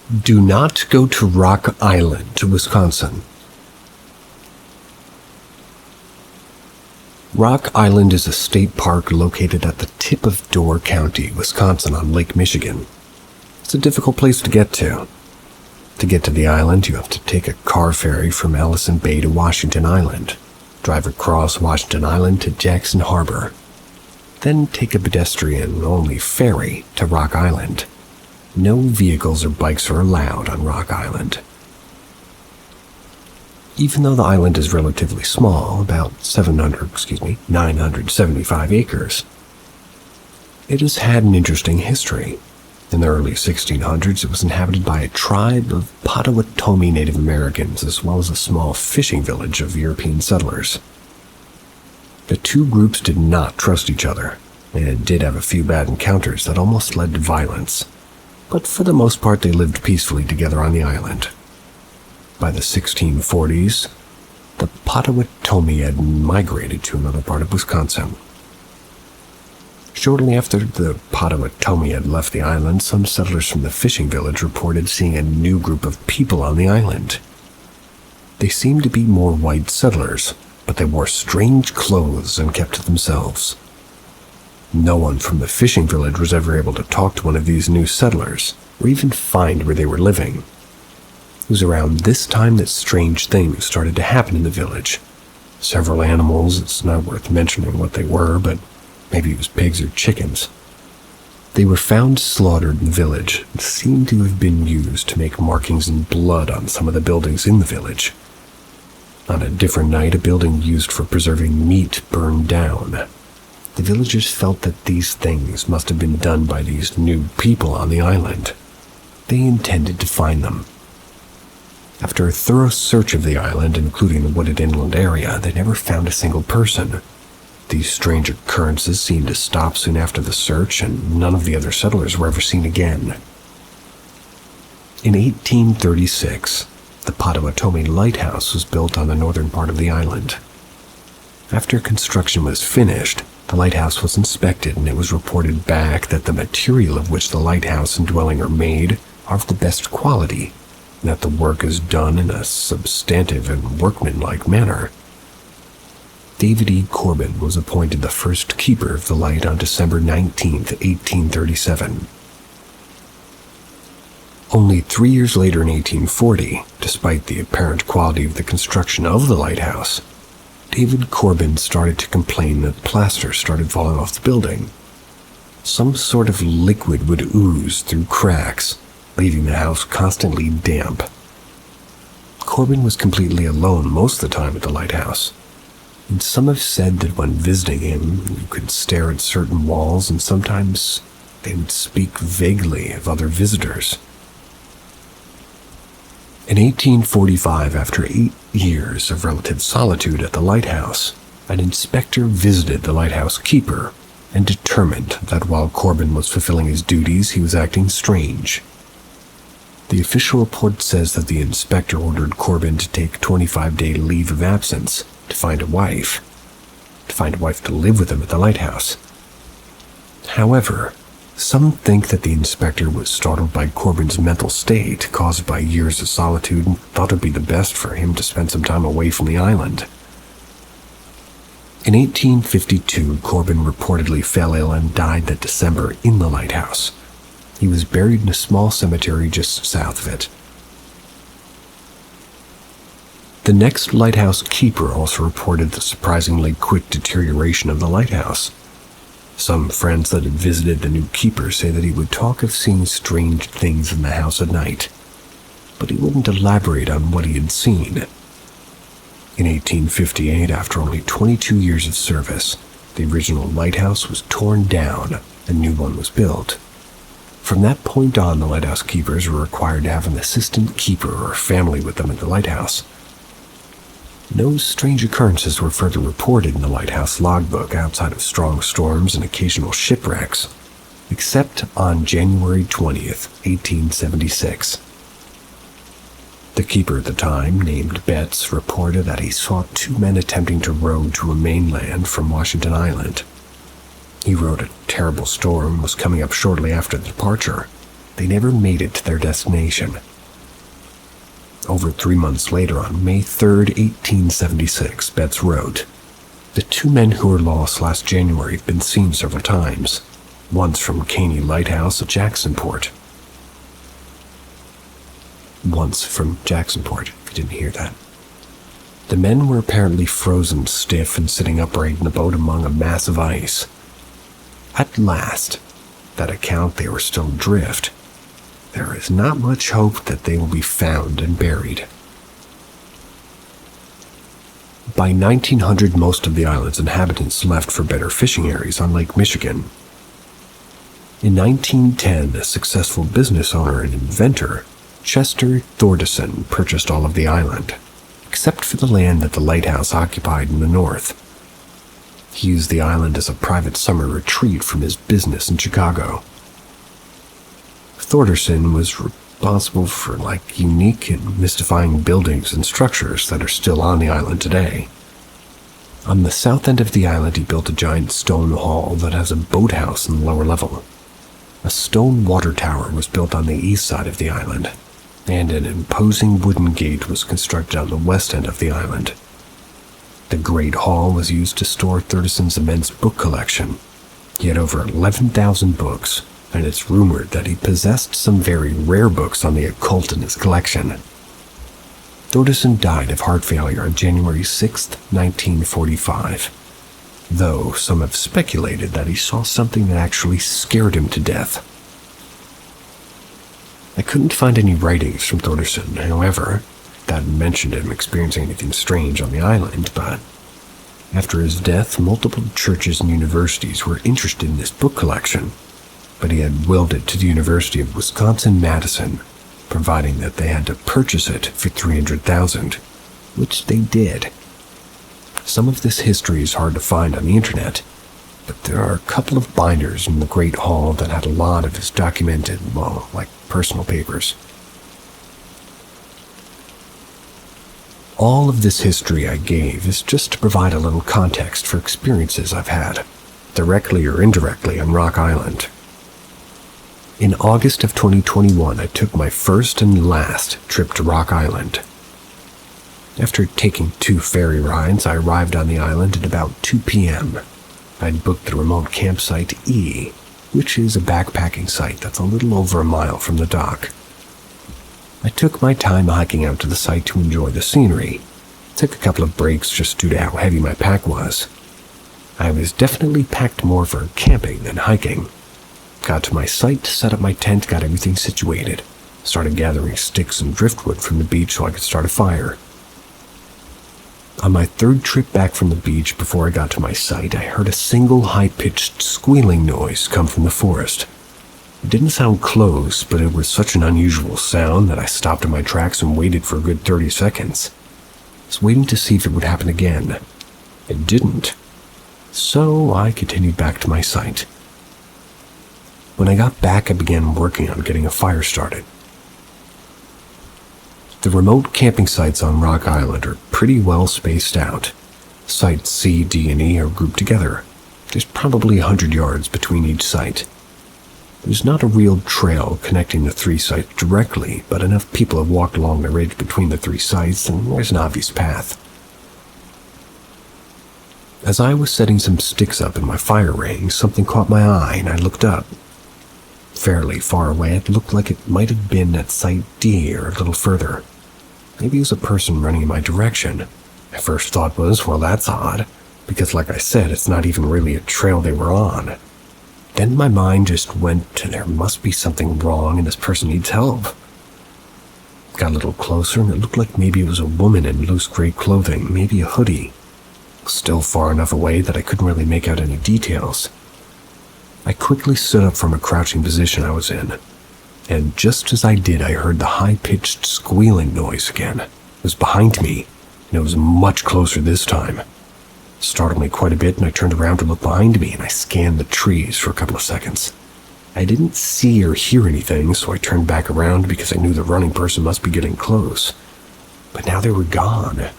Do not go to Rock Island, Wisconsin. Rock Island is a state park located at the tip of Door County, Wisconsin on Lake Michigan. It's a difficult place to get to. To get to the island, you have to take a car ferry from Allison Bay to Washington Island, drive across Washington Island to Jackson Harbor, then take a pedestrian-only ferry to Rock Island. No vehicles or bikes are allowed on Rock Island. Even though the island is relatively small, about 975 acres, it has had an interesting history. In the early 1600s, it was inhabited by a tribe of Potawatomi Native Americans, as well as a small fishing village of European settlers. The two groups did not trust each other, and did have a few bad encounters that almost led to violence, but for the most part they lived peacefully together on the island. By the 1640s, the Potawatomi had migrated to another part of Wisconsin. Shortly after the Potawatomi had left the island, some settlers from the fishing village reported seeing a new group of people on the island. They seemed to be more white settlers, but they wore strange clothes and kept to themselves. No one from the fishing village was ever able to talk to one of these new settlers, or even find where they were living. It was around this time that strange things started to happen in the village. Several animals, it's not worth mentioning what they were, but maybe it was pigs or chickens. They were found slaughtered in the village and seemed to have been used to make markings in blood on some of the buildings in the village. On a different night, a building used for preserving meat burned down. The villagers felt that these things must have been done by these new people on the island. They intended to find them. After a thorough search of the island, including the wooded inland area, they never found a single person. These strange occurrences seemed to stop soon after the search, and none of the other settlers were ever seen again. In 1836, the Potawatomi Lighthouse was built on the northern part of the island. After construction was finished, the lighthouse was inspected, and it was reported back that the material of which the lighthouse and dwelling are made are of the best quality, and that the work is done in a substantive and workmanlike manner. David E. Corbin was appointed the first keeper of the light on December 19, 1837. Only 3 years later in 1840, despite the apparent quality of the construction of the lighthouse, David Corbin started to complain that plaster started falling off the building. Some sort of liquid would ooze through cracks, leaving the house constantly damp. Corbin was completely alone most of the time at the lighthouse, and some have said that when visiting him, you could stare at certain walls, and sometimes they would speak vaguely of other visitors. In 1845, after 8 years of relative solitude at the lighthouse, an inspector visited the lighthouse keeper and determined that while Corbin was fulfilling his duties, he was acting strange. The official report says that the inspector ordered Corbin to take 25-day leave of absence to find a wife to live with him at the lighthouse. However, some think that the inspector was startled by Corbin's mental state caused by years of solitude and thought it would be the best for him to spend some time away from the island. In 1852, Corbin reportedly fell ill and died that December in the lighthouse. He was buried in a small cemetery just south of it. The next lighthouse keeper also reported the surprisingly quick deterioration of the lighthouse. Some friends that had visited the new keeper say that he would talk of seeing strange things in the house at night, but he wouldn't elaborate on what he had seen. In 1858, after only 22 years of service, the original lighthouse was torn down, a new one was built. From that point on, the lighthouse keepers were required to have an assistant keeper or family with them at the lighthouse. No strange occurrences were further reported in the lighthouse logbook outside of strong storms and occasional shipwrecks, except on January 20th, 1876. The keeper at the time, named Betts, reported that he saw two men attempting to row to a mainland from Washington Island. He wrote a terrible storm was coming up shortly after the departure. they never made it to their destination. Over 3 months later, on May 3rd, 1876, Betts wrote, "The two men who were lost last January have been seen several times, once from Caney Lighthouse at Jacksonport." Once from Jacksonport, if you didn't hear that. The men were apparently frozen stiff and sitting upright in the boat among a mass of ice. At last, that account they were still adrift. There is not much hope that they will be found and buried. By 1900, most of the island's inhabitants left for better fishing areas on Lake Michigan. In 1910, a successful business owner and inventor, Chester Thordarson, purchased all of the island, except for the land that the lighthouse occupied in the north. He used the island as a private summer retreat from his business in Chicago. Thordarson was responsible for unique and mystifying buildings and structures that are still on the island today. On the south end of the island, he built a giant stone hall that has a boathouse in the lower level. A stone water tower was built on the east side of the island, and an imposing wooden gate was constructed on the west end of the island. The Great Hall was used to store Thordarson's immense book collection. He had over 11,000 books, and it's rumored that he possessed some very rare books on the occult in his collection. Thordarson died of heart failure on January 6, 1945, though some have speculated that he saw something that actually scared him to death. I couldn't find any writings from Thordarson, however, that mentioned him experiencing anything strange on the island, but after his death, multiple churches and universities were interested in his book collection, but he had willed it to the University of Wisconsin-Madison, providing that they had to purchase it for $300,000, which they did. Some of this history is hard to find on the internet, but there are a couple of binders in the Great Hall that had a lot of his documented, personal papers. All of this history I gave is just to provide a little context for experiences I've had, directly or indirectly, on Rock Island. In August of 2021, I took my first and last trip to Rock Island. After taking 2 ferry rides, I arrived on the island at about 2 p.m. I'd booked the remote campsite E, which is a backpacking site that's a little over a mile from the dock. I took my time hiking out to the site to enjoy the scenery. Took a couple of breaks just due to how heavy my pack was. I was definitely packed more for camping than hiking. Got to my site, set up my tent, got everything situated. Started gathering sticks and driftwood from the beach so I could start a fire. On my 3rd trip back from the beach, before I got to my site, I heard a single high-pitched squealing noise come from the forest. It didn't sound close, but it was such an unusual sound that I stopped in my tracks and waited for a good 30 seconds. I was waiting to see if it would happen again. It didn't. So I continued back to my site. When I got back, I began working on getting a fire started. The remote camping sites on Rock Island are pretty well spaced out. Sites C, D, and E are grouped together. There's probably 100 yards between each site. There's not a real trail connecting the 3 sites directly, but enough people have walked along the ridge between the 3 sites, and there's an obvious path. As I was setting some sticks up in my fire ring, something caught my eye, and I looked up. Fairly far away, it looked like it might have been at Site D or a little further. Maybe it was a person running in my direction. My first thought was, well, that's odd, because like I said, it's not even really a trail they were on. Then my mind just went to there must be something wrong and this person needs help. Got a little closer and it looked like maybe it was a woman in loose gray clothing, maybe a hoodie. Still far enough away that I couldn't really make out any details. I quickly stood up from a crouching position I was in, and just as I did, I heard the high-pitched squealing noise again. It was behind me, and it was much closer this time. It startled me quite a bit, and I turned around to look behind me, and I scanned the trees for a couple of seconds. I didn't see or hear anything, so I turned back around because I knew the running person must be getting close. But now they were gone.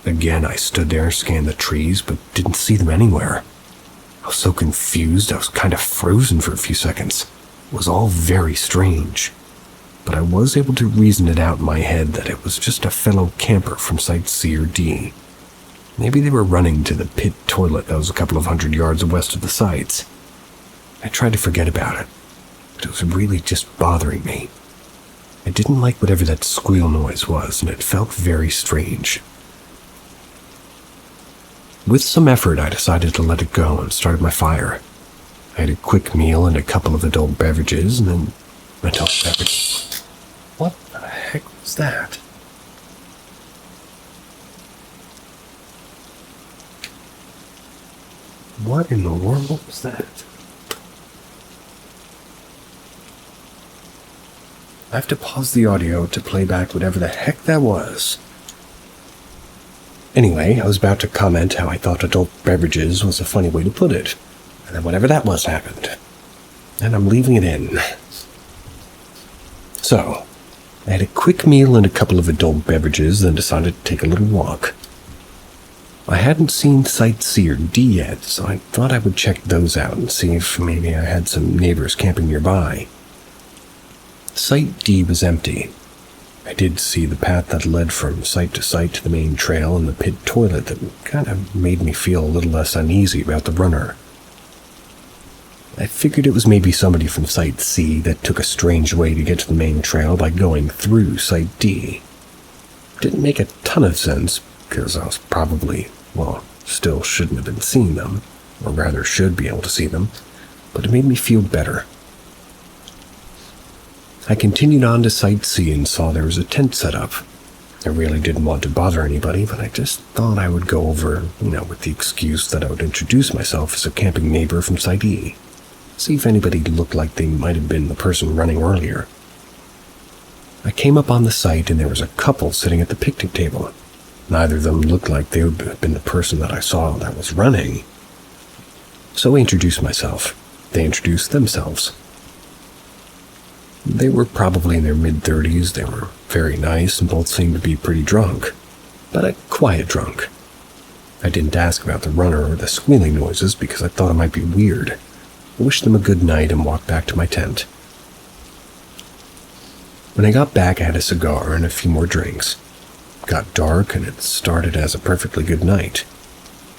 Again, I stood there, scanned the trees, but didn't see them anywhere. I was so confused, I was kind of frozen for a few seconds. was all very strange, but I was able to reason it out in my head that it was just a fellow camper from Site C or D. Maybe they were running to the pit toilet that was a couple of 100 yards west of the sites. I tried to forget about it, but it was really just bothering me. I didn't like whatever that squeal noise was, and it felt very strange. With some effort, I decided to let it go and started my fire. I had a quick meal and a couple of adult beverages, and then adult beverages. What the heck was that? What in the world was that? I have to pause the audio to play back whatever the heck that was. Anyway, I was about to comment how I thought adult beverages was a funny way to put it, and then whatever that was happened. And I'm leaving it in. So, I had a quick meal and a couple of adult beverages, then decided to take a little walk. I hadn't seen Site C or D yet, so I thought I would check those out and see if maybe I had some neighbors camping nearby. Site D was empty. I did see the path that led from site to site to the main trail and the pit toilet that kind of made me feel a little less uneasy about the runner. I figured it was maybe somebody from Site C that took a strange way to get to the main trail by going through Site D. Didn't make a ton of sense, because I was probably, still shouldn't have been seeing them, or rather should be able to see them, but it made me feel better. I continued on to Site C and saw there was a tent set up. I really didn't want to bother anybody, but I just thought I would go over, with the excuse that I would introduce myself as a camping neighbor from Site E. See if anybody looked like they might have been the person running earlier. I came up on the site and there was a couple sitting at the picnic table. Neither of them looked like they would have been the person that I saw that was running. So I introduced myself. They introduced themselves. They were probably in their mid-30s. They were very nice and both seemed to be pretty drunk, but a quiet drunk. I didn't ask about the runner or the squealing noises because I thought it might be weird. I wished them a good night and walked back to my tent. When I got back, I had a cigar and a few more drinks. It got dark and it started as a perfectly good night.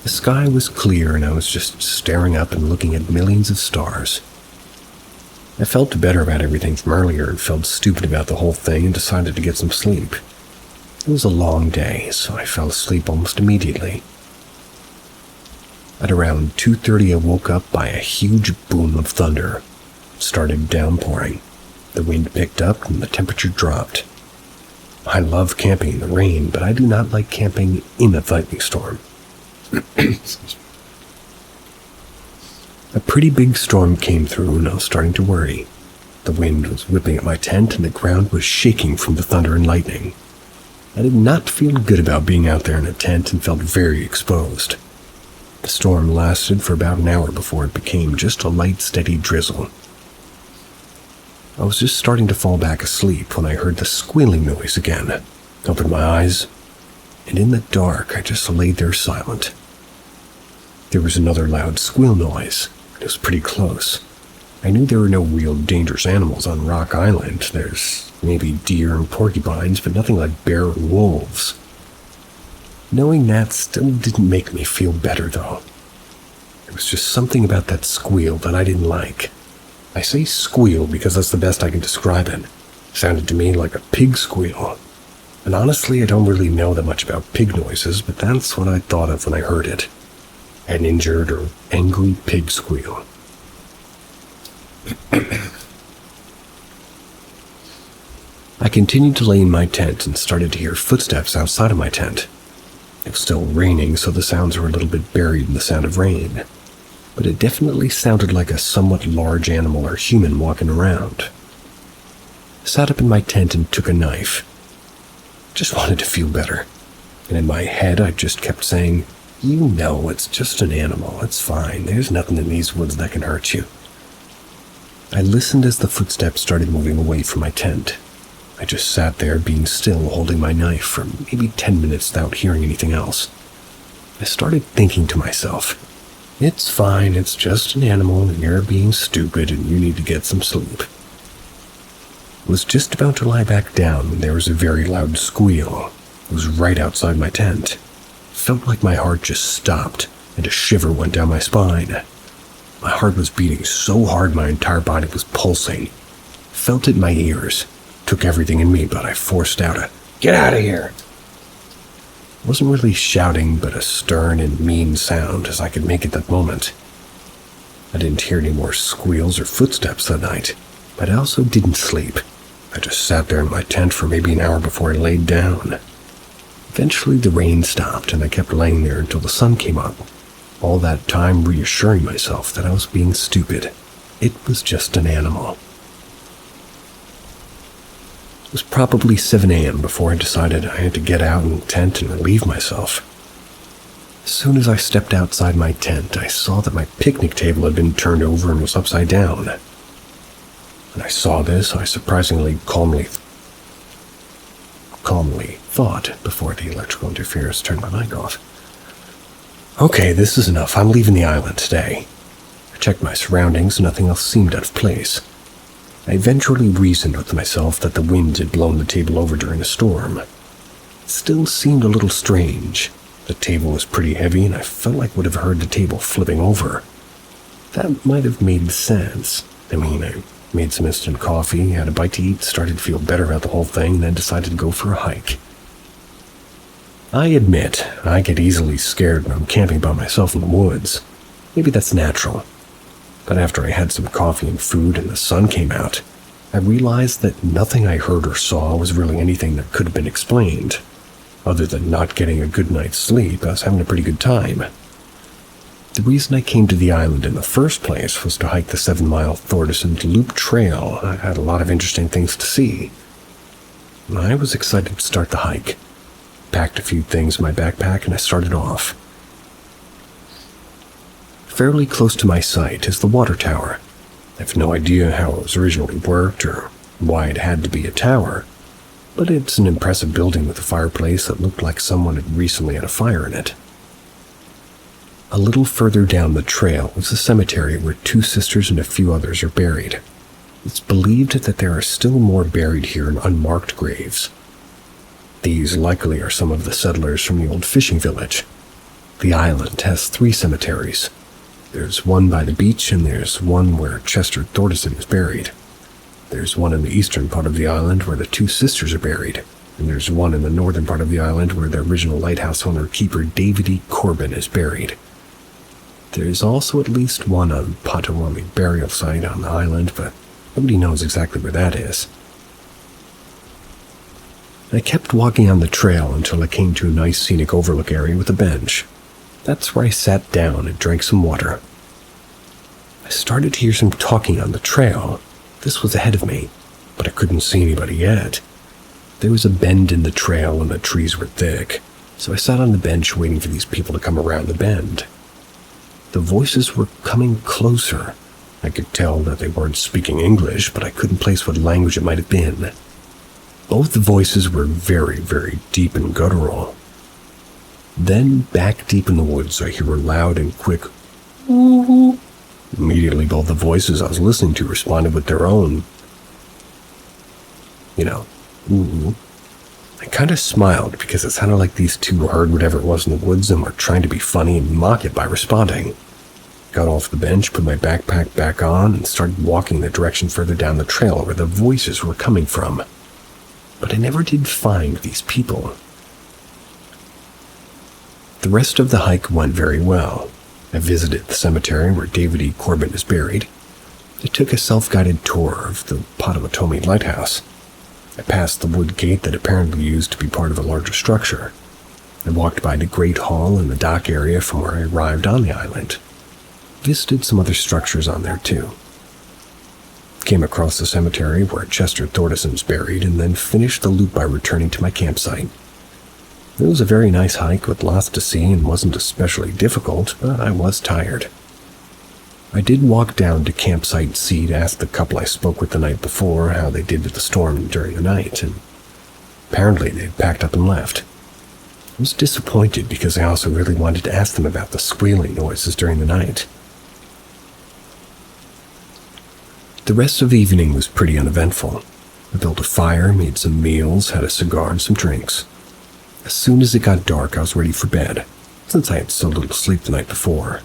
The sky was clear and I was just staring up and looking at millions of stars. I felt better about everything from earlier and felt stupid about the whole thing and decided to get some sleep. It was a long day, so I fell asleep almost immediately. At around 2:30, I woke up by a huge boom of thunder. It started downpouring. The wind picked up and the temperature dropped. I love camping in the rain, but I do not like camping in a lightning storm. A pretty big storm came through and I was starting to worry. The wind was whipping at my tent and the ground was shaking from the thunder and lightning. I did not feel good about being out there in a tent and felt very exposed. The storm lasted for about an hour before it became just a light, steady drizzle. I was just starting to fall back asleep when I heard the squealing noise again. I opened my eyes, and in the dark I just lay there silent. There was another loud squeal noise. It was pretty close. I knew there were no real dangerous animals on Rock Island. There's maybe deer and porcupines, but nothing like bear or wolves. Knowing that still didn't make me feel better, though. There was just something about that squeal that I didn't like. I say squeal because that's the best I can describe it. It sounded to me like a pig squeal. And honestly, I don't really know that much about pig noises, but that's what I thought of when I heard it. An injured or angry pig squeal. I continued to lay in my tent and started to hear footsteps outside of my tent. It was still raining, so the sounds were a little bit buried in the sound of rain, but it definitely sounded like a somewhat large animal or human walking around. I sat up in my tent and took a knife. Just wanted to feel better, and in my head I just kept saying, it's just an animal, it's fine, there's nothing in these woods that can hurt you. I listened as the footsteps started moving away from my tent. I just sat there being still, holding my knife for maybe 10 minutes without hearing anything else. I started thinking to myself, It's fine, it's just an animal, and you're being stupid, and you need to get some sleep. I was just about to lie back down when there was a very loud squeal. It was right outside my tent. It felt like my heart just stopped, and a shiver went down my spine. My heart was beating so hard my entire body was pulsing. Felt it in my ears. Took everything in me, but I forced out a, "Get out of here!" It wasn't really shouting, but a stern and mean sound as I could make at that moment. I didn't hear any more squeals or footsteps that night, but I also didn't sleep. I just sat there in my tent for maybe an hour before I laid down. Eventually the rain stopped, and I kept laying there until the sun came up. All that time reassuring myself that I was being stupid. It was just an animal. It was probably 7 a.m. before I decided I had to get out in the tent and relieve myself. As soon as I stepped outside my tent, I saw that my picnic table had been turned over and was upside down. When I saw this, I surprisingly calmly thought before the electrical interference turned my mic off. Okay, this is enough. I'm leaving the island today. I checked my surroundings. Nothing else seemed out of place. I eventually reasoned with myself that the wind had blown the table over during a storm. It still seemed a little strange. The table was pretty heavy, and I felt like I would have heard the table flipping over. That might have made sense. I made some instant coffee, had a bite to eat, started to feel better about the whole thing, then decided to go for a hike. I admit, I get easily scared when I'm camping by myself in the woods. Maybe that's natural. But after I had some coffee and food and the sun came out, I realized that nothing I heard or saw was really anything that could have been explained. Other than not getting a good night's sleep, I was having a pretty good time. The reason I came to the island in the first place was to hike the 7-mile Predestined Loop Trail. I had a lot of interesting things to see. I was excited to start the hike. Packed a few things in my backpack and I started off. Fairly close to my site is the water tower. I have no idea how it was originally worked or why it had to be a tower, but it's an impressive building with a fireplace that looked like someone had recently had a fire in it. A little further down the trail was a cemetery where 2 sisters and a few others are buried. It's believed that there are still more buried here in unmarked graves. These likely are some of the settlers from the old fishing village. The island has 3 cemeteries. There's one by the beach, and there's one where Chester Thordarson is buried. There's one in the eastern part of the island where the 2 sisters are buried, and there's one in the northern part of the island where the original lighthouse owner-keeper David E. Corbin is buried. There's also at least one on Potawatomi burial site on the island, but nobody knows exactly where that is. I kept walking on the trail until I came to a nice scenic overlook area with a bench. That's where I sat down and drank some water. I started to hear some talking on the trail. This was ahead of me, but I couldn't see anybody yet. There was a bend in the trail and the trees were thick, so I sat on the bench waiting for these people to come around the bend. The voices were coming closer. I could tell that they weren't speaking English, but I couldn't place what language it might have been. Both voices were very, very deep and guttural. Then, back deep in the woods, I hear a loud and quick "woo-hoo." Immediately, both the voices I was listening to responded with their own, "ooh." I kind of smiled because it sounded like these 2 heard whatever it was in the woods and were trying to be funny and mock it by responding. Got off the bench, put my backpack back on, and started walking the direction further down the trail where the voices were coming from. But I never did find these people. The rest of the hike went very well. I visited the cemetery where David E. Corbin is buried. I took a self-guided tour of the Potawatomi lighthouse. I passed the wood gate that apparently used to be part of a larger structure. I walked by the Great Hall and the dock area from where I arrived on the island. Visited some other structures on there too. Came across the cemetery where Chester Thordarson is buried and then finished the loop by returning to my campsite. It was a very nice hike with lots to see and wasn't especially difficult, but I was tired. I did walk down to Campsite C to ask the couple I spoke with the night before how they did with the storm during the night, and apparently they'd packed up and left. was disappointed because I also really wanted to ask them about the squealing noises during the night. The rest of the evening was pretty uneventful. I built a fire, made some meals, had a cigar and some drinks. As soon as it got dark, I was ready for bed, since I had so little sleep the night before.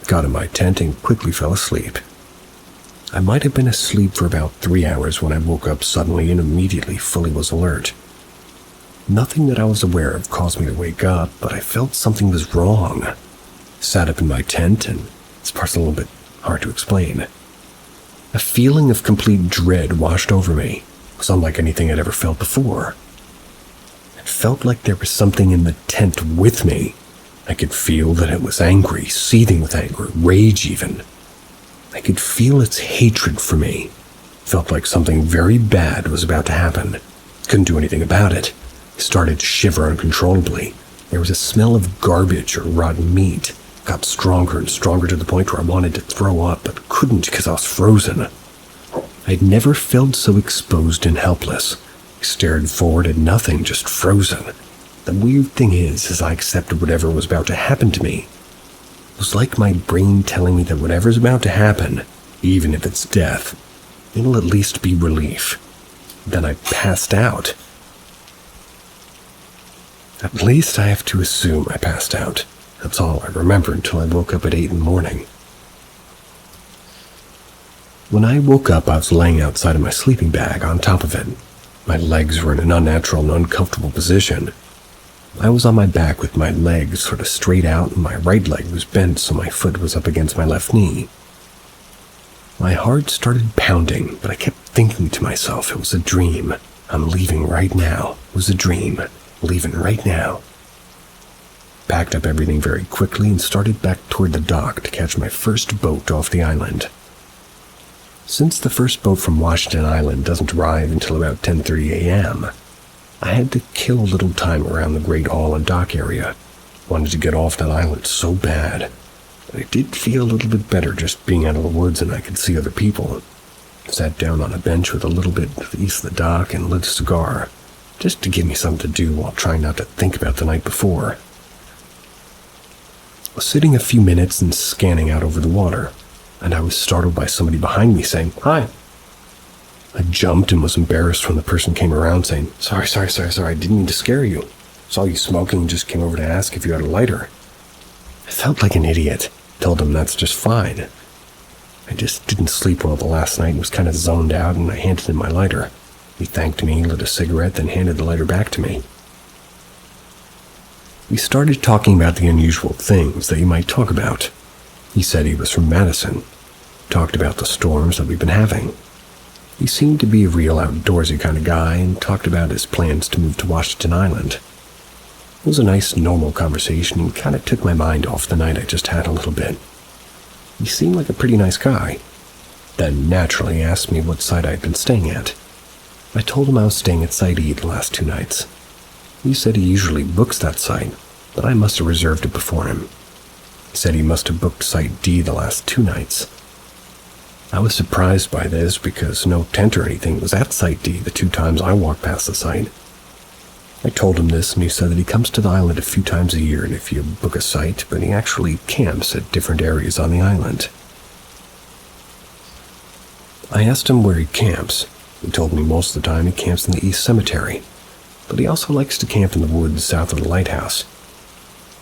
I got in my tent and quickly fell asleep. I might have been asleep for about 3 hours when I woke up suddenly and immediately fully was alert. Nothing that I was aware of caused me to wake up, but I felt something was wrong. I sat up in my tent, and this part's a little bit hard to explain. A feeling of complete dread washed over me. It was unlike anything I'd ever felt before. It felt like there was something in the tent with me. I could feel that it was angry, seething with anger, rage even. I could feel its hatred for me. It felt like something very bad was about to happen. Couldn't do anything about it. I started to shiver uncontrollably. There was a smell of garbage or rotten meat. It got stronger and stronger to the point where I wanted to throw up, but couldn't because I was frozen. I'd never felt so exposed and helpless. I stared forward at nothing, just frozen. The weird thing is I accepted whatever was about to happen to me. It was like my brain telling me that whatever's about to happen, even if it's death, it'll at least be relief. Then I passed out. At least I have to assume I passed out. That's all I remember until I woke up at 8 in the morning. When I woke up, I was laying outside of my sleeping bag on top of it. My legs were in an unnatural and uncomfortable position. I was on my back with my legs sort of straight out and my right leg was bent so my foot was up against my left knee. My heart started pounding, but I kept thinking to myself it was a dream. I'm leaving right now. It was a dream. Leaving right now. Packed up everything very quickly and started back toward the dock to catch my first boat off the island. Since the first boat from Washington Island doesn't arrive until about 10:30 a.m., I had to kill a little time around the Great Hall and dock area. Wanted to get off that island so bad. But I did feel a little bit better just being out of the woods and I could see other people. Sat down on a bench with a little bit to the east of the dock and lit a cigar, just to give me something to do while trying not to think about the night before. I was sitting a few minutes and scanning out over the water, and I was startled by somebody behind me saying, "Hi." I jumped and was embarrassed when the person came around saying, Sorry, I didn't mean to scare you. Saw you smoking and just came over to ask if you had a lighter." I felt like an idiot. Told him that's just fine. I just didn't sleep well the last night and was kind of zoned out, and I handed him my lighter. He thanked me, lit a cigarette, then handed the lighter back to me. We started talking about the unusual things that you might talk about. He said he was from Madison. Talked about the storms that we've been having. He seemed to be a real outdoorsy kind of guy and talked about his plans to move to Washington Island. It was a nice, normal conversation and kind of took my mind off the night I just had a little bit. He seemed like a pretty nice guy. Then naturally asked me what site I'd been staying at. I told him I was staying at Site E the last 2 nights. He said he usually books that site, but I must have reserved it before him. He said he must have booked Site D the last 2 nights. I was surprised by this because no tent or anything was at Site D the 2 times I walked past the site. I told him this, and he said that he comes to the island a few times a year, and if you book a site, but he actually camps at different areas on the island. I asked him where he camps. He told me most of the time he camps in the East Cemetery, but he also likes to camp in the woods south of the lighthouse.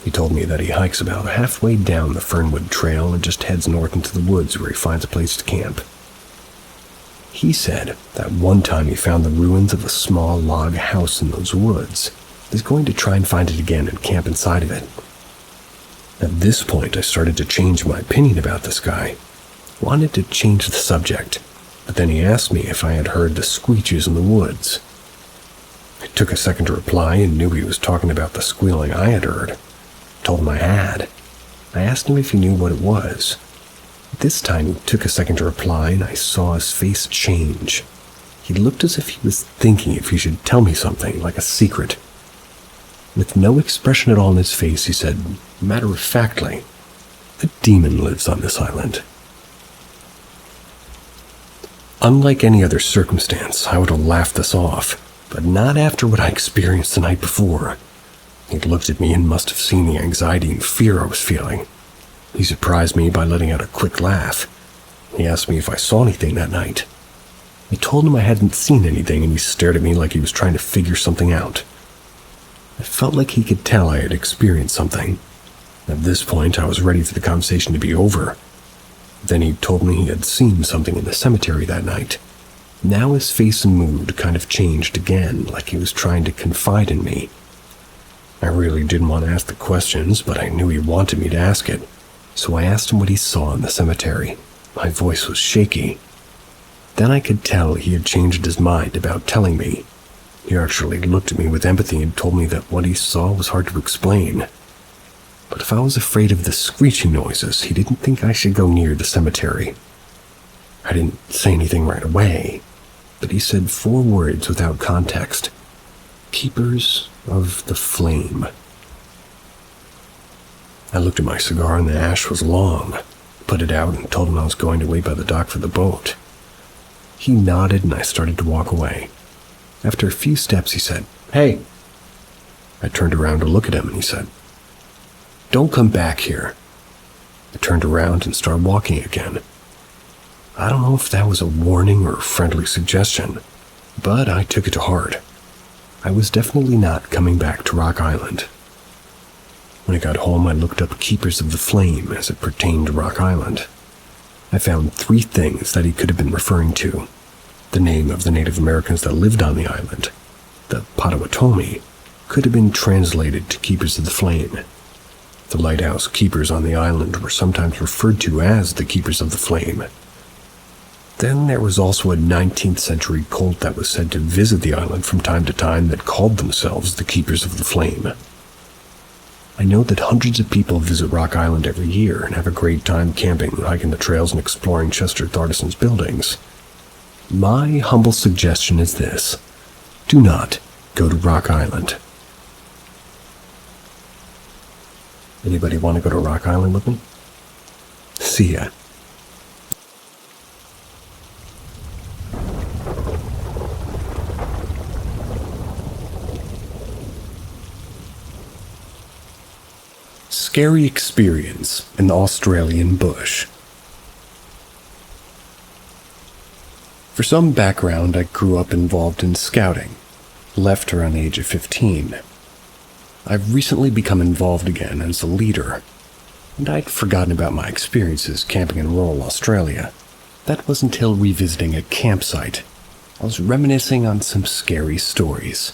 He told me that he hikes about halfway down the Fernwood Trail and just heads north into the woods where he finds a place to camp. He said that one time he found the ruins of a small log house in those woods. He's going to try and find it again and camp inside of it. At this point, I started to change my opinion about this guy. Wanted to change the subject, but then he asked me if I had heard the screeches in the woods. I took a second to reply and knew he was talking about the squealing I had heard. Told him I had. I asked him if he knew what it was. This time he took a second to reply and I saw his face change. He looked as if he was thinking if he should tell me something, like a secret. With no expression at all in his face, he said, matter-of-factly, "A demon lives on this island." Unlike any other circumstance, I would have laughed this off, but not after what I experienced the night before. He looked at me and must have seen the anxiety and fear I was feeling. He surprised me by letting out a quick laugh. He asked me if I saw anything that night. I told him I hadn't seen anything, and he stared at me like he was trying to figure something out. I felt like he could tell I had experienced something. At this point, I was ready for the conversation to be over. Then he told me he had seen something in the cemetery that night. Now his face and mood kind of changed again, like he was trying to confide in me. I really didn't want to ask the questions, but I knew he wanted me to ask it, so I asked him what he saw in the cemetery. My voice was shaky. Then I could tell he had changed his mind about telling me. He actually looked at me with empathy and told me that what he saw was hard to explain. But if I was afraid of the screeching noises, he didn't think I should go near the cemetery. I didn't say anything right away, but he said 4 words without context. Keepers of the flame. I looked at my cigar and the ash was long. Put it out and told him I was going to wait by the dock for the boat. He nodded and I started to walk away. After a few steps, he said, "Hey." I turned around to look at him and he said, "Don't come back here." I turned around and started walking again. I don't know if that was a warning or a friendly suggestion, but I took it to heart. I was definitely not coming back to Rock Island. When I got home, I looked up Keepers of the Flame as it pertained to Rock Island. I found 3 things that he could have been referring to. The name of the Native Americans that lived on the island, the Potawatomi, could have been translated to Keepers of the Flame. The lighthouse keepers on the island were sometimes referred to as the Keepers of the Flame. Then there was also a 19th century cult that was said to visit the island from time to time that called themselves the Keepers of the Flame. I know that hundreds of people visit Rock Island every year and have a great time camping, hiking the trails, and exploring Chester Thardison's buildings. My humble suggestion is this: do not go to Rock Island. Anybody want to go to Rock Island with me? See ya. Scary experience in the Australian bush. For some background, I grew up involved in scouting, left around the age of 15. I've recently become involved again as a leader, and I'd forgotten about my experiences camping in rural Australia. That was until revisiting a campsite. I was reminiscing on some scary stories.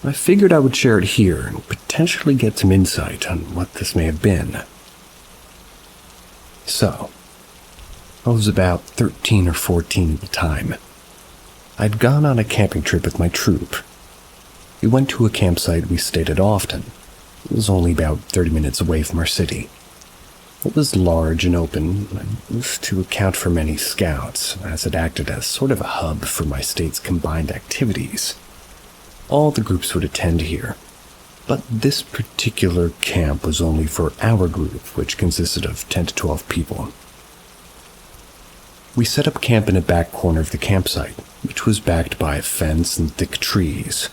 I figured I would share it here and potentially get some insight on what this may have been. So, I was about 13 or 14 at the time. I'd gone on a camping trip with my troop. We went to a campsite we stayed at often. It was only about 30 minutes away from our city. It was large and open, and was to account for many scouts, as it acted as sort of a hub for my state's combined activities. All the groups would attend here, but this particular camp was only for our group, which consisted of 10 to 12 people. We set up camp in a back corner of the campsite, which was backed by a fence and thick trees.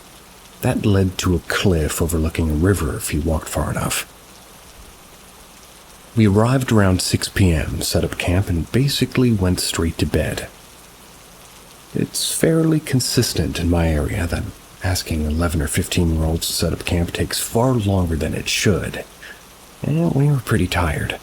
That led to a cliff overlooking a river if you walked far enough. We arrived around 6 p.m., set up camp, and basically went straight to bed. It's fairly consistent in my area that asking 11 or 15-year-olds to set up camp takes far longer than it should, and we were pretty tired.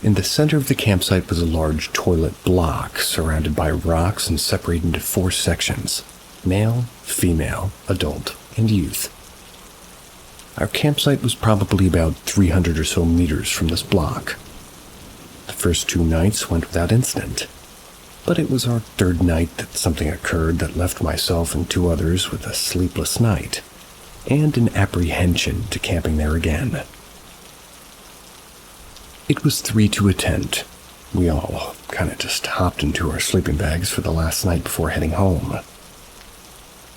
In the center of the campsite was a large toilet block surrounded by rocks and separated into 4 sections: male, female, adult, and youth. Our campsite was probably about 300 or so meters from this block. The first 2 nights went without incident, but it was our 3rd night that something occurred that left myself and 2 others with a sleepless night, and an apprehension to camping there again. It was 3 to a tent. We all kind of just hopped into our sleeping bags for the last night before heading home.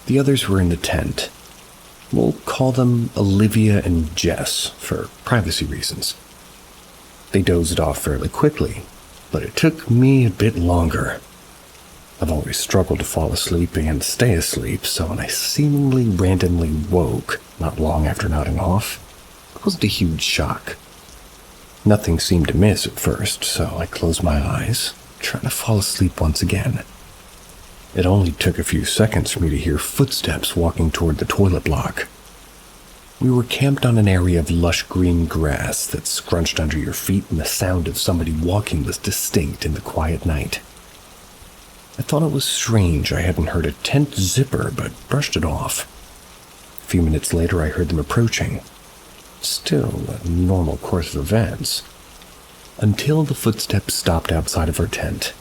The others were in the tent. We'll call them Olivia and Jess for privacy reasons. They dozed off fairly quickly, but it took me a bit longer. I've always struggled to fall asleep and stay asleep, so when I seemingly randomly woke not long after nodding off, it wasn't a huge shock. Nothing seemed to miss at first, so I closed my eyes, trying to fall asleep once again. It only took a few seconds for me to hear footsteps walking toward the toilet block. We were camped on an area of lush green grass that scrunched under your feet, and the sound of somebody walking was distinct in the quiet night. I thought it was strange I hadn't heard a tent zipper, but brushed it off. A few minutes later, I heard them approaching. Still a normal course of events. Until the footsteps stopped outside of our tent.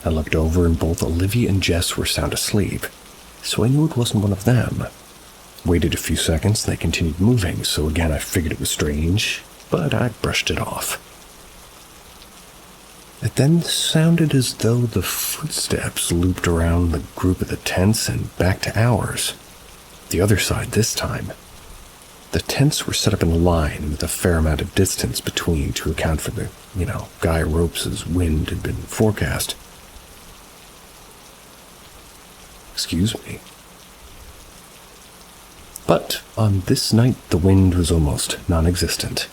I looked over and both Olivia and Jess were sound asleep, so I knew it wasn't one of them. Waited a few seconds and they continued moving, so again I figured it was strange, but I brushed it off. It then sounded as though the footsteps looped around the group of the tents and back to ours. The other side this time. The tents were set up in a line with a fair amount of distance between to account for the, guy ropes' wind had been forecast. Excuse me. But on this night, the wind was almost non-existent.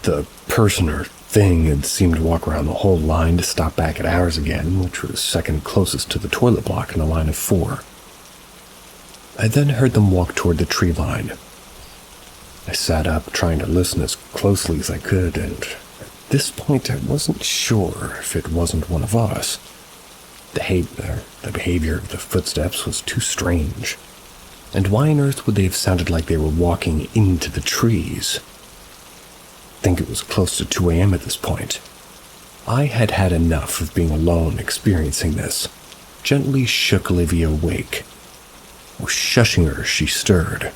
The person or thing had seemed to walk around the whole line to stop back at ours again, which was second closest to the toilet block in a line of 4. I then heard them walk toward the tree line. I sat up, trying to listen as closely as I could, and at this point I wasn't sure if it wasn't one of us. The behavior of the footsteps was too strange. And why on earth would they have sounded like they were walking into the trees? I think it was close to 2 a.m. at this point. I had had enough of being alone experiencing this. Gently shook Olivia awake. Shushing her, she stirred.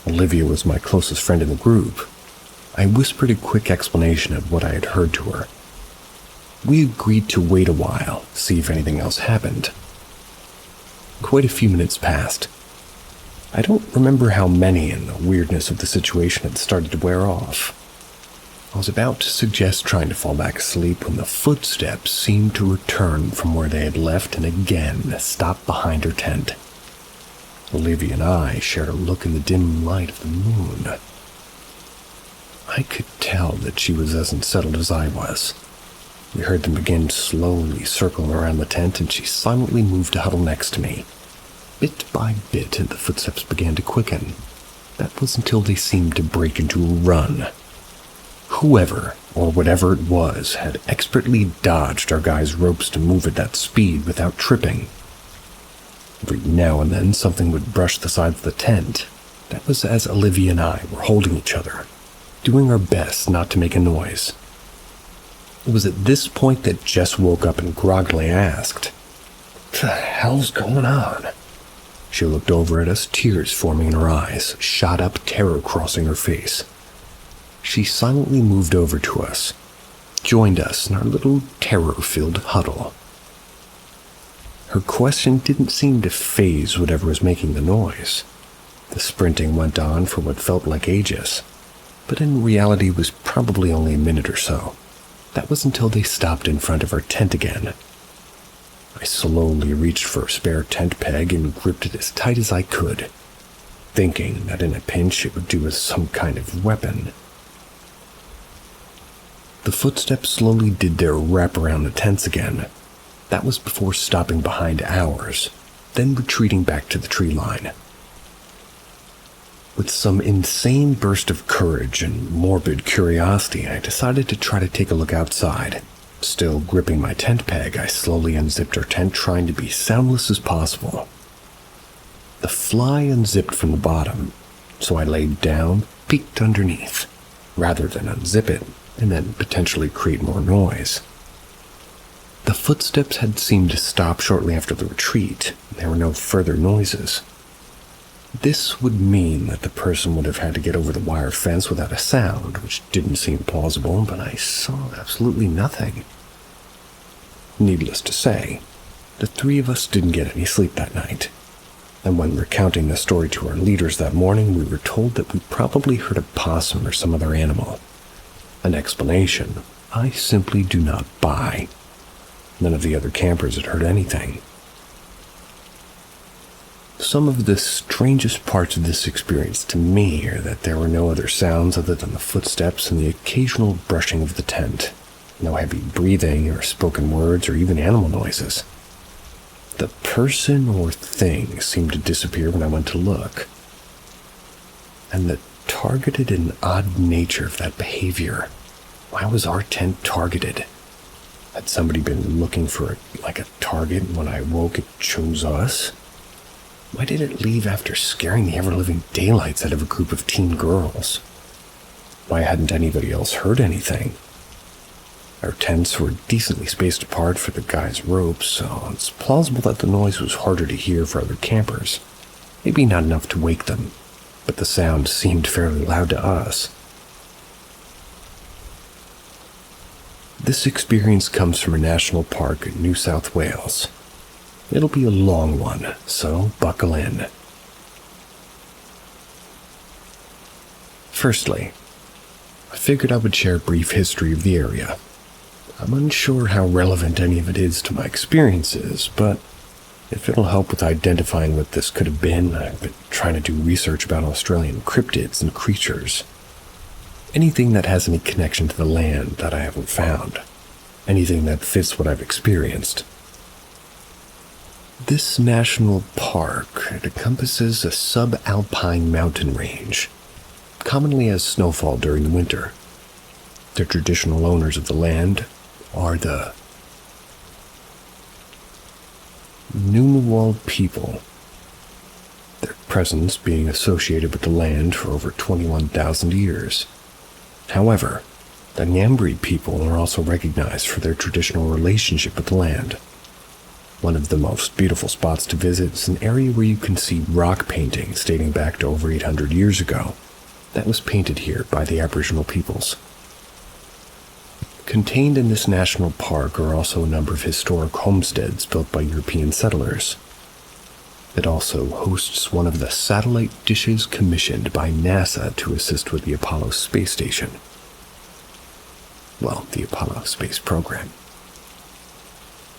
Olivia was my closest friend in the group. I whispered a quick explanation of what I had heard to her. We agreed to wait a while, see if anything else happened. Quite a few minutes passed. I don't remember how many, and the weirdness of the situation had started to wear off. I was about to suggest trying to fall back asleep when the footsteps seemed to return from where they had left and again stopped behind her tent. Olivia and I shared a look in the dim light of the moon. I could tell that she was as unsettled as I was. We heard them begin slowly circling around the tent, and she silently moved to huddle next to me. Bit by bit, the footsteps began to quicken. That was until they seemed to break into a run. Whoever, or whatever it was, had expertly dodged our guys' ropes to move at that speed without tripping. Every now and then, something would brush the sides of the tent. That was as Olivia and I were holding each other, doing our best not to make a noise. It was at this point that Jess woke up and groggily asked, "What the hell's going on?" She looked over at us, tears forming in her eyes, shot up, terror crossing her face. She silently moved over to us, joined us in our little terror-filled huddle. Her question didn't seem to faze whatever was making the noise. The sprinting went on for what felt like ages, but in reality was probably only a minute or so. That was until they stopped in front of our tent again. I slowly reached for a spare tent peg and gripped it as tight as I could, thinking that in a pinch it would do as some kind of weapon. The footsteps slowly did their wrap around the tents again. That was before stopping behind ours, then retreating back to the tree line. With some insane burst of courage and morbid curiosity, I decided to try to take a look outside. Still gripping my tent peg, I slowly unzipped our tent, trying to be soundless as possible. The fly unzipped from the bottom, so I laid down, peeked underneath, rather than unzip it and then potentially create more noise. The footsteps had seemed to stop shortly after the retreat, and there were no further noises. This would mean that the person would have had to get over the wire fence without a sound, which didn't seem plausible, but I saw absolutely nothing. Needless to say, the 3 of us didn't get any sleep that night, and when recounting the story to our leaders that morning, we were told that we probably heard a possum or some other animal. An explanation I simply do not buy. None of the other campers had heard anything. Some of the strangest parts of this experience to me are that there were no other sounds other than the footsteps and the occasional brushing of the tent. No heavy breathing or spoken words or even animal noises. The person or thing seemed to disappear when I went to look. And the targeted and odd nature of that behavior. Why was our tent targeted? Had somebody been looking for a target, and when I woke it chose us? Why did it leave after scaring the ever-living daylights out of a group of teen girls? Why hadn't anybody else heard anything? Our tents were decently spaced apart for the guys' ropes, so it's plausible that the noise was harder to hear for other campers. Maybe not enough to wake them, but the sound seemed fairly loud to us. This experience comes from a national park in New South Wales. It'll be a long one, so buckle in. Firstly, I figured I would share a brief history of the area. I'm unsure how relevant any of it is to my experiences, but if it'll help with identifying what this could have been, I've been trying to do research about Australian cryptids and creatures. Anything that has any connection to the land that I haven't found. Anything that fits what I've experienced. This national park encompasses a subalpine mountain range, commonly has snowfall during the winter. The traditional owners of the land are the Ngunnawal people, their presence being associated with the land for over 21,000 years. However, the Ngambri people are also recognized for their traditional relationship with the land. One of the most beautiful spots to visit is an area where you can see rock paintings dating back to over 800 years ago that was painted here by the Aboriginal peoples. Contained in this national park are also a number of historic homesteads built by European settlers. It also hosts one of the satellite dishes commissioned by NASA to assist with the Apollo space station. Well, the Apollo space program.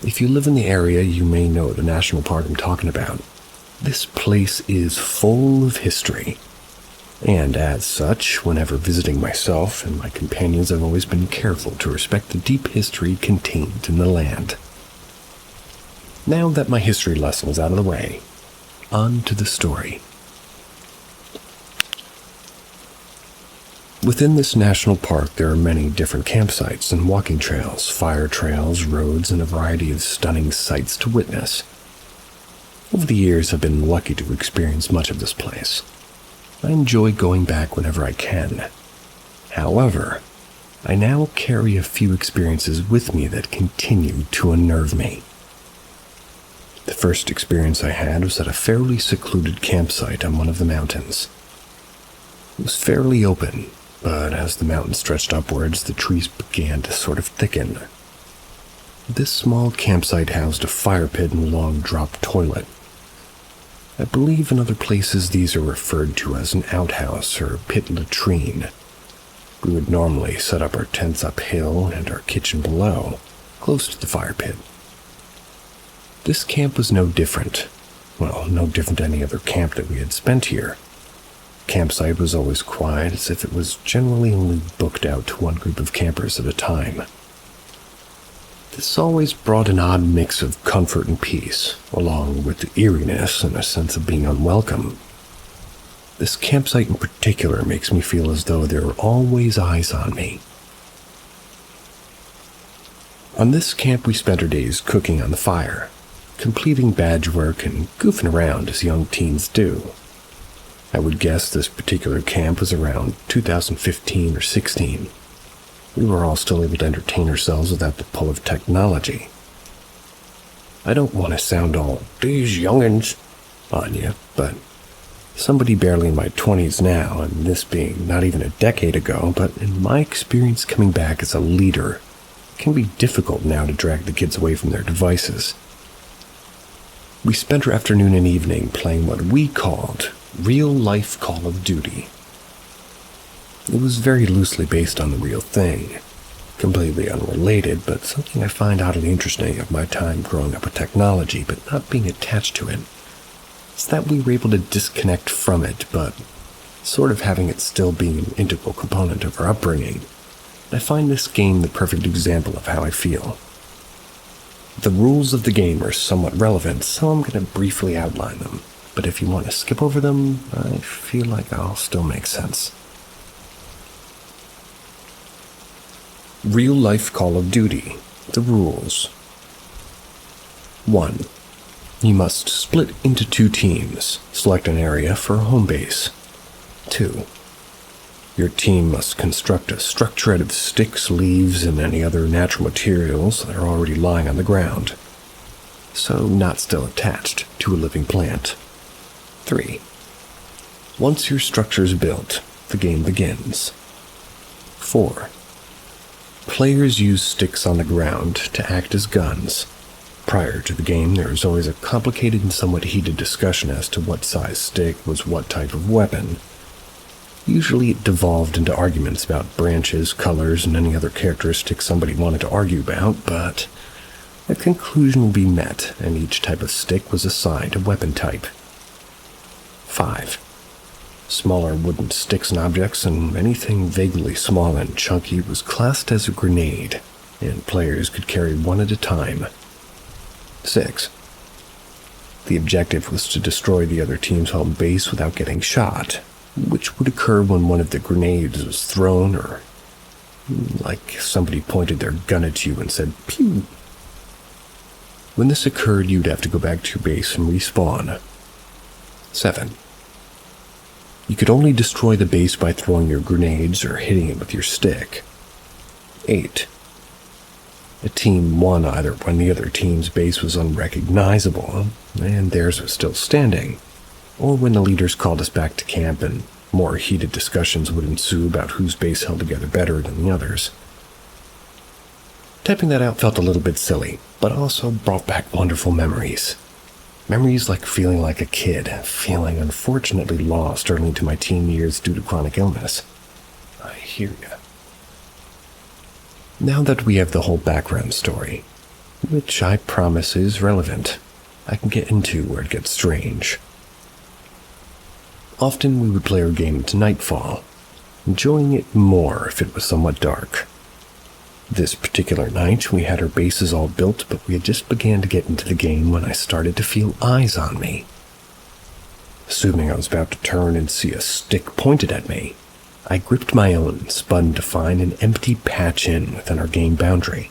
If you live in the area, you may know the national park I'm talking about. This place is full of history. And as such, whenever visiting myself and my companions, I've always been careful to respect the deep history contained in the land. Now that my history lesson is out of the way, on to the story. Within this national park, there are many different campsites and walking trails, fire trails, roads, and a variety of stunning sights to witness. Over the years, I've been lucky to experience much of this place. I enjoy going back whenever I can. However, I now carry a few experiences with me that continue to unnerve me. The first experience I had was at a fairly secluded campsite on one of the mountains. It was fairly open, but as the mountain stretched upwards, the trees began to sort of thicken. This small campsite housed a fire pit and a long drop toilet. I believe in other places these are referred to as an outhouse or pit latrine. We would normally set up our tents uphill and our kitchen below, close to the fire pit. This camp was no different. Well, no different than any other camp that we had spent here. Campsite was always quiet, as if it was generally only booked out to one group of campers at a time. This always brought an odd mix of comfort and peace, along with the eeriness and a sense of being unwelcome. This campsite in particular makes me feel as though there are always eyes on me. On this camp we spent our days cooking on the fire, completing badge work and goofing around as young teens do. I would guess this particular camp was around 2015 or 16. We were all still able to entertain ourselves without the pull of technology. I don't want to sound all, "these young'uns," on you, but somebody barely in my 20s now, and this being not even a decade ago, but in my experience coming back as a leader, it can be difficult now to drag the kids away from their devices. We spent our afternoon and evening playing what we called real-life Call of Duty. It was very loosely based on the real thing. Completely unrelated, but something I find oddly interesting of my time growing up with technology but not being attached to it, is that we were able to disconnect from it, but sort of having it still be an integral component of our upbringing. I find this game the perfect example of how I feel. The rules of the game are somewhat relevant, so I'm going to briefly outline them, but if you want to skip over them, I feel like I'll still make sense. Real-life Call of Duty. The rules. 1. You must split into 2 teams. Select an area for a home base. 2. Your team must construct a structure out of sticks, leaves, and any other natural materials that are already lying on the ground, so not still attached to a living plant. 3. Once your structure is built, the game begins. 4. Players use sticks on the ground to act as guns. Prior to the game, there is always a complicated and somewhat heated discussion as to what size stick was what type of weapon. Usually it devolved into arguments about branches, colors, and any other characteristics somebody wanted to argue about, but a conclusion would be met, and each type of stick was assigned a weapon type. 5. Smaller wooden sticks and objects, and anything vaguely small and chunky was classed as a grenade, and players could carry one at a time. 6. The objective was to destroy the other team's home base without getting shot, which would occur when one of the grenades was thrown or like somebody pointed their gun at you and said, pew. When this occurred, you'd have to go back to your base and respawn. 7. You could only destroy the base by throwing your grenades or hitting it with your stick. 8. A team won either when the other team's base was unrecognizable and theirs was still standing, or when the leaders called us back to camp and more heated discussions would ensue about whose base held together better than the others. Typing that out felt a little bit silly, but also brought back wonderful memories. Memories like feeling like a kid, feeling unfortunately lost early into my teen years due to chronic illness. I hear ya. Now that we have the whole background story, which I promise is relevant, I can get into where it gets strange. Often we would play our game to nightfall, enjoying it more if it was somewhat dark. This particular night, we had our bases all built, but we had just began to get into the game when I started to feel eyes on me. Assuming I was about to turn and see a stick pointed at me, I gripped my own and spun to find an empty patch in within our game boundary.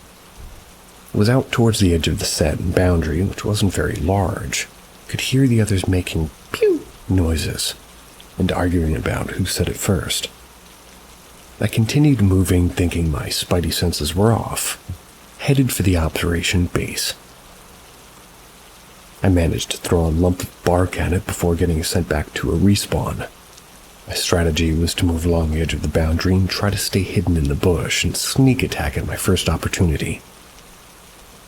It was out towards the edge of the set boundary, which wasn't very large. I could hear the others making pew noises and arguing about who said it first. I continued moving, thinking my spidey senses were off, headed for the operation base. I managed to throw a lump of bark at it before getting sent back to a respawn. My strategy was to move along the edge of the boundary and try to stay hidden in the bush and sneak attack at my first opportunity.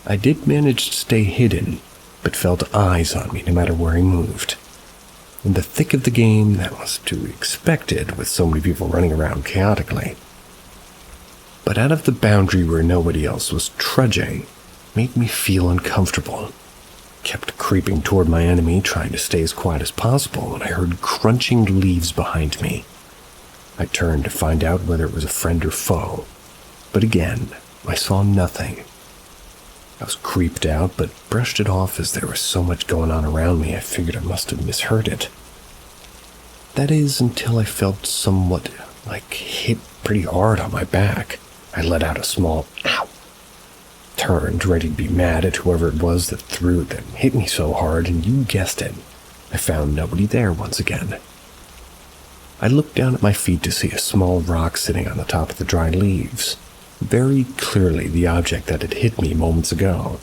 I did manage to stay hidden, but felt eyes on me no matter where I moved. In the thick of the game, that was to be expected with so many people running around chaotically. But out of the boundary where nobody else was trudging, made me feel uncomfortable. Kept creeping toward my enemy, trying to stay as quiet as possible, when I heard crunching leaves behind me. I turned to find out whether it was a friend or foe, but again, I saw nothing. I was creeped out, but brushed it off as there was so much going on around me I figured I must have misheard it. That is, until I felt somewhat hit pretty hard on my back. I let out a small ow. Turned, ready to be mad at whoever it was that threw it that hit me so hard, and you guessed it, I found nobody there once again. I looked down at my feet to see a small rock sitting on the top of the dry leaves. Very clearly the object that had hit me moments ago.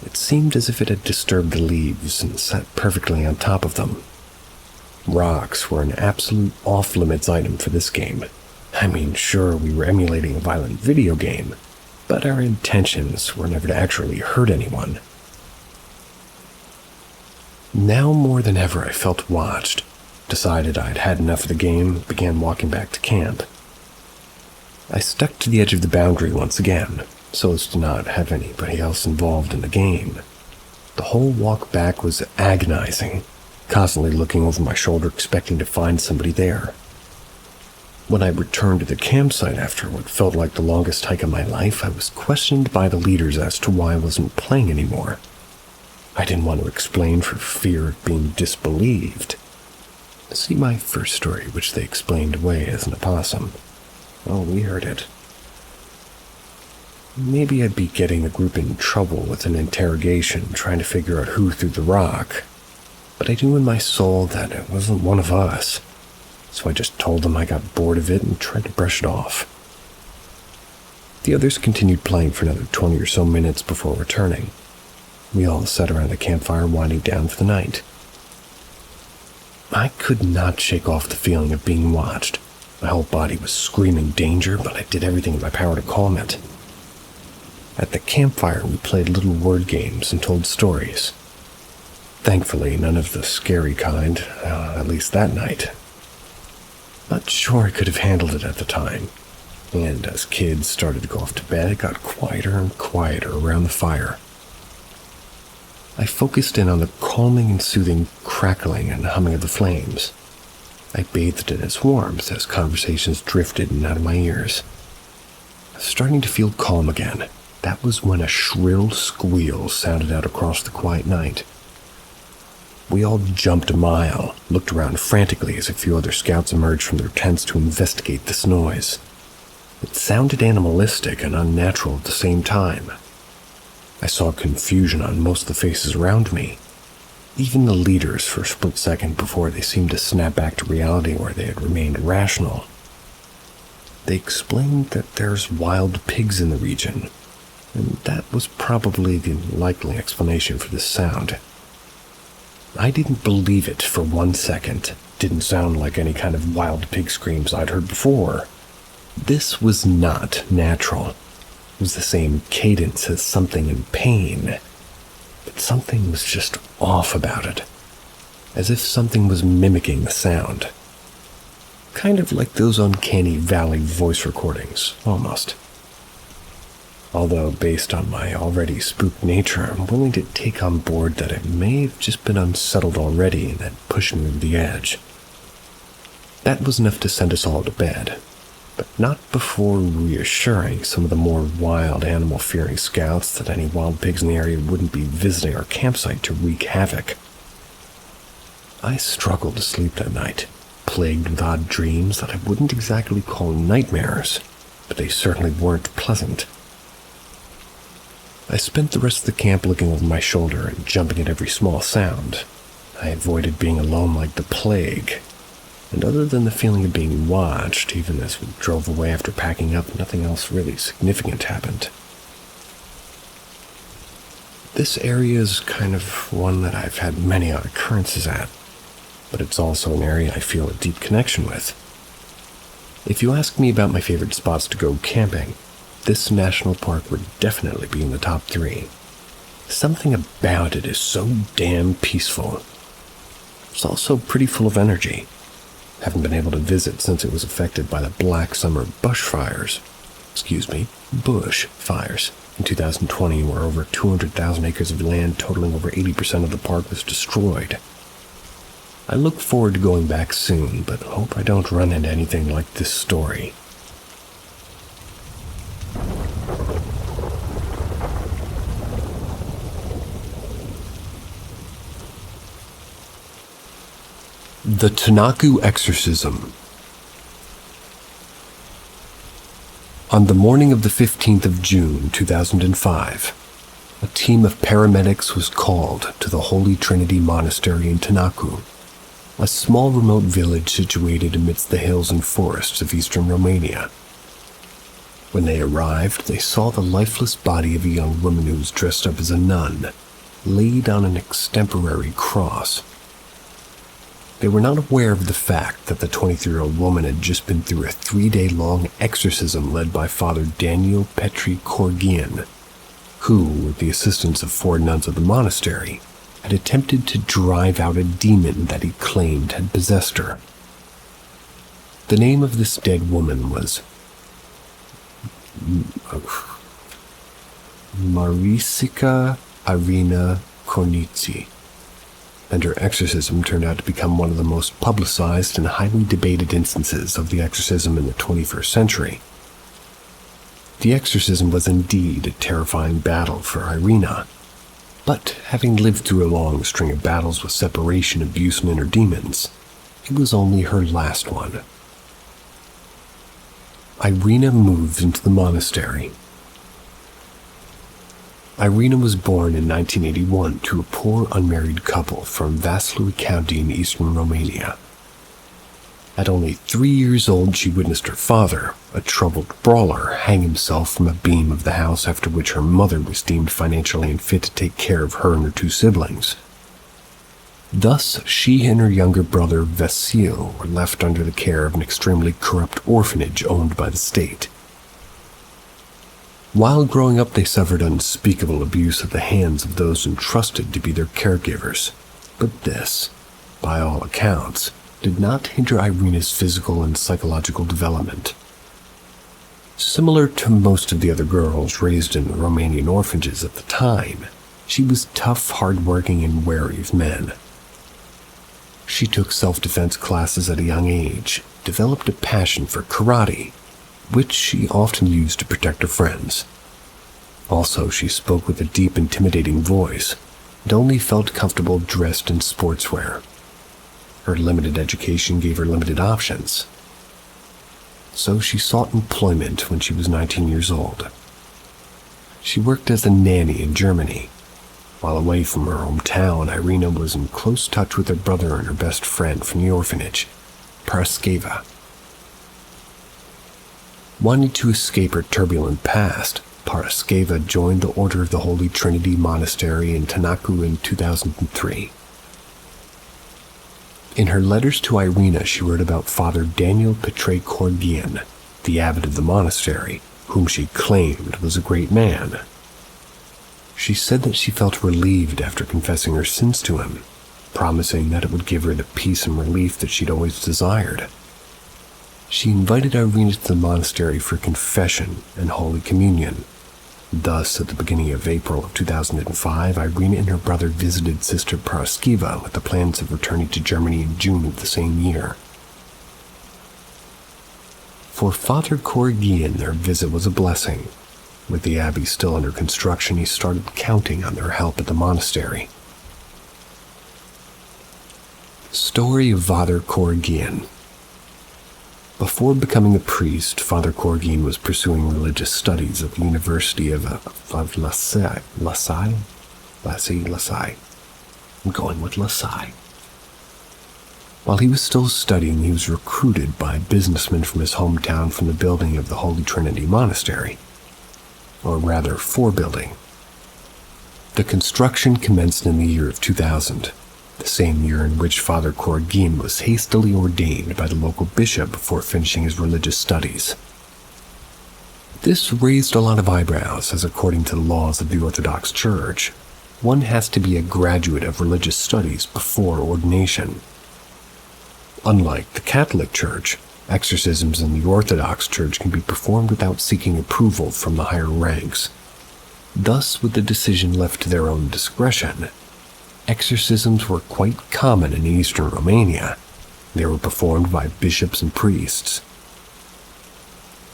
It seemed as if it had disturbed the leaves and sat perfectly on top of them. Rocks were an absolute off-limits item for this game. I mean, sure, we were emulating a violent video game, but our intentions were never to actually hurt anyone. Now more than ever I felt watched, decided I'd had enough of the game, began walking back to camp. I stuck to the edge of the boundary once again, so as to not have anybody else involved in the game. The whole walk back was agonizing, constantly looking over my shoulder expecting to find somebody there. When I returned to the campsite after what felt like the longest hike of my life, I was questioned by the leaders as to why I wasn't playing anymore. I didn't want to explain for fear of being disbelieved. See my first story, which they explained away as an opossum. Well, we heard it. Maybe I'd be getting the group in trouble with an interrogation trying to figure out who threw the rock, but I knew in my soul that it wasn't one of us, so I just told them I got bored of it and tried to brush it off. The others continued playing for another 20 or so minutes before returning. We all sat around the campfire winding down for the night. I could not shake off the feeling of being watched. My whole body was screaming danger, but I did everything in my power to calm it. At the campfire, we played little word games and told stories. Thankfully, none of the scary kind, at least that night. Not sure I could have handled it at the time, and as kids started to go off to bed, it got quieter and quieter around the fire. I focused in on the calming and soothing crackling and humming of the flames. I bathed in its warmth as conversations drifted in and out of my ears. I was starting to feel calm again. That was when a shrill squeal sounded out across the quiet night. We all jumped a mile, looked around frantically as a few other scouts emerged from their tents to investigate this noise. It sounded animalistic and unnatural at the same time. I saw confusion on most of the faces around me. Even the leaders for a split second before they seemed to snap back to reality where they had remained rational. They explained that there's wild pigs in the region, and that was probably the likely explanation for this sound. I didn't believe it for 1 second. Didn't sound like any kind of wild pig screams I'd heard before. This was not natural. It was the same cadence as something in pain, but something was just off about it, as if something was mimicking the sound. Kind of like those uncanny valley voice recordings, almost. Although, based on my already spooked nature, I'm willing to take on board that it may have just been unsettled already and had pushed me over the edge. That was enough to send us all to bed, but not before reassuring some of the more wild animal-fearing scouts that any wild pigs in the area wouldn't be visiting our campsite to wreak havoc. I struggled to sleep that night, plagued with odd dreams that I wouldn't exactly call nightmares, but they certainly weren't pleasant. I spent the rest of the camp looking over my shoulder and jumping at every small sound. I avoided being alone like the plague, and other than the feeling of being watched, even as we drove away after packing up, nothing else really significant happened. This area is kind of one that I've had many odd occurrences at, but it's also an area I feel a deep connection with. If you ask me about my favorite spots to go camping, this national park would definitely be in the top 3. Something about it is so damn peaceful. It's also pretty full of energy. Haven't been able to visit since it was affected by the Black Summer bushfires in 2020, where over 200,000 acres of land totaling over 80% of the park was destroyed. I look forward to going back soon, but hope I don't run into anything like this story. The Tanacu exorcism. On the morning of the 15th of June, 2005, a team of paramedics was called to the Holy Trinity Monastery in Tanacu, a small remote village situated amidst the hills and forests of eastern Romania. When they arrived, they saw the lifeless body of a young woman who was dressed up as a nun, laid on an extemporary cross. They were not aware of the fact that the 23-year-old woman had just been through a 3-day-long exorcism led by Father Daniel Petri Corgian, who, with the assistance of 4 nuns of the monastery, had attempted to drive out a demon that he claimed had possessed her. The name of this dead woman was Marisica Irina Kornitzi, and her exorcism turned out to become one of the most publicized and highly debated instances of the exorcism in the 21st century. The exorcism was indeed a terrifying battle for Irina, but having lived through a long string of battles with separation, abuse, and inner demons, it was only her last one. Irina moved into the monastery. Irina was born in 1981 to a poor unmarried couple from Vaslui County in eastern Romania. At only 3 years old, she witnessed her father, a troubled brawler, hang himself from a beam of the house, after which her mother was deemed financially unfit to take care of her and her 2 siblings. Thus, she and her younger brother, Vasil, were left under the care of an extremely corrupt orphanage owned by the state. While growing up, they suffered unspeakable abuse at the hands of those entrusted to be their caregivers, but this, by all accounts, did not hinder Irina's physical and psychological development. Similar to most of the other girls raised in Romanian orphanages at the time, she was tough, hard-working, and wary of men. She took self-defense classes at a young age, developed a passion for karate, which she often used to protect her friends. Also, she spoke with a deep, intimidating voice, and only felt comfortable dressed in sportswear. Her limited education gave her limited options, so she sought employment when she was 19 years old. She worked as a nanny in Germany. While away from her hometown, Irina was in close touch with her brother and her best friend from the orphanage, Paraskeva. Wanting to escape her turbulent past, Paraskeva joined the Order of the Holy Trinity Monastery in Tanacu in 2003. In her letters to Irina, she wrote about Father Daniel Petre Corgian, the abbot of the monastery, whom she claimed was a great man. She said that she felt relieved after confessing her sins to him, promising that it would give her the peace and relief that she'd always desired. She invited Irina to the monastery for confession and Holy Communion. Thus, at the beginning of April of 2005, Irina and her brother visited Sister Paraskeva with the plans of returning to Germany in June of the same year. For Father Corrigian, their visit was a blessing. With the abbey still under construction, he started counting on their help at the monastery. Story of Father Corrigian. Before becoming a priest, Father Corrigian was pursuing religious studies at the University of Lasai. I'm going with Lasai. While he was still studying, he was recruited by businessmen from his hometown from the building of the Holy Trinity Monastery, or rather, forebuilding. The construction commenced in the year of 2000, the same year in which Father Corrigian was hastily ordained by the local bishop before finishing his religious studies. This raised a lot of eyebrows, as according to the laws of the Orthodox Church, one has to be a graduate of religious studies before ordination. Unlike the Catholic Church, exorcisms in the Orthodox Church can be performed without seeking approval from the higher ranks. Thus, with the decision left to their own discretion, exorcisms were quite common in eastern Romania. They were performed by bishops and priests.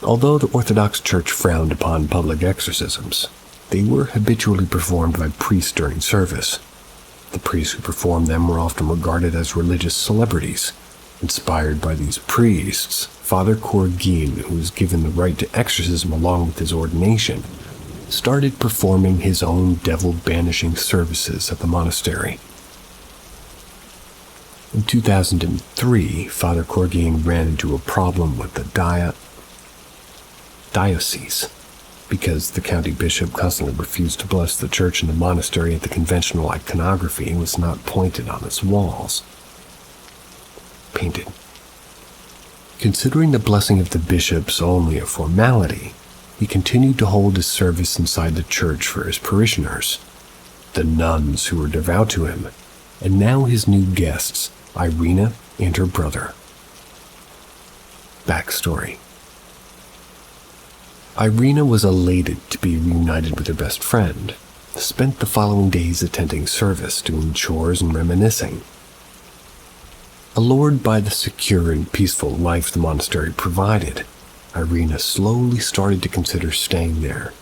Although the Orthodox Church frowned upon public exorcisms, they were habitually performed by priests during service. The priests who performed them were often regarded as religious celebrities. Inspired by these priests, Father Corrigian, who was given the right to exorcism along with his ordination, started performing his own devil-banishing services at the monastery. In 2003, Father Corrigian ran into a problem with the diocese because the county bishop constantly refused to bless the church and the monastery, and the conventional iconography was not pointed on its walls. Painted. Considering the blessing of the bishops only a formality, he continued to hold his service inside the church for his parishioners, the nuns who were devout to him, and now his new guests, Irina and her brother. Backstory. Irina was elated to be reunited with her best friend, spent the following days attending service, doing chores and reminiscing. Allured by the secure and peaceful life the monastery provided, Irina slowly started to consider staying there,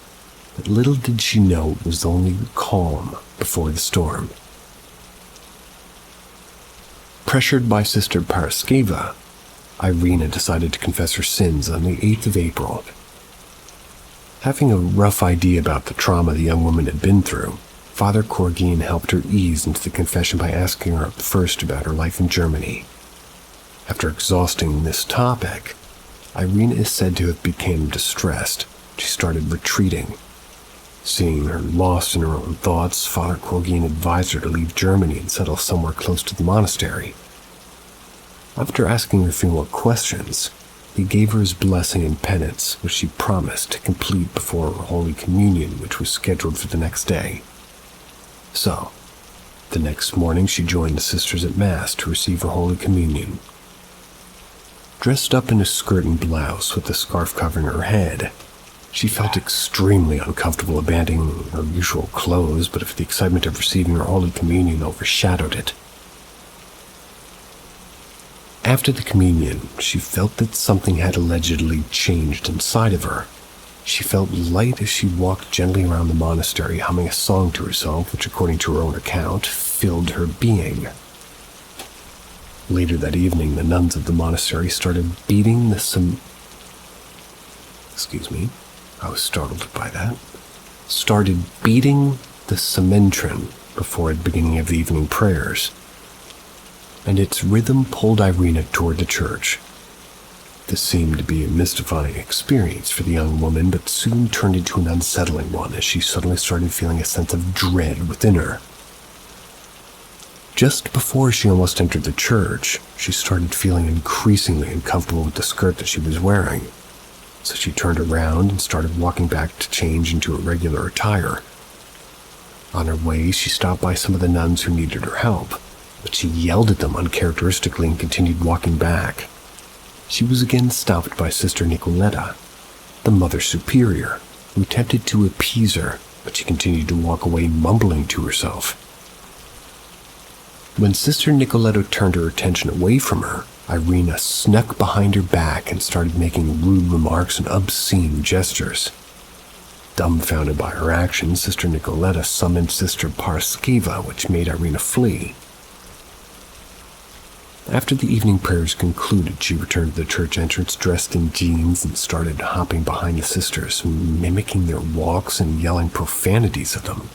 but little did she know it was only the calm before the storm. Pressured by Sister Paraskeva, Irina decided to confess her sins on the 8th of April. Having a rough idea about the trauma the young woman had been through, Father Korgin helped her ease into the confession by asking her first about her life in Germany. After exhausting this topic, Irina is said to have become distressed. She started retreating. Seeing her lost in her own thoughts, Father Korgin advised her to leave Germany and settle somewhere close to the monastery. After asking her a few more questions, he gave her his blessing and penance, which she promised to complete before her Holy Communion, which was scheduled for the next day. So, the next morning she joined the sisters at Mass to receive her Holy Communion. Dressed up in a skirt and blouse with a scarf covering her head, she felt extremely uncomfortable abandoning her usual clothes, but if the excitement of receiving her Holy Communion overshadowed it. After the communion, she felt that something had allegedly changed inside of her. She felt light as she walked gently around the monastery, humming a song to herself, which, according to her own account, filled her being. Later that evening, the nuns of the monastery started beating the I was startled by that. Started beating the cementron before the beginning of the evening prayers, and its rhythm pulled Irina toward the church. This seemed to be a mystifying experience for the young woman, but soon turned into an unsettling one as she suddenly started feeling a sense of dread within her. Just before she almost entered the church, she started feeling increasingly uncomfortable with the skirt that she was wearing, so she turned around and started walking back to change into her regular attire. On her way, she stopped by some of the nuns who needed her help, but she yelled at them uncharacteristically and continued walking back. She was again stopped by Sister Nicoletta, the Mother Superior, who attempted to appease her, but she continued to walk away mumbling to herself. When Sister Nicoletta turned her attention away from her, Irina snuck behind her back and started making rude remarks and obscene gestures. Dumbfounded by her actions, Sister Nicoletta summoned Sister Paraskeva, which made Irina flee. After the evening prayers concluded, she returned to the church entrance dressed in jeans and started hopping behind the sisters, mimicking their walks and yelling profanities at them.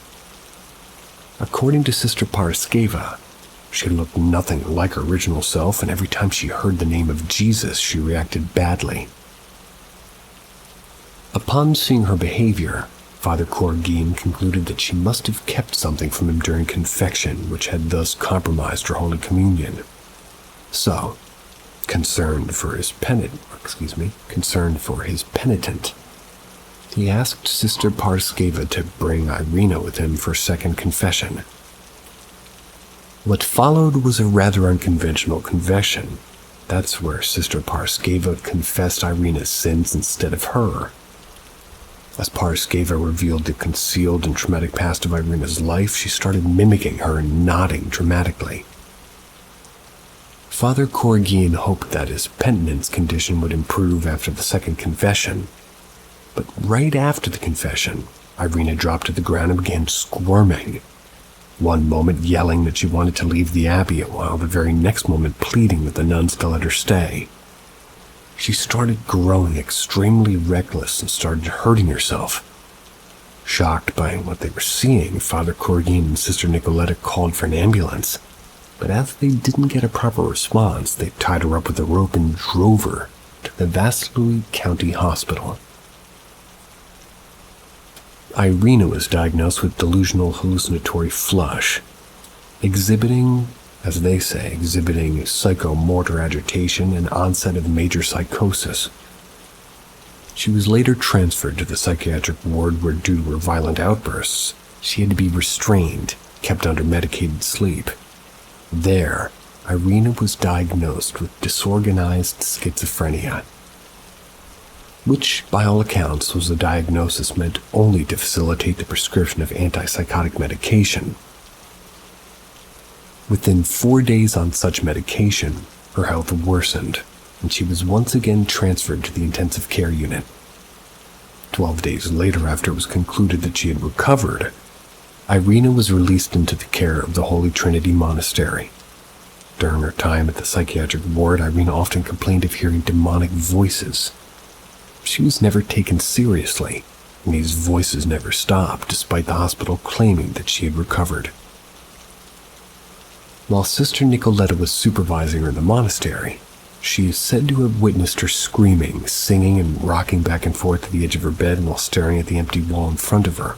According to Sister Paraskeva, she looked nothing like her original self, and every time she heard the name of Jesus, she reacted badly. Upon seeing her behavior, Father Korgin concluded that she must have kept something from him during confection, which had thus compromised her Holy Communion. So, concerned for his penitent, he asked Sister Paraskeva to bring Irina with him for a second confession. What followed was a rather unconventional confession. That's where Sister Paraskeva confessed Irina's sins instead of her. As Paraskeva revealed the concealed and traumatic past of Irina's life, she started mimicking her and nodding dramatically. Father Korgin hoped that his penitence condition would improve after the second confession, but right after the confession, Irina dropped to the ground and began squirming, one moment yelling that she wanted to leave the abbey, while the very next moment pleading that the nuns to let her stay. She started growing extremely reckless and started hurting herself. Shocked by what they were seeing, Father Korgin and Sister Nicoletta called for an ambulance, but as they didn't get a proper response, they tied her up with a rope and drove her to the Vaslui County Hospital. Irina was diagnosed with delusional hallucinatory flush, exhibiting psychomotor agitation and onset of major psychosis. She was later transferred to the psychiatric ward where, due to her violent outbursts, she had to be restrained, kept under medicated sleep. There, Irina was diagnosed with disorganized schizophrenia. which, by all accounts, was a diagnosis meant only to facilitate the prescription of antipsychotic medication. Within 4 days on such medication, her health worsened, and she was once again transferred to the intensive care unit. 12 days later, after it was concluded that she had recovered, Irina was released into the care of the Holy Trinity Monastery. During her time at the psychiatric ward, Irina often complained of hearing demonic voices. She was never taken seriously, and these voices never stopped, despite the hospital claiming that she had recovered. While Sister Nicoletta was supervising her in the monastery, she is said to have witnessed her screaming, singing, and rocking back and forth at the edge of her bed while staring at the empty wall in front of her.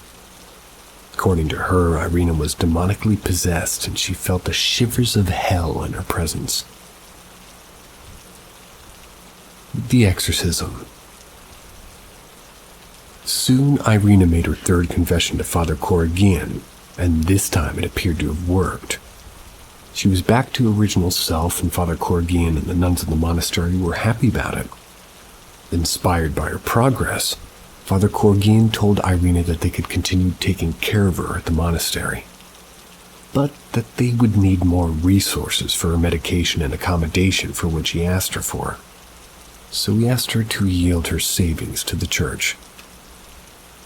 According to her, Irina was demonically possessed, and she felt the shivers of hell in her presence. The exorcism. Soon, Irina made her third confession to Father Corrigan, and this time it appeared to have worked. She was back to original self, and Father Corrigan and the nuns in the monastery were happy about it. Inspired by her progress, Father Corrigan told Irina that they could continue taking care of her at the monastery, but that they would need more resources for her medication and accommodation for what she asked her for. So he asked her to yield her savings to the church.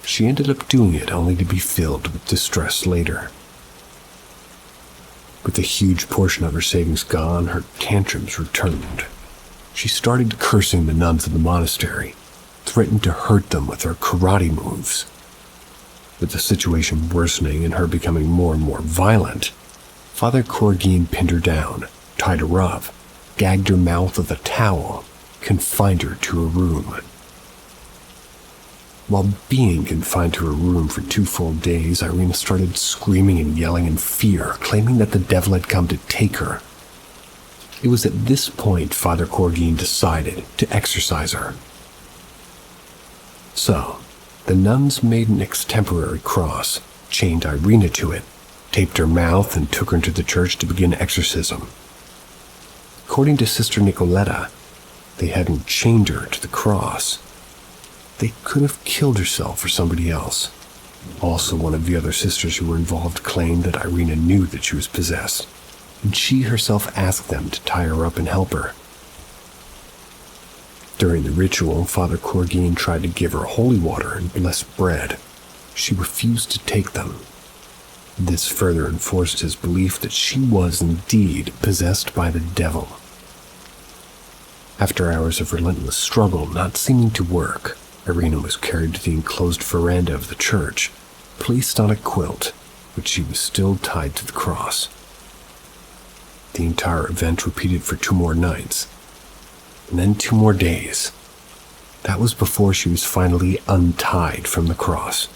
She ended up doing it, only to be filled with distress later. With a huge portion of her savings gone, her tantrums returned. She started cursing the nuns of the monastery, threatened to hurt them with her karate moves. With the situation worsening and her becoming more and more violent, Father Corrigan pinned her down, tied her up, gagged her mouth with a towel, confined her to a room. While being confined to her room for 2 full days, Irina started screaming and yelling in fear, claiming that the devil had come to take her. It was at this point Father Corrigan decided to exorcise her. So, the nuns made an extemporary cross, chained Irina to it, taped her mouth, and took her into the church to begin exorcism. According to Sister Nicoletta, they hadn't chained her to the cross. They could have killed herself or somebody else. Also, one of the other sisters who were involved claimed that Irina knew that she was possessed, and she herself asked them to tie her up and help her. During the ritual, Father Corrigan tried to give her holy water and blessed bread. She refused to take them. This further enforced his belief that she was indeed possessed by the devil. After hours of relentless struggle not seeming to work, Irina was carried to the enclosed veranda of the church, placed on a quilt, but she was still tied to the cross. The entire event repeated for 2 more nights, and then 2 more days. That was before she was finally untied from the cross.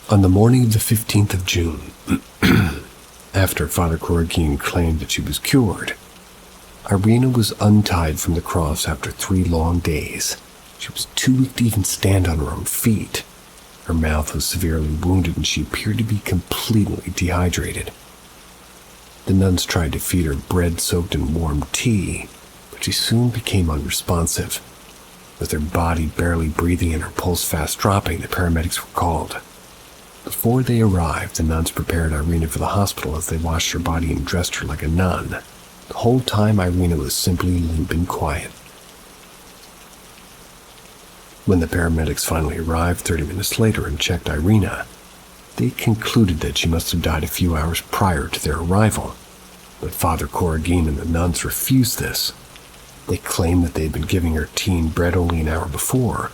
On the morning of the 15th of June, after Father Corrigan claimed that she was cured, Irina was untied from the cross after 3 long days. She was too weak to even stand on her own feet. Her mouth was severely wounded and she appeared to be completely dehydrated. The nuns tried to feed her bread soaked in warm tea, but she soon became unresponsive. With her body barely breathing and her pulse fast dropping, the paramedics were called. Before they arrived, the nuns prepared Irina for the hospital as they washed her body and dressed her like a nun. The whole time, Irina was simply limp and quiet. When the paramedics finally arrived 30 minutes later and checked Irina, they concluded that she must have died a few hours prior to their arrival. But Father Corrigan and the nuns refused this. They claimed that they had been giving her tea and bread only an hour before.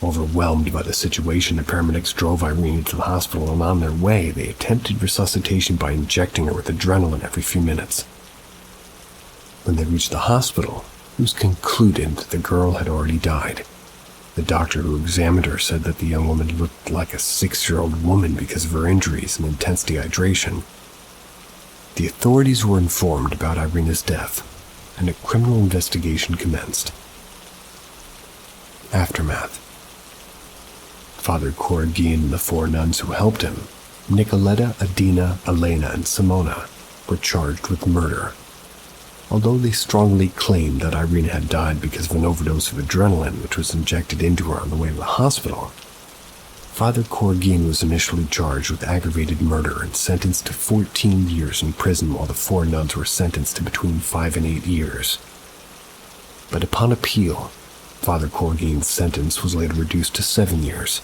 Overwhelmed by the situation, the paramedics drove Irina to the hospital, and on their way, they attempted resuscitation by injecting her with adrenaline every few minutes. When they reached the hospital, it was concluded that the girl had already died. The doctor who examined her said that the young woman looked like a 6-year-old woman because of her injuries and intense dehydration. The authorities were informed about Irina's death, and a criminal investigation commenced. Aftermath. Father Corrigan and the 4 nuns who helped him, Nicoletta, Adina, Elena, and Simona, were charged with murder. although they strongly claimed that Irina had died because of an overdose of adrenaline which was injected into her on the way to the hospital. Father Corgin was initially charged with aggravated murder and sentenced to 14 years in prison, while the 4 nuns were sentenced to between 5 and 8 years. But upon appeal, Father Corgin's sentence was later reduced to 7 years.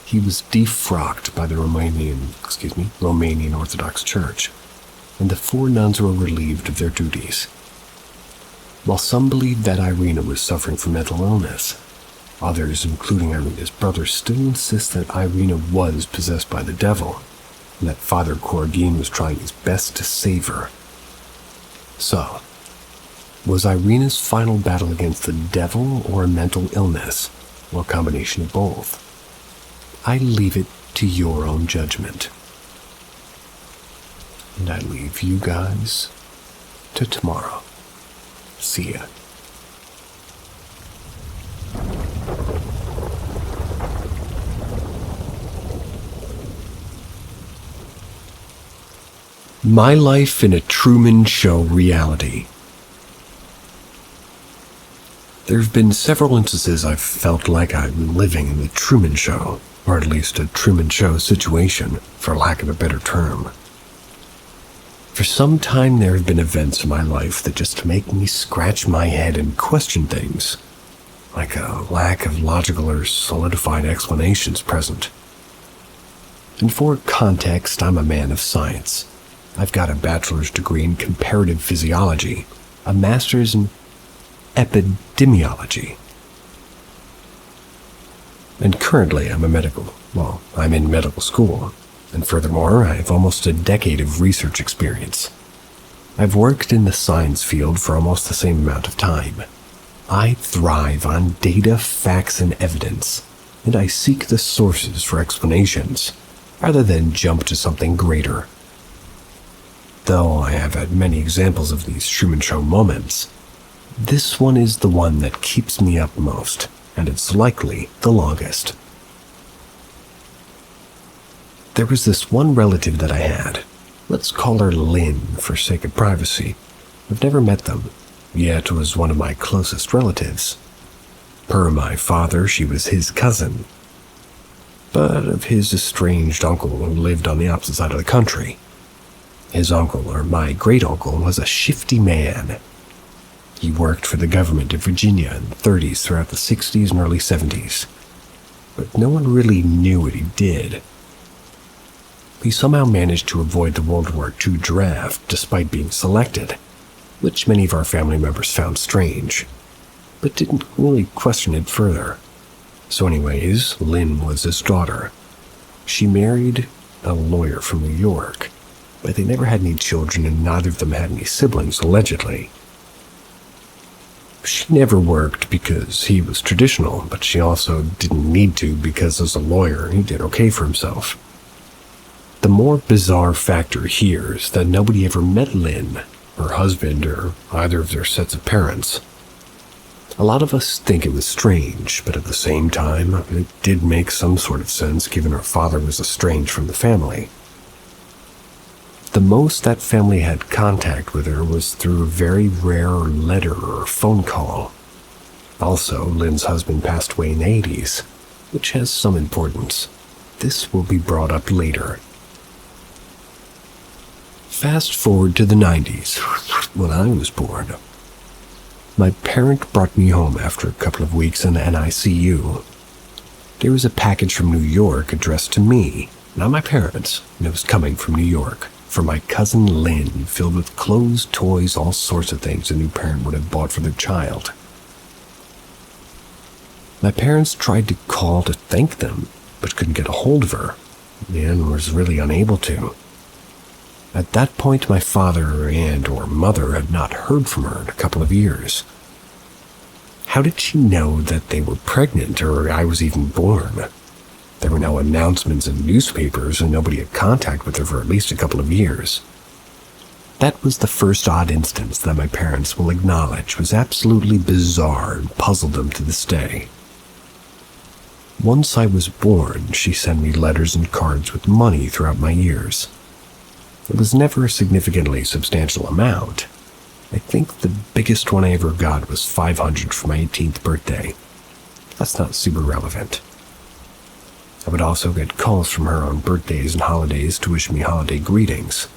He was defrocked by the Romanian Orthodox Church, and the 4 nuns were relieved of their duties. While some believed that Irina was suffering from mental illness, others, including Irina's brother, still insist that Irina was possessed by the devil, and that Father Corgin was trying his best to save her. So, was Irina's final battle against the devil or a mental illness, or a combination of both? I leave it to your own judgment. And I leave you guys to tomorrow. See ya. My life in a Truman Show reality. There have been several instances I've felt like I'm living in the Truman Show, or at least a Truman Show situation, for lack of a better term. For some time there have been events in my life that just make me scratch my head and question things, like a lack of logical or solidified explanations present. And for context, I'm a man of science. I've got a bachelor's degree in comparative physiology, a master's in epidemiology. And currently I'm in medical school, and furthermore, I have almost a decade of research experience. I've worked in the science field for almost the same amount of time. I thrive on data, facts, and evidence, and I seek the sources for explanations, rather than jump to something greater. Though I have had many examples of these Truman Show moments, this one is the one that keeps me up most, and it's likely the longest. There was this one relative that I had. Let's call her Lynn for sake of privacy. I've never met them, yet was one of my closest relatives. Per my father, she was his cousin, but of his estranged uncle who lived on the opposite side of the country. His uncle, or my great-uncle, was a shifty man. He worked for the government of Virginia in the 30s throughout the 60s and early 70s, but no one really knew what he did. He somehow managed to avoid the World War II draft despite being selected, which many of our family members found strange, but didn't really question it further. So anyways, Lynn was his daughter. She married a lawyer from New York, but they never had any children and neither of them had any siblings, allegedly. She never worked because he was traditional, but she also didn't need to because as a lawyer, he did okay for himself. The more bizarre factor here is that nobody ever met Lynn, her husband, or either of their sets of parents. A lot of us think it was strange, but at the same time, it did make some sort of sense given her father was estranged from the family. The most that family had contact with her was through a very rare letter or phone call. Also, Lynn's husband passed away in the 80s, which has some importance. This will be brought up later. Fast forward to the 90s, when I was born. My parent brought me home after a couple of weeks in the NICU. There was a package from New York addressed to me, not my parents, and it was coming from New York. For my cousin Lynn, filled with clothes, toys, all sorts of things a new parent would have bought for their child. My parents tried to call to thank them, but couldn't get a hold of her, and was really unable to. At that point, my father and/or mother had not heard from her in a couple of years. How did she know that they were pregnant or I was even born? There were no announcements in newspapers and nobody had contact with her for at least a couple of years. That was the first odd instance that my parents will acknowledge was absolutely bizarre and puzzled them to this day. Once I was born, she sent me letters and cards with money throughout my years. It was never a significantly substantial amount, I think the biggest one I ever got was $500 for my 18th birthday. That's not super relevant. I would also get calls from her on birthdays and holidays to wish me holiday greetings.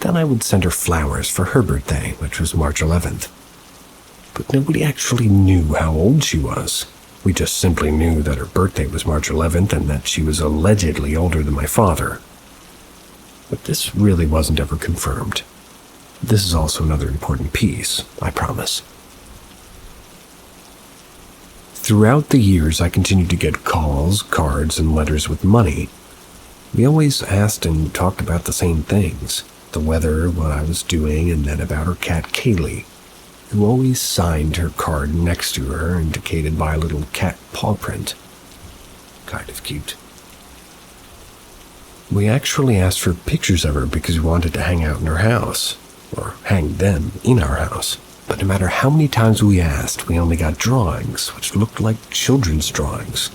Then I would send her flowers for her birthday, which was March 11th. But nobody actually knew how old she was. We just simply knew that her birthday was March 11th and that she was allegedly older than my father. But this really wasn't ever confirmed. This is also another important piece, I promise. Throughout the years, I continued to get calls, cards, and letters with money. We always asked and talked about the same things: the weather, what I was doing, and then about her cat Kaylee, who always signed her card next to her, indicated by a little cat paw print. Kind of cute. We actually asked for pictures of her because we wanted to hang out in her house, or hang them in our house. But no matter how many times we asked, we only got drawings, which looked like children's drawings.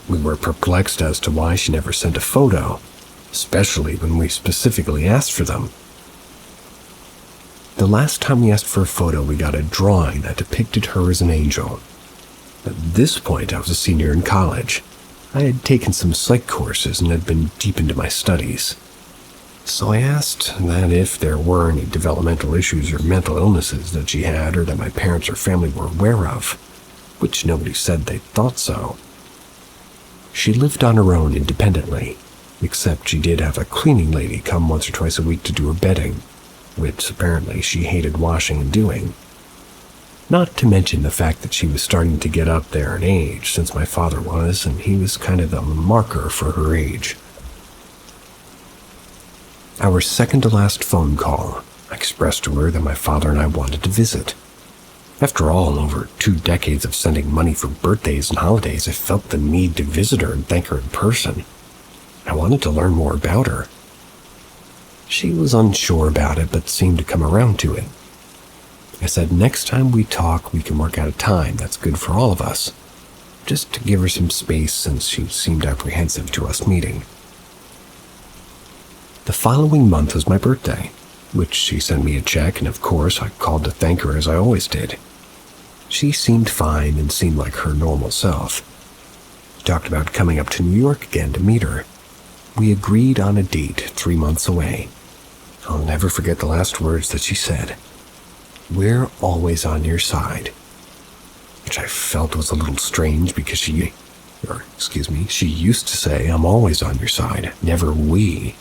We were perplexed as to why she never sent a photo, especially when we specifically asked for them. The last time we asked for a photo, we got a drawing that depicted her as an angel. At this point, I was a senior in college. I had taken some psych courses and had been deep into my studies. So I asked that if there were any developmental issues or mental illnesses that she had or that my parents or family were aware of, which nobody said they thought so. She lived on her own independently, except she did have a cleaning lady come once or twice a week to do her bedding, which apparently she hated washing and doing. Not to mention the fact that she was starting to get up there in age, since my father was, and he was kind of the marker for her age. Our second-to-last phone call, I expressed to her that my father and I wanted to visit. After all, over 2 decades of sending money for birthdays and holidays, I felt the need to visit her and thank her in person. I wanted to learn more about her. She was unsure about it, but seemed to come around to it. I said next time we talk, we can work out a time that's good for all of us, just to give her some space since she seemed apprehensive to us meeting. The following month was my birthday, which she sent me a check, and of course I called to thank her as I always did. She seemed fine and seemed like her normal self. We talked about coming up to New York again to meet her. We agreed on a date 3 months away. I'll never forget the last words that she said. "We're always on your side," which I felt was a little strange because she used to say, "I'm always on your side," never "we."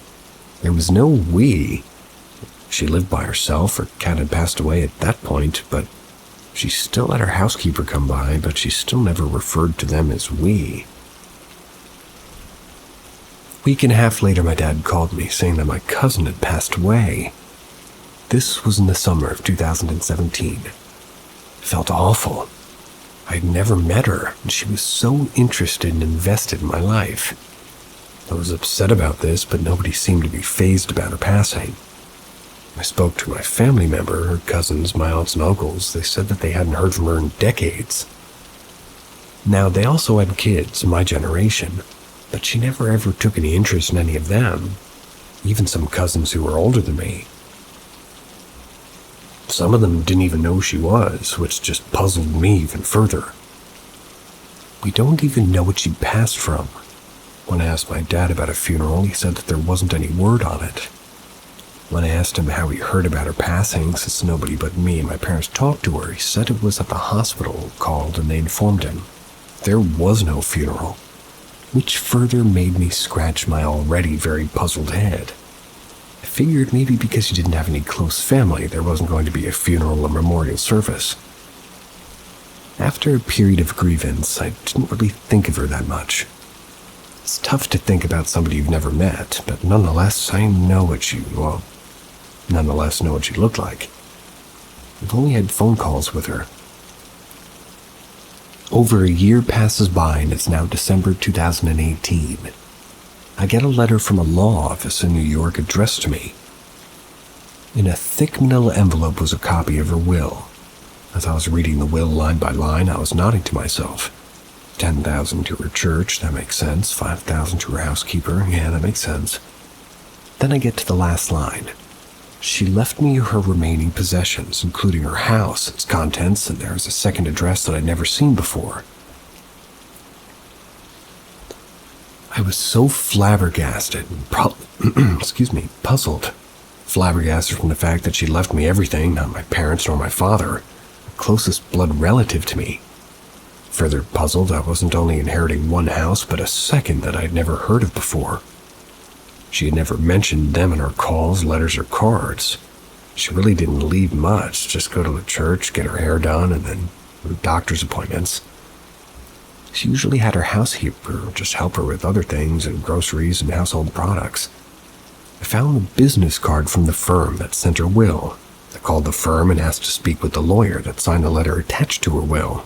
There was no "we." She lived by herself, her cat had passed away at that point, but she still had her housekeeper come by, but she still never referred to them as "we." A week and a half later, my dad called me saying that my cousin had passed away. This was in the summer of 2017. It felt awful. I had never met her, and she was so interested and invested in my life. I was upset about this, but nobody seemed to be fazed about her passing. I spoke to my family member, her cousins, my aunts and uncles. They said that they hadn't heard from her in decades. Now, they also had kids, my generation, but she never ever took any interest in any of them, even some cousins who were older than me. Some of them didn't even know who she was, which just puzzled me even further. We don't even know what she passed from. When I asked my dad about a funeral, he said that there wasn't any word on it. When I asked him how he heard about her passing, since nobody but me and my parents talked to her, he said it was at the hospital called and they informed him. There was no funeral, which further made me scratch my already very puzzled head. I figured maybe because she didn't have any close family, there wasn't going to be a funeral or memorial service. After a period of grievance, I didn't really think of her that much. It's tough to think about somebody you've never met, but nonetheless, I know what she looked like. I've only had phone calls with her. Over a year passes by and it's now December 2018. I get a letter from a law office in New York addressed to me. In a thick manila envelope was a copy of her will. As I was reading the will line by line, I was nodding to myself. 10,000 to her church, that makes sense. 5,000 to her housekeeper, yeah, that makes sense. Then I get to the last line. She left me her remaining possessions, including her house, its contents, and there was a second address that I'd never seen before. I was so flabbergasted and puzzled. Flabbergasted from the fact that she left me everything, not my parents nor my father, the closest blood relative to me. Further puzzled, I wasn't only inheriting one house, but a second that I'd never heard of before. She had never mentioned them in her calls, letters, or cards. She really didn't leave much, just go to the church, get her hair done, and then doctor's appointments. She usually had her housekeeper just help her with other things and groceries and household products. I found the business card from the firm that sent her will. I called the firm and asked to speak with the lawyer that signed the letter attached to her will.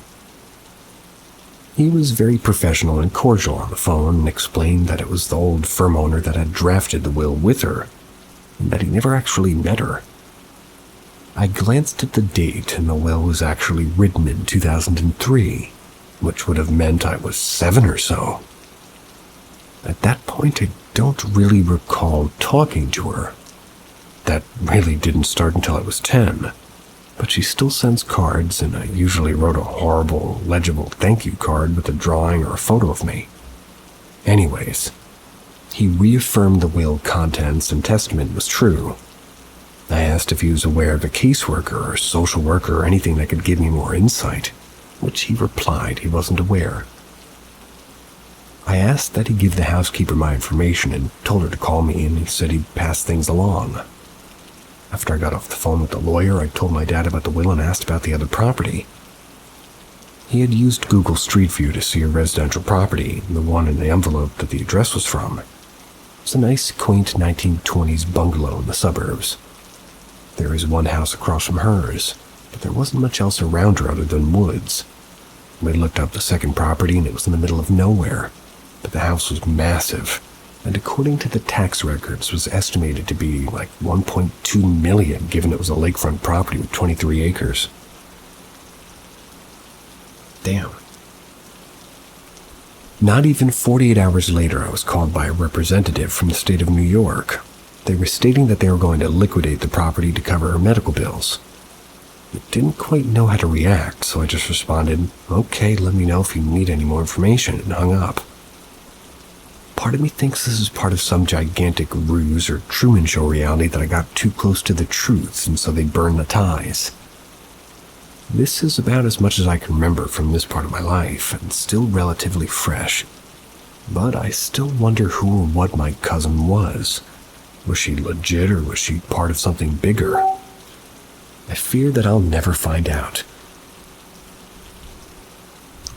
He was very professional and cordial on the phone and explained that it was the old firm owner that had drafted the will with her, and that he never actually met her. I glanced at the date, and the will was actually written in 2003, which would have meant I was 7 or so. At that point, I don't really recall talking to her. That really didn't start until I was 10. But she still sends cards, and I usually wrote a horrible, legible thank you card with a drawing or a photo of me. Anyways, he reaffirmed the will contents and testament was true. I asked if he was aware of a caseworker or social worker or anything that could give me more insight, which he replied he wasn't aware. I asked that he give the housekeeper my information and told her to call me, and he said he'd pass things along. After I got off the phone with the lawyer, I told my dad about the will and asked about the other property. He had used Google Street View to see a residential property, the one in the envelope that the address was from. It was a nice, quaint 1920s bungalow in the suburbs. There is one house across from hers, but there wasn't much else around her other than woods. We looked up the second property, and it was in the middle of nowhere, but the house was massive, and according to the tax records was estimated to be like $1.2 million, given it was a lakefront property with 23 acres. Damn. Not even 48 hours later, I was called by a representative from the state of New York. They were stating that they were going to liquidate the property to cover her medical bills. I didn't quite know how to react, so I just responded, "Okay, let me know if you need any more information," and hung up. Part of me thinks this is part of some gigantic ruse or Truman Show reality that I got too close to the truth, and so they burned the ties. This is about as much as I can remember from this part of my life, and still relatively fresh. But I still wonder who or what my cousin was. Was she legit, or was she part of something bigger? I fear that I'll never find out.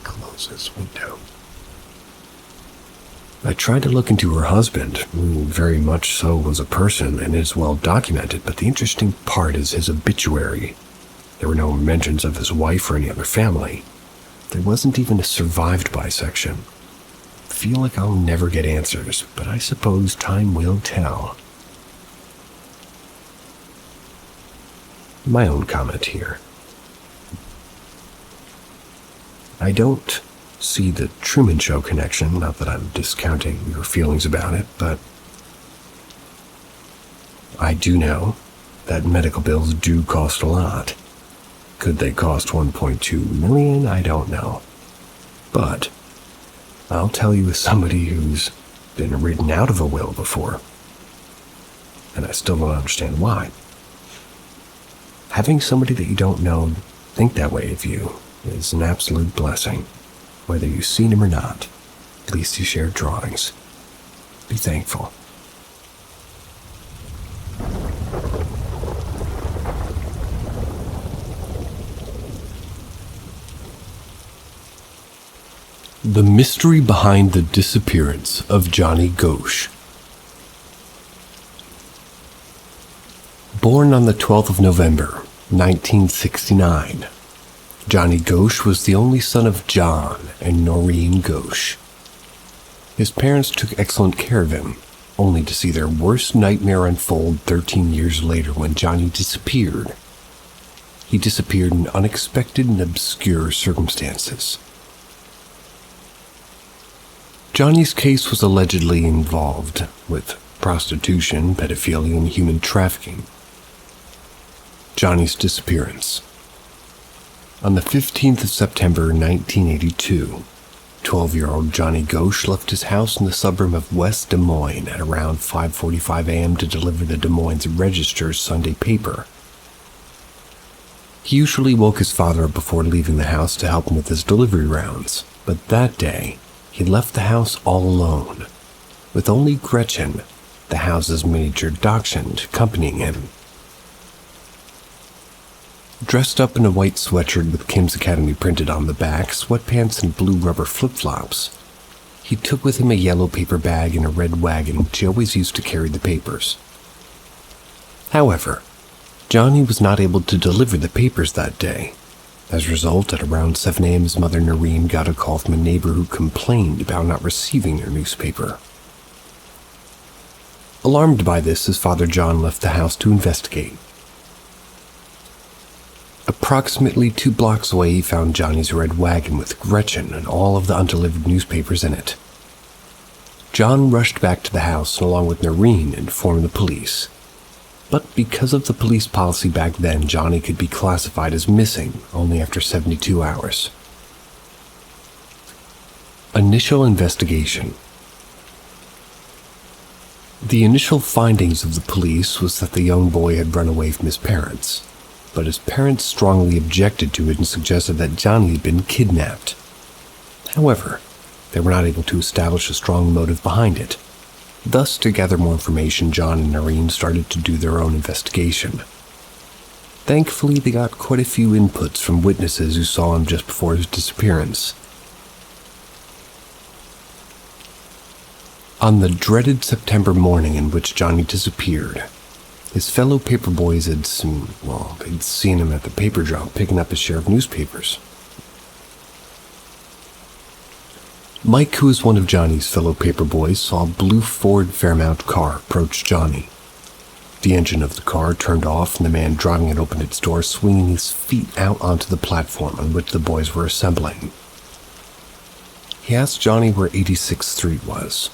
Close this window. I tried to look into her husband, who very much so was a person and is well documented, but the interesting part is his obituary. There were no mentions of his wife or any other family. There wasn't even a survived by section. I feel like I'll never get answers, but I suppose time will tell. My own comment here. I don't see the Truman Show connection, not that I'm discounting your feelings about it, but I do know that medical bills do cost a lot. Could they cost $1.2 million? I don't know. But I'll tell you as somebody who's been written out of a will before, and I still don't understand why. Having somebody that you don't know think that way of you is an absolute blessing. Whether you've seen him or not, at least you shared drawings. Be thankful. The mystery behind the disappearance of Johnny Gosch. Born on the 12th of November, 1969, Johnny Gosch was the only son of John and Noreen Gosch. His parents took excellent care of him, only to see their worst nightmare unfold 13 years later when Johnny disappeared. He disappeared in unexpected and obscure circumstances. Johnny's case was allegedly involved with prostitution, pedophilia, and human trafficking. Johnny's disappearance. On the 15th of September 1982, 12-year-old Johnny Gosch left his house in the suburb of West Des Moines at around 5:45 a.m. to deliver the Des Moines Register's Sunday paper. He usually woke his father up before leaving the house to help him with his delivery rounds, but that day, he left the house all alone, with only Gretchen, the house's miniature dachshund, accompanying him. Dressed up in a white sweatshirt with Kim's Academy printed on the back, sweatpants, and blue rubber flip-flops, he took with him a yellow paper bag and a red wagon which he always used to carry the papers. However, Johnny was not able to deliver the papers that day. As a result, at around 7 a.m., his mother Noreen got a call from a neighbor who complained about not receiving her newspaper. Alarmed by this, his father John left the house to investigate. Approximately 2 blocks away, he found Johnny's red wagon with Gretchen and all of the undelivered newspapers in it. John rushed back to the house and, along with Noreen, informed the police. But because of the police policy back then, Johnny could be classified as missing only after 72 hours. Initial investigation. The initial findings of the police was that the young boy had run away from his parents, but his parents strongly objected to it and suggested that Johnny had been kidnapped. However, they were not able to establish a strong motive behind it. Thus, to gather more information, John and Noreen started to do their own investigation. Thankfully, they got quite a few inputs from witnesses who saw him just before his disappearance. On the dreaded September morning in which Johnny disappeared, his fellow paperboys they'd seen him at the paper drop picking up his share of newspapers. Mike, who was one of Johnny's fellow paperboys, saw a blue Ford Fairmount car approach Johnny. The engine of the car turned off and the man driving it opened its door, swinging his feet out onto the platform on which the boys were assembling. He asked Johnny where 86th Street was,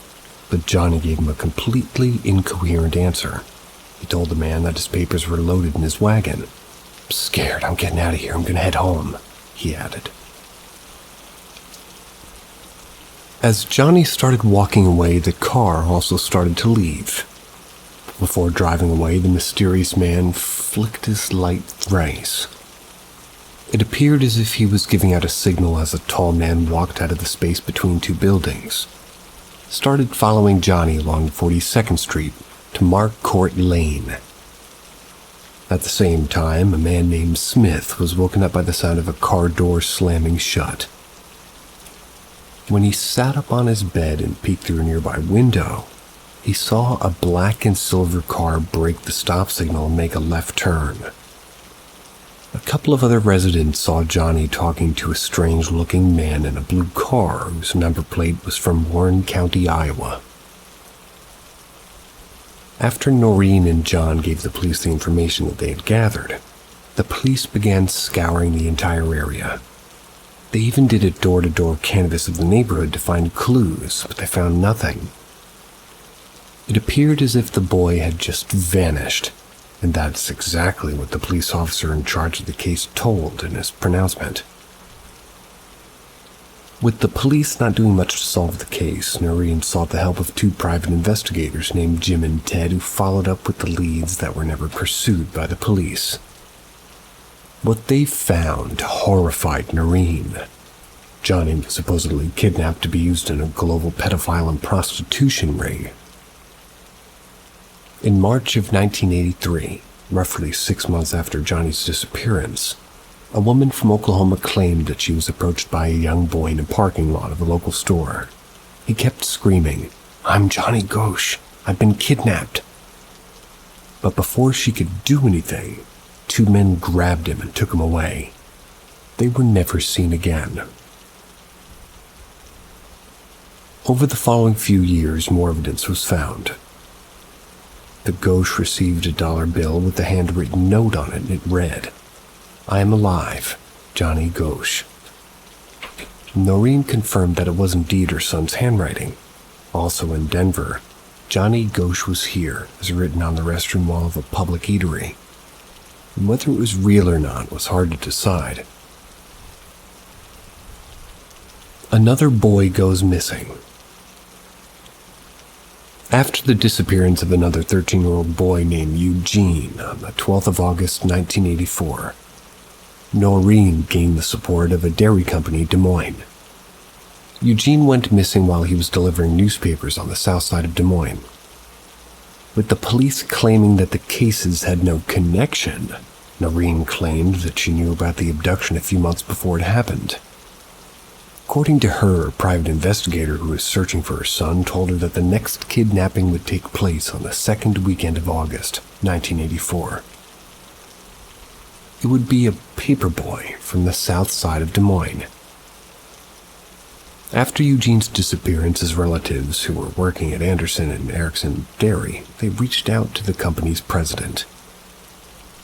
but Johnny gave him a completely incoherent answer. He told the man that his papers were loaded in his wagon. "I'm scared, I'm getting out of here, I'm gonna head home," he added. As Johnny started walking away, the car also started to leave. Before driving away, the mysterious man flicked his light thrice. It appeared as if he was giving out a signal as a tall man walked out of the space between 2 buildings, started following Johnny along 42nd Street to Mark Court Lane. At the same time, a man named Smith was woken up by the sound of a car door slamming shut. When he sat up on his bed and peeked through a nearby window, he saw a black and silver car break the stop signal and make a left turn. A couple of other residents saw Johnny talking to a strange-looking man in a blue car whose number plate was from Warren County, Iowa. After Noreen and John gave the police the information that they had gathered, the police began scouring the entire area. They even did a door-to-door canvass of the neighborhood to find clues, but they found nothing. It appeared as if the boy had just vanished, and that's exactly what the police officer in charge of the case told in his pronouncement. With the police not doing much to solve the case, Noreen sought the help of 2 private investigators named Jim and Ted, who followed up with the leads that were never pursued by the police. What they found horrified Noreen. Johnny was supposedly kidnapped to be used in a global pedophile and prostitution ring. In March of 1983, roughly 6 months after Johnny's disappearance, a woman from Oklahoma claimed that she was approached by a young boy in a parking lot of a local store. He kept screaming, "I'm Johnny Gosch. I've been kidnapped." But before she could do anything, 2 men grabbed him and took him away. They were never seen again. Over the following few years, more evidence was found. The Gosch received a dollar bill with a handwritten note on it, and it read, "I am alive, Johnny Gosch." Noreen confirmed that it was indeed her son's handwriting. Also in Denver, "Johnny Gosch was here," is written on the restroom wall of a public eatery. and whether it was real or not was hard to decide. Another boy goes missing. After the disappearance of another 13-year-old boy named Eugene on the 12th of August 1984, Noreen gained the support of a dairy company in Des Moines. Eugene went missing while he was delivering newspapers on the south side of Des Moines. With the police claiming that the cases had no connection, Noreen claimed that she knew about the abduction a few months before it happened. According to her, a private investigator who was searching for her son told her that the next kidnapping would take place on the second weekend of August, 1984. It would be a paperboy from the south side of Des Moines. After Eugene's disappearance, his relatives, who were working at Anderson and Erickson Dairy, they reached out to the company's president.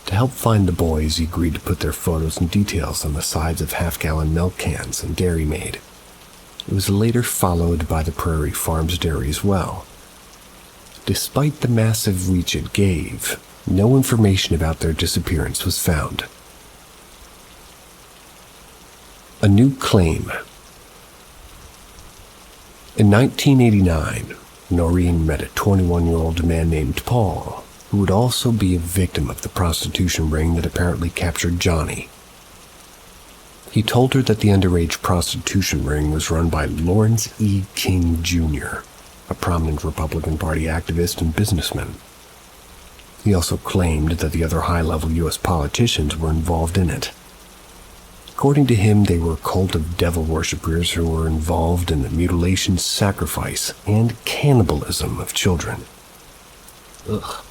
To help find the boys, he agreed to put their photos and details on the sides of half-gallon milk cans and Dairy Maid. It was later followed by the Prairie Farms Dairy as well. Despite the massive reach it gave, no information about their disappearance was found. A new claim. In 1989, Noreen met a 21-year-old man named Paul, who would also be a victim of the prostitution ring that apparently captured Johnny. He told her that the underage prostitution ring was run by Lawrence E. King Jr., a prominent Republican Party activist and businessman. He also claimed that the other high-level U.S. politicians were involved in it. According to him, they were a cult of devil worshippers who were involved in the mutilation, sacrifice, and cannibalism of children. Ugh.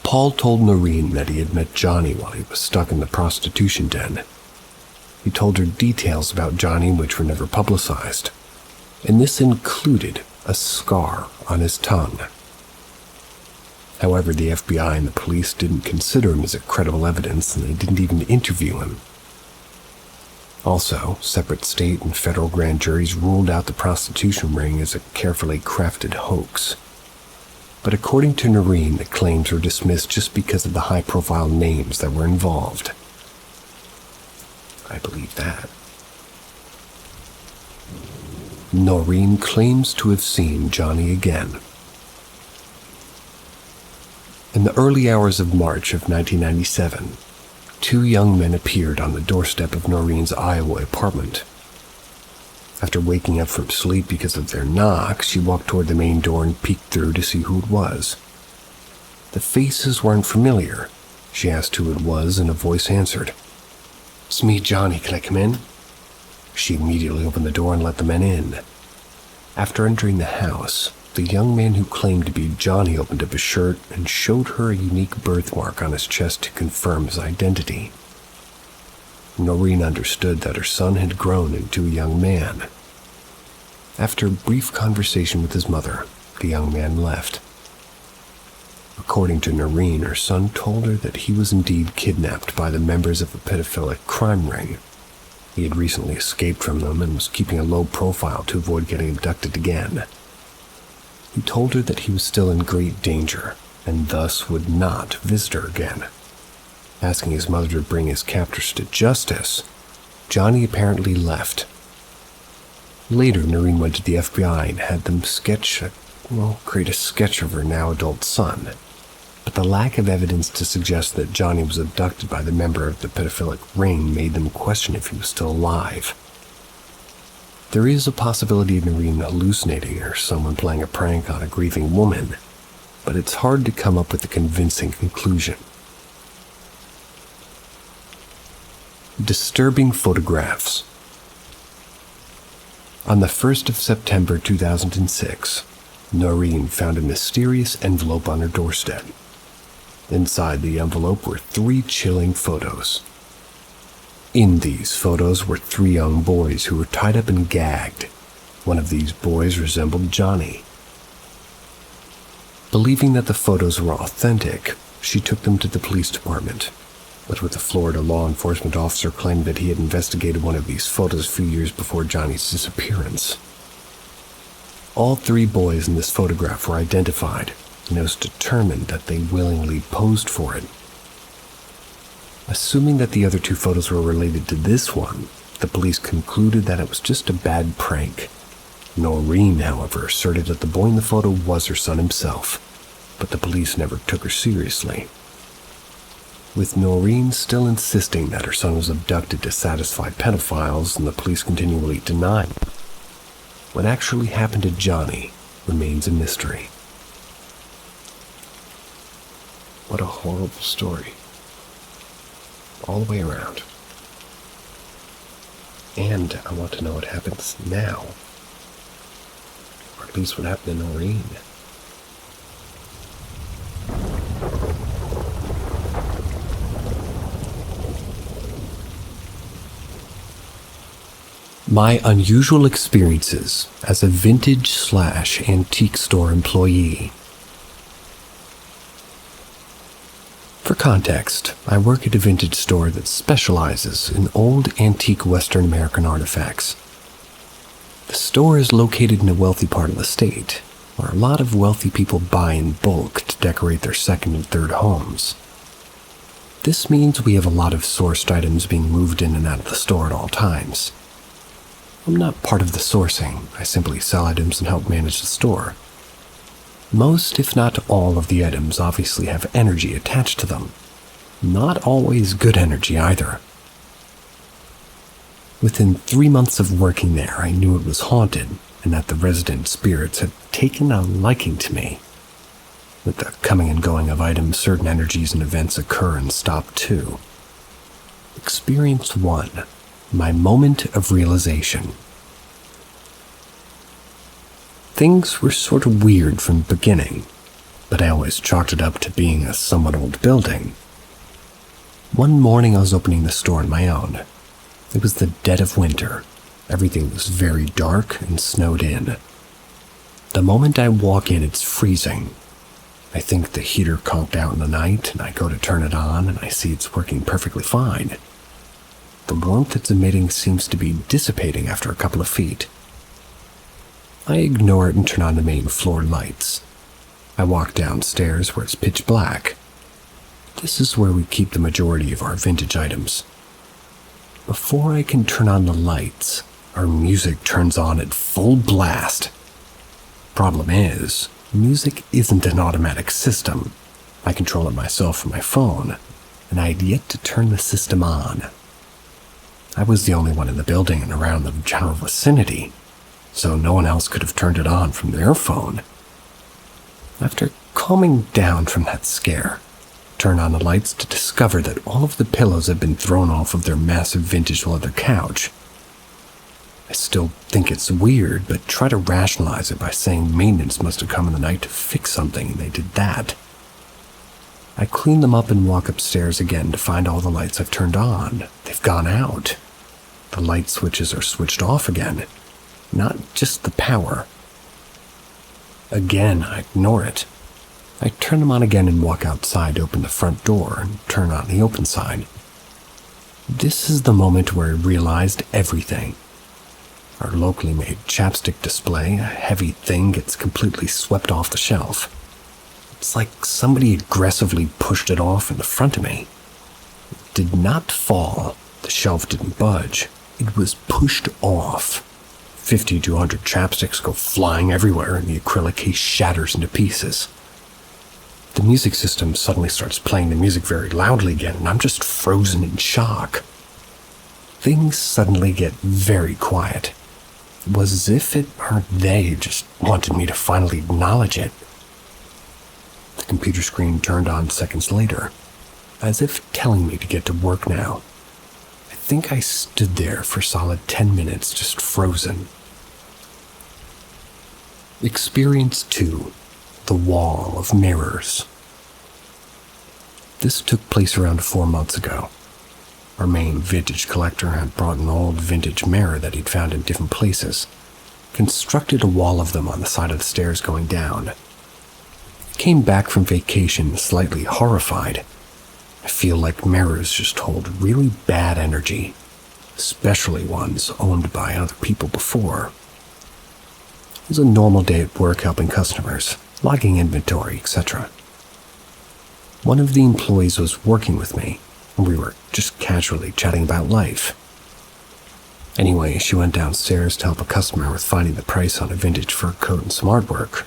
Paul told Noreen that he had met Johnny while he was stuck in the prostitution den. He told her details about Johnny which were never publicized, and this included a scar on his tongue. However, the FBI and the police didn't consider him as a credible evidence, and they didn't even interview him. Also, separate state and federal grand juries ruled out the prostitution ring as a carefully crafted hoax. But according to Noreen, the claims were dismissed just because of the high-profile names that were involved. I believe that. Noreen claims to have seen Johnny again. In the early hours of March of 1997, two young men appeared on the doorstep of Noreen's Iowa apartment. After waking up from sleep because of their knock, she walked toward the main door and peeked through to see who it was. The faces weren't familiar. She asked who it was, and a voice answered. "It's me, Johnny. Can I come in?" She immediately opened the door and let the men in. After entering the house, the young man who claimed to be Johnny opened up his shirt and showed her a unique birthmark on his chest to confirm his identity. Noreen understood that her son had grown into a young man. After a brief conversation with his mother, the young man left. According to Noreen, her son told her that he was indeed kidnapped by the members of a pedophilic crime ring. He had recently escaped from them and was keeping a low profile to avoid getting abducted again. He told her that he was still in great danger and thus would not visit her again. Asking his mother to bring his captors to justice, Johnny apparently left. Later, Noreen went to the FBI and had them create a sketch of her now adult son. But the lack of evidence to suggest that Johnny was abducted by the member of the pedophilic ring made them question if he was still alive. There is a possibility of Noreen hallucinating or someone playing a prank on a grieving woman, but it's hard to come up with a convincing conclusion. Disturbing photographs. On the 1st of September 2006, Noreen found a mysterious envelope on her doorstep. Inside the envelope were 3 chilling photos. In these photos were 3 young boys who were tied up and gagged. One of these boys resembled Johnny. Believing that the photos were authentic, she took them to the police department. But with a Florida law enforcement officer claiming that he had investigated one of these photos a few years before Johnny's disappearance. All 3 boys in this photograph were identified, and it was determined that they willingly posed for it. Assuming that the other two photos were related to this one, the police concluded that it was just a bad prank. Noreen, however, asserted that the boy in the photo was her son himself, but the police never took her seriously. With Noreen still insisting that her son was abducted to satisfy pedophiles and the police continually denying it, what actually happened to Johnny remains a mystery. What a horrible story. All the way around. And I want to know what happens now. Or at least what happened to Noreen. My unusual experiences as a vintage/antique store employee. For context, I work at a vintage store that specializes in old antique Western American artifacts. The store is located in a wealthy part of the state, where a lot of wealthy people buy in bulk to decorate their second and third homes. This means we have a lot of sourced items being moved in and out of the store at all times. I'm not part of the sourcing, I simply sell items and help manage the store. Most, if not all, of the items obviously have energy attached to them. Not always good energy either. Within 3 months of working there, I knew it was haunted and that the resident spirits had taken a liking to me. With the coming and going of items, certain energies and events occur and stop too. Experience 1. My moment of realization. Things were sort of weird from the beginning, but I always chalked it up to being a somewhat old building. One morning I was opening the store on my own. It was the dead of winter. Everything was very dark and snowed in. The moment I walk in, it's freezing. I think the heater conked out in the night, and I go to turn it on, and I see it's working perfectly fine. The warmth it's emitting seems to be dissipating after a couple of feet. I ignore it and turn on the main floor lights. I walk downstairs where it's pitch black. This is where we keep the majority of our vintage items. Before I can turn on the lights, our music turns on at full blast. Problem is, music isn't an automatic system. I control it myself from my phone, and I had yet to turn the system on. I was the only one in the building and around the general vicinity, so no one else could have turned it on from their phone. After calming down from that scare, turn on the lights to discover that all of the pillows had been thrown off of their massive vintage leather couch. I still think it's weird, but try to rationalize it by saying maintenance must have come in the night to fix something, and they did that. I clean them up and walk upstairs again to find all the lights I've turned on. They've gone out. The light switches are switched off again, not just the power. Again, I ignore it. I turn them on again and walk outside to open the front door and turn on the open side. This is the moment where I realized everything. Our locally made chapstick display, a heavy thing, gets completely swept off the shelf. It's like somebody aggressively pushed it off in the front of me. It did not fall. The shelf didn't budge. It was pushed off. 50 to 100 chapsticks go flying everywhere and the acrylic case shatters into pieces. The music system suddenly starts playing the music very loudly again, and I'm just frozen in shock. Things suddenly get very quiet. It was as if it or they just wanted me to finally acknowledge it. The computer screen turned on seconds later, as if telling me to get to work now. I think I stood there for a solid 10 minutes, just frozen. Experience 2. The Wall of Mirrors. This took place around 4 months ago. Our main vintage collector had brought an old vintage mirror that he'd found in different places, constructed a wall of them on the side of the stairs going down. I came back from vacation slightly horrified. I feel like mirrors just hold really bad energy, especially ones owned by other people before. It was a normal day at work helping customers. logging inventory, etc. One of the employees was working with me, and we were just casually chatting about life. Anyway, she went downstairs to help a customer with finding the price on a vintage fur coat and some artwork.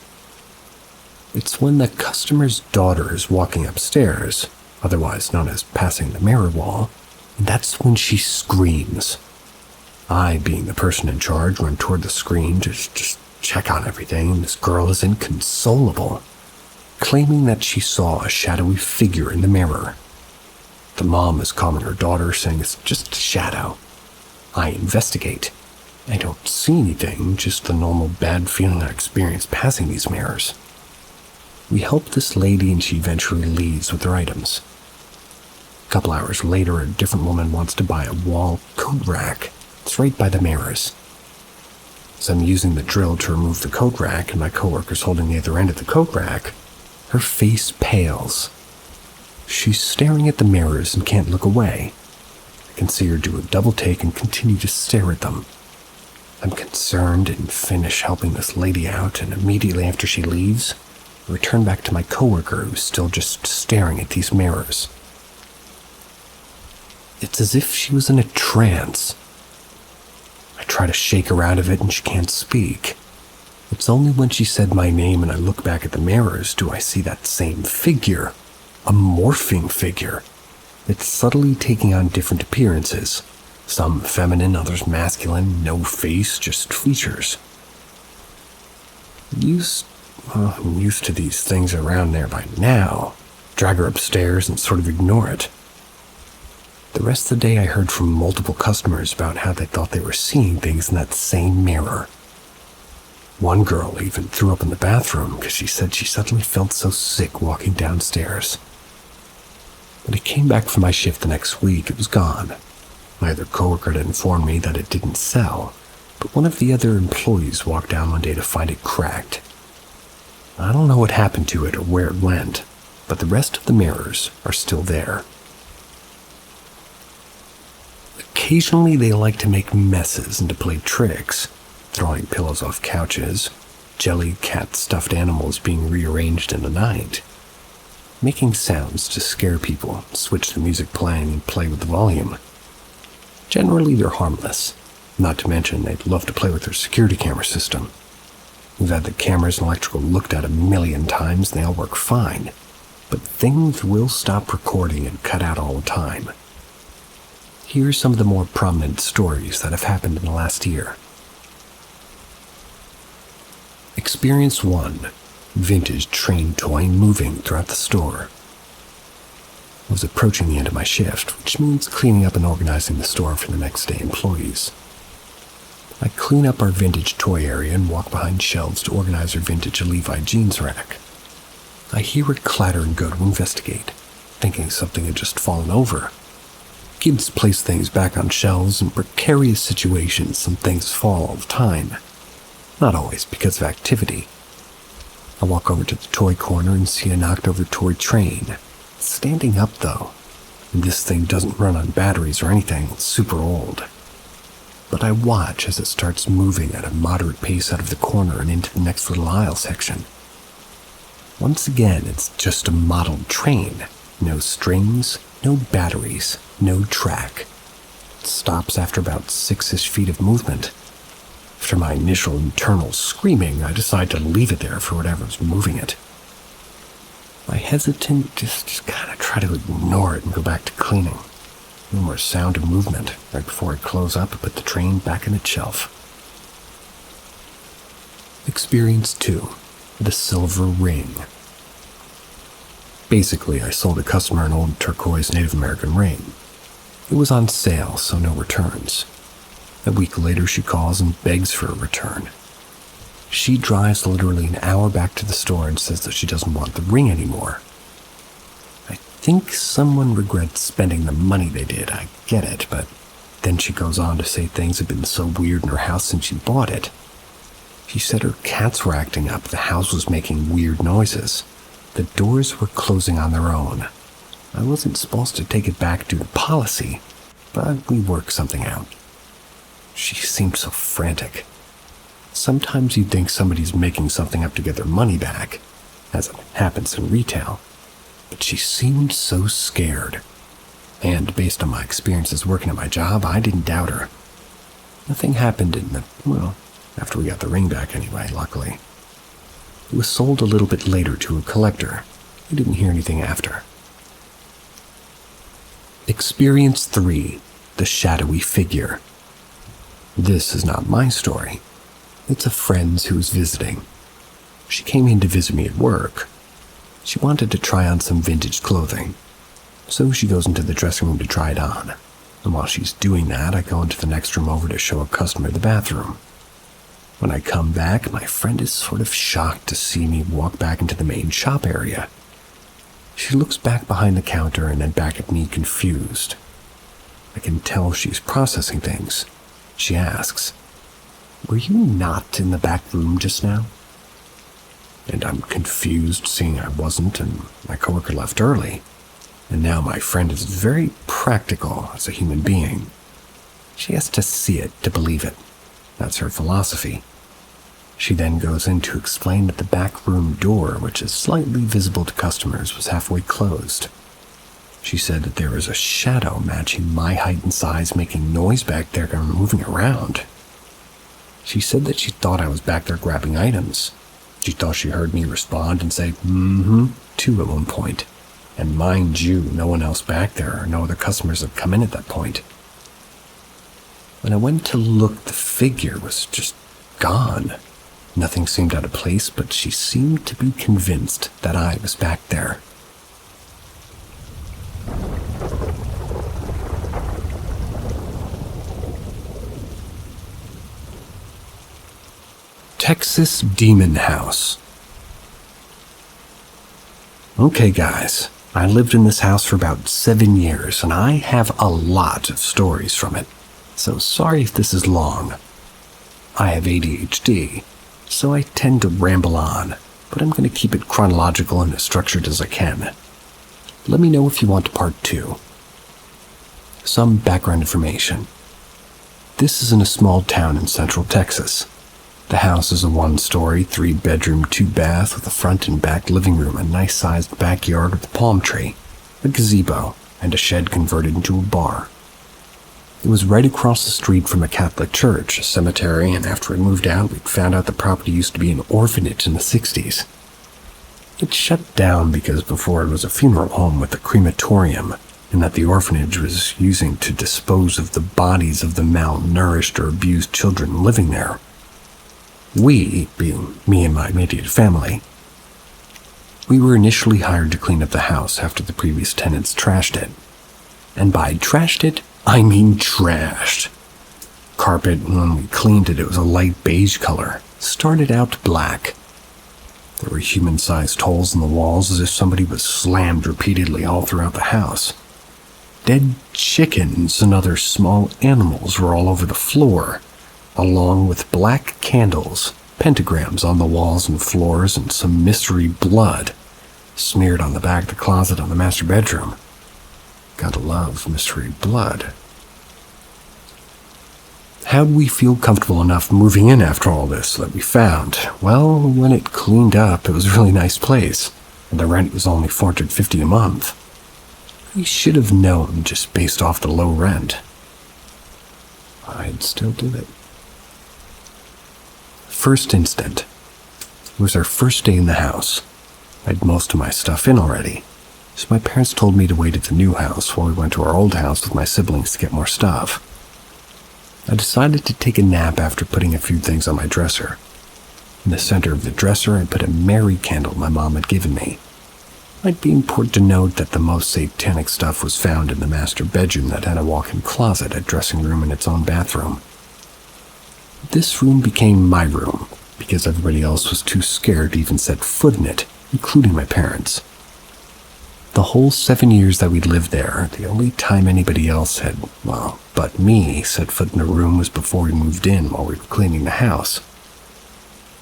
It's when the customer's daughter is walking upstairs, otherwise known as passing the mirror wall, and that's when she screams. I, being the person in charge, run toward the screen to just check on everything, and this girl is inconsolable, claiming that she saw a shadowy figure in the mirror. The mom is calming her daughter, saying it's just a shadow. I investigate. I don't see anything, just the normal bad feeling I experience passing these mirrors. We help this lady and she eventually leaves with her items. A couple hours later, a different woman wants to buy a wall coat rack. It's right by the mirrors. As I'm using the drill to remove the coat rack and my coworker's holding the other end of the coat rack, her face pales. She's staring at the mirrors and can't look away. I can see her do a double take and continue to stare at them. I'm concerned and finish helping this lady out, and immediately after she leaves, I return back to my coworker who's still just staring at these mirrors. It's as if she was in a trance. I try to shake her out of it and she can't speak. It's only when she said my name and I look back at the mirrors do I see that same figure, a morphing figure. It's subtly taking on different appearances, some feminine, others masculine, no face, just features. I'm used to these things around there by now. Drag her upstairs and sort of ignore it. The rest of the day I heard from multiple customers about how they thought they were seeing things in that same mirror. One girl even threw up in the bathroom because she said she suddenly felt so sick walking downstairs. When I came back from my shift the next week, it was gone. My other coworker had informed me that it didn't sell, but one of the other employees walked down one day to find it cracked. I don't know what happened to it or where it went, but the rest of the mirrors are still there. Occasionally they like to make messes and to play tricks, throwing pillows off couches, jelly cat stuffed animals being rearranged in the night, making sounds to scare people, switch the music playing and play with the volume. Generally they're harmless, not to mention they'd love to play with their security camera system. We've had the cameras and electrical looked at 1,000,000 times and they all work fine, but things will stop recording and cut out all the time. Here are some of the more prominent stories that have happened in the last year. Experience 1. Vintage train toy moving throughout the store. I was approaching the end of my shift, which means cleaning up and organizing the store for the next day employees. I clean up our vintage toy area and walk behind shelves to organize our vintage Levi jeans rack. I hear it clatter and go to investigate, thinking something had just fallen over. Kids place things back on shelves. In precarious situations, some things fall all the time. Not always because of activity. I walk over to the toy corner and see a knocked over toy train. It's standing up though, and this thing doesn't run on batteries or anything, it's super old. But I watch as it starts moving at a moderate pace out of the corner and into the next little aisle section. Once again, it's just a modeled train. No strings, no batteries, no track. It stops after about 6-ish feet of movement. After my initial internal screaming, I decide to leave it there for whatever's moving it. I hesitant, just kind of try to ignore it and go back to cleaning. No more sound of movement. Right before I close up, I put the train back in its shelf. Experience 2. The Silver Ring. Basically, I sold a customer an old turquoise Native American ring. It was on sale, so no returns. A week later, she calls and begs for a return. She drives literally an hour back to the store and says that she doesn't want the ring anymore. I think someone regrets spending the money they did, I get it, but then she goes on to say things have been so weird in her house since she bought it. She said her cats were acting up, the house was making weird noises. The doors were closing on their own. I wasn't supposed to take it back due to policy, but we worked something out. She seemed so frantic. Sometimes you'd think somebody's making something up to get their money back, as it happens in retail, but she seemed so scared. And based on my experiences working at my job, I didn't doubt her. Nothing happened after we got the ring back anyway, luckily. It was sold a little bit later to a collector. We didn't hear anything after. Experience 3, the shadowy figure. This is not my story. It's a friend's who was visiting. She came in to visit me at work. She wanted to try on some vintage clothing, so she goes into the dressing room to try it on. And while she's doing that, I go into the next room over to show a customer the bathroom. When I come back, my friend is sort of shocked to see me walk back into the main shop area. She looks back behind the counter and then back at me, confused. I can tell she's processing things. She asks, "Were you not in the back room just now?" And I'm confused, seeing I wasn't, and my coworker left early. And now my friend is very practical as a human being. She has to see it to believe it. That's her philosophy. She then goes in to explain that the back room door, which is slightly visible to customers, was halfway closed. She said that there was a shadow matching my height and size making noise back there and moving around. She said that she thought I was back there grabbing items. She thought she heard me respond and say, too at one point. And mind you, no one else back there, no other customers had come in at that point. When I went to look, the figure was just gone. Nothing seemed out of place, but she seemed to be convinced that I was back there. Texas Demon House. Okay guys, I lived in this house for about 7 years, and I have a lot of stories from it, so sorry if this is long. I have ADHD, so I tend to ramble on, but I'm going to keep it chronological and as structured as I can. Let me know if you want part 2. Some background information. This is in a small town in central Texas. The house is a 1-story, 3-bedroom, 2-bath with a front and back living room, a nice-sized backyard with a palm tree, a gazebo, and a shed converted into a bar. It was right across the street from a Catholic church, a cemetery, and after we moved out, we found out the property used to be an orphanage in the 60s. It shut down because before it was a funeral home with a crematorium, and that the orphanage was using to dispose of the bodies of the malnourished or abused children living there. We, being me and my immediate family, we were initially hired to clean up the house after the previous tenants trashed it. And by trashed it, I mean trashed. Carpet, when we cleaned it, it was a light beige color, started out black. There were human-sized holes in the walls as if somebody was slammed repeatedly all throughout the house. Dead chickens and other small animals were all over the floor, along with black candles, pentagrams on the walls and floors, and some mystery blood smeared on the back of the closet on the master bedroom. Gotta love mystery blood. How'd we feel comfortable enough moving in after all this that we found? Well, when it cleaned up, it was a really nice place, and the rent was only $450 a month. We should have known just based off the low rent. I'd still do it. First instant. It was our first day in the house. I had most of my stuff in already, so my parents told me to wait at the new house while we went to our old house with my siblings to get more stuff. I decided to take a nap after putting a few things on my dresser. In the center of the dresser, I put a Mary candle my mom had given me. It might be important to note that the most satanic stuff was found in the master bedroom that had a walk-in closet, a dressing room, and its own bathroom. This room became my room because everybody else was too scared to even set foot in it, including my parents. The whole 7 years that we'd lived there, the only time anybody else had, but me, set foot in a room was before we moved in while we were cleaning the house.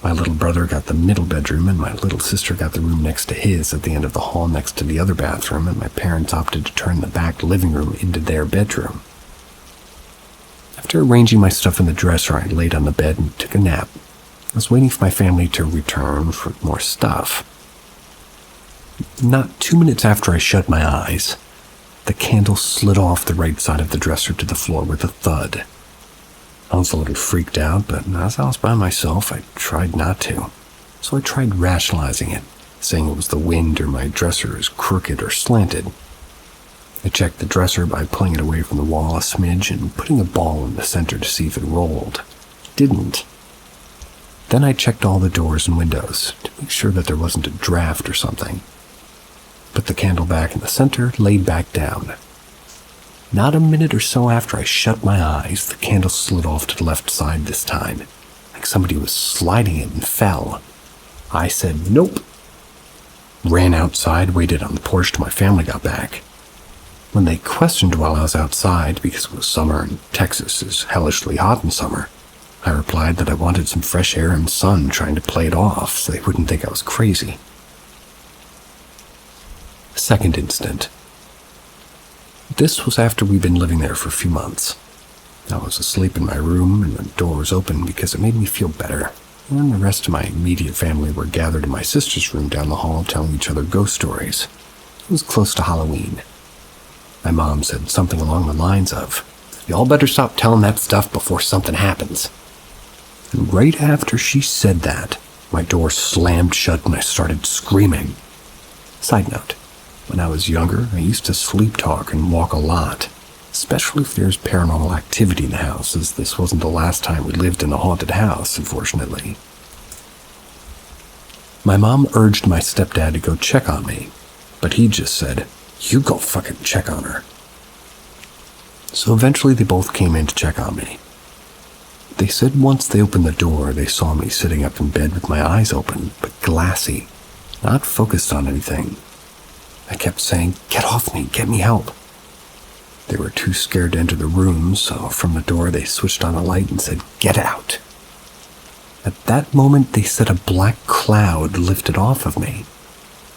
My little brother got the middle bedroom, and my little sister got the room next to his at the end of the hall next to the other bathroom, and my parents opted to turn the back living room into their bedroom. After arranging my stuff in the dresser, I laid on the bed and took a nap. I was waiting for my family to return for more stuff. Not 2 minutes after I shut my eyes, the candle slid off the right side of the dresser to the floor with a thud. I was a little freaked out, but as I was by myself, I tried not to. So I tried rationalizing it, saying it was the wind or my dresser is crooked or slanted. I checked the dresser by pulling it away from the wall a smidge and putting a ball in the center to see if it rolled. It didn't. Then I checked all the doors and windows to make sure that there wasn't a draft or something. Put the candle back in the center, laid back down. Not a minute or so after I shut my eyes, the candle slid off to the left side this time, like somebody was sliding it and fell. I said, nope. Ran outside, waited on the porch till my family got back. When they questioned while I was outside, because it was summer and Texas is hellishly hot in summer, I replied that I wanted some fresh air and sun, trying to play it off so they wouldn't think I was crazy. Second incident. This was after we'd been living there for a few months. I was asleep in my room and the door was open because it made me feel better, and the rest of my immediate family were gathered in my sister's room down the hall telling each other ghost stories. It was close to Halloween. My mom said something along the lines of, "Y'all better stop telling that stuff before something happens." And right after she said that, my door slammed shut and I started screaming. Side note, when I was younger, I used to sleep talk and walk a lot, especially if there's paranormal activity in the house, as this wasn't the last time we lived in a haunted house, unfortunately. My mom urged my stepdad to go check on me, but he just said, "You go fucking check on her." So eventually they both came in to check on me. They said once they opened the door, they saw me sitting up in bed with my eyes open, but glassy, not focused on anything. I kept saying, "Get off me, get me help." They were too scared to enter the room, so from the door they switched on a light and said, "Get out." At that moment, they said a black cloud lifted off of me.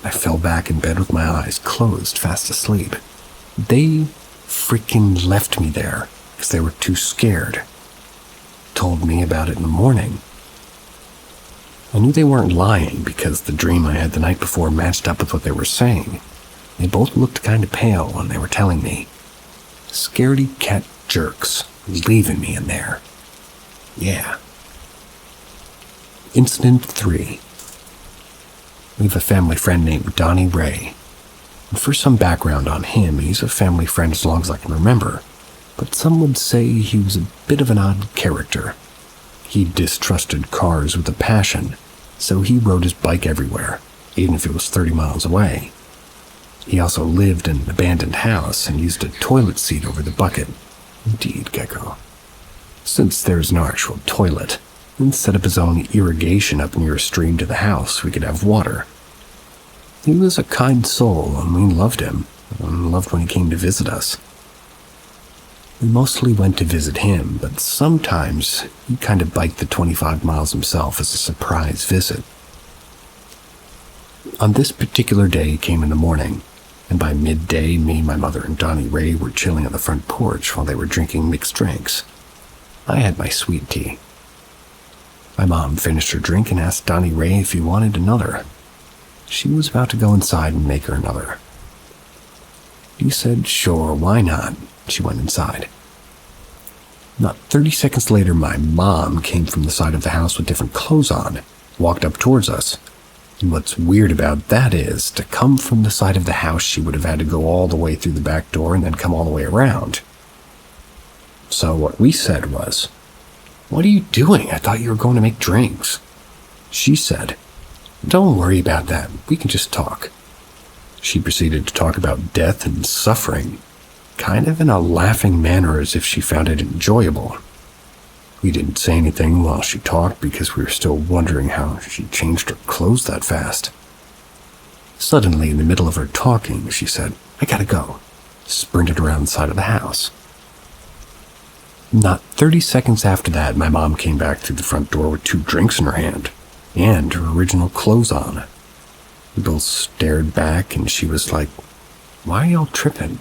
I fell back in bed with my eyes closed, fast asleep. They freaking left me there because they were too scared. Told me about it in the morning. I knew they weren't lying because the dream I had the night before matched up with what they were saying. They both looked kind of pale when they were telling me. Scaredy cat jerks, leaving me in there. Yeah. Incident 3. We have a family friend named Donnie Ray. And for some background on him, he's a family friend as long as I can remember. But some would say he was a bit of an odd character. He distrusted cars with a passion, so he rode his bike everywhere, even if it was 30 miles away. He also lived in an abandoned house and used a toilet seat over the bucket. Indeed, Gecko. Since there's no actual toilet, and set up his own irrigation up near a stream to the house so we could have water. He was a kind soul, and we loved him, and loved when he came to visit us. We mostly went to visit him, but sometimes he'd kind of bike the 25 miles himself as a surprise visit. On this particular day, he came in the morning, and by midday, me, my mother, and Donnie Ray were chilling on the front porch while they were drinking mixed drinks. I had my sweet tea. My mom finished her drink and asked Donnie Ray if he wanted another. She was about to go inside and make her another. He said, "Sure, why not?" She went inside. Not 30 seconds later, my mom came from the side of the house with different clothes on, walked up towards us. And what's weird about that is, to come from the side of the house, she would have had to go all the way through the back door and then come all the way around. So what we said was, "What are you doing? I thought you were going to make drinks." She said, "Don't worry about that. We can just talk." She proceeded to talk about death and suffering, kind of in a laughing manner as if she found it enjoyable. We didn't say anything while she talked because we were still wondering how she changed her clothes that fast. Suddenly, in the middle of her talking, she said, "I gotta go," sprinted around the side of the house. Not 30 seconds after that, my mom came back through the front door with 2 drinks in her hand, and her original clothes on. We both stared back, and she was like, "Why are y'all tripping?"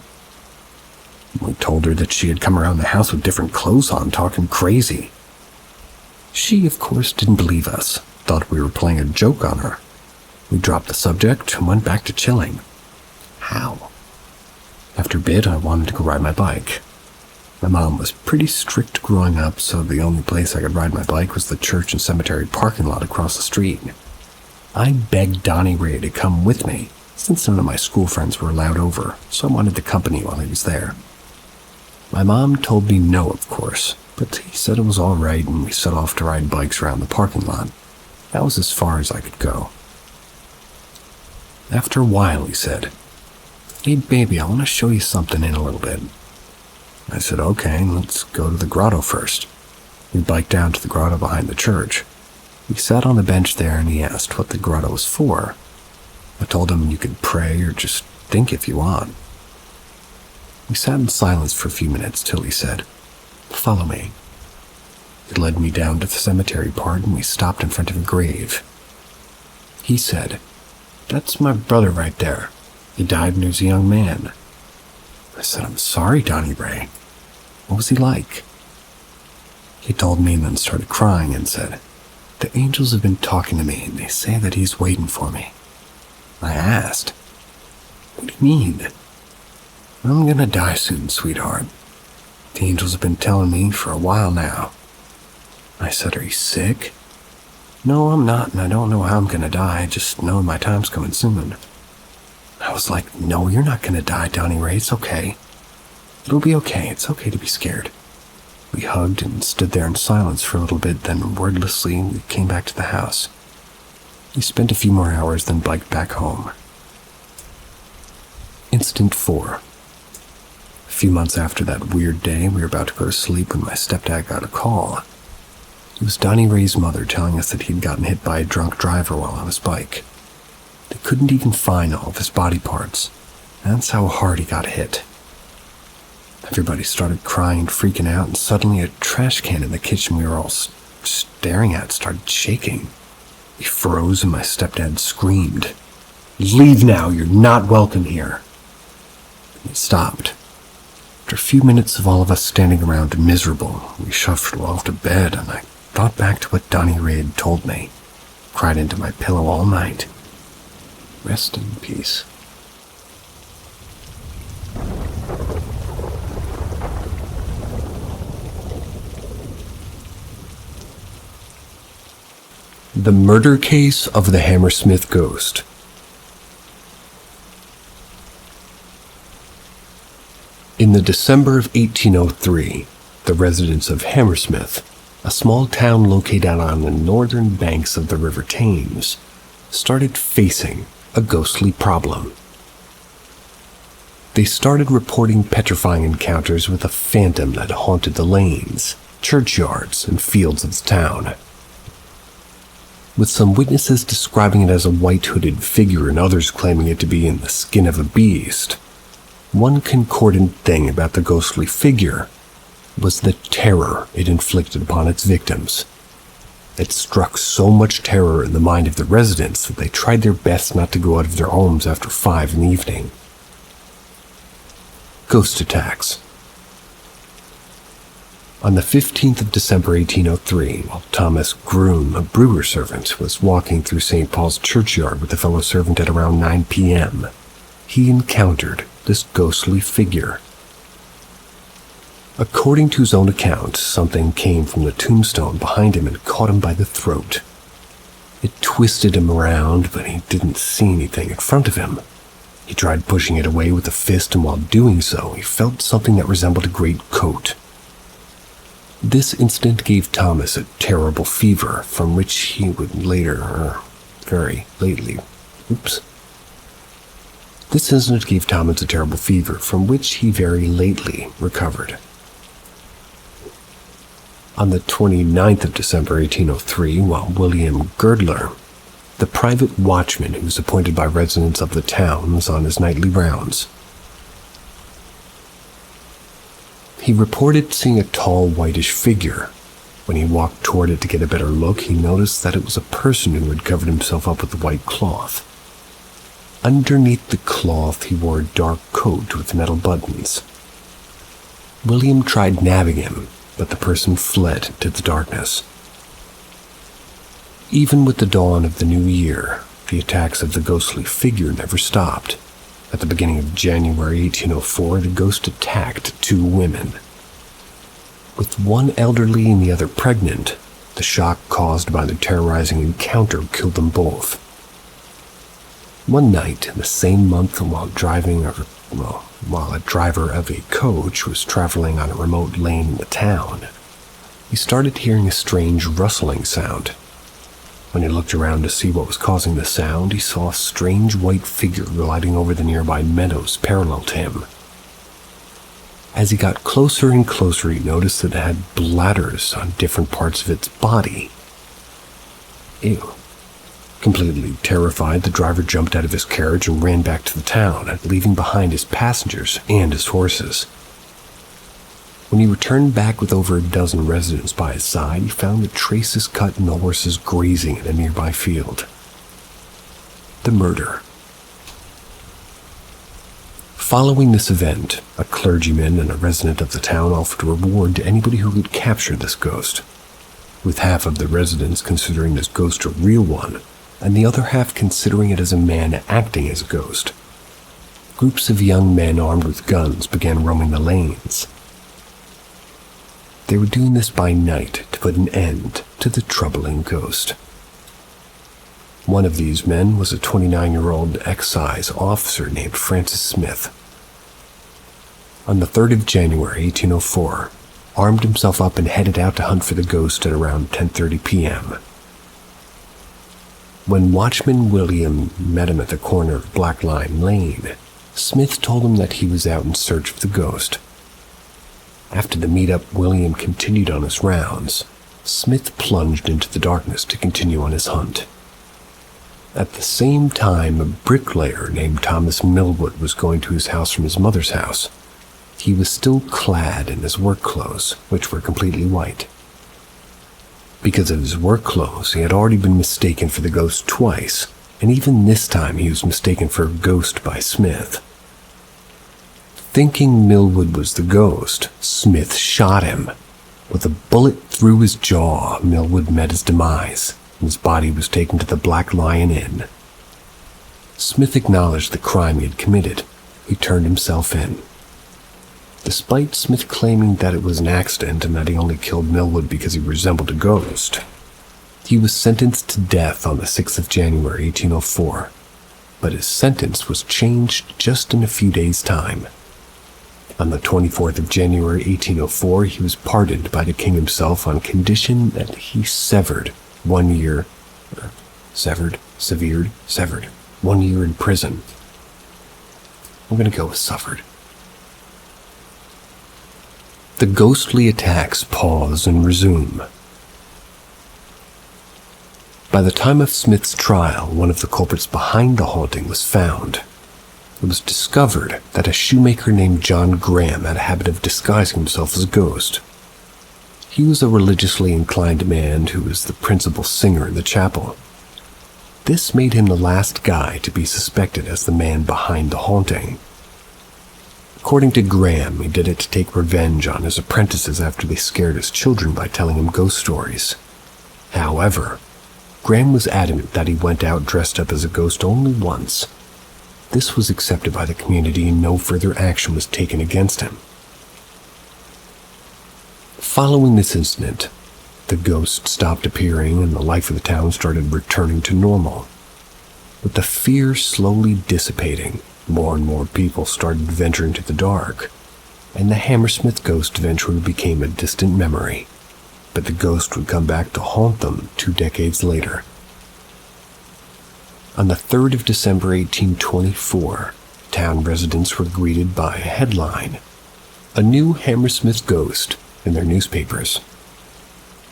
We told her that she had come around the house with different clothes on, talking crazy. She, of course, didn't believe us, thought we were playing a joke on her. We dropped the subject and went back to chilling. How? After a bit, I wanted to go ride my bike. My mom was pretty strict growing up, so the only place I could ride my bike was the church and cemetery parking lot across the street. I begged Donnie Ray to come with me, since none of my school friends were allowed over, so I wanted the company while he was there. My mom told me no, of course, but he said it was all right, and we set off to ride bikes around the parking lot. That was as far as I could go. After a while, he said, "Hey baby, I want to show you something in a little bit." I said, "Okay, let's go to the grotto first." We biked down to the grotto behind the church. We sat on a bench there and he asked what the grotto was for. I told him you could pray or just think if you want. We sat in silence for a few minutes till he said, "Follow me." He led me down to the cemetery part and we stopped in front of a grave. He said, "That's my brother right there. He died when he was a young man." I said, "I'm sorry, Donnie Ray. What was he like?" He told me and then started crying and said, "The angels have been talking to me and they say that he's waiting for me." I asked, "What do you mean?" "I'm gonna die soon, sweetheart. The angels have been telling me for a while now." I said, "Are you sick?" "No, I'm not, and I don't know how I'm gonna die. I just know my time's coming soon." I was like, "No, you're not gonna die, Donnie Ray. It's okay. It'll be okay. It's okay to be scared." We hugged and stood there in silence for a little bit, then wordlessly we came back to the house. We spent a few more hours, then biked back home. Incident 4. A few months after that weird day, we were about to go to sleep when my stepdad got a call. It was Donnie Ray's mother telling us that he'd gotten hit by a drunk driver while on his bike. They couldn't even find all of his body parts. That's how hard he got hit. Everybody started crying and freaking out, and suddenly a trash can in the kitchen we were all staring at started shaking. He froze and my stepdad screamed, "Leave now, you're not welcome here." He stopped. After a few minutes of all of us standing around miserable, we shuffled off to bed and I thought back to what Donnie Ray had told me. Cried into my pillow all night. Rest in peace. The murder case of the Hammersmith Ghost. In the December of 1803, the residents of Hammersmith, a small town located on the northern banks of the River Thames, started facing a ghostly problem. They started reporting petrifying encounters with a phantom that haunted the lanes, churchyards, and fields of the town. With some witnesses describing it as a white hooded figure and others claiming it to be in the skin of a beast, one concordant thing about the ghostly figure was the terror it inflicted upon its victims. It struck so much terror in the mind of the residents that they tried their best not to go out of their homes after 5 in the evening. Ghost attacks. On the 15th of December 1803, while Thomas Groom, a brewer servant, was walking through St. Paul's churchyard with a fellow servant at around 9 p.m., he encountered this ghostly figure. According to his own account, something came from the tombstone behind him and caught him by the throat. It twisted him around, but he didn't see anything in front of him. He tried pushing it away with a fist, and while doing so, he felt something that resembled a great coat. This incident gave Thomas a terrible fever, from which he would This incident gave Thomas a terrible fever, from which he very lately recovered. On the 29th of December 1803, while William Girdler, the private watchman who was appointed by residents of the town, was on his nightly rounds, he reported seeing a tall, whitish figure. When he walked toward it to get a better look, he noticed that it was a person who had covered himself up with a white cloth. Underneath the cloth, he wore a dark coat with metal buttons. William tried nabbing him, but the person fled into the darkness. Even with the dawn of the new year, the attacks of the ghostly figure never stopped. At the beginning of January 1804, the ghost attacked 2 women. With one elderly and the other pregnant, the shock caused by the terrorizing encounter killed them both. One night in the same month, while a driver of a coach was traveling on a remote lane in the town, he started hearing a strange rustling sound. When he looked around to see what was causing the sound, he saw a strange white figure gliding over the nearby meadows parallel to him. As he got closer and closer, he noticed that it had bladders on different parts of its body. Ew. Completely terrified, the driver jumped out of his carriage and ran back to the town, leaving behind his passengers and his horses. When he returned back with over a dozen residents by his side, he found the traces cut and the horses grazing in a nearby field. The murder. Following this event, a clergyman and a resident of the town offered a reward to anybody who could capture this ghost, with half of the residents considering this ghost a real one, and the other half considering it as a man acting as a ghost. Groups of young men armed with guns began roaming the lanes. They were doing this by night to put an end to the troubling ghost. One of these men was a 29-year-old excise officer named Francis Smith. On the 3rd of January 1804, armed himself up and headed out to hunt for the ghost at around 10:30 p.m. When watchman William met him at the corner of Black Line Lane, Smith told him that he was out in search of the ghost. After the meetup, William continued on his rounds. Smith plunged into the darkness to continue on his hunt. At the same time, a bricklayer named Thomas Millwood was going to his house from his mother's house. He was still clad in his work clothes, which were completely white. Because of his work clothes, he had already been mistaken for the ghost twice, and even this time he was mistaken for a ghost by Smith. Thinking Millwood was the ghost, Smith shot him. With a bullet through his jaw, Millwood met his demise, and his body was taken to the Black Lion Inn. Smith acknowledged the crime he had committed. He turned himself in. Despite Smith claiming that it was an accident and that he only killed Millwood because he resembled a ghost, he was sentenced to death on the 6th of January 1804, but his sentence was changed just in a few days' time. On the 24th of January 1804, he was pardoned by the king himself on condition that he severed 1 year in prison. I'm going to go with suffered. The ghostly attacks pause and resume. By the time of Smith's trial, one of the culprits behind the haunting was found. It was discovered that a shoemaker named John Graham had a habit of disguising himself as a ghost. He was a religiously inclined man who was the principal singer in the chapel. This made him the last guy to be suspected as the man behind the haunting. According to Graham, he did it to take revenge on his apprentices after they scared his children by telling him ghost stories. However, Graham was adamant that he went out dressed up as a ghost only once. This was accepted by the community and no further action was taken against him. Following this incident, the ghost stopped appearing and the life of the town started returning to normal. With the fear slowly dissipating, more and more people started venturing to the dark, and the Hammersmith Ghost eventually became a distant memory, but the ghost would come back to haunt them 2 decades later. On the 3rd of December 1824, town residents were greeted by a headline, "A new Hammersmith Ghost," in their newspapers.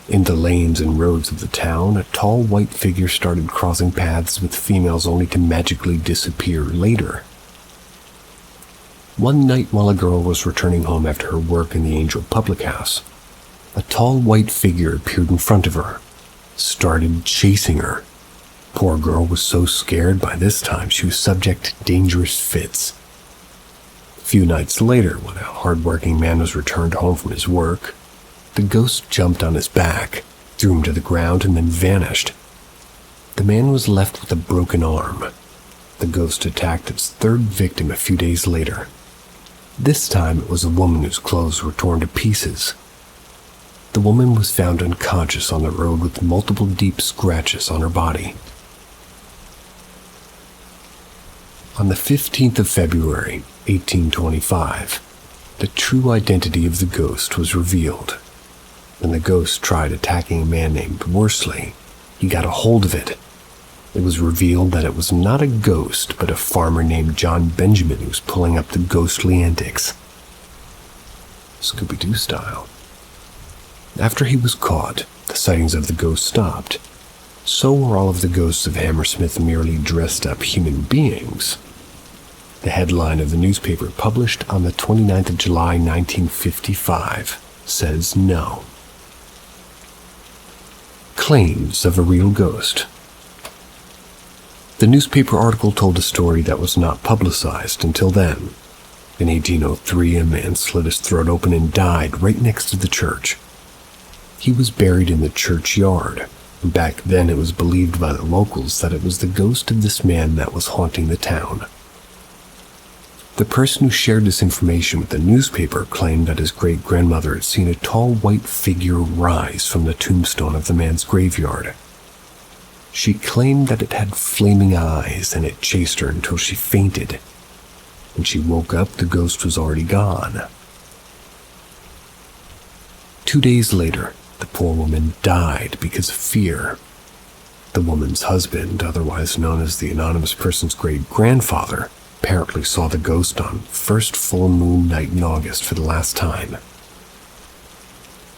In the lanes and roads of the town, a tall white figure started crossing paths with females only to magically disappear later. One night while a girl was returning home after her work in the Angel Public House, a tall white figure appeared in front of her, started chasing her. Poor girl was so scared by this time she was subject to dangerous fits. A few nights later, when a hard-working man was returned home from his work, the ghost jumped on his back, threw him to the ground, and then vanished. The man was left with a broken arm. The ghost attacked its third victim a few days later. This time it was a woman whose clothes were torn to pieces. The woman was found unconscious on the road with multiple deep scratches on her body. On the 15th of February, 1825, the true identity of the ghost was revealed. When the ghost tried attacking a man named Worsley, he got a hold of it. It was revealed that it was not a ghost, but a farmer named John Benjamin who was pulling up the ghostly antics. Scooby-Doo style. After he was caught, the sightings of the ghost stopped. So were all of the ghosts of Hammersmith merely dressed-up human beings. The headline of the newspaper published on the 29th of July, 1955, says no. Claims of a real ghost. The newspaper article told a story that was not publicized until then. In 1803, a man slit his throat open and died right next to the church. He was buried in the churchyard. Back then, it was believed by the locals that it was the ghost of this man that was haunting the town. The person who shared this information with the newspaper claimed that his great-grandmother had seen a tall white figure rise from the tombstone of the man's graveyard. She claimed that it had flaming eyes and it chased her until she fainted. When she woke up, the ghost was already gone. 2 days later, the poor woman died because of fear. The woman's husband, otherwise known as the anonymous person's great-grandfather, apparently saw the ghost on first full moon night in August for the last time.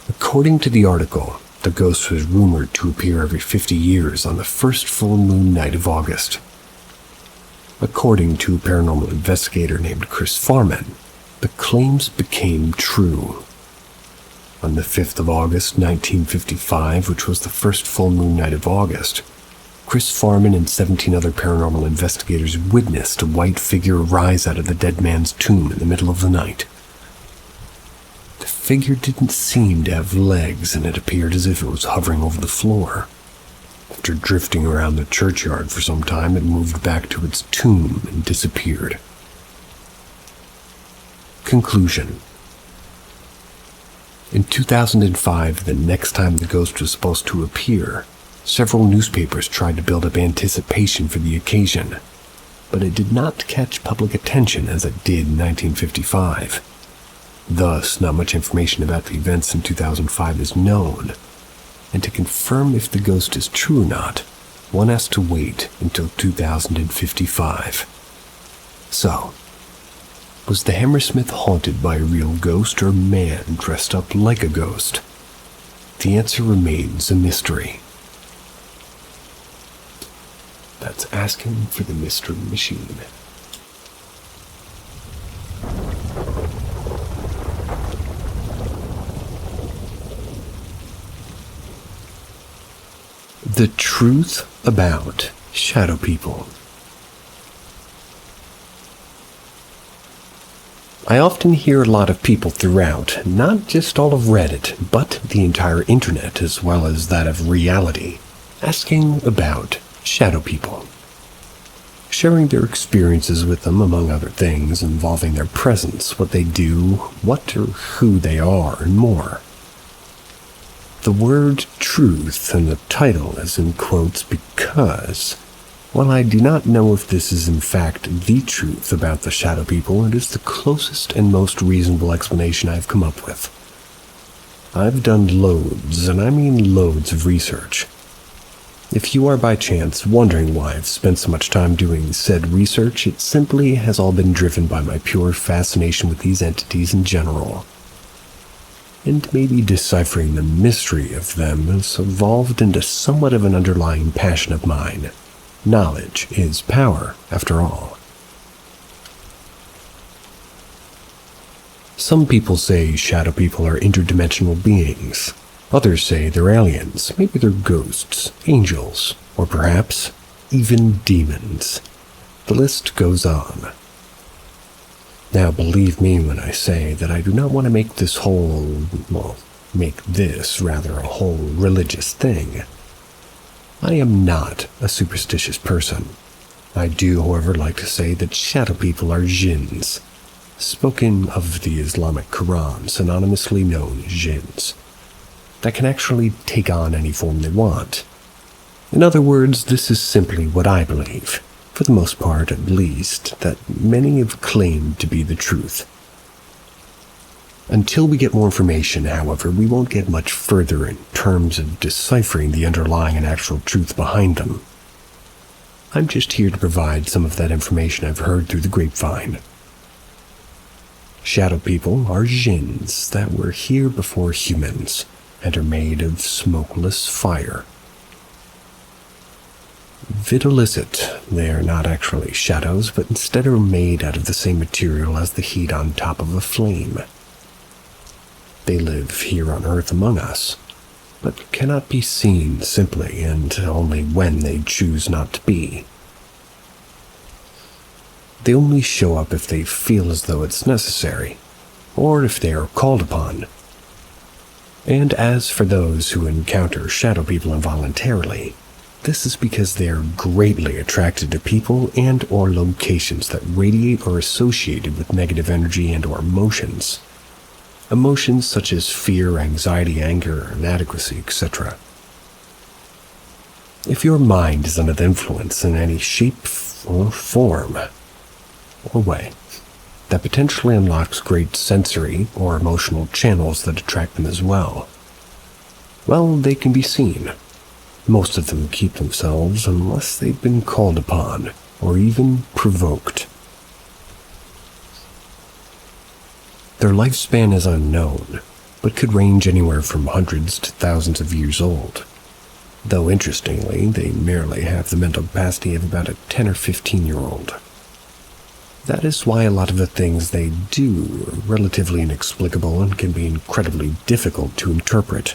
According to the article, the ghost was rumored to appear every 50 years on the first full moon night of August. According to a paranormal investigator named Chris Farman, the claims became true. On the 5th of August, 1955, which was the first full moon night of August, Chris Farman and 17 other paranormal investigators witnessed a white figure rise out of the dead man's tomb in the middle of the night. The figure didn't seem to have legs, and it appeared as if it was hovering over the floor. After drifting around the churchyard for some time, it moved back to its tomb and disappeared. Conclusion. In 2005, the next time the ghost was supposed to appear, several newspapers tried to build up anticipation for the occasion, but it did not catch public attention as it did in 1955. Thus, not much information about the events in 2005 is known, and to confirm if the ghost is true or not, one has to wait until 2055. So, was the Hammersmith haunted by a real ghost or a man dressed up like a ghost? The answer remains a mystery. That's asking for the mystery machine. The truth about shadow people. I often hear a lot of people throughout, not just all of Reddit, but the entire internet as well as that of reality, asking about shadow people, sharing their experiences with them, among other things, involving their presence, what they do, what or who they are, and more. The word truth in the title is in quotes because, while I do not know if this is in fact the truth about the shadow people, it is the closest and most reasonable explanation I've come up with. I've done loads, and I mean loads of research. If you are by chance wondering why I've spent so much time doing said research, it simply has all been driven by my pure fascination with these entities in general. And maybe deciphering the mystery of them has evolved into somewhat of an underlying passion of mine. Knowledge is power, after all. Some people say shadow people are interdimensional beings. Others say they're aliens, maybe they're ghosts, angels, or perhaps even demons. The list goes on. Now, believe me when I say that I do not want to make this a whole religious thing. I am not a superstitious person. I do, however, like to say that shadow people are jinns, spoken of the Islamic Quran, synonymously known as jinns, that can actually take on any form they want. In other words, this is simply what I believe, for the most part at least, that many have claimed to be the truth. Until we get more information, however, we won't get much further in terms of deciphering the underlying and actual truth behind them. I'm just here to provide some of that information I've heard through the grapevine. Shadow people are jinns that were here before humans and are made of smokeless fire. Vitilicet, they are not actually shadows, but instead are made out of the same material as the heat on top of a flame. They live here on Earth among us, but cannot be seen simply and only when they choose not to be. They only show up if they feel as though it's necessary, or if they are called upon. And as for those who encounter shadow people involuntarily, this is because they are greatly attracted to people and or locations that radiate or are associated with negative energy and or emotions. Emotions such as fear, anxiety, anger, inadequacy, etc. If your mind is under the influence in any shape or form or way, that potentially unlocks great sensory or emotional channels that attract them as well, well, they can be seen. Most of them keep themselves unless they've been called upon or even provoked. Their lifespan is unknown, but could range anywhere from hundreds to thousands of years old. Though interestingly, they merely have the mental capacity of about a 10 or 15-year-old. That is why a lot of the things they do are relatively inexplicable and can be incredibly difficult to interpret.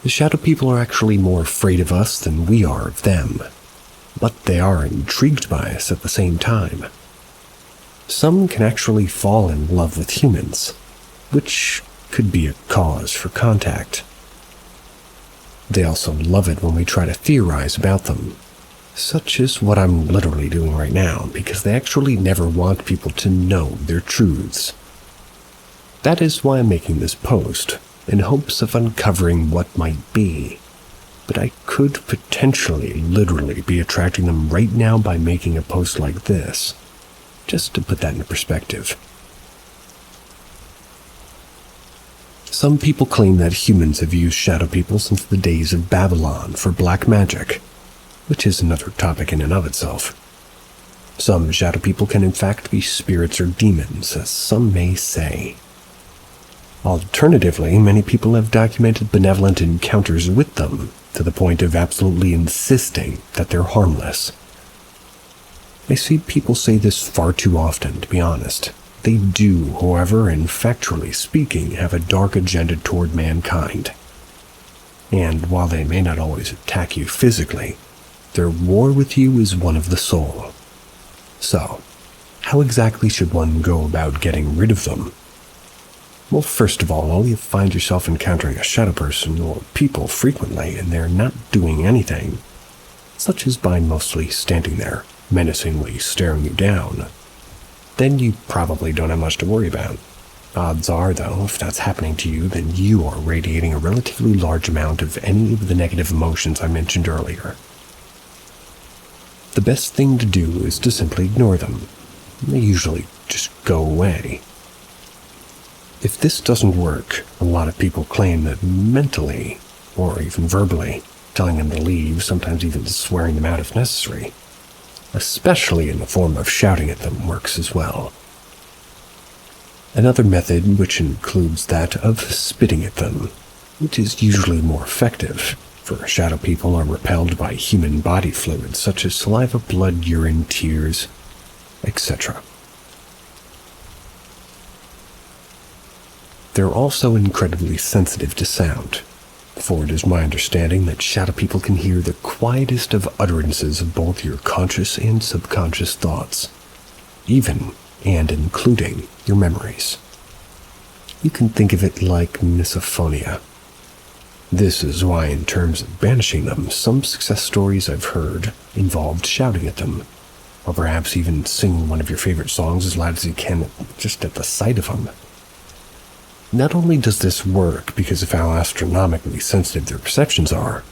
The shadow people are actually more afraid of us than we are of them, but they are intrigued by us at the same time. Some can actually fall in love with humans, which could be a cause for contact. They also love it when we try to theorize about them, such as what I'm literally doing right now, because they actually never want people to know their truths. That is why I'm making this post, in hopes of uncovering what might be, but I could potentially literally be attracting them right now by making a post like this. Just to put that into perspective. Some people claim that humans have used shadow people since the days of Babylon for black magic, which is another topic in and of itself. Some shadow people can in fact be spirits or demons, as some may say. Alternatively, many people have documented benevolent encounters with them, to the point of absolutely insisting that they're harmless. I see people say this far too often, to be honest. They do, however, and factually speaking, have a dark agenda toward mankind. And while they may not always attack you physically, their war with you is one of the soul. So, how exactly should one go about getting rid of them? Well, first of all, you find yourself encountering a shadow person or people frequently and they're not doing anything, such as by mostly standing there, menacingly staring you down, then you probably don't have much to worry about. Odds are, though, if that's happening to you, then you are radiating a relatively large amount of any of the negative emotions I mentioned earlier. The best thing to do is to simply ignore them. They usually just go away. If this doesn't work, a lot of people claim that mentally, or even verbally, telling them to leave, sometimes even swearing them out if necessary, especially in the form of shouting at them, works as well. Another method, which includes that of spitting at them, which is usually more effective, for shadow people are repelled by human body fluids such as saliva, blood, urine, tears, etc. They're also incredibly sensitive to sound, for it is my understanding that shadow people can hear the quietest of utterances of both your conscious and subconscious thoughts, even and including your memories. You can think of it like misophonia. This is why, in terms of banishing them, some success stories I've heard involved shouting at them, or perhaps even singing one of your favorite songs as loud as you can just at the sight of them. Not only does this work because of how astronomically sensitive their perceptions are,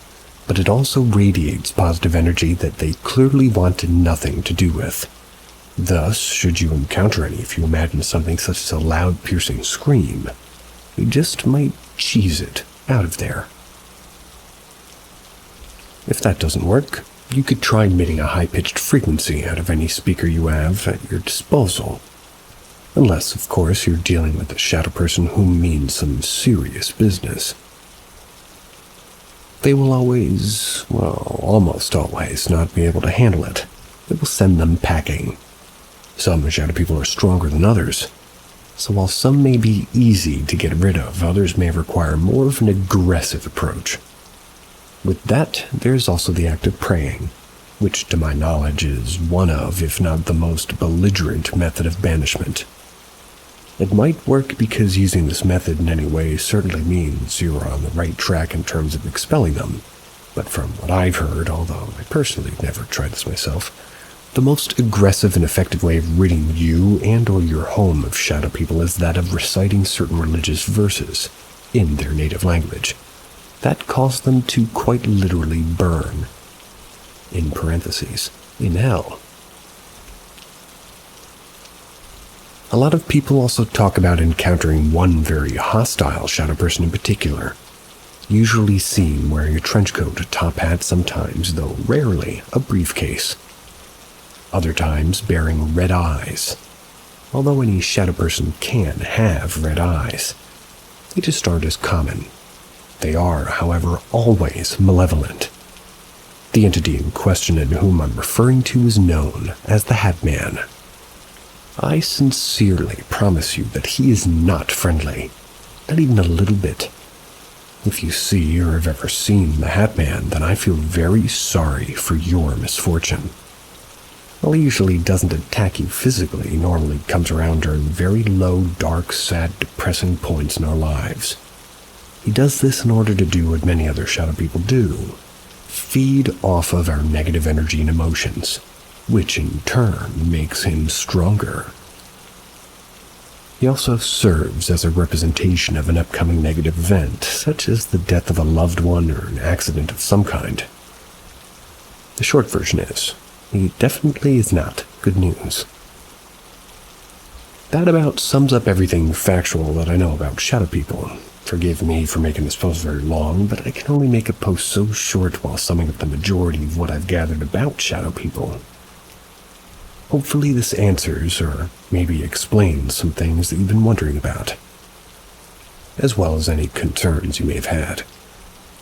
but it also radiates positive energy that they clearly wanted nothing to do with. Thus, should you encounter any, if you imagine something such as a loud, piercing scream, you just might cheese it out of there. If that doesn't work, you could try emitting a high-pitched frequency out of any speaker you have at your disposal. Unless, of course, you're dealing with a shadow person who means some serious business. They will always, well, almost always, not be able to handle it. It will send them packing. Some shadow people are stronger than others, so while some may be easy to get rid of, others may require more of an aggressive approach. With that, there's also the act of praying, which to my knowledge is one of, if not the most belligerent method of banishment. It might work because using this method in any way certainly means you are on the right track in terms of expelling them, but from what I've heard, although I personally never tried this myself, the most aggressive and effective way of ridding you and or your home of shadow people is that of reciting certain religious verses in their native language. That caused them to quite literally burn, in parentheses, in hell. A lot of people also talk about encountering one very hostile shadow person in particular, usually seen wearing a trench coat, a top hat sometimes, though rarely, a briefcase. Other times bearing red eyes, although any shadow person can have red eyes. They just aren't as common. They are, however, always malevolent. The entity in question and whom I'm referring to is known as the Hatman. I sincerely promise you that he is not friendly, not even a little bit. If you see or have ever seen the Hatman, then I feel very sorry for your misfortune. While he usually doesn't attack you physically, he normally comes around during very low, dark, sad, depressing points in our lives. He does this in order to do what many other shadow people do: feed off of our negative energy and emotions, which in turn makes him stronger. He also serves as a representation of an upcoming negative event, such as the death of a loved one or an accident of some kind. The short version is, he definitely is not good news. That about sums up everything factual that I know about shadow people. Forgive me for making this post very long, but I can only make a post so short while summing up the majority of what I've gathered about shadow people. Hopefully this answers, or maybe explains, some things that you've been wondering about, as well as any concerns you may have had.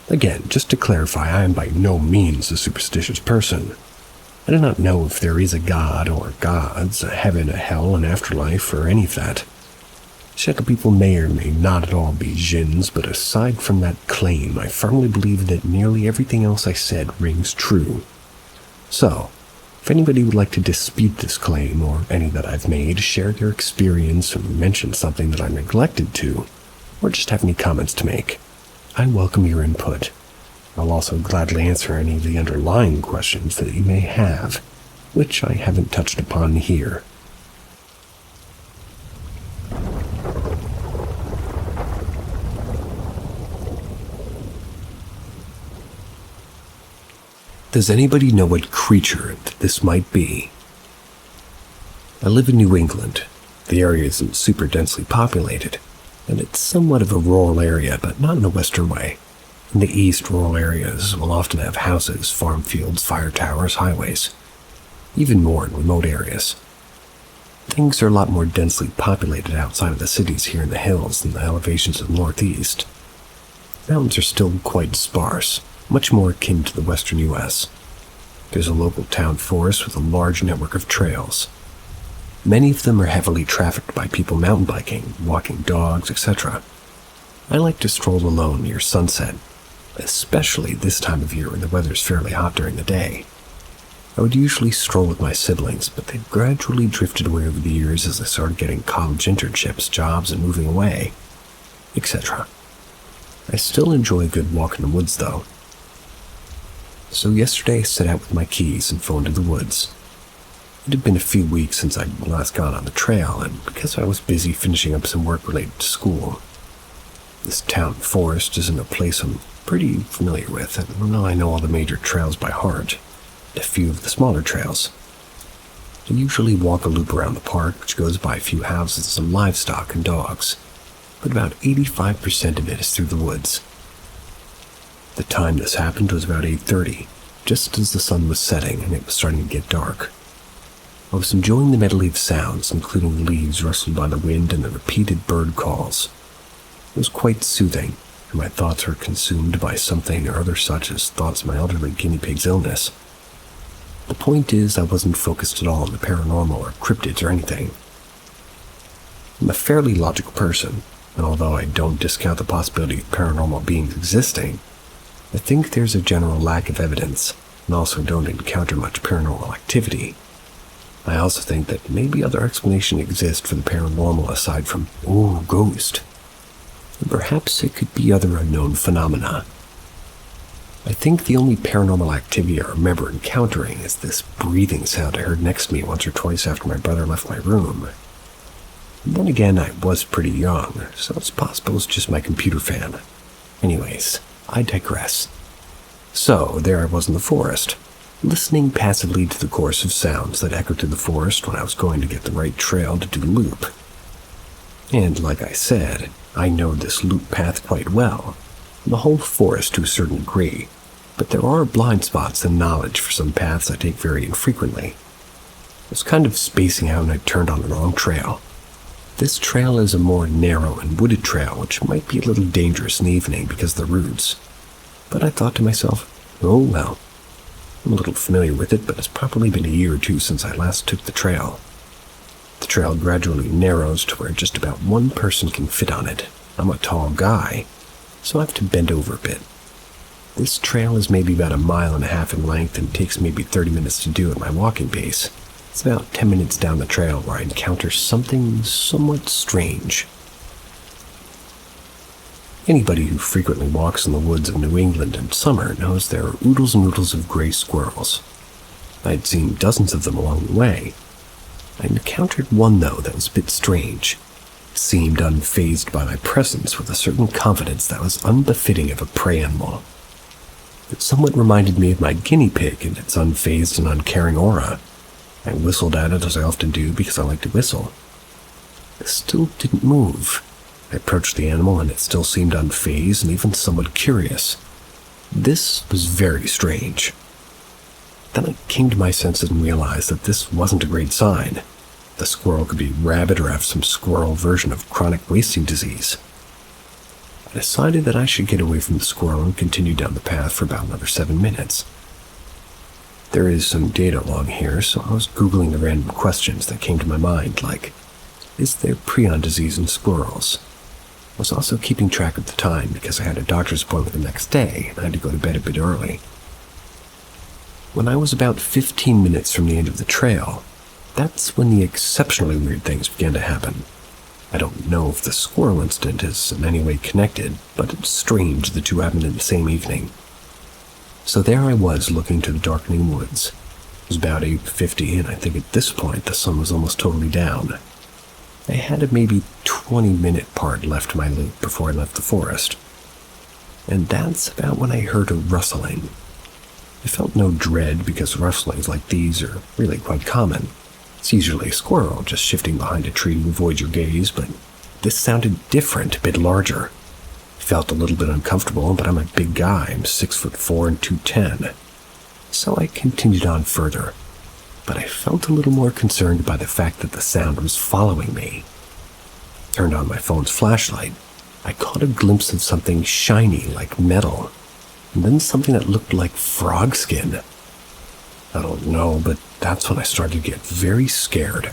Again, just to clarify, I am by no means a superstitious person. I do not know if there is a god or gods, a heaven, a hell, an afterlife, or any of that. Shadow people may or may not at all be djinns, but aside from that claim, I firmly believe that nearly everything else I said rings true. So, if anybody would like to dispute this claim, or any that I've made, share their experience, or mention something that I neglected to, or just have any comments to make, I welcome your input. I'll also gladly answer any of the underlying questions that you may have, which I haven't touched upon here. Does anybody know what creature this might be? I live in New England. The area isn't super densely populated, and it's somewhat of a rural area, but not in a western way. In the east, rural areas will often have houses, farm fields, fire towers, highways, even more in remote areas. Things are a lot more densely populated outside of the cities here in the hills and the elevations of the northeast. Mountains are still quite sparse, much more akin to the western U.S. There's a local town forest with a large network of trails. Many of them are heavily trafficked by people mountain biking, walking dogs, etc. I like to stroll alone near sunset, especially this time of year when the weather's fairly hot during the day. I would usually stroll with my siblings, but they've gradually drifted away over the years as I started getting college internships, jobs, and moving away, etc. I still enjoy a good walk in the woods, though. So yesterday I set out with my keys and phoned to the woods. It had been a few weeks since I'd last gone on the trail, and because I was busy finishing up some work related to school, this town forest isn't a place I'm pretty familiar with, and I know all the major trails by heart, and a few of the smaller trails. I usually walk a loop around the park, which goes by a few houses and some livestock and dogs, but about 85% of it is through the woods. The time this happened was about 8:30, just as the sun was setting and it was starting to get dark. I was enjoying the medley of sounds, including leaves rustled by the wind and the repeated bird calls. It was quite soothing, and my thoughts were consumed by something or other such as thoughts of my elderly guinea pig's illness. The point is, I wasn't focused at all on the paranormal or cryptids or anything. I'm a fairly logical person, and although I don't discount the possibility of paranormal beings existing, I think there's a general lack of evidence, and also don't encounter much paranormal activity. I also think that maybe other explanations exist for the paranormal aside from, ghost. And perhaps it could be other unknown phenomena. I think the only paranormal activity I remember encountering is this breathing sound I heard next to me once or twice after my brother left my room. And then again, I was pretty young, so it's possible it's just my computer fan. Anyways, I digress. So, there I was in the forest, listening passively to the chorus of sounds that echoed through the forest when I was going to get the right trail to do the loop. And like I said, I know this loop path quite well, and the whole forest to a certain degree, but there are blind spots in knowledge for some paths I take very infrequently. I was kind of spacing out and I turned on the wrong trail. This trail is a more narrow and wooded trail, which might be a little dangerous in the evening because of the roots. But I thought to myself, oh well, I'm a little familiar with it, but it's probably been a year or two since I last took the trail. The trail gradually narrows to where just about one person can fit on it. I'm a tall guy, so I have to bend over a bit. This trail is maybe about 1.5 miles in length and takes maybe 30 minutes to do at my walking pace. It's about 10 minutes down the trail where I encounter something somewhat strange. Anybody who frequently walks in the woods of New England in summer knows there are oodles and oodles of gray squirrels. I had seen dozens of them along the way. I encountered one, though, that was a bit strange. It seemed unfazed by my presence with a certain confidence that was unbefitting of a prey animal. It somewhat reminded me of my guinea pig in its unfazed and uncaring aura. I whistled at it as I often do because I like to whistle. It still didn't move. I approached the animal and it still seemed unfazed and even somewhat curious. This was very strange. Then I came to my senses and realized that this wasn't a great sign. The squirrel could be rabid or have some squirrel version of chronic wasting disease. I decided that I should get away from the squirrel and continue down the path for about another 7 minutes. There is some data along here, so I was Googling the random questions that came to my mind, like, is there prion disease in squirrels? I was also keeping track of the time because I had a doctor's appointment the next day and I had to go to bed a bit early. When I was about 15 minutes from the end of the trail, that's when the exceptionally weird things began to happen. I don't know if the squirrel incident is in any way connected, but it's strange the two happened in the same evening. So there I was looking to the darkening woods. It was about 8:50 and I think at this point the sun was almost totally down. I had a maybe 20-minute part left to my loop before I left the forest. And that's about when I heard a rustling. I felt no dread because rustlings like these are really quite common. It's usually a squirrel just shifting behind a tree to avoid your gaze, but this sounded different, a bit larger. I felt a little bit uncomfortable, but I'm a big guy. I'm 6'4" and 210. So I continued on further. But I felt a little more concerned by the fact that the sound was following me. Turned on my phone's flashlight. I caught a glimpse of something shiny like metal, and then something that looked like frog skin. I don't know, but that's when I started to get very scared.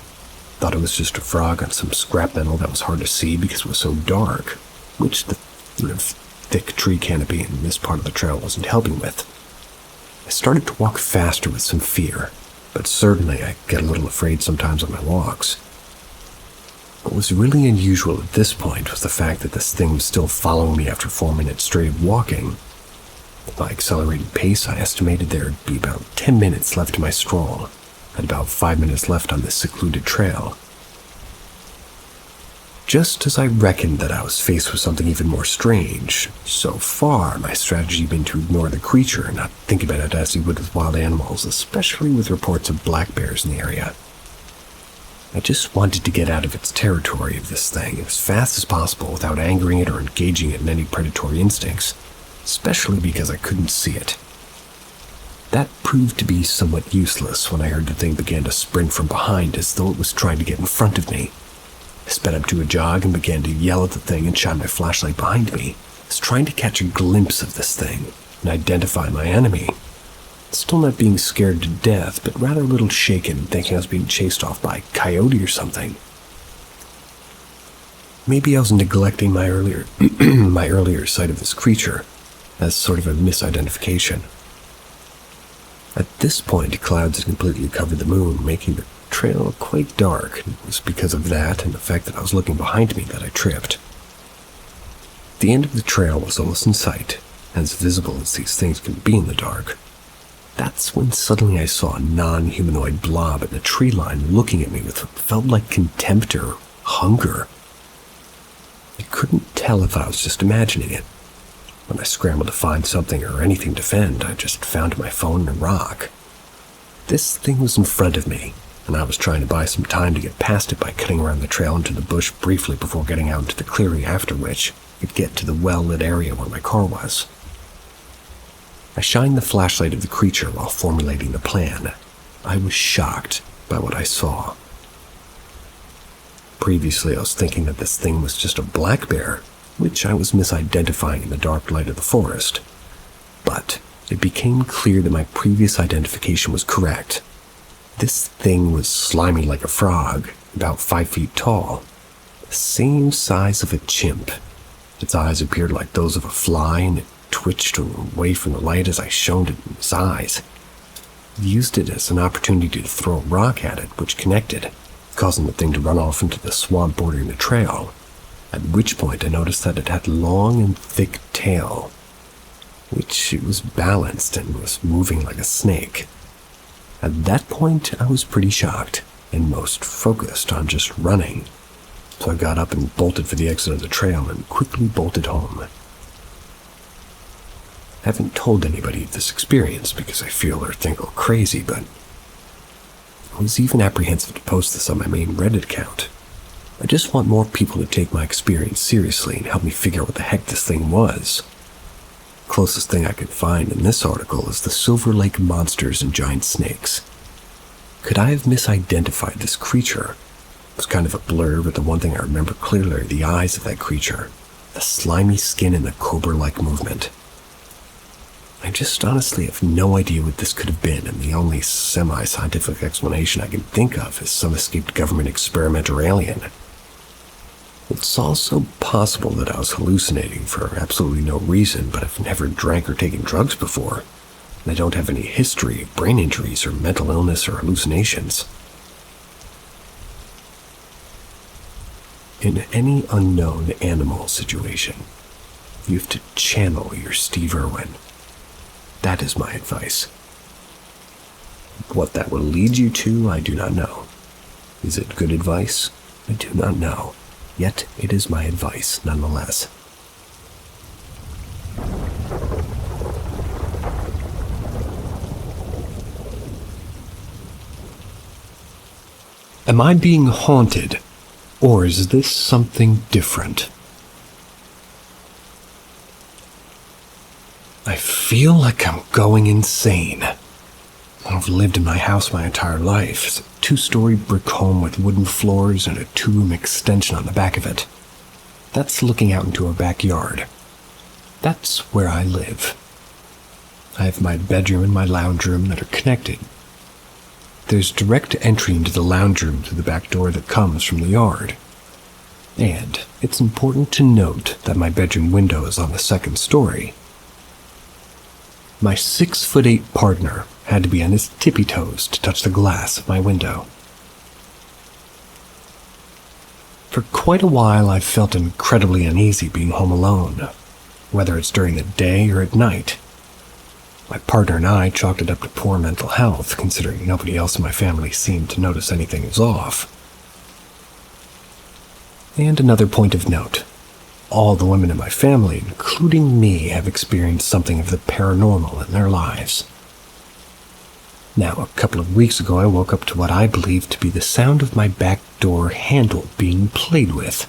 Thought it was just a frog on some scrap metal that was hard to see because it was so dark, which the thick tree canopy in this part of the trail wasn't helping with. I started to walk faster with some fear, but certainly I get a little afraid sometimes on my walks. What was really unusual at this point was the fact that this thing was still following me after 4 minutes straight of walking. With my accelerated pace, I estimated there would be about 10 minutes left to my stroll, and about 5 minutes left on this secluded trail. Just as I reckoned that I was faced with something even more strange, so far my strategy had been to ignore the creature and not think about it as you would with wild animals, especially with reports of black bears in the area. I just wanted to get out of its territory of this thing as fast as possible without angering it or engaging it in any predatory instincts, especially because I couldn't see it. That proved to be somewhat useless when I heard the thing begin to sprint from behind as though it was trying to get in front of me. I sped up to a jog and began to yell at the thing and shine my flashlight behind me. I was trying to catch a glimpse of this thing and identify my enemy. Still not being scared to death, but rather a little shaken, thinking I was being chased off by a coyote or something. Maybe I was neglecting my earlier sight of this creature as sort of a misidentification. At this point, clouds had completely covered the moon, making the trail quite dark. It was because of that and the fact that I was looking behind me that I tripped. The end of the trail was almost in sight, as visible as these things can be in the dark. That's when suddenly I saw a non-humanoid blob in the tree line looking at me with what felt like contempt or hunger. I couldn't tell if I was just imagining it. When I scrambled to find something or anything to fend, I just found my phone and a rock. This thing was in front of me, and I was trying to buy some time to get past it by cutting around the trail into the bush briefly before getting out into the clearing, after which I could get to the well-lit area where my car was. I shined the flashlight of the creature while formulating the plan. I was shocked by what I saw. Previously, I was thinking that this thing was just a black bear, which I was misidentifying in the dark light of the forest. But it became clear that my previous identification was correct. This thing was slimy like a frog, about 5 feet tall, the same size of a chimp. Its eyes appeared like those of a fly, and it twitched away from the light as I shone it in its eyes. I used it as an opportunity to throw a rock at it, which connected, causing the thing to run off into the swamp bordering the trail, at which point I noticed that it had long and thick tail, which it was balanced and was moving like a snake. At that point, I was pretty shocked and most focused on just running, so I got up and bolted for the exit of the trail and quickly bolted home. I haven't told anybody of this experience because I feel or think I'm crazy, but I was even apprehensive to post this on my main Reddit account. I just want more people to take my experience seriously and help me figure out what the heck this thing was. The closest thing I could find in this article is the Silver Lake monsters and giant snakes. Could I have misidentified this creature? It was kind of a blur, but the one thing I remember clearly are the eyes of that creature, the slimy skin and the cobra-like movement. I just honestly have no idea what this could have been, and the only semi-scientific explanation I can think of is some escaped government experiment or alien. It's also possible that I was hallucinating for absolutely no reason, but I've never drank or taken drugs before, and I don't have any history of brain injuries or mental illness or hallucinations. In any unknown animal situation, you have to channel your Steve Irwin. That is my advice. What that will lead you to, I do not know. Is it good advice? I do not know. Yet it is my advice nonetheless. Am I being haunted, or is this something different? I feel like I'm going insane. I've lived in my house my entire life. It's a 2-story brick home with wooden floors and a 2-room extension on the back of it. That's looking out into a backyard. That's where I live. I have my bedroom and my lounge room that are connected. There's direct entry into the lounge room through the back door that comes from the yard. And it's important to note that my bedroom window is on the 2nd story. My 6'8" partner had to be on his tippy toes to touch the glass of my window. For quite a while, I've felt incredibly uneasy being home alone, whether it's during the day or at night. My partner and I chalked it up to poor mental health, considering nobody else in my family seemed to notice anything was off. And another point of note, all the women in my family, including me, have experienced something of the paranormal in their lives. Now, a couple of weeks ago, I woke up to what I believe to be the sound of my back door handle being played with.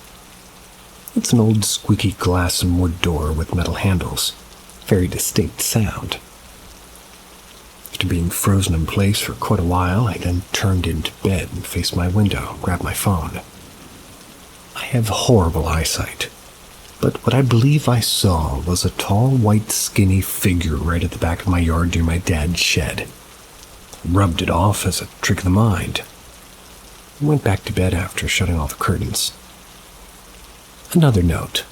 It's an old squeaky glass and wood door with metal handles. Very distinct sound. After being frozen in place for quite a while, I then turned into bed and faced my window, grabbed my phone. I have horrible eyesight, but what I believe I saw was a tall, white, skinny figure right at the back of my yard near my dad's shed. Rubbed it off as a trick of the mind. I went back to bed after shutting all the curtains. Another note.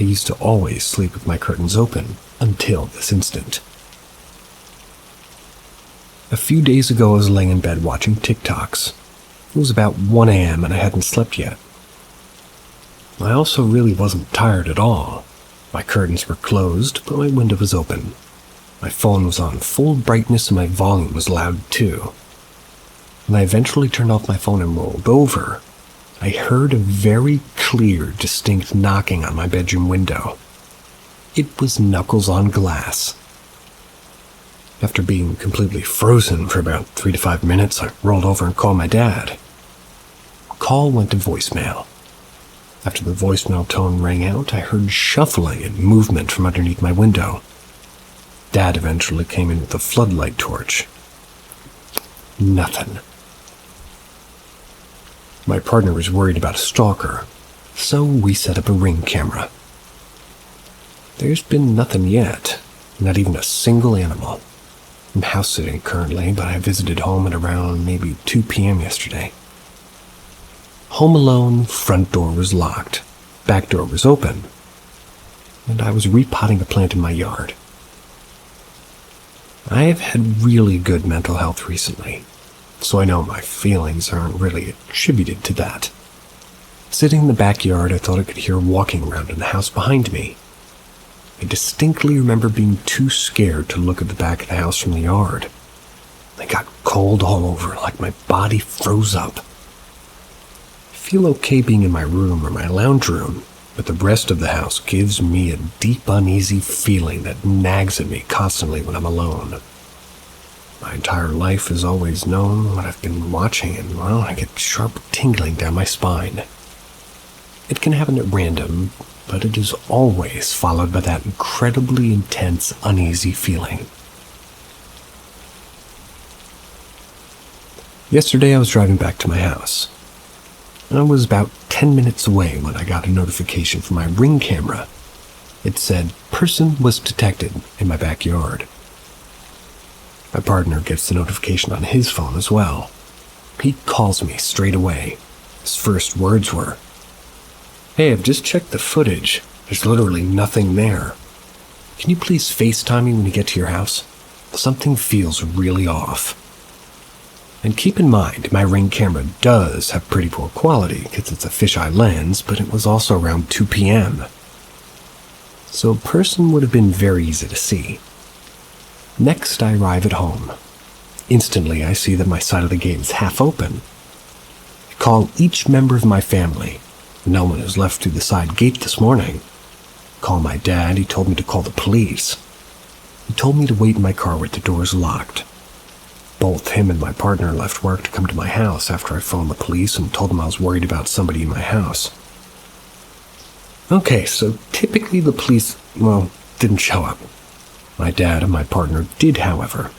I used to always sleep with my curtains open until this instant. A few days ago, I was laying in bed watching TikToks. It was about 1 a.m. and I hadn't slept yet. I also really wasn't tired at all. My curtains were closed, but my window was open. My phone was on full brightness and my volume was loud too. When I eventually turned off my phone and rolled over, I heard a very clear, distinct knocking on my bedroom window. It was knuckles on glass. After being completely frozen for about 3 to 5 minutes, I rolled over and called my dad. Call went to voicemail. After the voicemail tone rang out, I heard shuffling and movement from underneath my window. Dad eventually came in with a floodlight torch. Nothing. My partner was worried about a stalker, so we set up a Ring camera. There's been nothing yet, not even a single animal. I'm house sitting currently, but I visited home at around maybe 2 p.m. yesterday. Home alone, front door was locked, back door was open, and I was repotting a plant in my yard. I have had really good mental health recently, so I know my feelings aren't really attributed to that. Sitting in the backyard, I thought I could hear walking around in the house behind me. I distinctly remember being too scared to look at the back of the house from the yard. I got cold all over, like my body froze up. I feel okay being in my room or my lounge room, but the rest of the house gives me a deep, uneasy feeling that nags at me constantly when I'm alone. My entire life has always known what I've been watching, and, well, I get sharp tingling down my spine. It can happen at random, but it is always followed by that incredibly intense, uneasy feeling. Yesterday, I was driving back to my house. I was about 10 minutes away when I got a notification from my Ring camera. It said, "Person was detected in my backyard." My partner gets the notification on his phone as well. He calls me straight away. His first words were, "Hey, I've just checked the footage. There's literally nothing there. Can you please FaceTime me when you get to your house? Something feels really off." And keep in mind, my Ring camera does have pretty poor quality because it's a fisheye lens, but it was also around 2 p.m. So a person would have been very easy to see. Next, I arrive at home. Instantly, I see that my side of the gate is half open. I call each member of my family. No one has left through the side gate this morning. Call my dad. He told me to call the police. He told me to wait in my car with the doors locked. Both him and my partner left work to come to my house after I phoned the police and told them I was worried about somebody in my house. Okay, so typically the police, didn't show up. My dad and my partner did, however.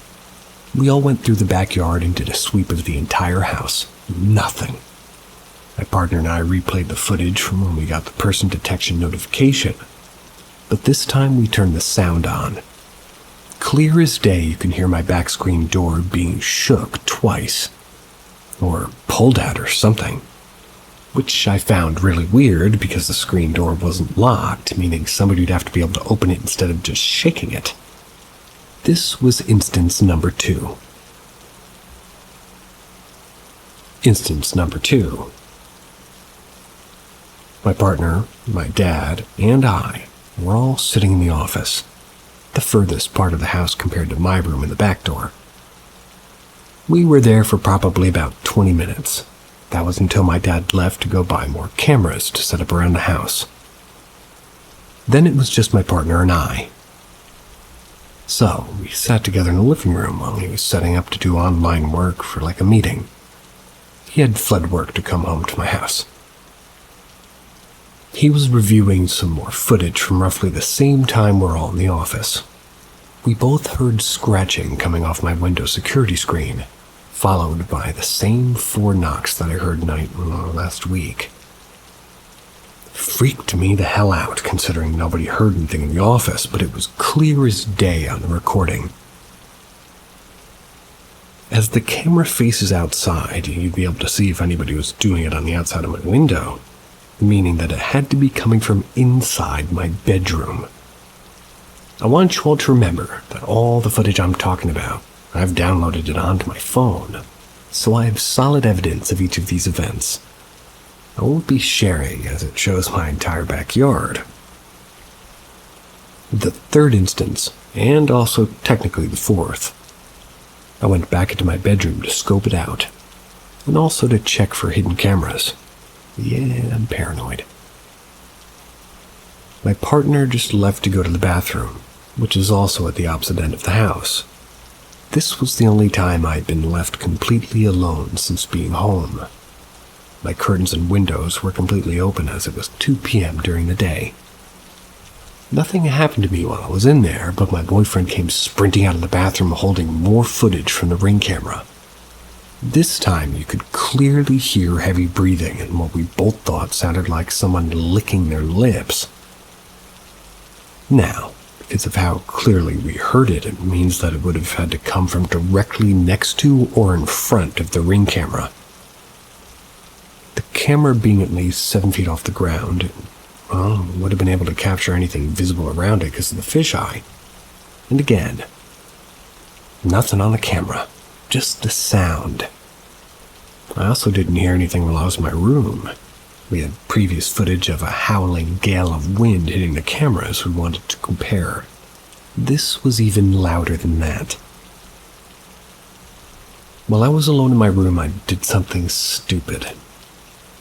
We all went through the backyard and did a sweep of the entire house. Nothing. My partner and I replayed the footage from when we got the person detection notification, but this time we turned the sound on. Clear as day, you can hear my back screen door being shook twice, or pulled at or something, which I found really weird because the screen door wasn't locked, meaning somebody would have to be able to open it instead of just shaking it. This was instance number 2. Instance number 2. My partner, my dad, and I were all sitting in the office, the furthest part of the house compared to my room in the back door. We were there for probably about 20 minutes. That was until my dad left to go buy more cameras to set up around the house. Then it was just my partner and I. So we sat together in the living room while he was setting up to do online work for like a meeting. He had fled work to come home to my house. He was reviewing some more footage from roughly the same time we're all in the office. We both heard scratching coming off my window security screen, followed by the same 4 knocks that I heard last week. Freaked me the hell out, considering nobody heard anything in the office, but it was clear as day on the recording. As the camera faces outside, you'd be able to see if anybody was doing it on the outside of my window, meaning that it had to be coming from inside my bedroom. I want you all to remember that all the footage I'm talking about, I've downloaded it onto my phone, so I have solid evidence of each of these events. I won't be sharing as it shows my entire backyard. The third instance, and also technically the fourth, I went back into my bedroom to scope it out, and also to check for hidden cameras. Yeah, I'm paranoid. My partner just left to go to the bathroom, which is also at the opposite end of the house. This was the only time I'd been left completely alone since being home. My curtains and windows were completely open as it was 2 p.m. during the day. Nothing happened to me while I was in there, but my boyfriend came sprinting out of the bathroom holding more footage from the Ring camera. This time you could clearly hear heavy breathing and what we both thought sounded like someone licking their lips. Now, because of how clearly we heard it, it means that it would have had to come from directly next to or in front of the Ring camera. The camera being at least 7 feet off the ground, would have been able to capture anything visible around it because of the fisheye. And again, nothing on the camera, just the sound. I also didn't hear anything while I was in my room. We had previous footage of a howling gale of wind hitting the cameras we wanted to compare. This was even louder than that. While I was alone in my room, I did something stupid.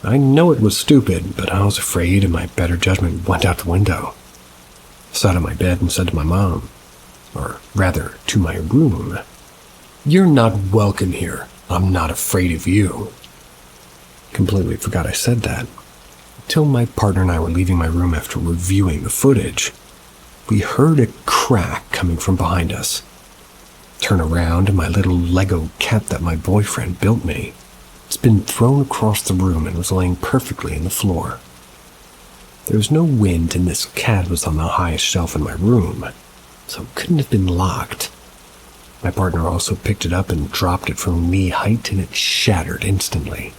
I know it was stupid, but I was afraid and my better judgment went out the window. I sat on my bed and said to my mom, or rather, to my room, "You're not welcome here. I'm not afraid of you." Completely forgot I said that, until my partner and I were leaving my room after reviewing the footage. We heard a crack coming from behind us. Turn around and my little Lego cat that my boyfriend built me. It's been thrown across the room and was laying perfectly in the floor. There was no wind and this cat was on the highest shelf in my room, so it couldn't have been locked. My partner also picked it up and dropped it from knee height and it shattered instantly.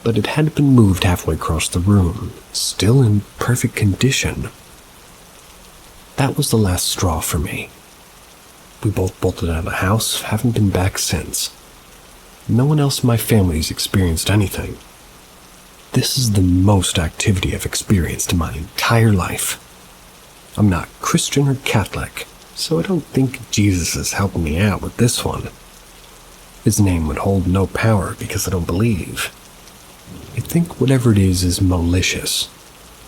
But it hadn't been moved halfway across the room, still in perfect condition. That was the last straw for me. We both bolted out of the house, haven't been back since. No one else in my family's experienced anything. This is the most activity I've experienced in my entire life. I'm not Christian or Catholic, so I don't think Jesus is helping me out with this one. His name would hold no power because I don't believe. I think whatever it is malicious,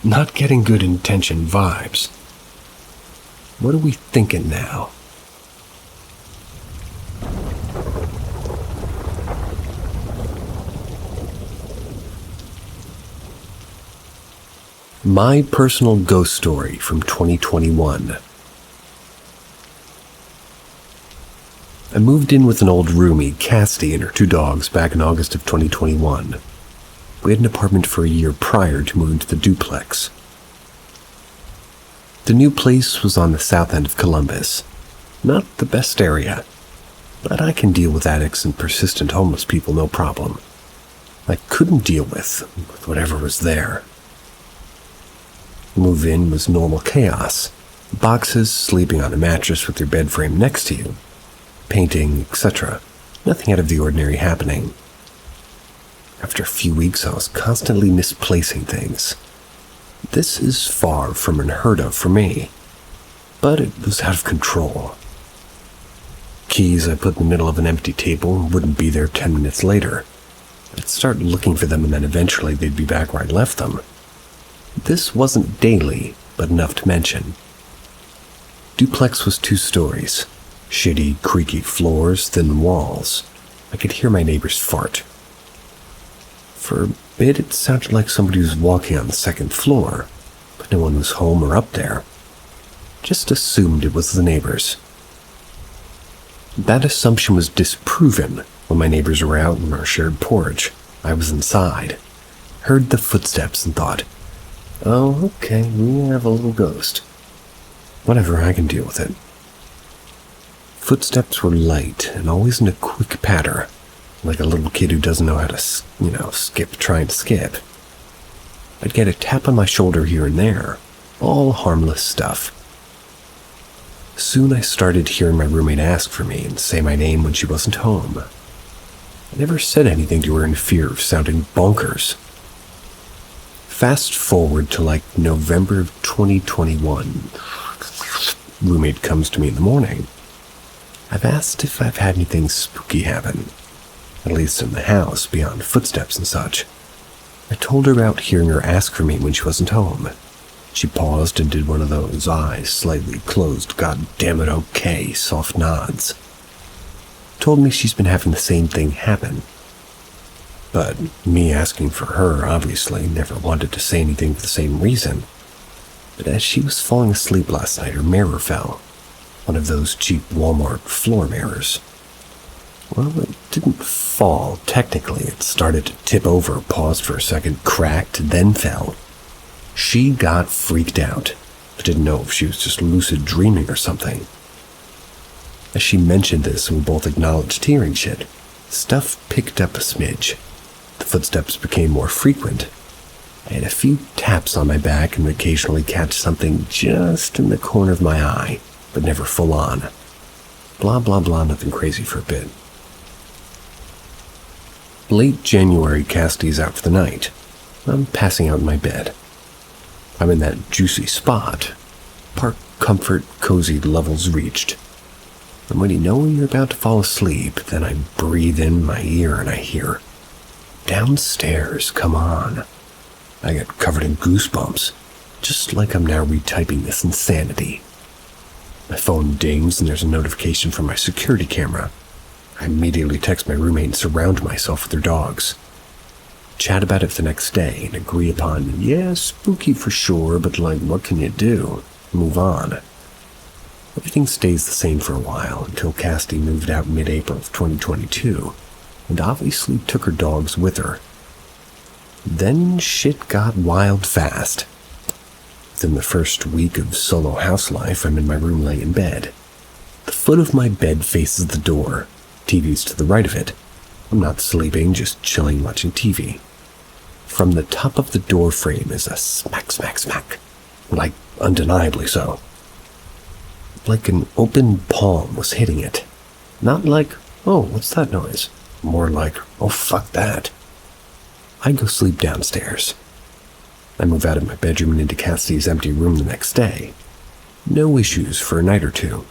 not getting good intention vibes. What are we thinking now? My personal ghost story from 2021. I moved in with an old roomie, Cassidy, and her 2 dogs back in August of 2021. We had an apartment for a year prior to moving to the duplex. The new place was on the south end of Columbus. Not the best area, but I can deal with addicts and persistent homeless people no problem. I couldn't deal with whatever was there. Move-in was normal chaos. Boxes, sleeping on a mattress with your bed frame next to you, painting, etc. Nothing out of the ordinary happening. After a few weeks, I was constantly misplacing things. This is far from unheard of for me, but it was out of control. Keys I put in the middle of an empty table wouldn't be there 10 minutes later. I'd start looking for them and then eventually they'd be back where I'd left them. This wasn't daily, but enough to mention. Duplex was 2 stories. Shitty, creaky floors, thin walls. I could hear my neighbors fart. For a bit, it sounded like somebody was walking on the 2nd floor, but no one was home or up there. Just assumed it was the neighbors. That assumption was disproven when my neighbors were out on our shared porch. I was inside, heard the footsteps and thought, oh, okay, we have a little ghost. Whatever, I can deal with it. Footsteps were light and always in a quick patter, like a little kid who doesn't know how to trying to skip. I'd get a tap on my shoulder here and there, all harmless stuff. Soon I started hearing my roommate ask for me and say my name when she wasn't home. I never said anything to her in fear of sounding bonkers. Fast forward to like November of 2021. Roommate comes to me in the morning. I've asked if I've had anything spooky happen, at least in the house, beyond footsteps and such. I told her about hearing her ask for me when she wasn't home. She paused and did one of those eyes slightly closed, God damn it, okay, soft nods. Told me she's been having the same thing happen. But me asking for her, obviously, never wanted to say anything for the same reason. But as she was falling asleep last night, her mirror fell. One of those cheap Walmart floor mirrors. Well, it didn't fall, technically. It started to tip over, paused for a second, cracked, then fell. She got freaked out, but didn't know if she was just lucid dreaming or something. As she mentioned this, and we both acknowledged hearing shit, stuff picked up a smidge. The footsteps became more frequent. I had a few taps on my back and would occasionally catch something just in the corner of my eye, but never full on. Blah, blah, blah, nothing crazy for a bit. Late January, Cassidy's out for the night. I'm passing out in my bed. I'm in that juicy spot. Park comfort, cozy levels reached. And when you know you're about to fall asleep, then I breathe in my ear and I hear, downstairs, come on. I get covered in goosebumps, just like I'm now retyping this insanity. My phone dings and there's a notification from my security camera. I immediately text my roommate and surround myself with their dogs. Chat about it the next day and agree upon, yeah, spooky for sure, but like, what can you do? Move on. Everything stays the same for a while until Cassidy moved out mid-April of 2022 and obviously took her dogs with her. Then shit got wild fast. Within the first week of solo house life, I'm in my room laying in bed. The foot of my bed faces the door. TV's to the right of it. I'm not sleeping, just chilling watching TV. From the top of the door frame is a smack, smack, smack. Like, undeniably so. Like an open palm was hitting it. Not like, oh, what's that noise? More like, oh, fuck that. I go sleep downstairs. I move out of my bedroom and into Cassidy's empty room the next day. No issues for a night or two.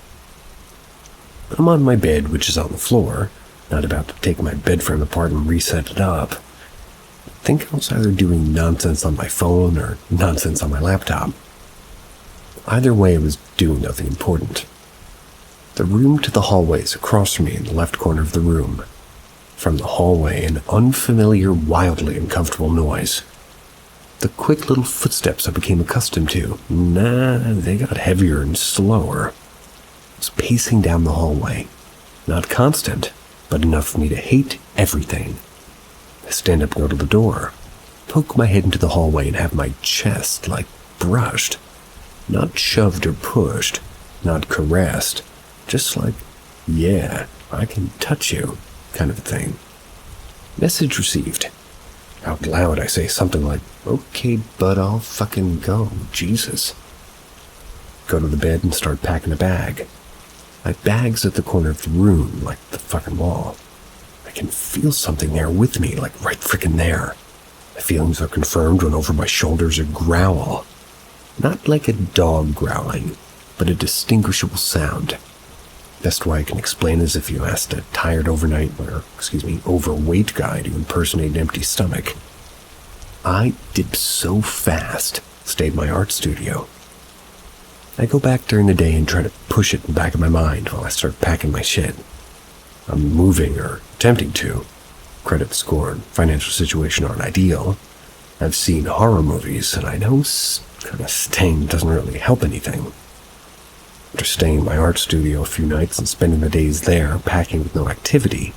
I'm on my bed, which is on the floor, not about to take my bed frame apart and reset it up. I think I was either doing nonsense on my phone or nonsense on my laptop. Either way, I was doing nothing important. The room to the hallway is across from me in the left corner of the room. From the hallway, an unfamiliar, wildly uncomfortable noise. The quick little footsteps I became accustomed to, they got heavier and slower. I was pacing down the hallway. Not constant, but enough for me to hate everything. I stand up and go to the door, poke my head into the hallway and have my chest, brushed. Not shoved or pushed, not caressed, just like, yeah, I can touch you, kind of a thing. Message received. Out loud I say something like, okay, bud, I'll fucking go, Jesus. Go to the bed and start packing a bag. My bag's at the corner of the room, like the fucking wall. I can feel something there with me, like right frickin' there. My feelings are confirmed when over my shoulders a growl. Not like a dog growling, but a distinguishable sound. Best way I can explain is if you asked a tired overweight guy to impersonate an empty stomach. I did so fast, stayed in my art studio. I go back during the day and try to push it in the back of my mind while I start packing my shit. I'm moving, or attempting to. Credit score and financial situation aren't ideal. I've seen horror movies, and I know kind of staying doesn't really help anything. After staying in my art studio a few nights and spending the days there packing with no activity,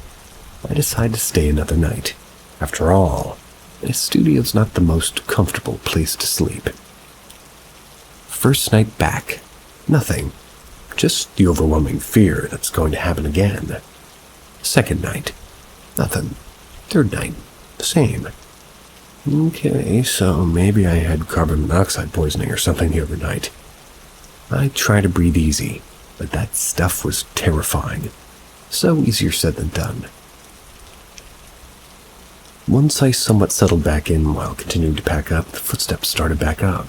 I decide to stay another night. After all, a studio's not the most comfortable place to sleep. First night back, nothing. Just the overwhelming fear that's going to happen again. Second night, nothing. Third night, the same. Okay, so maybe I had carbon monoxide poisoning or something the other night. I try to breathe easy, but that stuff was terrifying. So easier said than done. Once I somewhat settled back in while continuing to pack up, the footsteps started back up.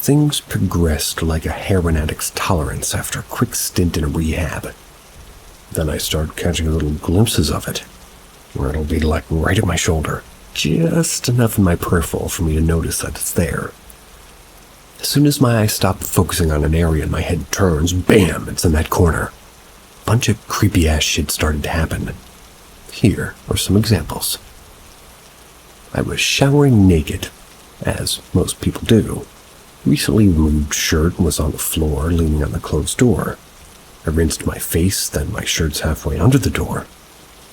Things progressed like a heroin addict's tolerance after a quick stint in a rehab. Then I start catching little glimpses of it, where it'll be like right at my shoulder, just enough in my peripheral for me to notice that it's there. As soon as my eyes stop focusing on an area and my head turns, bam, it's in that corner. A bunch of creepy-ass shit started to happen. Here are some examples. I was showering naked, as most people do. Recently removed shirt was on the floor, leaning on the closed door. I rinsed my face, then my shirt's halfway under the door.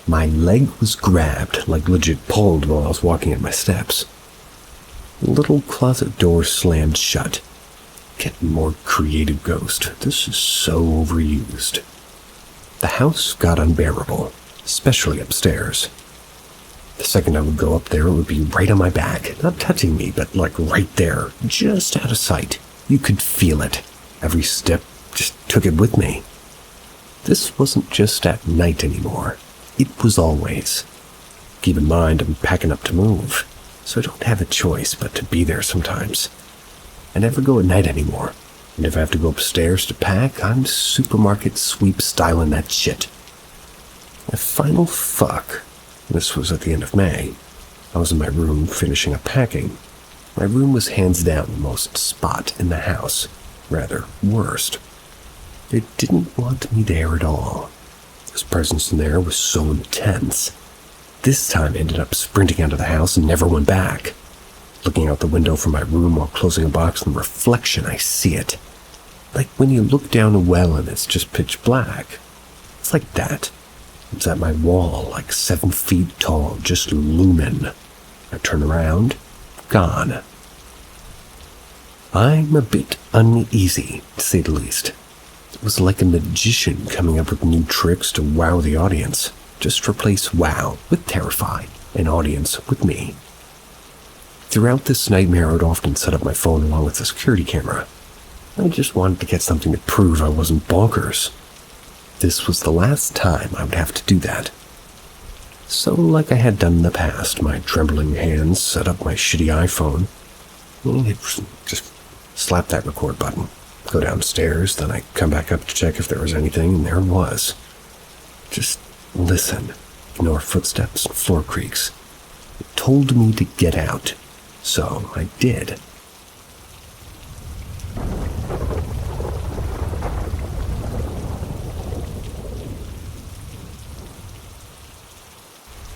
My leg was grabbed, like legit pulled while I was walking at my steps. The little closet door slammed shut. Getting more creative, Ghost. This is so overused. The house got unbearable, especially upstairs. The second I would go up there, it would be right on my back, not touching me, but like right there, just out of sight. You could feel it. Every step just took it with me. This wasn't just at night anymore. It was always. Keep in mind, I'm packing up to move, so I don't have a choice but to be there sometimes. I never go at night anymore, and if I have to go upstairs to pack, I'm supermarket sweep styling that shit. My final fuck. This was at the end of May. I was in my room finishing up packing. My room was hands down the most spot in the house. Rather, worst. It didn't want me there at all. His presence in there was so intense. This time I ended up sprinting out of the house and never went back. Looking out the window from my room while closing a box in the reflection, I see it. Like when you look down a well and it's just pitch black. It's like that. It's at my wall, like 7 feet tall, just looming. I turn around, gone. I'm a bit uneasy, to say the least. It was like a magician coming up with new tricks to wow the audience. Just replace wow with terrify, an audience with me. Throughout this nightmare, I would often set up my phone along with a security camera. I just wanted to get something to prove I wasn't bonkers. This was the last time I would have to do that. So, like I had done in the past, my trembling hands set up my shitty iPhone. Just slap that record button. Go downstairs, then I come back up to check if there was anything, and there it was. Just listen. Ignore footsteps and floor creaks. It told me to get out, so I did.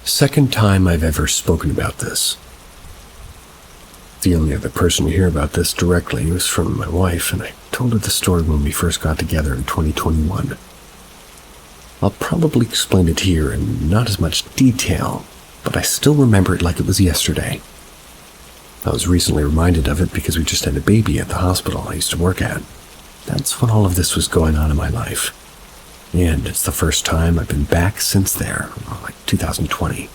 Second time I've ever spoken about this. The only other person to hear about this directly was from my wife, and I told her the story when we first got together in 2021. I'll probably explain it here in not as much detail, but I still remember it like it was yesterday. I was recently reminded of it because we just had a baby at the hospital I used to work at. That's when all of this was going on in my life. And it's the first time I've been back since there, like 2020.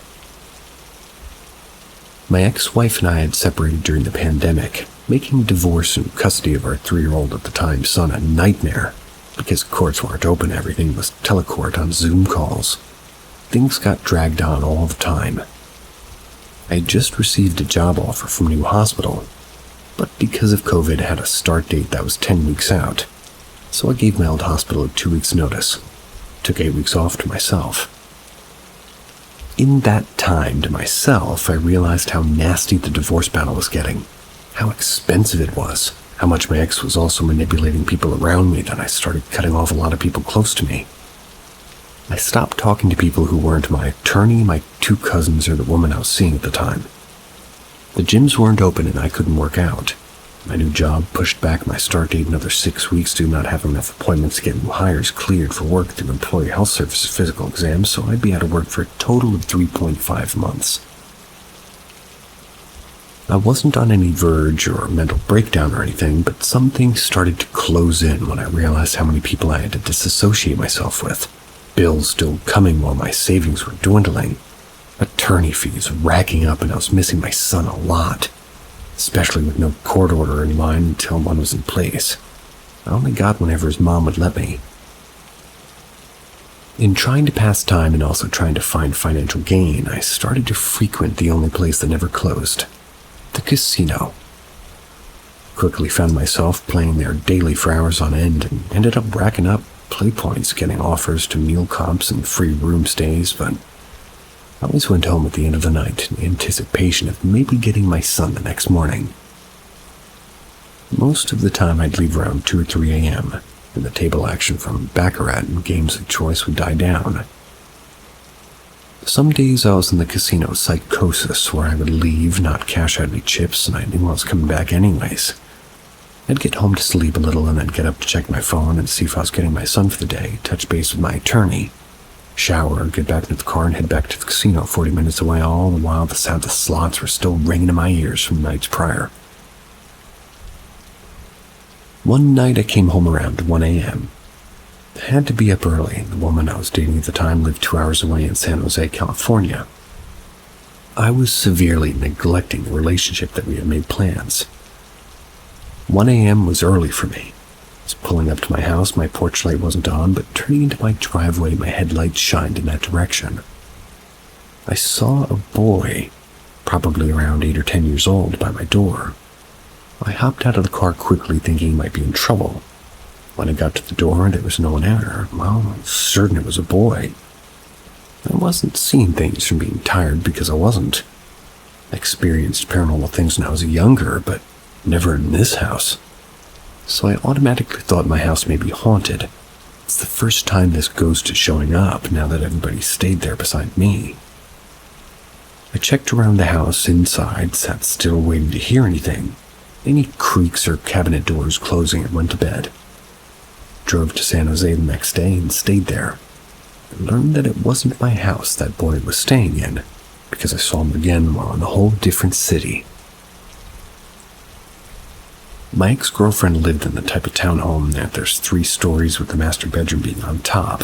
My ex-wife and I had separated during the pandemic, making divorce and custody of our 3-year-old at the time son a nightmare, because courts weren't open, everything was telecourt on Zoom calls. things got dragged on all the time. I had just received a job offer from a new hospital, but because of COVID, I had a start date that was 10 weeks out, so I gave my old hospital a 2 weeks notice, took 8 weeks off to myself. In that time to myself, I realized how nasty the divorce battle was getting, how expensive it was, how much my ex was also manipulating people around me, that I started cutting off a lot of people close to me. I stopped talking to people who weren't my attorney, my 2 cousins, or the woman I was seeing at the time. The gyms weren't open and I couldn't work out. My new job pushed back my start date another 6 weeks due to not having enough appointments to get new hires cleared for work through Employee Health Services physical exams, so I'd be out of work for a total of 3.5 months. I wasn't on any verge or mental breakdown or anything, but some things started to close in when I realized how many people I had to disassociate myself with. Bills still coming while my savings were dwindling. Attorney fees racking up, and I was missing my son a lot, especially with no court order in mind until one was in place. I only got whenever his mom would let me. In trying to pass time and also trying to find financial gain, I started to frequent the only place that never closed, the casino. Quickly found myself playing there daily for hours on end and ended up racking up play points, getting offers to meal comps and free room stays, but I always went home at the end of the night in anticipation of maybe getting my son the next morning. Most of the time I'd leave around 2 or 3 a.m., and the table action from Baccarat and games of choice would die down. Some days I was in the casino psychosis, where I would leave, not cash out any chips, and I knew I was coming back anyways. I'd get home to sleep a little and then get up to check my phone and see if I was getting my son for the day, touch base with my attorney, shower, get back into the car and head back to the casino 40 minutes away, all the while the sound of slots were still ringing in my ears from nights prior. One night I came home around 1 a.m. I had to be up early. The woman I was dating at the time lived 2 hours away in San Jose, California. I was severely neglecting the relationship that we had made plans. 1 a.m. was early for me. I was pulling up to my house, my porch light wasn't on, but turning into my driveway, my headlights shined in that direction. I saw a boy, probably around 8 or 10 years old, by my door. I hopped out of the car quickly, thinking he might be in trouble. When I got to the door and there was no one there, well, I was certain it was a boy. I wasn't seeing things from being tired because I wasn't. I experienced paranormal things when I was younger, but never in this house. So I automatically thought my house may be haunted. It's the first time this ghost is showing up now that everybody stayed there beside me. I checked around the house, inside, sat still waiting to hear anything. Any creaks or cabinet doors closing, and went to bed. Drove to San Jose the next day and stayed there. I learned that it wasn't my house that boy was staying in, because I saw him again while in a whole different city. My ex-girlfriend lived in the type of townhome that there's 3 stories with the master bedroom being on top,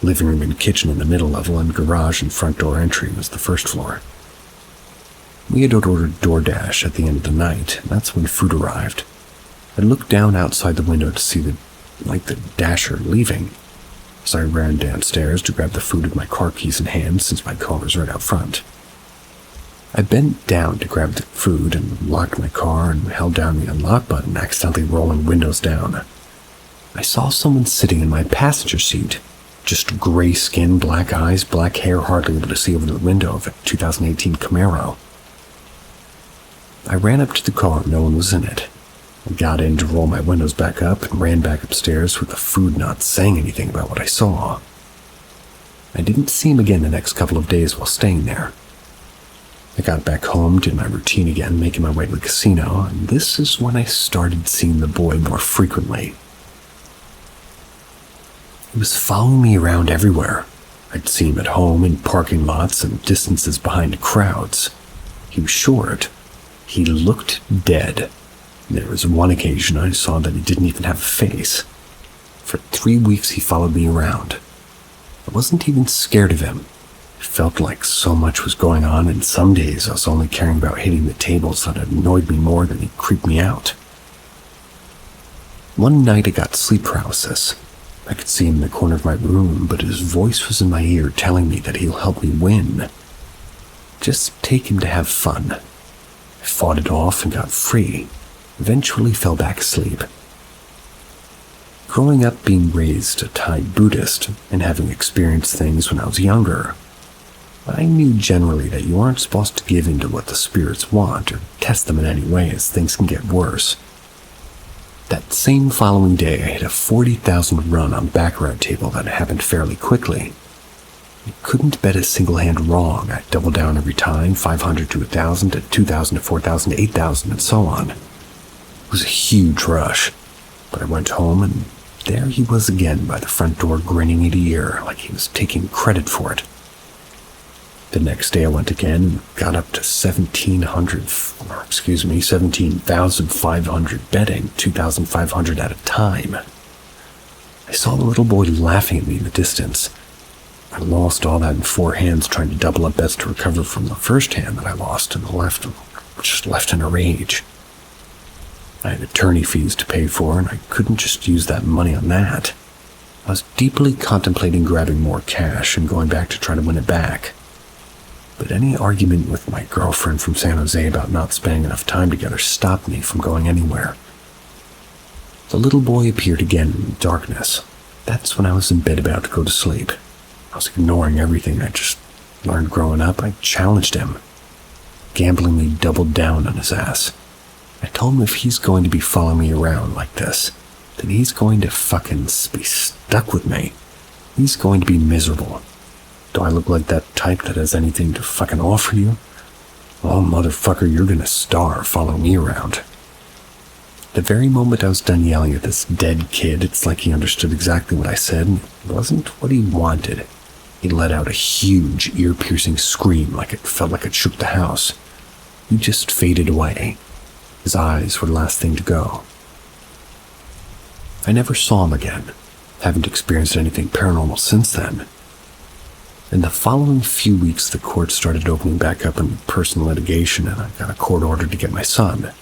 living room and kitchen in the middle level, and garage and front door entry was the first floor. We had ordered DoorDash at the end of the night, and that's when food arrived. I looked down outside the window to see the dasher leaving, so I ran downstairs to grab the food with my car keys in hand since my car was right out front. I bent down to grab the food and locked my car and held down the unlock button, accidentally rolling windows down. I saw someone sitting in my passenger seat, just gray skin, black eyes, black hair, hardly able to see over the window of a 2018 Camaro. I ran up to the car, no one was in it. I got in to roll my windows back up and ran back upstairs with the food not saying anything about what I saw. I didn't see him again the next couple of days while staying there. I got back home, did my routine again, making my way to the casino, and this is when I started seeing the boy more frequently. He was following me around everywhere. I'd see him at home, in parking lots, and distances behind crowds. He was short. He looked dead. There was one occasion I saw that he didn't even have a face. For 3 weeks he followed me around. I wasn't even scared of him. It felt like so much was going on, and some days I was only caring about hitting the tables that annoyed me more than he creeped me out. One night I got sleep paralysis. I could see him in the corner of my room, but his voice was in my ear telling me that he'll help me win. Just take him to have fun. I fought it off and got free, eventually fell back asleep. Growing up being raised a Thai Buddhist and having experienced things when I was younger, I knew generally that you aren't supposed to give in to what the spirits want or test them in any way, as things can get worse. That same following day, I hit a 40,000 run on baccarat table that happened fairly quickly. I couldn't bet a single hand wrong. I doubled down every time, 500 to 1,000 to 2,000 to 4,000 to 8,000 and so on. It was a huge rush, but I went home and there he was again by the front door, grinning ear to ear like he was taking credit for it. The next day I went again and got up to 17,500 betting, 2,500 at a time. I saw the little boy laughing at me in the distance. I lost all that in 4 hands trying to double up bets to recover from the first hand that I lost and just left in a rage. I had attorney fees to pay for, and I couldn't just use that money on that. I was deeply contemplating grabbing more cash and going back to try to win it back. But any argument with my girlfriend from San Jose about not spending enough time together stopped me from going anywhere. The little boy appeared again in the darkness. That's when I was in bed about to go to sleep. I was ignoring everything I just learned growing up. I challenged him. Gamblingly doubled down on his ass. I told him if he's going to be following me around like this, then he's going to fucking be stuck with me. He's going to be miserable. Do I look like that type that has anything to fucking offer you? Well, motherfucker, you're gonna starve following me around. The very moment I was done yelling at this dead kid, it's like he understood exactly what I said, and it wasn't what he wanted. He let out a huge, ear-piercing scream like it felt like it shook the house. He just faded away. His eyes were the last thing to go. I never saw him again. Haven't experienced anything paranormal since then. In the following few weeks, the court started opening back up in personal litigation, and I got a court order to get my son.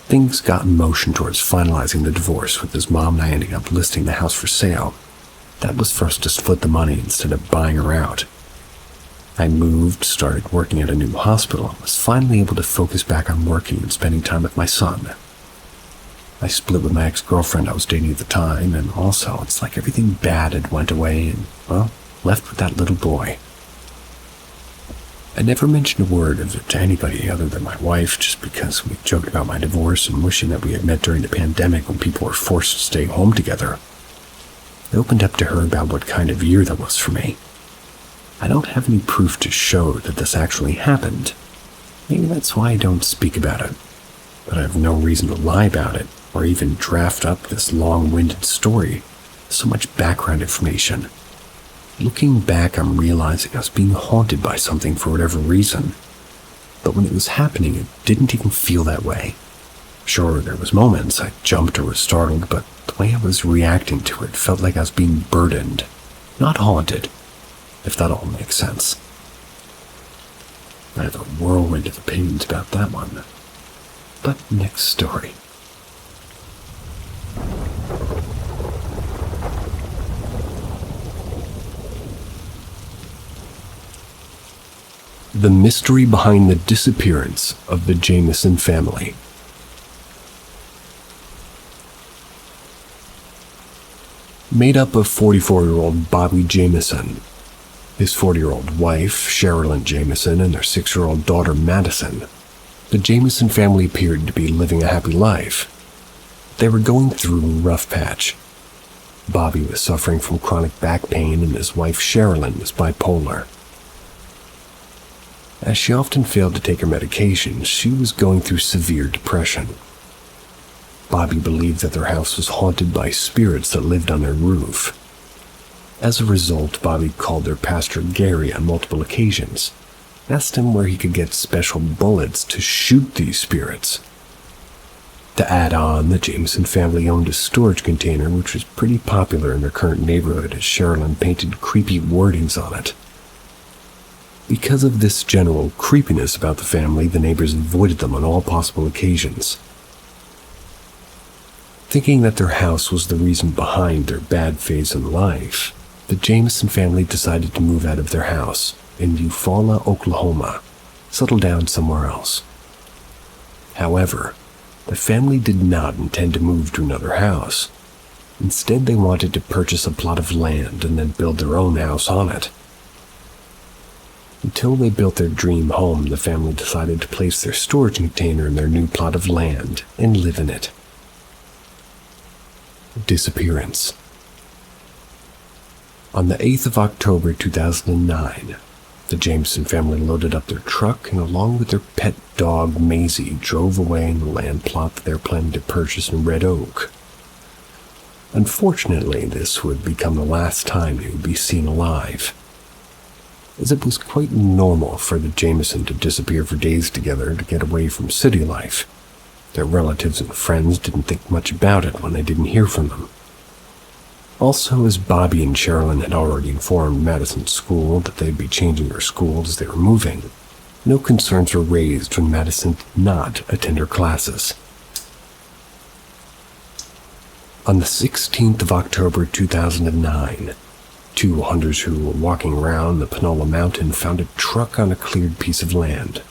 Things got in motion towards finalizing the divorce, with his mom and I ending up listing the house for sale. That was for us to split the money instead of buying her out. I moved, started working at a new hospital, and was finally able to focus back on working and spending time with my son. I split with my ex-girlfriend I was dating at the time, and also it's like everything bad had went away and, well, left with that little boy. I never mentioned a word of it to anybody other than my wife, just because we joked about my divorce and wishing that we had met during the pandemic when people were forced to stay home together. I opened up to her about what kind of year that was for me. I don't have any proof to show that this actually happened. Maybe that's why I don't speak about it. But I have no reason to lie about it, or even draft up this long-winded story. So much background information. Looking back, I'm realizing I was being haunted by something for whatever reason. But when it was happening, it didn't even feel that way. Sure, there was moments I jumped or was startled, but the way I was reacting to it felt like I was being burdened, not haunted, if that all makes sense. I have a whirlwind of opinions about that one. But next story. The mystery behind the disappearance of the Jameson family. Made up of 44-year-old Bobby Jameson, his 40-year-old wife, Sherilyn Jameson, and their 6-year-old daughter, Madison, the Jameson family appeared to be living a happy life. They were going through a rough patch. Bobby was suffering from chronic back pain, and his wife, Sherilyn, was bipolar. As she often failed to take her medication, she was going through severe depression. Bobby believed that their house was haunted by spirits that lived on their roof. As a result, Bobby called their pastor Gary on multiple occasions, asked him where he could get special bullets to shoot these spirits. To add on, the Jameson family owned a storage container which was pretty popular in their current neighborhood, as Sherilyn painted creepy wordings on it. Because of this general creepiness about the family, the neighbors avoided them on all possible occasions. Thinking that their house was the reason behind their bad phase in life, the Jameson family decided to move out of their house in Eufaula, Oklahoma, settle down somewhere else. However, the family did not intend to move to another house. Instead, they wanted to purchase a plot of land and then build their own house on it. Until they built their dream home, the family decided to place their storage container in their new plot of land and live in it. Disappearance. On the 8th of October 2009, the Jameson family loaded up their truck and along with their pet dog Maisie drove away in the land plot that they were planning to purchase in Red Oak. Unfortunately, this would become the last time they would be seen alive, as it was quite normal for the Jameson to disappear for days together to get away from city life. Their relatives and friends didn't think much about it when they didn't hear from them. Also, as Bobby and Sherilyn had already informed Madison's school that they'd be changing their school as they were moving, no concerns were raised when Madison did not attend her classes. On the 16th of October 2009, two hunters who were walking around the Panola Mountain found a truck on a cleared piece of land.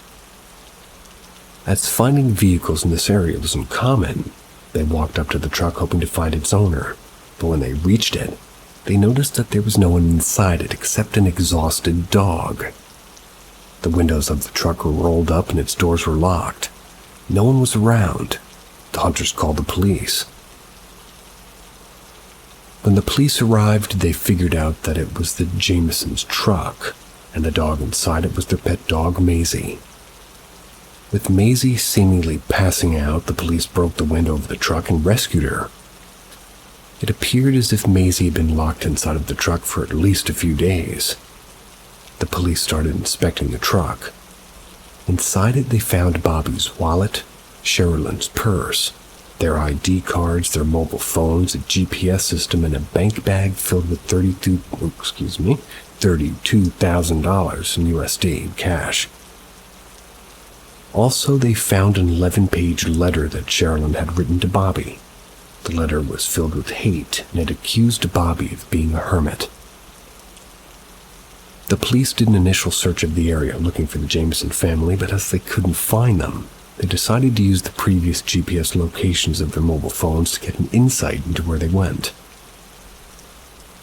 As finding vehicles in this area wasn't common, they walked up to the truck hoping to find its owner, but when they reached it, they noticed that there was no one inside it except an exhausted dog. The windows of the truck were rolled up and its doors were locked. No one was around. The hunters called the police. When the police arrived, they figured out that it was the Jamesons' truck, and the dog inside it was their pet dog, Maisie. With Maisie seemingly passing out, the police broke the window of the truck and rescued her. It appeared as if Maisie had been locked inside of the truck for at least a few days. The police started inspecting the truck. Inside it, they found Bobby's wallet, Sherilyn's purse, their ID cards, their mobile phones, a GPS system, and a bank bag filled with $32,000 in USD cash. Also, they found an 11-page letter that Sherilyn had written to Bobby. The letter was filled with hate, and it accused Bobby of being a hermit. The police did an initial search of the area looking for the Jameson family, but as they couldn't find them, they decided to use the previous GPS locations of their mobile phones to get an insight into where they went.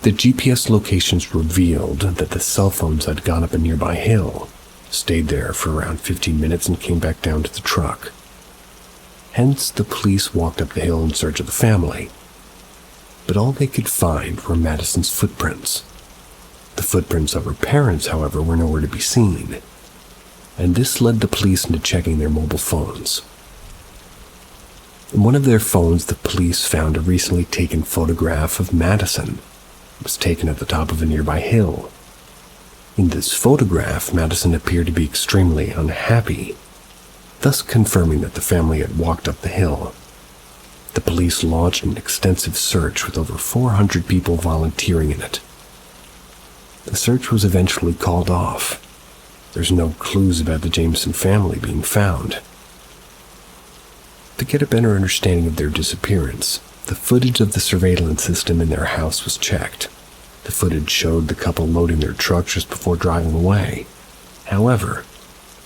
The GPS locations revealed that the cell phones had gone up a nearby hill, stayed there for around 15 minutes, and came back down to the truck. Hence, the police walked up the hill in search of the family. But all they could find were Madison's footprints. The footprints of her parents, however, were nowhere to be seen, and this led the police into checking their mobile phones. In one of their phones, the police found a recently taken photograph of Madison. It was taken at the top of a nearby hill. In this photograph, Madison appeared to be extremely unhappy, thus confirming that the family had walked up the hill. The police launched an extensive search with over 400 people volunteering in it. The search was eventually called off. There's no clues about the Jameson family being found. To get a better understanding of their disappearance, the footage of the surveillance system in their house was checked. The footage showed the couple loading their truck just before driving away. However,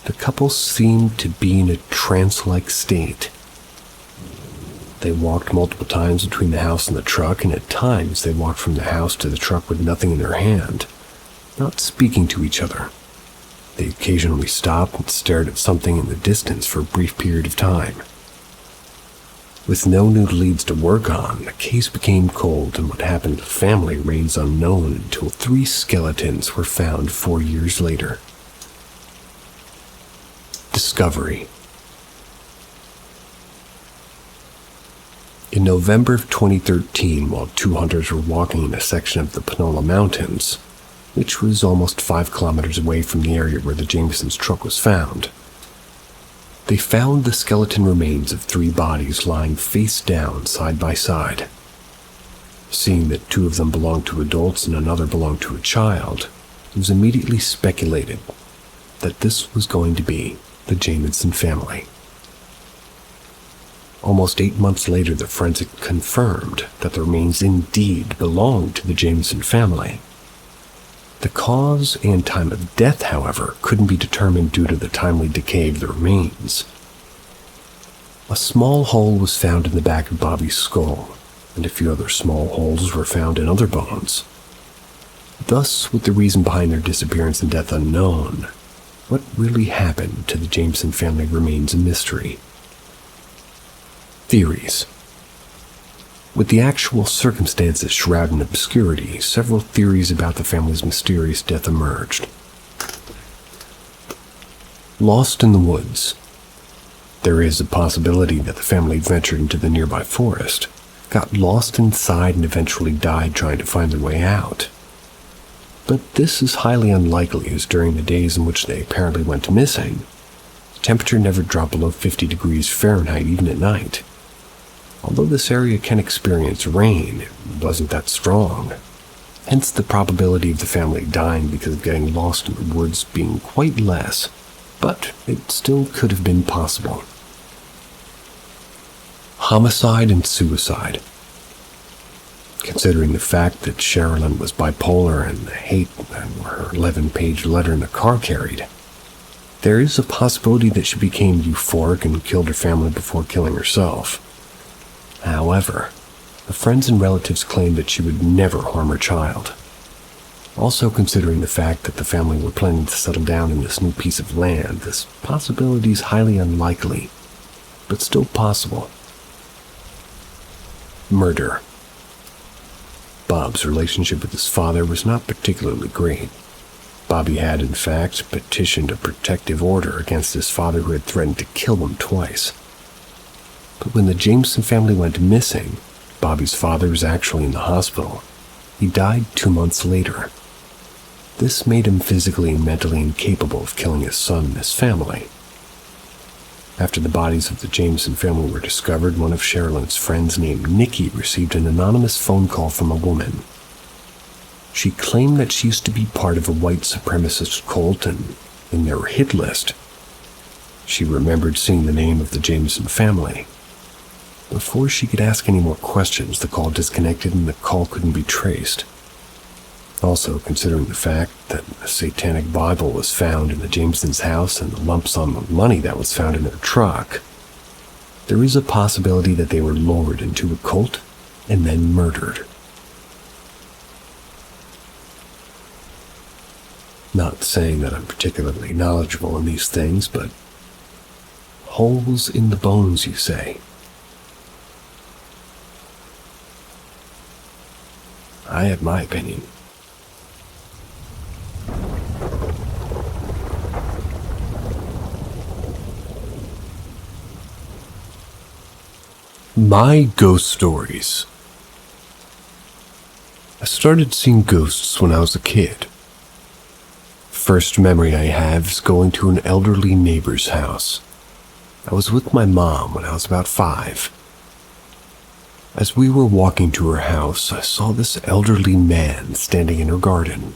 the couple seemed to be in a trance-like state. They walked multiple times between the house and the truck, and at times they walked from the house to the truck with nothing in their hand, not speaking to each other. They occasionally stopped and stared at something in the distance for a brief period of time. With no new leads to work on, the case became cold, and what happened to the family remains unknown until 3 skeletons were found 4 years later. Discovery. In November of 2013, while 2 hunters were walking in a section of the Panola Mountains, which was almost 5 kilometers away from the area where the Jamesons' truck was found, they found the skeleton remains of 3 bodies lying face down side by side. Seeing that 2 of them belonged to adults and another belonged to a child, it was immediately speculated that this was going to be the Jameson family. Almost 8 months later, the forensic confirmed that the remains indeed belonged to the Jameson family. The cause and time of death, however, couldn't be determined due to the timely decay of the remains. A small hole was found in the back of Bobby's skull, and a few other small holes were found in other bones. Thus, with the reason behind their disappearance and death unknown, what really happened to the Jameson family remains a mystery. Theories. With the actual circumstances shrouded in obscurity, several theories about the family's mysterious death emerged. Lost in the woods. There is a possibility that the family ventured into the nearby forest, got lost inside, and eventually died trying to find their way out. But this is highly unlikely, as during the days in which they apparently went missing, the temperature never dropped below 50 degrees Fahrenheit even at night. Although this area can experience rain, it wasn't that strong. Hence the probability of the family dying because of getting lost in the woods being quite less, but it still could have been possible. Homicide and suicide. Considering the fact that Sherilyn was bipolar and the hate that her 11-page letter in the car carried, there is a possibility that she became euphoric and killed her family before killing herself. However, the friends and relatives claimed that she would never harm her child. Also, considering the fact that the family were planning to settle down in this new piece of land, this possibility is highly unlikely, but still possible. Murder. Bob's relationship with his father was not particularly great. Bobby had, in fact, petitioned a protective order against his father, who had threatened to kill him twice. But when the Jameson family went missing, Bobby's father was actually in the hospital. He died 2 months later. This made him physically and mentally incapable of killing his son and his family. After the bodies of the Jameson family were discovered, one of Sherilyn's friends named Nikki received an anonymous phone call from a woman. She claimed that she used to be part of a white supremacist cult and in their hit list. She remembered seeing the name of the Jameson family. Before she could ask any more questions, the call disconnected and the call couldn't be traced. Also, considering the fact that a satanic Bible was found in the Jamesons' house and the lump sum of money that was found in their truck, there is a possibility that they were lured into a cult and then murdered. Not saying that I'm particularly knowledgeable in these things, but holes in the bones, you say? I have my opinion. My ghost stories. I started seeing ghosts when I was a kid. First memory I have is going to an elderly neighbor's house. I was with my mom when I was about 5. As we were walking to her house, I saw this elderly man standing in her garden.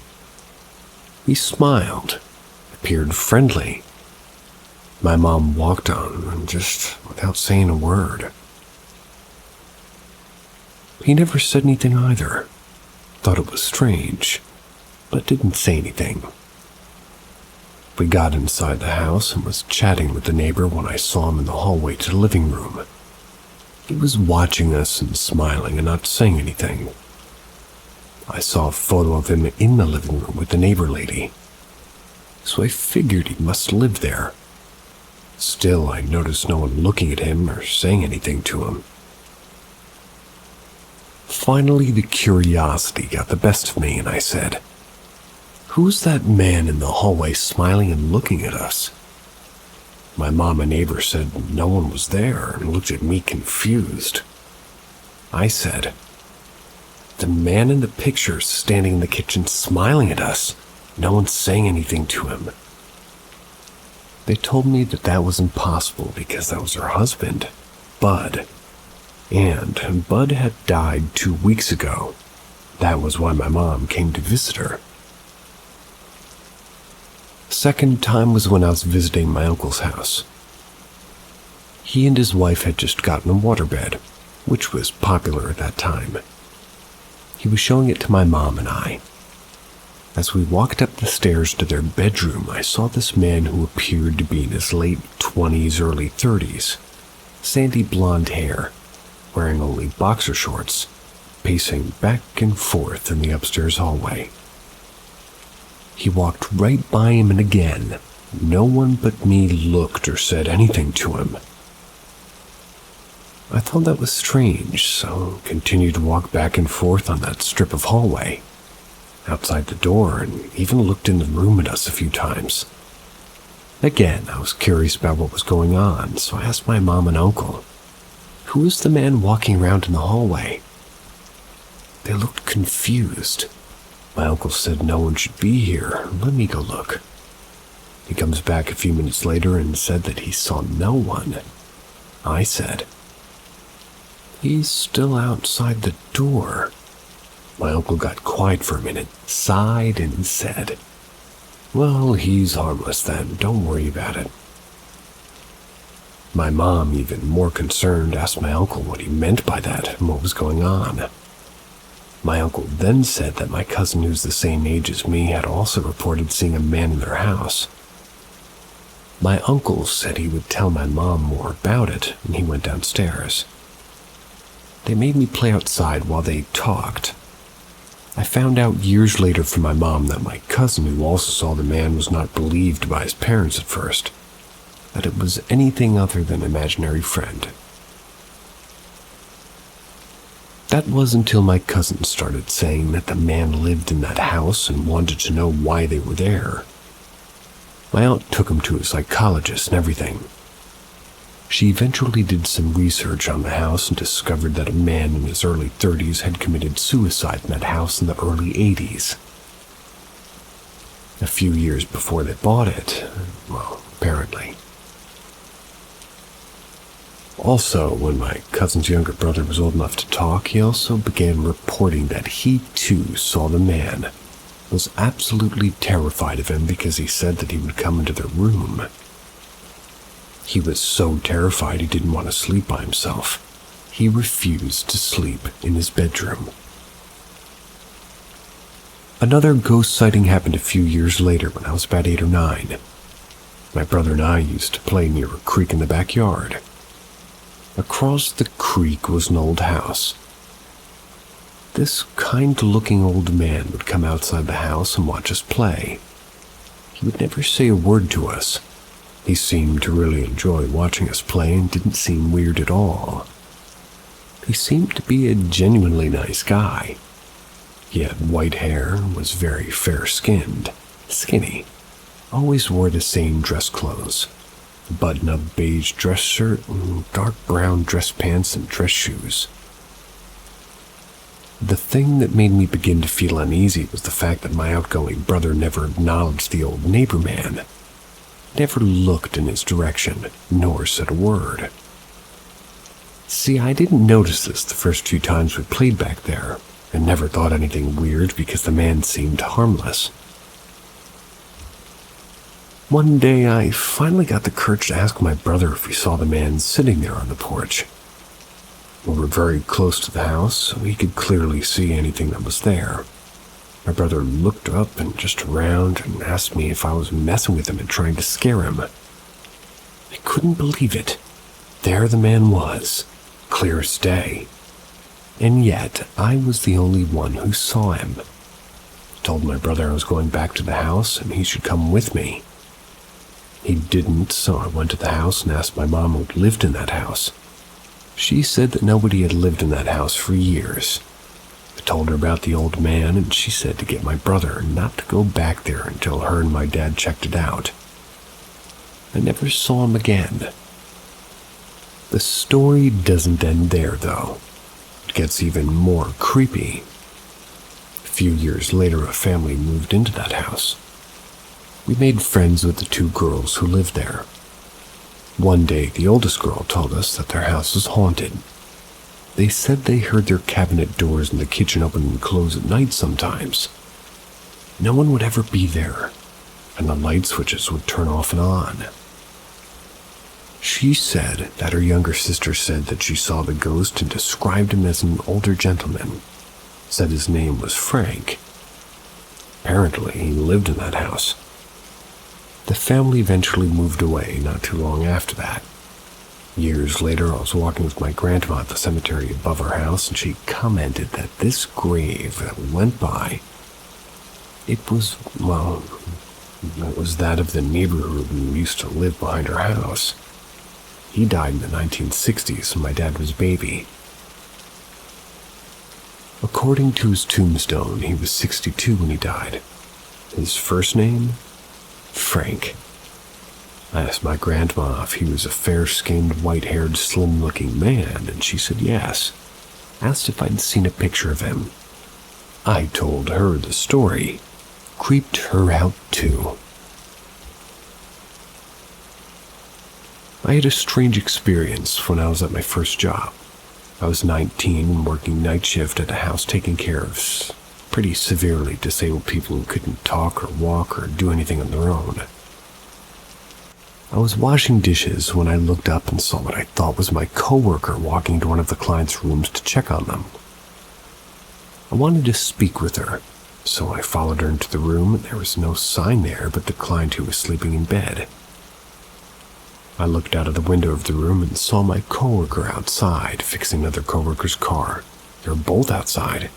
He smiled, appeared friendly. My mom walked on him just without saying a word. He never said anything either. Thought it was strange, but didn't say anything. We got inside the house and was chatting with the neighbor when I saw him in the hallway to the living room. He was watching us and smiling and not saying anything. I saw a photo of him in the living room with the neighbor lady, so I figured he must live there. Still, I noticed no one looking at him or saying anything to him. Finally, the curiosity got the best of me, and I said, "Who's that man in the hallway smiling and looking at us?" My mom and neighbor said no one was there and looked at me confused. I said, "The man in the picture is standing in the kitchen smiling at us. No one's saying anything to him." They told me that that was impossible because that was her husband, Bud. And Bud had died 2 weeks ago. That was why my mom came to visit her. Second time was when I was visiting my uncle's house. He and his wife had just gotten a waterbed, which was popular at that time. He was showing it to my mom and I. As we walked up the stairs to their bedroom, I saw this man who appeared to be in his late 20s, early 30s, sandy blonde hair, wearing only boxer shorts, pacing back and forth in the upstairs hallway. He walked right by him, and again, no one but me looked or said anything to him. I thought that was strange, so continued to walk back and forth on that strip of hallway, outside the door, and even looked in the room at us a few times. Again, I was curious about what was going on, so I asked my mom and uncle, "Who was the man walking around in the hallway?" They looked confused. My uncle said no one should be here. Let me go look. He comes back a few minutes later and said that he saw no one. I said, "He's still outside the door." My uncle got quiet for a minute, sighed, and said, "Well, he's harmless then. Don't worry about it." My mom, even more concerned, asked my uncle what he meant by that and what was going on. My uncle then said that my cousin, who's the same age as me, had also reported seeing a man in their house. My uncle said he would tell my mom more about it, and he went downstairs. They made me play outside while they talked. I found out years later from my mom that my cousin, who also saw the man, was not believed by his parents at first, that it was anything other than an imaginary friend. That was until my cousin started saying that the man lived in that house and wanted to know why they were there. My aunt took him to a psychologist and everything. She eventually did some research on the house and discovered that a man in his early 30s had committed suicide in that house in the early 80s. A few years before they bought it, well, apparently. Also, when my cousin's younger brother was old enough to talk, he also began reporting that he too saw the man, was absolutely terrified of him because he said that he would come into their room. He was so terrified he didn't want to sleep by himself. He refused to sleep in his bedroom. Another ghost sighting happened a few years later when I was about 8 or 9. My brother and I used to play near a creek in the backyard. Across the creek was an old house. This kind-looking old man would come outside the house and watch us play. He would never say a word to us. He seemed to really enjoy watching us play and didn't seem weird at all. He seemed to be a genuinely nice guy. He had white hair, was very fair-skinned, skinny, always wore the same dress clothes. Button-up beige dress shirt, dark brown dress pants, and dress shoes. The thing that made me begin to feel uneasy was the fact that my outgoing brother never acknowledged the old neighbor man, never looked in his direction, nor said a word. See, I didn't notice this the first few times we played back there, and never thought anything weird because the man seemed harmless. One day, I finally got the courage to ask my brother if he saw the man sitting there on the porch. We were very close to the house, so he could clearly see anything that was there. My brother looked up and just around and asked me if I was messing with him and trying to scare him. I couldn't believe it. There the man was, clear as day. And yet, I was the only one who saw him. I told my brother I was going back to the house and he should come with me. He didn't, so I went to the house and asked my mom who lived in that house. She said that nobody had lived in that house for years. I told her about the old man, and she said to get my brother not to go back there until her and my dad checked it out. I never saw him again. The story doesn't end there, though. It gets even more creepy. A few years later, a family moved into that house. We made friends with the 2 girls who lived there. One day, the oldest girl told us that their house was haunted. They said they heard their cabinet doors in the kitchen open and close at night sometimes. No one would ever be there, and the light switches would turn off and on. She said that her younger sister said that she saw the ghost and described him as an older gentleman. Said his name was Frank. Apparently, he lived in that house. The family eventually moved away not too long after that. Years later, I was walking with my grandma at the cemetery above our house, and she commented that this grave that we went by, it was that of the neighbor who used to live behind our house. He died in the 1960s when my dad was a baby. According to his tombstone, he was 62 when he died. His first name? Frank. I asked my grandma if he was a fair-skinned, white-haired, slim-looking man, and she said yes. Asked if I'd seen a picture of him. I told her the story. Creeped her out too. I had a strange experience when I was at my first job. I was 19 and working night shift at a house taking care of pretty severely disabled people who couldn't talk or walk or do anything on their own. I was washing dishes when I looked up and saw what I thought was my coworker walking to one of the clients' rooms to check on them. I wanted to speak with her, so I followed her into the room, and there was no sign there but the client who was sleeping in bed. I looked out of the window of the room and saw my coworker outside fixing another coworker's car. They were both outside.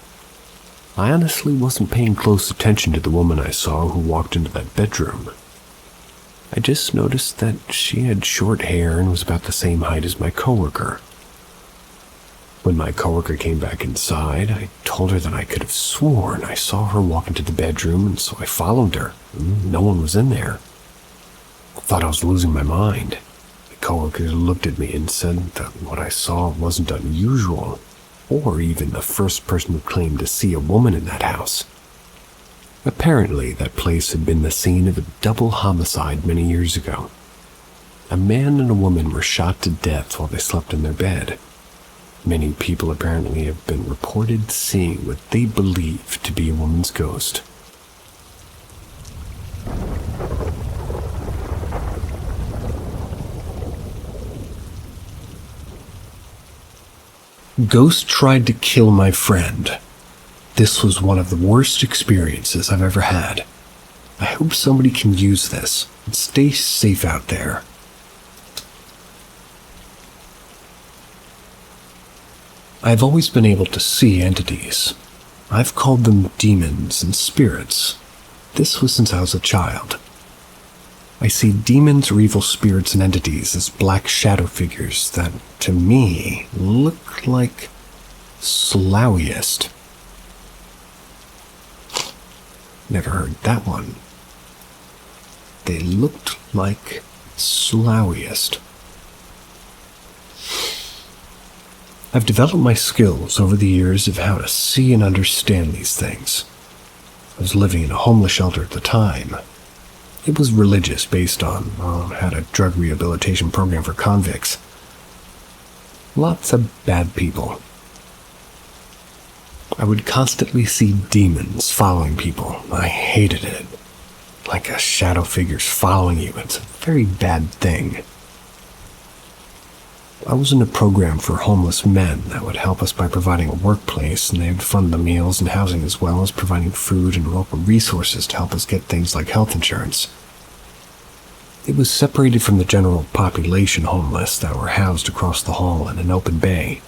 I honestly wasn't paying close attention to the woman I saw who walked into that bedroom. I just noticed that she had short hair and was about the same height as my coworker. When my coworker came back inside, I told her that I could have sworn I saw her walk into the bedroom, and so I followed her. No one was in there. I thought I was losing my mind. My coworker looked at me and said that what I saw wasn't unusual, or even the first person who claimed to see a woman in that house. Apparently, that place had been the scene of a double homicide many years ago. A man and a woman were shot to death while they slept in their bed. Many people apparently have been reported seeing what they believe to be a woman's ghost. Ghost tried to kill my friend. This was one of the worst experiences I've ever had. I hope somebody can use this, and stay safe out there. I've always been able to see entities. I've called them demons and spirits. This was since I was a child. I see demons or evil spirits and entities as black shadow figures that, to me, look like slowiest. Never heard that one. They looked like slowiest. I've developed my skills over the years of how to see and understand these things. I was living in a homeless shelter at the time. It was religious, based on, had a drug rehabilitation program for convicts. Lots of bad people. I would constantly see demons following people. I hated it. Like a shadow figure's following you. It's a very bad thing. I was in a program for homeless men that would help us by providing a workplace, and they would fund the meals and housing as well as providing food and local resources to help us get things like health insurance. It was separated from the general population homeless that were housed across the hall in an open bay.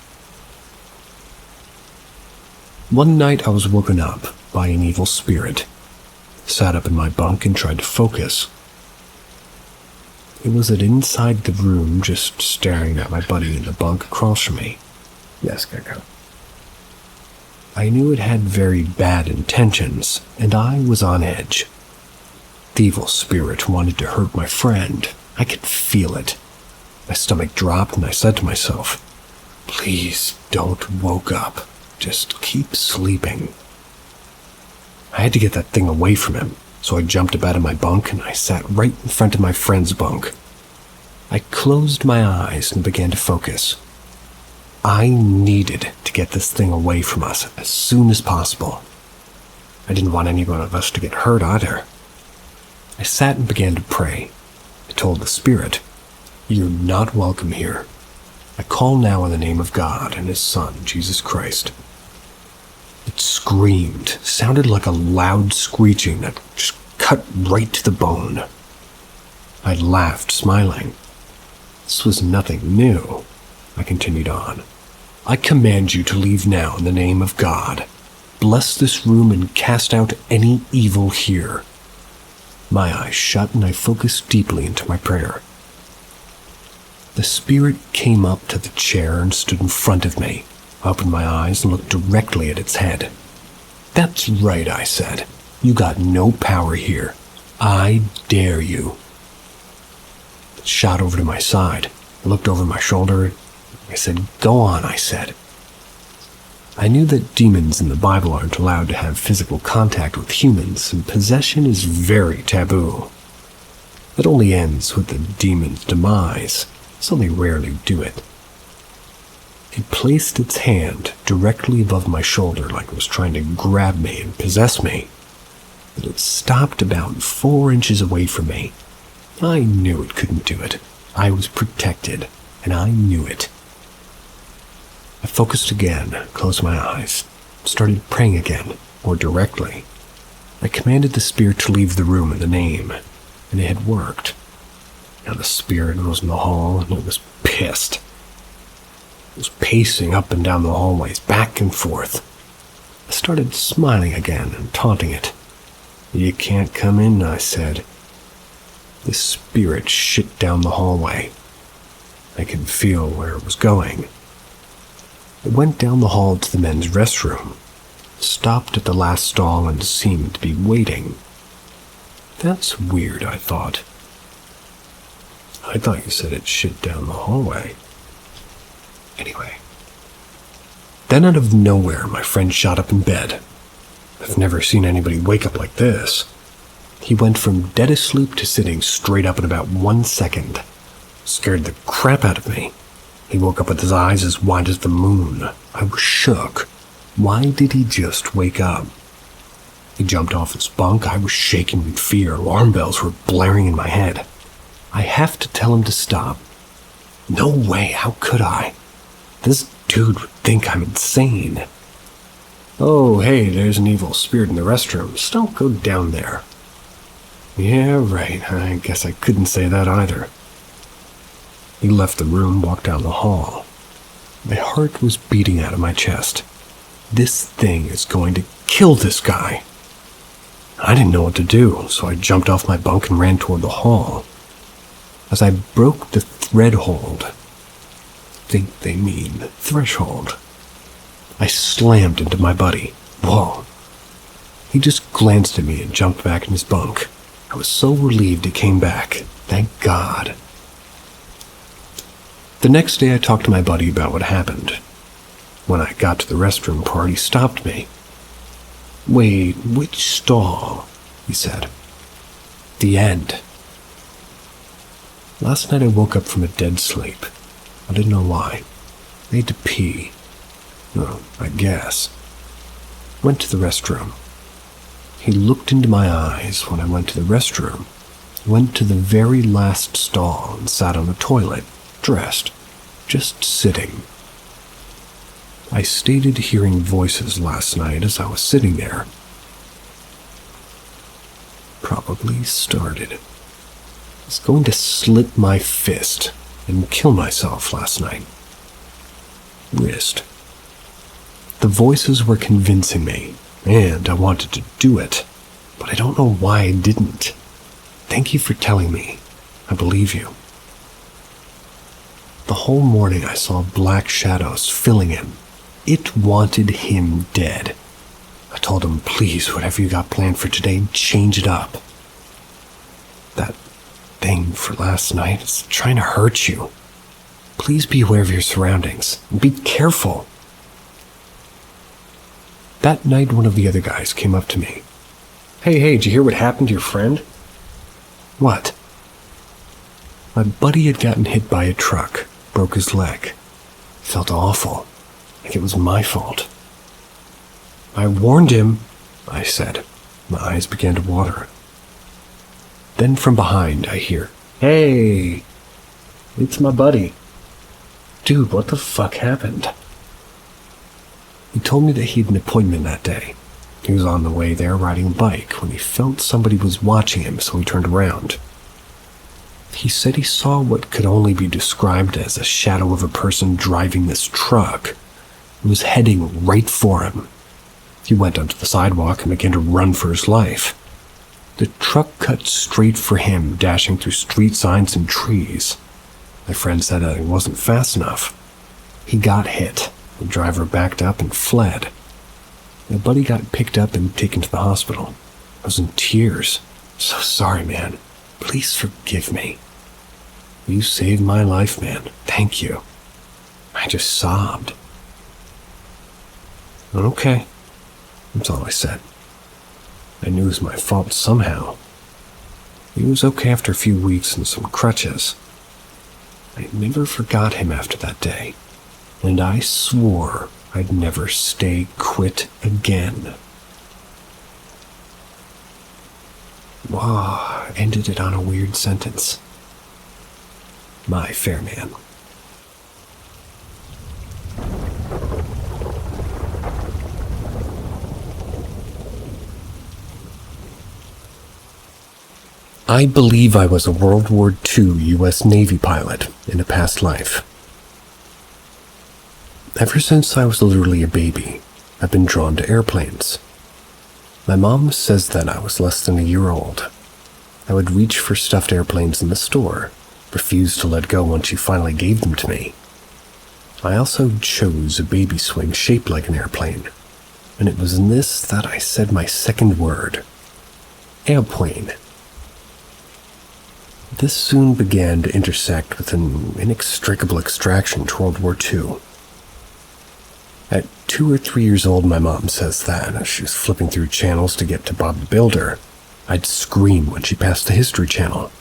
One night I was woken up by an evil spirit. Sat up in my bunk and tried to focus. It was it inside the room, just staring at my buddy in the bunk across from me. Yes, Gecko. I knew it had very bad intentions, and I was on edge. The evil spirit wanted to hurt my friend. I could feel it. My stomach dropped, and I said to myself, "Please don't woke up. Just keep sleeping." I had to get that thing away from him, so I jumped up out of my bunk and I sat right in front of my friend's bunk. I closed my eyes and began to focus. I needed to get this thing away from us as soon as possible. I didn't want any one of us to get hurt either. I sat and began to pray. I told the spirit, You're not welcome here. I call now in the name of God and His Son, Jesus Christ. It screamed, sounded like a loud screeching that just cut right to the bone. I laughed, smiling. This was nothing new. I continued on. I command you to leave now in the name of God. Bless this room and cast out any evil here. My eyes shut and I focused deeply into my prayer. The spirit came up to the chair and stood in front of me. I opened my eyes and looked directly at its head. That's right, I said. You got no power here. I dare you. It shot over to my side. I looked over my shoulder. I said, go on, I said. I knew that demons in the Bible aren't allowed to have physical contact with humans, and possession is very taboo. It only ends with the demon's demise, so they rarely do it. It placed its hand directly above my shoulder like it was trying to grab me and possess me, but it stopped about 4 inches away from me. I knew it couldn't do it. I was protected, and I knew it. I focused again, closed my eyes, started praying again, more directly. I commanded the spirit to leave the room in the name, and it had worked. Now the spirit was in the hall, and it was pissed. It was pacing up and down the hallways, back and forth. I started smiling again and taunting it. You can't come in, I said. The spirit shit down the hallway. I could feel where it was going. It went down the hall to the men's restroom, stopped at the last stall and seemed to be waiting. That's weird, I thought. I thought you said it shit down the hallway. Anyway. Then out of nowhere, my friend shot up in bed. I've never seen anybody wake up like this. He went from dead asleep to sitting straight up in about 1 second. Scared the crap out of me. He woke up with his eyes as wide as the moon. I was shook. Why did he just wake up? He jumped off his bunk. I was shaking in fear. Alarm bells were blaring in my head. I have to tell him to stop. No way, how could I? This dude would think I'm insane. Oh, hey, there's an evil spirit in the restrooms. Don't go down there. Yeah, right. I guess I couldn't say that either. He left the room, walked down the hall. My heart was beating out of my chest. This thing is going to kill this guy. I didn't know what to do, so I jumped off my bunk and ran toward the hall. As I broke the threshold, think they mean threshold, I slammed into my buddy. Whoa. He just glanced at me and jumped back in his bunk. I was so relieved it came back. Thank God. The next day I talked to my buddy about what happened. When I got to the restroom part, he stopped me. Wait, which stall? He said. The end. Last night I woke up from a dead sleep. I didn't know why. I had to pee. Oh, I guess. Went to the restroom. He looked into my eyes when I went to the restroom. Went to the very last stall and sat on the toilet, dressed, just sitting. I stated hearing voices last night as I was sitting there. Probably started. I was going to slit my fist and kill myself last night. Wrist. The voices were convincing me, and I wanted to do it, but I don't know why I didn't. Thank you for telling me. I believe you. The whole morning I saw black shadows filling him. It wanted him dead. I told him, please, whatever you got planned for today, change it up. That thing for last night is trying to hurt you. Please be aware of your surroundings. And be careful. That night, one of the other guys came up to me. Hey, did you hear what happened to your friend? What? My buddy had gotten hit by a truck, broke his leg. Felt awful, like it was my fault. I warned him, I said. My eyes began to water. Then from behind, I hear, hey! It's my buddy. Dude, what the fuck happened? He told me that he had an appointment that day. He was on the way there riding a bike when he felt somebody was watching him, so he turned around. He said he saw what could only be described as a shadow of a person driving this truck. It was heading right for him. He went onto the sidewalk and began to run for his life. The truck cut straight for him, dashing through street signs and trees. My friend said that he wasn't fast enough. He got hit. The driver backed up and fled. My buddy got picked up and taken to the hospital. I was in tears. So sorry, man. Please forgive me. You saved my life, man. Thank you. I just sobbed. Okay. That's all I said. I knew it was my fault somehow. He was okay after a few weeks and some crutches. I never forgot him after that day, and I swore I'd never stay quit again. Wow, ended it on a weird sentence. My fair man. I believe I was a World War II U.S. Navy pilot in a past life. Ever since I was literally a baby, I've been drawn to airplanes. My mom says that I was less than a year old. I would reach for stuffed airplanes in the store, refuse to let go once she finally gave them to me. I also chose a baby swing shaped like an airplane, and it was in this that I said my second word, airplane. This soon began to intersect with an inextricable extraction to World War II. At 2 or 3 years old, my mom says that, as she was flipping through channels to get to Bob the Builder, I'd scream when she passed the History Channel,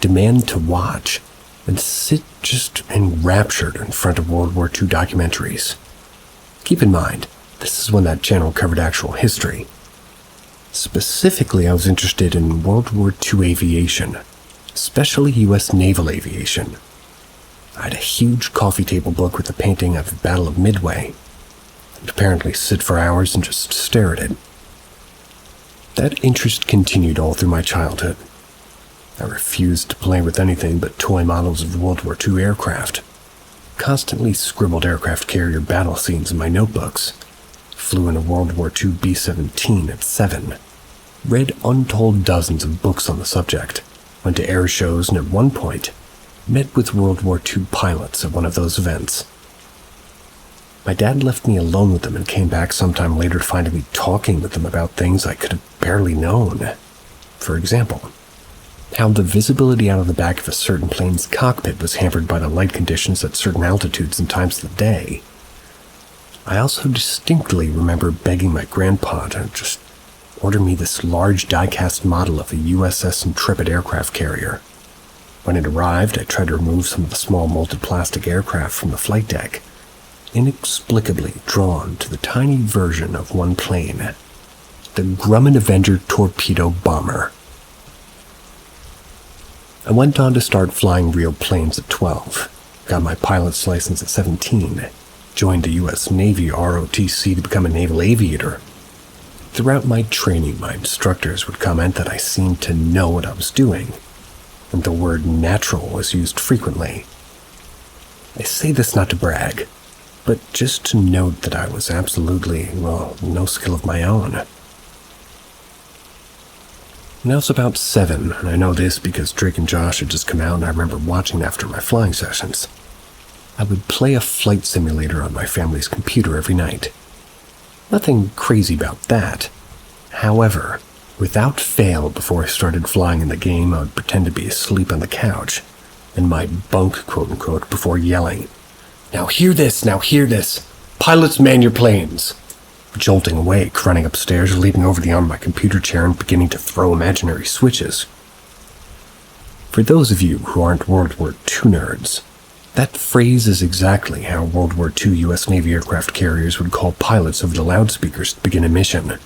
demand to watch, and sit just enraptured in front of World War II documentaries. Keep in mind, this is when that channel covered actual history. Specifically, I was interested in World War II aviation, especially U.S. naval aviation. I had a huge coffee table book with a painting of the Battle of Midway. I'd apparently sit for hours and just stare at it. That interest continued all through my childhood. I refused to play with anything but toy models of World War II aircraft. Constantly scribbled aircraft carrier battle scenes in my notebooks. Flew in a World War II B-17 at 7. Read untold dozens of books on the subject. Went to air shows and at one point, met with World War II pilots at one of those events. My dad left me alone with them and came back sometime later to find me talking with them about things I could have barely known. For example, how the visibility out of the back of a certain plane's cockpit was hampered by the light conditions at certain altitudes and times of the day. I also distinctly remember begging my grandpa to just order me this large die-cast model of a USS Intrepid aircraft carrier. When it arrived, I tried to remove some of the small molded plastic aircraft from the flight deck, inexplicably drawn to the tiny version of one plane, the Grumman Avenger torpedo bomber. I went on to start flying real planes at 12, got my pilot's license at 17, joined the U.S. Navy ROTC to become a naval aviator. Throughout my training, my instructors would comment that I seemed to know what I was doing, and the word natural was used frequently. I say this not to brag, but just to note that I was absolutely, no skill of my own. When I was about 7, and I know this because Drake and Josh had just come out and I remember watching after my flying sessions, I would play a flight simulator on my family's computer every night. Nothing crazy about that. However, without fail, before I started flying in the game, I would pretend to be asleep on the couch, in my bunk, quote-unquote, before yelling, "Now hear this, now hear this! Pilots, man your planes!" Jolting awake, running upstairs, leaping over the arm of my computer chair and beginning to throw imaginary switches. For those of you who aren't World War II nerds, that phrase is exactly how World War II U.S. Navy aircraft carriers would call pilots over the loudspeakers to begin a mission.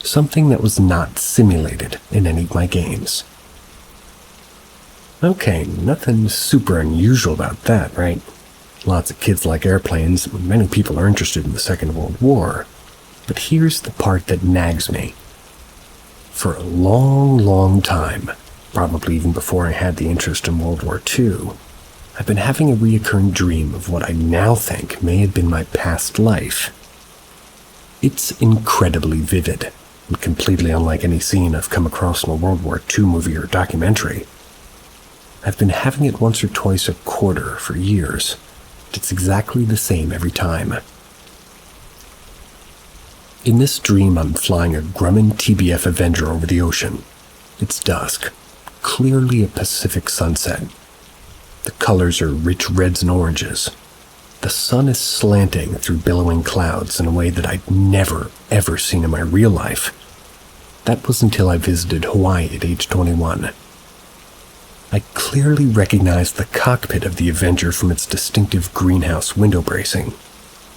Something that was not simulated in any of my games. Okay, nothing super unusual about that, right? Lots of kids like airplanes, and many people are interested in the Second World War. But here's the part that nags me. For a long, long time, probably even before I had the interest in World War II, I've been having a reoccurring dream of what I now think may have been my past life. It's incredibly vivid, and completely unlike any scene I've come across in a World War II movie or documentary. I've been having it once or twice a quarter for years. It's exactly the same every time. In this dream, I'm flying a Grumman TBF Avenger over the ocean. It's dusk, clearly a Pacific sunset. The colors are rich reds and oranges. The sun is slanting through billowing clouds in a way that I'd never, ever seen in my real life. That was until I visited Hawaii at age 21. I clearly recognized the cockpit of the Avenger from its distinctive greenhouse window bracing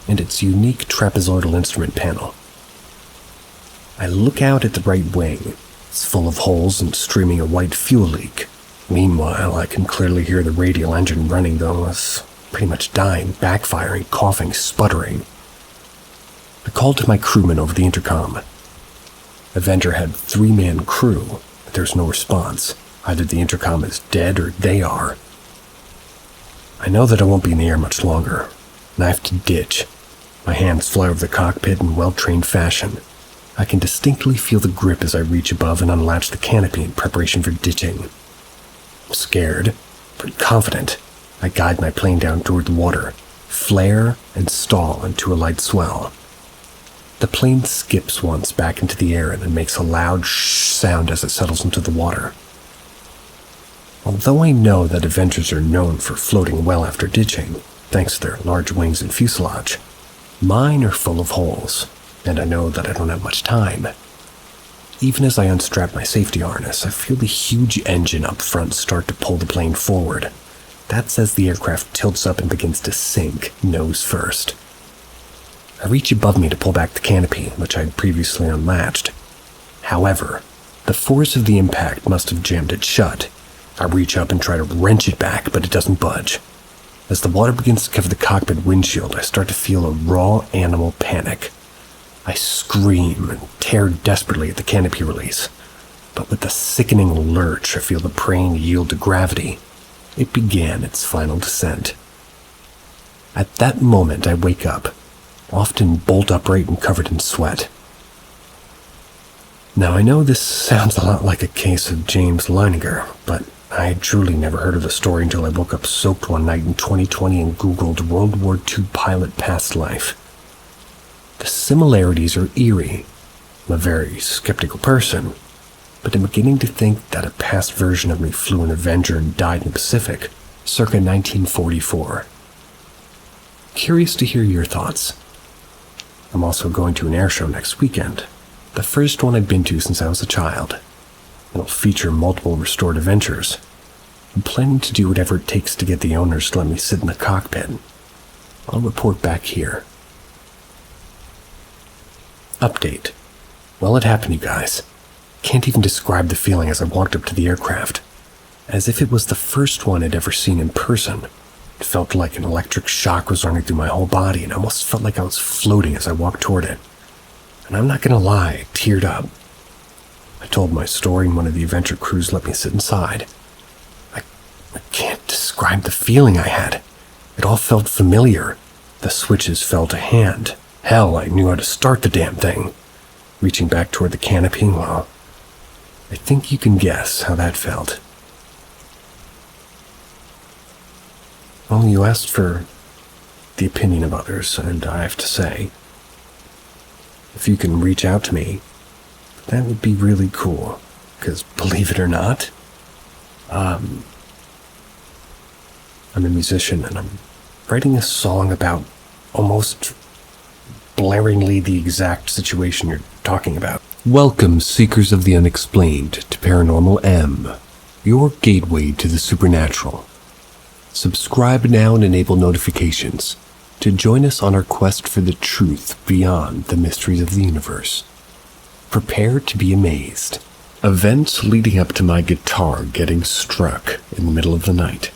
and its unique trapezoidal instrument panel. I look out at the right wing. It's full of holes and streaming a white fuel leak. Meanwhile, I can clearly hear the radial engine running, though it's pretty much dying, backfiring, coughing, sputtering. I called to my crewman over the intercom. Avenger had 3-man crew, but there's no response. Either the intercom is dead or they are. I know that I won't be in the air much longer, and I have to ditch. My hands fly over the cockpit in well-trained fashion. I can distinctly feel the grip as I reach above and unlatch the canopy in preparation for ditching. I'm scared, but confident. I guide my plane down toward the water, flare and stall into a light swell. The plane skips once back into the air and then makes a loud shh sound as it settles into the water. Although I know that Avengers are known for floating well after ditching, thanks to their large wings and fuselage, mine are full of holes, and I know that I don't have much time. Even as I unstrap my safety harness, I feel the huge engine up front start to pull the plane forward. That's as the aircraft tilts up and begins to sink, nose first. I reach above me to pull back the canopy, which I had previously unlatched. However, the force of the impact must have jammed it shut. I reach up and try to wrench it back, but it doesn't budge. As the water begins to cover the cockpit windshield, I start to feel a raw animal panic. I scream and tear desperately at the canopy release, but with a sickening lurch, I feel the plane yield to gravity. It began its final descent. At that moment, I wake up, often bolt upright and covered in sweat. Now, I know this sounds a lot like a case of James Leininger, but I had truly never heard of the story until I woke up soaked one night in 2020 and Googled World War II pilot past life. The similarities are eerie. I'm a very skeptical person, but I'm beginning to think that a past version of me flew an Avenger and died in the Pacific, circa 1944. Curious to hear your thoughts. I'm also going to an air show next weekend, the first one I've been to since I was a child. It'll feature multiple restored Avengers. I'm planning to do whatever it takes to get the owners to let me sit in the cockpit. I'll report back here. Update. Well, it happened, you guys. Can't even describe the feeling as I walked up to the aircraft. As if it was the first one I'd ever seen in person. It felt like an electric shock was running through my whole body, and I almost felt like I was floating as I walked toward it. And I'm not gonna lie, I teared up. I told my story, and one of the Avenger crews let me sit inside. I can't describe the feeling I had. It all felt familiar. The switches fell to hand. Hell, I knew how to start the damn thing. Reaching back toward the canopy, well, I think you can guess how that felt. Well, you asked for the opinion of others, and I have to say, if you can reach out to me, that would be really cool, because believe it or not, I'm a musician and I'm writing a song about almost blaringly the exact situation you're talking about. Welcome, seekers of the unexplained, to Paranormal M, your gateway to the supernatural. Subscribe now and enable notifications to join us on our quest for the truth beyond the mysteries of the universe. Prepare to be amazed. Events leading up to my guitar getting struck in the middle of the night.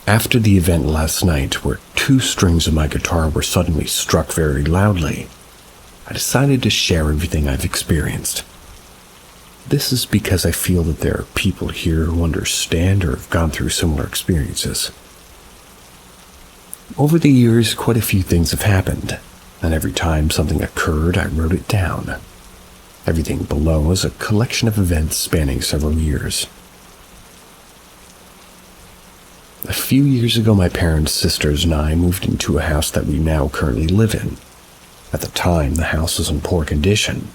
After the event last night, where 2 strings of my guitar were suddenly struck very loudly, I decided to share everything I've experienced. This is because I feel that there are people here who understand or have gone through similar experiences. Over the years, quite a few things have happened, and every time something occurred, I wrote it down. Everything below is a collection of events spanning several years. A few years ago, my parents, sisters, and I moved into a house that we now currently live in. At the time, the house was in poor condition.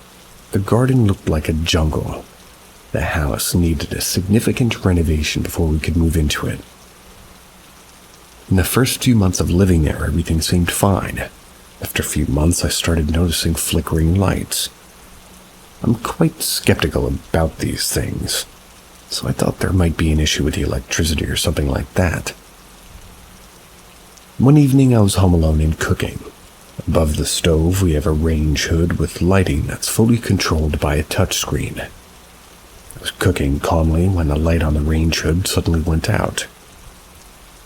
The garden looked like a jungle. The house needed a significant renovation before we could move into it. In the first few months of living there, everything seemed fine. After a few months, I started noticing flickering lights. I'm quite skeptical about these things, so I thought there might be an issue with the electricity or something like that. One evening, I was home alone and cooking. Above the stove, we have a range hood with lighting that's fully controlled by a touchscreen. I was cooking calmly when the light on the range hood suddenly went out.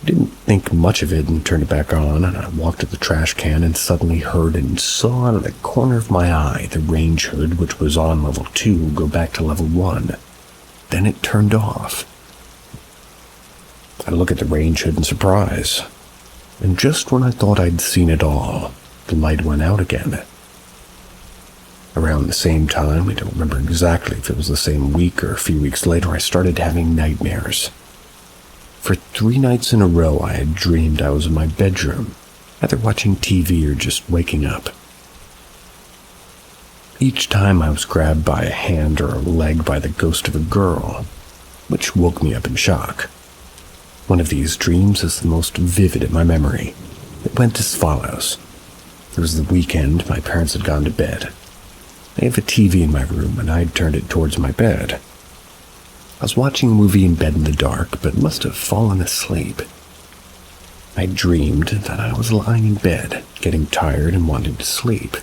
I didn't think much of it and turned it back on, and I walked to the trash can and suddenly heard and saw out of the corner of my eye the range hood, which was on level 2, go back to level 1. Then it turned off. I look at the range hood in surprise, and just when I thought I'd seen it all, the light went out again. Around the same time, I don't remember exactly if it was the same week or a few weeks later, I started having nightmares. For 3 nights in a row, I had dreamed I was in my bedroom, either watching TV or just waking up. Each time I was grabbed by a hand or a leg by the ghost of a girl, which woke me up in shock. One of these dreams is the most vivid in my memory. It went as follows. It was the weekend, my parents had gone to bed. I have a TV in my room and I'd turned it towards my bed. I was watching a movie in bed in the dark, but must have fallen asleep. I dreamed that I was lying in bed, getting tired and wanting to sleep.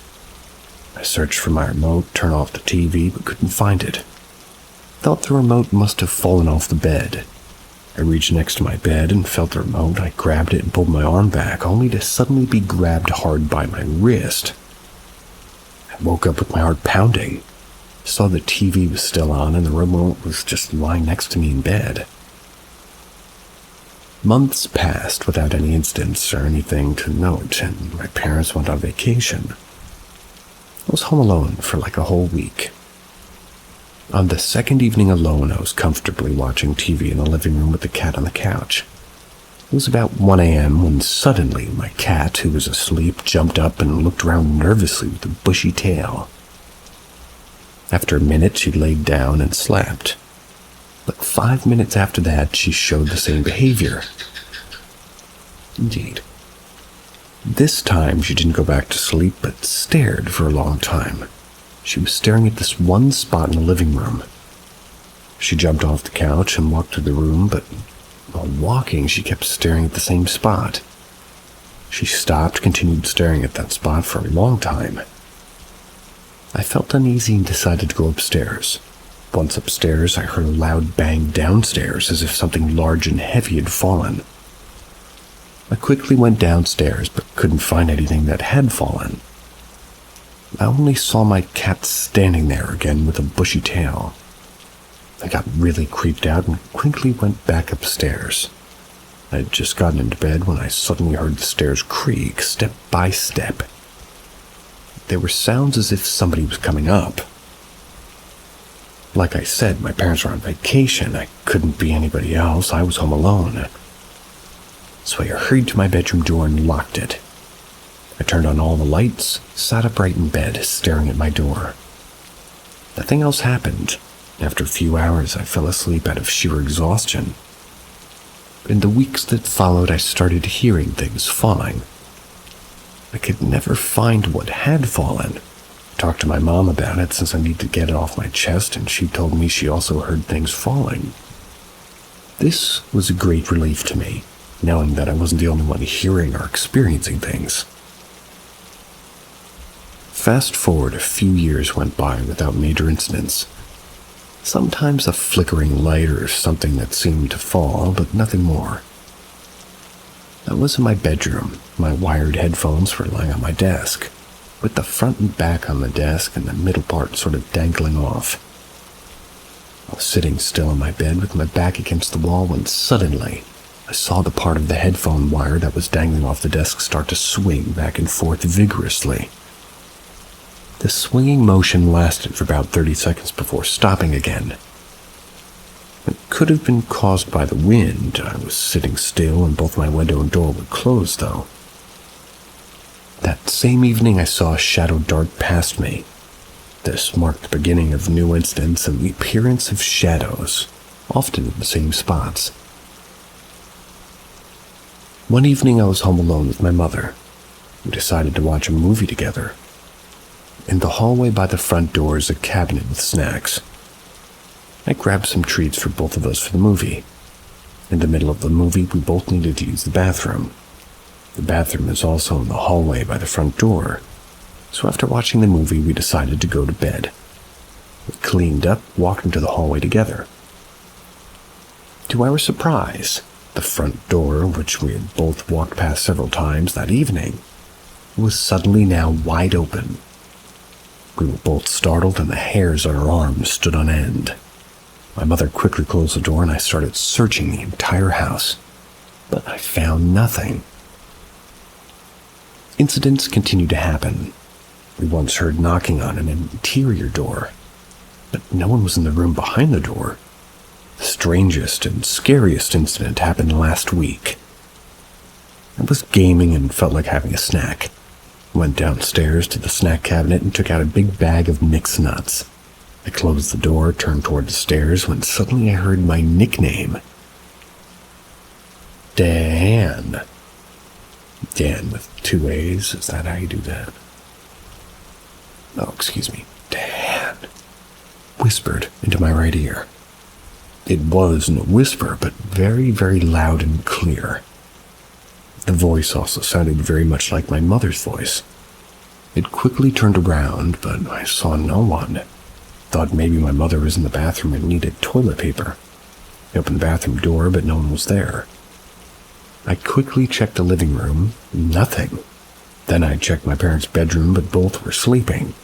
I searched for my remote, turned off the TV, but couldn't find it. Thought the remote must have fallen off the bed. I reached next to my bed and felt the remote. I grabbed it and pulled my arm back, only to suddenly be grabbed hard by my wrist. I woke up with my heart pounding. Saw the TV was still on and the remote was just lying next to me in bed. Months passed without any incidents or anything to note, and my parents went on vacation. I was home alone for like a whole week. On the second evening alone, I was comfortably watching TV in the living room with the cat on the couch. It was about 1 a.m. when suddenly my cat, who was asleep, jumped up and looked around nervously with a bushy tail. After a minute, she laid down and slept. But 5 minutes after that, she showed the same behavior. Indeed. This time, she didn't go back to sleep, but stared for a long time. She was staring at this one spot in the living room. She jumped off the couch and walked through the room, but while walking, she kept staring at the same spot. She stopped, continued staring at that spot for a long time. I felt uneasy and decided to go upstairs. Once upstairs, I heard a loud bang downstairs as if something large and heavy had fallen. I quickly went downstairs, but couldn't find anything that had fallen. I only saw my cat standing there again with a bushy tail. I got really creeped out and quickly went back upstairs. I had just gotten into bed when I suddenly heard the stairs creak step by step. There were sounds as if somebody was coming up. Like I said, my parents were on vacation. I couldn't be anybody else. I was home alone. So I hurried to my bedroom door and locked it. I turned on all the lights, sat upright in bed, staring at my door. Nothing else happened. After a few hours, I fell asleep out of sheer exhaustion. In the weeks that followed, I started hearing things falling. I could never find what had fallen. I talked to my mom about it since I needed to get it off my chest, and she told me she also heard things falling. This was a great relief to me, knowing that I wasn't the only one hearing or experiencing things. Fast forward, a few years went by without major incidents. Sometimes a flickering light or something that seemed to fall, but nothing more. I was in my bedroom. My wired headphones were lying on my desk, with the front and back on the desk and the middle part sort of dangling off. I was sitting still in my bed with my back against the wall when suddenly I saw the part of the headphone wire that was dangling off the desk start to swing back and forth vigorously. The swinging motion lasted for about 30 seconds before stopping again. It could have been caused by the wind. I was sitting still and both my window and door were closed, though. That same evening I saw a shadow dart past me. This marked the beginning of new incidents and the appearance of shadows, often in the same spots. One evening I was home alone with my mother. We decided to watch a movie together. In the hallway by the front door is a cabinet with snacks. I grabbed some treats for both of us for the movie. In the middle of the movie, we both needed to use the bathroom. The bathroom is also in the hallway by the front door, so after watching the movie, we decided to go to bed. We cleaned up, walked into the hallway together. To our surprise, the front door, which we had both walked past several times that evening, was suddenly now wide open. We were both startled and the hairs on our arms stood on end. My mother quickly closed the door and I started searching the entire house, but I found nothing. Incidents continued to happen. We once heard knocking on an interior door, but no one was in the room behind the door. The strangest and scariest incident happened last week. I was gaming and felt like having a snack. Went downstairs to the snack cabinet and took out a big bag of mixed nuts. I closed the door, turned toward the stairs, when suddenly I heard my nickname. Dan. Dan with 2 A's, is that how you do that? Oh, excuse me. Dan. Whispered into my right ear. It wasn't a whisper, but very, very loud and clear. The voice also sounded very much like my mother's voice. It quickly turned around, but I saw no one. Thought maybe my mother was in the bathroom and needed toilet paper. I opened the bathroom door, but no one was there. I quickly checked the living room. Nothing. Then I checked my parents' bedroom, but both were sleeping.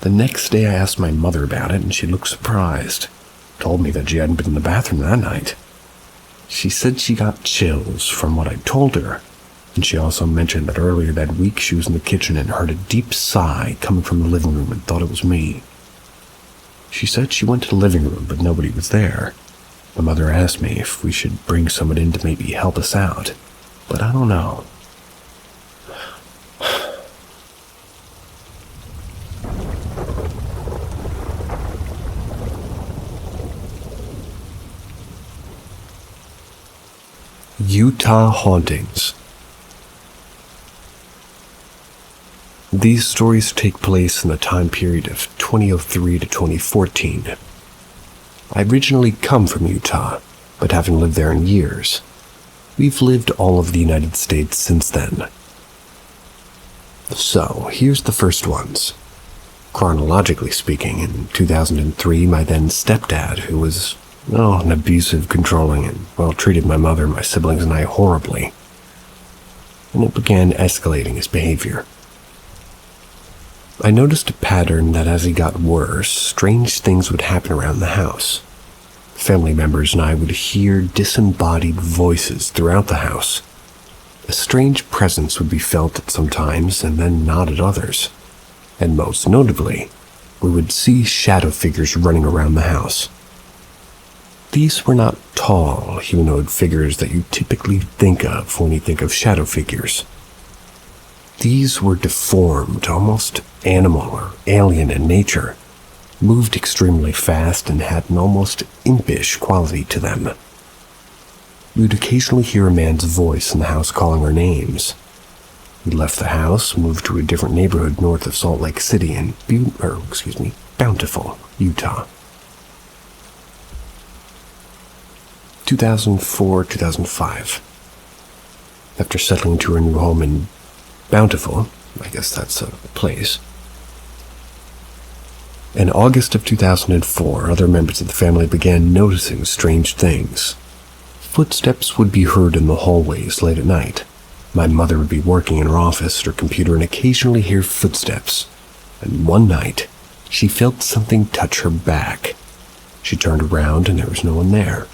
The next day I asked my mother about it, and she looked surprised. Told me that she hadn't been in the bathroom that night. She said she got chills from what I told her, and she also mentioned that earlier that week she was in the kitchen and heard a deep sigh coming from the living room and thought it was me. She said she went to the living room, but nobody was there. My mother asked me if we should bring someone in to maybe help us out, but I don't know. Utah hauntings. These stories take place in the time period of 2003 to 2014. I originally come from Utah, but haven't lived there in years. We've lived all over the United States since then. So, here's the first ones. Chronologically speaking, in 2003, my then stepdad, who was an abusive, controlling, and, treated my mother, my siblings, and I horribly. And it began escalating his behavior. I noticed a pattern that as he got worse, strange things would happen around the house. Family members and I would hear disembodied voices throughout the house. A strange presence would be felt at some times and then not at others. And most notably, we would see shadow figures running around the house. These were not tall, humanoid figures that you typically think of when you think of shadow figures. These were deformed, almost animal or alien in nature, moved extremely fast and had an almost impish quality to them. You'd occasionally hear a man's voice in the house calling our names. We left the house, moved to a different neighborhood north of Salt Lake City in Bountiful, Utah. 2004-2005. After settling to our new home in Bountiful, I guess that's a place. In August of 2004, other members of the family began noticing strange things. Footsteps would be heard in the hallways late at night. My mother would be working in her office at her computer and occasionally hear footsteps. And one night, she felt something touch her back. She turned around and there was no one there.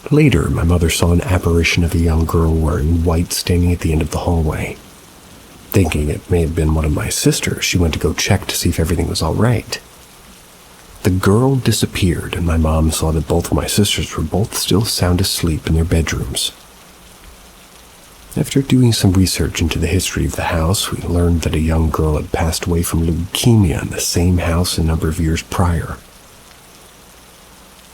Later, my mother saw an apparition of a young girl wearing white standing at the end of the hallway. Thinking it may have been one of my sisters, she went to go check to see if everything was all right. The girl disappeared, and my mom saw that both of my sisters were both still sound asleep in their bedrooms. After doing some research into the history of the house, we learned that a young girl had passed away from leukemia in the same house a number of years prior.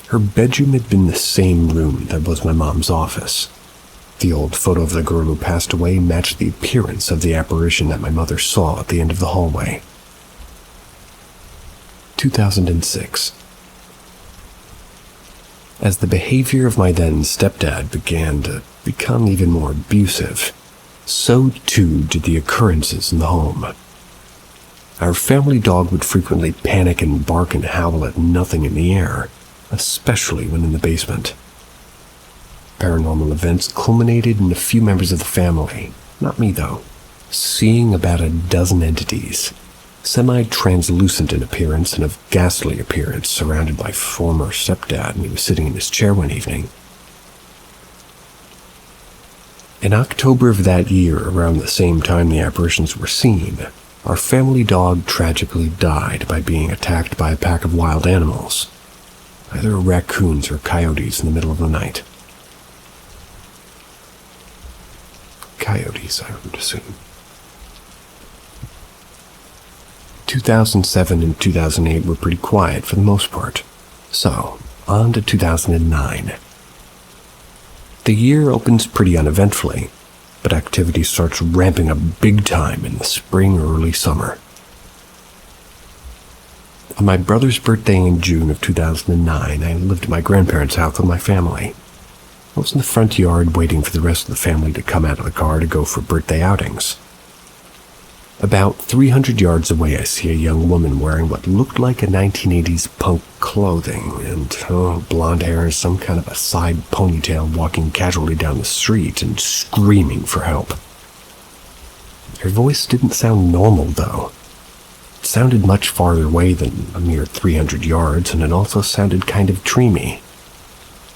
Her bedroom had been the same room that was my mom's office. The old photo of the girl who passed away matched the appearance of the apparition that my mother saw at the end of the hallway. 2006. As the behavior of my then stepdad began to become even more abusive, so too did the occurrences in the home. Our family dog would frequently panic and bark and howl at nothing in the air, especially when in the basement. Paranormal events culminated in a few members of the family, not me though, seeing about a dozen entities, semi-translucent in appearance and of ghastly appearance, surrounded by former stepdad, and he was sitting in his chair one evening. In October of that year, around the same time the apparitions were seen, our family dog tragically died by being attacked by a pack of wild animals, either raccoons or coyotes in the middle of the night. Coyotes, I would assume. 2007 and 2008 were pretty quiet for the most part. So, on to 2009. The year opens pretty uneventfully, but activity starts ramping up big time in the spring or early summer. On my brother's birthday in June of 2009, I lived at my grandparents' house with my family. I was in the front yard waiting for the rest of the family to come out of the car to go for birthday outings. About 300 yards away, I see a young woman wearing what looked like a 1980s punk clothing and blonde hair and some kind of a side ponytail walking casually down the street and screaming for help. Her voice didn't sound normal, though. It sounded much farther away than a mere 300 yards, and it also sounded kind of dreamy.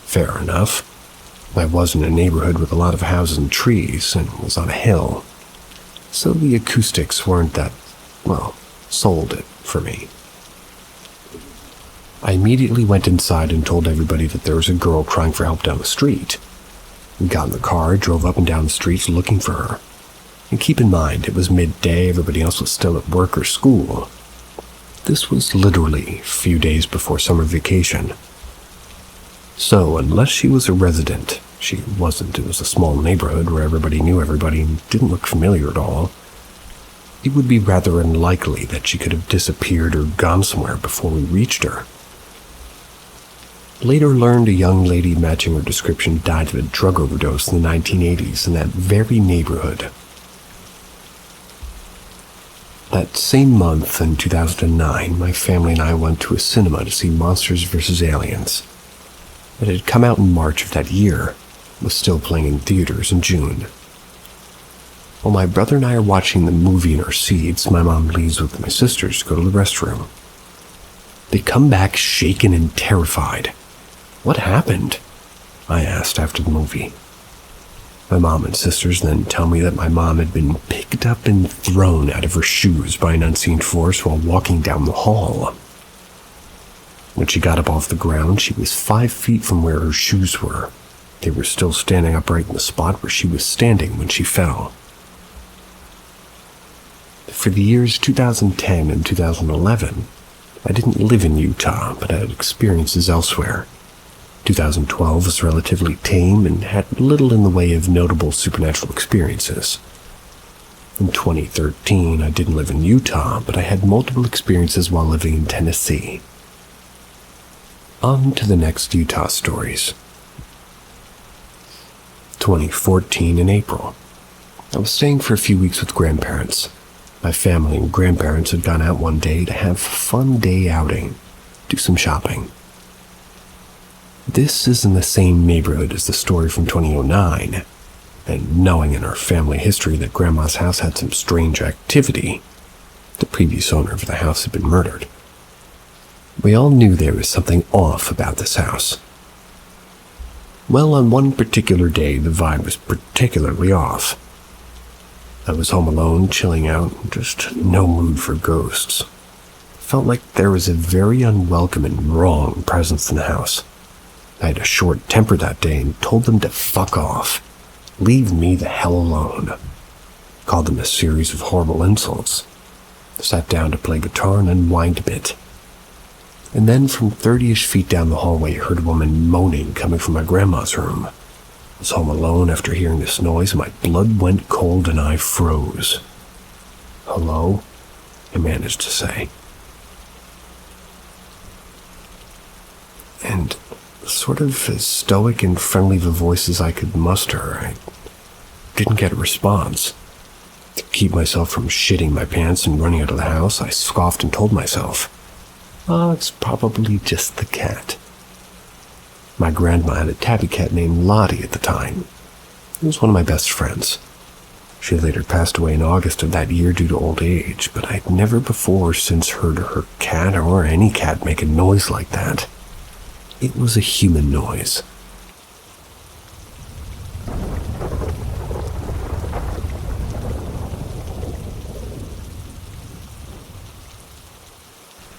Fair enough. I was in a neighborhood with a lot of houses and trees, and was on a hill. So the acoustics weren't that, sold it for me. I immediately went inside and told everybody that there was a girl crying for help down the street. We got in the car, drove up and down the streets looking for her. And keep in mind, it was midday, everybody else was still at work or school. This was literally a few days before summer vacation. So, unless she was a resident, she wasn't. It was a small neighborhood where everybody knew everybody and didn't look familiar at all. It would be rather unlikely that she could have disappeared or gone somewhere before we reached her. Later learned a young lady matching her description died of a drug overdose in the 1980s in that very neighborhood. That same month, in 2009, my family and I went to a cinema to see Monsters vs. Aliens. It had come out in March of that year, was still playing in theaters in June. While my brother and I are watching the movie in our seats, my mom leaves with my sisters to go to the restroom. They come back shaken and terrified. "What happened?" I asked after the movie. My mom and sisters then tell me that my mom had been picked up and thrown out of her shoes by an unseen force while walking down the hall. When she got up off the ground, she was 5 feet from where her shoes were. They were still standing upright in the spot where she was standing when she fell. For the years 2010 and 2011, I didn't live in Utah, but I had experiences elsewhere. 2012 was relatively tame and had little in the way of notable supernatural experiences. In 2013, I didn't live in Utah, but I had multiple experiences while living in Tennessee. On to the next Utah stories. 2014 in April. I was staying for a few weeks with grandparents. My family and grandparents had gone out one day to have a fun day outing, do some shopping. This is in the same neighborhood as the story from 2009, and knowing in our family history that Grandma's house had some strange activity, the previous owner of the house had been murdered. We all knew there was something off about this house. Well, on one particular day, the vibe was particularly off. I was home alone, chilling out, just no mood for ghosts. Felt like there was a very unwelcome and wrong presence in the house. I had a short temper that day and told them to fuck off. Leave me the hell alone. Called them a series of horrible insults. Sat down to play guitar and unwind a bit. And then from 30-ish feet down the hallway, I heard a woman moaning coming from my grandma's room. I was home alone after hearing this noise, and my blood went cold and I froze. "Hello?" I managed to say. And sort of as stoic and friendly of a voice as I could muster, I didn't get a response. To keep myself from shitting my pants and running out of the house, I scoffed and told myself, it's probably just the cat. My grandma had a tabby cat named Lottie at the time. It was one of my best friends. She later passed away in August of that year due to old age, but I'd never before or since heard her cat or any cat make a noise like that. It was a human noise.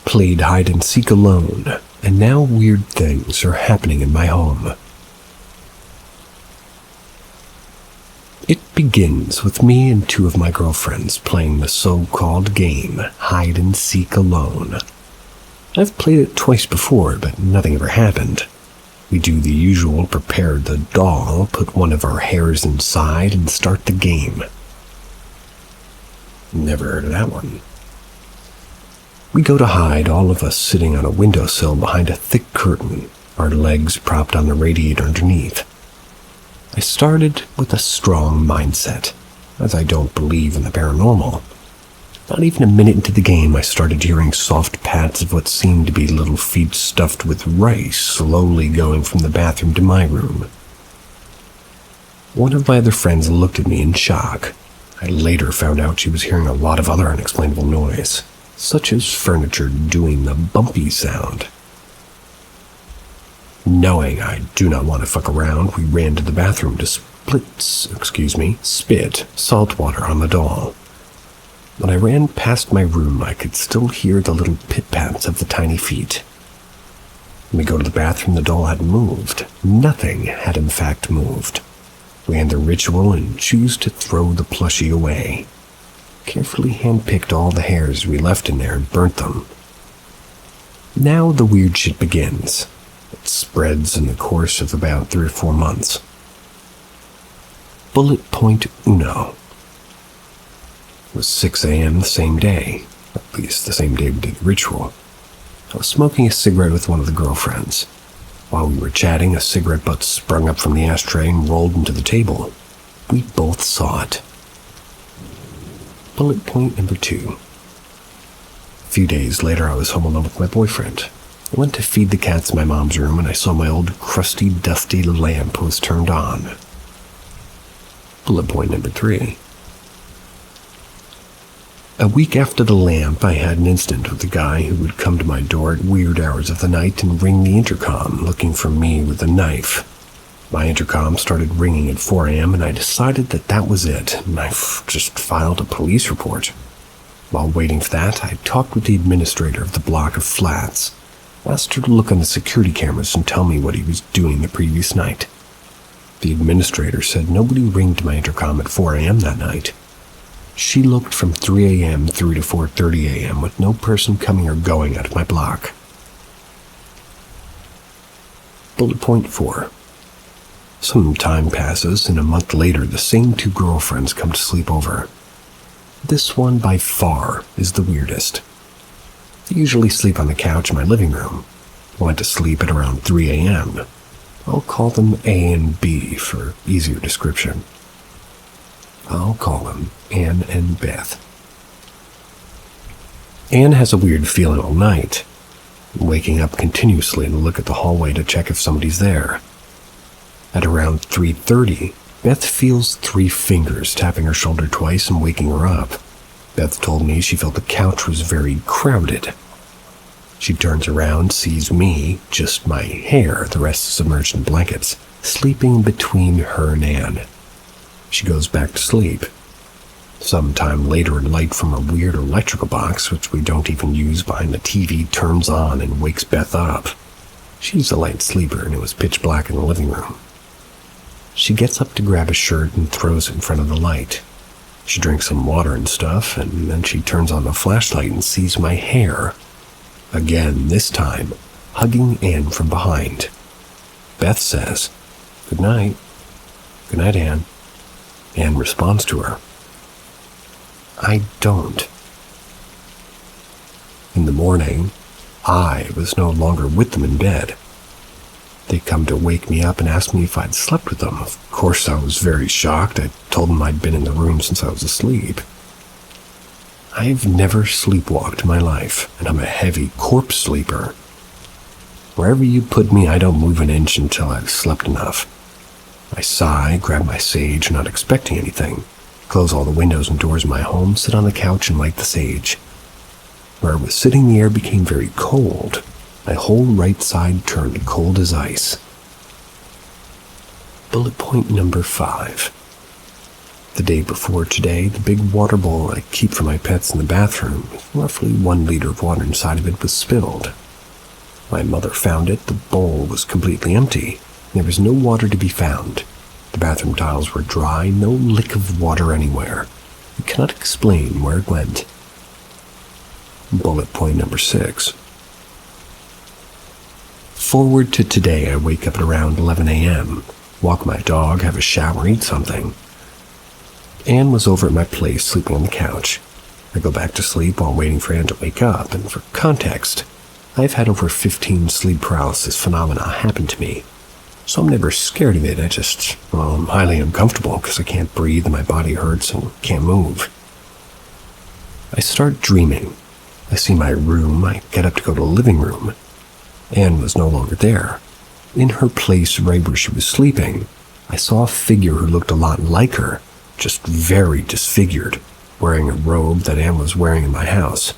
Played hide and seek alone, and now weird things are happening in my home. It begins with me and two of my girlfriends playing the so-called game, hide and seek alone. I've played it twice before, but nothing ever happened. We do the usual, prepare the doll, put one of our hairs inside, and start the game. Never heard of that one. We go to hide, all of us sitting on a windowsill behind a thick curtain, our legs propped on the radiator underneath. I started with a strong mindset, as I don't believe in the paranormal. Not even a minute into the game, I started hearing soft pats of what seemed to be little feet stuffed with rice slowly going from the bathroom to my room. One of my other friends looked at me in shock. I later found out she was hearing a lot of other unexplainable noise, such as furniture doing the bumpy sound. Knowing I do not want to fuck around, we ran to the bathroom to spit salt water on the doll. When I ran past my room, I could still hear the little pit-pats of the tiny feet. When we go to the bathroom, the doll hadn't moved. Nothing had in fact moved. We end the ritual and choose to throw the plushie away. Carefully handpicked all the hairs we left in there and burnt them. Now the weird shit begins. It spreads in the course of about 3 or 4 months. Bullet point uno. It was 6 a.m. the same day, at least the same day we did the ritual. I was smoking a cigarette with one of the girlfriends. While we were chatting, a cigarette butt sprung up from the ashtray and rolled into the table. We both saw it. Bullet point number 2. A few days later, I was home alone with my boyfriend. I went to feed the cats in my mom's room, and I saw my old, crusty, dusty lamp was turned on. Bullet point number 3. A week after the lamp, I had an incident with a guy who would come to my door at weird hours of the night and ring the intercom, looking for me with a knife. My intercom started ringing at 4 a.m., and I decided that was it, and I just filed a police report. While waiting for that, I talked with the administrator of the block of flats. Asked her to look on the security cameras and tell me what he was doing the previous night. The administrator said nobody ringed my intercom at 4 a.m. that night. She looked from 3 a.m. through to 4:30 a.m. with no person coming or going out of my block. Bullet point 4. Some time passes, and a month later, the same 2 girlfriends come to sleep over. This one, by far, is the weirdest. They usually sleep on the couch in my living room. Went to sleep at around 3 a.m. I'll call them A and B for easier description. I'll call them Anne and Beth. Anne has a weird feeling all night, waking up continuously to look at the hallway to check if somebody's there. At around 3:30, Beth feels 3 fingers tapping her shoulder twice and waking her up. Beth told me she felt the couch was very crowded. She turns around, sees me, just my hair, the rest submerged in blankets, sleeping between her and Anne. She goes back to sleep. Sometime later, a light from a weird electrical box, which we don't even use behind the TV, turns on and wakes Beth up. She's a light sleeper, and it was pitch black in the living room. She gets up to grab a shirt and throws it in front of the light. She drinks some water and stuff, and then she turns on the flashlight and sees my hair. Again, this time, hugging Anne from behind. Beth says, "Good night." "Good night, Anne." Anne responds to her. I don't. In the morning, I was no longer with them in bed. They come to wake me up and ask me if I'd slept with them. Of course, I was very shocked. I told them I'd been in the room since I was asleep. I've never sleepwalked in my life, and I'm a heavy corpse sleeper. Wherever you put me, I don't move an inch until I've slept enough. I sigh, grab my sage, not expecting anything, close all the windows and doors in my home, sit on the couch and light the sage. Where I was sitting, the air became very cold. My whole right side turned cold as ice. Bullet point number 5. The day before today, the big water bowl I keep for my pets in the bathroom, roughly 1 liter of water inside of it, was spilled. My mother found it. The bowl was completely empty. There was no water to be found. The bathroom tiles were dry, no lick of water anywhere. We cannot explain where it went. Bullet point number 6. Forward to today, I wake up at around 11 a.m., walk my dog, have a shower, eat something. Anne was over at my place, sleeping on the couch. I go back to sleep while waiting for Anne to wake up, and for context, I've had over 15 sleep paralysis phenomena happen to me. So I'm never scared of it. I'm highly uncomfortable because I can't breathe and my body hurts and can't move. I start dreaming. I see my room. I get up to go to the living room. Anne was no longer there. In her place right where she was sleeping, I saw a figure who looked a lot like her, just very disfigured, wearing a robe that Anne was wearing in my house.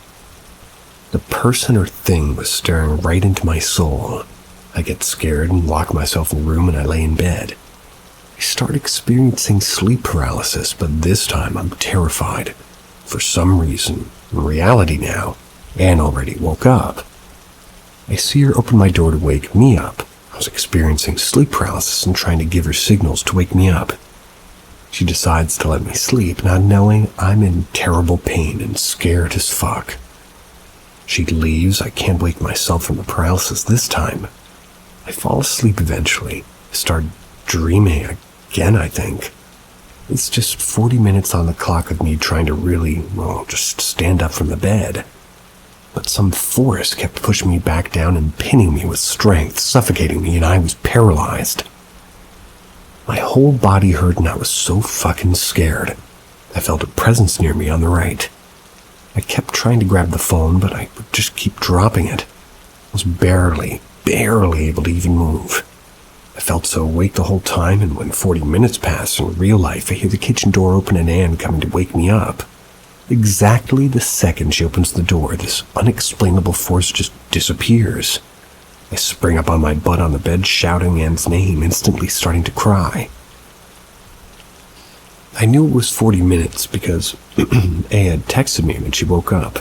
The person or thing was staring right into my soul. I get scared and lock myself in the room and I lay in bed. I start experiencing sleep paralysis, but this time I'm terrified. For some reason, in reality now, Anne already woke up. I see her open my door to wake me up. I was experiencing sleep paralysis and trying to give her signals to wake me up. She decides to let me sleep, not knowing I'm in terrible pain and scared as fuck. She leaves. I can't wake myself from the paralysis this time. I fall asleep eventually. I start dreaming again, I think. It's just 40 minutes on the clock of me trying to really, just stand up from the bed. But some force kept pushing me back down and pinning me with strength, suffocating me, and I was paralyzed. My whole body hurt and I was so fucking scared. I felt a presence near me on the right. I kept trying to grab the phone, but I would just keep dropping it. I was barely able to even move. I felt so awake the whole time, and when 40 minutes pass in real life, I hear the kitchen door open and Anne coming to wake me up. Exactly the second she opens the door, this unexplainable force just disappears. I spring up on my butt on the bed, shouting Anne's name, instantly starting to cry. I knew it was 40 minutes because A had texted me when she woke up.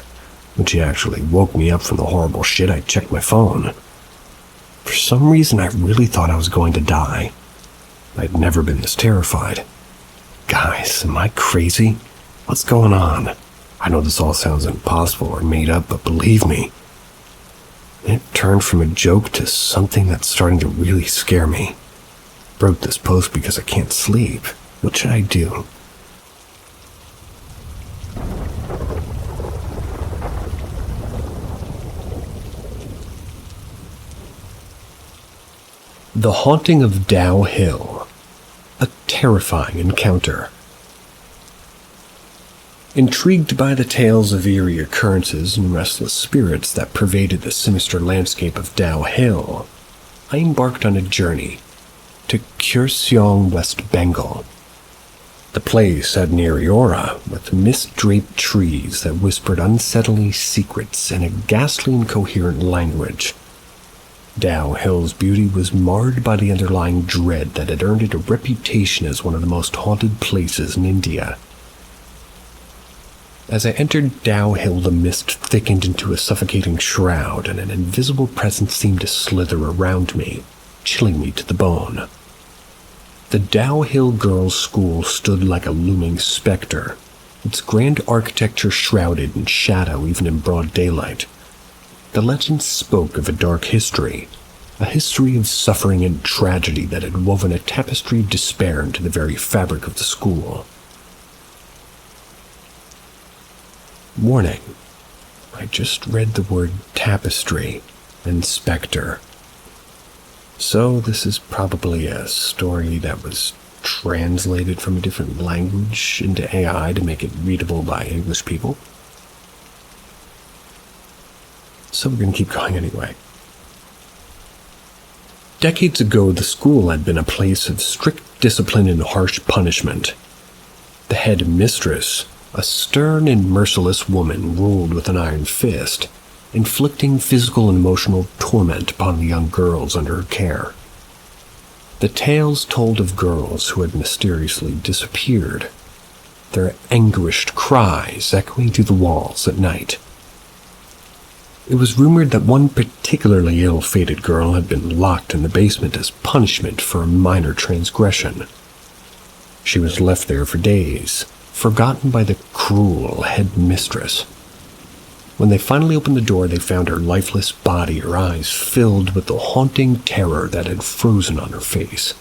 When she actually woke me up from the horrible shit, I checked my phone. For some reason, I really thought I was going to die. I'd never been this terrified. Guys, am I crazy? What's going on? I know this all sounds impossible or made up, but believe me, it turned from a joke to something that's starting to really scare me. Wrote this post because I can't sleep. What should I do? The Haunting of Dow Hill. A terrifying encounter. Intrigued by the tales of eerie occurrences and restless spirits that pervaded the sinister landscape of Dow Hill, I embarked on a journey to Kurseong, West Bengal. The place had an eerie aura, with mist-draped trees that whispered unsettling secrets in a ghastly incoherent language. Dow Hill's beauty was marred by the underlying dread that had earned it a reputation as one of the most haunted places in India. As I entered Dow Hill, the mist thickened into a suffocating shroud, and an invisible presence seemed to slither around me, chilling me to the bone. The Dow Hill Girls' School stood like a looming specter, its grand architecture shrouded in shadow even in broad daylight. The legend spoke of a dark history, a history of suffering and tragedy that had woven a tapestry of despair into the very fabric of the school. Warning. I just read the word tapestry and specter. So this is probably a story that was translated from a different language into AI to make it readable by English people. So we're going to keep going anyway. Decades ago, the school had been a place of strict discipline and harsh punishment. The head mistress, a stern and merciless woman, ruled with an iron fist, inflicting physical and emotional torment upon the young girls under her care. The tales told of girls who had mysteriously disappeared, their anguished cries echoing through the walls at night. It was rumored that one particularly ill-fated girl had been locked in the basement as punishment for a minor transgression. She was left there for days, forgotten by the cruel head mistress. When they finally opened the door, they found her lifeless body, her eyes filled with the haunting terror that had frozen on her face.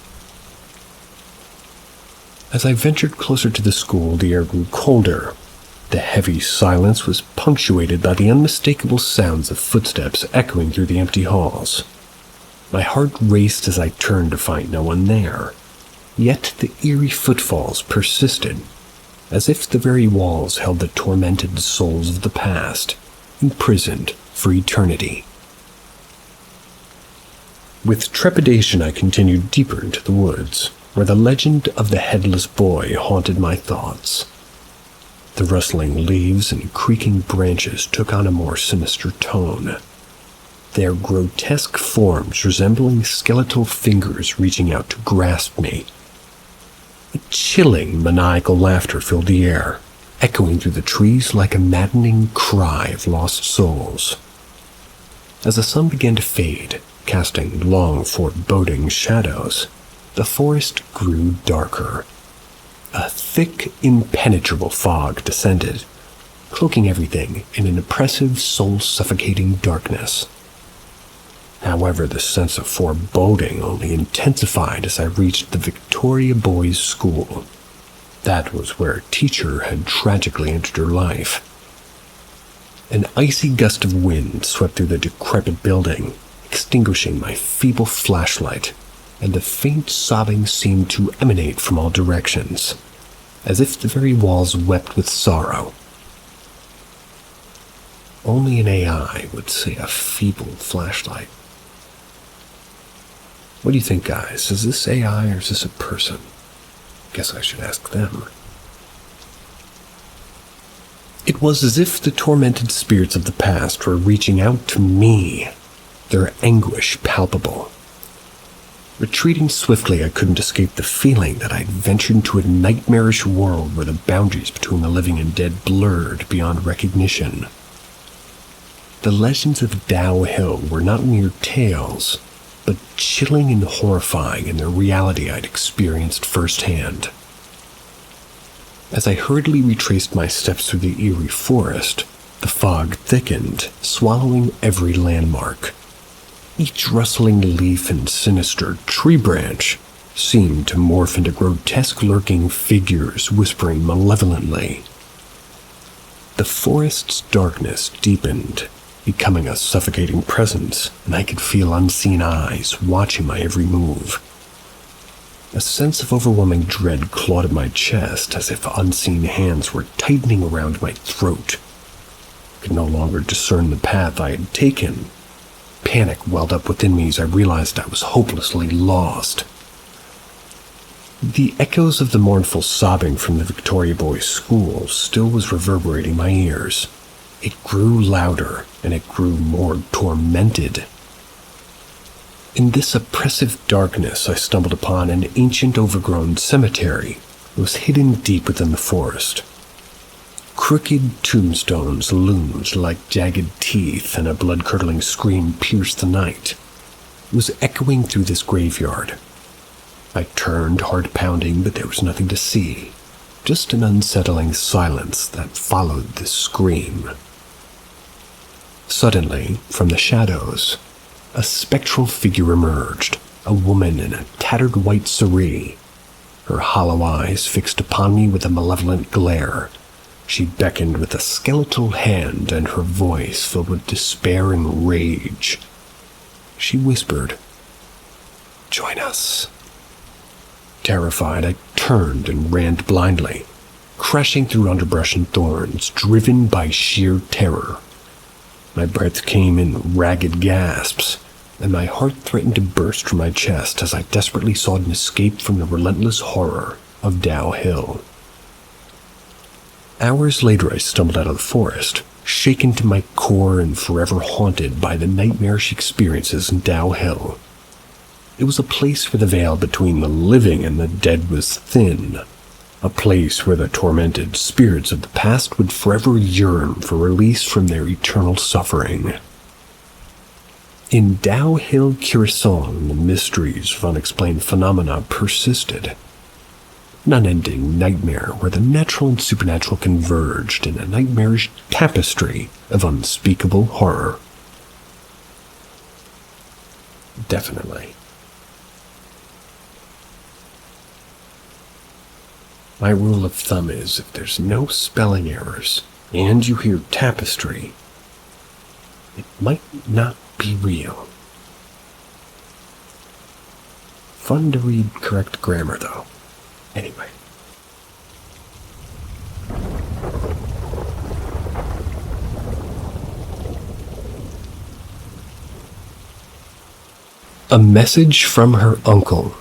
As I ventured closer to the school, the air grew colder. The heavy silence was punctuated by the unmistakable sounds of footsteps echoing through the empty halls. My heart raced as I turned to find no one there. Yet the eerie footfalls persisted, as if the very walls held the tormented souls of the past, imprisoned for eternity. With trepidation, I continued deeper into the woods, where the legend of the headless boy haunted my thoughts. The rustling leaves and creaking branches took on a more sinister tone, their grotesque forms resembling skeletal fingers reaching out to grasp me. A chilling, maniacal laughter filled the air, echoing through the trees like a maddening cry of lost souls. As the sun began to fade, casting long, foreboding shadows, the forest grew darker. A thick, impenetrable fog descended, cloaking everything in an oppressive, soul-suffocating darkness. However, the sense of foreboding only intensified as I reached the Victoria Boys' School. That was where a teacher had tragically ended her life. An icy gust of wind swept through the decrepit building, extinguishing my feeble flashlight, and the faint sobbing seemed to emanate from all directions, as if the very walls wept with sorrow. Only an AI would say a feeble flashlight. What do you think, guys? Is this AI or is this a person? Guess I should ask them. It was as if the tormented spirits of the past were reaching out to me, their anguish palpable. Retreating swiftly, I couldn't escape the feeling that I'd ventured into a nightmarish world where the boundaries between the living and dead blurred beyond recognition. The legends of Dow Hill were not mere tales, but chilling and horrifying in their reality I'd experienced firsthand. As I hurriedly retraced my steps through the eerie forest, the fog thickened, swallowing every landmark. Each rustling leaf and sinister tree branch seemed to morph into grotesque lurking figures whispering malevolently. The forest's darkness deepened, becoming a suffocating presence, and I could feel unseen eyes watching my every move. A sense of overwhelming dread clawed at my chest as if unseen hands were tightening around my throat. I could no longer discern the path I had taken. Panic welled up within me as I realized I was hopelessly lost. The echoes of the mournful sobbing from the Victoria Boys' School still was reverberating my ears. It grew louder, and it grew more tormented. In this oppressive darkness, I stumbled upon an ancient overgrown cemetery. It was hidden deep within the forest. Crooked tombstones loomed like jagged teeth, and a blood-curdling scream pierced the night. It was echoing through this graveyard. I turned, heart pounding, but there was nothing to see. Just an unsettling silence that followed the scream. Suddenly, from the shadows, a spectral figure emerged, a woman in a tattered white saree. Her hollow eyes fixed upon me with a malevolent glare. She beckoned with a skeletal hand, and her voice filled with despair and rage. She whispered, "Join us." Terrified, I turned and ran blindly, crashing through underbrush and thorns, driven by sheer terror. My breath came in ragged gasps, and my heart threatened to burst from my chest as I desperately sought an escape from the relentless horror of Dow Hill. Hours later, I stumbled out of the forest, shaken to my core and forever haunted by the nightmarish experiences in Dow Hill. It was a place where the veil between the living and the dead was thin, a place where the tormented spirits of the past would forever yearn for release from their eternal suffering. In Dow Hill, Curacao, the mysteries of unexplained phenomena persisted. An unending nightmare where the natural and supernatural converged in a nightmarish tapestry of unspeakable horror. Definitely. My rule of thumb is if there's no spelling errors and you hear tapestry, it might not be real. Fun to read correct grammar, though. Anyway. A message from her uncle.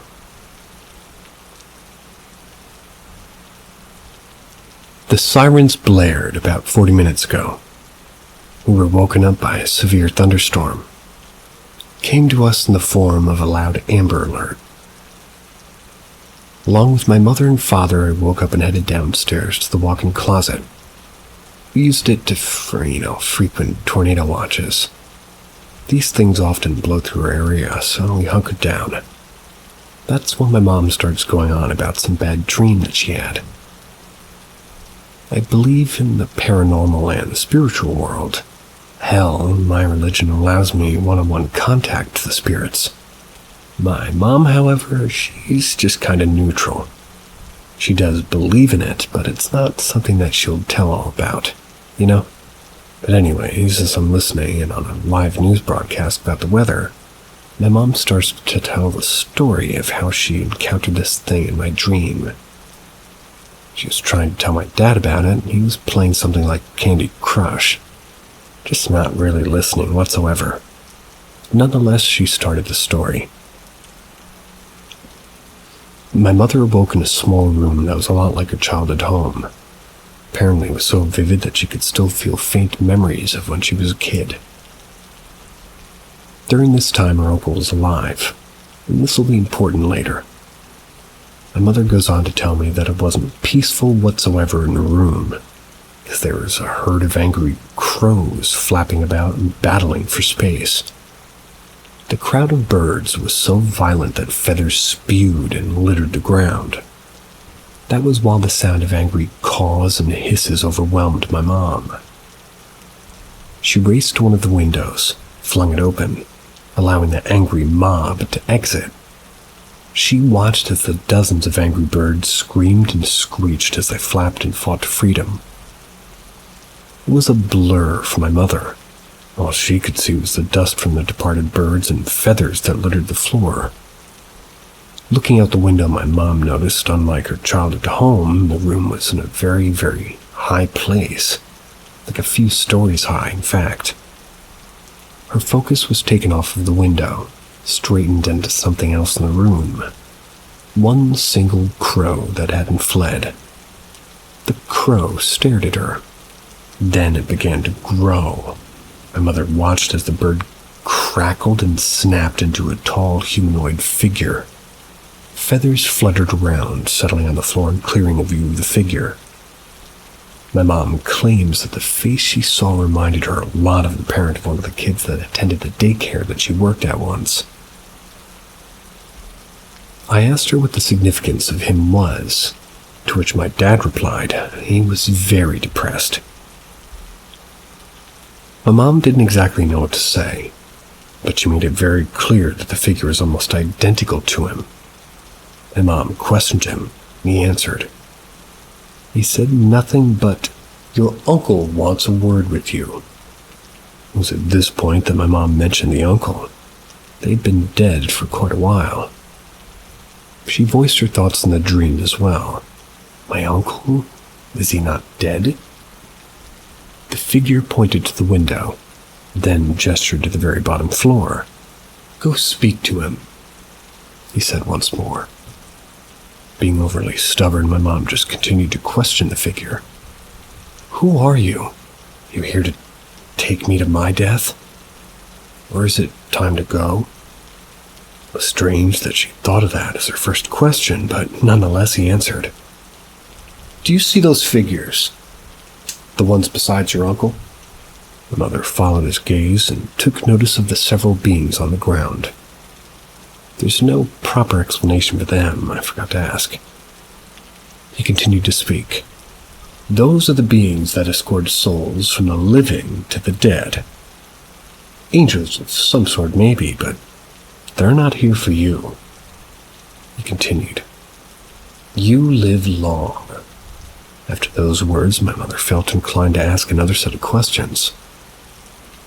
The sirens blared about 40 minutes ago. We were woken up by a severe thunderstorm. It came to us in the form of a loud Amber Alert. Along with my mother and father, I woke up and headed downstairs to the walk-in closet. We used it for frequent tornado watches. These things often blow through our area, so we hunkered down. That's when my mom starts going on about some bad dream that she had. I believe in the paranormal and the spiritual world. Hell, my religion allows me one-on-one contact with the spirits. My mom, however, she's just kind of neutral. She does believe in it, but it's not something that she'll tell all about, you know? But anyways, as I'm listening in on a live news broadcast about the weather, my mom starts to tell the story of how she encountered this thing in my dream. She was trying to tell my dad about it, and he was playing something like Candy Crush. Just not really listening whatsoever. Nonetheless, she started the story. My mother awoke in a small room that was a lot like her childhood home. Apparently it was so vivid that she could still feel faint memories of when she was a kid. During this time, her uncle was alive, and this will be important later. My mother goes on to tell me that it wasn't peaceful whatsoever in the room, because there was a herd of angry crows flapping about and battling for space. The crowd of birds was so violent that feathers spewed and littered the ground. That was while the sound of angry caws and hisses overwhelmed my mom. She raced to one of the windows, flung it open, allowing the angry mob to exit. She watched as the dozens of angry birds screamed and screeched as they flapped and fought to freedom. It was a blur for my mother. All she could see was the dust from the departed birds and feathers that littered the floor. Looking out the window, my mom noticed, unlike her childhood home, the room was in a very, very high place, like a few stories high, in fact. Her focus was taken off of the window, straightened into something else in the room. One single crow that hadn't fled. The crow stared at her. Then it began to grow. My mother watched as the bird crackled and snapped into a tall humanoid figure. Feathers fluttered around, settling on the floor and clearing a view of the figure. My mom claims that the face she saw reminded her a lot of the parent of one of the kids that attended the daycare that she worked at once. I asked her what the significance of him was, to which my dad replied he was very depressed. My mom didn't exactly know what to say, but she made it very clear that the figure was almost identical to him. My mom questioned him, and he answered. He said nothing but, "Your uncle wants a word with you." It was at this point that my mom mentioned the uncle. They'd been dead for quite a while. She voiced her thoughts in the dream as well. My uncle? Is he not dead? The figure pointed to the window, then gestured to the very bottom floor. "Go speak to him," he said once more. Being overly stubborn, my mom just continued to question the figure. "Who are you? You here to take me to my death? Or is it time to go?" It was strange that she thought of that as her first question, but nonetheless he answered. "Do you see those figures? The ones besides your uncle?" My mother followed his gaze and took notice of the several beings on the ground. There's no proper explanation for them, I forgot to ask. He continued to speak. "Those are the beings that escort souls from the living to the dead. Angels of some sort maybe, but they're not here for you." He continued. "You live long." After those words, my mother felt inclined to ask another set of questions.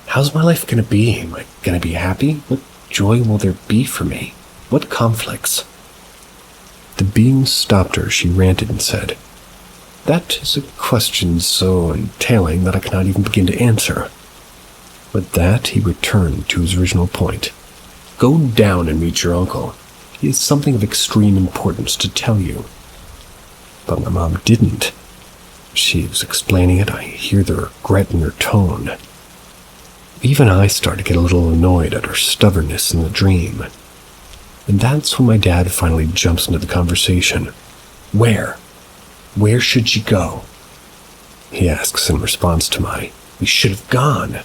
How's my life going to be? Am I going to be happy? What joy will there be for me? What conflicts? The being stopped her. She ranted and said, "That is a question so entailing that I cannot even begin to answer." With that, he returned to his original point. "Go down and meet your uncle. He has something of extreme importance to tell you." But my mom didn't. She was explaining it. I hear the regret in her tone. Even I started to get a little annoyed at her stubbornness in the dream. And that's when my dad finally jumps into the conversation. Where? Where should she go?" he asks in response to my, "We should have gone."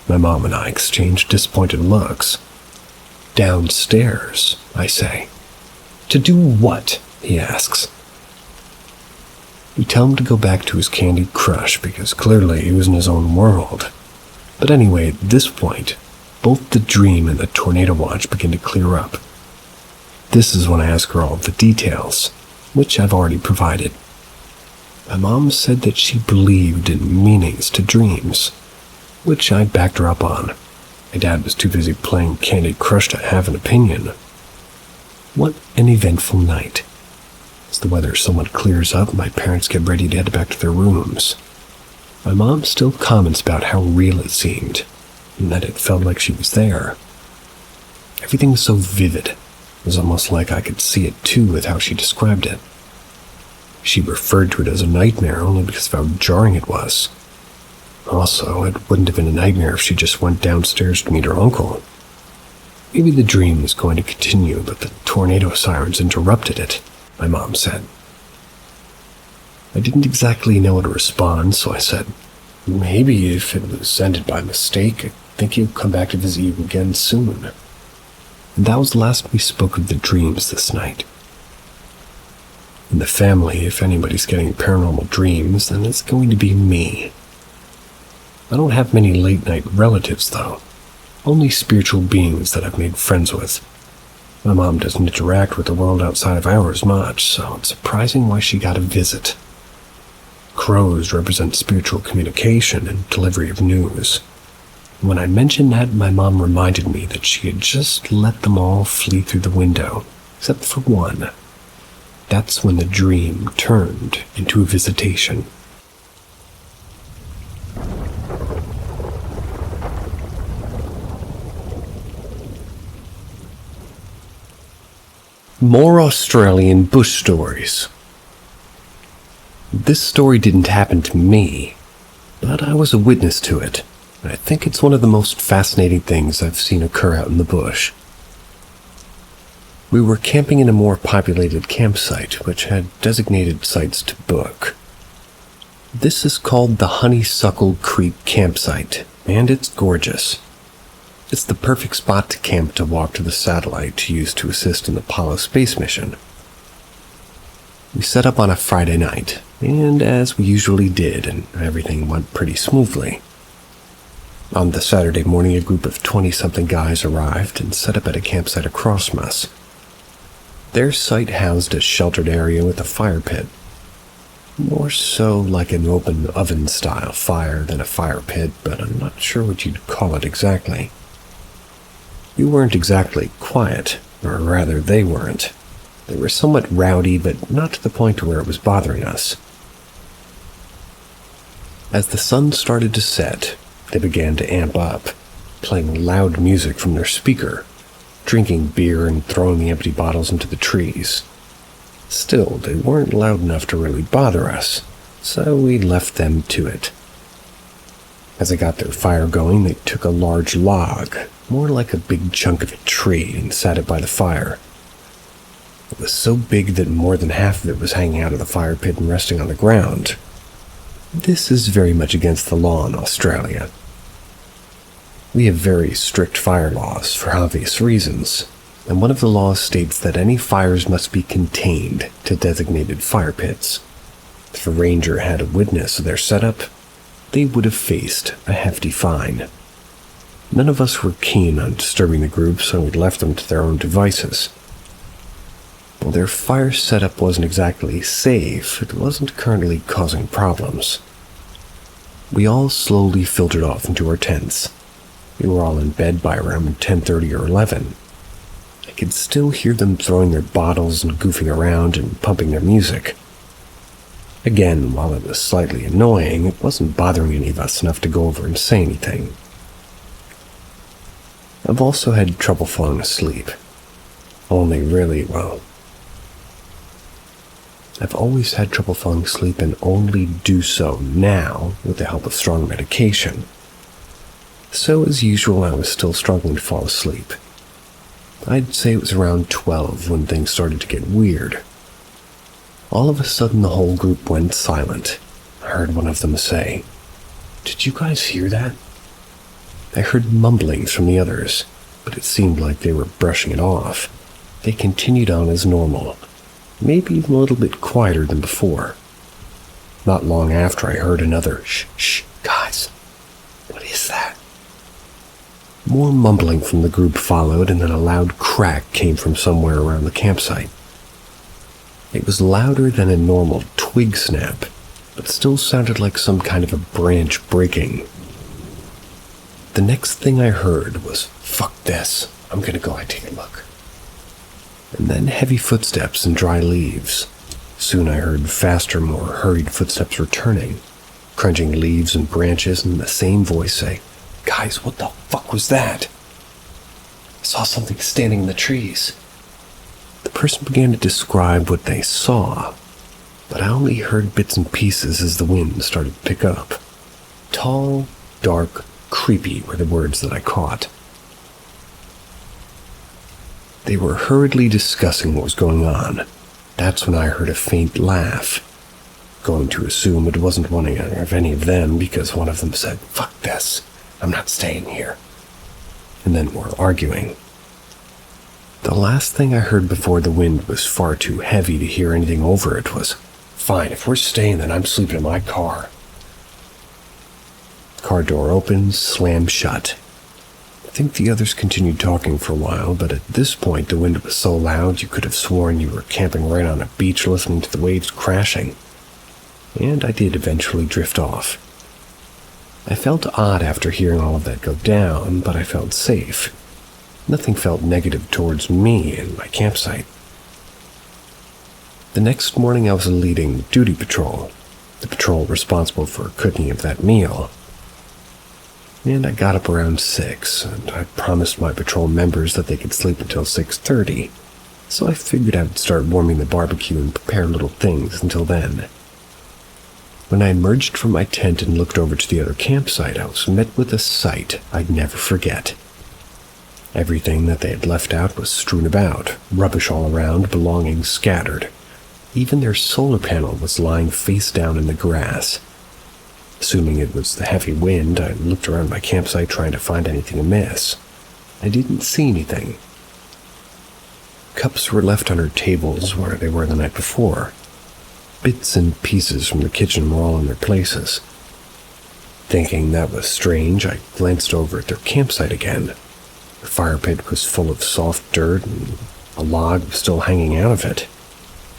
My mom and I exchange disappointed looks. "Downstairs," I say. "To do what?" he asks. We tell him to go back to his Candy Crush because clearly he was in his own world. But anyway, at this point, both the dream and the tornado watch begin to clear up. This is when I ask her all of the details, which I've already provided. My mom said that she believed in meanings to dreams, which I backed her up on. My dad was too busy playing Candy Crush to have an opinion. What an eventful night. As the weather somewhat clears up, my parents get ready to head back to their rooms. My mom still comments about how real it seemed, and that it felt like she was there. Everything was so vivid. It was almost like I could see it too with how she described it. She referred to it as a nightmare only because of how jarring it was. Also, it wouldn't have been a nightmare if she just went downstairs to meet her uncle. Maybe the dream was going to continue, but the tornado sirens interrupted it, my mom said. I didn't exactly know how to respond, so I said, "Maybe if it was ended by mistake, I think he'll come back to visit you again soon." And that was the last we spoke of the dreams this night. In the family, if anybody's getting paranormal dreams, then it's going to be me. I don't have many late-night relatives, though. Only spiritual beings that I've made friends with. My mom doesn't interact with the world outside of ours much, so it's surprising why she got a visit. Crows represent spiritual communication and delivery of news. When I mentioned that, my mom reminded me that she had just let them all flee through the window, except for one. That's when the dream turned into a visitation. More Australian bush stories. This story didn't happen to me, but I was a witness to it, and I think it's one of the most fascinating things I've seen occur out in the bush. We were camping in a more populated campsite, which had designated sites to book. This is called the Honeysuckle Creek Campsite, and it's gorgeous. It's the perfect spot to camp to walk to the satellite to use to assist in the Apollo space mission. We set up on a Friday night, and as we usually did, and everything went pretty smoothly. On the Saturday morning, a group of 20-something guys arrived and set up at a campsite across from us. Their site housed a sheltered area with a fire pit. More so like an open oven-style fire than a fire pit, but I'm not sure what you'd call it exactly. We weren't exactly quiet, or rather they weren't. They were somewhat rowdy, but not to the point where it was bothering us. As the sun started to set, they began to amp up, playing loud music from their speaker, drinking beer and throwing the empty bottles into the trees. Still, they weren't loud enough to really bother us, so we left them to it. As they got their fire going, they took a large log, more like a big chunk of a tree, and sat it by the fire. It was so big that more than half of it was hanging out of the fire pit and resting on the ground. This is very much against the law in Australia. We have very strict fire laws for obvious reasons, and one of the laws states that any fires must be contained to designated fire pits. If a ranger had a witness of their setup, they would have faced a hefty fine. None of us were keen on disturbing the group, so we left them to their own devices. While their fire setup wasn't exactly safe, it wasn't currently causing problems. We all slowly filtered off into our tents. We were all in bed by around 10:30 or 11. I could still hear them throwing their bottles and goofing around and pumping their music. Again, while it was slightly annoying, it wasn't bothering any of us enough to go over and say anything. I've also had trouble falling asleep. I've always had trouble falling asleep and only do so now with the help of strong medication. So as usual, I was still struggling to fall asleep. I'd say it was around 12 when things started to get weird. All of a sudden, the whole group went silent. I heard one of them say, "Did you guys hear that?" I heard mumblings from the others, but it seemed like they were brushing it off. They continued on as normal, maybe even a little bit quieter than before. Not long after, I heard another, "Shh, guys, what is that?" More mumbling from the group followed, and then a loud crack came from somewhere around the campsite. It was louder than a normal twig snap, but still sounded like some kind of a branch breaking. The next thing I heard was, "Fuck this, I'm gonna go and take a look." And then heavy footsteps and dry leaves. Soon I heard faster, more hurried footsteps returning, crunching leaves and branches, and the same voice say, "Guys, what the fuck was that? I saw something standing in the trees." The person began to describe what they saw, but I only heard bits and pieces as the wind started to pick up. Tall, dark, creepy were the words that I caught. They were hurriedly discussing what was going on. That's when I heard a faint laugh. Going to assume it wasn't one of any of them because one of them said, "Fuck this, I'm not staying here." And then were arguing. The last thing I heard before the wind was far too heavy to hear anything over it was, "Fine, if we're staying then I'm sleeping in my car." Car door opened, slammed shut. I think the others continued talking for a while, but at this point the wind was so loud you could have sworn you were camping right on a beach listening to the waves crashing. And I did eventually drift off. I felt odd after hearing all of that go down, but I felt safe. Nothing felt negative towards me and my campsite. The next morning I was leading duty patrol, the patrol responsible for cooking of that meal. And I got up around 6, and I promised my patrol members that they could sleep until 6:30, so I figured I would start warming the barbecue and prepare little things until then. When I emerged from my tent and looked over to the other campsite, I was met with a sight I'd never forget. Everything that they had left out was strewn about, rubbish all around, belongings scattered. Even their solar panel was lying face down in the grass. Assuming it was the heavy wind, I looked around my campsite trying to find anything amiss. I didn't see anything. Cups were left on our tables where they were the night before. Bits and pieces from the kitchen were all in their places. Thinking that was strange, I glanced over at their campsite again. The fire pit was full of soft dirt, and a log was still hanging out of it.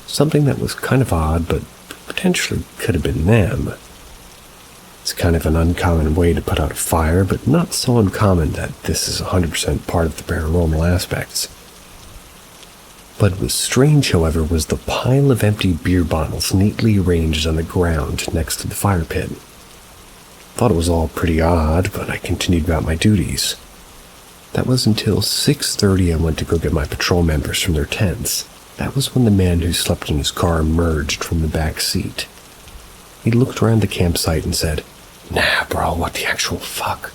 Something that was kind of odd, but potentially could have been them. It's kind of an uncommon way to put out a fire, but not so uncommon that this is 100% part of the paranormal aspects. What was strange, however, was the pile of empty beer bottles neatly arranged on the ground next to the fire pit. Thought it was all pretty odd, but I continued about my duties. That was until 6:30 I went to go get my patrol members from their tents. That was when the man who slept in his car emerged from the back seat. He looked around the campsite and said, "Nah, bro, what the actual fuck?"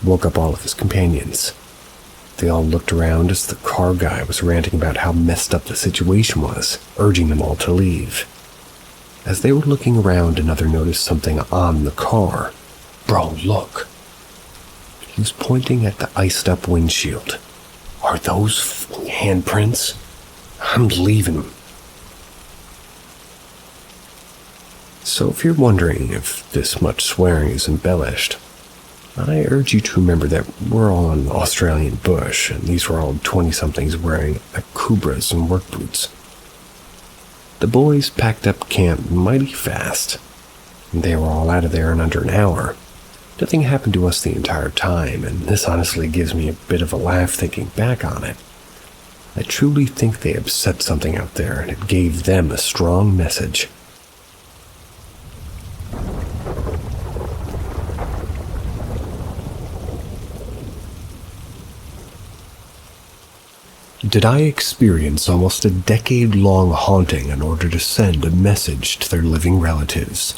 Woke up all of his companions. They all looked around as the car guy was ranting about how messed up the situation was, urging them all to leave. As they were looking around, another noticed something on the car. "Bro, look." He was pointing at the iced-up windshield. "Are those handprints? I'm leaving." So if you're wondering if this much swearing is embellished, I urge you to remember that we're all in the Australian bush, and these were all 20-somethings wearing akubras and work boots. The boys packed up camp mighty fast. They were all out of there in under an hour. Nothing happened to us the entire time, and this honestly gives me a bit of a laugh thinking back on it. I truly think they upset something out there, and it gave them a strong message. Did I experience almost a decade-long haunting in order to send a message to their living relatives?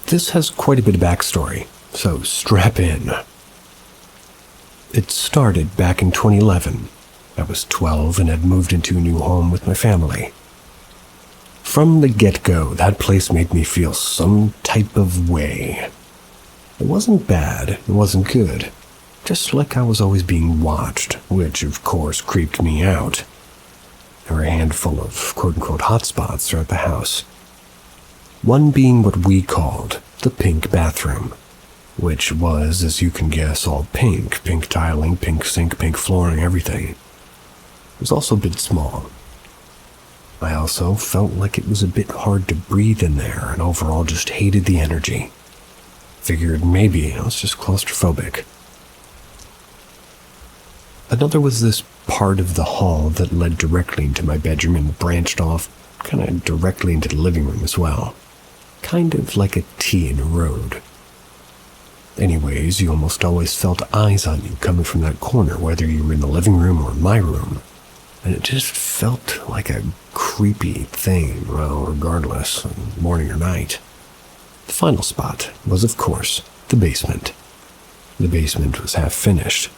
This has quite a bit of backstory, so strap in. It started back in 2011. I was 12 and had moved into a new home with my family. From the get-go, that place made me feel some type of way. It wasn't bad, it wasn't good. Just like I was always being watched, which of course creeped me out. There were a handful of quote-unquote hotspots throughout the house. One being what we called the pink bathroom, which was, as you can guess, all pink tiling, pink sink, pink flooring, everything. It was also a bit small. I also felt like it was a bit hard to breathe in there, and overall just hated the energy. Figured maybe I was just claustrophobic. Another was this part of the hall that led directly into my bedroom and branched off kind of directly into the living room as well. Kind of like a T in a road. Anyways, you almost always felt eyes on you coming from that corner, whether you were in the living room or my room. And it just felt like a creepy thing, well, regardless, morning or night. The final spot was, of course, the basement. The basement was half finished.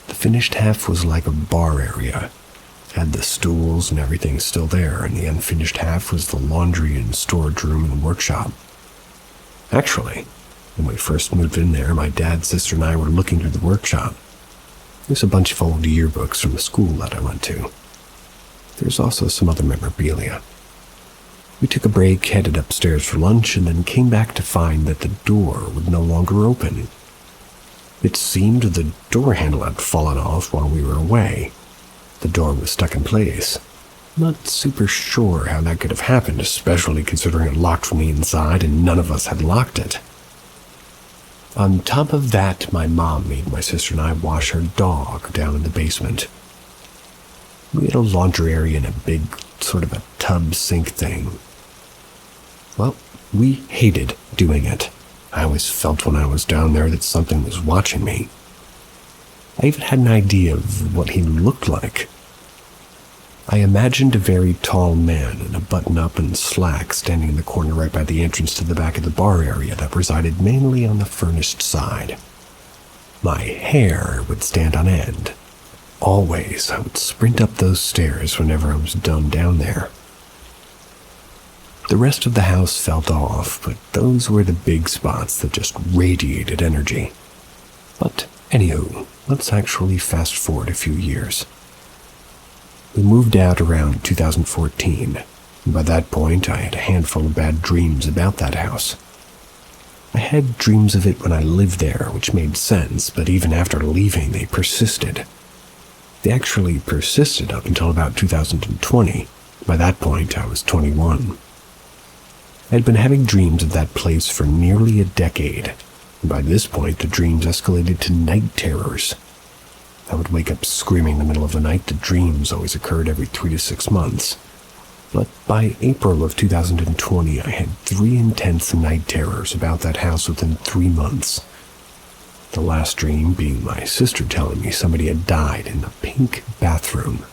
The finished half was like a bar area. It had the stools and everything still there, and the unfinished half was the laundry and storage room and workshop. Actually, when we first moved in there, my dad, sister, and I were looking through the workshop. There's a bunch of old yearbooks from the school that I went to. There's also some other memorabilia. We took a break, headed upstairs for lunch, and then came back to find that the door would no longer open. It seemed the door handle had fallen off while we were away. The door was stuck in place. Not super sure how that could have happened, especially considering it locked from the inside and none of us had locked it. On top of that, my mom made my sister and I wash her dog down in the basement. We had a laundry area and a big, sort of a tub sink thing. Well, we hated doing it. I always felt when I was down there that something was watching me. I even had an idea of what he looked like. I imagined a very tall man in a button-up and slacks standing in the corner right by the entrance to the back of the bar area that resided mainly on the furnished side. My hair would stand on end. Always, I would sprint up those stairs whenever I was done down there. The rest of the house felt off, but those were the big spots that just radiated energy. But anywho, let's actually fast forward a few years. We moved out around 2014, and by that point I had a handful of bad dreams about that house. I had dreams of it when I lived there, which made sense, but even after leaving they persisted. They actually persisted up until about 2020. By that point I was 21. I had been having dreams of that place for nearly a decade, and by this point the dreams escalated to night terrors. I would wake up screaming in the middle of the night. The dreams always occurred every 3 to 6 months. But by April of 2020, I had 3 intense night terrors about that house within 3 months. The last dream being my sister telling me somebody had died in the pink bathroom.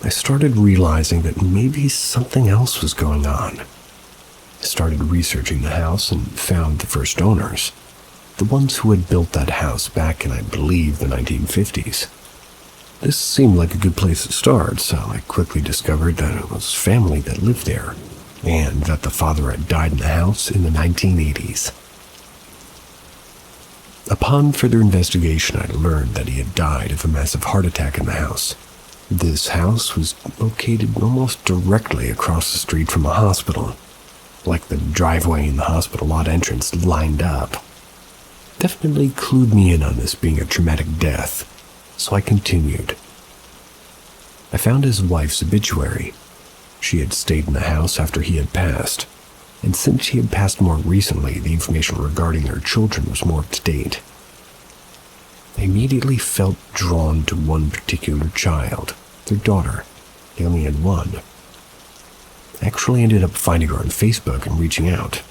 I started realizing that maybe something else was going on. I started researching the house and found the first owners. The ones who had built that house back in, I believe, the 1950s. This seemed like a good place to start, so I quickly discovered that it was family that lived there, and that the father had died in the house in the 1980s. Upon further investigation, I learned that he had died of a massive heart attack in the house. This house was located almost directly across the street from a hospital, like the driveway and the hospital lot entrance lined up. Definitely clued me in on this being a traumatic death, so I continued. I found his wife's obituary. She had stayed in the house after he had passed, and since she had passed more recently, the information regarding their children was more up to date. I immediately felt drawn to one particular child, their daughter. They only had one. I actually ended up finding her on Facebook and reaching out.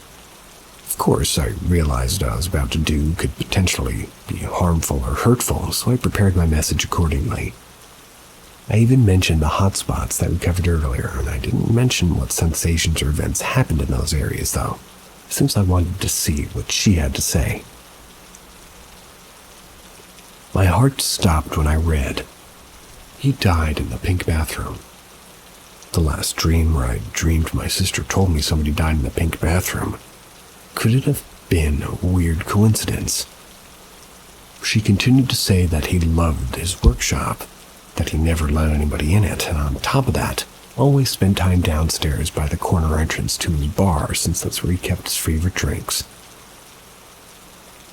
Of course, I realized what I was about to do could potentially be harmful or hurtful, so I prepared my message accordingly. I even mentioned the hotspots that we covered earlier, and I didn't mention what sensations or events happened in those areas, though, since I wanted to see what she had to say. My heart stopped when I read, "He died in the pink bathroom." The last dream where I dreamed my sister told me somebody died in the pink bathroom. Could it have been a weird coincidence? She continued to say that he loved his workshop, that he never let anybody in it, and on top of that, always spent time downstairs by the corner entrance to his bar, since that's where he kept his favorite drinks.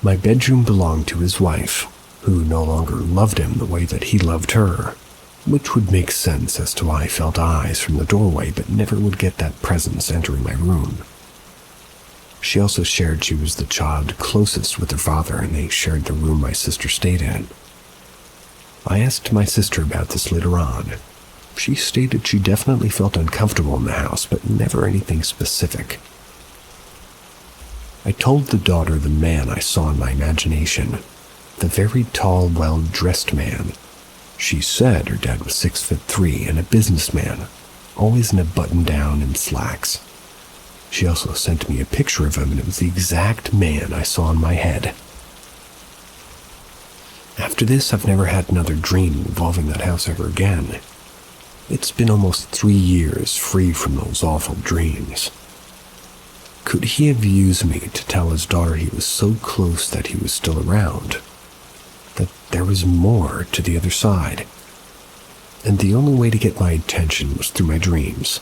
My bedroom belonged to his wife, who no longer loved him the way that he loved her, which would make sense as to why I felt eyes from the doorway but never would get that presence entering my room. She also shared she was the child closest with her father, and they shared the room my sister stayed in. I asked my sister about this later on. She stated she definitely felt uncomfortable in the house, but never anything specific. I told the daughter the man I saw in my imagination, the very tall, well-dressed man. She said her dad was 6'3" and a businessman, always in a button-down and slacks. She also sent me a picture of him, and it was the exact man I saw in my head. After this, I've never had another dream involving that house ever again. It's been almost 3 years free from those awful dreams. Could he have used me to tell his daughter he was so close that he was still around? That there was more to the other side? And the only way to get my attention was through my dreams.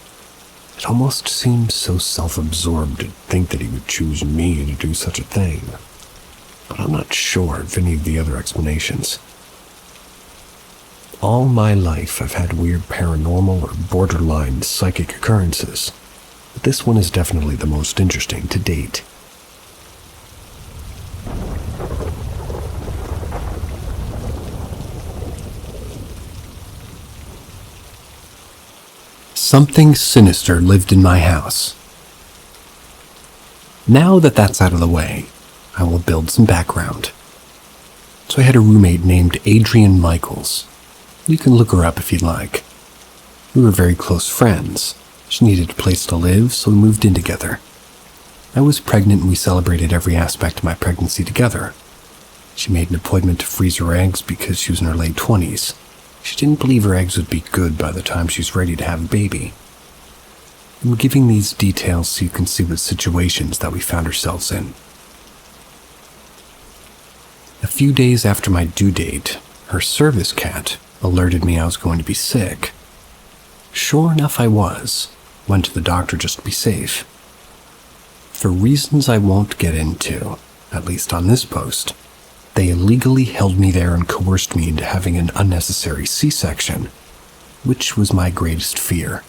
It almost seemed so self-absorbed to think that he would choose me to do such a thing. But I'm not sure of any of the other explanations. All my life I've had weird paranormal or borderline psychic occurrences, but this one is definitely the most interesting to date. Something sinister lived in my house. Now that that's out of the way, I will build some background. So I had a roommate named Adrienne Michaels. You can look her up if you'd like. We were very close friends. She needed a place to live, so we moved in together. I was pregnant and we celebrated every aspect of my pregnancy together. She made an appointment to freeze her eggs because she was in her late 20s. She didn't believe her eggs would be good by the time she was ready to have a baby. I'm giving these details so you can see what situations that we found ourselves in. A few days after my due date, her service cat alerted me I was going to be sick. Sure enough, I was. Went to the doctor just to be safe. For reasons I won't get into, at least on this post, they illegally held me there and coerced me into having an unnecessary C-section, which was my greatest fear.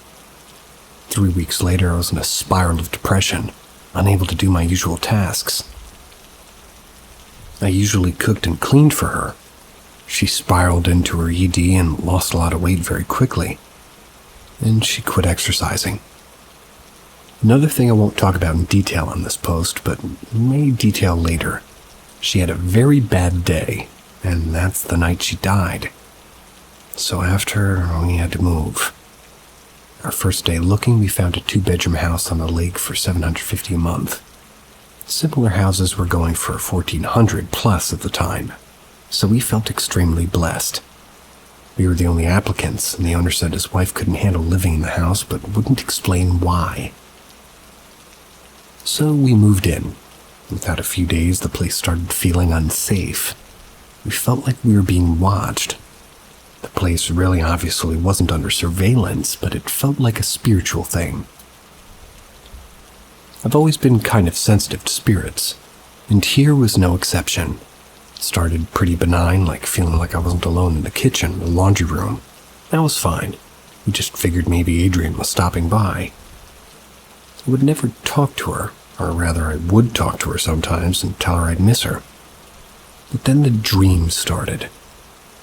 3 weeks later, I was in a spiral of depression, unable to do my usual tasks. I usually cooked and cleaned for her. She spiraled into her ED and lost a lot of weight very quickly. And she quit exercising. Another thing I won't talk about in detail on this post, but may detail later. She had a very bad day, and that's the night she died. So after, we had to move. Our first day looking, we found a 2-bedroom house on the lake for $750 a month. Similar houses were going for $1,400 plus at the time, so we felt extremely blessed. We were the only applicants, and the owner said his wife couldn't handle living in the house but wouldn't explain why. So we moved in. Without a few days, the place started feeling unsafe. We felt like we were being watched. The place really obviously wasn't under surveillance, but it felt like a spiritual thing. I've always been kind of sensitive to spirits, and here was no exception. It started pretty benign, like feeling like I wasn't alone in the kitchen or the laundry room. That was fine. We just figured maybe Adrienne was stopping by. I would never talk to her, or rather I would talk to her sometimes and tell her I'd miss her. But then the dreams started.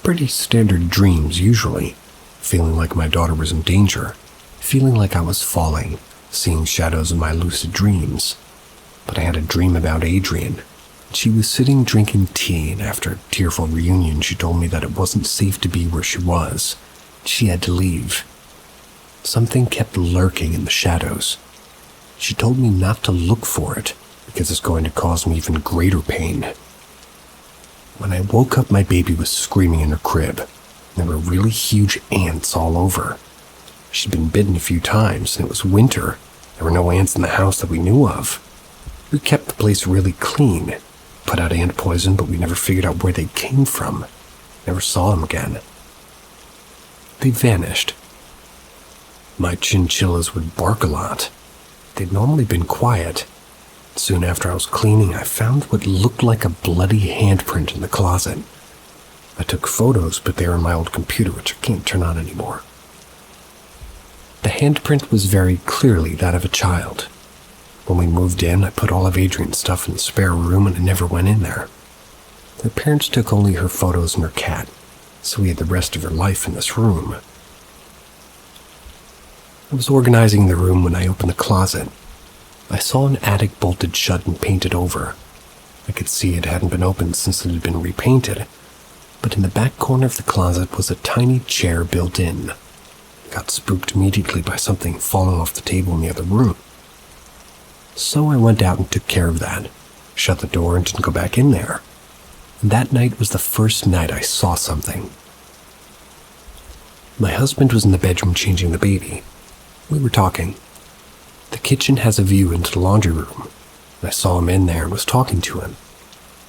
Pretty standard dreams usually. Feeling like my daughter was in danger. Feeling like I was falling. Seeing shadows in my lucid dreams. But I had a dream about Adrienne. She was sitting drinking tea, and after a tearful reunion she told me that it wasn't safe to be where she was. She had to leave. Something kept lurking in the shadows. She told me not to look for it, because it's going to cause me even greater pain. When I woke up, my baby was screaming in her crib. There were really huge ants all over. She'd been bitten a few times, and it was winter. There were no ants in the house that we knew of. We kept the place really clean, put out ant poison, but we never figured out where they came from. Never saw them again. They vanished. My chinchillas would bark a lot. They'd normally been quiet. Soon after I was cleaning, I found what looked like a bloody handprint in the closet. I took photos, but they were on my old computer, which I can't turn on anymore. The handprint was very clearly that of a child. When we moved in, I put all of Adrienne's stuff in the spare room and I never went in there. Her parents took only her photos and her cat, so we had the rest of her life in this room. I was organizing the room when I opened the closet. I saw an attic bolted shut and painted over. I could see it hadn't been opened since it had been repainted, but in the back corner of the closet was a tiny chair built in. I got spooked immediately by something falling off the table in the other room. So I went out and took care of that, shut the door and didn't go back in there. And that night was the first night I saw something. My husband was in the bedroom changing the baby. We were talking. The kitchen has a view into the laundry room. I saw him in there and was talking to him.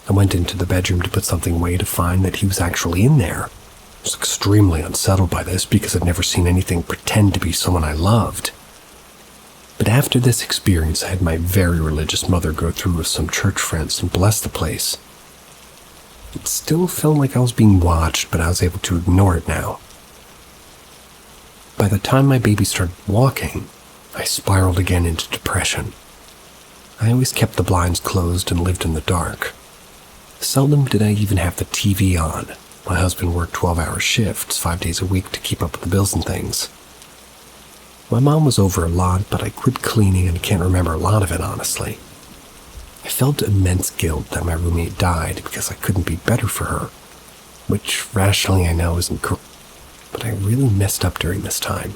I went into the bedroom to put something away to find that he was actually in there. I was extremely unsettled by this because I'd never seen anything pretend to be someone I loved. But after this experience, I had my very religious mother go through with some church friends and bless the place. It still felt like I was being watched, but I was able to ignore it now. By the time my baby started walking, I spiraled again into depression. I always kept the blinds closed and lived in the dark. Seldom did I even have the TV on. My husband worked 12-hour shifts 5 days a week to keep up with the bills and things. My mom was over a lot, but I quit cleaning and can't remember a lot of it, honestly. I felt immense guilt that my roommate died because I couldn't be better for her, which rationally I know isn't correct, but I really messed up during this time.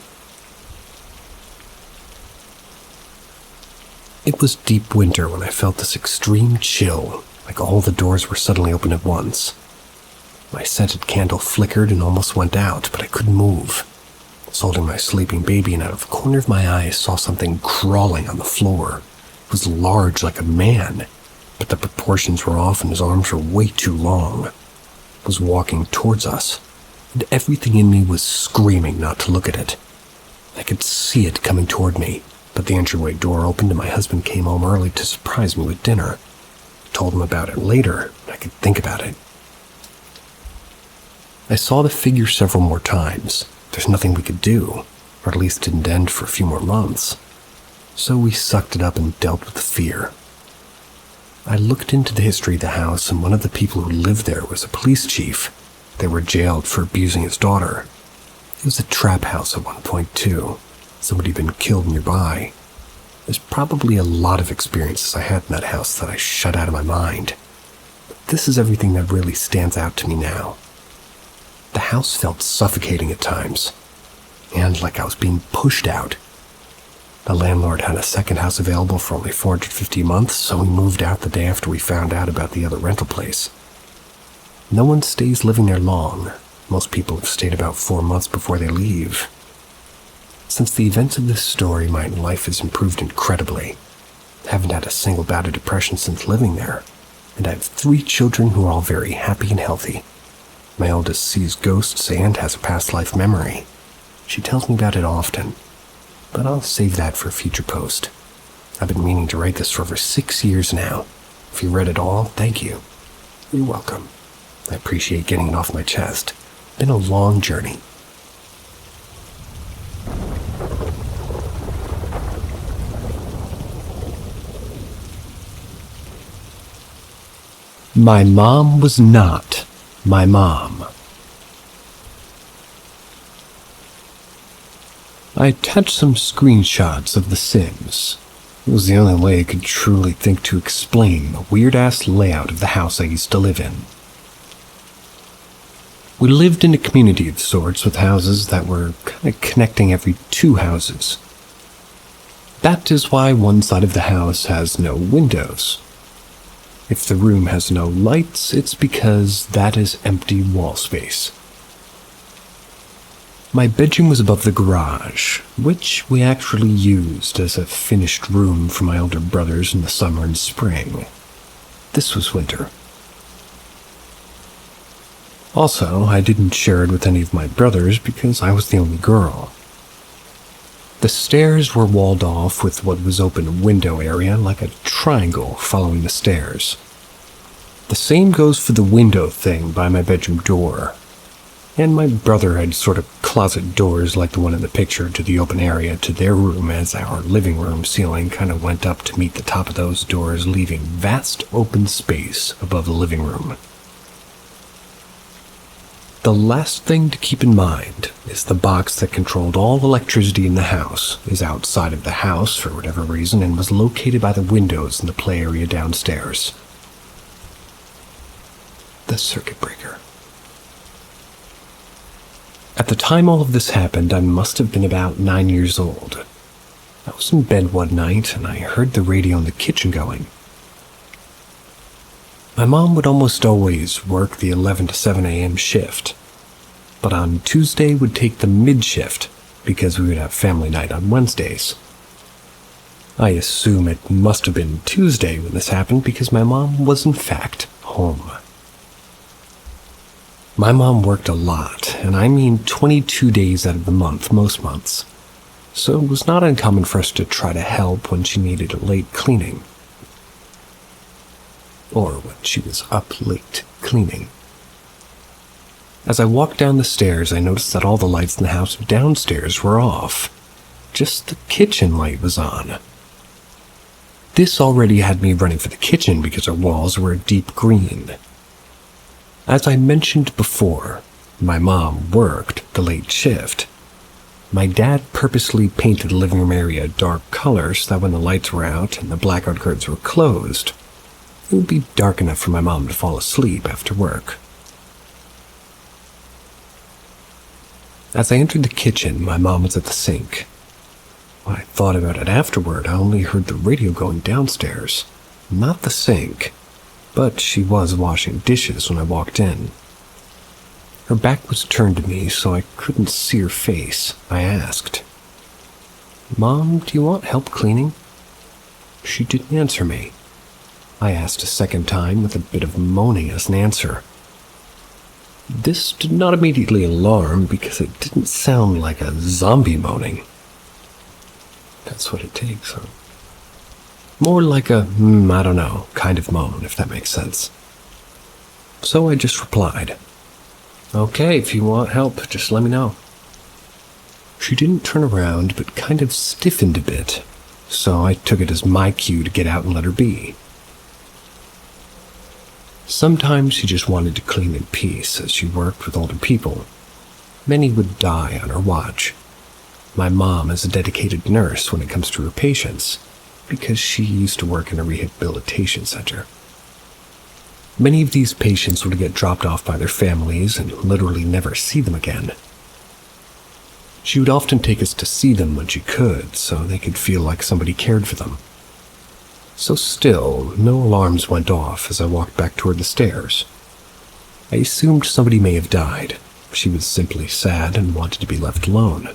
It was deep winter when I felt this extreme chill, like all the doors were suddenly open at once. My scented candle flickered and almost went out, but I couldn't move. I was holding my sleeping baby, and out of the corner of my eye I saw something crawling on the floor. It was large like a man, but the proportions were off and his arms were way too long. It was walking towards us, and everything in me was screaming not to look at it. I could see it coming toward me, but the entryway door opened and my husband came home early to surprise me with dinner. I told him about it later, and I could think about it. I saw the figure several more times. There's nothing we could do, or at least didn't end for a few more months. So we sucked it up and dealt with the fear. I looked into the history of the house, and one of the people who lived there was a police chief. They were jailed for abusing his daughter. It was a trap house at one point, too. Somebody had been killed nearby. There's probably a lot of experiences I had in that house that I shut out of my mind. But this is everything that really stands out to me now. The house felt suffocating at times, and like I was being pushed out. The landlord had a second house available for only $450 a month, so we moved out the day after we found out about the other rental place. No one stays living there long. Most people have stayed about 4 months before they leave. Since the events of this story, my life has improved incredibly. I haven't had a single bout of depression since living there, and I have 3 children who are all very happy and healthy. My oldest sees ghosts and has a past life memory. She tells me about it often, but I'll save that for a future post. I've been meaning to write this for over 6 years now. If you read it all, thank you. You're welcome. I appreciate getting it off my chest. It's been a long journey. My mom was not my mom. I attached some screenshots of The Sims. It was the only way I could truly think to explain the weird-ass layout of the house I used to live in. We lived in a community of sorts with houses that were kind of connecting every 2 houses. That is why one side of the house has no windows. If the room has no lights, it's because that is empty wall space. My bedroom was above the garage, which we actually used as a finished room for my older brothers in the summer and spring. This was winter. Also, I didn't share it with any of my brothers because I was the only girl. The stairs were walled off with what was open window area like a triangle following the stairs. The same goes for the window thing by my bedroom door. And my brother had sort of closet doors like the one in the picture to the open area to their room, as our living room ceiling kind of went up to meet the top of those doors, leaving vast open space above the living room. The last thing to keep in mind is the box that controlled all electricity in the house is outside of the house for whatever reason and was located by the windows in the play area downstairs. The circuit breaker. At the time all of this happened, I must have been about 9 years old. I was in bed one night and I heard the radio in the kitchen going. My mom would almost always work the 11 to 7 a.m. shift, but on Tuesday would take the mid-shift because we would have family night on Wednesdays. I assume it must have been Tuesday when this happened because my mom was in fact home. My mom worked a lot, and I mean 22 days out of the month most months, so it was not uncommon for us to try to help when she needed a late cleaning. Or when she was up late cleaning. As I walked down the stairs, I noticed that all the lights in the house downstairs were off. Just the kitchen light was on. This already had me running for the kitchen because our walls were a deep green. As I mentioned before, my mom worked the late shift. My dad purposely painted the living room area a dark color so that when the lights were out and the blackout curtains were closed, it would be dark enough for my mom to fall asleep after work. As I entered the kitchen, my mom was at the sink. When I thought about it afterward, I only heard the radio going downstairs, not the sink, but she was washing dishes when I walked in. Her back was turned to me, so I couldn't see her face. I asked, "Mom, do you want help cleaning?" She didn't answer me. I asked a second time with a bit of moaning as an answer. This did not immediately alarm because it didn't sound like a zombie moaning. That's what it takes, huh? More like a, I don't know, kind of moan, if that makes sense. So I just replied, "Okay, if you want help, just let me know." She didn't turn around, but kind of stiffened a bit, so I took it as my cue to get out and let her be. Sometimes she just wanted to clean in peace as she worked with older people. Many would die on her watch. My mom is a dedicated nurse when it comes to her patients, because she used to work in a rehabilitation center. Many of these patients would get dropped off by their families and literally never see them again. She would often take us to see them when she could, so they could feel like somebody cared for them. So still, no alarms went off as I walked back toward the stairs. I assumed somebody may have died. She was simply sad and wanted to be left alone.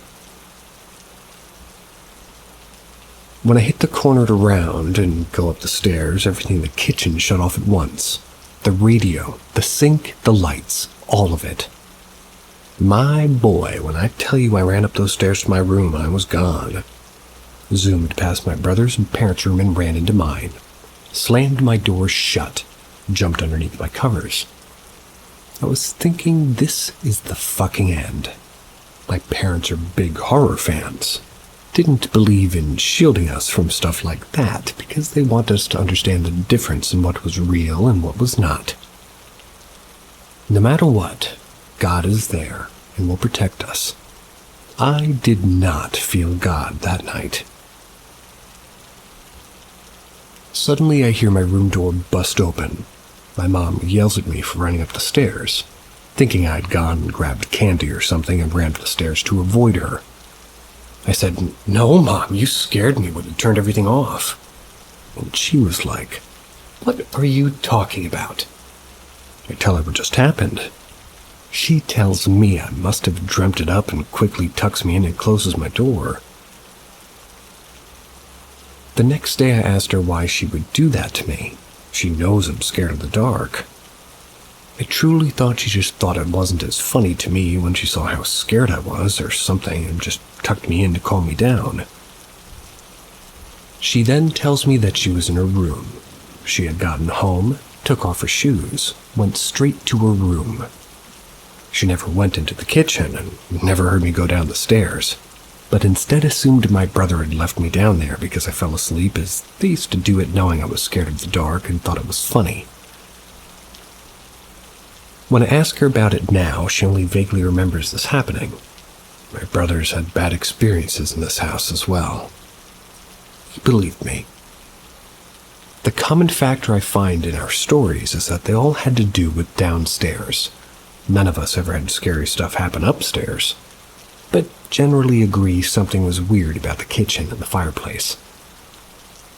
When I hit the corner to round and go up the stairs, everything in the kitchen shut off at once. The radio, the sink, the lights, all of it. My boy, when I tell you I ran up those stairs to my room, I was gone. Zoomed past my brother's and parents' room and ran into mine. Slammed my door shut, jumped underneath my covers. I was thinking, this is the fucking end. My parents are big horror fans. Didn't believe in shielding us from stuff like that because they want us to understand the difference in what was real and what was not. No matter what, God is there and will protect us. I did not feel God that night. Suddenly I hear my room door bust open. My mom yells at me for running up the stairs, thinking I had gone and grabbed candy or something and ran up the stairs to avoid her. I said, "No, Mom, you scared me when you turned everything off." And she was like, "What are you talking about?" I tell her what just happened. She tells me I must have dreamt it up and quickly tucks me in and closes my door. The next day I asked her why she would do that to me. She knows I'm scared of the dark. I truly thought she just thought it wasn't as funny to me when she saw how scared I was or something and just tucked me in to calm me down. She then tells me that she was in her room. She had gotten home, took off her shoes, went straight to her room. She never went into the kitchen and never heard me go down the stairs, but instead assumed my brother had left me down there because I fell asleep, as they used to do it knowing I was scared of the dark and thought it was funny. When I ask her about it now, she only vaguely remembers this happening. My brother's had bad experiences in this house as well. He believed me. The common factor I find in our stories is that they all had to do with downstairs. None of us ever had scary stuff happen upstairs, but generally agree something was weird about the kitchen and the fireplace.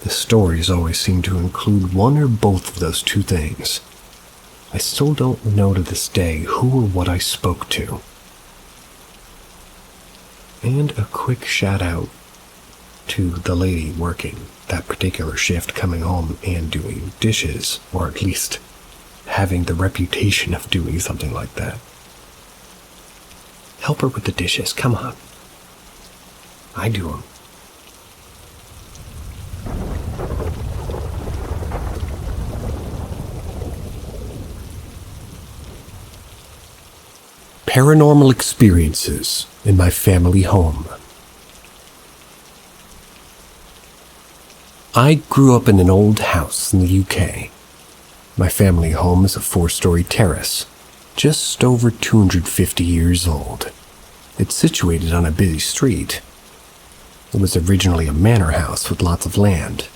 The stories always seem to include one or both of those two things. I still don't know to this day who or what I spoke to. And a quick shout out to the lady working that particular shift, coming home and doing dishes, or at least having the reputation of doing something like that. Help her with the dishes, come on. I do them. Paranormal experiences in my family home. I grew up in an old house in the UK. My family home is a 4-story terrace, just over 250 years old. It's situated on a busy street. It was originally a manor house with lots of land,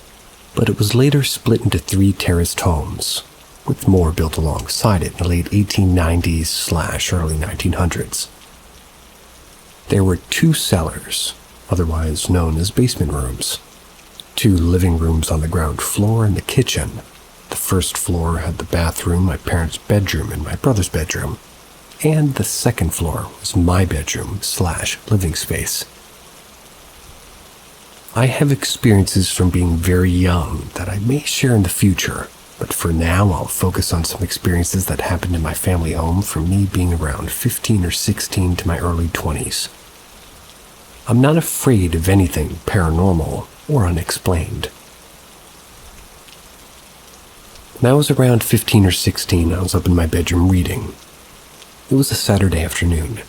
but it was later split into 3 terraced homes, with more built alongside it in the late 1890s/early 1900s. There were 2 cellars, otherwise known as basement rooms, 2 living rooms on the ground floor and the kitchen. The first floor had the bathroom, my parents' bedroom, and my brother's bedroom, and the second floor was my bedroom/living space. I have experiences from being very young that I may share in the future, but for now I'll focus on some experiences that happened in my family home from me being around 15 or 16 to my early 20s. I'm not afraid of anything paranormal or unexplained. When I was around 15 or 16, I was up in my bedroom reading. It was a Saturday afternoon.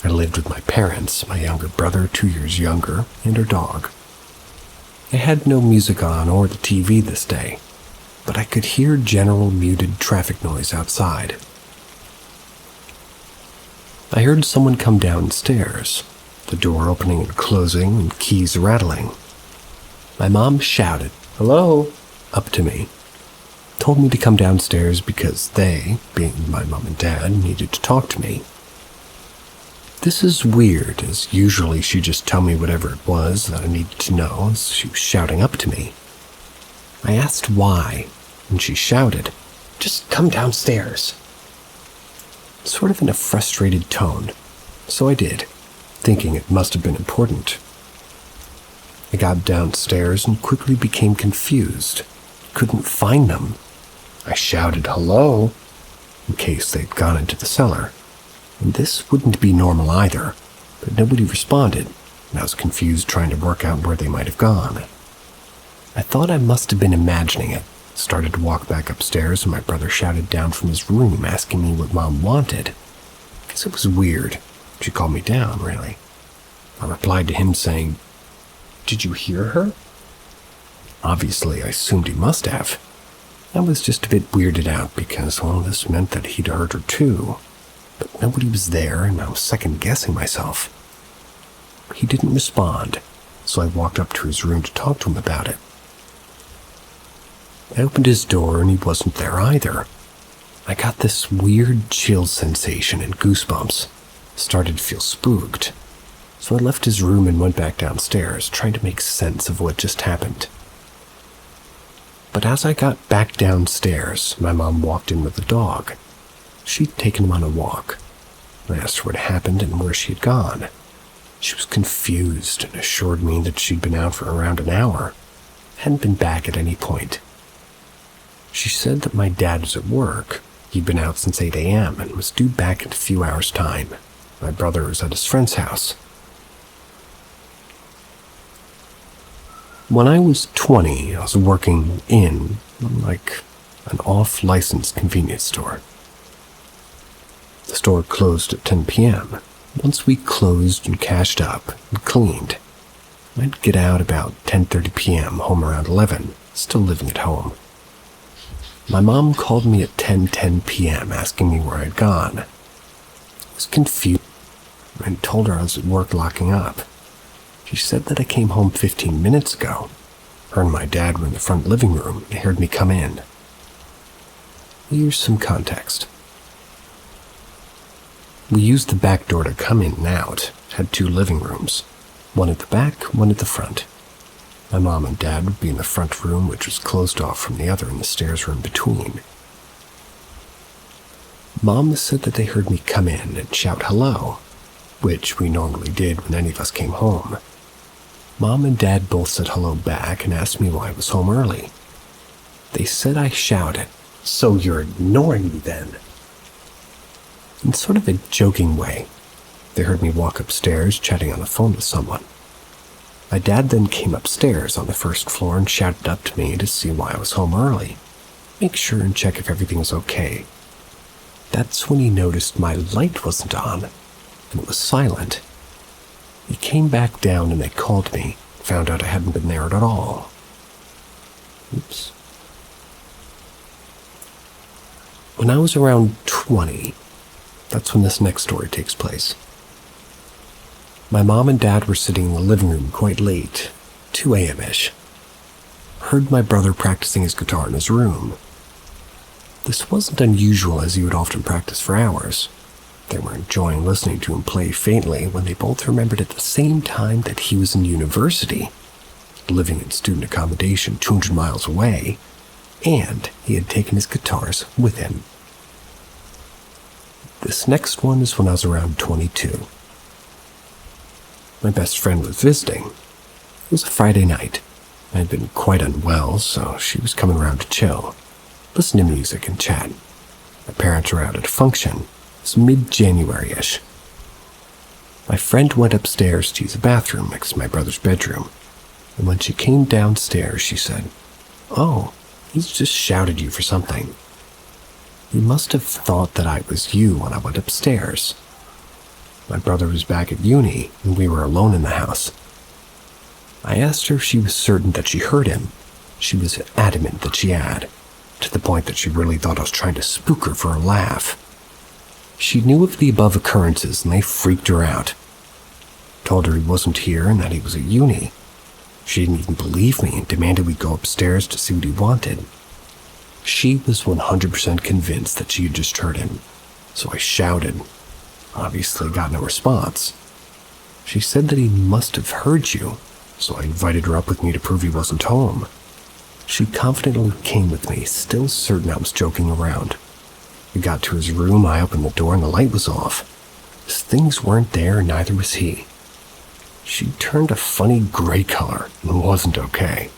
I lived with my parents, my younger brother, 2 years younger, and our dog. I had no music on or the TV this day, but I could hear general muted traffic noise outside. I heard someone come downstairs, the door opening and closing and keys rattling. My mom shouted, "Hello," up to me, told me to come downstairs because they, being my mom and dad, needed to talk to me. This is weird, as usually she'd just tell me whatever it was that I needed to know as she was shouting up to me. I asked why, and she shouted, "Just come downstairs," sort of in a frustrated tone, so I did, thinking it must have been important. I got downstairs and quickly became confused. Couldn't find them. I shouted "hello" in case they'd gone into the cellar. And this wouldn't be normal either, but nobody responded, and I was confused trying to work out where they might have gone. I thought I must have been imagining it, started to walk back upstairs, and my brother shouted down from his room asking me what Mom wanted. Guess it was weird. She called me down, really. I replied to him saying, "Did you hear her?" Obviously, I assumed he must have. I was just a bit weirded out because, well, this meant that he'd heard her too. But nobody was there, and I was second-guessing myself. He didn't respond, so I walked up to his room to talk to him about it. I opened his door, and he wasn't there either. I got this weird chill sensation and goosebumps. Started to feel spooked. So I left his room and went back downstairs, trying to make sense of what just happened. But as I got back downstairs, my mom walked in with the dog. She'd taken him on a walk. I asked her what happened and where she had gone. She was confused and assured me that she'd been out for around an hour, hadn't been back at any point. She said that my dad was at work. He'd been out since 8 a.m. and was due back in a few hours' time. My brother was at his friend's house. When I was 20, I was working in, like, an off-licensed convenience store. The store closed at 10 p.m. Once we closed and cashed up and cleaned, I'd get out about 10:30 p.m., home around 11, still living at home. My mom called me at 10:10 p.m. asking me where I'd gone. I was confused and told her I was at work locking up. She said that I came home 15 minutes ago. Her and my dad were in the front living room and they heard me come in. Here's some context. We used the back door to come in and out. It had 2 living rooms, one at the back, one at the front. My mom and dad would be in the front room, which was closed off from the other, and the stairs were in between. Mom said that they heard me come in and shout hello, which we normally did when any of us came home. Mom and Dad both said hello back and asked me why I was home early. They said I shouted, "So you're ignoring me then?" In sort of a joking way. They heard me walk upstairs chatting on the phone with someone. My dad then came upstairs on the first floor and shouted up to me to see why I was home early. Make sure and check if everything was okay. That's when he noticed my light wasn't on, and it was silent. He came back down and they called me, found out I hadn't been there at all. Oops. When I was around 20, that's when this next story takes place. My mom and dad were sitting in the living room quite late, 2 a.m.-ish. Heard my brother practicing his guitar in his room. This wasn't unusual, as he would often practice for hours. They were enjoying listening to him play faintly when they both remembered at the same time that he was in university, living in student accommodation 200 miles away, and he had taken his guitars with him. This next one is when I was around 22. My best friend was visiting. It was a Friday night. I had been quite unwell, so she was coming around to chill, listen to music and chat. My parents were out at a function. It was mid-January-ish. My friend went upstairs to use the bathroom next to my brother's bedroom, and when she came downstairs, she said, "Oh, he's just shouted you for something. He must have thought that I was you when I went upstairs." My brother was back at uni, and we were alone in the house. I asked her if she was certain that she heard him. She was adamant that she had, to the point that she really thought I was trying to spook her for a laugh. She knew of the above occurrences, and they freaked her out. Told her he wasn't here and that he was at uni. She didn't even believe me and demanded we go upstairs to see what he wanted. She was 100% convinced that she had just heard him, so I shouted. Obviously got no response. She said that he must have heard you, so I invited her up with me to prove he wasn't home. She confidently came with me, still certain I was joking around. We got to his room, I opened the door, and the light was off. His things weren't there, and neither was he. She turned a funny gray color and wasn't okay.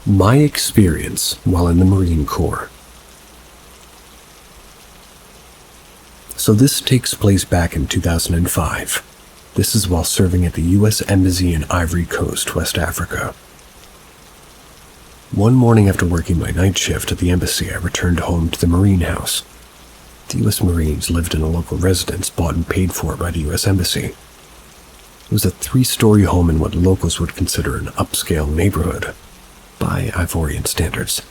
My experience while in the Marine Corps. So this takes place back in 2005. This is while serving at the U.S. Embassy in Ivory Coast, West Africa. One morning after working my night shift at the embassy, I returned home to the Marine house. The U.S. Marines lived in a local residence bought and paid for by the U.S. Embassy. It was a 3-story home in what locals would consider an upscale neighborhood, by Ivorian standards.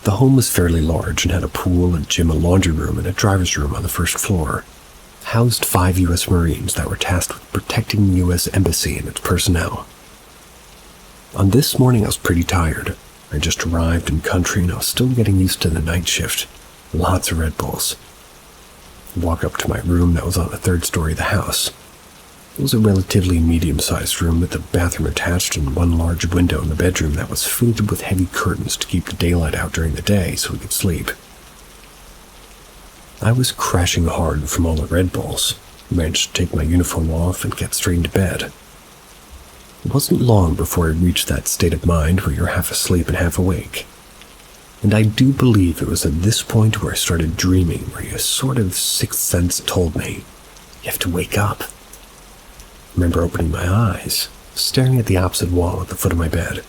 The home was fairly large and had a pool, a gym, a laundry room, and a driver's room on the first floor. Housed 5 U.S. Marines that were tasked with protecting the U.S. Embassy and its personnel. On this morning I was pretty tired. I just arrived in country and I was still getting used to the night shift. Lots of Red Bulls. I walked up to my room that was on the 3rd story of the house. It was a relatively medium-sized room with a bathroom attached and one large window in the bedroom that was filled with heavy curtains to keep the daylight out during the day so we could sleep. I was crashing hard from all the Red Bulls. I managed to take my uniform off and get straight into bed. It wasn't long before I reached that state of mind where you're half asleep and half awake. And I do believe it was at this point where I started dreaming, where a sort of sixth sense told me, you have to wake up. I remember opening my eyes, staring at the opposite wall at the foot of my bed.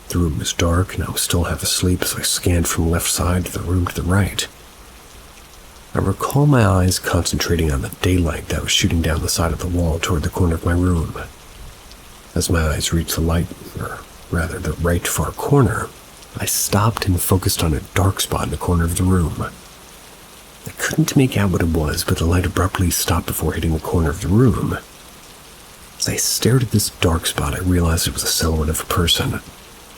The room was dark and I was still half asleep as I scanned from the left side of the room to the right. I recall my eyes concentrating on the daylight that was shooting down the side of the wall toward the corner of my room. As my eyes reached the light, or rather the right far corner, I stopped and focused on a dark spot in the corner of the room. I couldn't make out what it was, but the light abruptly stopped before hitting the corner of the room. As I stared at this dark spot, I realized it was a silhouette of a person. It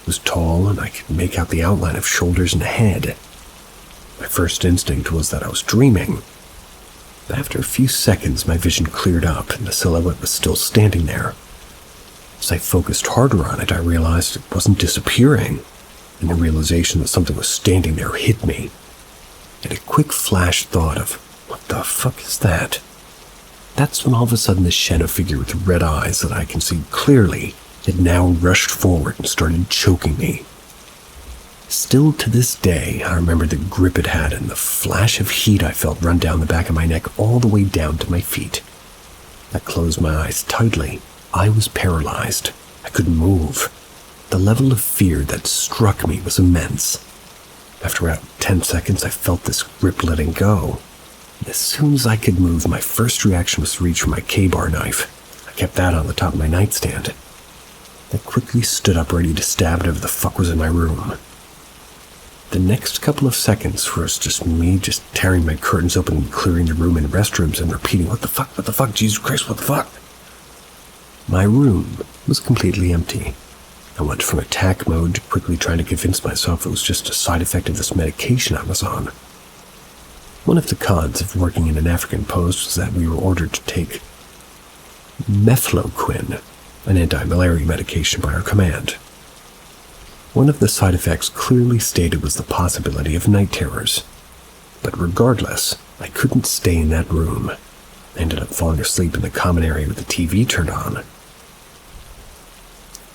was tall, and I could make out the outline of shoulders and head. My first instinct was that I was dreaming. But after a few seconds, my vision cleared up, and the silhouette was still standing there. As I focused harder on it, I realized it wasn't disappearing, and the realization that something was standing there hit me. And a quick flash thought of, what the fuck is that? That's when all of a sudden the shadow figure with red eyes that I can see clearly had now rushed forward and started choking me. Still to this day, I remember the grip it had and the flash of heat I felt run down the back of my neck all the way down to my feet. I closed my eyes tightly. I was paralyzed. I couldn't move. The level of fear that struck me was immense. After about 10 seconds, I felt this grip letting go. And as soon as I could move, my first reaction was to reach for my K-bar knife. I kept that on the top of my nightstand. I quickly stood up ready to stab whatever the fuck was in my room. The next couple of seconds was just me tearing my curtains open and clearing the room and restrooms and repeating, what the fuck, Jesus Christ, what the fuck? My room was completely empty. I went from attack mode to quickly trying to convince myself it was just a side effect of this medication I was on. One of the cons of working in an African post was that we were ordered to take mefloquine, an anti-malaria medication, by our command. One of the side effects clearly stated was the possibility of night terrors. But regardless, I couldn't stay in that room. I ended up falling asleep in the common area with the TV turned on.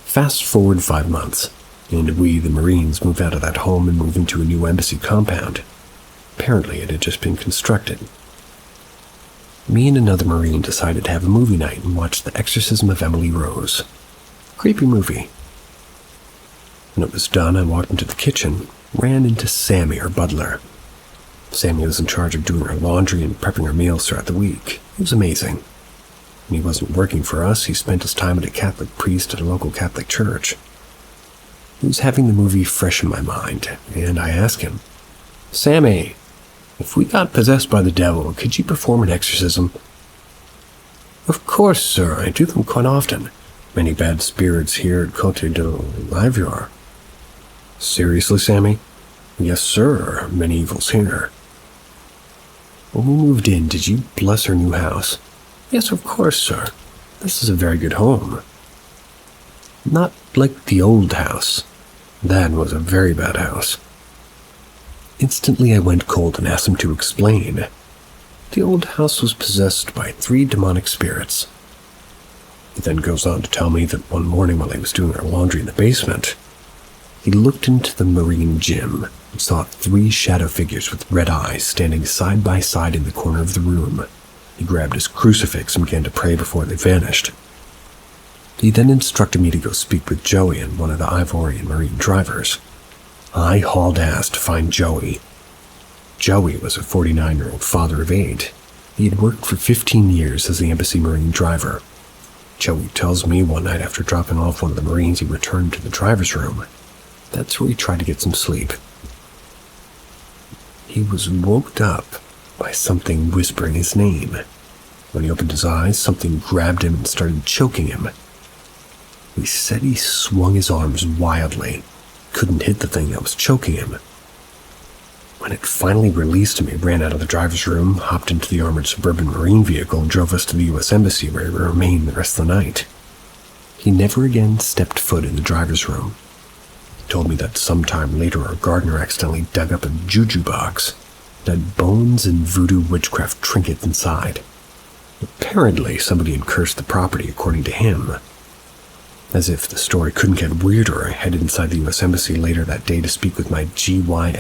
Fast forward 5 months, and we, the Marines, moved out of that home and moved into a new embassy compound. Apparently, it had just been constructed. Me and another Marine decided to have a movie night and watch The Exorcism of Emily Rose. Creepy movie. When it was done, I walked into the kitchen, ran into Sammy, our butler. Sammy was in charge of doing our laundry and prepping our meals throughout the week. It was amazing. When he wasn't working for us, he spent his time at a Catholic priest at a local Catholic church. He was having the movie fresh in my mind, and I asked him, Sammy, if we got possessed by the devil, could you perform an exorcism? Of course, sir, I do them quite often. Many bad spirits here at Cote de l'Ivoire. Seriously, Sammy? Yes, sir, many evils here. When we moved in, did you bless our new house? Yes, of course, sir. This is a very good home. Not like the old house. That was a very bad house. Instantly I went cold and asked him to explain. The old house was possessed by 3 demonic spirits. He then goes on to tell me that one morning while he was doing our laundry in the basement, he looked into the Marine gym and saw 3 shadow figures with red eyes standing side by side in the corner of the room. He grabbed his crucifix and began to pray before they vanished. He then instructed me to go speak with Joey and one of the Ivorian Marine drivers. I hauled ass to find Joey. Joey was a 49-year-old father of 8. He had worked for 15 years as the embassy Marine driver. Joey tells me one night after dropping off one of the Marines, he returned to the driver's room. That's where he tried to get some sleep. He was woke up by something whispering his name. When he opened his eyes, something grabbed him and started choking him. He said he swung his arms wildly, couldn't hit the thing that was choking him. When it finally released him, he ran out of the driver's room, hopped into the armored suburban Marine vehicle, and drove us to the U.S. Embassy, where he remained the rest of the night. He never again stepped foot in the driver's room. He told me that sometime later our gardener accidentally dug up a juju box that had bones and voodoo witchcraft trinkets inside. Apparently, somebody had cursed the property, according to him. As if the story couldn't get weirder, I headed inside the U.S. Embassy later that day to speak with my GY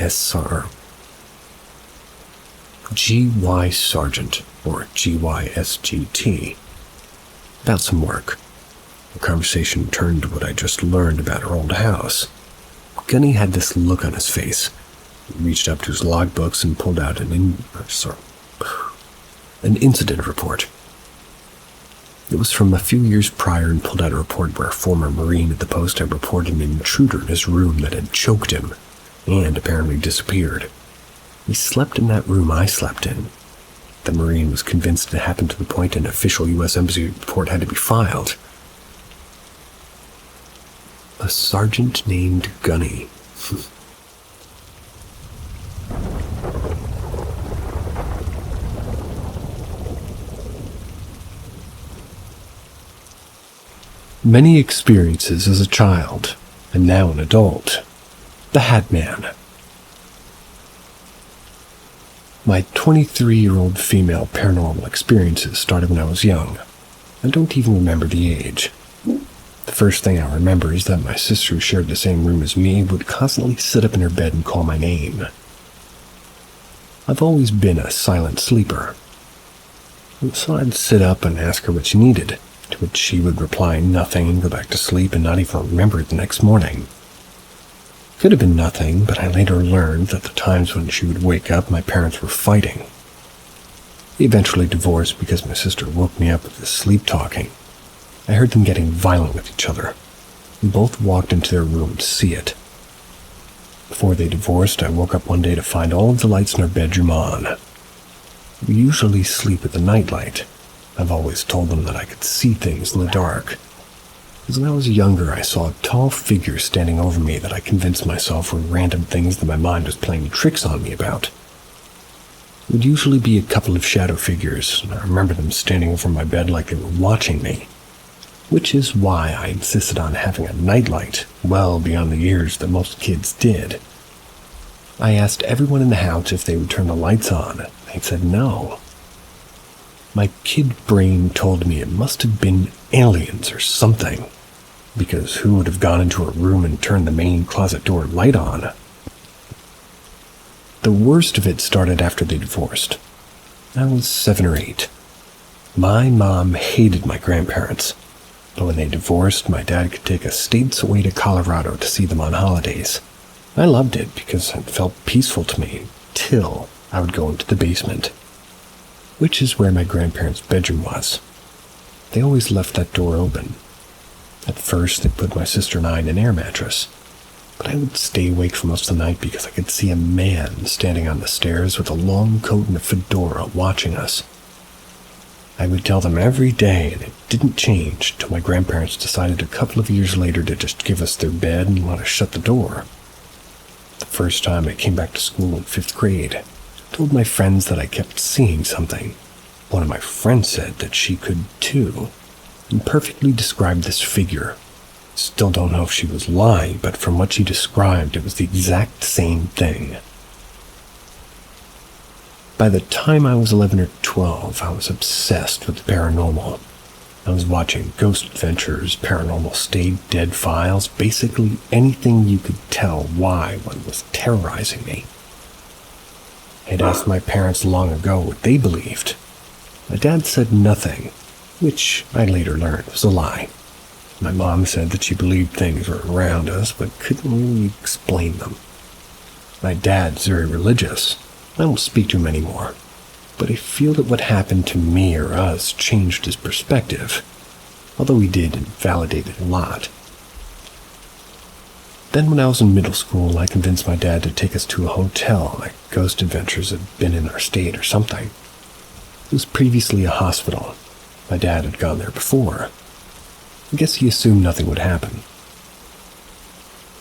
Sergeant, or GYSGT, about some work. The conversation turned to what I just learned about our old house. Gunny had this look on his face. He reached up to his logbooks and pulled out an incident report. It was from a few years prior and pulled out a report where a former Marine at the post had reported an intruder in his room that had choked him and apparently disappeared. He slept in that room I slept in. The Marine was convinced it happened to the point an official U.S. Embassy report had to be filed. A sergeant named Gunny. Many experiences as a child, and now an adult. The Hatman. My 23-year-old female paranormal experiences started when I was young. I don't even remember the age. The first thing I remember is that my sister, who shared the same room as me, would constantly sit up in her bed and call my name. I've always been a silent sleeper, so I'd sit up and ask her what she needed, to which she would reply nothing and go back to sleep and not even remember it the next morning. Could have been nothing, but I later learned that the times when she would wake up, my parents were fighting. They eventually divorced because my sister woke me up with this sleep talking. I heard them getting violent with each other. We both walked into their room to see it. Before they divorced, I woke up one day to find all of the lights in our bedroom on. We usually sleep with a nightlight. I've always told them that I could see things in the dark. Because when I was younger, I saw a tall figure standing over me that I convinced myself were random things that my mind was playing tricks on me about. It would usually be a couple of shadow figures, and I remember them standing over my bed like they were watching me. Which is why I insisted on having a nightlight well beyond the years that most kids did. I asked everyone in the house if they would turn the lights on. They said no. My kid brain told me it must have been aliens or something, because who would have gone into a room and turned the main closet door light on? The worst of it started after they divorced. I was 7 or 8. My mom hated my grandparents, but when they divorced, my dad could take us states away to Colorado to see them on holidays. I loved it because it felt peaceful to me, till I would go into the basement, which is where my grandparents' bedroom was. They always left that door open. At first, they put my sister and I in an air mattress, but I would stay awake for most of the night because I could see a man standing on the stairs with a long coat and a fedora watching us. I would tell them every day, and it didn't change till my grandparents decided a couple of years later to just give us their bed and let us shut the door. The first time I came back to school in 5th grade, I told my friends that I kept seeing something. One of my friends said that she could too, and perfectly described this figure. Still don't know if she was lying, but from what she described, it was the exact same thing. By the time I was 11 or 12, I was obsessed with the paranormal. I was watching Ghost Adventures, Paranormal Stayed Dead files, basically anything you could tell why one was terrorizing me. I had asked my parents long ago what they believed. My dad said nothing, which I later learned was a lie. My mom said that she believed things were around us, but couldn't really explain them. My dad's very religious. I don't speak to him anymore, but I feel that what happened to me or us changed his perspective, although he did invalidate it a lot. Then when I was in middle school, I convinced my dad to take us to a hotel, like Ghost Adventures had been in our state or something. It was previously a hospital. My dad had gone there before. I guess he assumed nothing would happen.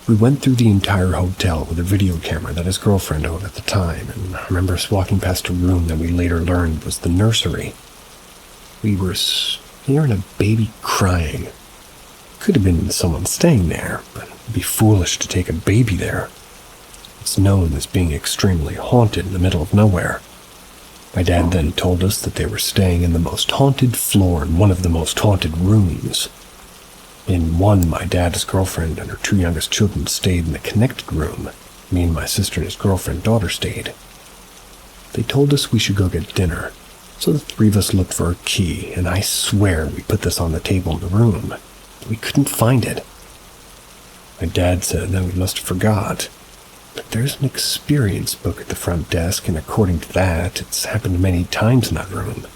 We went through the entire hotel with a video camera that his girlfriend owned at the time, and I remember us walking past a room that we later learned was the nursery. We were hearing a baby crying. Could have been someone staying there, but it'd be foolish to take a baby there. It's known as being extremely haunted in the middle of nowhere. My dad then told us that they were staying in the most haunted floor in one of the most haunted rooms. In one, my dad's girlfriend and her 2 youngest children stayed in the connected room. Me and my sister and his girlfriend daughter stayed. They told us we should go get dinner, so the 3 of us looked for a key, and I swear we put this on the table in the room. We couldn't find it. My dad said that we must have forgot, but there's an experience book at the front desk, and according to that, it's happened many times in that room.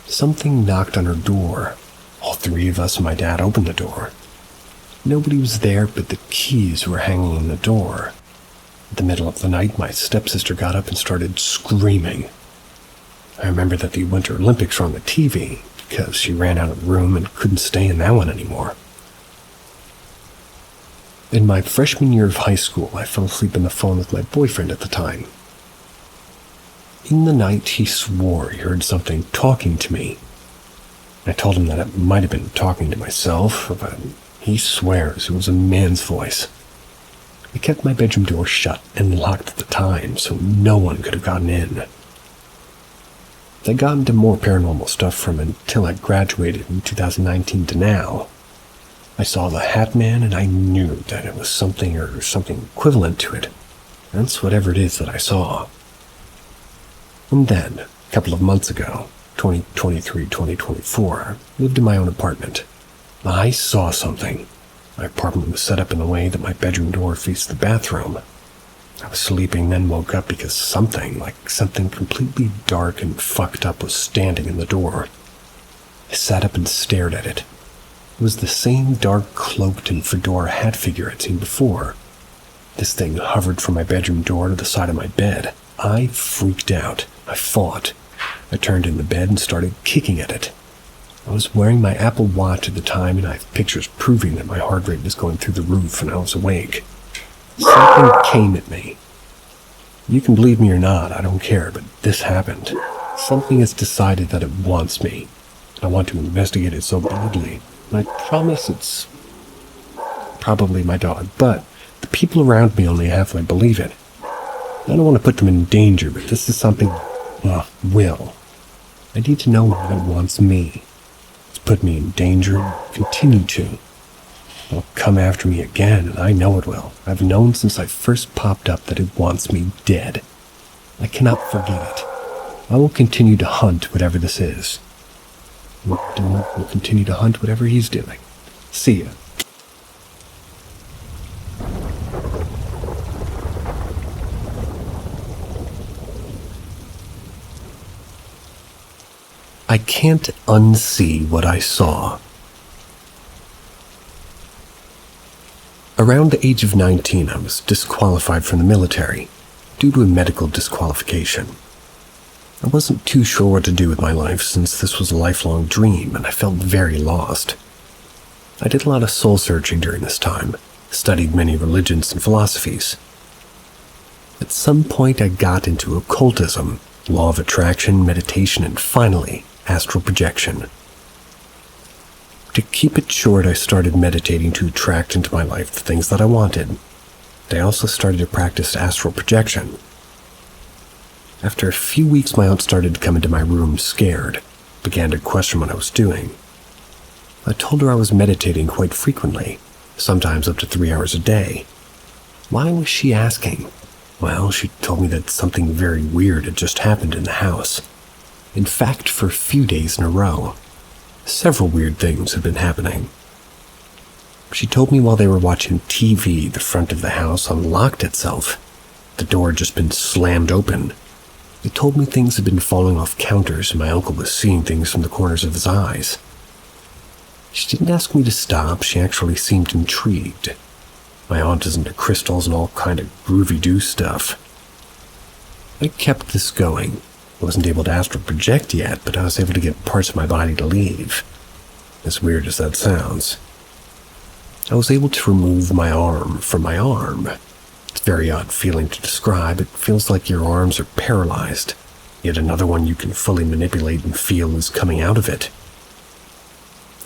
Something knocked on her door. All 3 of us and my dad opened the door. Nobody was there, but the keys were hanging in the door. In the middle of the night, my stepsister got up and started screaming. I remember that the Winter Olympics were on the TV because she ran out of room and couldn't stay in that one anymore. In my freshman year of high school, I fell asleep on the phone with my boyfriend at the time. In the night, he swore he heard something talking to me. I told him that it might have been talking to myself, but he swears it was a man's voice. I kept my bedroom door shut and locked at the time, so no one could have gotten in. I got into more paranormal stuff from until I graduated in 2019 to now. I saw the Hatman, and I knew that it was something or something equivalent to it. That's whatever it is that I saw. And then, a couple of months ago, 2023-2024, I lived in my own apartment. I saw something. My apartment was set up in a way that my bedroom door faced the bathroom. I was sleeping, then woke up because something completely dark and fucked up was standing in the door. I sat up and stared at it. It was the same dark cloaked and fedora hat figure I'd seen before. This thing hovered from my bedroom door to the side of my bed. I freaked out. I fought. I turned in the bed and started kicking at it. I was wearing my Apple Watch at the time, and I have pictures proving that my heart rate was going through the roof and I was awake. Something came at me. You can believe me or not, I don't care, but this happened. Something has decided that it wants me. I want to investigate it so badly, and I promise it's probably my dog, but the people around me only halfway believe it. I don't want to put them in danger, but this is something, will. I need to know why it wants me. It's put me in danger and continue to. It'll come after me again, and I know it will. I've known since I first popped up that it wants me dead. I cannot forget it. I will continue to hunt whatever this is. We'll continue to hunt whatever he's doing. See ya. I can't unsee what I saw. Around the age of 19, I was disqualified from the military due to a medical disqualification. I wasn't too sure what to do with my life since this was a lifelong dream and I felt very lost. I did a lot of soul searching during this time, studied many religions and philosophies. At some point I got into occultism, law of attraction, meditation, and finally, astral projection. To keep it short, I started meditating to attract into my life the things that I wanted. I also started to practice astral projection. After a few weeks, my aunt started to come into my room scared, began to question what I was doing. I told her I was meditating quite frequently, sometimes up to 3 hours a day. Why was she asking? Well, she told me that something very weird had just happened in the house. In fact, for a few days in a row. Several weird things had been happening. She told me while they were watching TV, the front of the house unlocked itself. The door had just been slammed open. It told me things had been falling off counters and my uncle was seeing things from the corners of his eyes. She didn't ask me to stop, she actually seemed intrigued. My aunt is into crystals and all kind of groovy-doo stuff. I kept this going. I wasn't able to astral project yet, but I was able to get parts of my body to leave. As weird as that sounds. I was able to remove my arm from my arm. It's a very odd feeling to describe. It feels like your arms are paralyzed, yet another one you can fully manipulate and feel is coming out of it.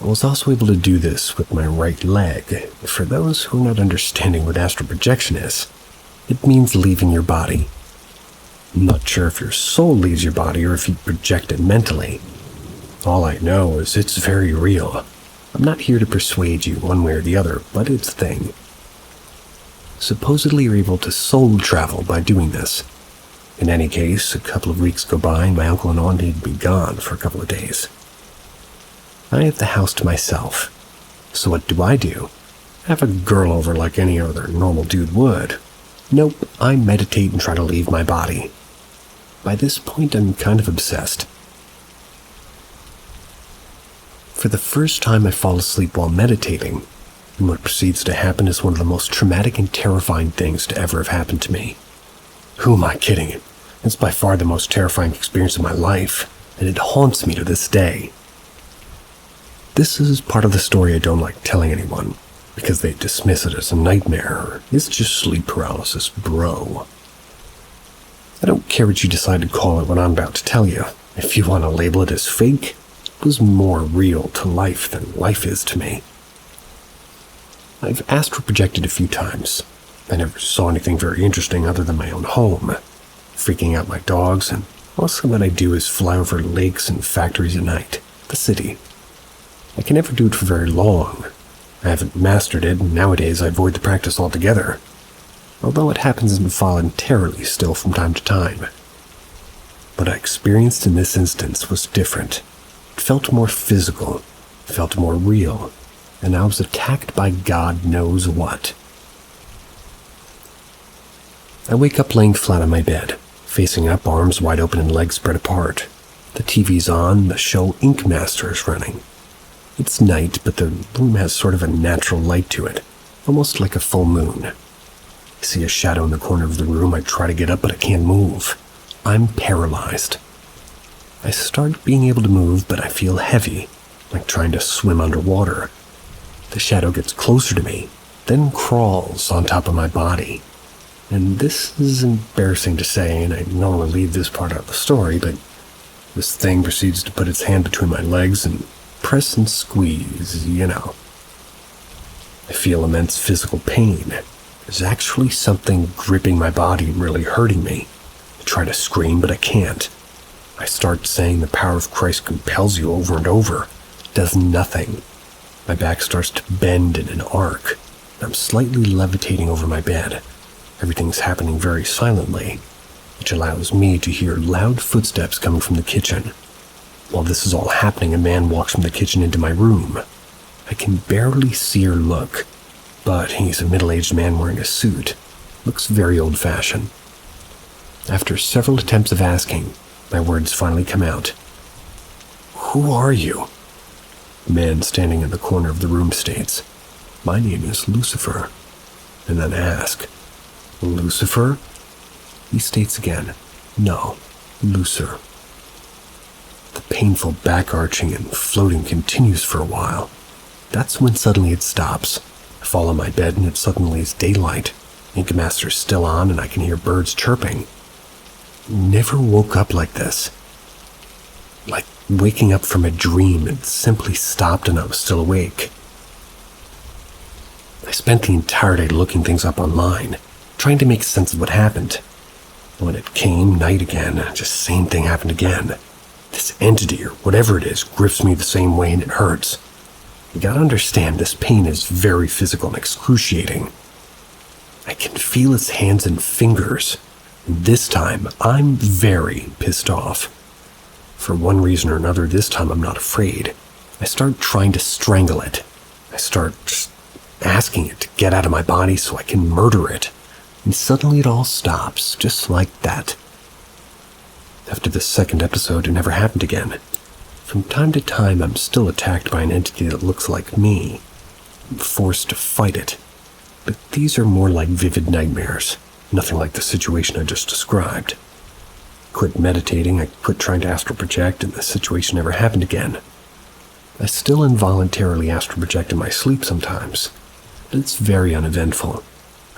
I was also able to do this with my right leg. For those who are not understanding what astral projection is, it means leaving your body. I'm not sure if your soul leaves your body or if you project it mentally. All I know is it's very real. I'm not here to persuade you one way or the other, but it's a thing. Supposedly you're able to soul travel by doing this. In any case, a couple of weeks go by and my uncle and aunt had been gone for a couple of days. I have the house to myself. So what do? I have a girl over like any other normal dude would. Nope, I meditate and try to leave my body. By this point, I'm kind of obsessed. For the first time, I fall asleep while meditating, and what proceeds to happen is one of the most traumatic and terrifying things to ever have happened to me. Who am I kidding? It's by far the most terrifying experience of my life, and it haunts me to this day. This is part of the story I don't like telling anyone, because they dismiss it as a nightmare, or it's just sleep paralysis, bro. I don't care what you decide to call it when I'm about to tell you. If you want to label it as fake, it was more real to life than life is to me. I've astral projected a few times. I never saw anything very interesting other than my own home, freaking out my dogs, and mostly what I do is fly over lakes and factories at night, the city. I can never do it for very long. I haven't mastered it, and nowadays I avoid the practice altogether, although it happens involuntarily still from time to time. What I experienced in this instance was different. It felt more physical, felt more real, and I was attacked by God knows what. I wake up laying flat on my bed, facing up, arms wide open and legs spread apart. The TV's on, the show Ink Master is running. It's night, but the room has sort of a natural light to it, almost like a full moon. I see a shadow in the corner of the room. I try to get up, but I can't move. I'm paralyzed. I start being able to move, but I feel heavy, like trying to swim underwater. The shadow gets closer to me, then crawls on top of my body. And this is embarrassing to say, and I normally leave this part out of the story, but this thing proceeds to put its hand between my legs and press and squeeze, you know. I feel immense physical pain. There's actually something gripping my body and really hurting me. I try to scream, but I can't. I start saying the power of Christ compels you over and over. It does nothing. My back starts to bend in an arc. I'm slightly levitating over my bed. Everything's happening very silently, which allows me to hear loud footsteps coming from the kitchen. While this is all happening, a man walks from the kitchen into my room. I can barely see or look, but he's a middle-aged man wearing a suit. Looks very old-fashioned. After several attempts of asking, my words finally come out. "Who are you?" The man standing in the corner of the room states, "My name is Lucifer," and then ask, "Lucifer?" He states again, "No, Lucifer." The painful back-arching and floating continues for a while. That's when suddenly it stops. I fall on my bed and it suddenly is daylight. Ink Master's still on and I can hear birds chirping. Never woke up like this. Like waking up from a dream, it simply stopped and I was still awake. I spent the entire day looking things up online, trying to make sense of what happened. When it came night again, just same thing happened again. This entity, or whatever it is, grips me the same way and it hurts. You gotta understand, this pain is very physical and excruciating. I can feel its hands and fingers. And this time, I'm very pissed off. For one reason or another, this time I'm not afraid. I start trying to strangle it. I start just asking it to get out of my body so I can murder it. And suddenly it all stops, just like that. After the second episode, it never happened again. From time to time, I'm still attacked by an entity that looks like me. I'm forced to fight it. But these are more like vivid nightmares. Nothing like the situation I just described. I quit meditating, I quit trying to astral project, and the situation never happened again. I still involuntarily astral project in my sleep sometimes, but it's very uneventful.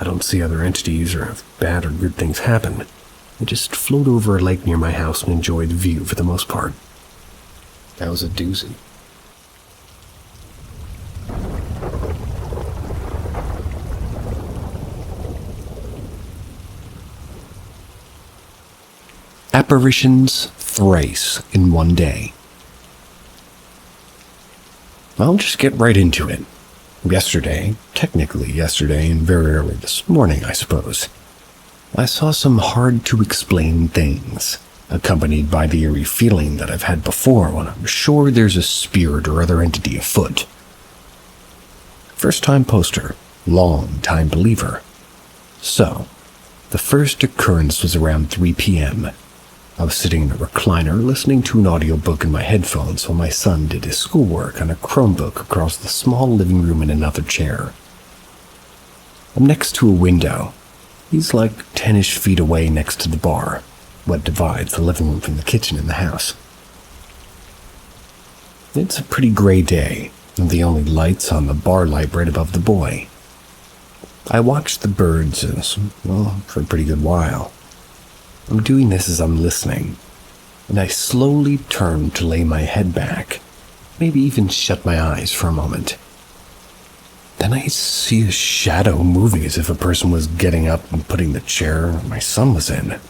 I don't see other entities or have bad or good things happen. I just float over a lake near my house and enjoy the view for the most part. That was a doozy. Apparitions thrice in one day. I'll just get right into it. Technically yesterday and very early this morning, I suppose, I saw some hard-to-explain things, accompanied by the eerie feeling that I've had before when I'm sure there's a spirit or other entity afoot. First-time poster, long-time believer. So, the first occurrence was around 3 p.m. I was sitting in a recliner listening to an audiobook in my headphones while my son did his schoolwork on a Chromebook across the small living room in another chair. I'm next to a window. He's like 10-ish feet away next to the bar, what divides the living room from the kitchen in the house. It's a pretty gray day, and the only light's on the bar light right above the boy. I watched the birds for a pretty good while. I'm doing this as I'm listening, and I slowly turn to lay my head back, maybe even shut my eyes for a moment. Then I see a shadow moving as if a person was getting up and putting the chair my son was in.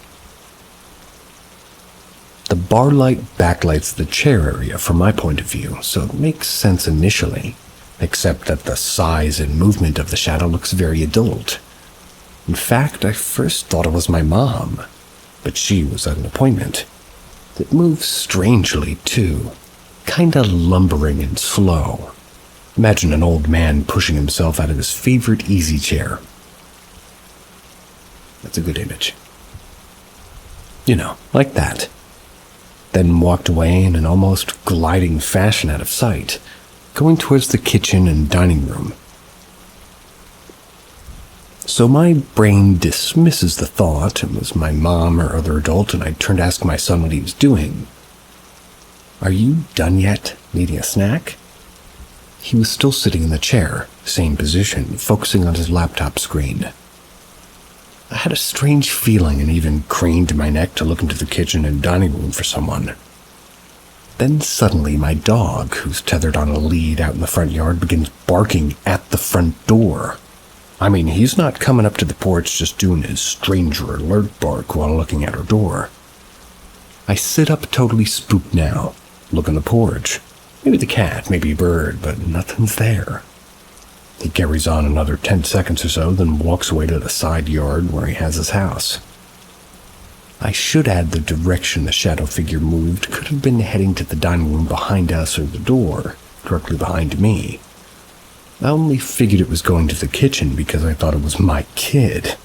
The bar light backlights the chair area from my point of view, so it makes sense initially, except that the size and movement of the shadow looks very adult. In fact, I first thought it was my mom, but she was at an appointment. It moves strangely, too, kinda lumbering and slow. Imagine an old man pushing himself out of his favorite easy chair. That's a good image. You know, like that. Then walked away in an almost gliding fashion out of sight. going towards the kitchen and dining room. So my brain dismisses the thought it was my mom or other adult, and I turned to ask my son what he was doing. "Are you done yet? Needing a snack?" He was still sitting in the chair, same position, focusing on his laptop screen. I had a strange feeling and even craned my neck to look into the kitchen and dining room for someone. Then suddenly my dog, who's tethered on a lead out in the front yard, begins barking at the front door. I mean, he's not coming up to the porch just doing his stranger alert bark while looking at our door. I sit up totally spooked now, look on the porch. Maybe the cat, maybe a bird, but nothing's there. He carries on another 10 seconds or so, then walks away to the side yard where he has his house. I should add the direction the shadow figure moved could have been heading to the dining room behind us or the door, directly behind me. I only figured it was going to the kitchen because I thought it was my kid.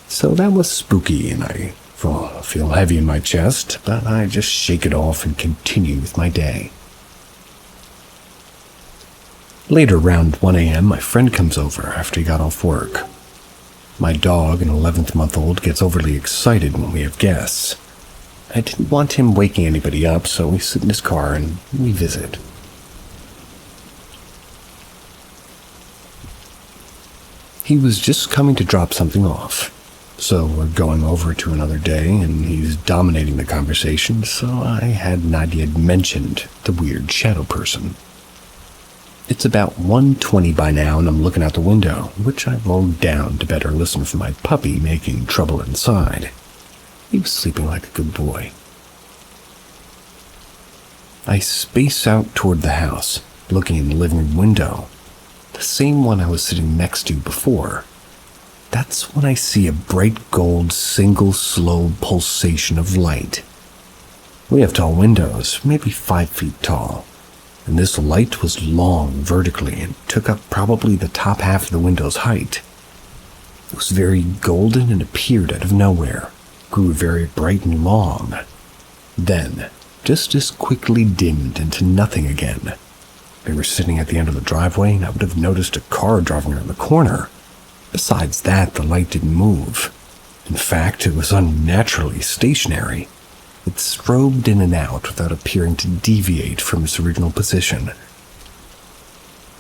So that was spooky, and I feel heavy in my chest, but I just shake it off and continue with my day. Later, around 1 a.m., my friend comes over after he got off work. My dog, an 11th-month-old, gets overly excited when we have guests. I didn't want him waking anybody up, so we sit in his car and we visit. He was just coming to drop something off, so we're going over to another day, and he's dominating the conversation, so I had not yet mentioned the weird shadow person. It's about 1:20 by now, and I'm looking out the window, which I've rolled down to better listen for my puppy making trouble inside. He was sleeping like a good boy. I space out toward the house, looking in the living room window, the same one I was sitting next to before. That's when I see a bright gold single slow pulsation of light. We have tall windows, maybe 5 feet tall, and this light was long vertically and took up probably the top half of the window's height. It was very golden and appeared out of nowhere, grew very bright and long. Then, just as quickly dimmed into nothing again. We were sitting at the end of the driveway, and I would have noticed a car driving around the corner. Besides that, the light didn't move. In fact, it was unnaturally stationary. It strobed in and out without appearing to deviate from its original position.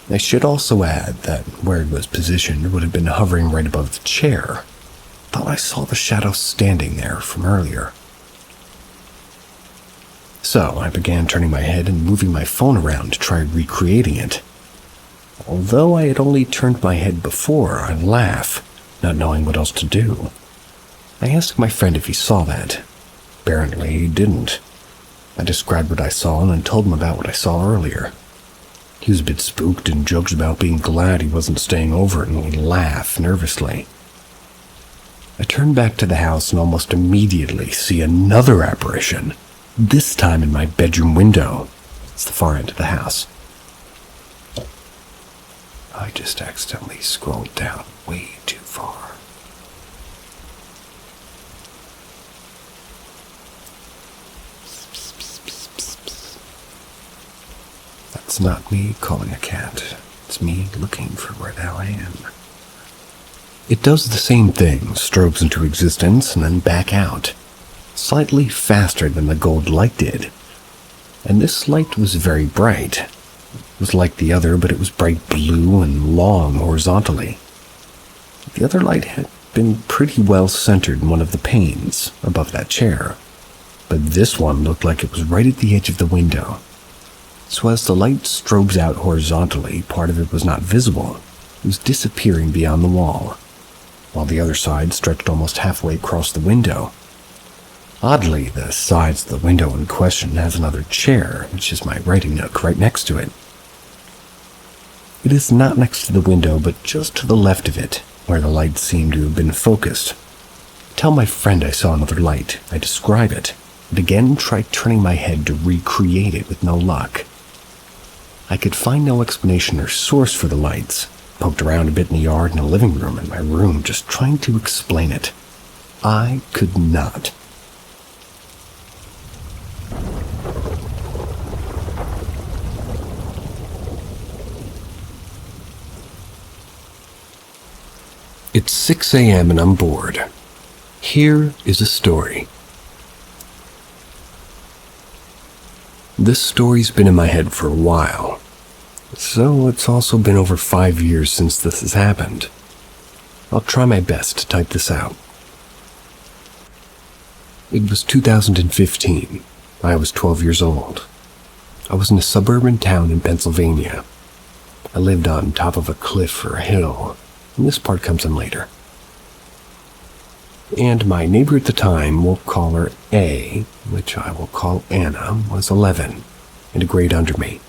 I should also add that where it was positioned would have been hovering right above the chair. Thought I saw the shadow standing there from earlier. So I began turning my head and moving my phone around to try recreating it. Although I had only turned my head before, I laughed, not knowing what else to do. I asked my friend if he saw that. Apparently he didn't. I described what I saw and then told him about what I saw earlier. He was a bit spooked and joked about being glad he wasn't staying over, and we laughed nervously. I turned back to the house and almost immediately see another apparition, this time in my bedroom window. It's the far end of the house. I just accidentally scrolled down way too far. That's not me calling a cat. It's me looking for where the hell I am. It does the same thing, strobes into existence and then back out, slightly faster than the gold light did. And this light was very bright. It was like the other, but it was bright blue and long horizontally. The other light had been pretty well centered in one of the panes above that chair, but this one looked like it was right at the edge of the window. So as the light strobes out horizontally, part of it was not visible. It was disappearing beyond the wall, while the other side stretched almost halfway across the window. Oddly, the sides of the window in question has another chair, which is my writing nook, right next to it. It is not next to the window, but just to the left of it, where the light seemed to have been focused. I tell my friend I saw another light. I describe it, and again try turning my head to recreate it with no luck. I could find no explanation or source for the lights. Poked around a bit in the yard and the living room and my room, just trying to explain it. I could not. It's 6 a.m. and I'm bored. Here is a story. This story's been in my head for a while, so it's also been over 5 years since this has happened. I'll try my best to type this out. It was 2015. I was 12 years old. I was in a suburban town in Pennsylvania. I lived on top of a cliff or a hill, and this part comes in later. And my neighbor at the time, we'll call her A, which I will call Anna, was 11, and a grade under me.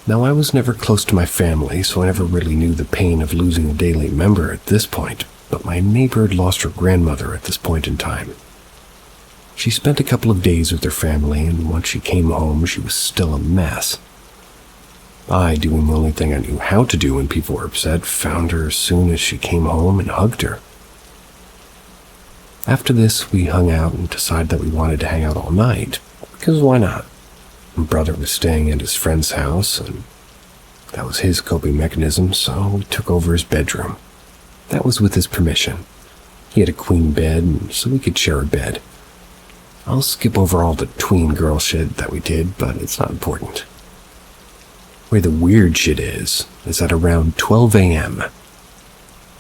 Now, I was never close to my family, so I never really knew the pain of losing a daily member at this point, but my neighbor had lost her grandmother at this point in time. She spent a couple of days with her family, and once she came home, she was still a mess. I, doing the only thing I knew how to do when people were upset, found her as soon as she came home and hugged her. After this, we hung out and decided that we wanted to hang out all night, because why not? My brother was staying at his friend's house, and that was his coping mechanism, so we took over his bedroom. That was with his permission. He had a queen bed, and so we could share a bed. I'll skip over all the tween girl shit that we did, but it's not important. Where the weird shit is at around 12 a.m.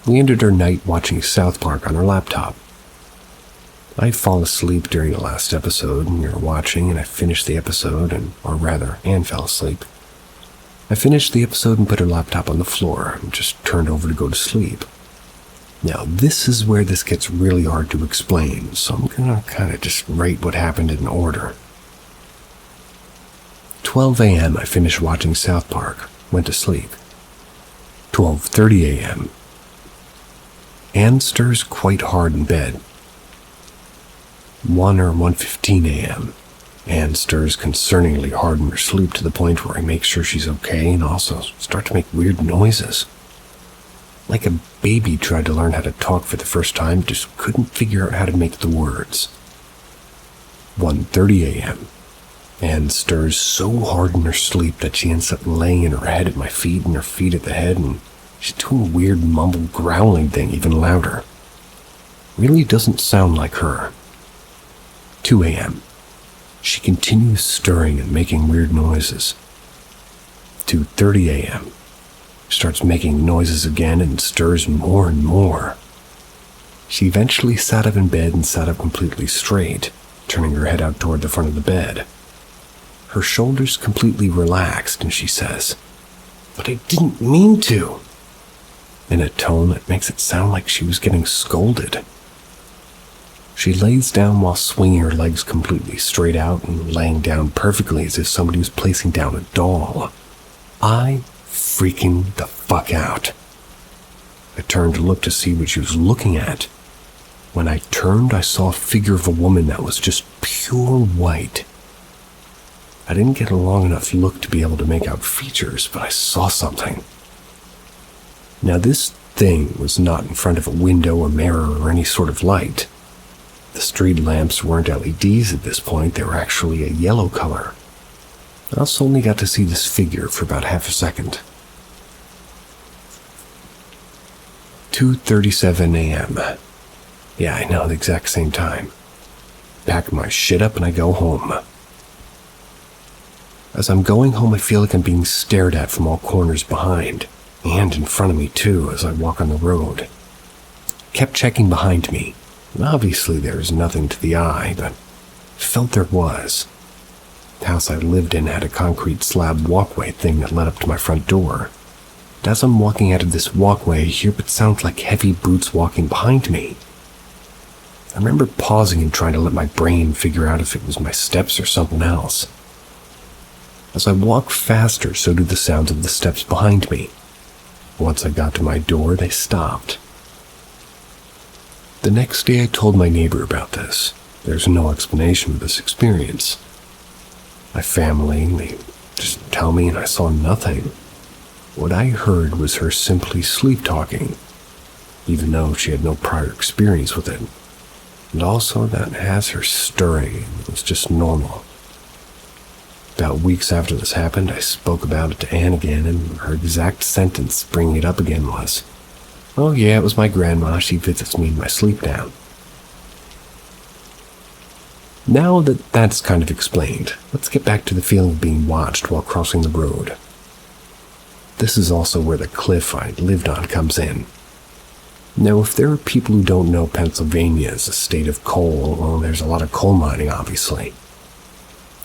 We ended our night watching South Park on our laptop. I'd fall asleep during the last episode, and we were watching, and I finished the episode, Anne fell asleep. I finished the episode and put her laptop on the floor, and just turned over to go to sleep. Now, this is where this gets really hard to explain, so I'm gonna kind of just write what happened in order. 12 a.m. I finished watching South Park, went to sleep. 12:30 a.m. Anne stirs quite hard in bed. 1 or 1:15 a.m. Anne stirs concerningly hard in her sleep to the point where I make sure she's okay and also start to make weird noises. Like a baby tried to learn how to talk for the first time, just couldn't figure out how to make the words. 1:30 a.m. Anne stirs so hard in her sleep that she ends up laying in her head at my feet and her feet at the head, and she's doing a weird mumble growling thing even louder. Really doesn't sound like her. 2 a.m. She continues stirring and making weird noises. 2:30 a.m. Starts making noises again and stirs more and more. She eventually sat up in bed and sat up completely straight, turning her head out toward the front of the bed. Her shoulders completely relaxed, and she says, "But I didn't mean to," in a tone that makes it sound like she was getting scolded. She lays down while swinging her legs completely straight out and laying down perfectly as if somebody was placing down a doll. I freaking the fuck out. I turned to look to see what she was looking at. When I turned, I saw a figure of a woman that was just pure white. I didn't get a long enough look to be able to make out features, but I saw something. Now, this thing was not in front of a window or mirror or any sort of light. The street lamps weren't LEDs at this point, they were actually a yellow color. I also only got to see this figure for about half a second. 2:37 a.m. Yeah, I know, the exact same time. Pack my shit up and I go home. As I'm going home, I feel like I'm being stared at from all corners behind, and in front of me too as I walk on the road. Kept checking behind me. Obviously there was nothing to the eye, but felt there was. The house I lived in had a concrete slab walkway thing that led up to my front door. And as I'm walking out of this walkway, I hear what sounds like heavy boots walking behind me. I remember pausing and trying to let my brain figure out if it was my steps or something else. As I walk faster, so do the sounds of the steps behind me. Once I got to my door, they stopped. The next day I told my neighbor about this. There's no explanation for this experience. My family, they just tell me and I saw nothing. What I heard was her simply sleep-talking, even though she had no prior experience with it. And also that has her stirring, it was just normal. About weeks after this happened, I spoke about it to Anne again, and her exact sentence bringing it up again was, Oh yeah, it was my grandma. She visits me in my sleep now. Now that that's kind of explained, let's get back to the feeling of being watched while crossing the road. This is also where the cliff I lived on comes in. Now, if there are people who don't know Pennsylvania is a state of coal, well, there's a lot of coal mining, obviously.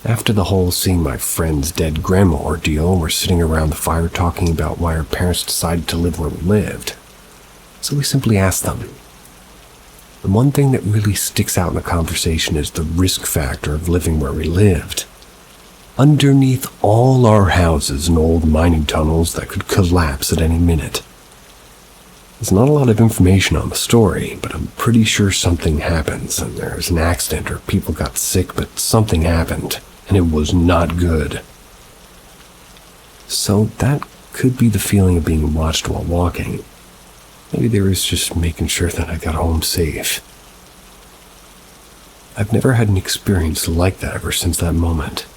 After the whole seeing my friend's dead grandma ordeal, we're sitting around the fire talking about why our parents decided to live where we lived. So we simply asked them. The one thing that really sticks out in the conversation is the risk factor of living where we lived. Underneath all our houses and old mining tunnels that could collapse at any minute. There's not a lot of information on the story, but I'm pretty sure something happens, and there's an accident or people got sick, but something happened, and it was not good. So that could be the feeling of being watched while walking. Maybe they was just making sure that I got home safe. I've never had an experience like that ever since that moment.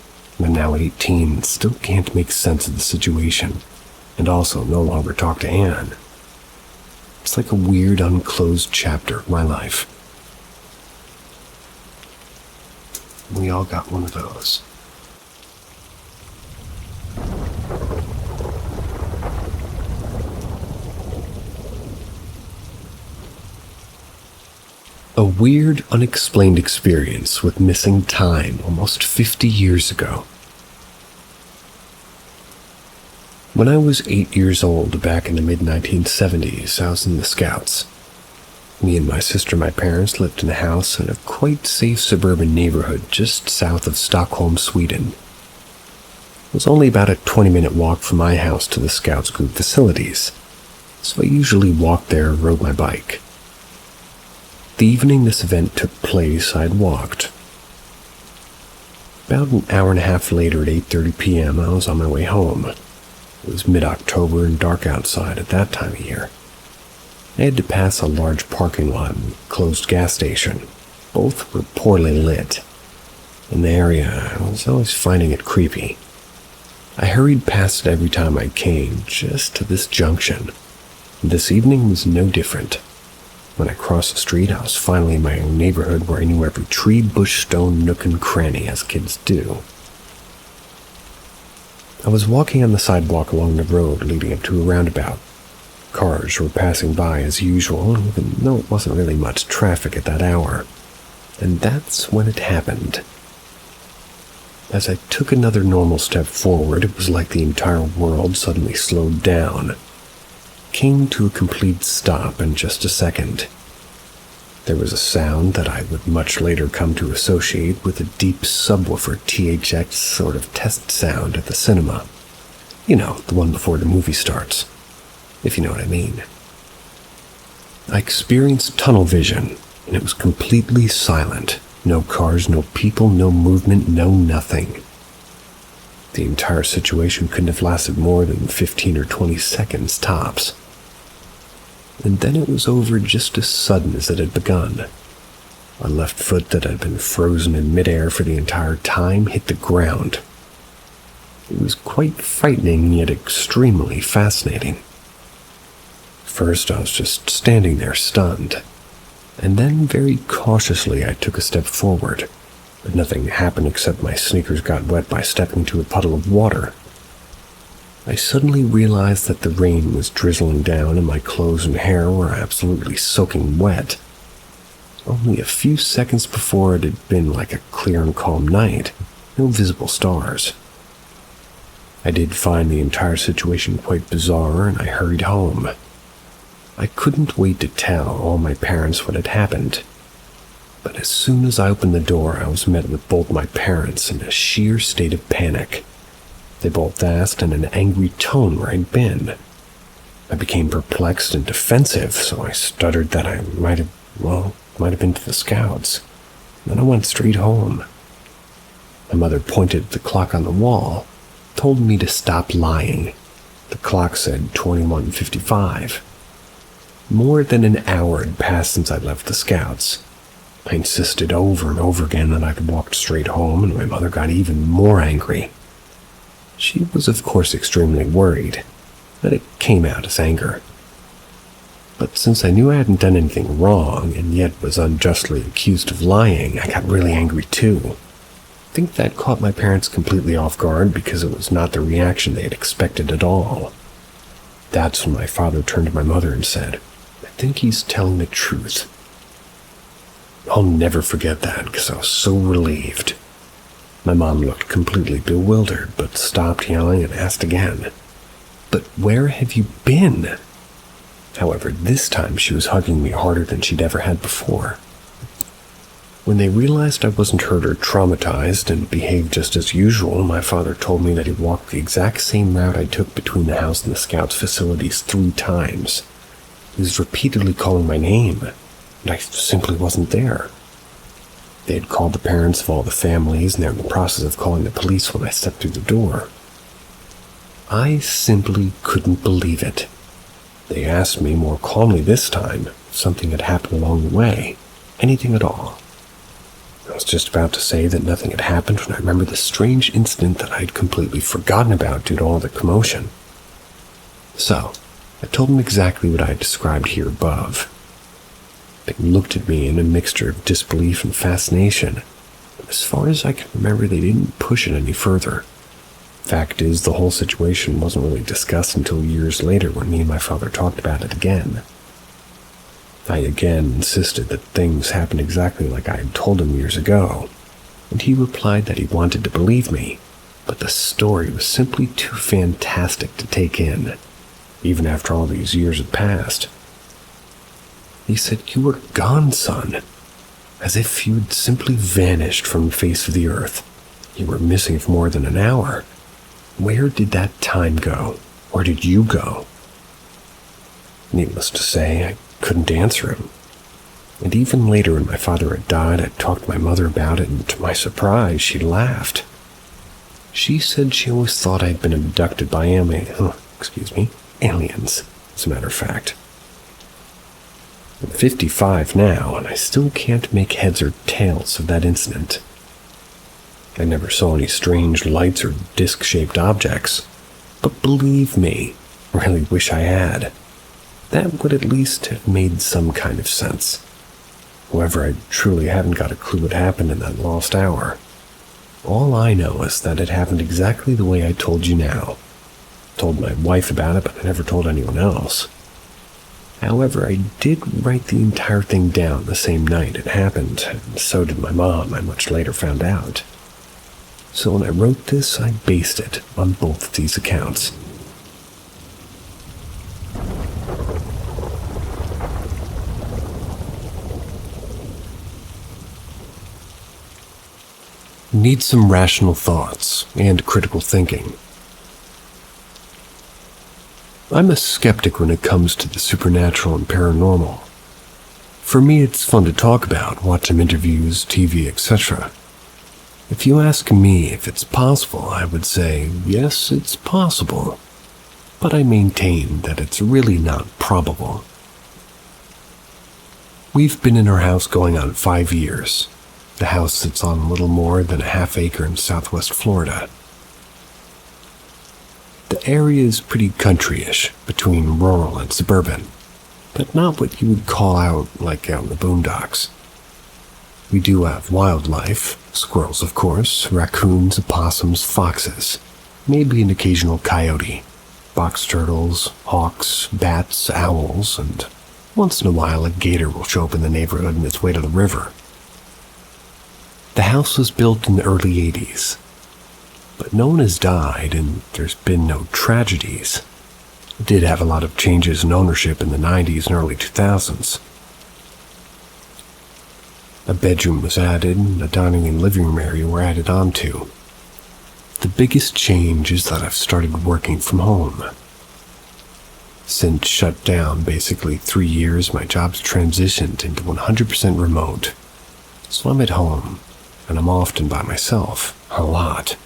I'm now 18 and still can't make sense of the situation, and also no longer talk to Anne. It's like a weird unclosed chapter of my life. We all got one of those. A weird, unexplained experience with missing time almost 50 years ago. When I was 8 years old back in the mid-1970s, I was in the Scouts. Me and my sister and my parents lived in a house in a quite safe suburban neighborhood just south of Stockholm, Sweden. It was only about a 20-minute walk from my house to the Scouts group facilities, so I usually walked there or rode my bike. The evening this event took place, I had walked. About an hour and a half later at 8:30 p.m., I was on my way home. It was mid-October and dark outside at that time of year. I had to pass a large parking lot and closed gas station. Both were poorly lit. In the area, I was always finding it creepy. I hurried past it every time I came, just to this junction. This evening was no different. When I crossed the street, I was finally in my own neighborhood where I knew every tree, bush, stone, nook, and cranny, as kids do. I was walking on the sidewalk along the road leading up to a roundabout. Cars were passing by as usual, even though it wasn't really much traffic at that hour. And that's when it happened. As I took another normal step forward, it was like the entire world suddenly slowed down. Came to a complete stop in just a second. There was a sound that I would much later come to associate with a deep subwoofer THX sort of test sound at the cinema. You know, the one before the movie starts, if you know what I mean. I experienced tunnel vision, and it was completely silent. No cars, no people, no movement, no nothing. The entire situation couldn't have lasted more than 15 or 20 seconds tops. And then it was over just as sudden as it had begun. My left foot that had been frozen in midair for the entire time hit the ground. It was quite frightening yet extremely fascinating. First, I was just standing there stunned, and then very cautiously I took a step forward, but nothing happened except my sneakers got wet by stepping into a puddle of water. I suddenly realized that the rain was drizzling down and my clothes and hair were absolutely soaking wet. Only a few seconds before it had been like a clear and calm night, no visible stars. I did find the entire situation quite bizarre and I hurried home. I couldn't wait to tell all my parents what had happened. But as soon as I opened the door, I was met with both my parents in a sheer state of panic. They both asked in an angry tone where I'd been. I became perplexed and defensive, so I stuttered that I might have been to the Scouts. Then I went straight home. My mother pointed at the clock on the wall, told me to stop lying. The clock said 21:55. More than an hour had passed since I left the Scouts. I insisted over and over again that I'd walked straight home, and my mother got even more angry. She was, of course, extremely worried, but it came out as anger. But since I knew I hadn't done anything wrong, and yet was unjustly accused of lying, I got really angry too. I think that caught my parents completely off guard because it was not the reaction they had expected at all. That's when my father turned to my mother and said, "I think he's telling the truth." I'll never forget that because I was so relieved. My mom looked completely bewildered, but stopped yelling and asked again, "But where have you been?" However, this time she was hugging me harder than she'd ever had before. When they realized I wasn't hurt or traumatized and behaved just as usual, my father told me that he walked the exact same route I took between the house and the scouts' facilities 3 times. He was repeatedly calling my name, and I simply wasn't there. They had called the parents of all the families, and they were in the process of calling the police when I stepped through the door. I simply couldn't believe it. They asked me more calmly this time if something had happened along the way, anything at all. I was just about to say that nothing had happened when I remembered the strange incident that I had completely forgotten about due to all the commotion. So, I told them exactly what I had described here above. They looked at me in a mixture of disbelief and fascination. As far as I can remember, they didn't push it any further. Fact is, the whole situation wasn't really discussed until years later when me and my father talked about it again. I again insisted that things happened exactly like I had told him years ago, and he replied that he wanted to believe me, but the story was simply too fantastic to take in, even after all these years had passed. He said, "You were gone, son, as if you had simply vanished from the face of the earth. You were missing for more than an hour. Where did that time go? Where did you go?" Needless to say, I couldn't answer him. And even later when my father had died, I talked to my mother about it, and to my surprise, she laughed. She said she always thought I'd been abducted by aliens, as a matter of fact. I'm 55 now, and I still can't make heads or tails of that incident. I never saw any strange lights or disc-shaped objects, but believe me, I really wish I had. That would at least have made some kind of sense. However, I truly haven't got a clue what happened in that lost hour. All I know is that it happened exactly the way I told you now. I told my wife about it, but I never told anyone else. However, I did write the entire thing down the same night it happened, and so did my mom, I much later found out. So when I wrote this, I based it on both of these accounts. Need some rational thoughts and critical thinking. I'm a skeptic when it comes to the supernatural and paranormal. For me, it's fun to talk about, watch some interviews, TV, etc. If you ask me if it's possible, I would say, yes, it's possible. But I maintain that it's really not probable. We've been in our house going on 5 years. The house sits on a little more than a half acre in southwest Florida. The area is pretty country-ish, between rural and suburban, but not what you would call out like out in the boondocks. We do have wildlife, squirrels of course, raccoons, opossums, foxes, maybe an occasional coyote, box turtles, hawks, bats, owls, and once in a while a gator will show up in the neighborhood on its way to the river. The house was built in the early 80s, but no one has died and there's been no tragedies. It did have a lot of changes in ownership in the 90s and early 2000s. A bedroom was added and a dining and living room area were added onto. The biggest change is that I've started working from home. Since shut down basically 3 years, my job's transitioned into 100% remote. So I'm at home, and I'm often by myself, a lot.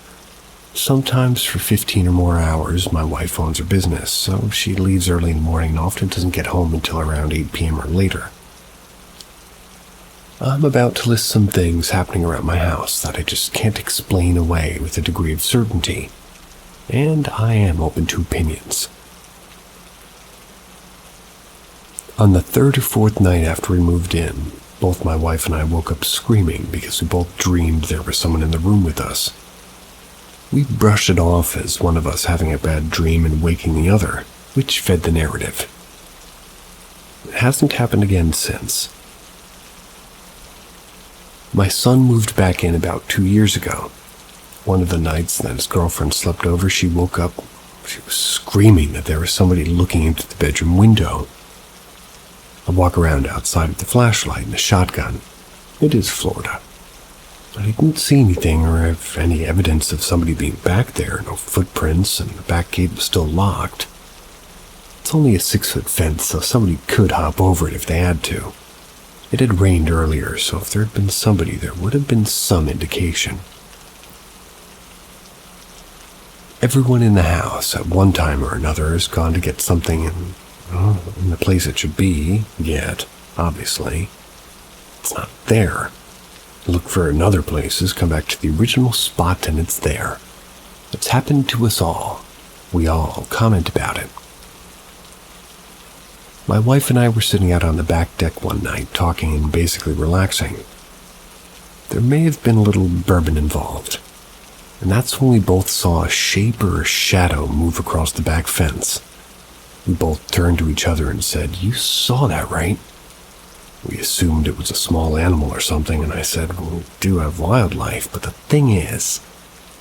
Sometimes for 15 or more hours. My wife owns her business, so she leaves early in the morning and often doesn't get home until around 8 p.m. or later. I'm about to list some things happening around my house that I just can't explain away with a degree of certainty, and I am open to opinions. On the third or fourth night after we moved in, both my wife and I woke up screaming because we both dreamed there was someone in the room with us. We brushed it off as one of us having a bad dream and waking the other, which fed the narrative. It hasn't happened again since. My son moved back in about 2 years ago. One of the nights that his girlfriend slept over, she woke up. She was screaming that there was somebody looking into the bedroom window. I walk around outside with the flashlight and a shotgun. It is Florida. I didn't see anything or have any evidence of somebody being back there, no footprints, and the back gate was still locked. It's only a 6-foot fence, so somebody could hop over it if they had to. It had rained earlier, so if there had been somebody, there would have been some indication. Everyone in the house, at one time or another, has gone to get something in the place it should be, yet, obviously, it's not there. Look for it in other places, come back to the original spot, and it's there. It's happened to us all. We all comment about it. My wife and I were sitting out on the back deck one night, talking and basically relaxing. There may have been a little bourbon involved, and that's when we both saw a shape or a shadow move across the back fence. We both turned to each other and said, "You saw that, right?" We assumed it was a small animal or something, and I said, "Well, we do have wildlife, but the thing is,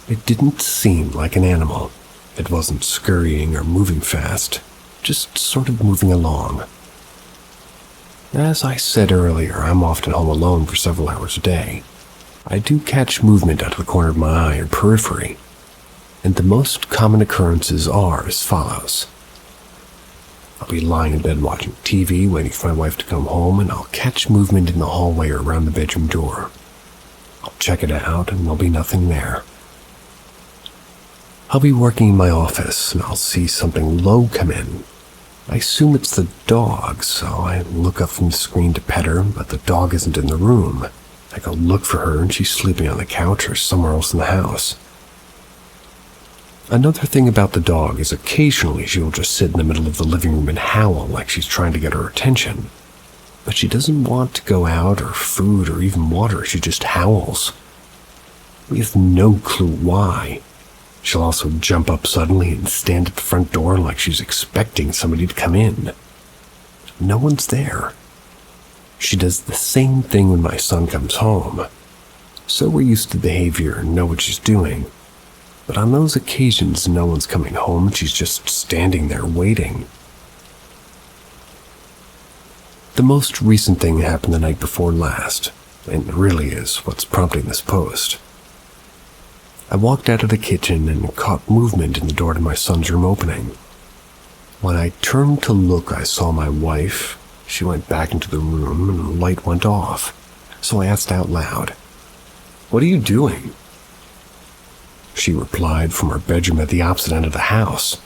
it didn't seem like an animal. It wasn't scurrying or moving fast, just sort of moving along." As I said earlier, I'm often home alone for several hours a day. I do catch movement out of the corner of my eye or periphery, and the most common occurrences are as follows. I'll be lying in bed watching TV, waiting for my wife to come home, and I'll catch movement in the hallway or around the bedroom door. I'll check it out, and there'll be nothing there. I'll be working in my office, and I'll see something low come in. I assume it's the dog, so I look up from the screen to pet her, but the dog isn't in the room. I go look for her, and she's sleeping on the couch or somewhere else in the house. Another thing about the dog is occasionally she'll just sit in the middle of the living room and howl like she's trying to get our attention. But she doesn't want to go out or food or even water, she just howls. We have no clue why. She'll also jump up suddenly and stand at the front door like she's expecting somebody to come in. No one's there. She does the same thing when my son comes home. So we're used to the behavior and know what she's doing. But on those occasions, no one's coming home and she's just standing there waiting. The most recent thing happened the night before last, and really is what's prompting this post. I walked out of the kitchen and caught movement in the door to my son's room opening. When I turned to look, I saw my wife. She went back into the room and the light went off. So I asked out loud, "What are you doing?" She replied from her bedroom at the opposite end of the house.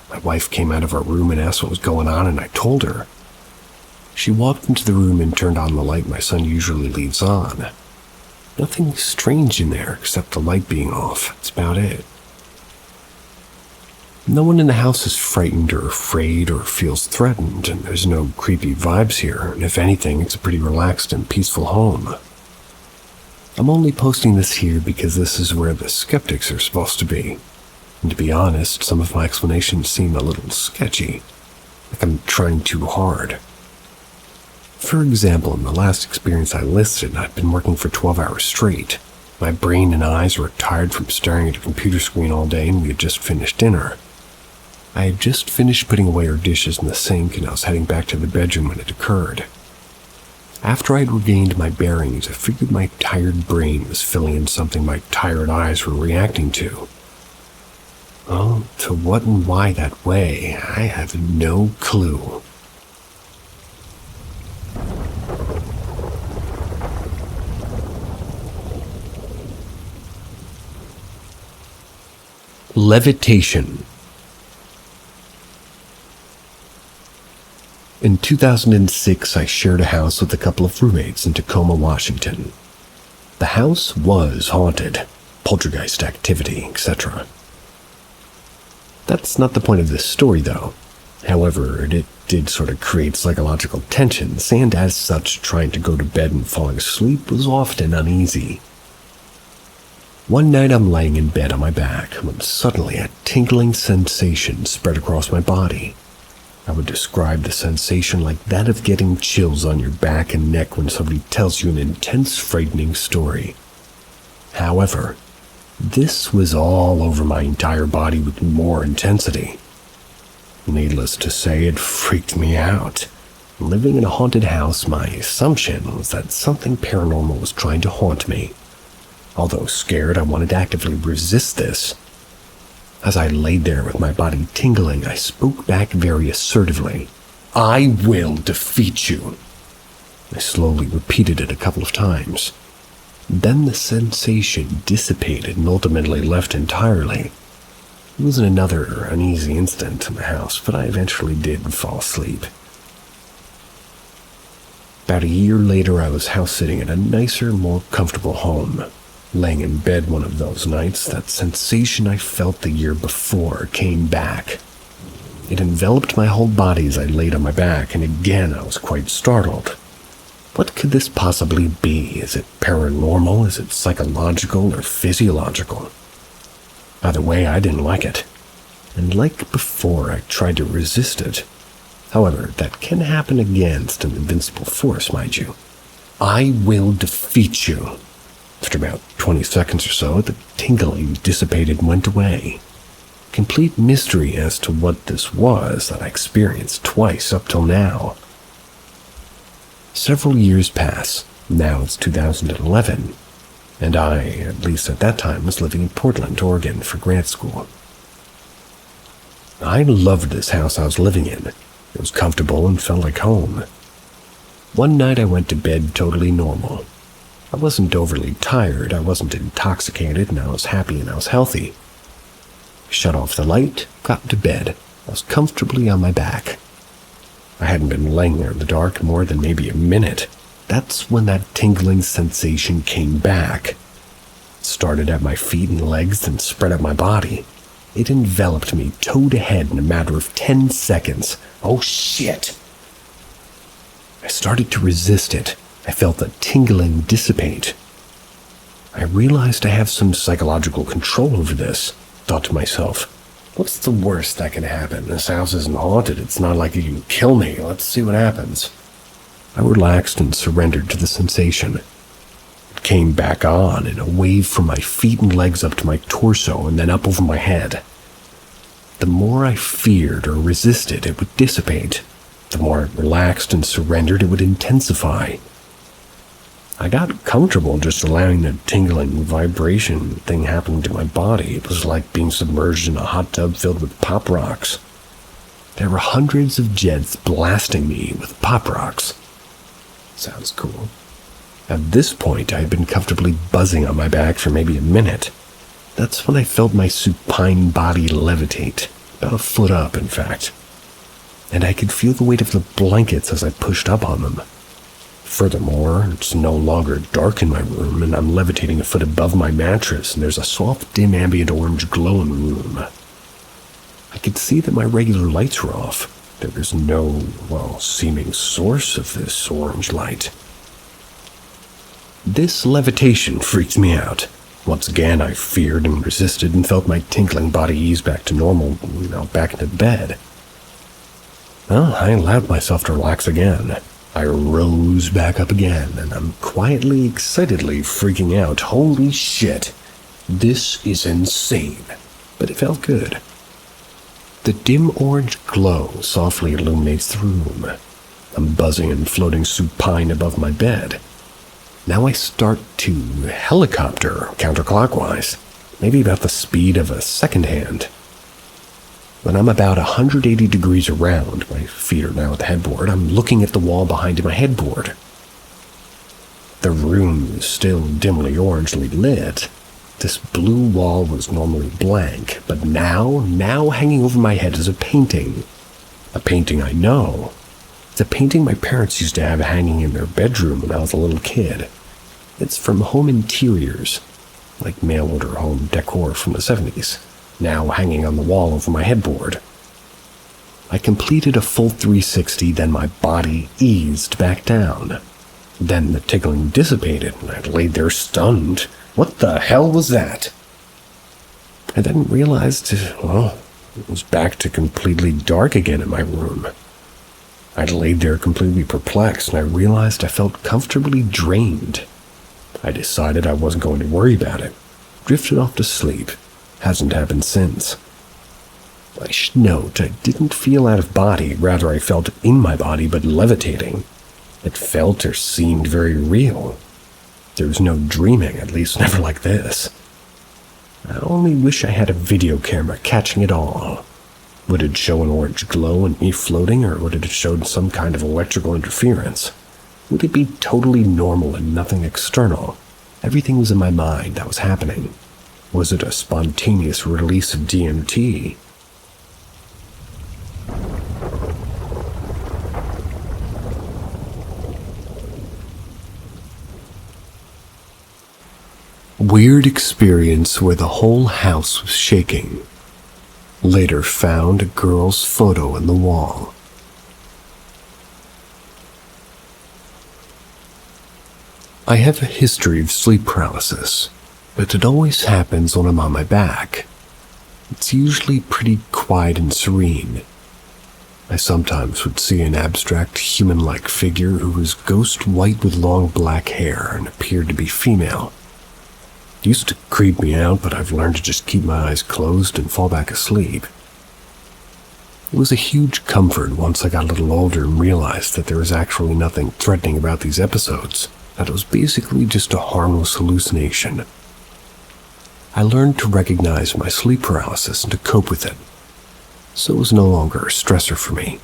My wife came out of her room and asked what was going on, and I told her. She walked into the room and turned on the light my son usually leaves on. Nothing strange in there except the light being off. That's about it. No one in the house is frightened or afraid or feels threatened, and there's no creepy vibes here, and if anything, it's a pretty relaxed and peaceful home. I'm only posting this here because this is where the skeptics are supposed to be. And to be honest, some of my explanations seem a little sketchy, like I'm trying too hard. For example, in the last experience I listed, I'd been working for 12 hours straight. My brain and eyes were tired from staring at a computer screen all day, and we had just finished dinner. I had just finished putting away our dishes in the sink, and I was heading back to the bedroom when it occurred. After I'd regained my bearings, I figured my tired brain was filling in something my tired eyes were reacting to. Oh, to what and why that way, I have no clue. Levitation. In 2006, I shared a house with a couple of roommates in Tacoma, Washington. The house was haunted, poltergeist activity, etc. That's not the point of this story, though. However, it did sort of create psychological tensions, and as such, trying to go to bed and falling asleep was often uneasy. One night I'm laying in bed on my back when suddenly a tingling sensation spread across my body. I would describe the sensation like that of getting chills on your back and neck when somebody tells you an intense, frightening story. However, this was all over my entire body with more intensity. Needless to say, it freaked me out. Living in a haunted house, my assumption was that something paranormal was trying to haunt me. Although scared, I wanted to actively resist this. As I laid there with my body tingling, I spoke back very assertively. "I will defeat you." I slowly repeated it a couple of times. Then the sensation dissipated and ultimately left entirely. It was another uneasy instant in the house, but I eventually did fall asleep. About a year later, I was house-sitting at a nicer, more comfortable home. Laying in bed one of those nights, that sensation I felt the year before came back. It enveloped my whole body as I laid on my back, and again I was quite startled. What could this possibly be? Is it paranormal? Is it psychological or physiological? Either way, I didn't like it. And like before, I tried to resist it. However, that can happen against an invincible force, mind you. "I will defeat you." After about 20 seconds or so, the tingling dissipated and went away. Complete mystery as to what this was that I experienced twice up till now. Several years pass. Now it's 2011. And I, at least at that time, was living in Portland, Oregon for grad school. I loved this house I was living in. It was comfortable and felt like home. One night I went to bed totally normal. I wasn't overly tired, I wasn't intoxicated, and I was happy and I was healthy. I shut off the light, got into bed. I was comfortably on my back. I hadn't been laying there in the dark more than maybe a minute. That's when that tingling sensation came back. It started at my feet and legs, then spread up my body. It enveloped me toe to head in a matter of 10 seconds. Oh shit! I started to resist it. I felt the tingling dissipate. I realized I have some psychological control over this. Thought to myself, what's the worst that can happen? This house isn't haunted. It's not like you can kill me. Let's see what happens. I relaxed and surrendered to the sensation. It came back on in a wave from my feet and legs up to my torso and then up over my head. The more I feared or resisted, it would dissipate. The more I relaxed and surrendered, it would intensify. I got comfortable just allowing the tingling vibration thing happening to my body. It was like being submerged in a hot tub filled with pop rocks. There were hundreds of jets blasting me with pop rocks. Sounds cool. At this point, I had been comfortably buzzing on my back for maybe a minute. That's when I felt my supine body levitate, about a foot up, in fact. And I could feel the weight of the blankets as I pushed up on them. Furthermore, it's no longer dark in my room, and I'm levitating a foot above my mattress, and there's a soft, dim, ambient orange glow in the room. I could see that my regular lights were off. There was no, seeming source of this orange light. This levitation freaked me out. Once again, I feared and resisted and felt my tingling body ease back to normal, back into bed. Well, I allowed myself to relax again. I rose back up again, and I'm quietly, excitedly freaking out. Holy shit, this is insane. But it felt good. The dim orange glow softly illuminates the room. I'm buzzing and floating supine above my bed. Now I start to helicopter counterclockwise, maybe about the speed of a second hand. When I'm about 180 degrees around, my feet are now at the headboard, I'm looking at the wall behind my headboard. The room is still dimly orangely lit. This blue wall was normally blank, but now hanging over my head is a painting. A painting I know. It's a painting my parents used to have hanging in their bedroom when I was a little kid. It's from home interiors, like mail-order home decor from the 70s. Now hanging on the wall over my headboard. I completed a full 360, then my body eased back down. Then the tickling dissipated, and I laid there stunned. What the hell was that? I then realized, it was back to completely dark again in my room. I laid there completely perplexed, and I realized I felt comfortably drained. I decided I wasn't going to worry about it. Drifted off to sleep. Hasn't happened since. I should note, I didn't feel out of body, rather I felt in my body but levitating. It felt or seemed very real. There was no dreaming, at least never like this. I only wish I had a video camera catching it all. Would it show an orange glow and me floating, or would it have showed some kind of electrical interference? Would it be totally normal and nothing external? Everything was in my mind that was happening. Was it a spontaneous release of DMT? Weird experience where the whole house was shaking. Later found a girl's photo in the wall. I have a history of sleep paralysis, but it always happens when I'm on my back. It's usually pretty quiet and serene. I sometimes would see an abstract human-like figure who was ghost white with long black hair and appeared to be female. It used to creep me out, but I've learned to just keep my eyes closed and fall back asleep. It was a huge comfort once I got a little older and realized that there was actually nothing threatening about these episodes, that it was basically just a harmless hallucination. I learned to recognize my sleep paralysis and to cope with it, so it was no longer a stressor for me.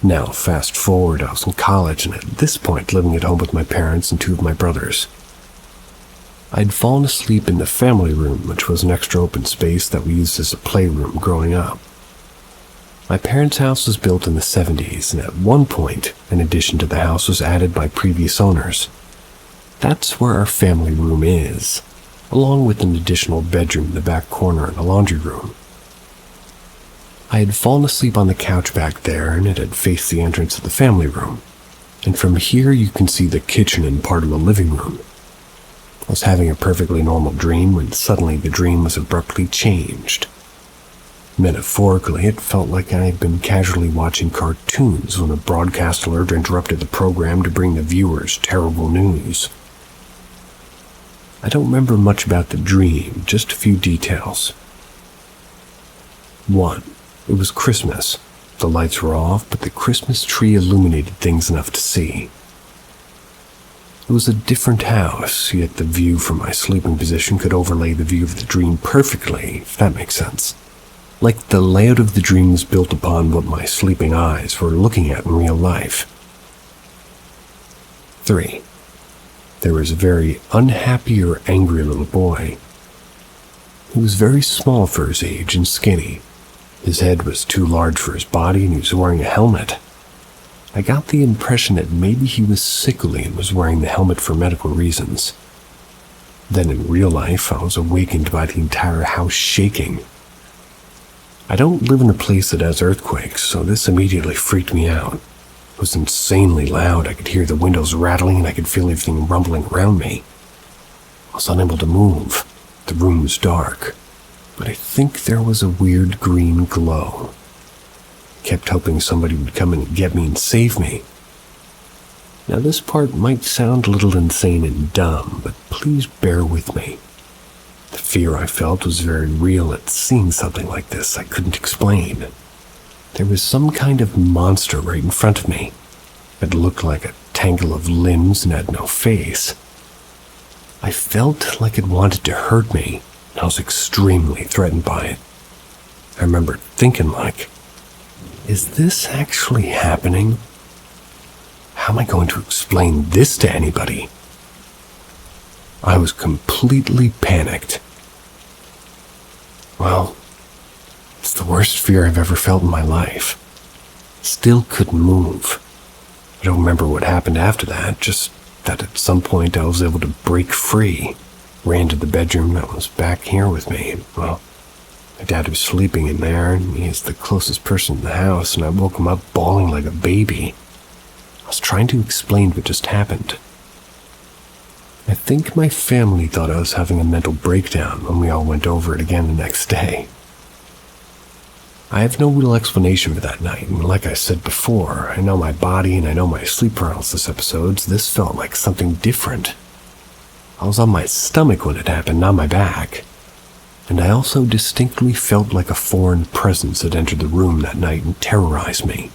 Now, fast forward, I was in college and at this point living at home with my parents and two of my brothers. I'd fallen asleep in the family room, which was an extra open space that we used as a playroom growing up. My parents' house was built in the 70s, and at one point, an addition to the house was added by previous owners. That's where our family room is, along with an additional bedroom in the back corner and a laundry room. I had fallen asleep on the couch back there, and it had faced the entrance of the family room. And from here you can see the kitchen and part of the living room. I was having a perfectly normal dream when suddenly the dream was abruptly changed. Metaphorically, it felt like I had been casually watching cartoons when a broadcast alert interrupted the program to bring the viewers terrible news. I don't remember much about the dream, just a few details. 1. It was Christmas. The lights were off, but the Christmas tree illuminated things enough to see. It was a different house, yet the view from my sleeping position could overlay the view of the dream perfectly, if that makes sense. Like the layout of the dream was built upon what my sleeping eyes were looking at in real life. 3. There was a very unhappy or angry little boy. He was very small for his age and skinny. His head was too large for his body and he was wearing a helmet. I got the impression that maybe he was sickly and was wearing the helmet for medical reasons. Then in real life, I was awakened by the entire house shaking. I don't live in a place that has earthquakes, so this immediately freaked me out. It was insanely loud. I could hear the windows rattling and I could feel everything rumbling around me. I was unable to move. The room was dark, but I think there was a weird green glow. Kept hoping somebody would come and get me and save me. Now this part might sound a little insane and dumb, but please bear with me. The fear I felt was very real at seeing something like this I couldn't explain. There was some kind of monster right in front of me. It looked like a tangle of limbs and had no face. I felt like it wanted to hurt me, and I was extremely threatened by it. I remember thinking is this actually happening? How am I going to explain this to anybody? I was completely panicked. Well, it's the worst fear I've ever felt in my life. Still couldn't move. I don't remember what happened after that, just that at some point I was able to break free, ran to the bedroom that was back here with me, and, well, My dad was sleeping in there, and he is the closest person in the house, and I woke him up bawling like a baby. I was trying to explain what just happened. I think my family thought I was having a mental breakdown when we all went over it again the next day. I have no real explanation for that night, and like I said before, I know my body and I know my sleep paralysis episodes. This felt like something different. I was on my stomach when it happened, not my back. And I also distinctly felt like a foreign presence had entered the room that night and terrorized me.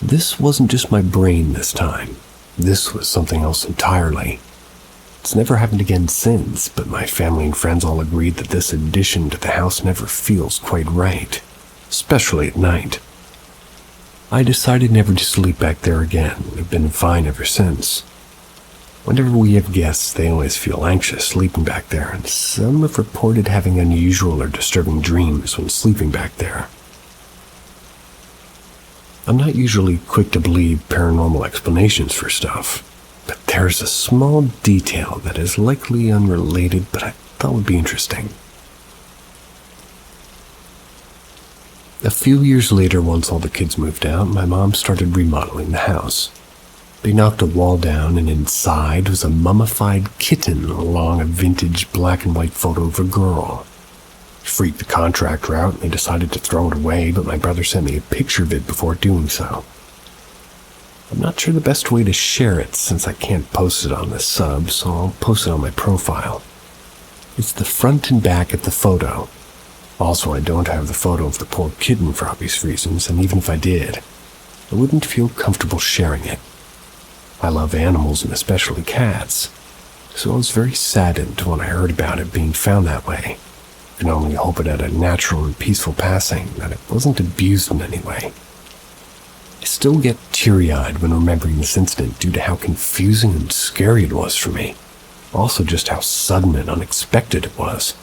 This wasn't just my brain this time. This was something else entirely. It's never happened again since, but my family and friends all agreed that this addition to the house never feels quite right, especially at night. I decided never to sleep back there again and have been fine ever since. Whenever we have guests, they always feel anxious sleeping back there, and some have reported having unusual or disturbing dreams when sleeping back there. I'm not usually quick to believe paranormal explanations for stuff, but there's a small detail that is likely unrelated, but I thought would be interesting. A few years later, once all the kids moved out, my mom started remodeling the house. They knocked a wall down, and inside was a mummified kitten along a vintage black and white photo of a girl. Freaked the contractor out, and they decided to throw it away, but my brother sent me a picture of it before doing so. I'm not sure the best way to share it since I can't post it on this sub, so I'll post it on my profile. It's the front and back of the photo. Also, I don't have the photo of the poor kitten for obvious reasons, and even if I did, I wouldn't feel comfortable sharing it. I love animals and especially cats, so I was very saddened when I heard about it being found that way. I can only hope it had a natural and peaceful passing, that it wasn't abused in any way. I still get teary-eyed when remembering this incident due to how confusing and scary it was for me. Also just how sudden and unexpected it was.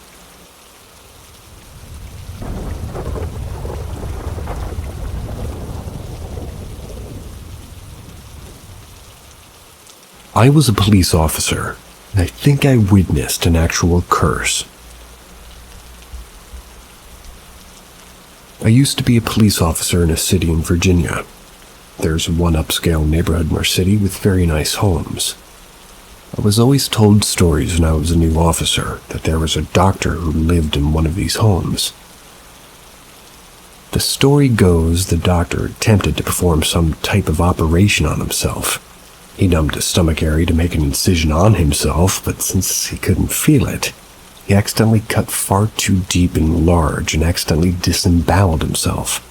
I was a police officer, and I think I witnessed an actual curse. I used to be a police officer in a city in Virginia. There's one upscale neighborhood in our city with very nice homes. I was always told stories when I was a new officer that there was a doctor who lived in one of these homes. The story goes the doctor attempted to perform some type of operation on himself. He numbed his stomach area to make an incision on himself, but since he couldn't feel it, he accidentally cut far too deep and large and accidentally disemboweled himself.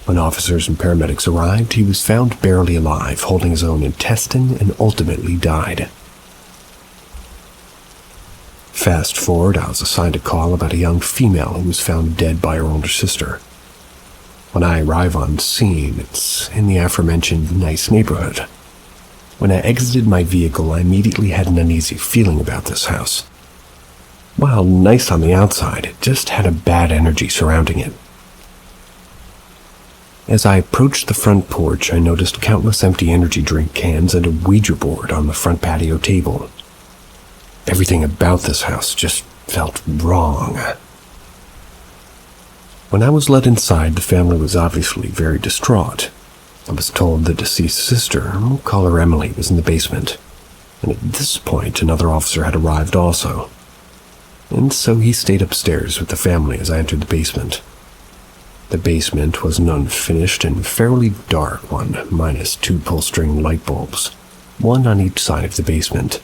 When officers and paramedics arrived, he was found barely alive, holding his own intestine, and ultimately died. Fast forward, I was assigned a call about a young female who was found dead by her older sister. When I arrive on scene, it's in the aforementioned nice neighborhood. When I exited my vehicle, I immediately had an uneasy feeling about this house. While nice on the outside, it just had a bad energy surrounding it. As I approached the front porch, I noticed countless empty energy drink cans and a Ouija board on the front patio table. Everything about this house just felt wrong. When I was led inside, the family was obviously very distraught. I was told the deceased sister, we'll call her Emily, was in the basement, and at this point another officer had arrived also. And so he stayed upstairs with the family as I entered the basement. The basement was an unfinished and fairly dark one, minus 2 pull-string light bulbs, one on each side of the basement.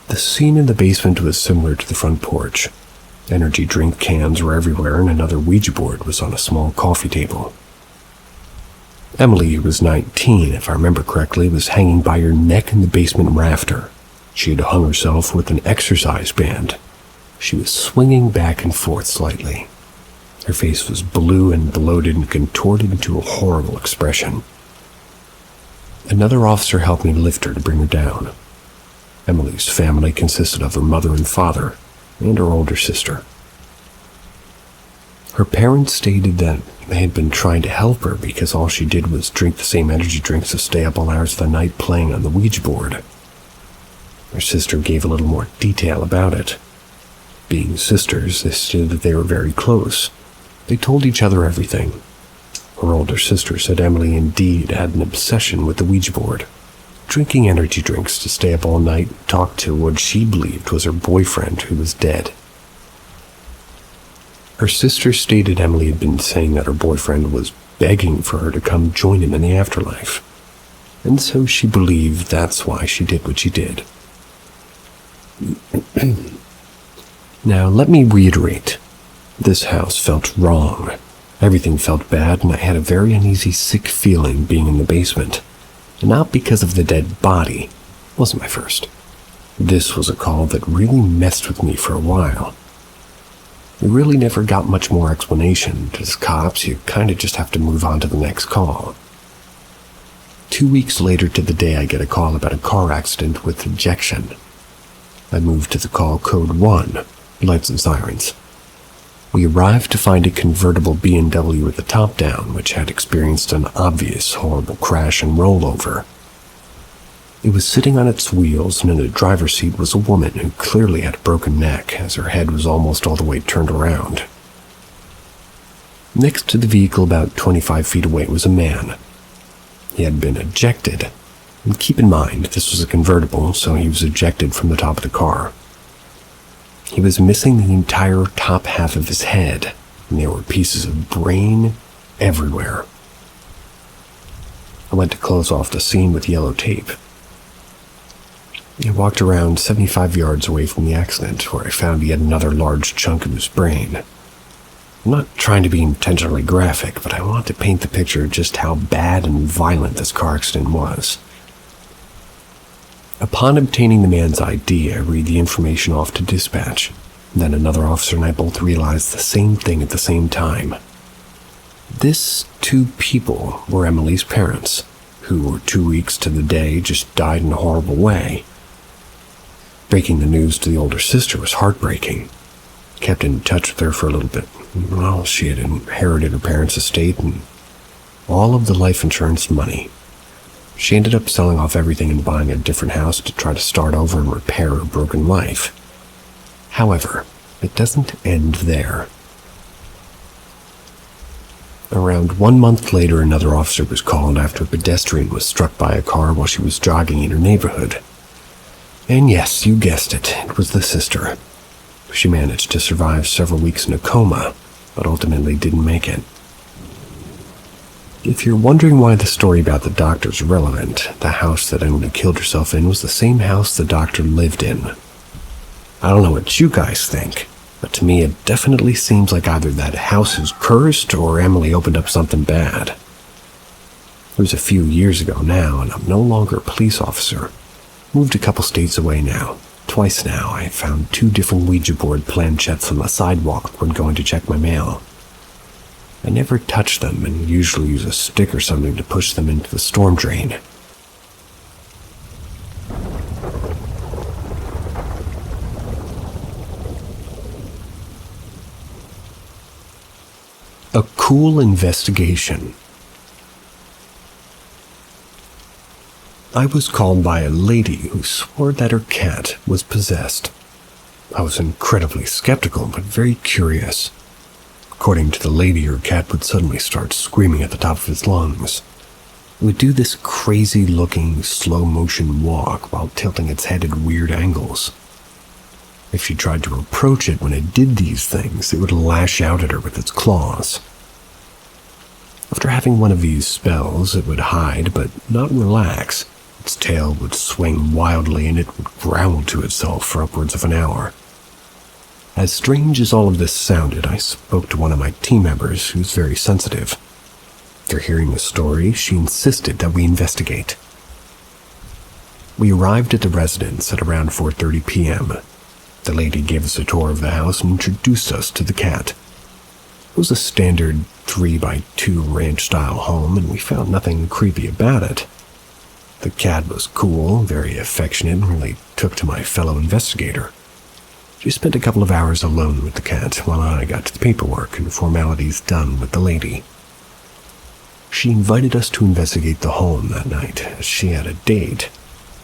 The scene in the basement was similar to the front porch. Energy drink cans were everywhere, and another Ouija board was on a small coffee table. Emily, who was 19, if I remember correctly, was hanging by her neck in the basement rafter. She had hung herself with an exercise band. She was swinging back and forth slightly. Her face was blue and bloated and contorted into a horrible expression. Another officer helped me lift her to bring her down. Emily's family consisted of her mother and father, and her older sister. Her parents stated that they had been trying to help her because all she did was drink the same energy drinks to stay up all hours of the night playing on the Ouija board. Her sister gave a little more detail about it. Being sisters, they stated that they were very close. They told each other everything. Her older sister said Emily indeed had an obsession with the Ouija board, drinking energy drinks to stay up all night and talk to what she believed was her boyfriend who was dead. Her sister stated Emily had been saying that her boyfriend was begging for her to come join him in the afterlife, and so she believed that's why she did what she did. Now, let me reiterate. This house felt wrong. Everything felt bad, and I had a very uneasy, sick feeling being in the basement. And not because of the dead body. It wasn't my first. This was a call that really messed with me for a while. We really never got much more explanation. As cops, you kind of just have to move on to the next call. 2 weeks later to the day, I get a call about a car accident with ejection. I moved to the call code 1, lights and sirens. We arrived to find a convertible BMW with the top down, which had experienced an obvious horrible crash and rollover. It was sitting on its wheels, and in the driver's seat was a woman who clearly had a broken neck, as her head was almost all the way turned around. Next to the vehicle, about 25 feet away, was a man. He had been ejected, and keep in mind, this was a convertible, so he was ejected from the top of the car. He was missing the entire top half of his head, and there were pieces of brain everywhere. I went to close off the scene with yellow tape. I walked around 75 yards away from the accident, where I found yet another large chunk of his brain. I'm not trying to be intentionally graphic, but I want to paint the picture of just how bad and violent this car accident was. Upon obtaining the man's ID, I read the information off to dispatch. Then another officer and I both realized the same thing at the same time. This two people were Emily's parents, who, 2 weeks to the day, just died in a horrible way. Breaking the news to the older sister was heartbreaking. Kept in touch with her for a little bit. Well, she had inherited her parents' estate and all of the life insurance money. She ended up selling off everything and buying a different house to try to start over and repair her broken life. However, it doesn't end there. Around 1 month later, another officer was called after a pedestrian was struck by a car while she was jogging in her neighborhood. And yes, you guessed it, it was the sister. She managed to survive several weeks in a coma, but ultimately didn't make it. If you're wondering why the story about the doctor's relevant, the house that Emily killed herself in was the same house the doctor lived in. I don't know what you guys think, but to me it definitely seems like either that house is cursed or Emily opened up something bad. It was a few years ago now, and I'm no longer a police officer. Moved a couple states away now. Twice now, I found 2 different Ouija board planchettes on the sidewalk when going to check my mail. I never touch them and usually use a stick or something to push them into the storm drain. A cool investigation. I was called by a lady who swore that her cat was possessed. I was incredibly skeptical but very curious. According to the lady, her cat would suddenly start screaming at the top of its lungs. It would do this crazy-looking, slow-motion walk while tilting its head at weird angles. If she tried to approach it when it did these things, it would lash out at her with its claws. After having one of these spells, it would hide but not relax. Its tail would swing wildly and it would growl to itself for upwards of an hour. As strange as all of this sounded, I spoke to one of my team members who's very sensitive. After hearing the story, she insisted that we investigate. We arrived at the residence at around 4:30 p.m. The lady gave us a tour of the house and introduced us to the cat. It was a standard 3x2 ranch-style home, and we found nothing creepy about it. The cat was cool, very affectionate, and really took to my fellow investigator. She spent a couple of hours alone with the cat while I got to the paperwork and formalities done with the lady. She invited us to investigate the home that night, as she had a date,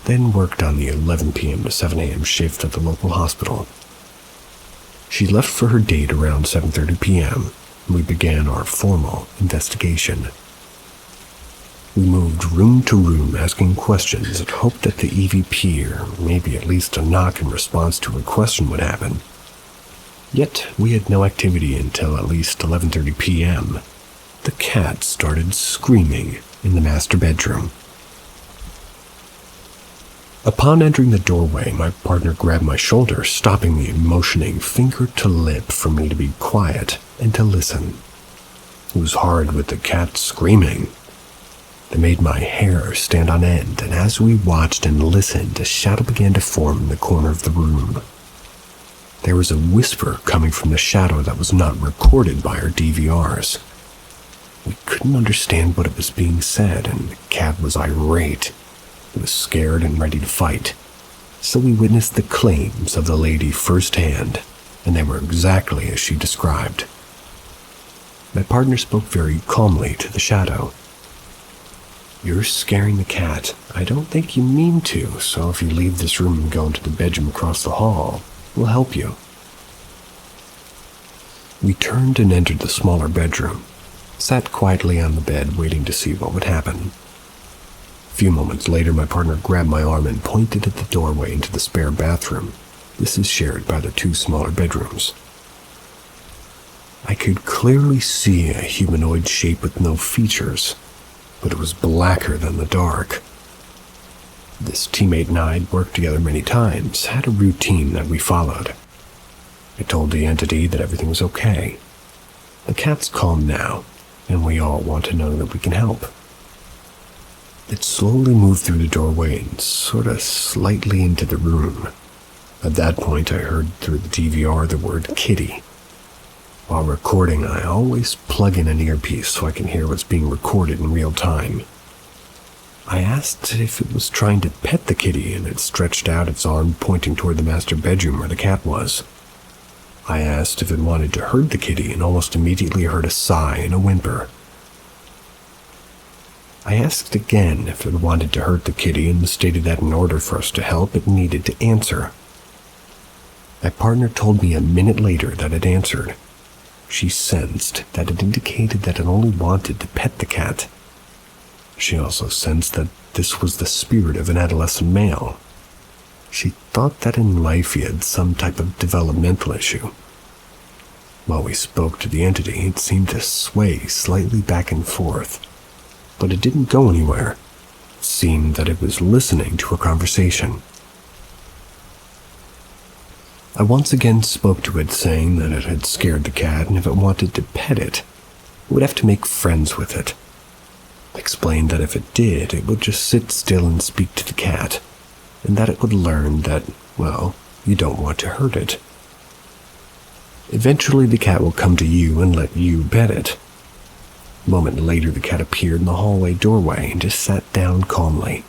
then worked on the 11 p.m. to 7 a.m. shift at the local hospital. She left for her date around 7:30 p.m., and we began our formal investigation. We moved room to room asking questions and hoped that the EVP or maybe at least a knock in response to a question would happen. Yet we had no activity until at least 11:30 p.m. The cat started screaming in the master bedroom. Upon entering the doorway, my partner grabbed my shoulder, stopping me and motioning finger to lip for me to be quiet and to listen. It was hard with the cat screaming. They made my hair stand on end, and as we watched and listened, a shadow began to form in the corner of the room. There was a whisper coming from the shadow that was not recorded by our DVRs. We couldn't understand what it was being said, and the cat was irate. It was scared and ready to fight. So we witnessed the claims of the lady firsthand, and they were exactly as she described. My partner spoke very calmly to the shadow. "You're scaring the cat. I don't think you mean to, so if you leave this room and go into the bedroom across the hall, we'll help you." We turned and entered the smaller bedroom, sat quietly on the bed waiting to see what would happen. A few moments later, my partner grabbed my arm and pointed at the doorway into the spare bathroom. This is shared by the two smaller bedrooms. I could clearly see a humanoid shape with no features, but it was blacker than the dark. This teammate and I had worked together many times, had a routine that we followed. I told the entity that everything was okay. The cat's calm now, and we all want to know that we can help. It slowly moved through the doorway and sort of slightly into the room. At that point, I heard through the DVR the word kitty. While recording, I always plug in an earpiece so I can hear what's being recorded in real time. I asked if it was trying to pet the kitty, and it stretched out its arm pointing toward the master bedroom where the cat was. I asked if it wanted to hurt the kitty, and almost immediately heard a sigh and a whimper. I asked again if it wanted to hurt the kitty, and stated that in order for us to help, it needed to answer. My partner told me a minute later that it answered. She sensed that it indicated that it only wanted to pet the cat. She also sensed that this was the spirit of an adolescent male. She thought that in life he had some type of developmental issue. While we spoke to the entity, it seemed to sway slightly back and forth, but it didn't go anywhere. It seemed that it was listening to our conversation. I once again spoke to it, saying that it had scared the cat, and if it wanted to pet it, it would have to make friends with it. I explained that if it did, it would just sit still and speak to the cat, and that it would learn that, well, you don't want to hurt it. Eventually, the cat will come to you and let you pet it. A moment later, the cat appeared in the hallway doorway and just sat down calmly.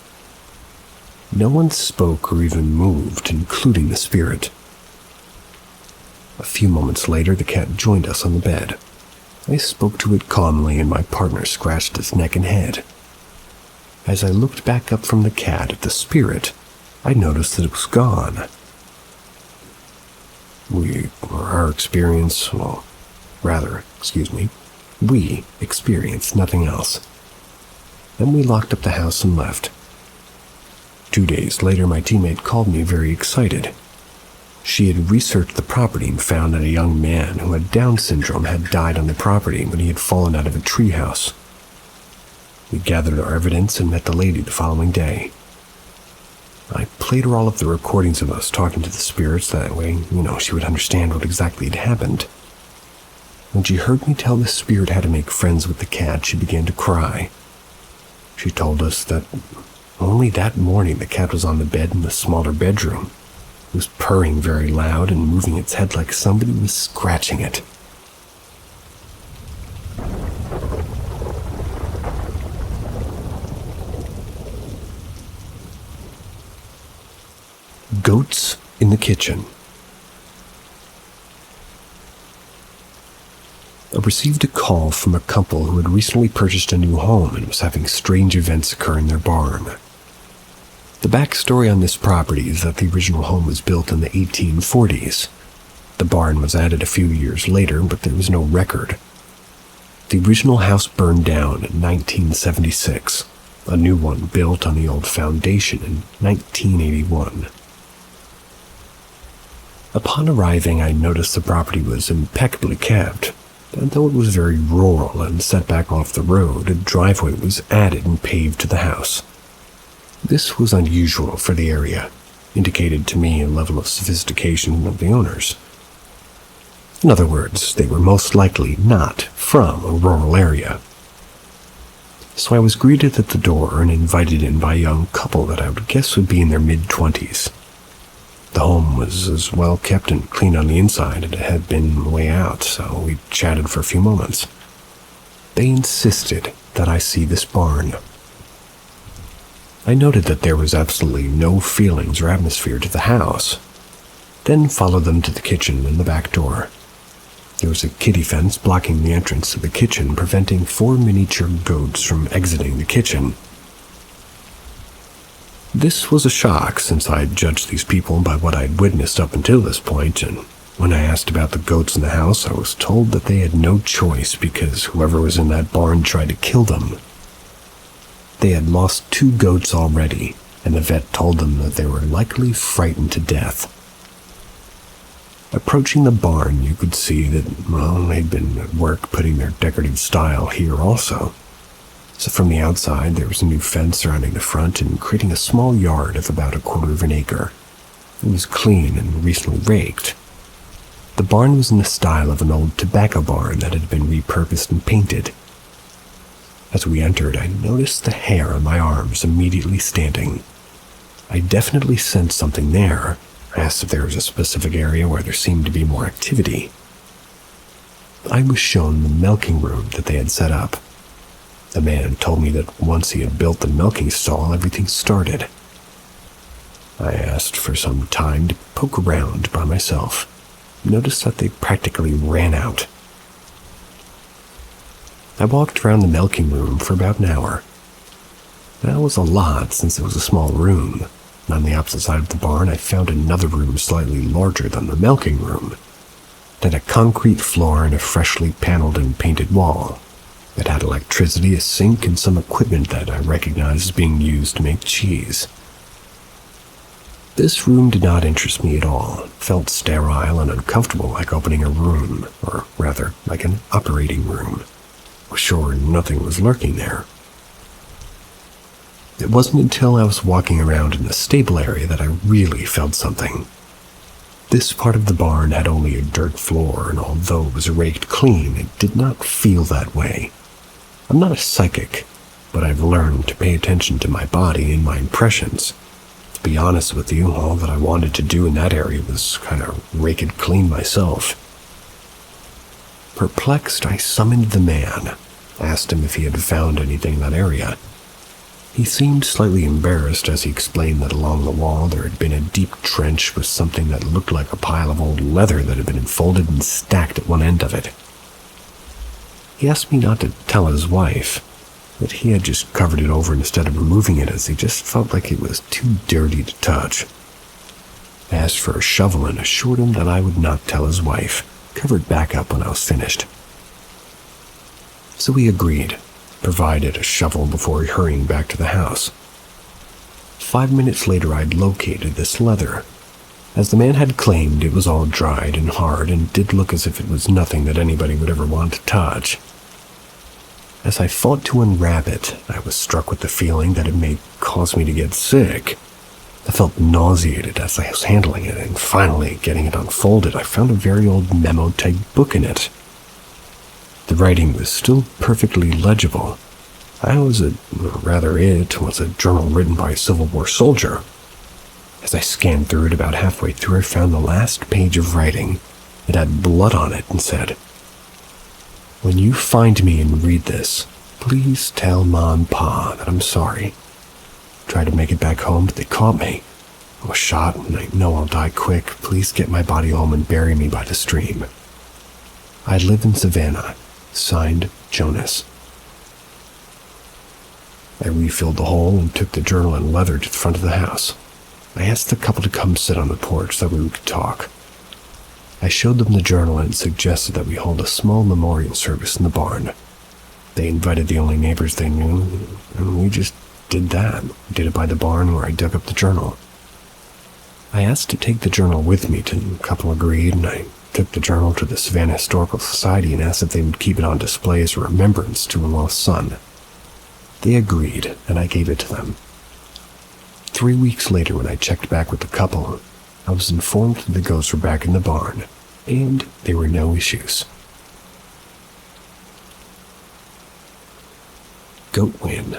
No one spoke or even moved, including the spirit. A few moments later, the cat joined us on the bed. I spoke to it calmly, and my partner scratched its neck and head. As I looked back up from the cat at the spirit, I noticed that it was gone. We experienced nothing else. Then we locked up the house and left. 2 days later, my teammate called me very excited. She had researched the property and found that a young man who had Down syndrome had died on the property when he had fallen out of a treehouse. We gathered our evidence and met the lady the following day. I played her all of the recordings of us talking to the spirits, that way, she would understand what exactly had happened. When she heard me tell the spirit how to make friends with the cat, she began to cry. She told us that only that morning the cat was on the bed in the smaller bedroom. It was purring very loud and moving its head like somebody was scratching it. Goats in the kitchen. I received a call from a couple who had recently purchased a new home and was having strange events occur in their barn. The backstory on this property is that the original home was built in the 1840s. The barn was added a few years later, but there was no record. The original house burned down in 1976. A new one built on the old foundation in 1981. Upon arriving, I noticed the property was impeccably kept, and though it was very rural and set back off the road, a driveway was added and paved to the house. This was unusual for the area, indicated to me a level of sophistication of the owners. In other words, they were most likely not from a rural area. So I was greeted at the door and invited in by a young couple that I would guess would be in their mid-20s. The home was as well kept and clean on the inside as it had been on the way out, so we chatted for a few moments. They insisted that I see this barn. I noted that there was absolutely no feelings or atmosphere to the house, then followed them to the kitchen and the back door. There was a kiddie fence blocking the entrance to the kitchen, preventing 4 miniature goats from exiting the kitchen. This was a shock, since I had judged these people by what I'd witnessed up until this point, and when I asked about the goats in the house, I was told that they had no choice because whoever was in that barn tried to kill them. They had lost 2 goats already, and the vet told them that they were likely frightened to death. Approaching the barn, you could see that, well, they'd been at work putting their decorative style here also. So from the outside, there was a new fence surrounding the front and creating a small yard of about 1/4 acre. It was clean and recently raked. The barn was in the style of an old tobacco barn that had been repurposed and painted. As we entered, I noticed the hair on my arms immediately standing. I definitely sensed something there. I asked if there was a specific area where there seemed to be more activity. I was shown the milking room that they had set up. The man told me that once he had built the milking stall, everything started. I asked for some time to poke around by myself. Noticed that they practically ran out. I walked around the milking room for about an hour. That was a lot since it was a small room. And on the opposite side of the barn, I found another room slightly larger than the milking room. It had a concrete floor and a freshly paneled and painted wall. It had electricity, a sink, and some equipment that I recognized as being used to make cheese. This room did not interest me at all. It felt sterile and uncomfortable, like opening a room, or rather, like an operating room. I was sure nothing was lurking there. It wasn't until I was walking around in the stable area that I really felt something. This part of the barn had only a dirt floor, and although it was raked clean, it did not feel that way. I'm not a psychic, but I've learned to pay attention to my body and my impressions. To be honest with you, all that I wanted to do in that area was kind of rake it clean myself. Perplexed, I summoned the man, asked him if he had found anything in that area. He seemed slightly embarrassed as he explained that along the wall there had been a deep trench with something that looked like a pile of old leather that had been folded and stacked at one end of it. He asked me not to tell his wife, that he had just covered it over instead of removing it as he just felt like it was too dirty to touch. I asked for a shovel and assured him that I would not tell his wife, covered back up when I was finished. So he agreed, provided a shovel before hurrying back to the house. 5 minutes later, I'd located this leather. As the man had claimed, it was all dried and hard and did look as if it was nothing that anybody would ever want to touch. As I fought to unwrap it, I was struck with the feeling that it may cause me to get sick. I felt nauseated as I was handling it, and finally, getting it unfolded, I found a very old memo-type book in it. The writing was still perfectly legible. It was a journal written by a Civil War soldier. As I scanned through it about halfway through, I found the last page of writing. It had blood on it and said, "When you find me and read this, please tell Ma and Pa that I'm sorry. Tried to make it back home, but they caught me. I was shot and I know I'll die quick. Please get my body home and bury me by the stream. I live in Savannah. Signed, Jonas." I refilled the hole and took the journal and leather to the front of the house. I asked the couple to come sit on the porch so we could talk. I showed them the journal and suggested that we hold a small memorial service in the barn. They invited the only neighbors they knew, and we just did that. We did it by the barn where I dug up the journal. I asked to take the journal with me, and the couple agreed, and I took the journal to the Savannah Historical Society and asked if they would keep it on display as a remembrance to a lost son. They agreed, and I gave it to them. 3 weeks later, when I checked back with the couple, I was informed that the ghosts were back in the barn, and there were no issues. Goat win.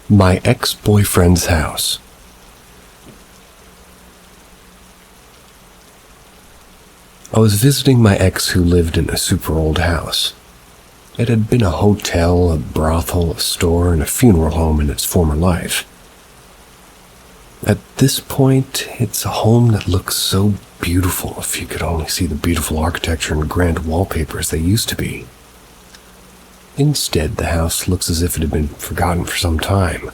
My ex-boyfriend's house. I was visiting my ex who lived in a super old house. It had been a hotel, a brothel, a store, and a funeral home in its former life. At this point, it's a home that looks so beautiful if you could only see the beautiful architecture and grand wallpapers they used to be. Instead, the house looks as if it had been forgotten for some time.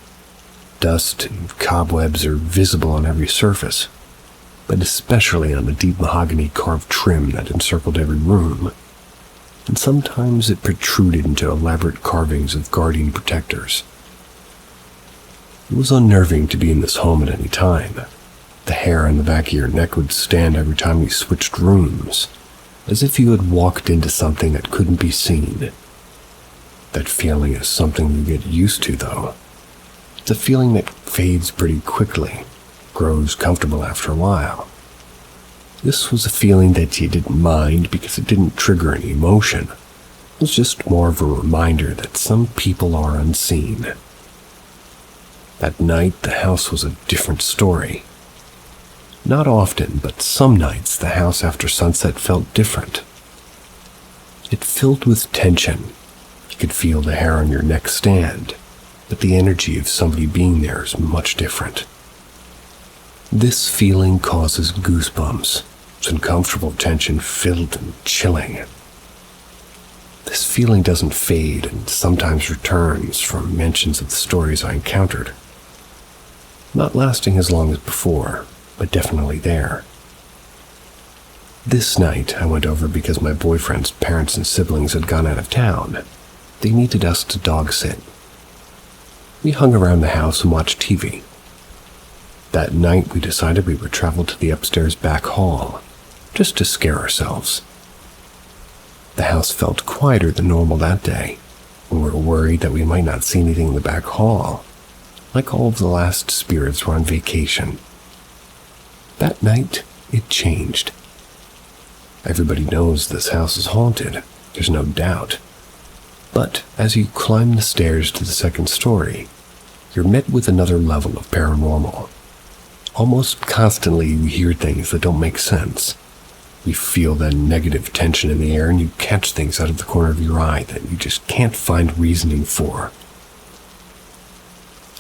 Dust and cobwebs are visible on every surface, but especially on the deep mahogany carved trim that encircled every room, and sometimes it protruded into elaborate carvings of guardian protectors. It was unnerving to be in this home at any time. The hair on the back of your neck would stand every time you switched rooms, as if you had walked into something that couldn't be seen. That feeling is something you get used to, though. It's a feeling that fades pretty quickly, grows comfortable after a while. This was a feeling that you didn't mind because it didn't trigger any emotion. It was just more of a reminder that some people are unseen. That night, the house was a different story. Not often, but some nights, the house after sunset felt different. It filled with tension. You could feel the hair on your neck stand, but the energy of somebody being there is much different. This feeling causes goosebumps. It's uncomfortable tension filled and chilling. This feeling doesn't fade and sometimes returns from mentions of the stories I encountered. Not lasting as long as before, but definitely there. This night I went over because my boyfriend's parents and siblings had gone out of town. They needed us to dog sit. We hung around the house and watched TV. That night we decided we would travel to the upstairs back hall, just to scare ourselves. The house felt quieter than normal that day, and we were worried that we might not see anything in the back hall, like all of the last spirits were on vacation. That night, it changed. Everybody knows this house is haunted, there's no doubt. But as you climb the stairs to the second story, you're met with another level of paranormal. Almost constantly you hear things that don't make sense. You feel that negative tension in the air and you catch things out of the corner of your eye that you just can't find reasoning for.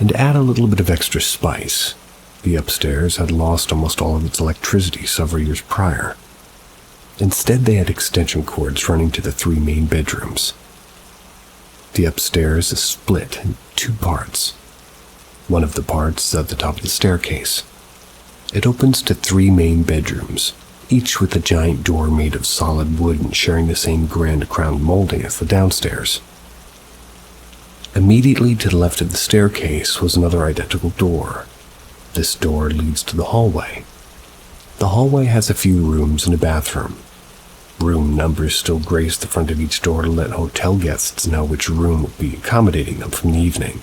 And add a little bit of extra spice. The upstairs had lost almost all of its electricity several years prior. Instead, they had extension cords running to the 3 main bedrooms. The upstairs is split in 2 parts. One of the parts is at the top of the staircase. It opens to 3 main bedrooms, each with a giant door made of solid wood and sharing the same grand crown molding as the downstairs. Immediately to the left of the staircase was another identical door. This door leads to the hallway. The hallway has a few rooms and a bathroom. Room numbers still grace the front of each door to let hotel guests know which room will be accommodating them from the evening.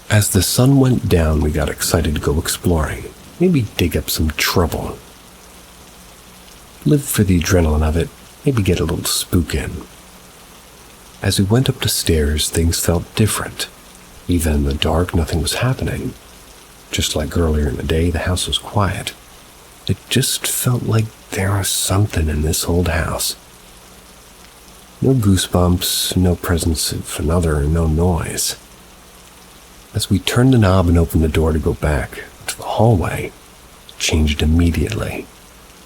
As the sun went down, we got excited to go exploring, maybe dig up some trouble. Live for the adrenaline of it, maybe get a little spook in. As we went up the stairs, things felt different. Even in the dark, nothing was happening. Just like earlier in the day, the house was quiet. It just felt like there was something in this old house. No goosebumps, no presence of another, and no noise. As we turned the knob and opened the door to go back to the hallway, it changed immediately.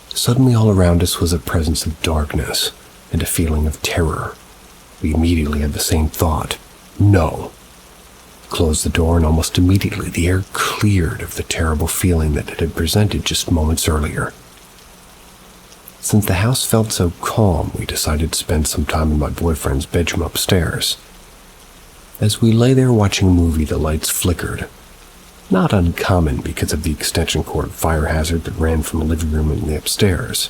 Suddenly all around us was a presence of darkness and a feeling of terror. We immediately had the same thought. No. Closed the door, and almost immediately the air cleared of the terrible feeling that it had presented just moments earlier. Since the house felt so calm, we decided to spend some time in my boyfriend's bedroom upstairs. As we lay there watching a movie, the lights flickered. Not uncommon because of the extension cord fire hazard that ran from the living room and the upstairs.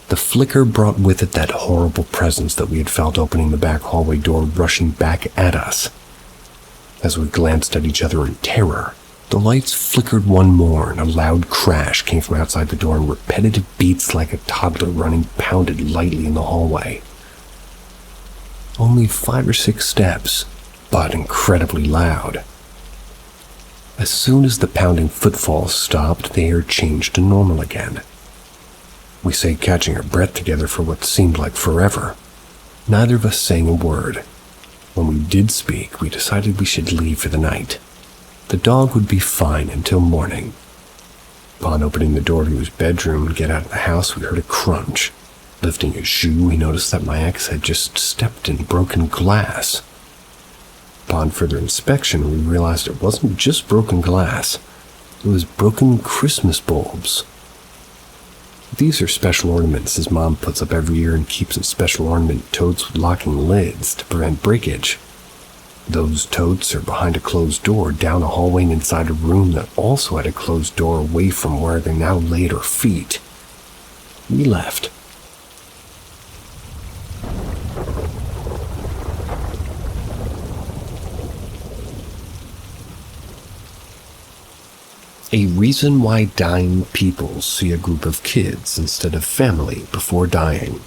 The flicker brought with it that horrible presence that we had felt opening the back hallway door, rushing back at us. As we glanced at each other in terror, the lights flickered one more, and a loud crash came from outside the door, and repetitive beats like a toddler running pounded lightly in the hallway. Only 5 or 6 steps, but incredibly loud. As soon as the pounding footfalls stopped, the air changed to normal again. We sat catching our breath together for what seemed like forever, neither of us saying a word. When we did speak, we decided we should leave for the night. The dog would be fine until morning. Upon opening the door to his bedroom and get out of the house, we heard a crunch. Lifting his shoe, we noticed that my ex had just stepped in broken glass. Upon further inspection, we realized it wasn't just broken glass. It was broken Christmas bulbs. These are special ornaments his mom puts up every year and keeps in special ornament totes with locking lids to prevent breakage. Those totes are behind a closed door, down a hallway and inside a room that also had a closed door away from where they now laid our feet. We left. A reason why dying people see a group of kids instead of family before dying.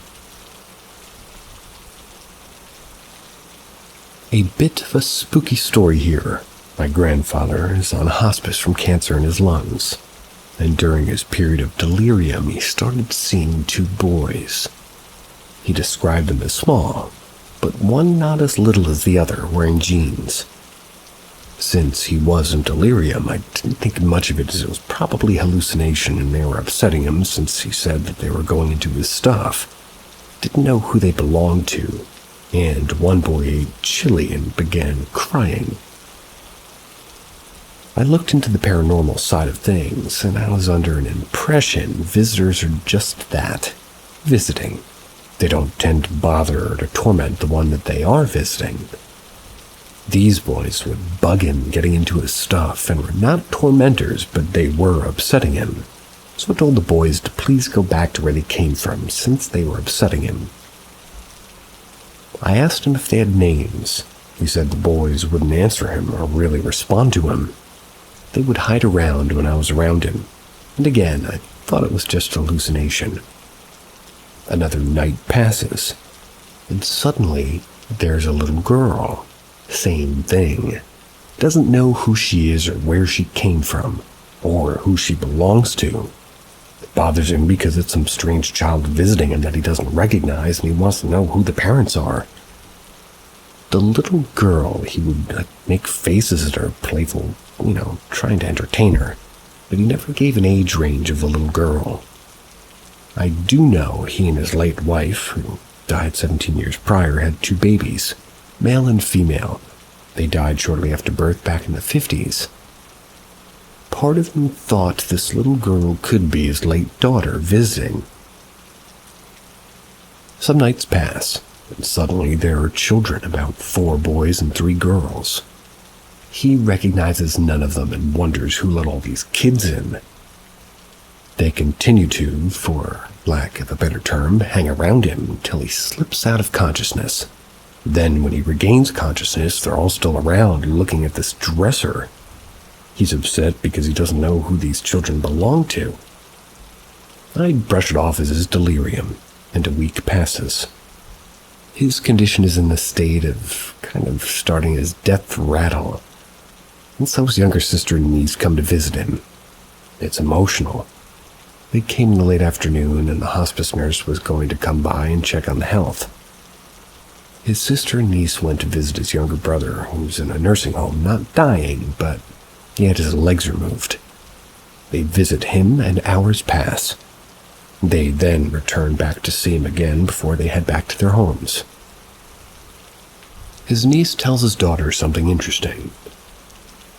A bit of a spooky story here. My grandfather is on hospice from cancer in his lungs, and during his period of delirium, he started seeing 2 boys. He described them as small, but one not as little as the other, wearing jeans. Since he was in delirium, I didn't think much of it, as it was probably hallucination and they were upsetting him since he said that they were going into his stuff. Didn't know who they belonged to, and one boy ate chili and began crying. I looked into the paranormal side of things, and I was under an impression visitors are just that, visiting. They don't tend to bother or to torment the one that they are visiting. These boys would bug him getting into his stuff and were not tormentors, but they were upsetting him. So I told the boys to please go back to where they came from since they were upsetting him. I asked him if they had names. He said the boys wouldn't answer him or really respond to him. They would hide around when I was around him, and again I thought it was just hallucination. Another night passes, and suddenly there's a little girl. Same thing. Doesn't know who she is or where she came from, or who she belongs to. It bothers him because it's some strange child visiting him that he doesn't recognize, and he wants to know who the parents are. The little girl, he would make faces at her, playful, trying to entertain her, but he never gave an age range of the little girl. I do know he and his late wife, who died 17 years prior, had 2 babies. Male and female. They died shortly after birth back in the 50s. Part of him thought this little girl could be his late daughter visiting. Some nights pass, and suddenly there are children, about 4 boys and 3 girls. He recognizes none of them and wonders who let all these kids in. They continue to, for lack of a better term, hang around him until he slips out of consciousness. Then, when he regains consciousness, they're all still around looking at this dresser. He's upset because he doesn't know who these children belong to. I brush it off as his delirium, and a week passes. His condition is in the state of kind of starting his death rattle. And so his younger sister and niece come to visit him. It's emotional. They came in the late afternoon, and the hospice nurse was going to come by and check on the health. His sister and niece went to visit his younger brother, who's in a nursing home, not dying, but he had his legs removed. They visit him, and hours pass. They then return back to see him again before they head back to their homes. His niece tells his daughter something interesting.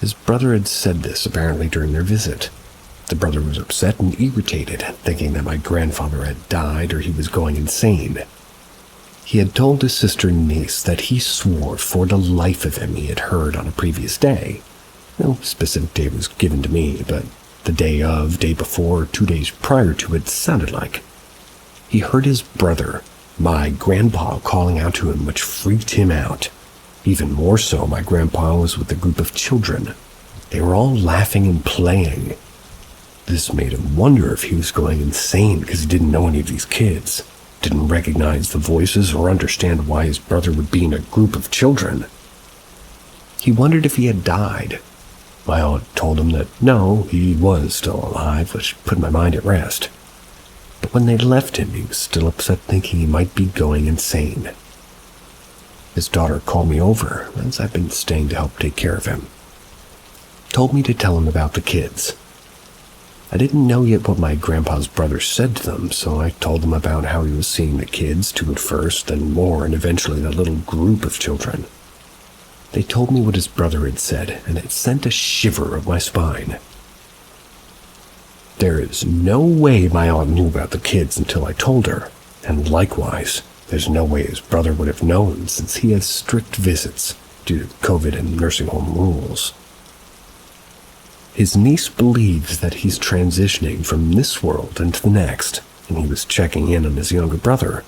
His brother had said this apparently during their visit. The brother was upset and irritated, thinking that my grandfather had died or he was going insane. He had told his sister and niece that he swore for the life of him he had heard on a previous day. No specific day was given to me, but the day of, day before, or 2 days prior to it sounded like. He heard his brother, my grandpa, calling out to him, which freaked him out. Even more so, my grandpa was with a group of children. They were all laughing and playing. This made him wonder if he was going insane because he didn't know any of these kids, didn't recognize the voices or understand why his brother would be in a group of children. He wondered if he had died. My aunt told him that no, he was still alive, which put my mind at rest. But when they left him, he was still upset, thinking he might be going insane. His daughter called me over, as I've been staying to help take care of him. Told me to tell him about the kids. I didn't know yet what my grandpa's brother said to them, so I told them about how he was seeing the kids, 2 at first, then more, and eventually the little group of children. They told me what his brother had said, and it sent a shiver up my spine. There is no way my aunt knew about the kids until I told her, and likewise, there's no way his brother would have known since he has strict visits due to COVID and nursing home rules. His niece believes that he's transitioning from this world into the next, and he was checking in on his younger brother.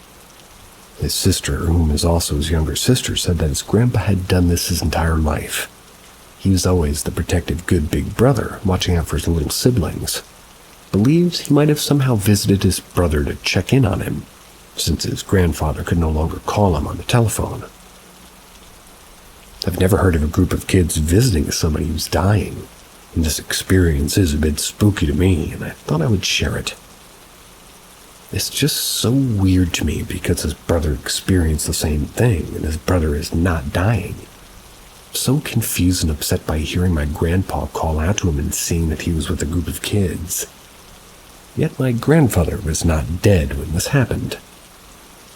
His sister, whom is also his younger sister, said that his grandpa had done this his entire life. He was always the protective good big brother, watching out for his little siblings. Believes he might have somehow visited his brother to check in on him, since his grandfather could no longer call him on the telephone. I've never heard of a group of kids visiting somebody who's dying, and this experience is a bit spooky to me, and I thought I would share it. It's just so weird to me because his brother experienced the same thing, and his brother is not dying. I'm so confused and upset by hearing my grandpa call out to him and seeing that he was with a group of kids. Yet my grandfather was not dead when this happened.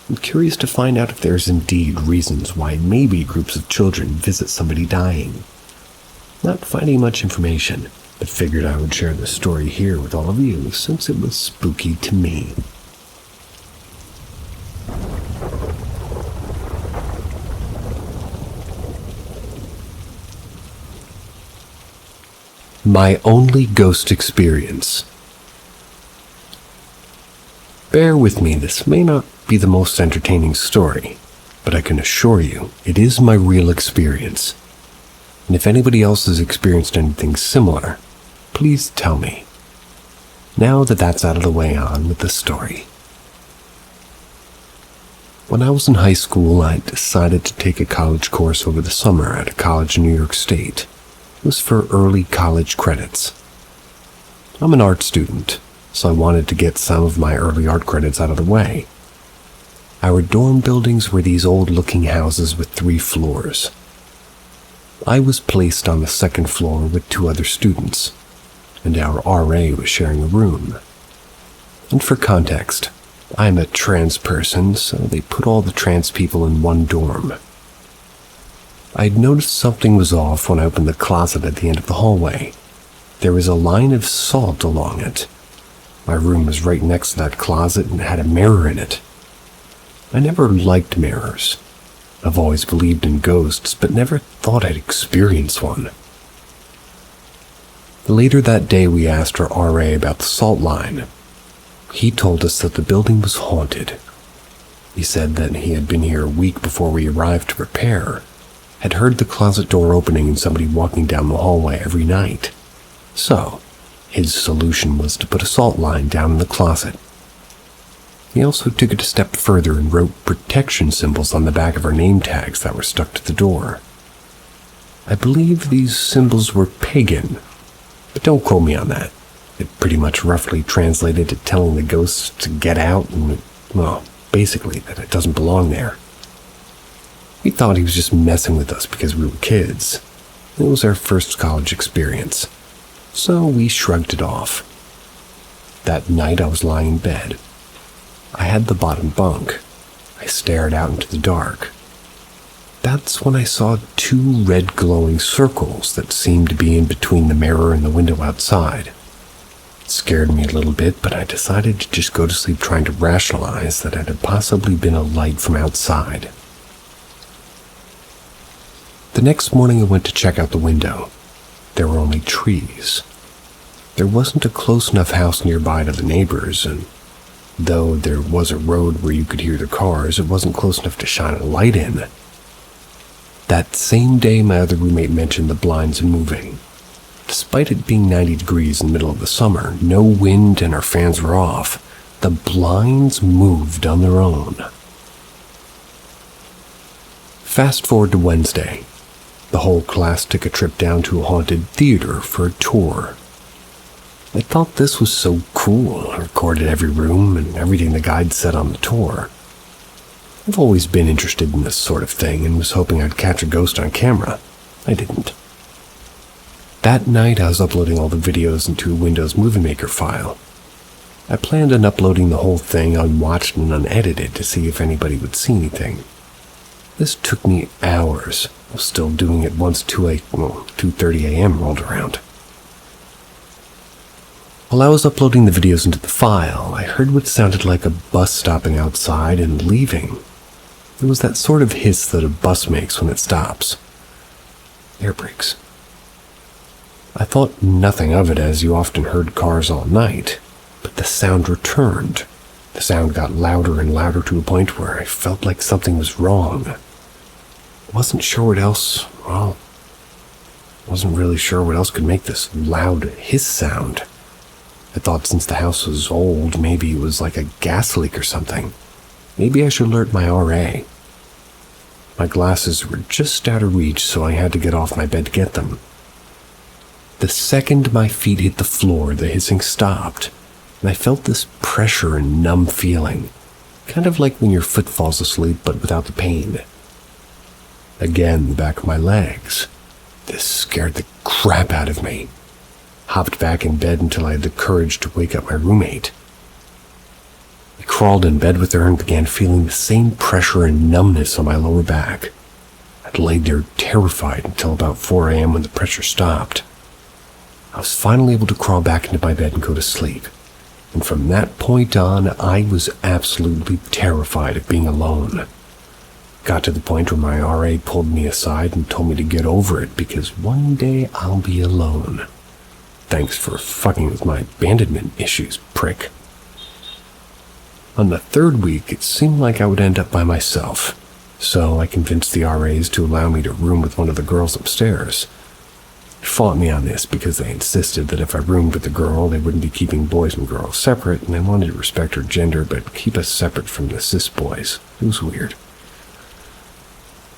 I'm curious to find out if there's indeed reasons why maybe groups of children visit somebody dying. Not finding much information, but figured I would share this story here with all of you since it was spooky to me. My only ghost experience. Bear with me, this may not be the most entertaining story, but I can assure you it is my real experience. And if anybody else has experienced anything similar, please tell me. Now that that's out of the way, on with the story. When I was in high school, I decided to take a college course over the summer at a college in New York State. It was for early college credits. I'm an art student, so I wanted to get some of my early art credits out of the way. Our dorm buildings were these old-looking houses with 3 floors. I was placed on the 2nd floor with 2 other students, and our RA was sharing a room. And for context, I'm a trans person, so they put all the trans people in one dorm. I'd noticed something was off when I opened the closet at the end of the hallway. There was a line of salt along it. My room was right next to that closet and had a mirror in it. I never liked mirrors. I've always believed in ghosts, but never thought I'd experience one. Later that day, we asked our RA about the salt line. He told us that the building was haunted. He said that he had been here a week before we arrived to repair, had heard the closet door opening and somebody walking down the hallway every night. So, his solution was to put a salt line down in the closet. He also took it a step further and wrote protection symbols on the back of our name tags that were stuck to the door. I believe these symbols were pagan, but don't quote me on that. It pretty much roughly translated to telling the ghosts to get out and, well, basically that it doesn't belong there. We thought he was just messing with us because we were kids. It was our first college experience, so we shrugged it off. That night I was lying in bed. I had the bottom bunk. I stared out into the dark. That's when I saw 2 red glowing circles that seemed to be in between the mirror and the window outside. It scared me a little bit, but I decided to just go to sleep trying to rationalize that it had possibly been a light from outside. The next morning I went to check out the window. There were only trees. There wasn't a close enough house nearby to the neighbors, and though there was a road where you could hear the cars, it wasn't close enough to shine a light in. That same day, my other roommate mentioned the blinds moving. Despite it being 90 degrees in the middle of the summer, no wind and our fans were off, the blinds moved on their own. Fast forward to Wednesday. The whole class took a trip down to a haunted theater for a tour. I thought this was so cool. I recorded every room and everything the guide said on the tour. I've always been interested in this sort of thing and was hoping I'd catch a ghost on camera. I didn't. That night I was uploading all the videos into a Windows Movie Maker file. I planned on uploading the whole thing unwatched and unedited to see if anybody would see anything. This took me hours. I was still doing it once 2:30 a.m. rolled around. While I was uploading the videos into the file, I heard what sounded like a bus stopping outside and leaving. It was that sort of hiss that a bus makes when it stops. Air brakes. I thought nothing of it, as you often heard cars all night, but the sound returned. The sound got louder and louder to a point where I felt like something was wrong. Wasn't really sure what else could make this loud hiss sound. I thought since the house was old, maybe it was like a gas leak or something. Maybe I should alert my RA. My glasses were just out of reach, so I had to get off my bed to get them. The second my feet hit the floor, the hissing stopped, and I felt this pressure and numb feeling, kind of like when your foot falls asleep but without the pain. Again, the back of my legs. This scared the crap out of me. Hopped back in bed until I had the courage to wake up my roommate. I crawled in bed with her and began feeling the same pressure and numbness on my lower back. I'd laid there terrified until about 4 a.m. when the pressure stopped. I was finally able to crawl back into my bed and go to sleep. And from that point on, I was absolutely terrified of being alone. Got to the point where my RA pulled me aside and told me to get over it because one day I'll be alone. Thanks for fucking with my abandonment issues, prick. On the 3rd week, it seemed like I would end up by myself, so I convinced the RAs to allow me to room with one of the girls upstairs. They fought me on this because they insisted that if I roomed with the girl, they wouldn't be keeping boys and girls separate, and they wanted to respect her gender but keep us separate from the cis boys. It was weird.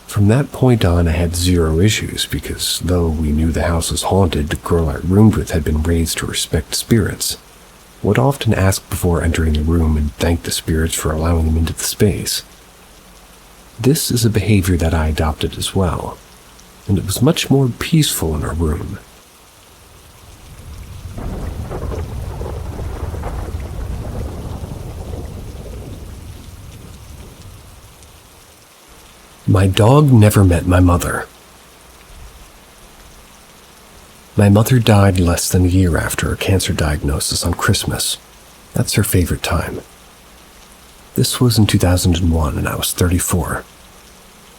From that point on, I had 0 issues because, though we knew the house was haunted, the girl I roomed with had been raised to respect spirits. Would often ask before entering the room and thank the spirits for allowing them into the space. This is a behavior that I adopted as well, and it was much more peaceful in our room. My dog never met my mother. My mother died less than a year after a cancer diagnosis on Christmas. That's her favorite time. This was in 2001 and I was 34.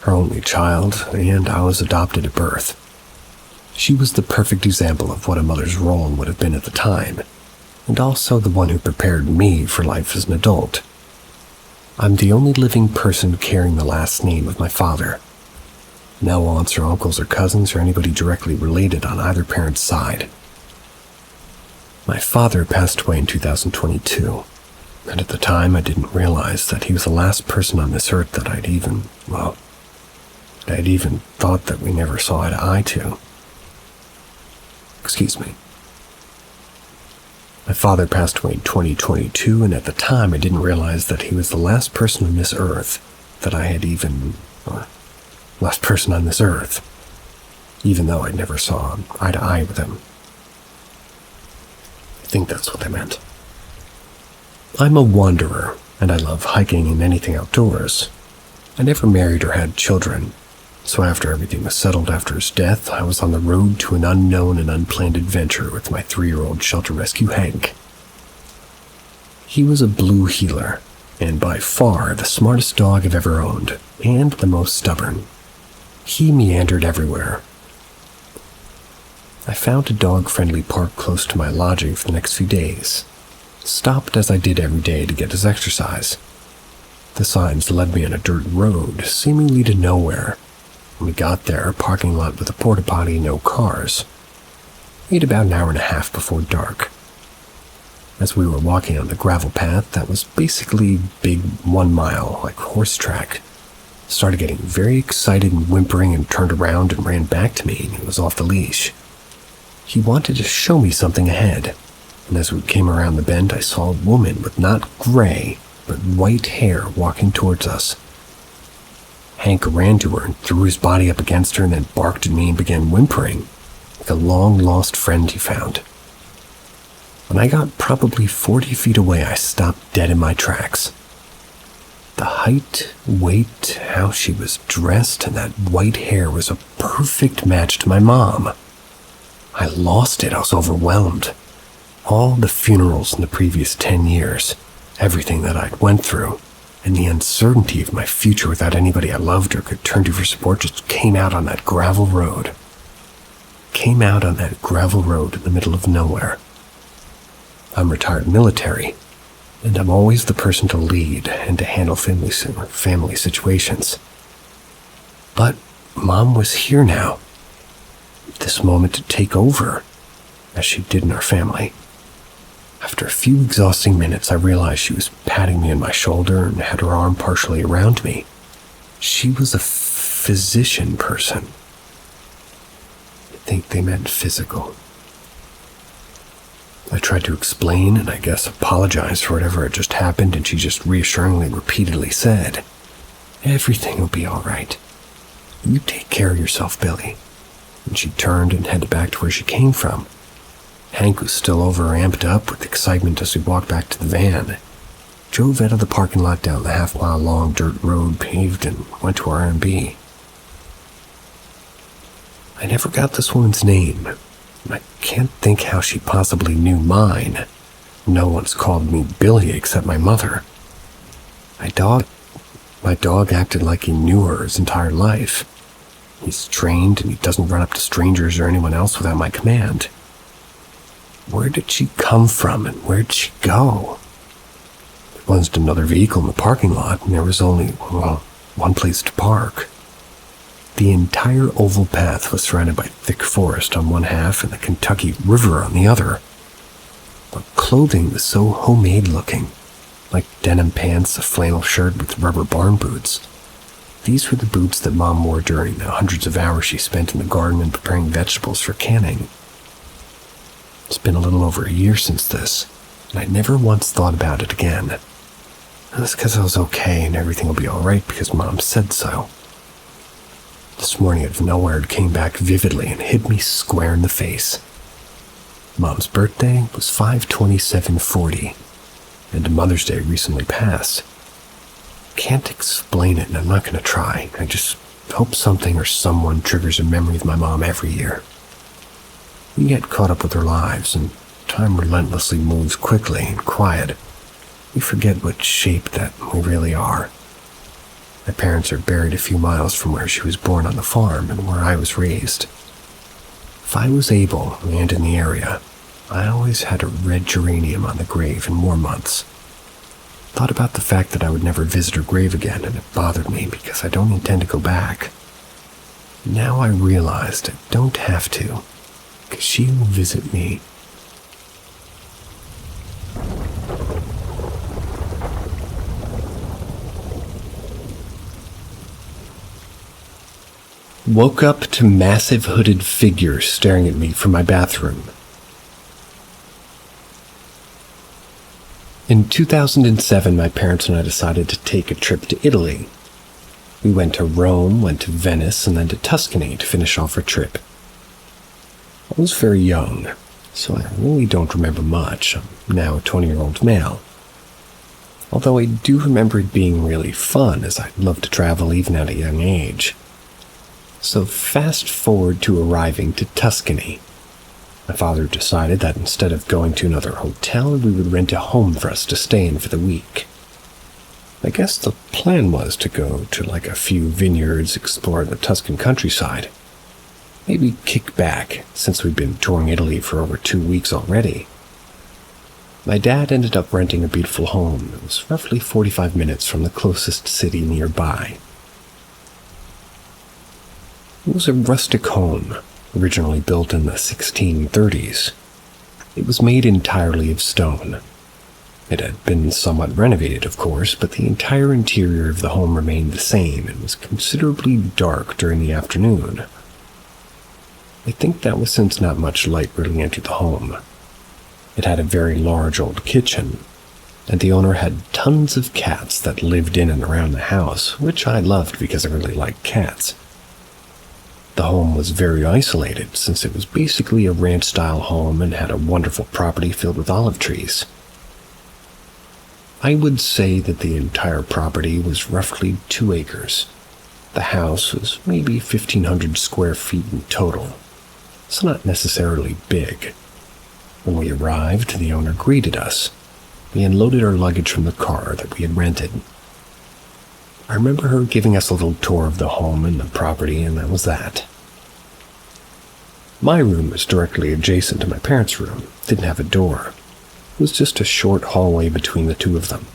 Her only child, and I was adopted at birth. She was the perfect example of what a mother's role would have been at the time, and also the one who prepared me for life as an adult. I'm the only living person carrying the last name of my father. No aunts or uncles or cousins or anybody directly related on either parent's side. My father passed away in 2022, and at the time I didn't realize that he was the last person on this earth that I'd even thought that we never saw eye to eye to. Excuse me. My father passed away in 2022, and at the time I didn't realize that he was the last person on this earth that I had last person on this earth, even though I never saw eye to eye with him. I think that's what they meant. I'm a wanderer, and I love hiking and anything outdoors. I never married or had children, So after everything was settled after his death, I was on the road to an unknown and unplanned adventure with my 3-year-old shelter rescue Hank. He was a blue heeler, and by far the smartest dog I've ever owned, and the most stubborn. He meandered everywhere. I found a dog-friendly park close to my lodging for the next few days. Stopped as I did every day to get his exercise. The signs led me on a dirt road, seemingly to nowhere. When we got there, a parking lot with a porta potty, no cars. We had about an hour and a half before dark. As we were walking on the gravel path that was basically big 1 mile, like horse track, started getting very excited and whimpering and turned around and ran back to me, and he was off the leash. He wanted to show me something ahead, and as we came around the bend, I saw a woman with not gray, but white hair walking towards us. Hank ran to her and threw his body up against her and then barked at me and began whimpering, like a long-lost friend he found. When I got probably 40 feet away, I stopped dead in my tracks. The height, weight, how she was dressed, and that white hair was a perfect match to my mom. I lost it. I was overwhelmed. All the funerals in the previous 10 years, everything that I'd went through, and the uncertainty of my future without anybody I loved or could turn to for support just came out on that gravel road. Came out on that gravel road in the middle of nowhere. I'm retired military, and I'm always the person to lead and to handle family situations. But Mom was here now. This moment to take over, as she did in our family. After a few exhausting minutes, I realized she was patting me on my shoulder and had her arm partially around me. She was a physician person. I think they meant physical. I tried to explain and I guess apologize for whatever had just happened, and she just reassuringly repeatedly said, "Everything will be all right. You take care of yourself, Billy." And she turned and headed back to where she came from. Hank was still over-amped up with excitement as we walked back to the van. Drove out of the parking lot down the half-mile-long dirt road paved and went to our R&B. I never got this woman's name. I can't think how she possibly knew mine. No one's called me Billy except my mother. My dog acted like he knew her his entire life. He's trained and he doesn't run up to strangers or anyone else without my command. Where did she come from and where'd she go? There wasn't another vehicle in the parking lot, and there was only, one place to park. The entire oval path was surrounded by thick forest on one half and the Kentucky River on the other. But clothing was so homemade looking, like denim pants, a flannel shirt with rubber barn boots. These were the boots that Mom wore during the hundreds of hours she spent in the garden and preparing vegetables for canning. It's been a little over a year since this, and I never once thought about it again. That's because I was okay and everything will be alright because Mom said so. This morning out of nowhere it came back vividly and hit me square in the face. Mom's birthday was 5/27/40, and Mother's Day recently passed. Can't explain it, and I'm not going to try. I just hope something or someone triggers a memory of my mom every year. We get caught up with our lives, and time relentlessly moves quickly and quiet. We forget what shape that we really are. My parents are buried a few miles from where she was born on the farm and where I was raised. If I was able and in the area, I always had a red geranium on the grave in war months. Thought about the fact that I would never visit her grave again, and it bothered me because I don't intend to go back. Now I realized I don't have to, because she will visit me. Woke up to massive hooded figures staring at me from my bathroom. In 2007, my parents and I decided to take a trip to Italy. We went to Rome, went to Venice, and then to Tuscany to finish off our trip. I was very young, so I really don't remember much. I'm now a 20-year-old male. Although I do remember it being really fun, as I love to travel even at a young age. So fast forward to arriving to Tuscany. My father decided that instead of going to another hotel, we would rent a home for us to stay in for the week. I guess the plan was to go to like a few vineyards, explore the Tuscan countryside. Maybe kick back, since we'd been touring Italy for over 2 weeks already. My dad ended up renting a beautiful home that was roughly 45 minutes from the closest city nearby. It was a rustic home, originally built in the 1630s. It was made entirely of stone. It had been somewhat renovated, of course, but the entire interior of the home remained the same and was considerably dark during the afternoon. I think that was since not much light really entered the home. It had a very large old kitchen, and the owner had tons of cats that lived in and around the house, which I loved because I really liked cats. The home was very isolated since it was basically a ranch-style home and had a wonderful property filled with olive trees. I would say that the entire property was roughly 2 acres. The house was maybe 1,500 square feet in total, so not necessarily big. When we arrived, the owner greeted us. We unloaded our luggage from the car that we had rented. I remember her giving us a little tour of the home and the property, and that was that. My room was directly adjacent to my parents' room. It didn't have a door. It was just a short hallway between the two of them.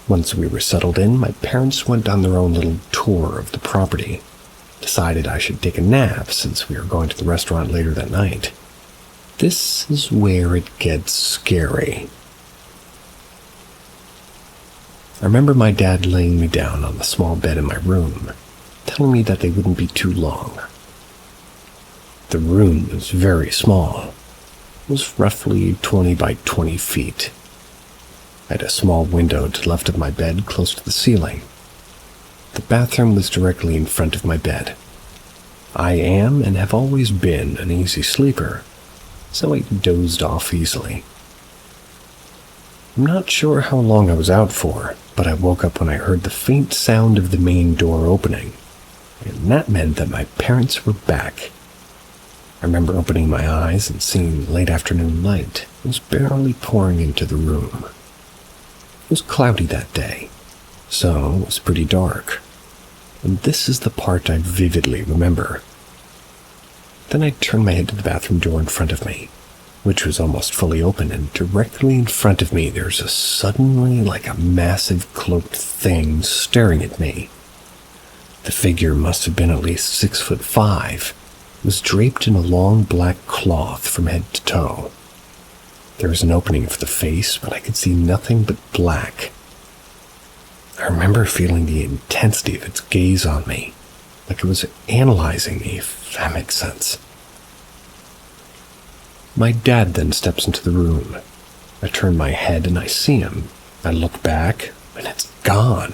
Once we were settled in, my parents went on their own little tour of the property. Decided I should take a nap since we were going to the restaurant later that night. This is where it gets scary. I remember my dad laying me down on the small bed in my room, telling me that they wouldn't be too long. The room was very small. It was roughly 20 by 20 feet. I had a small window to the left of my bed close to the ceiling. The bathroom was directly in front of my bed. I am and have always been an easy sleeper, so I dozed off easily. I'm not sure how long I was out for, but I woke up when I heard the faint sound of the main door opening, and that meant that my parents were back. I remember opening my eyes and seeing late afternoon light. It was barely pouring into the room. It was cloudy that day, so it was pretty dark. And this is the part I vividly remember. Then I turned my head to the bathroom door in front of me, which was almost fully open, and directly in front of me there's a suddenly like a massive cloaked thing staring at me. The figure must have been at least 6'5". It was draped in a long black cloth from head to toe. There was an opening for the face, but I could see nothing but black. I remember feeling the intensity of its gaze on me, like it was analyzing me, if that makes sense. My dad then steps into the room. I turn my head and I see him. I look back, and it's gone.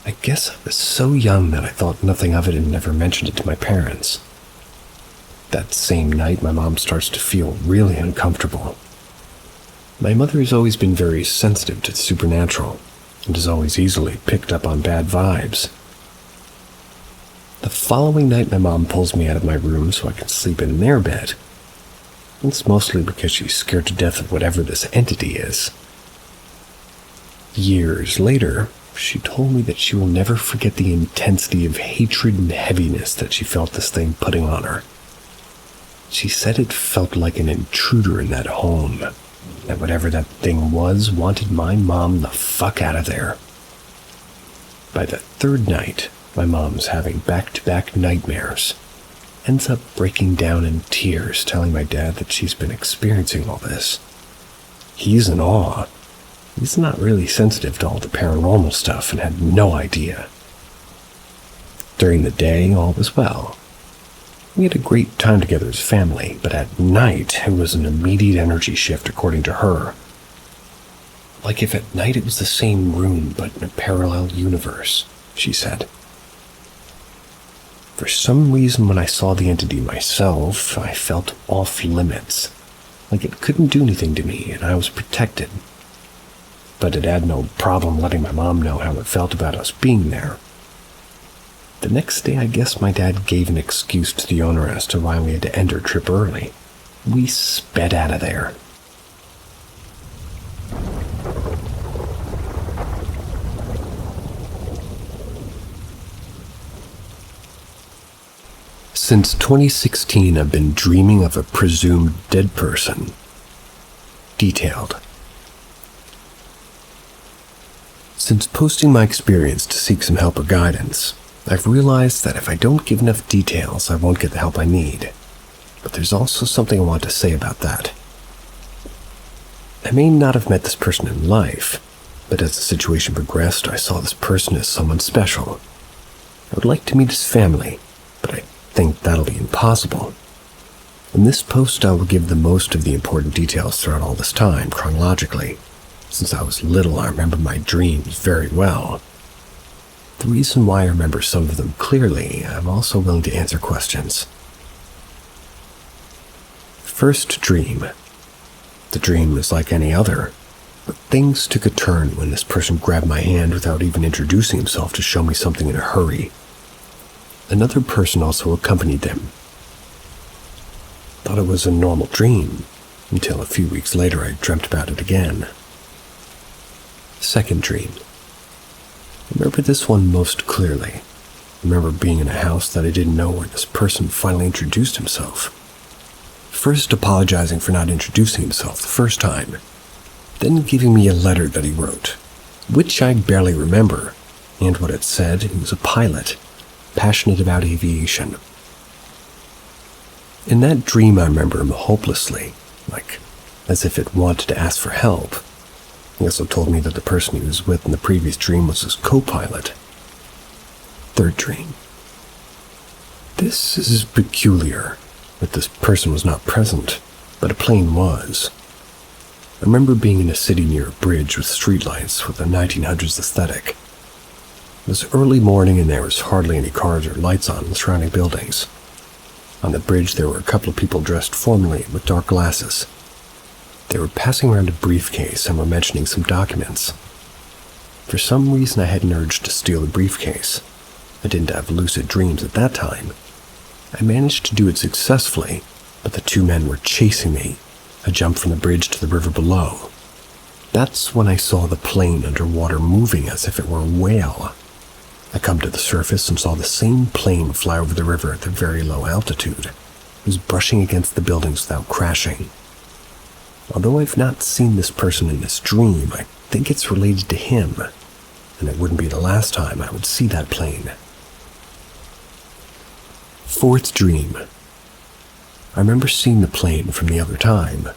I guess I was so young that I thought nothing of it and never mentioned it to my parents. That same night, my mom starts to feel really uncomfortable. My mother has always been very sensitive to the supernatural, and has always easily picked up on bad vibes. The following night, my mom pulls me out of my room so I can sleep in their bed. It's mostly because she's scared to death of whatever this entity is. Years later, she told me that she will never forget the intensity of hatred and heaviness that she felt this thing putting on her. She said it felt like an intruder in that home, that whatever that thing was wanted my mom the fuck out of there. By the third night, my mom's having back-to-back nightmares. Ends up breaking down in tears, telling my dad that she's been experiencing all this. He's in awe. He's not really sensitive to all the paranormal stuff and had no idea. During the day, all was well. We had a great time together as a family, but at night, it was an immediate energy shift according to her. Like if at night it was the same room, but in a parallel universe, she said. For some reason, when I saw the entity myself, I felt off limits, like it couldn't do anything to me and I was protected. But it had no problem letting my mom know how it felt about us being there. The next day, I guess my dad gave an excuse to the owner as to why we had to end our trip early. We sped out of there. Since 2016, I've been dreaming of a presumed dead person. Detailed. Since posting my experience to seek some help or guidance, I've realized that if I don't give enough details, I won't get the help I need. But there's also something I want to say about that. I may not have met this person in life, but as the situation progressed, I saw this person as someone special. I would like to meet his family, but I think that'll be impossible. In this post, I will give the most of the important details throughout all this time, chronologically. Since I was little, I remember my dreams very well. The reason why I remember some of them clearly, I'm also willing to answer questions. First dream. The dream was like any other, but things took a turn when this person grabbed my hand without even introducing himself to show me something in a hurry. Another person also accompanied them. Thought it was a normal dream, until a few weeks later I dreamt about it again. Second dream. I remember this one most clearly. I remember being in a house that I didn't know where this person finally introduced himself. First apologizing for not introducing himself the first time, then giving me a letter that he wrote, which I barely remember, and what it said. He was a pilot, passionate about aviation. In that dream, I remember him hopelessly, like as if it wanted to ask for help. He also told me that the person he was with in the previous dream was his co-pilot. Third dream. This is peculiar, that this person was not present, but a plane was. I remember being in a city near a bridge with streetlights with a 1900s aesthetic. It was early morning and there was hardly any cars or lights on in the surrounding buildings. On the bridge there were a couple of people dressed formally with dark glasses. They were passing around a briefcase and were mentioning some documents. For some reason I had an urge to steal the briefcase. I didn't have lucid dreams at that time. I managed to do it successfully, but the two men were chasing me. I jumped from the bridge to the river below. That's when I saw the plane underwater moving as if it were a whale. I come to the surface and saw the same plane fly over the river at a very low altitude. It was brushing against the buildings without crashing. Although I've not seen this person in this dream, I think it's related to him, and it wouldn't be the last time I would see that plane. Fourth dream. I remember seeing the plane from the other time.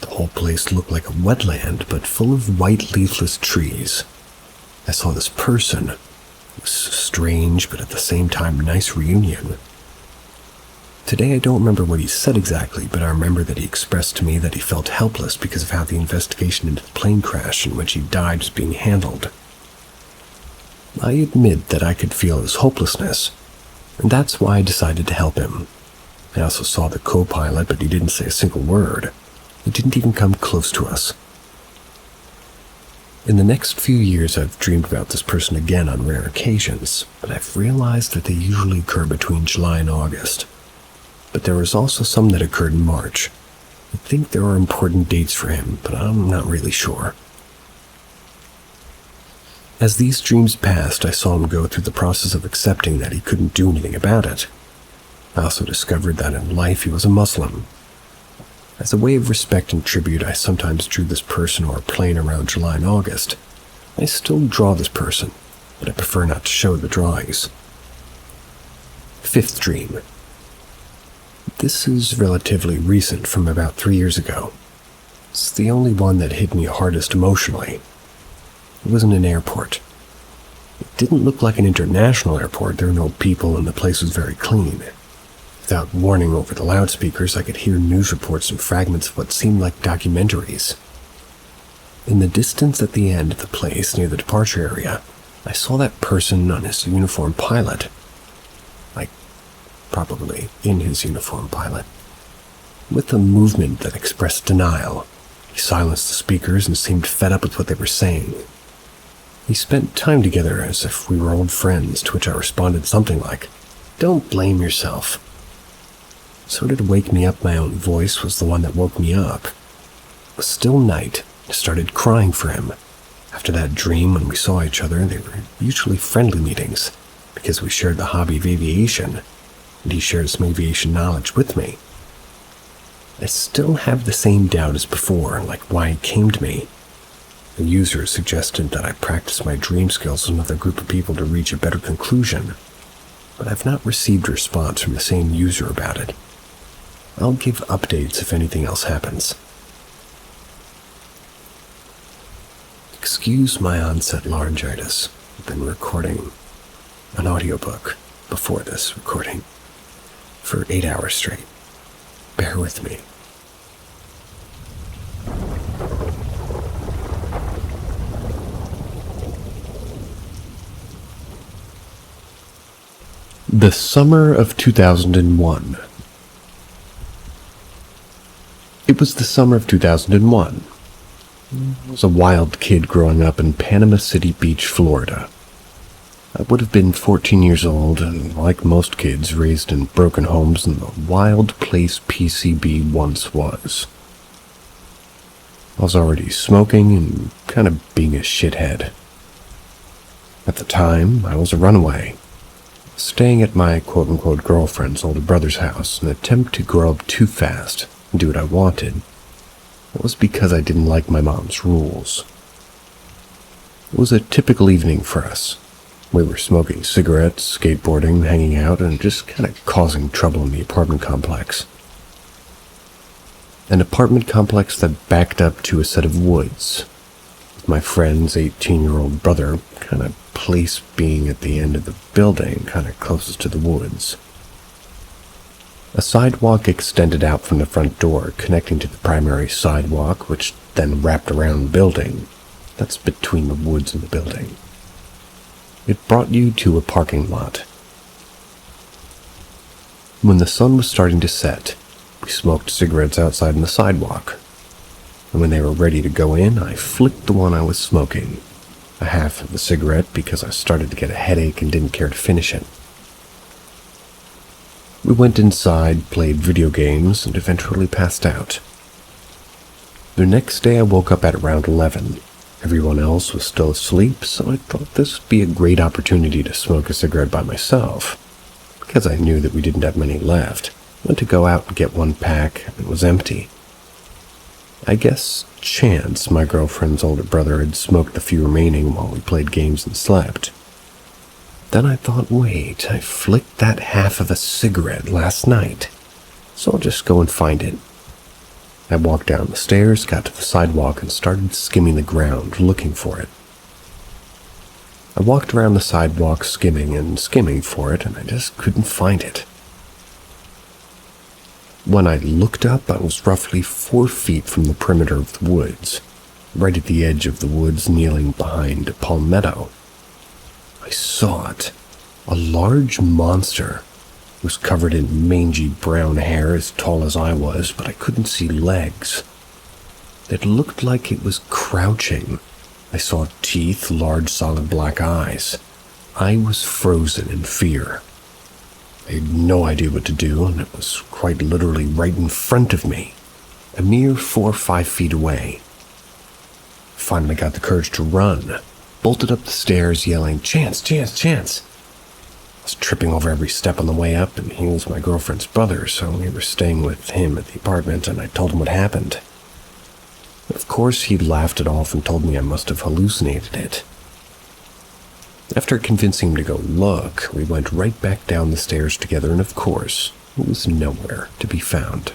The whole place looked like a wetland, but full of white leafless trees. I saw this person. It was strange, but at the same time nice reunion. Today I don't remember what he said exactly, but I remember that he expressed to me that he felt helpless because of how the investigation into the plane crash in which he died was being handled. I admit that I could feel his hopelessness, and that's why I decided to help him. I also saw the co-pilot, but he didn't say a single word. He didn't even come close to us. In the next few years, I've dreamed about this person again on rare occasions, but I've realized that they usually occur between July and August. But there was also some that occurred in March. I think there are important dates for him, but I'm not really sure. As these dreams passed, I saw him go through the process of accepting that he couldn't do anything about it. I also discovered that in life he was a Muslim. As a way of respect and tribute, I sometimes drew this person or a plane around July and August. I still draw this person, but I prefer not to show the drawings. Fifth dream. This is relatively recent, from about 3 years ago. It's the only one that hit me hardest emotionally. It was in an airport. It didn't look like an international airport. There were no people and the place was very clean. Without warning over the loudspeakers, I could hear news reports and fragments of what seemed like documentaries. In the distance at the end of the place, near the departure area, I saw that person on his uniformed pilot. Like, probably in his uniformed pilot. With a movement that expressed denial. He silenced the speakers and seemed fed up with what they were saying. We spent time together as if we were old friends, to which I responded something like, "Don't blame yourself." So did Wake Me Up My Own voice was the one that woke me up. It was still night. I started crying for him. After that dream when we saw each other, they were usually friendly meetings, because we shared the hobby of aviation, and he shared some aviation knowledge with me. I still have the same doubt as before, like why it came to me. The user suggested that I practice my dream skills with another group of people to reach a better conclusion, but I've not received a response from the same user about it. I'll give updates if anything else happens. Excuse my onset laryngitis. I've been recording an audiobook before this recording for 8 hours straight. Bear with me. The summer of 2001. It was the summer of 2001. I was a wild kid growing up in Panama City Beach, Florida. I would have been 14 years old and, like most kids, raised in broken homes in the wild place PCB once was. I was already smoking and kind of being a shithead. At the time, I was a runaway, staying at my quote-unquote girlfriend's older brother's house in an attempt to grow up too fast and do what I wanted. It was because I didn't like my mom's rules. It was a typical evening for us. We were smoking cigarettes, skateboarding, hanging out, and just kind of causing trouble in the apartment complex. An apartment complex that backed up to a set of woods, with my friend's 18-year-old brother kind of place being at the end of the building, kind of closest to the woods. A sidewalk extended out from the front door, connecting to the primary sidewalk, which then wrapped around the building. That's between the woods and the building. It brought you to a parking lot. When the sun was starting to set, we smoked cigarettes outside on the sidewalk. And when they were ready to go in, I flicked the one I was smoking, a half of the cigarette, because I started to get a headache and didn't care to finish it. We went inside, played video games, and eventually passed out. The next day I woke up at around 11. Everyone else was still asleep, so I thought this would be a great opportunity to smoke a cigarette by myself. Because I knew that we didn't have many left, I went to go out and get one pack, and it was empty. I guess Chance, my girlfriend's older brother, had smoked the few remaining while we played games and slept. Then I thought, wait, I flicked that half of a cigarette last night, so I'll just go and find it. I walked down the stairs, got to the sidewalk, and started skimming the ground, looking for it. I walked around the sidewalk skimming and skimming for it, and I just couldn't find it. When I looked up, I was roughly 4 feet from the perimeter of the woods, right at the edge of the woods, kneeling behind a palmetto. I saw it. A large monster. It was covered in mangy brown hair as tall as I was, but I couldn't see legs. It looked like it was crouching. I saw teeth, large solid black eyes. I was frozen in fear. I had no idea what to do, and it was quite literally right in front of me, a mere 4 or 5 feet away. Finally got the courage to run, bolted up the stairs yelling, "Chance, Chance, Chance!" I was tripping over every step on the way up, and he was my girlfriend's brother, so we were staying with him at the apartment, and I told him what happened. Of course, he laughed it off and told me I must have hallucinated it. After convincing him to go look, we went right back down the stairs together, and of course, it was nowhere to be found.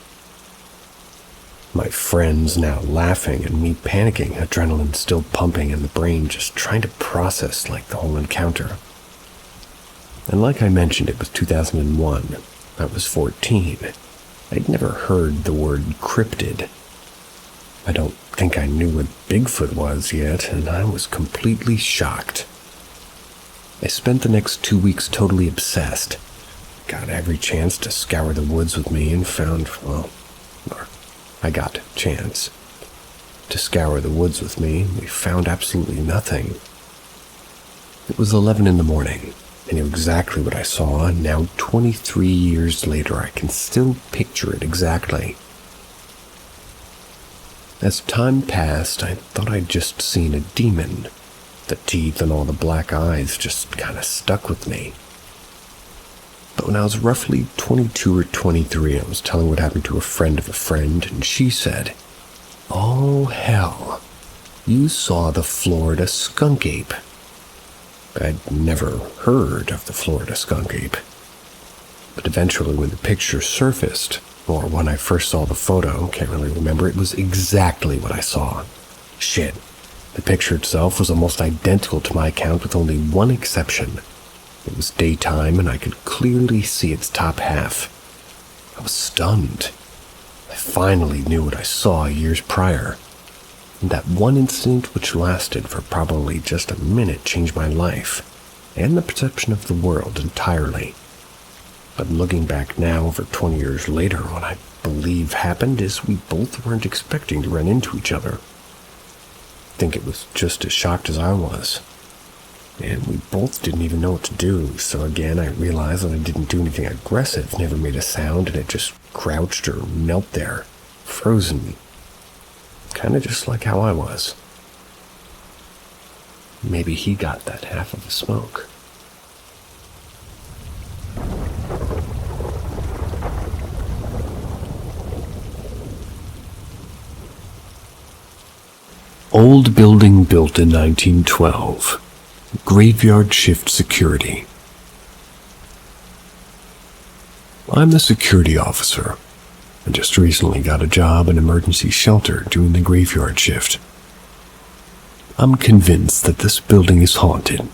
My friends now laughing and me panicking, adrenaline still pumping and the brain just trying to process like the whole encounter. And like I mentioned, it was 2001. I was 14. I'd never heard the word cryptid. I don't think I knew what Bigfoot was yet, and I was completely shocked. I spent the next 2 weeks totally obsessed. Got every chance to scour the woods with me and found, I got a chance to scour the woods with me. We found absolutely nothing. It was 11 in the morning. I knew exactly what I saw, and now 23 years later I can still picture it exactly. As time passed, I thought I'd just seen a demon. The teeth and all the black eyes just kind of stuck with me. But when I was roughly 22 or 23, I was telling what happened to a friend of a friend, and she said, "Oh, hell, you saw the Florida skunk ape." I'd never heard of the Florida skunk ape. But eventually when the picture surfaced, or when I first saw the photo, can't really remember, it was exactly what I saw. Shit. The picture itself was almost identical to my account with only one exception. It was daytime and I could clearly see its top half. I was stunned. I finally knew what I saw years prior. And that one incident, which lasted for probably just a minute, changed my life and the perception of the world entirely. But looking back now, over 20 years later, what I believe happened is we both weren't expecting to run into each other. I think it was just as shocked as I was. And we both didn't even know what to do, so again I realized that I didn't do anything aggressive, never made a sound, and it just crouched or knelt there, frozen. Kinda just like how I was. Maybe he got that half of the smoke. Old building built in 1912. Graveyard shift security. I'm the security officer. I just recently got a job in emergency shelter doing the graveyard shift. I'm convinced that this building is haunted.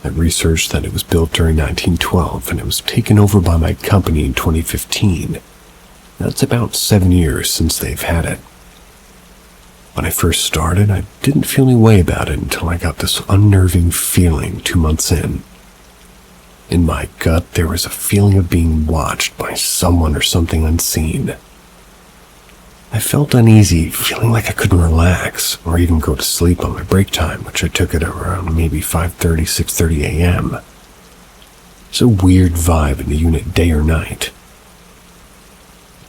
I researched that it was built during 1912 and it was taken over by my company in 2015. That's about 7 years since they've had it. When I first started, I didn't feel any way about it until I got this unnerving feeling 2 months in. In my gut, there was a feeling of being watched by someone or something unseen. I felt uneasy, feeling like I couldn't relax or even go to sleep on my break time, which I took at around maybe 5:30, 6:30 a.m. It's a weird vibe in the unit day or night.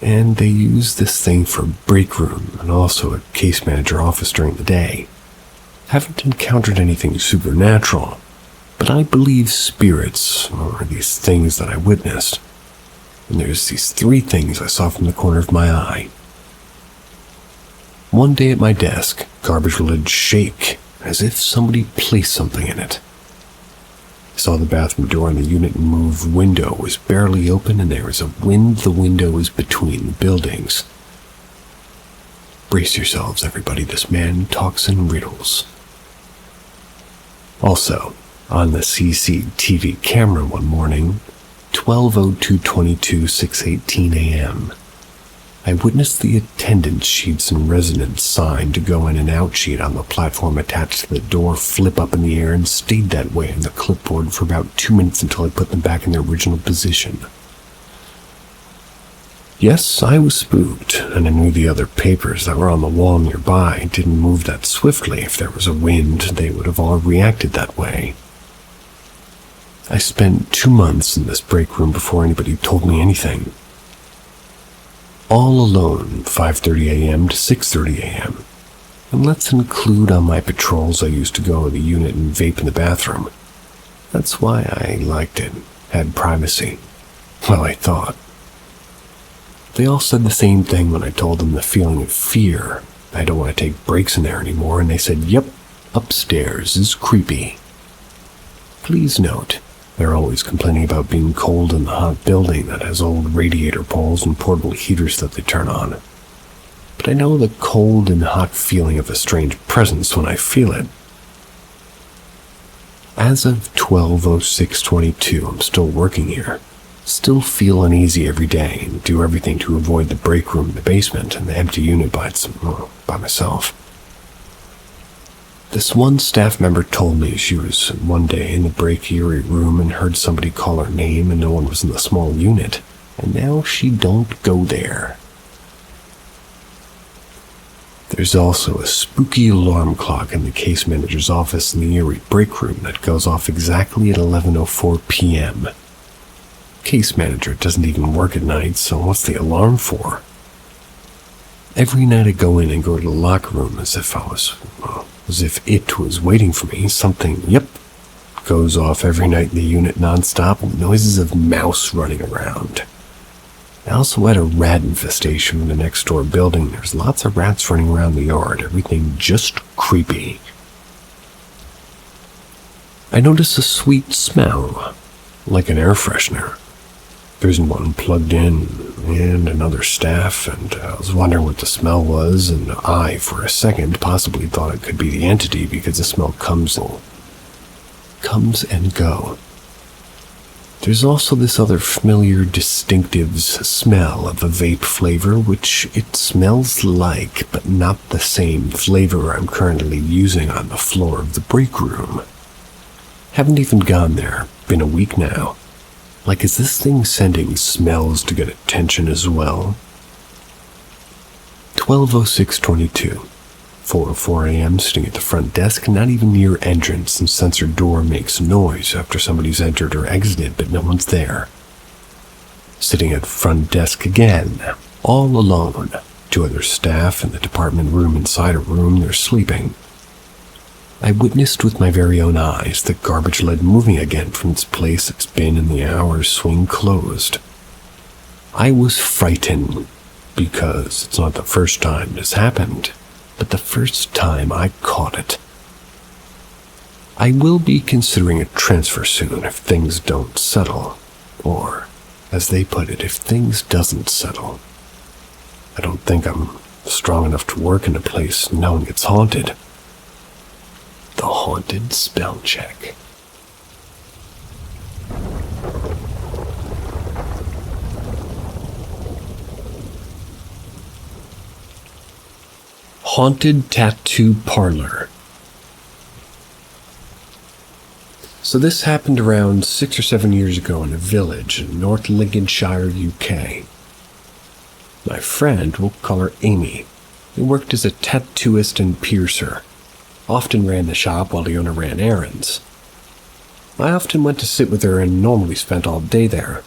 And they use this thing for a break room and also a case manager office during the day. Haven't encountered anything supernatural, but I believe spirits, or these things that I witnessed. And there's these 3 things I saw from the corner of my eye. One day at my desk, garbage would shake, as if somebody placed something in it. I saw the bathroom door in the unit move. Window was barely open and there was a wind. The window was between the buildings. Brace yourselves, everybody. This man talks in riddles. Also, on the CCTV camera one morning, 12:02:22, 6:18 a.m., I witnessed the attendance sheets and residence sign to go in and out sheet on the platform attached to the door flip up in the air and stayed that way on the clipboard for about 2 minutes until I put them back in their original position. Yes, I was spooked, and I knew the other papers that were on the wall nearby didn't move that swiftly. If there was a wind, they would have all reacted that way. I spent 2 months in this break room before anybody told me anything. All alone, 5:30 a.m. to 6:30 a.m. And let's include on my patrols I used to go in the unit and vape in the bathroom. That's why I liked it, had privacy. Well, I thought. They all said the same thing when I told them the feeling of fear. I don't want to take breaks in there anymore, and they said, yep, upstairs is creepy. Please note, they're always complaining about being cold in the hot building that has old radiator poles and portable heaters that they turn on. But I know the cold and hot feeling of a strange presence when I feel it. As of 12:06:22, I'm still working here. Still feel uneasy every day and do everything to avoid the break room in the basement and the empty unit by myself. This one staff member told me she was one day in the break-eerie room and heard somebody call her name and no one was in the small unit, and now she don't go there. There's also a spooky alarm clock in the case manager's office in the eerie break room that goes off exactly at 11:04 p.m. Case manager doesn't even work at night, so what's the alarm for? Every night I go in and go to the locker room as if it was waiting for me. Something, goes off every night in the unit nonstop with noises of mouse running around. I also had a rat infestation in the next door building. There's lots of rats running around the yard, everything just creepy. I noticed a sweet smell, like an air freshener. There's one plugged in and another staff, and I was wondering what the smell was, and I, for a second, possibly thought it could be the entity because the smell comes and go. There's also this other familiar, distinctive smell of a vape flavor, which it smells like, but not the same flavor I'm currently using on the floor of the break room. Haven't even gone there, been a week now. Like, is this thing sending smells to get attention as well? 12:06:22. 4:04 a.m. sitting at the front desk, not even near entrance, and sensor door makes noise after somebody's entered or exited, but no one's there. Sitting at front desk again, all alone. 2 other staff in the department room inside a room, they're sleeping. I witnessed with my very own eyes the garbage lid moving again from its place it's been in the hours swing closed. I was frightened, because it's not the first time this happened, but the first time I caught it. I will be considering a transfer soon if things don't settle, or, as they put it, if things doesn't settle. I don't think I'm strong enough to work in a place knowing it's haunted. The haunted spell check. Haunted tattoo parlor. So this happened around 6 or 7 years ago in a village in North Lincolnshire, UK. My friend, we'll call her Amy, who worked as a tattooist and piercer, often ran the shop while the owner ran errands. I often went to sit with her and normally spent all day there.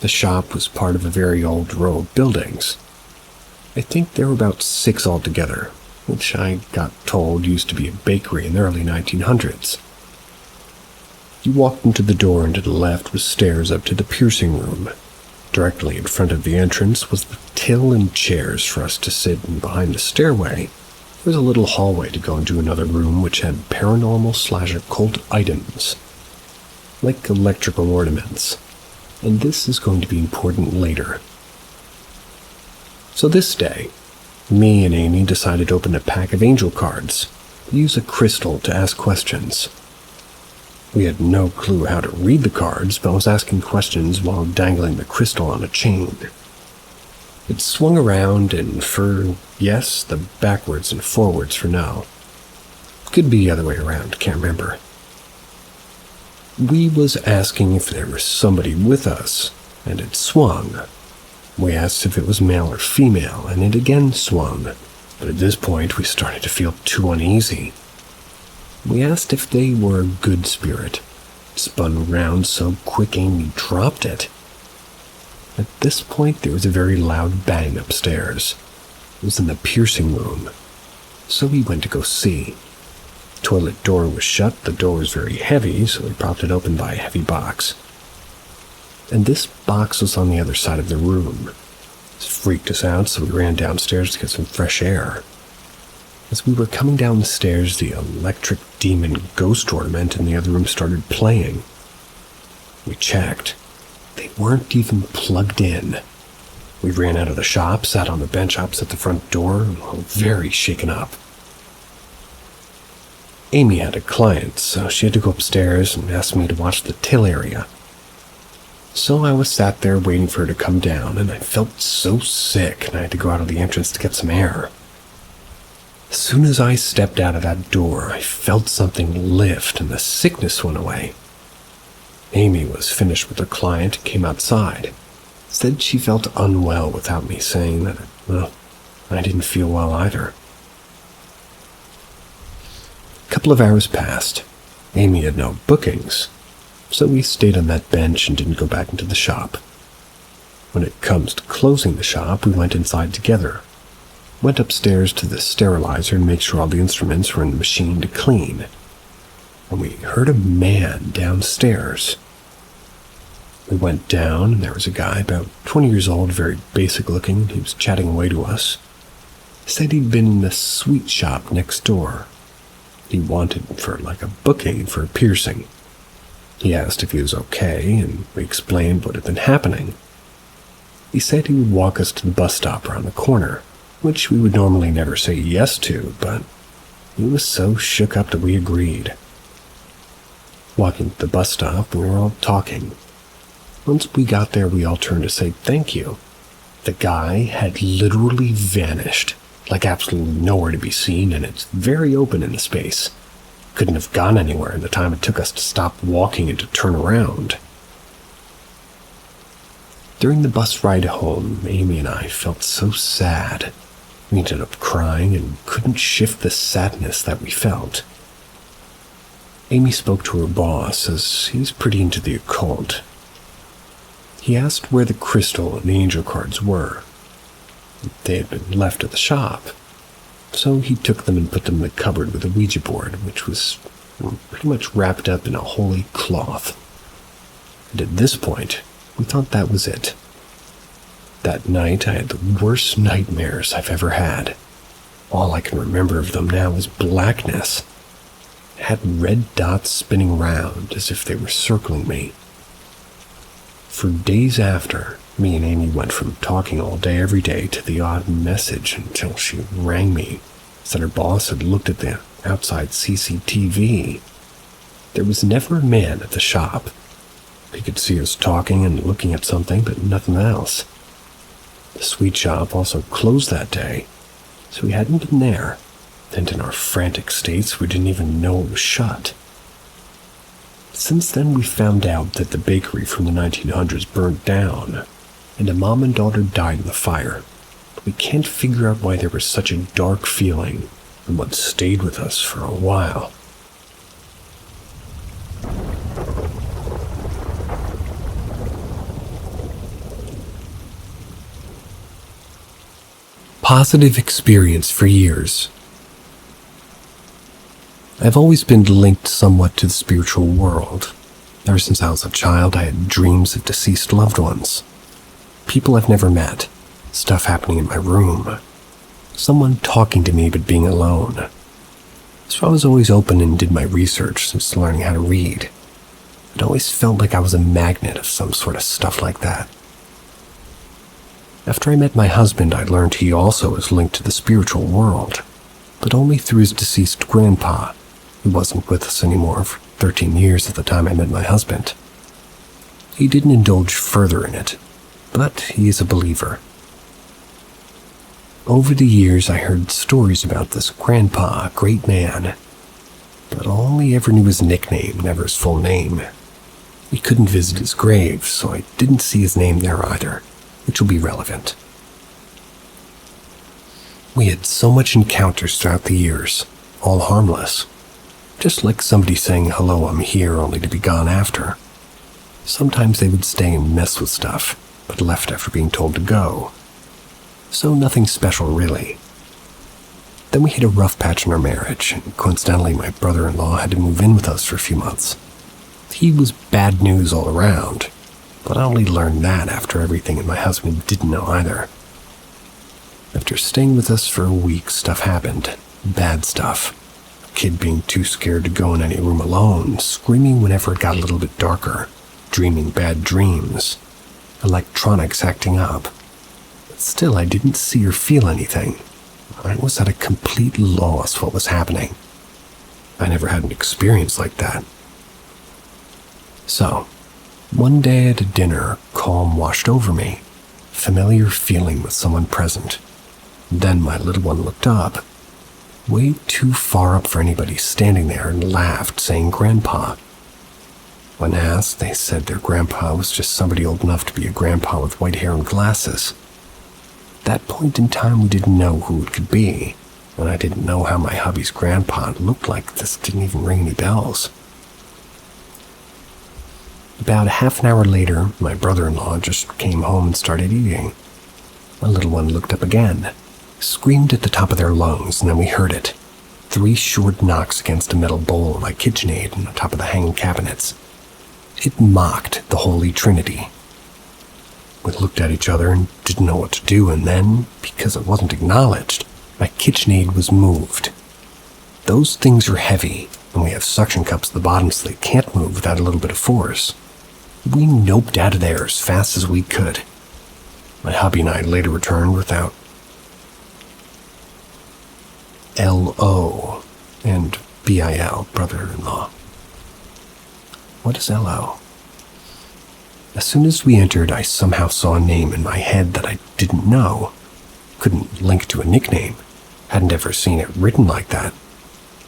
The shop was part of a very old row of buildings. I think there were about 6 altogether, which I got told used to be a bakery in the early 1900s. You walked into the door and to the left was stairs up to the piercing room. Directly in front of the entrance was the till and chairs for us to sit, and behind the stairway there was a little hallway to go into another room which had paranormal/occult items, like electrical ornaments, and this is going to be important later. So this day, me and Amy decided to open a pack of angel cards, use a crystal to ask questions. We had no clue how to read the cards, but was asking questions while dangling the crystal on a chain. It swung around, and for yes, the backwards and forwards for no. Could be the other way around, can't remember. We was asking if there was somebody with us, and it swung. We asked if it was male or female, and it again swung, but at this point we started to feel too uneasy. We asked if they were a good spirit. It spun around so quick Amy dropped it. At this point there was a very loud bang upstairs. It was in the piercing room, so we went to go see. The toilet door was shut, the door was very heavy, so we propped it open by a heavy box. And this box was on the other side of the room. This freaked us out, so we ran downstairs to get some fresh air. As we were coming down the stairs, the electric demon ghost ornament in the other room started playing. We checked. They weren't even plugged in. We ran out of the shop, sat on the bench opposite the front door, and were very shaken up. Amy had a client, so she had to go upstairs and ask me to watch the till area. So I was sat there waiting for her to come down, and I felt so sick, and I had to go out of the entrance to get some air. As soon as I stepped out of that door, I felt something lift, and the sickness went away. Amy was finished with her client and came outside. Said she felt unwell without me saying that, I didn't feel well either. couple of hours passed. Amy had no bookings, so we stayed on that bench and didn't go back into the shop. When it comes to closing the shop, we went inside together. Went upstairs to the sterilizer and made sure all the instruments were in the machine to clean. And we heard a man downstairs. We went down, and there was a guy about 20 years old, very basic looking. He was chatting away to us. He said he'd been in the sweet shop next door. He wanted for a booking for a piercing. He asked if he was okay, and we explained what had been happening. He said he would walk us to the bus stop around the corner, which we would normally never say yes to, but he was so shook up that we agreed. Walking to the bus stop, we were all talking. Once we got there, we all turned to say thank you. The guy had literally vanished, absolutely nowhere to be seen, and it's very open in the space. Couldn't have gone anywhere in the time it took us to stop walking and to turn around. During the bus ride home, Amy and I felt so sad. We ended up crying and couldn't shift the sadness that we felt. Amy spoke to her boss, as he's pretty into the occult. He asked where the crystal and the angel cards were. They had been left at the shop, so he took them and put them in the cupboard with a Ouija board, which was pretty much wrapped up in a holy cloth. And at this point, we thought that was it. That night, I had the worst nightmares I've ever had. All I can remember of them now is blackness. I had red dots spinning round as if they were circling me. For days after, me and Amy went from talking all day every day to the odd message until she rang me, said her boss had looked at the outside CCTV. There was never a man at the shop. He could see us talking and looking at something, but nothing else. The sweet shop also closed that day, so we hadn't been there, and in our frantic states, we didn't even know it was shut. Since then, we found out that the bakery from the 1900s burned down, and a mom and daughter died in the fire. But we can't figure out why there was such a dark feeling, and what stayed with us for a while. Positive experience for years. I've always been linked somewhat to the spiritual world. Ever since I was a child, I had dreams of deceased loved ones. People I've never met, stuff happening in my room, someone talking to me but being alone. So I was always open and did my research since learning how to read. It always felt like I was a magnet of some sort of stuff like that. After I met my husband, I learned he also was linked to the spiritual world, but only through his deceased grandpa, who wasn't with us anymore for 13 years at the time I met my husband. He didn't indulge further in it, but he is a believer. Over the years, I heard stories about this grandpa, a great man, but only ever knew his nickname, never his full name. We couldn't visit his grave, so I didn't see his name there either, which will be relevant. We had so much encounters throughout the years, all harmless. Just like somebody saying, "Hello, I'm here," only to be gone after. Sometimes they would stay and mess with stuff, but left after being told to go. So nothing special, really. Then we hit a rough patch in our marriage, and coincidentally my brother-in-law had to move in with us for a few months. He was bad news all around, but I only learned that after everything, and my husband didn't know either. After staying with us for a week, stuff happened. Bad stuff. A kid being too scared to go in any room alone, screaming whenever it got a little bit darker, dreaming bad dreams, electronics acting up. But still, I didn't see or feel anything. I was at a complete loss what was happening. I never had an experience like that. So, one day at a dinner, calm washed over me, familiar feeling with someone present. Then my little one looked up, way too far up for anybody standing there, and laughed, saying "Grandpa." When asked, they said their grandpa was just somebody old enough to be a grandpa with white hair and glasses. At that point in time, we didn't know who it could be, and I didn't know how my hubby's grandpa looked like. This didn't even ring any bells. About half an hour later, my brother-in-law just came home and started eating. My little one looked up again, screamed at the top of their lungs, and then we heard it. 3 short knocks against a metal bowl like KitchenAid on the top of the hanging cabinets. It mocked the Holy Trinity. We looked at each other and didn't know what to do, and then, because it wasn't acknowledged, my KitchenAid was moved. Those things are heavy, and we have suction cups at the bottom so they can't move without a little bit of force. We noped out of there as fast as we could. My hubby and I later returned without L.O. and B.I.L., brother-in-law. What is L.O.? As soon as we entered, I somehow saw a name in my head that I didn't know. Couldn't link to a nickname. Hadn't ever seen it written like that.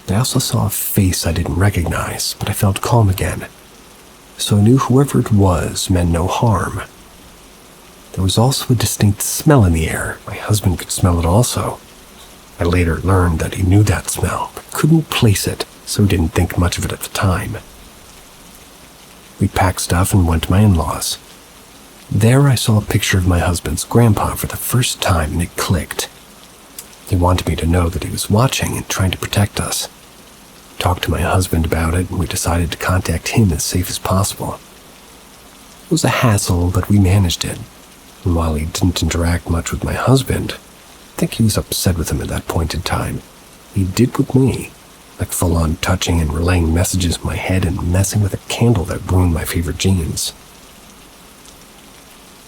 I also saw a face I didn't recognize, but I felt calm again. So I knew whoever it was meant no harm. There was also a distinct smell in the air. My husband could smell it also. I later learned that he knew that smell, but couldn't place it, so he didn't think much of it at the time. We packed stuff and went to my in-laws. There I saw a picture of my husband's grandpa for the first time, and it clicked. He wanted me to know that he was watching and trying to protect us. Talked to my husband about it, and we decided to contact him as safe as possible. It was a hassle, but we managed it. And while he didn't interact much with my husband, I think he was upset with him at that point in time. He did with me, like full-on touching and relaying messages in my head and messing with a candle that ruined my favorite jeans.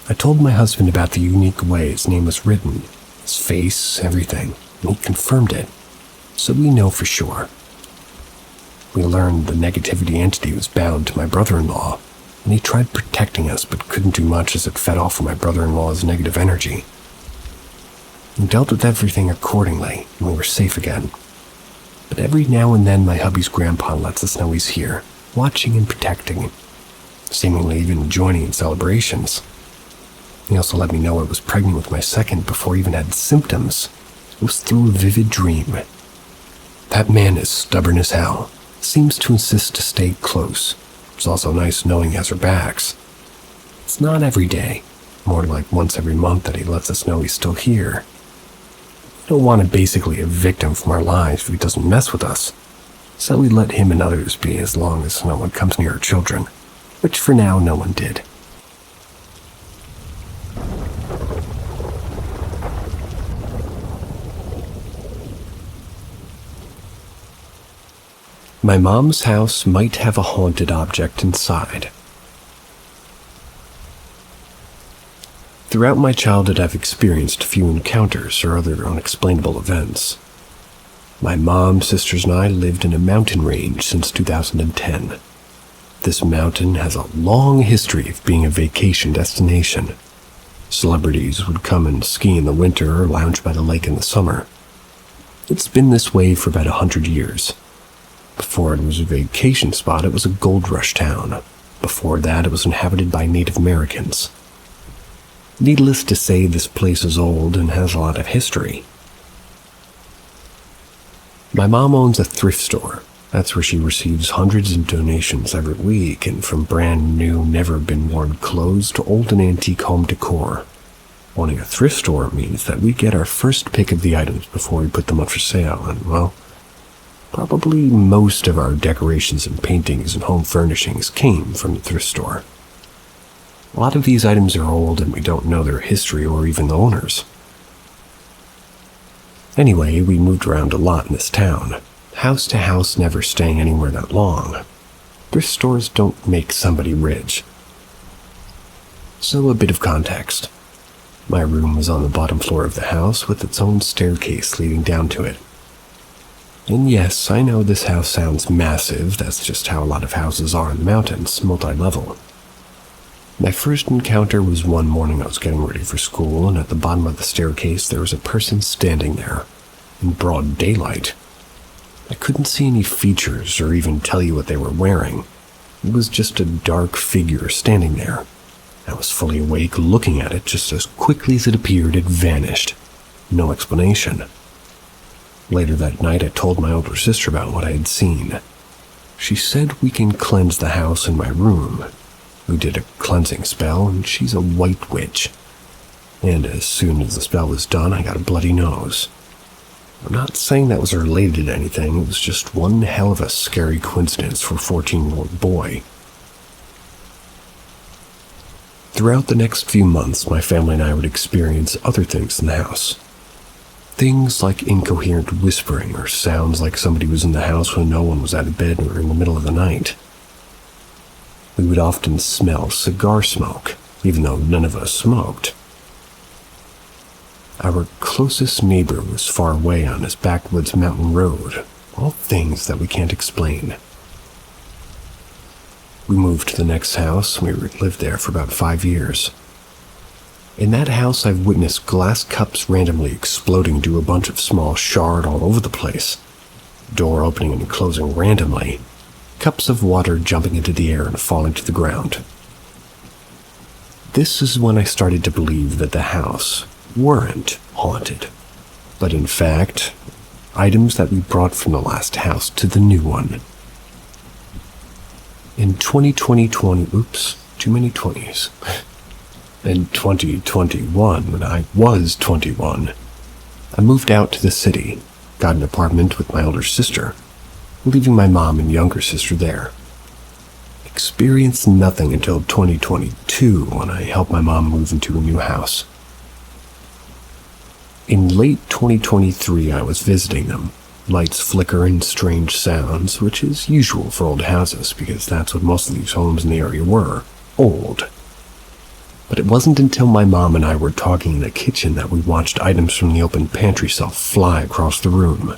I told my husband about the unique way his name was written, his face, everything, and he confirmed it, so we know for sure. We learned the negativity entity was bound to my brother-in-law, and he tried protecting us but couldn't do much as it fed off of my brother-in-law's negative energy. We dealt with everything accordingly, and we were safe again. But every now and then my hubby's grandpa lets us know he's here, watching and protecting, seemingly even joining in celebrations. He also let me know I was pregnant with my second before I even had symptoms. It was through a vivid dream. That man is stubborn as hell. Seems to insist to stay close. It's also nice knowing he has our backs. It's not every day, more like once every month that he lets us know he's still here. We don't want to basically evict him from our lives if he doesn't mess with us, so we let him and others be as long as no one comes near our children, which for now no one did. My mom's house might have a haunted object inside. Throughout my childhood, I've experienced a few encounters or other unexplainable events. My mom, sisters, and I lived in a mountain range since 2010. This mountain has a long history of being a vacation destination. Celebrities would come and ski in the winter or lounge by the lake in the summer. It's been this way for about 100 years. Before it was a vacation spot, it was a gold rush town. Before that, it was inhabited by Native Americans. Needless to say, this place is old and has a lot of history. My mom owns a thrift store. That's where she receives hundreds of donations every week, and from brand new, never-been-worn clothes to old and antique home decor. Owning a thrift store means that we get our first pick of the items before we put them up for sale, and, well, probably most of our decorations and paintings and home furnishings came from the thrift store. A lot of these items are old and we don't know their history or even the owners. Anyway, we moved around a lot in this town, house to house, never staying anywhere that long. Thrift stores don't make somebody rich. So a bit of context. My room was on the bottom floor of the house with its own staircase leading down to it. And yes, I know this house sounds massive, that's just how a lot of houses are in the mountains, multi-level. My first encounter was one morning I was getting ready for school, and at the bottom of the staircase there was a person standing there, in broad daylight. I couldn't see any features or even tell you what they were wearing. It was just a dark figure standing there. I was fully awake looking at it. Just as quickly as it appeared, it vanished. No explanation. Later that night, I told my older sister about what I had seen. She said we can cleanse the house in my room. We did a cleansing spell, and she's a white witch. And as soon as the spell was done, I got a bloody nose. I'm not saying that was related to anything, it was just one hell of a scary coincidence for a 14-year-old boy. Throughout the next few months, my family and I would experience other things in the house. Things like incoherent whispering or sounds like somebody was in the house when no one was out of bed or in the middle of the night. We would often smell cigar smoke, even though none of us smoked. Our closest neighbor was far away on his backwoods mountain road, all things that we can't explain. We moved to the next house, and we lived there for about 5 years. In that house, I've witnessed glass cups randomly exploding into a bunch of small shards all over the place, door opening and closing randomly, cups of water jumping into the air and falling to the ground. This is when I started to believe that the house weren't haunted, but in fact, items that we brought from the last house to the new one. In 2021, when I was 21, I moved out to the city, got an apartment with my older sister, leaving my mom and younger sister there. Experienced nothing until 2022 when I helped my mom move into a new house. In late 2023, I was visiting them. Lights flicker and strange sounds, which is usual for old houses because that's what most of these homes in the area were, old. But it wasn't until my mom and I were talking in the kitchen that we watched items from the open pantry shelf fly across the room.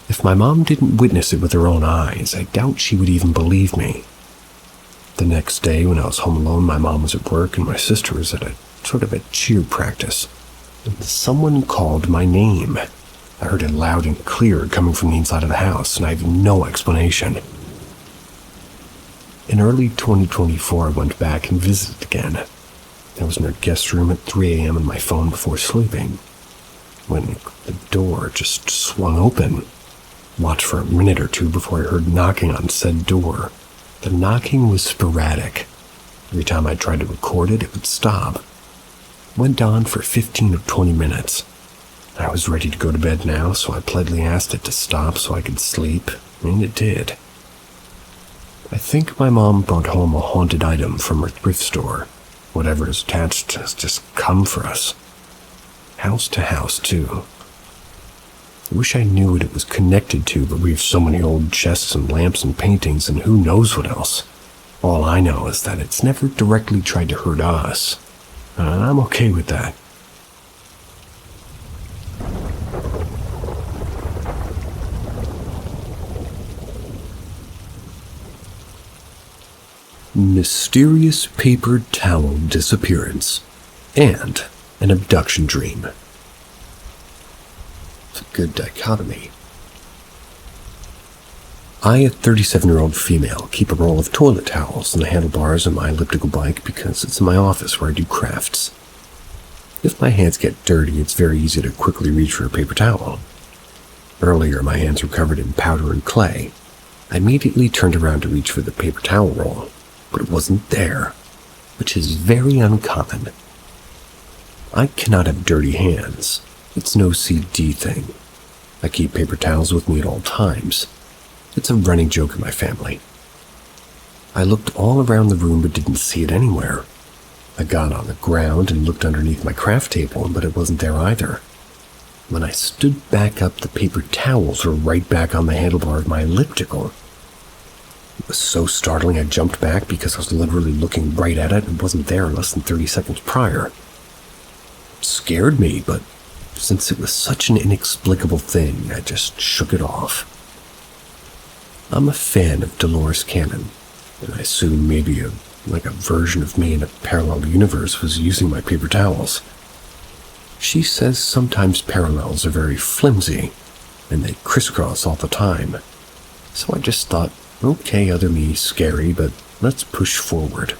If my mom didn't witness it with her own eyes, I doubt she would even believe me. The next day, when I was home alone, my mom was at work and my sister was at a sort of a cheer practice. And someone called my name. I heard it loud and clear coming from the inside of the house, and I have no explanation. In early 2024, I went back and visited again. I was in her guest room at 3 a.m. on my phone before sleeping, when the door just swung open. Watched for a minute or two before I heard knocking on said door. The knocking was sporadic. Every time I tried to record it, it would stop. Went on for 15 or 20 minutes. I was ready to go to bed now, so I politely asked it to stop so I could sleep, and it did. I think my mom brought home a haunted item from her thrift store. Whatever is attached has just come for us. House to house, too. I wish I knew what it was connected to, but we have so many old chests and lamps and paintings and who knows what else. All I know is that it's never directly tried to hurt us. I'm okay with that. Mysterious paper towel disappearance and an abduction dream. It's a good dichotomy. I, a 37-year-old female, keep a roll of toilet towels and the handlebars on my elliptical bike because it's in my office where I do crafts. If my hands get dirty, it's very easy to quickly reach for a paper towel. Earlier, my hands were covered in powder and clay. I immediately turned around to reach for the paper towel roll, but it wasn't there, which is very uncommon. I cannot have dirty hands. It's no CD thing. I keep paper towels with me at all times. It's a running joke in my family. I looked all around the room but didn't see it anywhere. I got on the ground and looked underneath my craft table, but it wasn't there either. When I stood back up, the paper towels were right back on the handlebar of my elliptical. It was so startling I jumped back because I was literally looking right at it and wasn't there less than 30 seconds prior. It scared me, but since it was such an inexplicable thing, I just shook it off. I'm a fan of Dolores Cannon, and I assume maybe a version of me in a parallel universe was using my paper towels. She says sometimes parallels are very flimsy, and they crisscross all the time. So I just thought, okay, other me, scary, but let's push forward.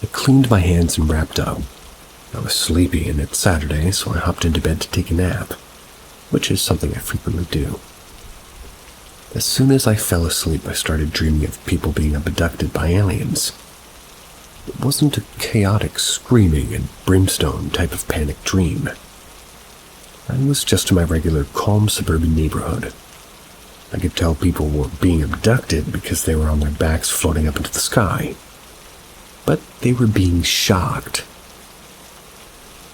I cleaned my hands and wrapped up. I was sleepy, and it's Saturday, so I hopped into bed to take a nap. which is something I frequently do. As soon as I fell asleep, I started dreaming of people being abducted by aliens. It wasn't a chaotic screaming and brimstone type of panic dream. I was just in my regular calm suburban neighborhood. I could tell people were being abducted because they were on their backs floating up into the sky. But they were being shocked.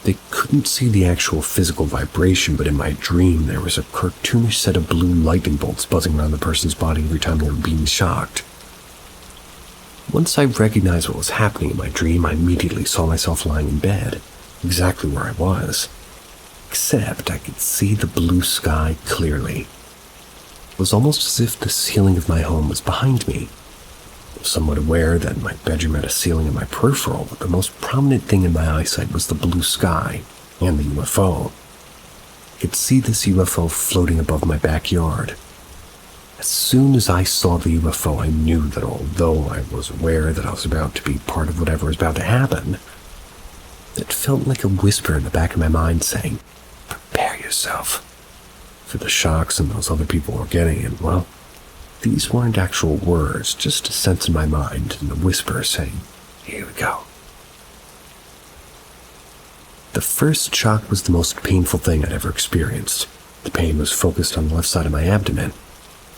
They couldn't see the actual physical vibration, but in my dream there was a cartoonish set of blue lightning bolts buzzing around the person's body every time they were being shocked. Once I recognized what was happening in my dream, I immediately saw myself lying in bed, exactly where I was. Except I could see the blue sky clearly. It was almost as if the ceiling of my home was behind me. I was somewhat aware that my bedroom had a ceiling in my peripheral, but the most prominent thing in my eyesight was the blue sky and the UFO. I could see this UFO floating above my backyard. As soon as I saw the UFO, I knew that although I was aware that I was about to be part of whatever was about to happen, it felt like a whisper in the back of my mind saying, "Prepare yourself for the shocks and those other people were getting." And well, these weren't actual words, just a sense in my mind and a whisper saying, "Here we go." The first shock was the most painful thing I'd ever experienced. The pain was focused on the left side of my abdomen.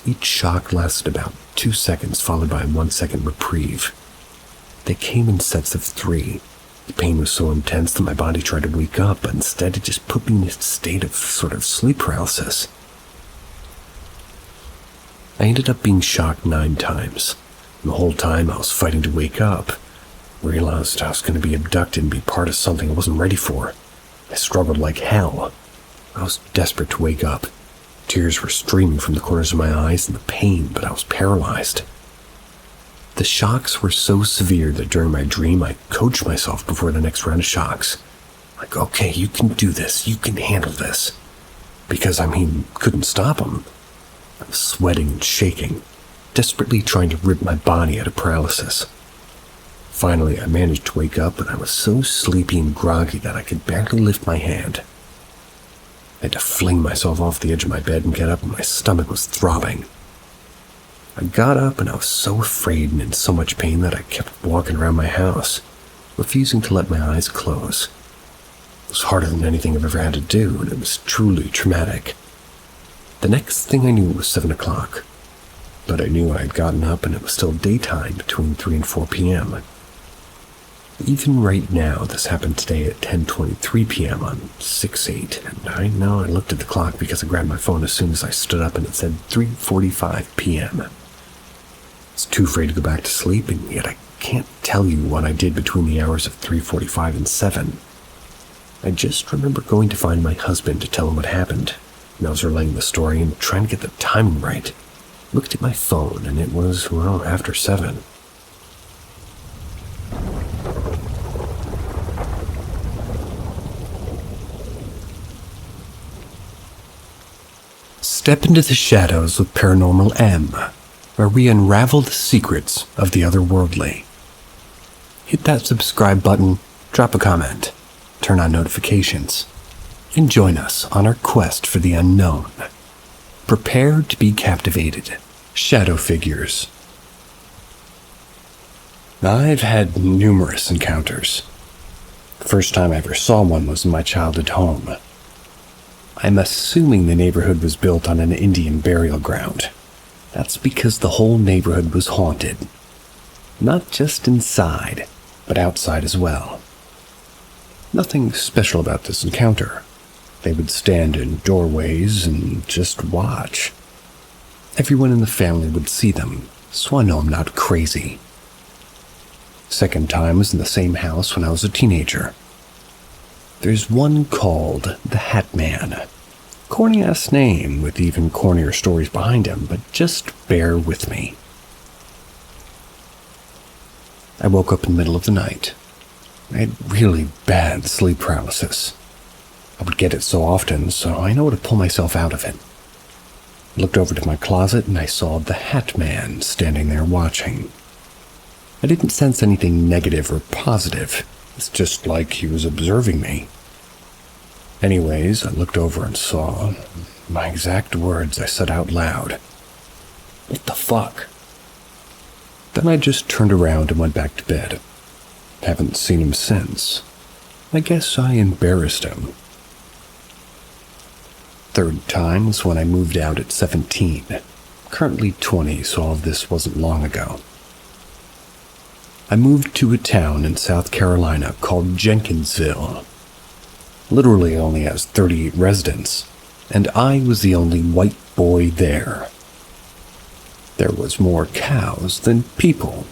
Each shock lasted about 2 seconds, followed by a 1-second reprieve. They came in sets of 3. The pain was so intense that my body tried to wake up, but instead it just put me in a state of sort of sleep paralysis. I ended up being shocked 9 times. And the whole time I was fighting to wake up. Realized I was going to be abducted and be part of something I wasn't ready for. I struggled like hell. I was desperate to wake up. Tears were streaming from the corners of my eyes in the pain, but I was paralyzed. The shocks were so severe that during my dream I coached myself before the next round of shocks. Like, okay, you can do this, you can handle this. Because, couldn't stop them. I was sweating and shaking, desperately trying to rip my body out of paralysis. Finally, I managed to wake up, and I was so sleepy and groggy that I could barely lift my hand. I had to fling myself off the edge of my bed and get up, and my stomach was throbbing. I got up, and I was so afraid and in so much pain that I kept walking around my house, refusing to let my eyes close. It was harder than anything I've ever had to do, and it was truly traumatic. The next thing I knew, it was 7 o'clock, but I knew I had gotten up and it was still daytime between 3 and 4 p.m. Even right now, this happened today at 10:23 p.m. on 6/8, and I know I looked at the clock because I grabbed my phone as soon as I stood up and it said 3:45 p.m. I was too afraid to go back to sleep, and yet I can't tell you what I did between the hours of 3:45 and 7. I just remember going to find my husband to tell him what happened, and I was relaying the story and trying to get the timing right. Looked at my phone, and it was, after 7. Step into the shadows with Paranormal M, where we unravel the secrets of the otherworldly. Hit that subscribe button, drop a comment, turn on notifications, and join us on our quest for the unknown. Prepare to be captivated. Shadow figures. I've had numerous encounters. The first time I ever saw one was in my childhood home. I'm assuming the neighborhood was built on an Indian burial ground. That's because the whole neighborhood was haunted. Not just inside, but outside as well. Nothing special about this encounter. They would stand in doorways and just watch. Everyone in the family would see them, so I know I'm not crazy. Second time was in the same house when I was a teenager. There's one called the Hatman. Corny-ass name with even cornier stories behind him, but just bear with me. I woke up in the middle of the night. I had really bad sleep paralysis. I would get it so often, so I know how to pull myself out of it. I looked over to my closet and I saw the Hatman standing there watching. I didn't sense anything negative or positive. It's just like he was observing me. Anyways, I looked over and saw my exact words I said out loud. What the fuck? Then I just turned around and went back to bed. Haven't seen him since. I guess I embarrassed him. Third time was when I moved out at 17. Currently 20, so all of this wasn't long ago. I moved to a town in South Carolina called Jenkinsville. Literally only has 38 residents, and I was the only white boy there. There was more cows than people,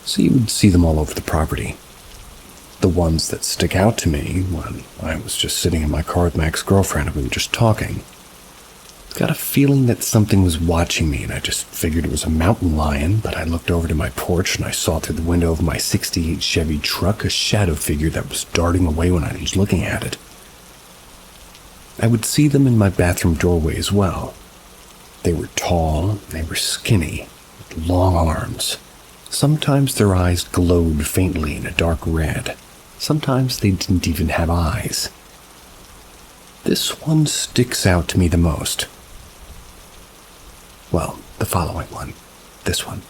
so you would see them all over the property. The ones that stick out to me when I was just sitting in my car with my ex-girlfriend and we were just talking. Got a feeling that something was watching me, and I just figured it was a mountain lion, but I looked over to my porch and I saw through the window of my '68 Chevy truck a shadow figure that was darting away when I was looking at it. I would see them in my bathroom doorway as well. They were tall, they were skinny, with long arms. Sometimes their eyes glowed faintly in a dark red. Sometimes they didn't even have eyes. This one sticks out to me the most. Well, the following one. This one.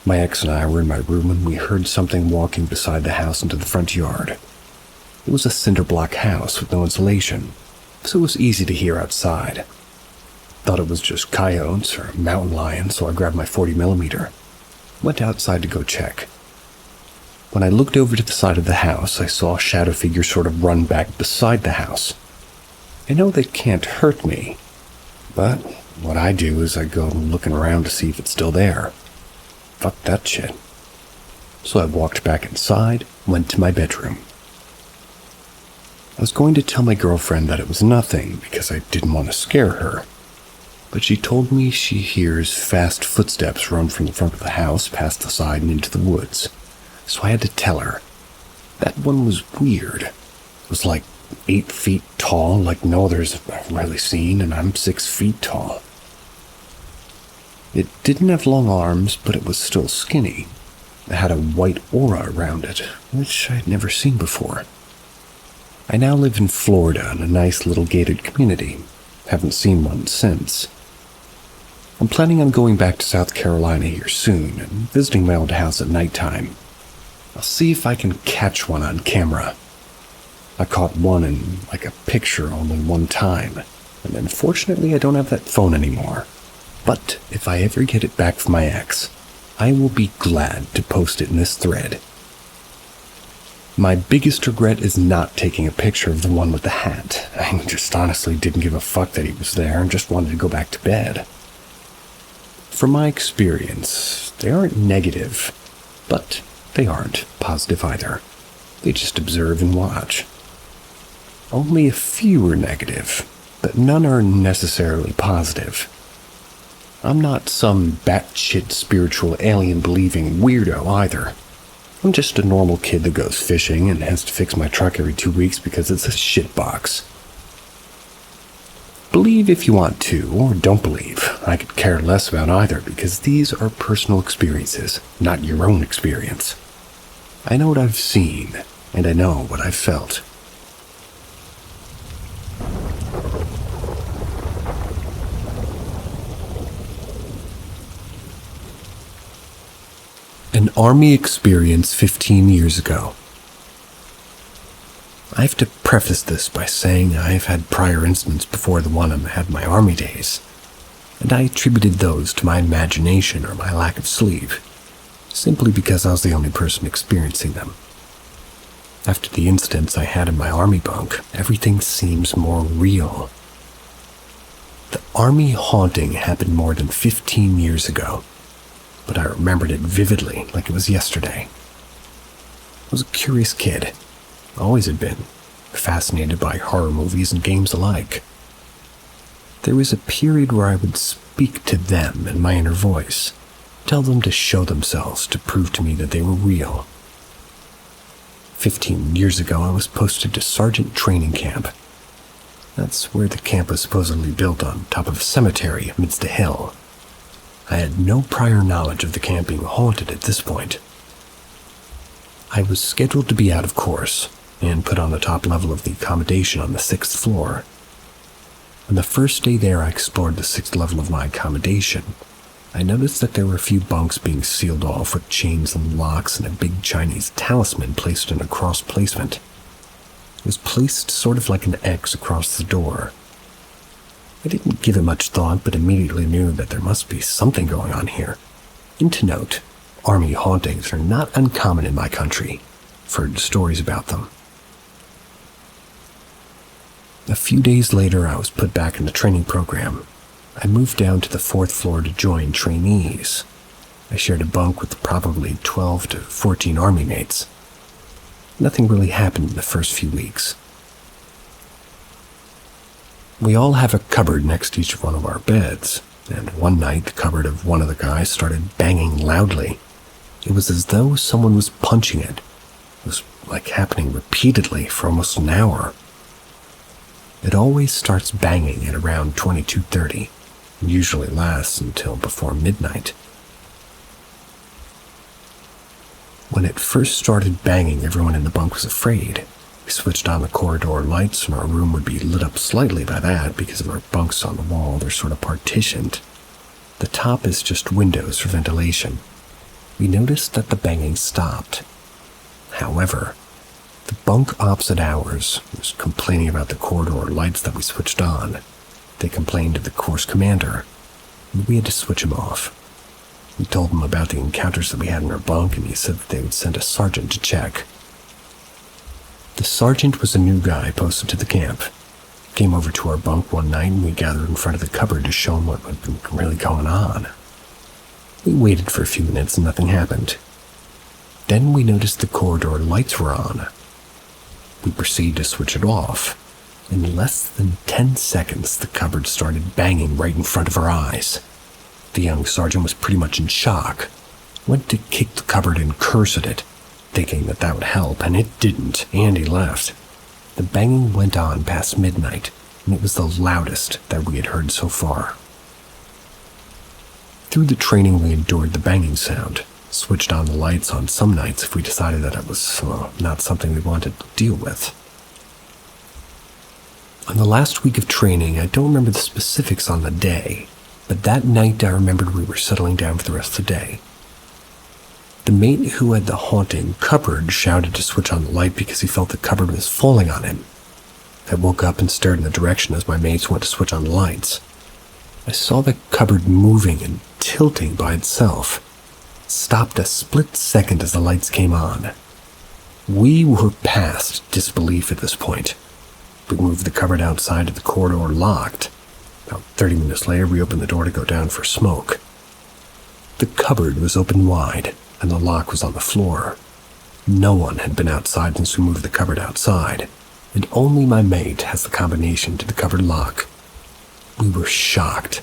My ex and I were in my room and we heard something walking beside the house into the front yard. It was a cinder block house with no insulation, so it was easy to hear outside. Thought it was just coyotes or mountain lions, so I grabbed my 40mm. Went outside to go check. When I looked over to the side of the house, I saw a shadow figure sort of run back beside the house. I know they can't hurt me, but what I do is I go looking around to see if it's still there. Fuck that shit. So I walked back inside, went to my bedroom. I was going to tell my girlfriend that it was nothing because I didn't want to scare her, but she told me she hears fast footsteps run from the front of the house past the side and into the woods. So I had to tell her. That one was weird. It was like 8 feet tall, like no others I've really seen, and I'm 6 feet tall. It didn't have long arms, but it was still skinny. It had a white aura around it, which I'd never seen before. I now live in Florida in a nice little gated community. Haven't seen one since. I'm planning on going back to South Carolina here soon and visiting my old house at nighttime. I'll see if I can catch one on camera. I caught one in like a picture only one time, and unfortunately I don't have that phone anymore. But if I ever get it back from my ex, I will be glad to post it in this thread. My biggest regret is not taking a picture of the one with the hat. I just honestly didn't give a fuck that he was there and just wanted to go back to bed. From my experience, they aren't negative, but they aren't positive either. They just observe and watch. Only a few are negative, but none are necessarily positive. I'm not some batshit spiritual alien-believing weirdo either. I'm just a normal kid that goes fishing and has to fix my truck every 2 weeks because it's a shitbox. Believe if you want to, or don't believe. I could care less about either because these are personal experiences, not your own experience. I know what I've seen, and I know what I've felt. An Army experience 15 years ago. I have to preface this by saying I've had prior incidents before the one I had my Army days, and I attributed those to my imagination or my lack of sleep, simply because I was the only person experiencing them. After the incidents I had in my Army bunk, everything seems more real. The Army haunting happened more than 15 years ago, but I remembered it vividly like it was yesterday. I was a curious kid, always had been, fascinated by horror movies and games alike. There was a period where I would speak to them in my inner voice, tell them to show themselves to prove to me that they were real. 15 years ago, I was posted to Sergeant Training Camp. That's where the camp was supposedly built on top of a cemetery amidst a hill. I had no prior knowledge of the camp being haunted at this point. I was scheduled to be out of course, and put on the top level of the accommodation on the 6th floor. On the first day there, I explored the 6th level of my accommodation. I noticed that there were a few bunks being sealed off with chains and locks and a big Chinese talisman placed in a cross placement. It was placed sort of like an X across the door. I didn't give it much thought, but immediately knew that there must be something going on here. And to note, army hauntings are not uncommon in my country. I've heard stories about them. A few days later, I was put back in the training program. I moved down to the 4th floor to join trainees. I shared a bunk with probably 12 to 14 army mates. Nothing really happened in the first few weeks. We all have a cupboard next to each one of our beds, and one night the cupboard of one of the guys started banging loudly. It was as though someone was punching it. It was like happening repeatedly for almost an hour. It always starts banging at around 22:30, and usually lasts until before midnight. When it first started banging, everyone in the bunk was afraid. We switched on the corridor lights, and our room would be lit up slightly by that because of our bunks on the wall. They're sort of partitioned. The top is just windows for ventilation. We noticed that the banging stopped. However, the bunk opposite ours was complaining about the corridor lights that we switched on. They complained to the course commander, and we had to switch him off. We told him about the encounters that we had in our bunk, and he said that they would send a sergeant to check. The sergeant was a new guy posted to the camp. He came over to our bunk one night, and we gathered in front of the cupboard to show him what had been really going on. We waited for a few minutes and nothing happened. Then we noticed the corridor lights were on. We proceeded to switch it off. In less than 10 seconds, the cupboard started banging right in front of our eyes. The young sergeant was pretty much in shock. Went to kick the cupboard and curse at it, thinking that that would help, and it didn't, and he left. The banging went on past midnight, and it was the loudest that we had heard so far. Through the training, we endured the banging sound, switched on the lights on some nights if we decided that it was not something we wanted to deal with. On the last week of training, I don't remember the specifics on the day, but that night I remembered we were settling down for the rest of the day. The mate who had the haunting cupboard shouted to switch on the light because he felt the cupboard was falling on him. I woke up and stared in the direction as my mates went to switch on the lights. I saw the cupboard moving and tilting by itself. It stopped a split second as the lights came on. We were past disbelief at this point. We moved the cupboard outside to the corridor locked. About 30 minutes later, we opened the door to go down for smoke. The cupboard was open wide, and the lock was on the floor. No one had been outside since we moved the cupboard outside, and only my mate has the combination to the cupboard lock. We were shocked.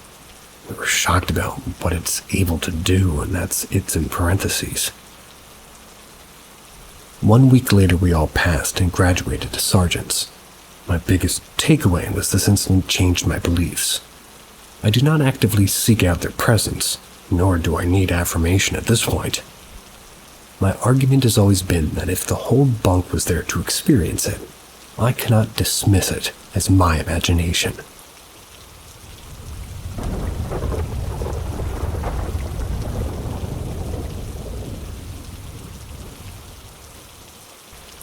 We were shocked about what it's able to do, and that's it's in parentheses. 1 week later, we all passed and graduated to sergeants. My biggest takeaway was this incident changed my beliefs. I do not actively seek out their presence, nor do I need affirmation at this point. My argument has always been that if the whole bunk was there to experience it, I cannot dismiss it as my imagination.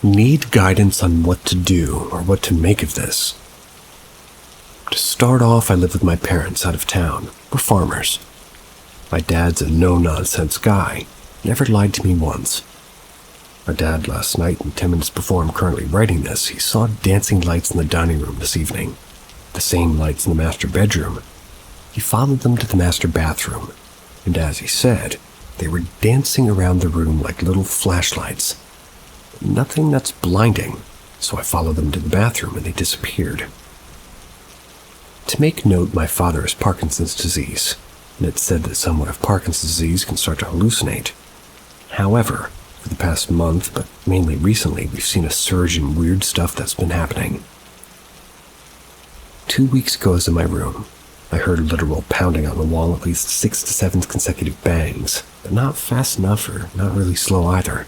Need guidance on what to do or what to make of this. To start off, I live with my parents out of town. We're farmers. My dad's a no-nonsense guy. Never lied to me once. Our dad last night, and 10 minutes before I'm currently writing this, he saw dancing lights in the dining room this evening. The same lights in the master bedroom. He followed them to the master bathroom, and as he said, they were dancing around the room like little flashlights. Nothing that's blinding, so I followed them to the bathroom and they disappeared. To make note, my father has Parkinson's disease, and it's said that someone with Parkinson's disease can start to hallucinate. However, for the past month, but mainly recently, we've seen a surge in weird stuff that's been happening. 2 weeks ago, I was in my room. I heard literal pounding on the wall, at least 6 to 7 consecutive bangs, but not fast enough or not really slow either.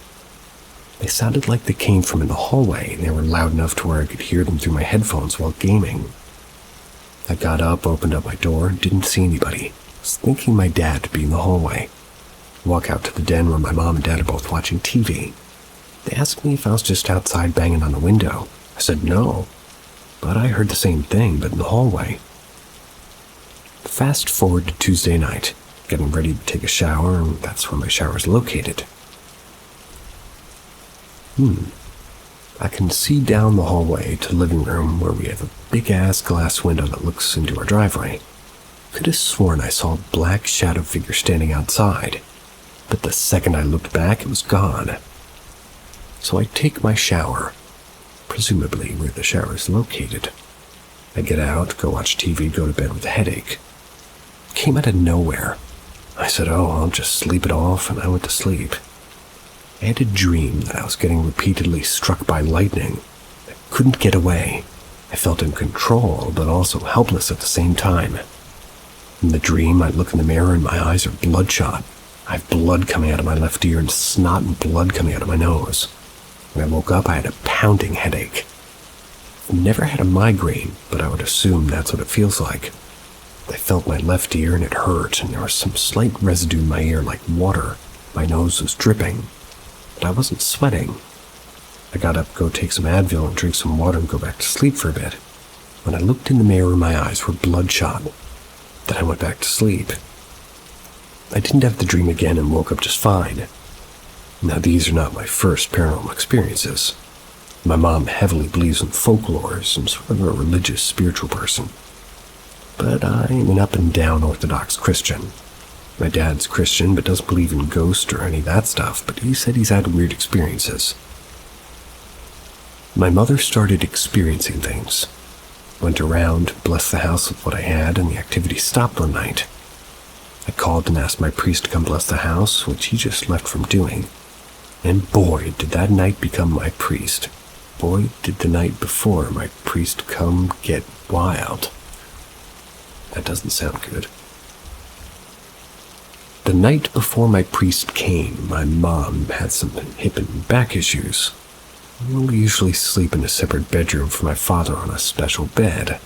They sounded like they came from in the hallway, and they were loud enough to where I could hear them through my headphones while gaming. I got up, opened up my door, and didn't see anybody. I was thinking my dad would be in the hallway. I walk out to the den where my mom and dad are both watching TV. They asked me if I was just outside banging on the window. I said no, but I heard the same thing, but in the hallway. Fast forward to Tuesday night, getting ready to take a shower, and that's where my shower is located. I can see down the hallway to the living room where we have a big-ass glass window that looks into our driveway. Could have sworn I saw a black shadow figure standing outside, but the second I looked back, it was gone. So I take my shower, presumably where the shower is located. I get out, go watch TV, go to bed with a headache. It came out of nowhere. I said, I'll just sleep it off, and I went to sleep. I had a dream that I was getting repeatedly struck by lightning. I couldn't get away. I felt in control, but also helpless at the same time. In the dream, I look in the mirror and my eyes are bloodshot. I have blood coming out of my left ear and snot and blood coming out of my nose. When I woke up, I had a pounding headache. I've never had a migraine, but I would assume that's what it feels like. I felt my left ear and it hurt, and there was some slight residue in my ear like water. My nose was dripping, but I wasn't sweating. I got up, go take some Advil and drink some water and go back to sleep for a bit. When I looked in the mirror, my eyes were bloodshot. Then I went back to sleep. I didn't have the dream again and woke up just fine. Now, these are not my first paranormal experiences. My mom heavily believes in folklore and sort of a religious, spiritual person. But I'm an up-and-down Orthodox Christian. My dad's Christian, but doesn't believe in ghosts or any of that stuff, but he said he's had weird experiences. My mother started experiencing things. Went around, blessed the house with what I had, and the activity stopped one night. I called and asked my priest to come bless the house, which he just left from doing. And boy, did that night become my priest. Boy, did the night before my priest come get wild. That doesn't sound good. The night before my priest came, my mom had some hip and back issues. We usually sleep in a separate bedroom for my father on a special bed.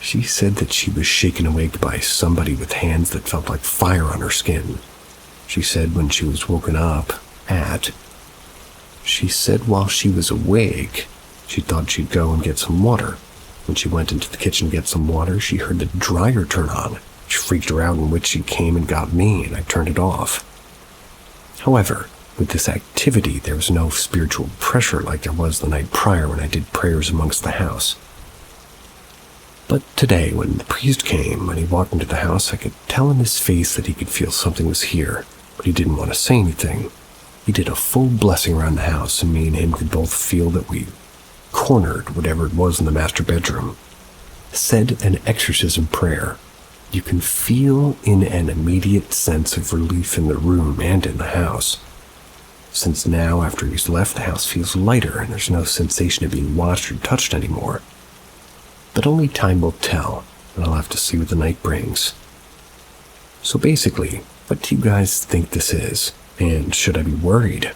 She said that she was shaken awake by somebody with hands that felt like fire on her skin. She said when she was woken up she said while she was awake, she thought she'd go and get some water. When she went into the kitchen to get some water, she heard the dryer turn on. She freaked her out, in which she came and got me, and I turned it off. However, with this activity, there was no spiritual pressure like there was the night prior when I did prayers amongst the house. But today, when the priest came, when he walked into the house, I could tell in his face that he could feel something was here, but he didn't want to say anything. He did a full blessing around the house, and me and him could both feel that we cornered whatever it was in the master bedroom. Said an exorcism prayer. You can feel in an immediate sense of relief in the room and in the house. Since now, after he's left, the house feels lighter and there's no sensation of being watched or touched anymore. But only time will tell, and I'll have to see what the night brings. So basically, what do you guys think this is? And should I be worried?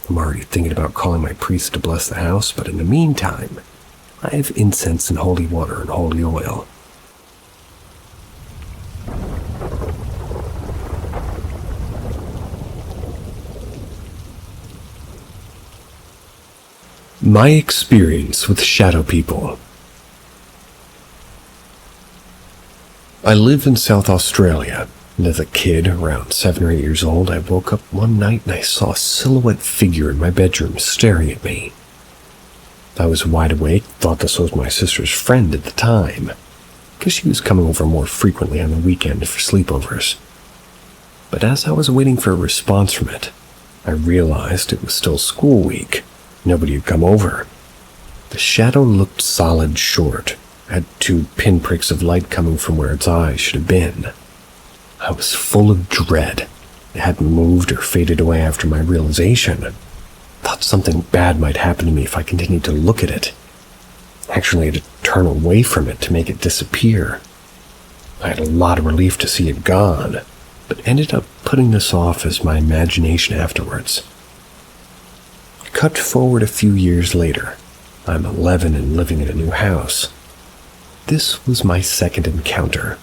I'm already thinking about calling my priest to bless the house, but in the meantime, I have incense and holy water and holy oil. My experience with shadow people. I live in South Australia, and as a kid, around 7 or 8 years old, I woke up one night and I saw a silhouette figure in my bedroom staring at me. I was wide awake, thought this was my sister's friend at the time, because she was coming over more frequently on the weekend for sleepovers. But as I was waiting for a response from it, I realized it was still school week. Nobody had come over. The shadow looked solid short, had 2 pinpricks of light coming from where its eyes should have been. I was full of dread. It hadn't moved or faded away after my realization. Thought something bad might happen to me if I continued to look at it. Actually, I had to turn away from it to make it disappear. I had a lot of relief to see it gone, but ended up putting this off as my imagination afterwards. I Cut forward a few years later. I'm 11 and living in a new house. This was my second encounter.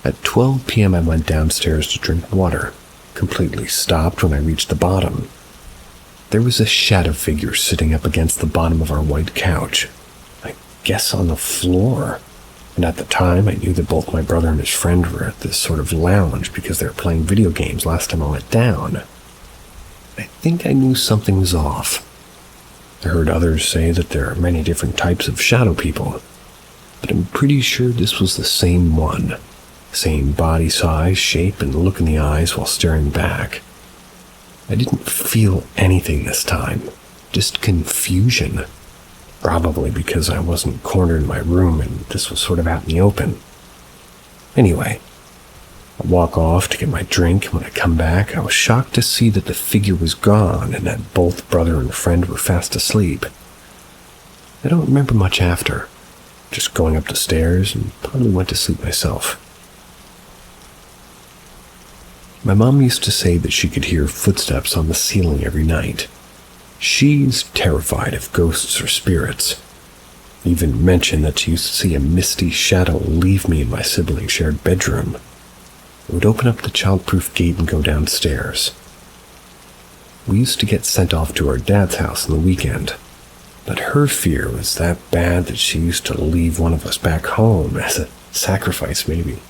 At 12 p.m. I went downstairs to drink water, completely stopped when I reached the bottom. There was a shadow figure sitting up against the bottom of our white couch, I guess on the floor. And at the time, I knew that both my brother and his friend were at this sort of lounge because they were playing video games last time I went down. I think I knew something was off. I heard others say that there are many different types of shadow people, but I'm pretty sure this was the same one. Same body size, shape, and look in the eyes while staring back. I didn't feel anything this time, just confusion. Probably because I wasn't cornered in my room and this was sort of out in the open. Anyway, I walk off to get my drink, and when I come back, I was shocked to see that the figure was gone and that both brother and friend were fast asleep. I don't remember much after, just going up the stairs and probably went to sleep myself. My mom used to say that she could hear footsteps on the ceiling every night. She's terrified of ghosts or spirits. Even mentioned that she used to see a misty shadow leave me in my siblings' shared bedroom. It would open up the childproof gate and go downstairs. We used to get sent off to our dad's house on the weekend, but her fear was that bad that she used to leave one of us back home as a sacrifice, maybe.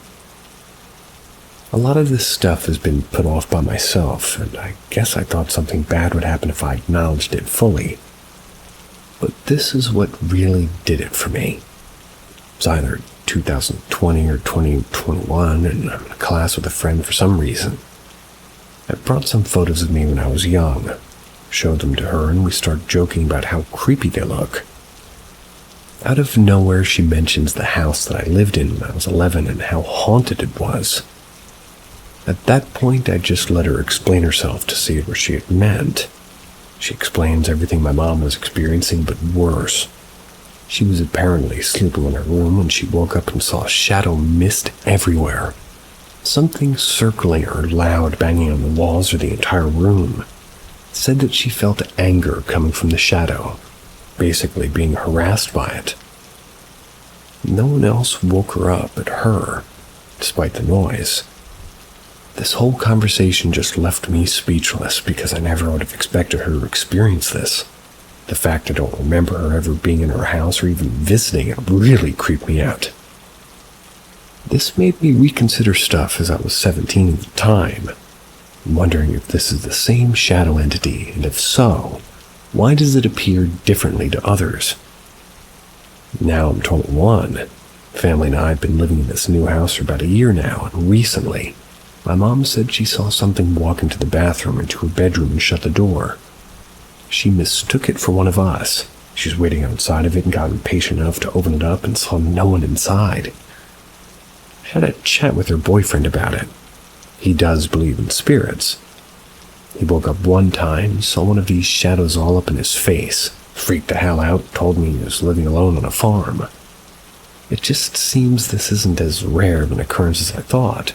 A lot of this stuff has been put off by myself, and I guess I thought something bad would happen if I acknowledged it fully. But this is what really did it for me. It's either 2020 or 2021, and I'm in a class with a friend for some reason. I brought some photos of me when I was young, showed them to her, and we started joking about how creepy they look. Out of nowhere, she mentions the house that I lived in when I was 11 and how haunted it was. At that point, I just let her explain herself to see what she had meant. She explains everything my mom was experiencing, but worse. She was apparently sleeping in her room when she woke up and saw a shadow mist everywhere. Something circling her, loud banging on the walls or the entire room. Said that she felt anger coming from the shadow, basically being harassed by it. No one else woke her up but her, despite the noise. This whole conversation just left me speechless because I never would have expected her to experience this. The fact I don't remember her ever being in her house or even visiting it really creeped me out. This made me reconsider stuff as I was 17 at the time, wondering if this is the same shadow entity, and if so, why does it appear differently to others? Now I'm 21. Family and I have been living in this new house for about a year now, and recently, my mom said she saw something walk into the bathroom into her bedroom and shut the door. She mistook it for one of us. She was waiting outside of it and got impatient enough to open it up and saw no one inside. I had a chat with her boyfriend about it. He does believe in spirits. He woke up one time and saw one of these shadows all up in his face, freaked the hell out, told me he was living alone on a farm. It just seems this isn't as rare of an occurrence as I thought.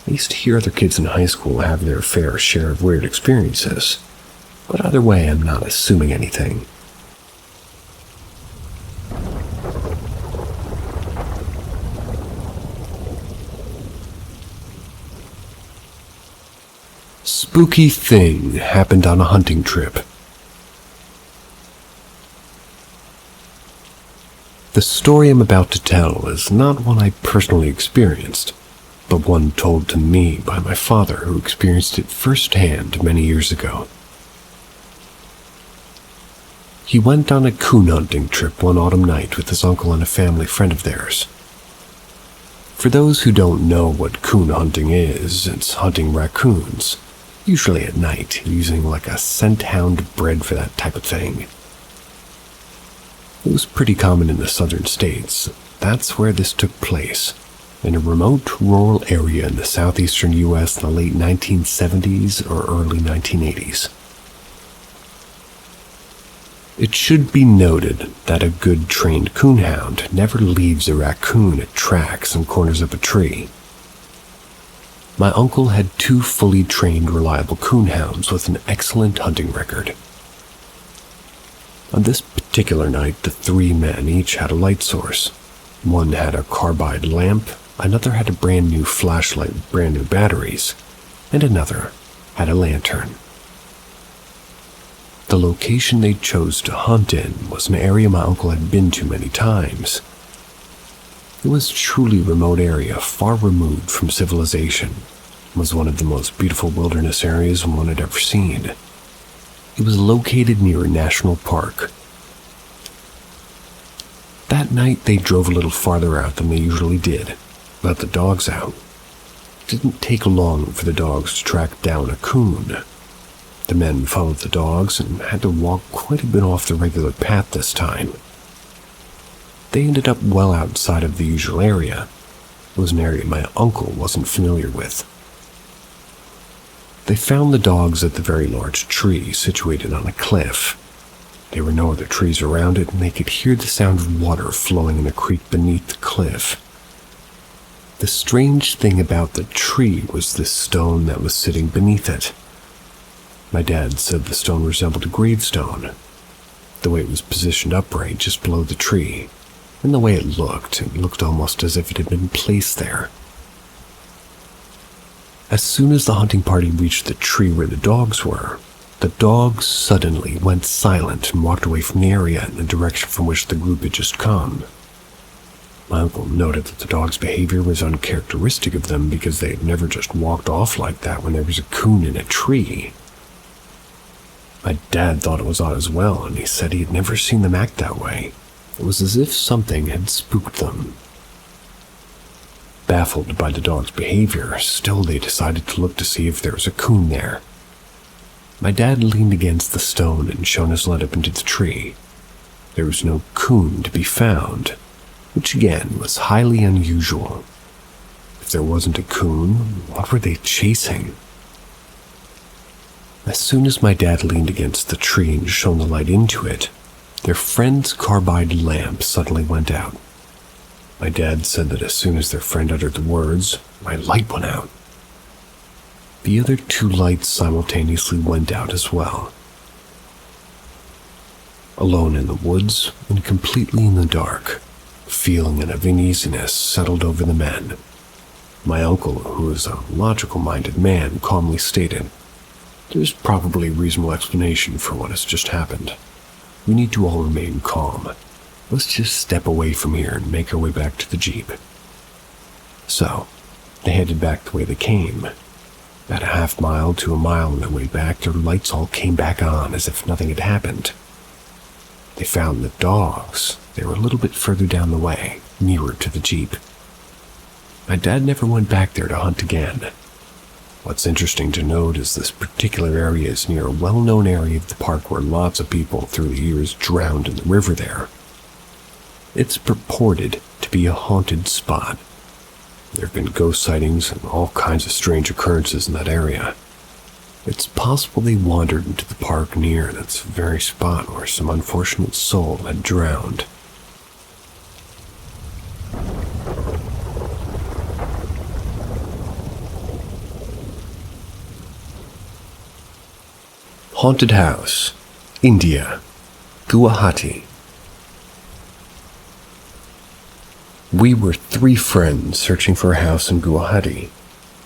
I used to hear other kids in high school have their fair share of weird experiences, but either way, I'm not assuming anything. Spooky thing happened on a hunting trip. The story I'm about to tell is not one I personally experienced, but one told to me by my father, who experienced it firsthand many years ago. He went on a coon hunting trip one autumn night with his uncle and a family friend of theirs. For those who don't know what coon hunting is, it's hunting raccoons, usually at night, using like a scent hound bred for that type of thing. It was pretty common in the southern states. That's where this took place, in a remote rural area in the southeastern U.S. in the late 1970s or early 1980s. It should be noted that a good trained coonhound never leaves a raccoon at tracks and corners of a tree. My uncle had 2 fully trained, reliable coonhounds with an excellent hunting record. On this particular night, the 3 men each had a light source. One had a carbide lamp, another had a brand new flashlight with brand new batteries, and another had a lantern. The location they chose to hunt in was an area my uncle had been to many times. It was a truly remote area, far removed from civilization. It was one of the most beautiful wilderness areas one had ever seen. It was located near a national park. That night they drove a little farther out than they usually did, let the dogs out. It didn't take long for the dogs to track down a coon. The men followed the dogs and had to walk quite a bit off the regular path this time. They ended up well outside of the usual area. It was an area my uncle wasn't familiar with. They found the dogs at the very large tree situated on a cliff. There were no other trees around it, and they could hear the sound of water flowing in a creek beneath the cliff. The strange thing about the tree was the stone that was sitting beneath it. My dad said the stone resembled a gravestone. The way it was positioned upright just below the tree, and the way it looked almost as if it had been placed there. As soon as the hunting party reached the tree where the dogs were, the dogs suddenly went silent and walked away from the area in the direction from which the group had just come. My uncle noted that the dogs' behavior was uncharacteristic of them because they had never just walked off like that when there was a coon in a tree. My dad thought it was odd as well, and he said he had never seen them act that way. It was as if something had spooked them. Baffled by the dog's behavior, still they decided to look to see if there was a coon there. My dad leaned against the stone and shone his light up into the tree. There was no coon to be found, which again was highly unusual. If there wasn't a coon, what were they chasing? As soon as my dad leaned against the tree and shone the light into it, their friend's carbide lamp suddenly went out. My dad said that as soon as their friend uttered the words, my light went out. The other 2 lights simultaneously went out as well. Alone in the woods and completely in the dark, a feeling of uneasiness settled over the men. My uncle, who was a logical-minded man, calmly stated, "There's probably a reasonable explanation for what has just happened. We need to all remain calm. Let's just step away from here and make our way back to the Jeep." So, they headed back the way they came. About a half mile to a mile on their way back, their lights all came back on as if nothing had happened. They found the dogs. They were a little bit further down the way, nearer to the Jeep. My dad never went back there to hunt again. What's interesting to note is this particular area is near a well-known area of the park where lots of people through the years drowned in the river there. It's purported to be a haunted spot. There have been ghost sightings and all kinds of strange occurrences in that area. It's possible they wandered into the park near that very spot where some unfortunate soul had drowned. Haunted House, India, Guwahati. We were 3 friends searching for a house in Guwahati.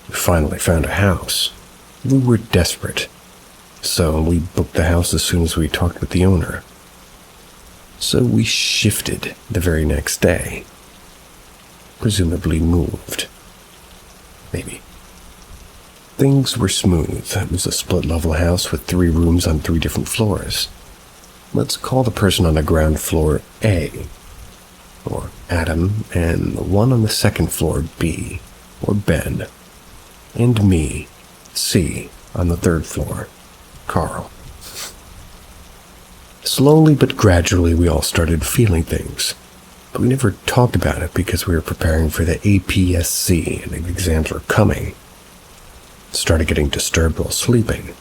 We finally found a house. We were desperate, so we booked the house as soon as we talked with the owner. So we shifted the very next day. Presumably moved. Maybe. Things were smooth. It was a split-level house with 3 rooms on 3 different floors. Let's call the person on the ground floor A, or Adam, and the one on the second floor B, or Ben, and me, C, on the 3rd floor, Carl. Slowly but gradually we all started feeling things, but we never talked about it because we were preparing for the APSC and the exams were coming. Started getting disturbed while sleeping.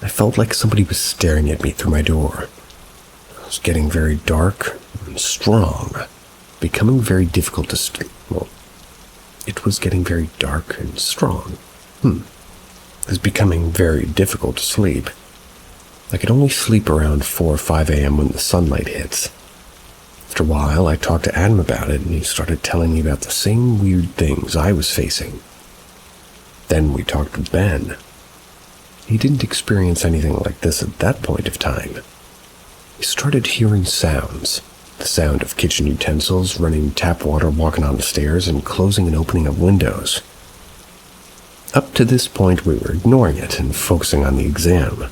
I felt like somebody was staring at me through my door. It was getting very dark and strong, becoming very difficult to sleep. Well, it was getting very dark and strong, It was becoming very difficult to sleep. I could only sleep around 4 or 5 a.m. when the sunlight hits. After a while, I talked to Adam about it, and he started telling me about the same weird things I was facing. Then we talked to Ben. He didn't experience anything like this at that point of time. He started hearing sounds. The sound of kitchen utensils, running tap water, walking on the stairs, and closing and opening of windows. Up to this point, we were ignoring it and focusing on the exam.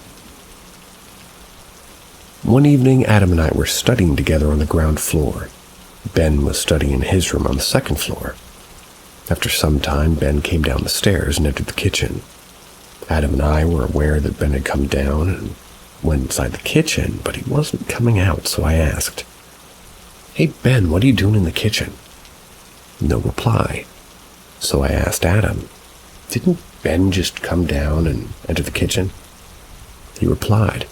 One evening, Adam and I were studying together on the ground floor. Ben was studying in his room on the second floor. After some time, Ben came down the stairs and entered the kitchen. Adam and I were aware that Ben had come down and went inside the kitchen, but he wasn't coming out, so I asked, "Hey Ben, what are you doing in the kitchen?" No reply. So I asked Adam, "Didn't Ben just come down and enter the kitchen?" He replied,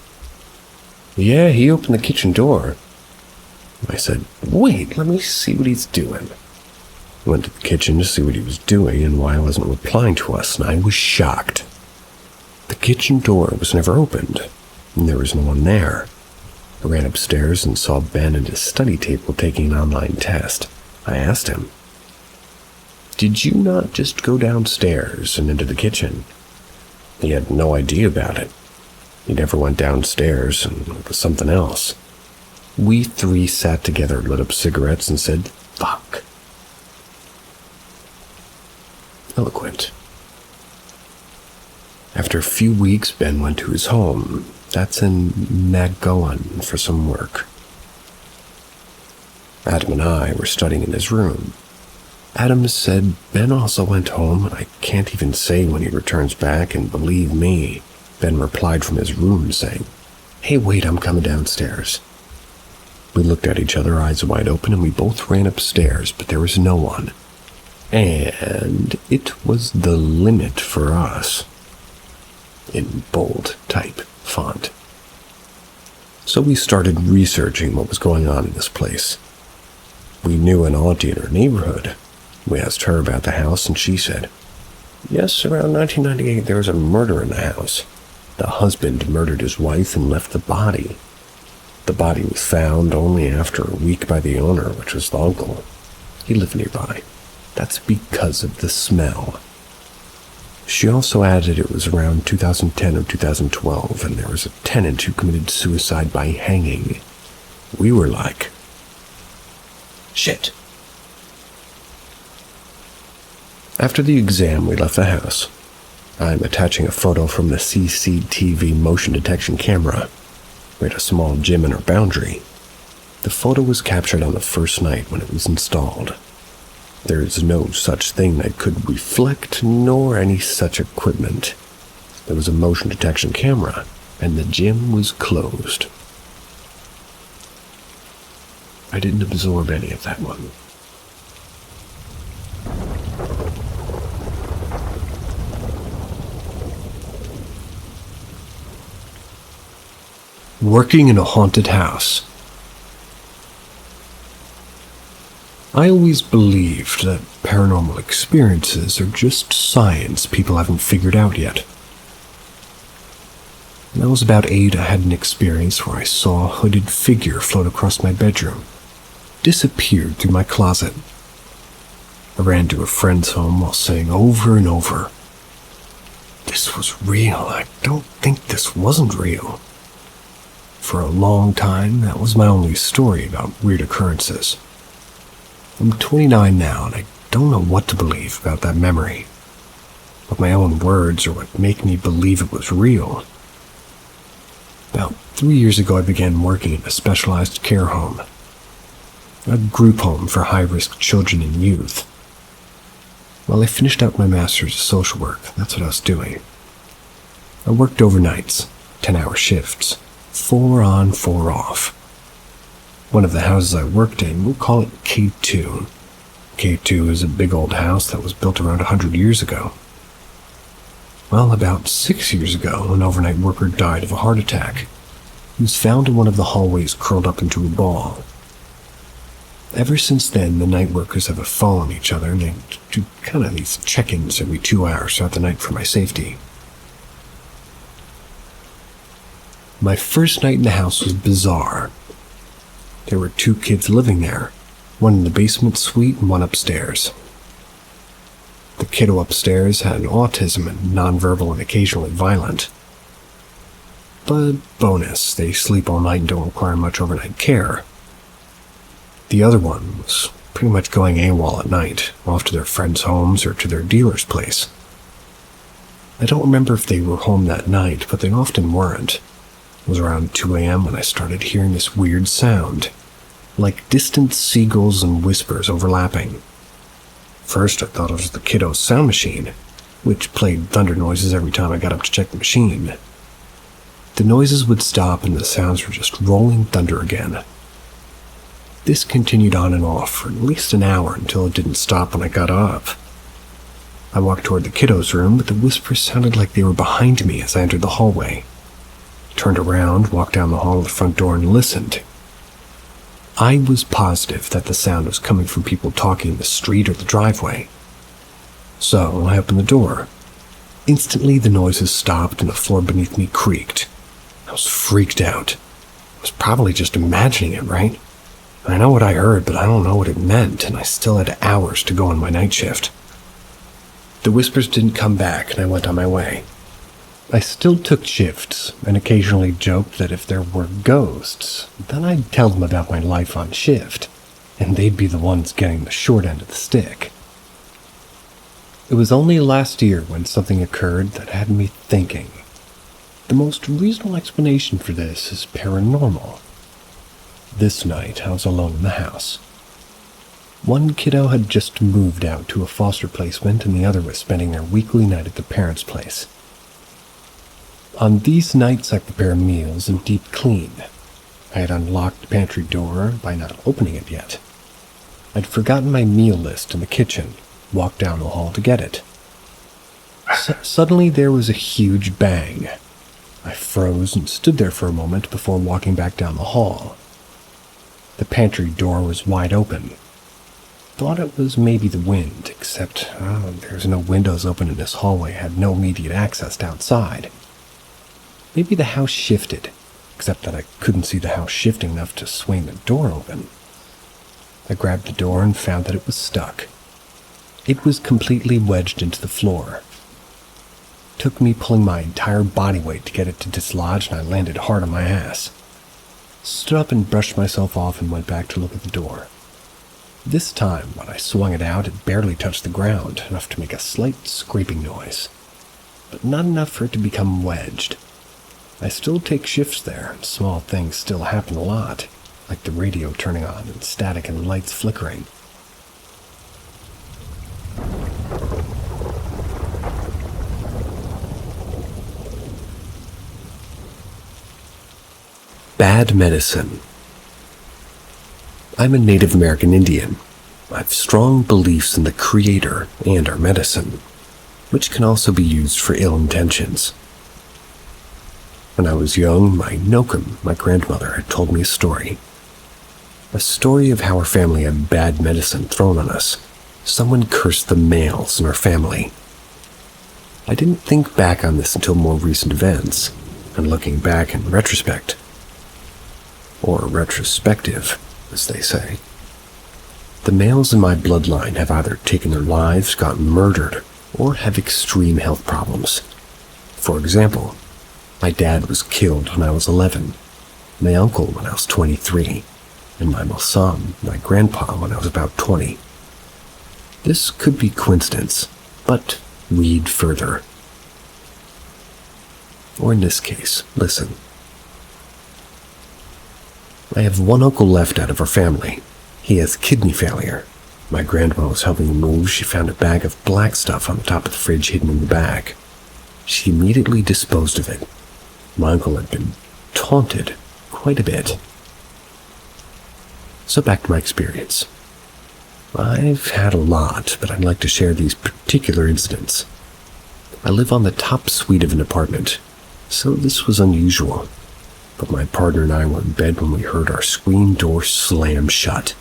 "Yeah, he opened the kitchen door." I said, "Wait, let me see what he's doing." I went to the kitchen to see what he was doing and why he wasn't replying to us, and I was shocked. The kitchen door was never opened, and there was no one there. I ran upstairs and saw Ben at his study table taking an online test. I asked him, "Did you not just go downstairs and into the kitchen?" He had no idea about it. He never went downstairs, and it was something else. We three sat together, lit up cigarettes, and said, "Fuck." Eloquent. After a few weeks, Ben went to his home. That's in Nagowan for some work. Adam and I were studying in his room. Adam said Ben also went home, and I can't even say when he returns back, and believe me, Ben replied from his room saying, "Hey, wait, I'm coming downstairs." We looked at each other, eyes wide open, and we both ran upstairs, but there was no one. And it was the limit for us. In bold type font. So we started researching what was going on in this place. We knew an auntie in our neighborhood. We asked her about the house, and she said, "Yes, around 1998 there was a murder in the house. The husband murdered his wife and left the body. The body was found only after a week by the owner, which was the uncle. He lived nearby. That's because of the smell." She also added it was around 2010 or 2012, and there was a tenant who committed suicide by hanging. We were like, shit. After the exam, we left the house. I'm attaching a photo from the CCTV motion detection camera. We had a small gym in our boundary. The photo was captured on the first night when it was installed. There is no such thing that could reflect, nor any such equipment. There was a motion detection camera, and the gym was closed. I didn't absorb any of that one. Working in a haunted house. I always believed that paranormal experiences are just science people haven't figured out yet. When I was about 8, I had an experience where I saw a hooded figure float across my bedroom, disappeared through my closet. I ran to a friend's home while saying over and over, "This was real. I don't think this wasn't real." For a long time, that was my only story about weird occurrences. I'm 29 now, and I don't know what to believe about that memory. But my own words are what make me believe it was real. About 3 years ago, I began working in a specialized care home, a group home for high-risk children and youth. While I finished out my master's of social work, that's what I was doing. I worked overnights, 10-hour shifts, 4 on, 4 off. One of the houses I worked in, we'll call it K2. K2 is a big old house that was built around 100 years ago. Well, about 6 years ago, an overnight worker died of a heart attack. He was found in one of the hallways curled up into a ball. Ever since then, the night workers have followed each other, and they do kind of these check-ins every 2 hours throughout the night for my safety. My first night in the house was bizarre. There were 2 kids living there, one in the basement suite and one upstairs. The kiddo upstairs had autism and nonverbal and occasionally violent. But bonus, they sleep all night and don't require much overnight care. The other one was pretty much going AWOL at night, off to their friends' homes or to their dealer's place. I don't remember if they were home that night, but they often weren't. It was around 2 a.m. when I started hearing this weird sound, like distant seagulls and whispers overlapping. First, I thought it was the kiddo's sound machine, which played thunder noises every time I got up to check the machine. The noises would stop and the sounds were just rolling thunder again. This continued on and off for at least an hour until it didn't stop when I got up. I walked toward the kiddo's room, but the whispers sounded like they were behind me as I entered the hallway. I turned around, walked down the hall to the front door, and listened. I was positive that the sound was coming from people talking in the street or the driveway. So I opened the door. Instantly, the noises stopped and the floor beneath me creaked. I was freaked out. I was probably just imagining it, right? I know what I heard, but I don't know what it meant, and I still had hours to go on my night shift. The whispers didn't come back, and I went on my way. I still took shifts, and occasionally joked that if there were ghosts, then I'd tell them about my life on shift, and they'd be the ones getting the short end of the stick. It was only last year when something occurred that had me thinking. The most reasonable explanation for this is paranormal. This night, I was alone in the house. One kiddo had just moved out to a foster placement, and the other was spending their weekly night at the parents' place. On these nights, I prepare meals and deep clean. I had unlocked the pantry door by not opening it yet. I'd forgotten my meal list in the kitchen, walked down the hall to get it. Suddenly, there was a huge bang. I froze and stood there for a moment before walking back down the hall. The pantry door was wide open. Thought it was maybe the wind, except there's no windows open in this hallway, had no immediate access to outside. Maybe the house shifted, except that I couldn't see the house shifting enough to swing the door open. I grabbed the door and found that it was stuck. It was completely wedged into the floor. It took me pulling my entire body weight to get it to dislodge, and I landed hard on my ass. Stood up and brushed myself off and went back to look at the door. This time, when I swung it out, it barely touched the ground, enough to make a slight scraping noise, but not enough for it to become wedged. I still take shifts there, and small things still happen a lot, like the radio turning on and static and lights flickering. Bad medicine. I'm a Native American Indian. I have strong beliefs in the Creator and our medicine, which can also be used for ill intentions. When I was young, my Nokum, my grandmother, had told me a story. A story of how our family had bad medicine thrown on us. Someone cursed the males in our family. I didn't think back on this until more recent events, and looking back in retrospect, or retrospective, as they say. The males in my bloodline have either taken their lives, gotten murdered, or have extreme health problems. For example, my dad was killed when I was 11, my uncle when I was 23, and my Malsam, my grandpa, when I was about 20. This could be coincidence, but read further. Or in this case, listen. I have one uncle left out of our family. He has kidney failure. My grandma was helping him move. She found a bag of black stuff on the top of the fridge hidden in the back. She immediately disposed of it. My uncle had been taunted quite a bit. So back to my experience. I've had a lot, but I'd like to share these particular incidents. I live on the top suite of an apartment, so this was unusual. But my partner and I were in bed when we heard our screen door slam shut.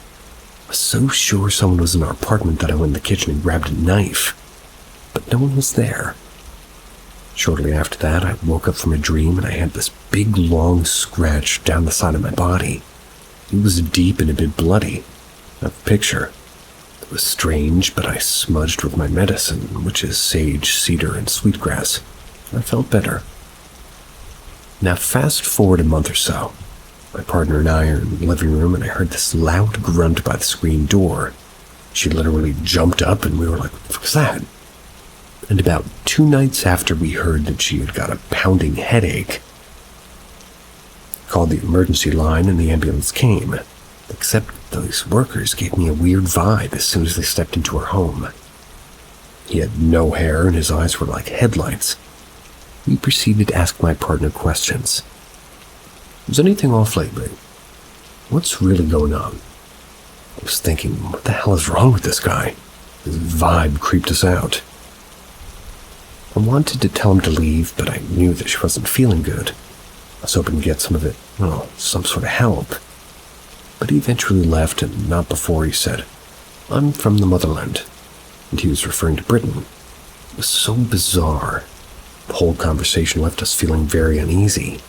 I was so sure someone was in our apartment that I went in the kitchen and grabbed a knife, but no one was there. Shortly after that, I woke up from a dream and I had this big long scratch down the side of my body. It was deep and a bit bloody. I have a picture. It was strange, but I smudged with my medicine, which is sage, cedar, and sweetgrass. I felt better. Now fast forward a month or so. My partner and I are in the living room and I heard this loud grunt by the screen door. She literally jumped up and we were like, what was that? And about 2 nights after we heard that she had got a pounding headache, called the emergency line and the ambulance came. Except those workers gave me a weird vibe as soon as they stepped into her home. He had no hair and his eyes were like headlights. We proceeded to ask my partner questions. Is anything off lately? What's really going on? I was thinking, what the hell is wrong with this guy? His vibe creeped us out. I wanted to tell him to leave, but I knew that she wasn't feeling good. I was hoping to get some of it, some sort of help. But he eventually left, and not before he said, I'm from the motherland. And he was referring to Britain. It was so bizarre. The whole conversation left us feeling very uneasy.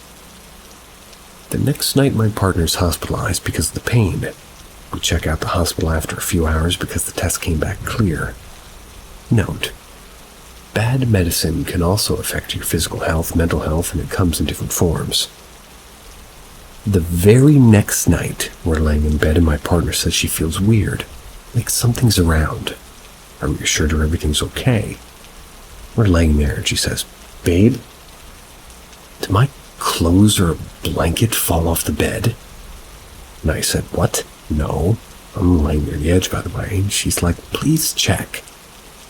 The next night, my partner's hospitalized because of the pain. We check out the hospital after a few hours because the test came back clear. Note: bad medicine can also affect your physical health, mental health, and it comes in different forms. The very next night, we're laying in bed and my partner says she feels weird, like something's around. I reassured her everything's okay. We're laying there and she says, Babe, did my clothes or a blanket fall off the bed? And I said, what? No. I'm laying near the edge, by the way. And she's like, please check.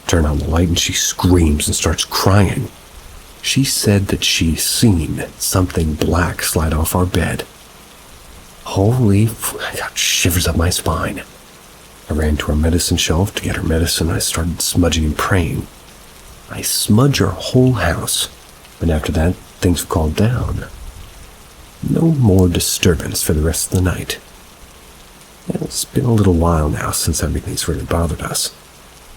Turn on the light and she screams and starts crying. She said that she's seen something black slide off our bed. Holy, I got shivers up my spine. I ran to our medicine shelf to get her medicine and I started smudging and praying. I smudge our whole house, and after that, things have calmed down. No more disturbance for the rest of the night. It's been a little while now since everything's really bothered us,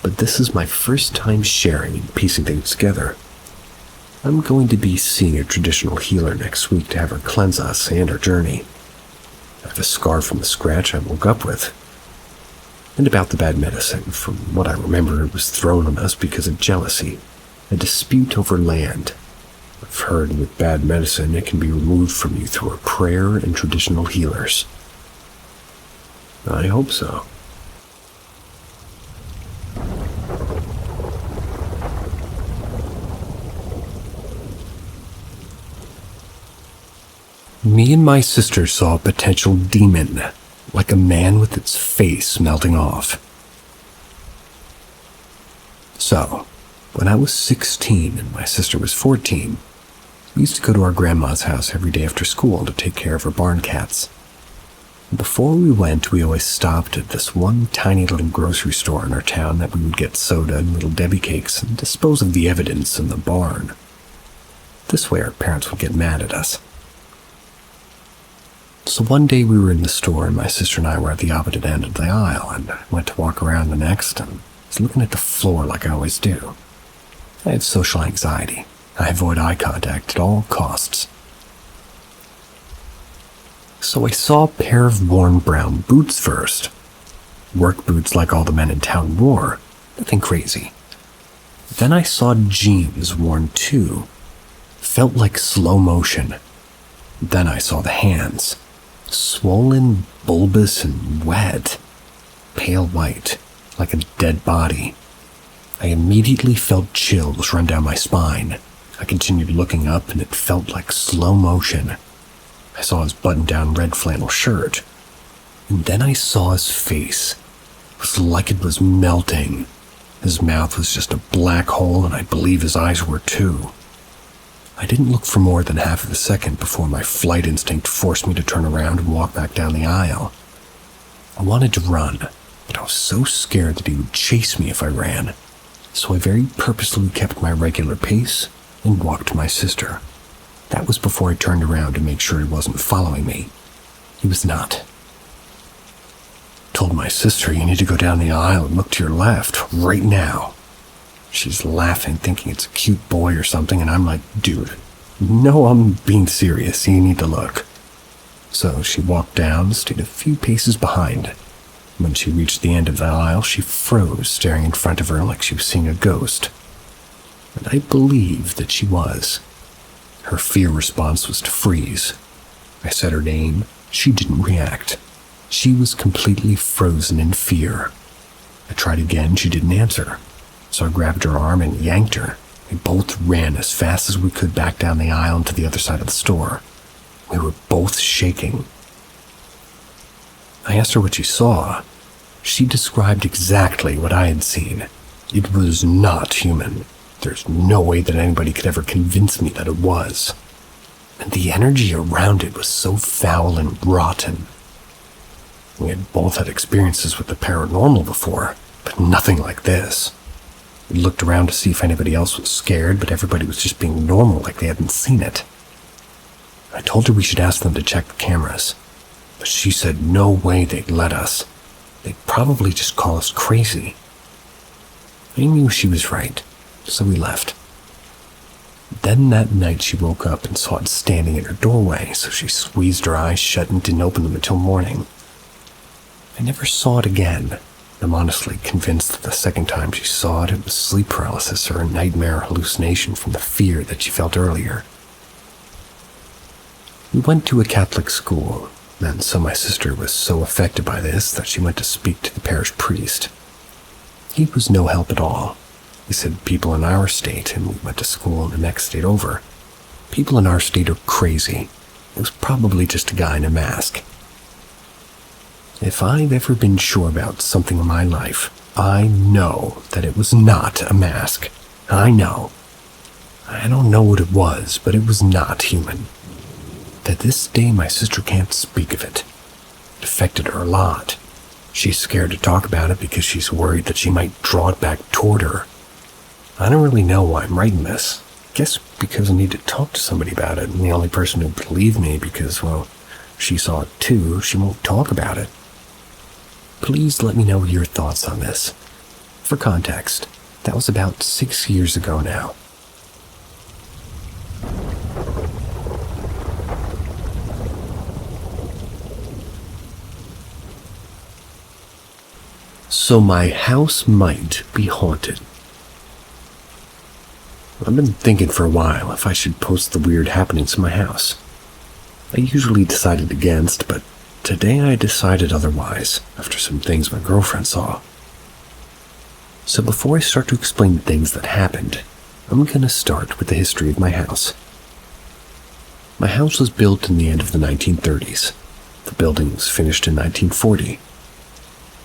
but this is my first time sharing and piecing things together. I'm going to be seeing a traditional healer next week to have her cleanse us and our journey. I have a scar from the scratch I woke up with. And about the bad medicine, from what I remember, it was thrown on us because of jealousy, a dispute over land. I've heard with bad medicine it can be removed from you through a prayer and traditional healers. I hope so. Me and my sister saw a potential demon, like a man with its face melting off. So, when I was 16 and my sister was 14, we used to go to our grandma's house every day after school to take care of her barn cats. Before we went, we always stopped at this one tiny little grocery store in our town that we would get soda and little Debbie cakes and dispose of the evidence in the barn. This way our parents would get mad at us. So one day we were in the store and my sister and I were at the opposite end of the aisle and I went to walk around the next and was looking at the floor like I always do. I have social anxiety. I avoid eye contact at all costs. So I saw a pair of worn brown boots first. Work boots like all the men in town wore. Nothing crazy. Then I saw jeans worn too. Felt like slow motion. Then I saw the hands. Swollen, bulbous, and wet. Pale white, like a dead body. I immediately felt chills run down my spine. I continued looking up and it felt like slow motion. I saw his button-down red flannel shirt. And then I saw his face. It was like it was melting. His mouth was just a black hole and I believe his eyes were too. I didn't look for more than half of a second before my flight instinct forced me to turn around and walk back down the aisle. I wanted to run, but I was so scared that he would chase me if I ran, so I very purposely kept my regular pace and walked to my sister. That was before I turned around to make sure he wasn't following me. He was not. told my sister, you need to go down the aisle and look to your left, right now. She's laughing, thinking it's a cute boy or something, and I'm like, dude, no, I'm being serious, you need to look. So she walked down, stayed a few paces behind. When she reached the end of the aisle, she froze, staring in front of her like she was seeing a ghost. And I believe that she was. Her fear response was to freeze. I said her name. She didn't react. She was completely frozen in fear. I tried again. She didn't answer. So I grabbed her arm and yanked her. We both ran as fast as we could back down the aisle and to the other side of the store. We were both shaking. I asked her what she saw. She described exactly what I had seen. It was not human. There's no way that anybody could ever convince me that it was. And the energy around it was so foul and rotten. We had both had experiences with the paranormal before, but nothing like this. We looked around to see if anybody else was scared, but everybody was just being normal like they hadn't seen it. I told her we should ask them to check the cameras, but she said no way they'd let us. They'd probably just call us crazy. I knew she was right, so we left. Then that night she woke up and saw it standing in her doorway, so she squeezed her eyes shut and didn't open them until morning. I never saw it again. I'm honestly convinced that the second time she saw it, it was sleep paralysis or a nightmare hallucination from the fear that she felt earlier. We went to a Catholic school, and so my sister was so affected by this that she went to speak to the parish priest. He was no help at all. He said people in our state, and we went to school in the next state over, people in our state are crazy. It was probably just a guy in a mask. If I've ever been sure about something in my life, I know that it was not a mask. I know. I don't know what it was, but it was not human. To this day, my sister can't speak of it. It affected her a lot. She's scared to talk about it because she's worried that she might draw it back toward her. I don't really know why I'm writing this. I guess because I need to talk to somebody about it, and the only person who'll believe me because, well, she saw it too, she won't talk about it. Please let me know your thoughts on this. For context, that was about 6 years ago now. So my house might be haunted. I've been thinking for a while if I should post the weird happenings in my house. I usually decided against, but today I decided otherwise after some things my girlfriend saw. So before I start to explain the things that happened, I'm going to start with the history of my house. My house was built in the end of the 1930s. The building was finished in 1940.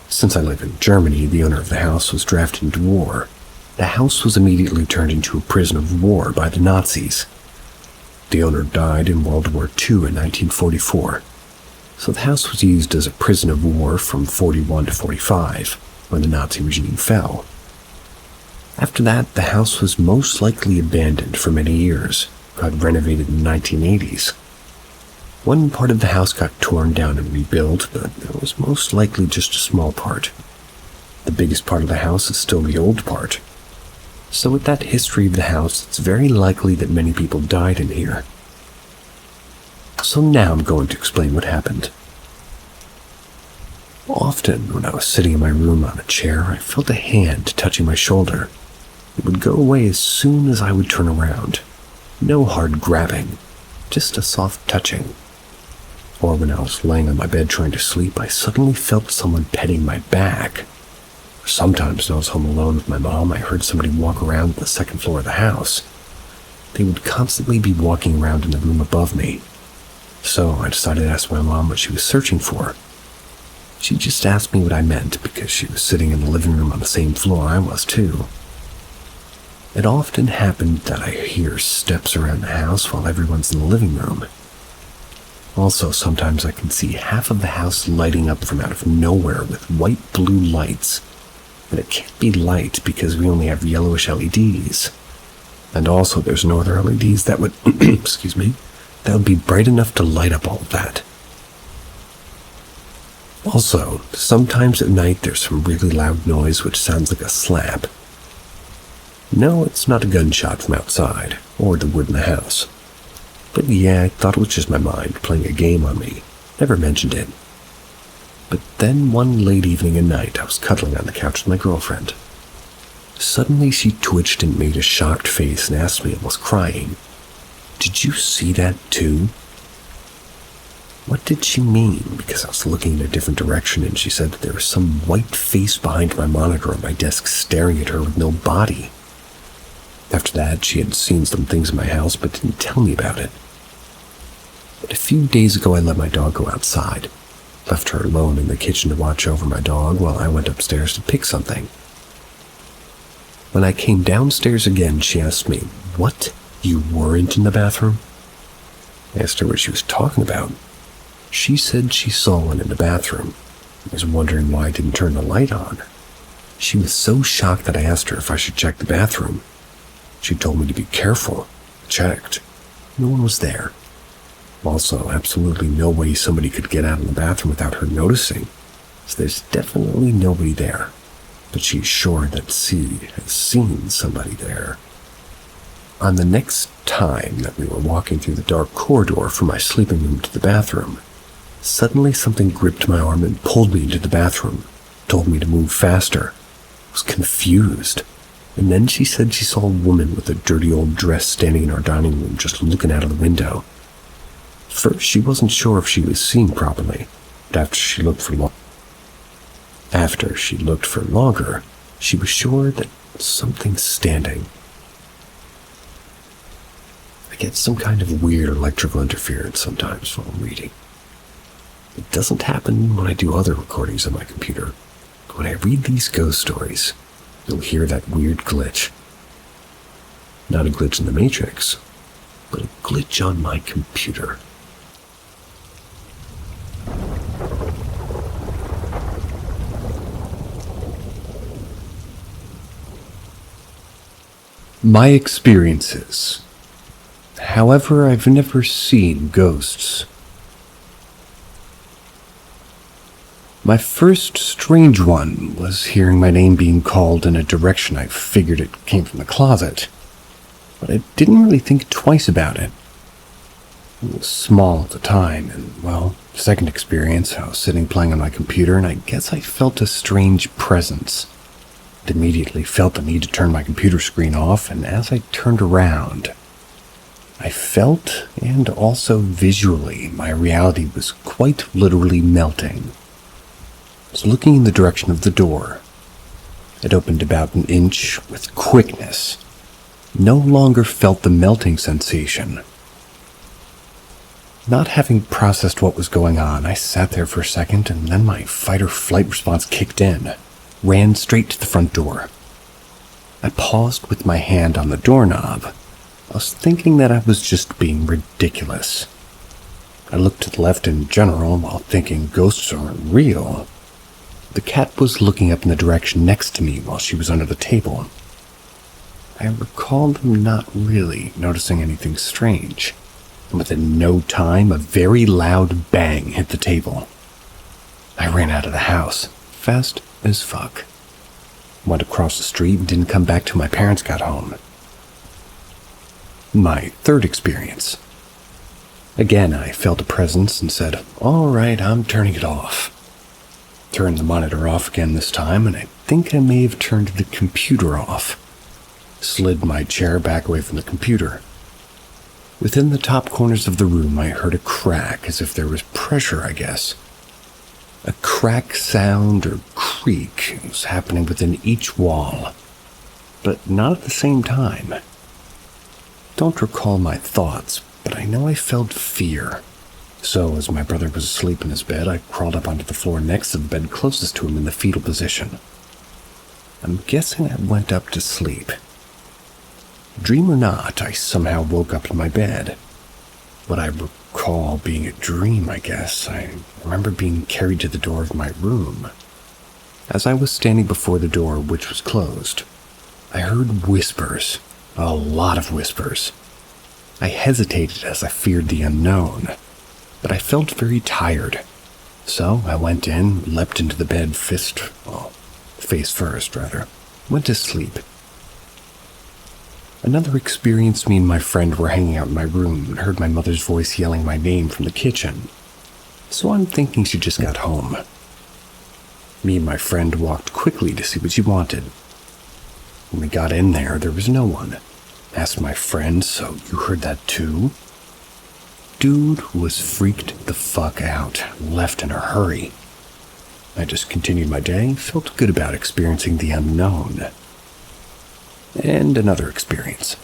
Since I live in Germany, the owner of the house was drafted into war. The house was immediately turned into a prison of war by the Nazis. The owner died in World War II in 1944, so the house was used as a prison of war from 41 to 45, when the Nazi regime fell. After that, the house was most likely abandoned for many years, got renovated in the 1980s. One part of the house got torn down and rebuilt, but it was most likely just a small part. The biggest part of the house is still the old part. So with that history of the house, it's very likely that many people died in here. So now I'm going to explain what happened. Often, when I was sitting in my room on a chair, I felt a hand touching my shoulder. It would go away as soon as I would turn around. No hard grabbing, just a soft touching. Or when I was laying on my bed trying to sleep, I suddenly felt someone petting my back. Sometimes when I was home alone with my mom, I heard somebody walk around the second floor of the house. They would constantly be walking around in the room above me. So I decided to ask my mom what she was searching for. She just asked me what I meant because she was sitting in the living room on the same floor I was too. It often happened that I hear steps around the house while everyone's in the living room. Also, sometimes I can see half of the house lighting up from out of nowhere with white-blue lights. And it can't be light because we only have yellowish LEDs. And also there's no other LEDs that would, that would be bright enough to light up all of that. Also, sometimes at night there's some really loud noise which sounds like a slap. No, it's not a gunshot from outside, or the wood in the house. But yeah, I thought it was just my mind playing a game on me. Never mentioned it. But then one late evening at night, I was cuddling on the couch with my girlfriend. Suddenly she twitched and made a shocked face and asked me, almost crying, "Did you see that too?" What did she mean? Because I was looking in a different direction and she said that there was some white face behind my monitor on my desk staring at her with no body. After that, she had seen some things in my house but didn't tell me about it. But a few days ago, I let my dog go outside. Left her alone in the kitchen to watch over my dog while I went upstairs to pick something. When I came downstairs again, she asked me, "What? You weren't in the bathroom?" I asked her what she was talking about. She said she saw one in the bathroom. I was wondering why I didn't turn the light on. She was so shocked that I asked her if I should check the bathroom. She told me to be careful. I checked. No one was there. Also, absolutely no way somebody could get out of the bathroom without her noticing, so there's definitely nobody there. But she's sure that she has seen somebody there. On the next time that we were walking through the dark corridor from my sleeping room to the bathroom, suddenly something gripped my arm and pulled me into the bathroom, told me to move faster. I was confused. And then she said she saw a woman with a dirty old dress standing in our dining room just looking out of the window. First, she wasn't sure if she was seeing properly, but after she looked for longer, she was sure that something's standing. I get some kind of weird electrical interference sometimes while I'm reading. It doesn't happen when I do other recordings on my computer, but when I read these ghost stories, you'll hear that weird glitch. Not a glitch in the Matrix, but a glitch on my computer. My experiences. However, I've never seen ghosts. My first strange one was hearing my name being called in a direction I figured it came from the closet, but I didn't really think twice about it. I was small at the time, and, well, second experience, I was sitting playing on my computer, and I guess I felt a strange presence. I immediately felt the need to turn my computer screen off, and as I turned around, I felt, and also visually, my reality was quite literally melting. I was looking in the direction of the door. It opened about an inch with quickness. No longer felt the melting sensation. Not having processed what was going on, I sat there for a second, and then my fight or flight response kicked in. Ran straight to the front door. I paused with my hand on the doorknob. I was thinking that I was just being ridiculous. I looked to the left in general while thinking ghosts aren't real. The cat was looking up in the direction next to me while she was under the table. I recall them not really noticing anything strange, and within no time a very loud bang hit the table. I ran out of the house, fast as fuck. Went across the street and didn't come back till my parents got home. My third experience. Again, I felt a presence and said, "All right, I'm turning it off." Turned the monitor off again this time, and I think I may have turned the computer off. Slid my chair back away from the computer. Within the top corners of the room, I heard a crack, as if there was pressure, I guess. A crack sound or creak was happening within each wall, but not at the same time. Don't recall my thoughts, but I know I felt fear. So, as my brother was asleep in his bed, I crawled up onto the floor next to the bed closest to him in the fetal position. I'm guessing I went up to sleep. Dream or not, I somehow woke up in my bed. What I recall being a dream, I guess. I remember being carried to the door of my room. As I was standing before the door, which was closed, I heard whispers, a lot of whispers. I hesitated as I feared the unknown, but I felt very tired. So I went in, leapt into the bed face first, went to sleep. Another experience, me and my friend were hanging out in my room and heard my mother's voice yelling my name from the kitchen. So I'm thinking she just got home. Me and my friend walked quickly to see what she wanted. When we got in there was no one. Asked my friend, so you heard that too? Dude was freaked the fuck out, left in a hurry. I just continued my day, felt good about experiencing the unknown. And another experience.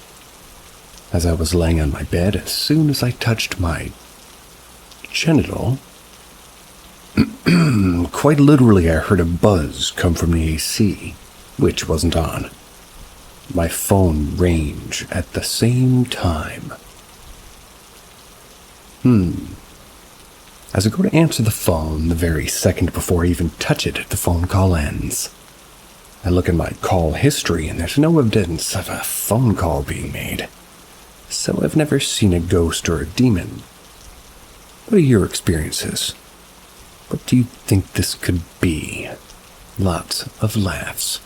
As I was laying on my bed, as soon as I touched my genital, quite literally I heard a buzz come from the AC, which wasn't on. My phone rang at the same time. As I go to answer the phone, the very second before I even touch it, the phone call ends. I look at my call history and there's no evidence of a phone call being made. So I've never seen a ghost or a demon. What are your experiences? What do you think this could be? Lots of laughs.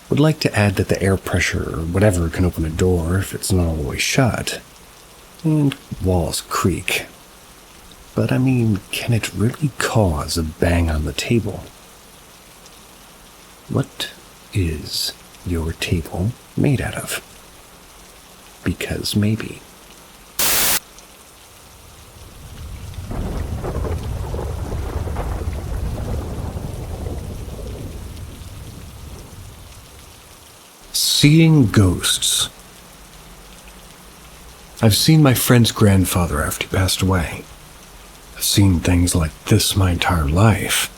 Would like to add that the air pressure or whatever can open a door if it's not all the way shut. And walls creak. But I mean, can it really cause a bang on the table? What is your table made out of? Because maybe. Seeing ghosts. I've seen my friend's grandfather after he passed away. I've seen things like this my entire life,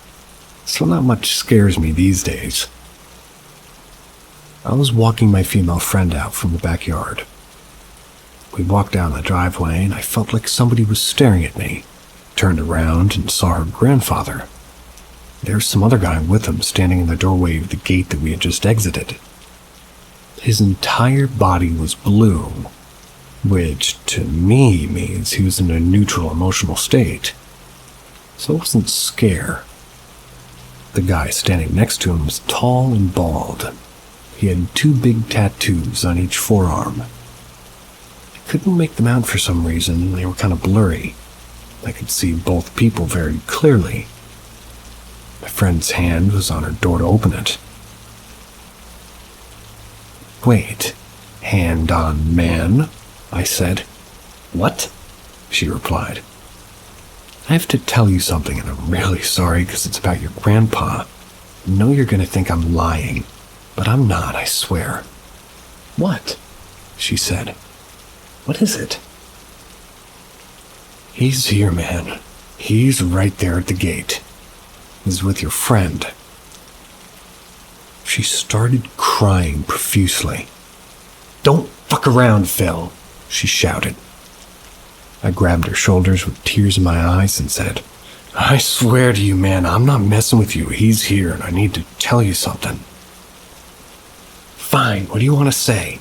so not much scares me these days. I was walking my female friend out from the backyard. We walked down the driveway and I felt like somebody was staring at me. Turned around and saw her grandfather. There's some other guy with him standing in the doorway of the gate that we had just exited. His entire body was blue, which to me means he was in a neutral emotional state. So I wasn't scared. The guy standing next to him was tall and bald. He had 2 big tattoos on each forearm. I couldn't make them out for some reason, they were kind of blurry. I could see both people very clearly. My friend's hand was on her door to open it. Wait, hand on man? I said. What? She replied. I have to tell you something and I'm really sorry because it's about your grandpa. I know you're going to think I'm lying, but I'm not, I swear. What? She said. What is it? He's here, man. He's right there at the gate. He's with your friend. She started crying profusely. Don't fuck around, Phil, she shouted. I grabbed her shoulders with tears in my eyes and said, I swear to you, man, I'm not messing with you. He's here and I need to tell you something. Fine, what do you want to say?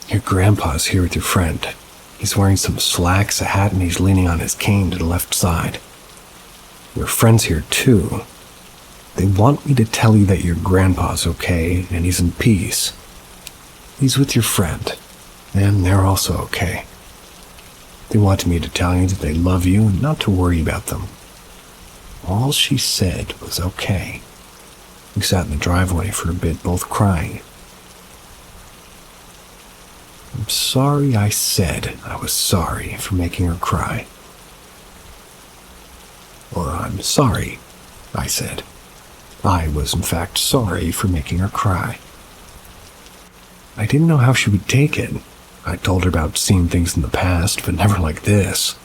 Your grandpa's here with your friend. He's wearing some slacks, a hat, and he's leaning on his cane to the left side. Your friend's here too. They want me to tell you that your grandpa's okay and he's in peace. He's with your friend, and they're also okay. They wanted me to tell you that they love you and not to worry about them. All she said was okay. We sat in the driveway for a bit, both crying. I'm sorry I said I was sorry for making her cry. Or I'm sorry, I said. I was in fact sorry for making her cry. I didn't know how she would take it. I told her about seeing things in the past, but never like this.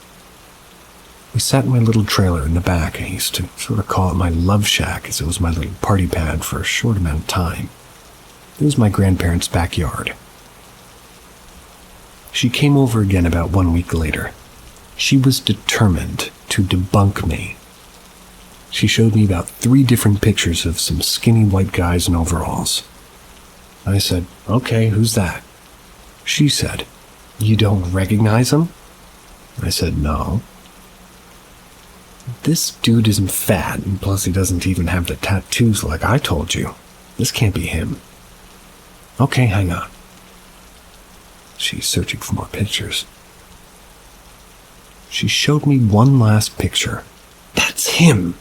We sat in my little trailer in the back. I used to sort of call it my love shack, as it was my little party pad for a short amount of time. It was my grandparents' backyard. She came over again about 1 week later. She was determined to debunk me. She showed me about 3 different pictures of some skinny white guys in overalls. I said, okay, who's that? She said, you don't recognize him? I said, no. This dude isn't fat, and plus he doesn't even have the tattoos like I told you. This can't be him. Okay, hang on. She's searching for more pictures. She showed me one last picture. That's him!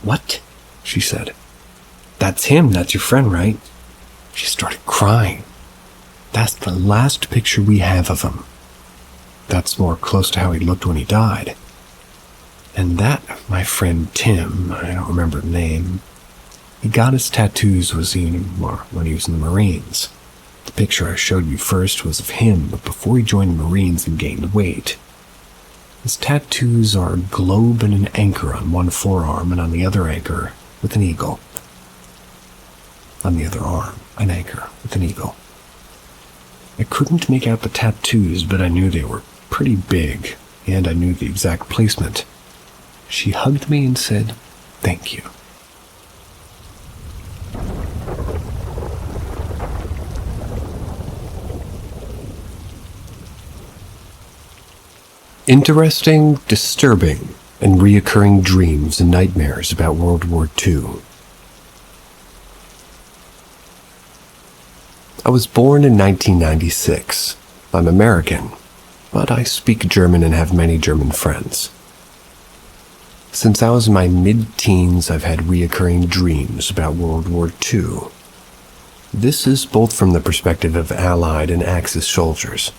What? She said. That's him, that's your friend, right? She started crying. That's the last picture we have of him. That's more close to how he looked when he died. And that, my friend Tim, I don't remember the name, he got his tattoos when he was in the Marines. The picture I showed you first was of him, but before he joined the Marines and gained weight. His tattoos are a globe and an anchor on one forearm, and on the other anchor with an eagle. On the other arm, an anchor with an eagle. I couldn't make out the tattoos, but I knew they were pretty big, and I knew the exact placement. She hugged me and said, "Thank you." Interesting, disturbing, and reoccurring dreams and nightmares about World War II. I was born in 1996. I'm American, but I speak German and have many German friends. Since I was in my mid-teens, I've had reoccurring dreams about World War II. This is both from the perspective of Allied and Axis soldiers.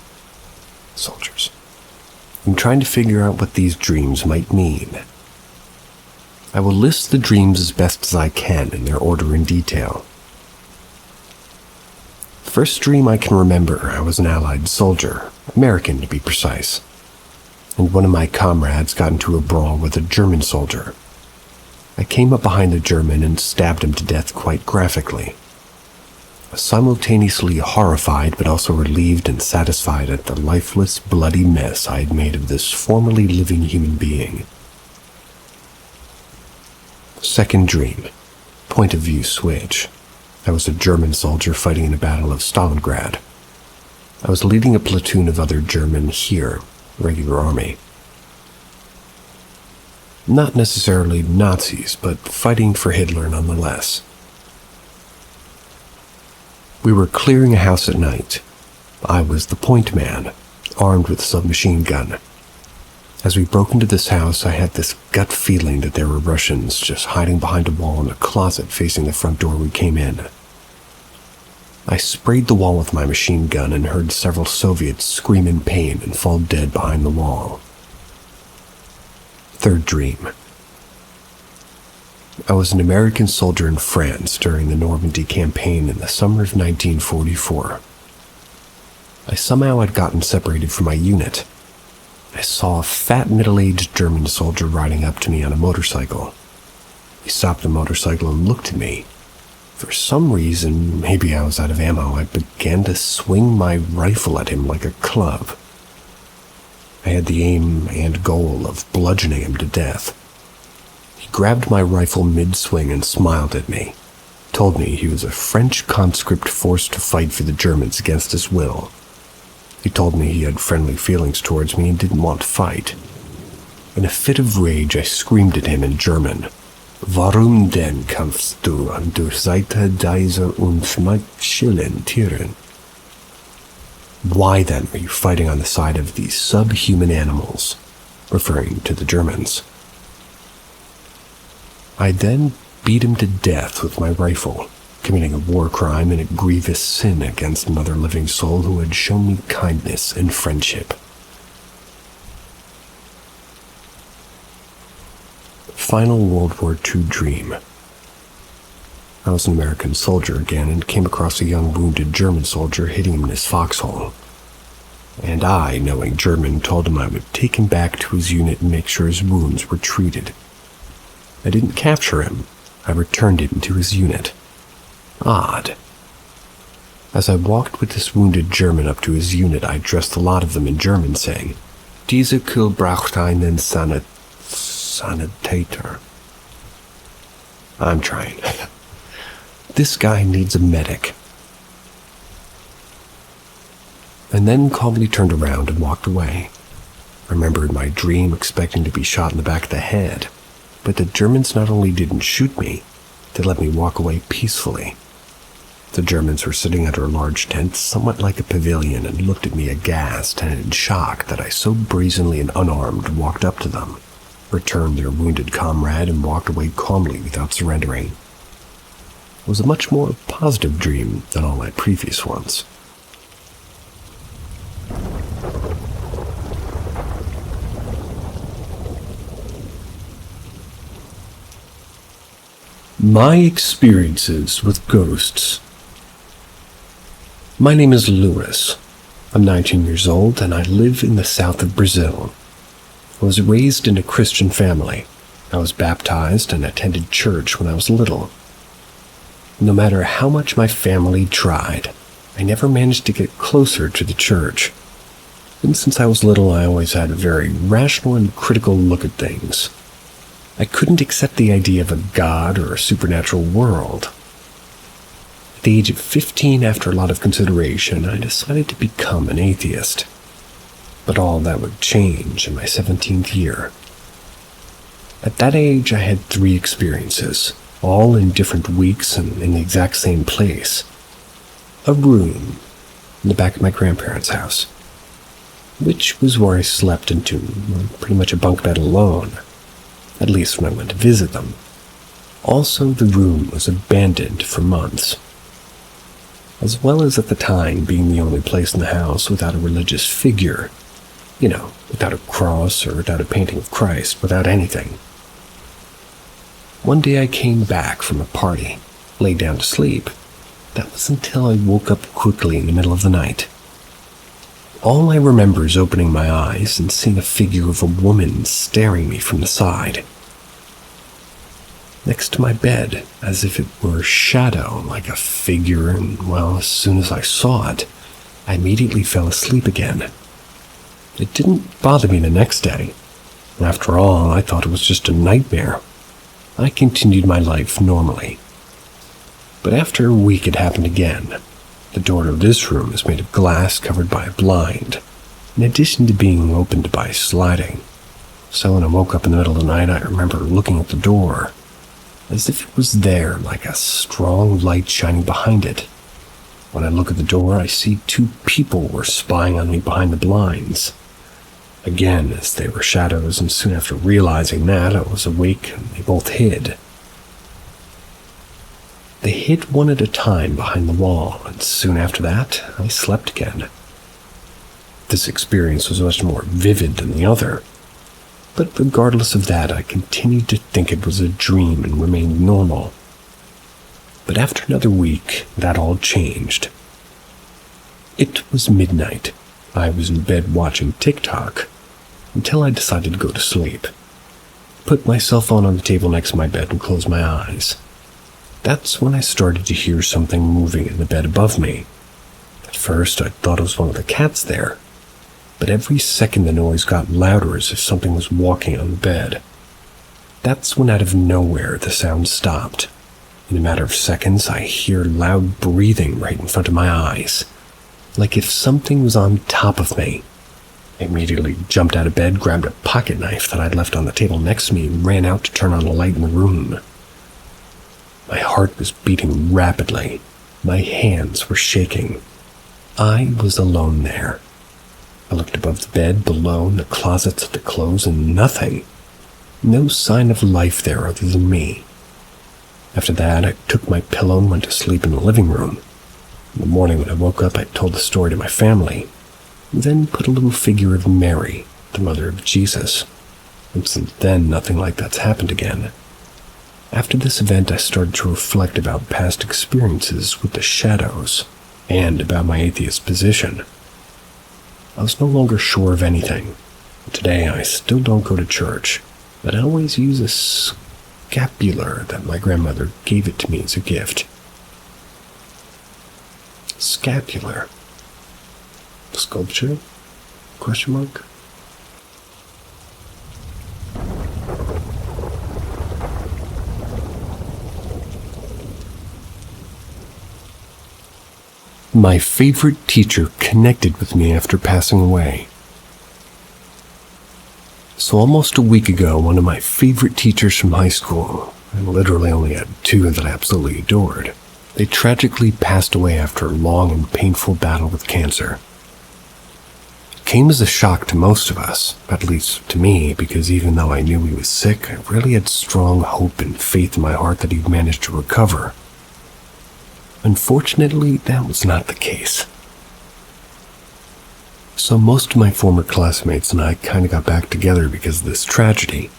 I'm trying to figure out what these dreams might mean. I will list the dreams as best as I can in their order and detail. First dream I can remember, I was an Allied soldier, American to be precise, and one of my comrades got into a brawl with a German soldier. I came up behind the German and stabbed him to death quite graphically. I was simultaneously horrified but also relieved and satisfied at the lifeless, bloody mess I had made of this formerly living human being. Second dream, point of view switch. I was a German soldier fighting in a battle of Stalingrad. I was leading a platoon of other German here, regular army. Not necessarily Nazis, but fighting for Hitler nonetheless. We were clearing a house at night. I was the point man, armed with a submachine gun. As we broke into this house, I had this gut feeling that there were Russians just hiding behind a wall in a closet facing the front door we came in. I sprayed the wall with my machine gun and heard several Soviets scream in pain and fall dead behind the wall. Third dream. I was an American soldier in France during the Normandy campaign in the summer of 1944. I somehow had gotten separated from my unit. I saw a fat middle-aged German soldier riding up to me on a motorcycle. He stopped the motorcycle and looked at me. For some reason, maybe I was out of ammo, I began to swing my rifle at him like a club. I had the aim and goal of bludgeoning him to death. He grabbed my rifle mid-swing and smiled at me, told me he was a French conscript forced to fight for the Germans against his will. He told me he had friendly feelings towards me and didn't want to fight. In a fit of rage, I screamed at him in German, "Warum denn kämpfst du an der Seite dieser unmenschlichen Tieren?" Why then are you fighting on the side of these subhuman animals? Referring to the Germans. I then beat him to death with my rifle, committing a war crime and a grievous sin against another living soul who had shown me kindness and friendship. Final World War II dream. I was an American soldier again and came across a young wounded German soldier hitting him in his foxhole. And I, knowing German, told him I would take him back to his unit and make sure his wounds were treated. I didn't capture him. I returned him to his unit. Odd. As I walked with this wounded German up to his unit, I addressed a lot of them in German, saying, "Diese Kill braucht einen Sanitator." I'm trying. This guy needs a medic. And then calmly turned around and walked away. I remember in my dream expecting to be shot in the back of the head, but the Germans not only didn't shoot me, they let me walk away peacefully. The Germans were sitting under a large tent, somewhat like a pavilion, and looked at me aghast and in shock that I so brazenly and unarmed walked up to them, returned their wounded comrade, and walked away calmly without surrendering. It was a much more positive dream than all my previous ones. My experiences with ghosts. My name is Louis. I'm 19 years old and I live in the south of Brazil. I was raised in a Christian family. I was baptized and attended church when I was little. No matter how much my family tried, I never managed to get closer to the church. And since I was little, I always had a very rational and critical look at things. I couldn't accept the idea of a god or a supernatural world. At the age of 15, after a lot of consideration, I decided to become an atheist. But all that would change in my 17th year. At that age, I had 3 experiences, all in different weeks and in the exact same place. A room in the back of my grandparents' house, which was where I slept into pretty much a bunk bed alone, at least when I went to visit them. Also, the room was abandoned for months, as well as at the time being the only place in the house without a religious figure. You know, without a cross or without a painting of Christ, without anything. One day I came back from a party, laid down to sleep. That was until I woke up quickly in the middle of the night. All I remember is opening my eyes and seeing a figure of a woman staring me from the side, next to my bed, as if it were a shadow, like a figure, and, well, as soon as I saw it, I immediately fell asleep again. It didn't bother me the next day. After all, I thought it was just a nightmare. I continued my life normally. But after a week it happened again. The door of this room is made of glass covered by a blind, in addition to being opened by sliding. So when I woke up in the middle of the night, I remember looking at the door, as if it was there, like a strong light shining behind it. When I look at the door, I see 2 people were spying on me behind the blinds. Again, as they were shadows, and soon after realizing that, I was awake and they both hid. They hid one at a time behind the wall, and soon after that, I slept again. This experience was much more vivid than the other, but regardless of that, I continued to think it was a dream and remained normal. But after another week, that all changed. It was midnight. I was in bed watching TikTok until I decided to go to sleep. Put my cell phone on the table next to my bed and closed my eyes. That's when I started to hear something moving in the bed above me. At first, I thought it was one of the cats there, but every second the noise got louder as if something was walking on the bed. That's when out of nowhere the sound stopped. In a matter of seconds, I hear loud breathing right in front of my eyes, like if something was on top of me. I immediately jumped out of bed, grabbed a pocket knife that I'd left on the table next to me, and ran out to turn on the light in the room. My heart was beating rapidly. My hands were shaking. I was alone there. I looked above the bed, below, in the closets, at the clothes, and nothing. No sign of life there other than me. After that, I took my pillow and went to sleep in the living room. In the morning when I woke up, I told the story to my family, and then put a little figure of Mary, the mother of Jesus. And since then, nothing like that's happened again. After this event, I started to reflect about past experiences with the shadows, and about my atheist position. I was no longer sure of anything. Today, I still don't go to church, but I always use a scapular that my grandmother gave it to me as a gift. Scapular. Sculpture? Question mark? My favorite teacher connected with me after passing away. So almost a week ago, one of my favorite teachers from high school, I literally only had two that I absolutely adored, they tragically passed away after a long and painful battle with cancer. It came as a shock to most of us, at least to me, because even though I knew he was sick, I really had strong hope and faith in my heart that he'd manage to recover. Unfortunately, that was not the case. So most of my former classmates and I kind of got back together because of this tragedy.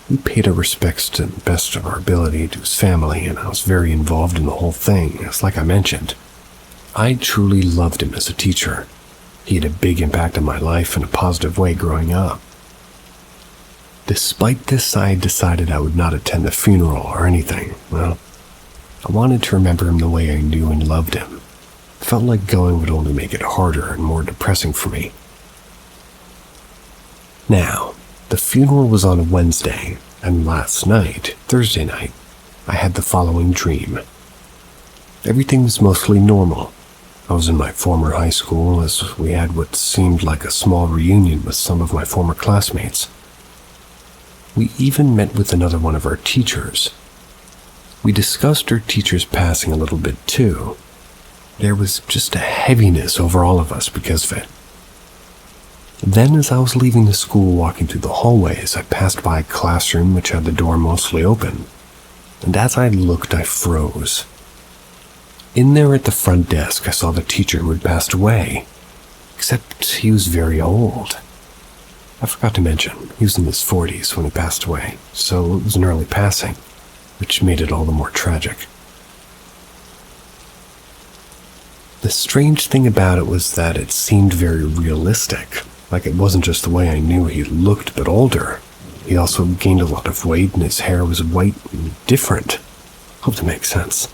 We paid our respects to the best of our ability to his family, and I was very involved in the whole thing, as like I mentioned. I truly loved him as a teacher. He had a big impact on my life in a positive way growing up. Despite this, I decided I would not attend the funeral or anything. Well, I wanted to remember him the way I knew and loved him. It felt like going would only make it harder and more depressing for me. Now, the funeral was on a Wednesday, and last night, Thursday night, I had the following dream. Everything was mostly normal. I was in my former high school as we had what seemed like a small reunion with some of my former classmates. We even met with another one of our teachers. We discussed our teacher's passing a little bit too. There was just a heaviness over all of us because of it. Then as I was leaving the school walking through the hallways, I passed by a classroom which had the door mostly open, and as I looked, I froze. In there at the front desk, I saw the teacher who had passed away, except he was very old. I forgot to mention, he was in his 40s when he passed away, so it was an early passing, which made it all the more tragic. The strange thing about it was that it seemed very realistic, like it wasn't just the way I knew he looked but older. He also gained a lot of weight and his hair was white and different. Hope that makes sense.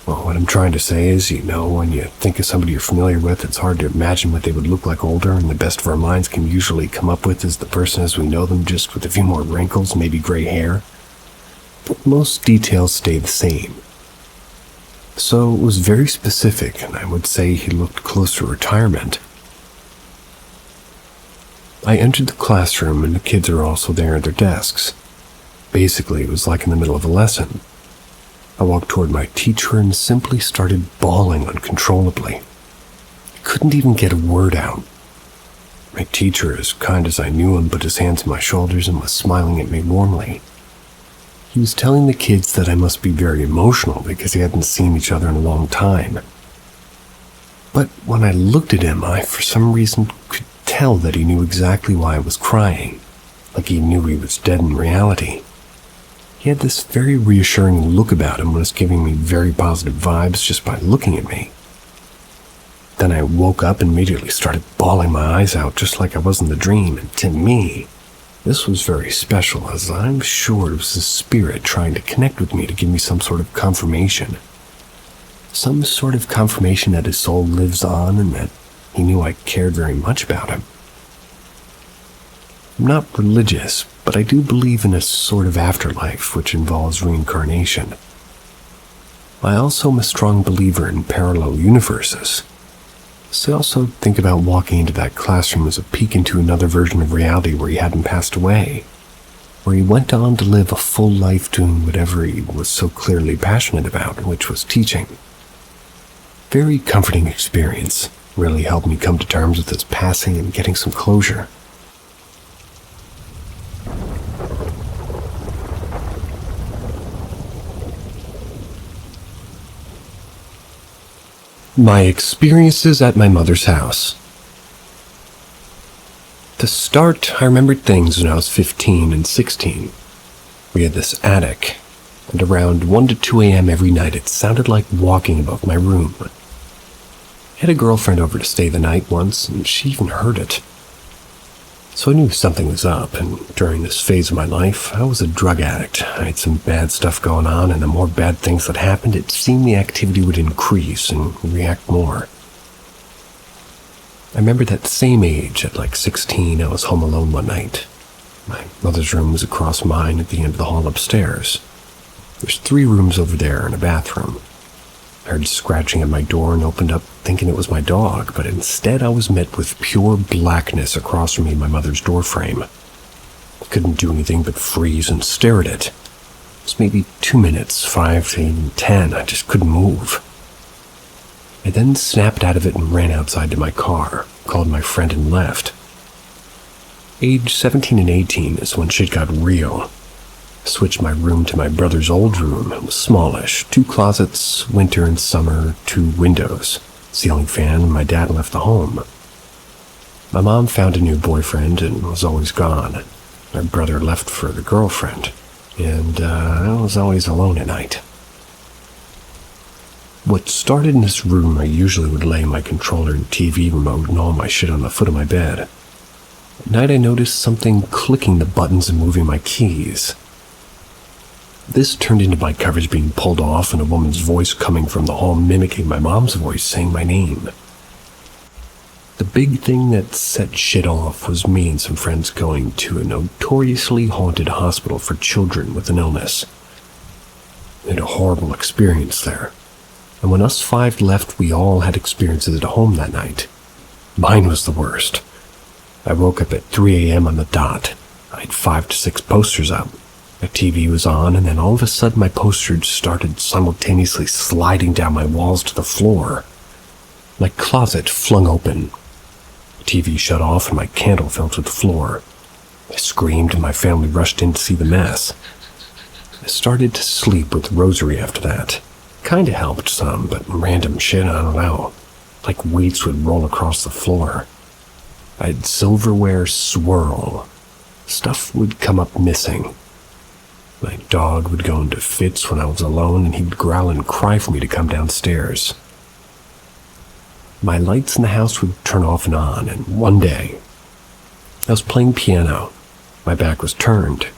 Well, what I'm trying to say is, when you think of somebody you're familiar with, it's hard to imagine what they would look like older, and the best of our minds can usually come up with is the person as we know them, just with a few more wrinkles, maybe gray hair. But most details stay the same. So it was very specific, and I would say he looked close to retirement. I entered the classroom, and the kids are also there at their desks. Basically, it was like in the middle of a lesson. I walked toward my teacher and simply started bawling uncontrollably. I couldn't even get a word out. My teacher, as kind as I knew him, put his hands on my shoulders and was smiling at me warmly. He was telling the kids that I must be very emotional because he hadn't seen each other in a long time. But when I looked at him, I, for some reason, could tell that he knew exactly why I was crying, like he knew he was dead in reality. He had this very reassuring look about him and was giving me very positive vibes just by looking at me. Then I woke up and immediately started bawling my eyes out just like I was in the dream, and to me, this was very special, as I'm sure it was his spirit trying to connect with me to give me some sort of confirmation. Some sort of confirmation that his soul lives on and that he knew I cared very much about him. I'm not religious, but I do believe in a sort of afterlife which involves reincarnation. I also am a strong believer in parallel universes. So I also think about walking into that classroom as a peek into another version of reality where he hadn't passed away, where he went on to live a full life doing whatever he was so clearly passionate about, which was teaching. Very comforting experience, really helped me come to terms with his passing and getting some closure. My experiences at my mother's house. To start, I remembered things when I was 15 and 16. We had this attic, and around 1 to 2 a.m. every night it sounded like walking above my room. I had a girlfriend over to stay the night once, and she even heard it. So I knew something was up, and during this phase of my life, I was a drug addict. I had some bad stuff going on, and the more bad things that happened, it seemed the activity would increase and react more. I remember that same age, at like 16, I was home alone one night. My mother's room was across mine at the end of the hall upstairs. There's 3 rooms over there and a bathroom. I heard scratching at my door and opened up thinking it was my dog, but instead I was met with pure blackness across from me in my mother's doorframe. I couldn't do anything but freeze and stare at it. It was maybe 2 minutes, 5 to even 10. I just couldn't move. I then snapped out of it and ran outside to my car, called my friend and left. Age 17 and 18 is when shit got real. I switched my room to my brother's old room. It was smallish, 2 closets, winter and summer, 2 windows, ceiling fan, and my dad left the home. My mom found a new boyfriend and was always gone. My brother left for the girlfriend, and I was always alone at night. What started in this room, I usually would lay my controller and TV remote and all my shit on the foot of my bed. At night I noticed something clicking the buttons and moving my keys. This turned into my coverage being pulled off and a woman's voice coming from the hall mimicking my mom's voice saying my name. The big thing that set shit off was me and some friends going to a notoriously haunted hospital for children with an illness. We had a horrible experience there. And when us 5 left, we all had experiences at home that night. Mine was the worst. I woke up at 3 a.m. on the dot. I had 5 to 6 posters up. My TV was on, and then all of a sudden my posters started simultaneously sliding down my walls to the floor. My closet flung open. The TV shut off and my candle fell to the floor. I screamed and my family rushed in to see the mess. I started to sleep with rosary after that. Kinda helped some, but random shit, I don't know. Like weights would roll across the floor. I had silverware swirl. Stuff would come up missing. My dog would go into fits when I was alone, and he'd growl and cry for me to come downstairs. My lights in the house would turn off and on, and one day, I was playing piano. My back was turned.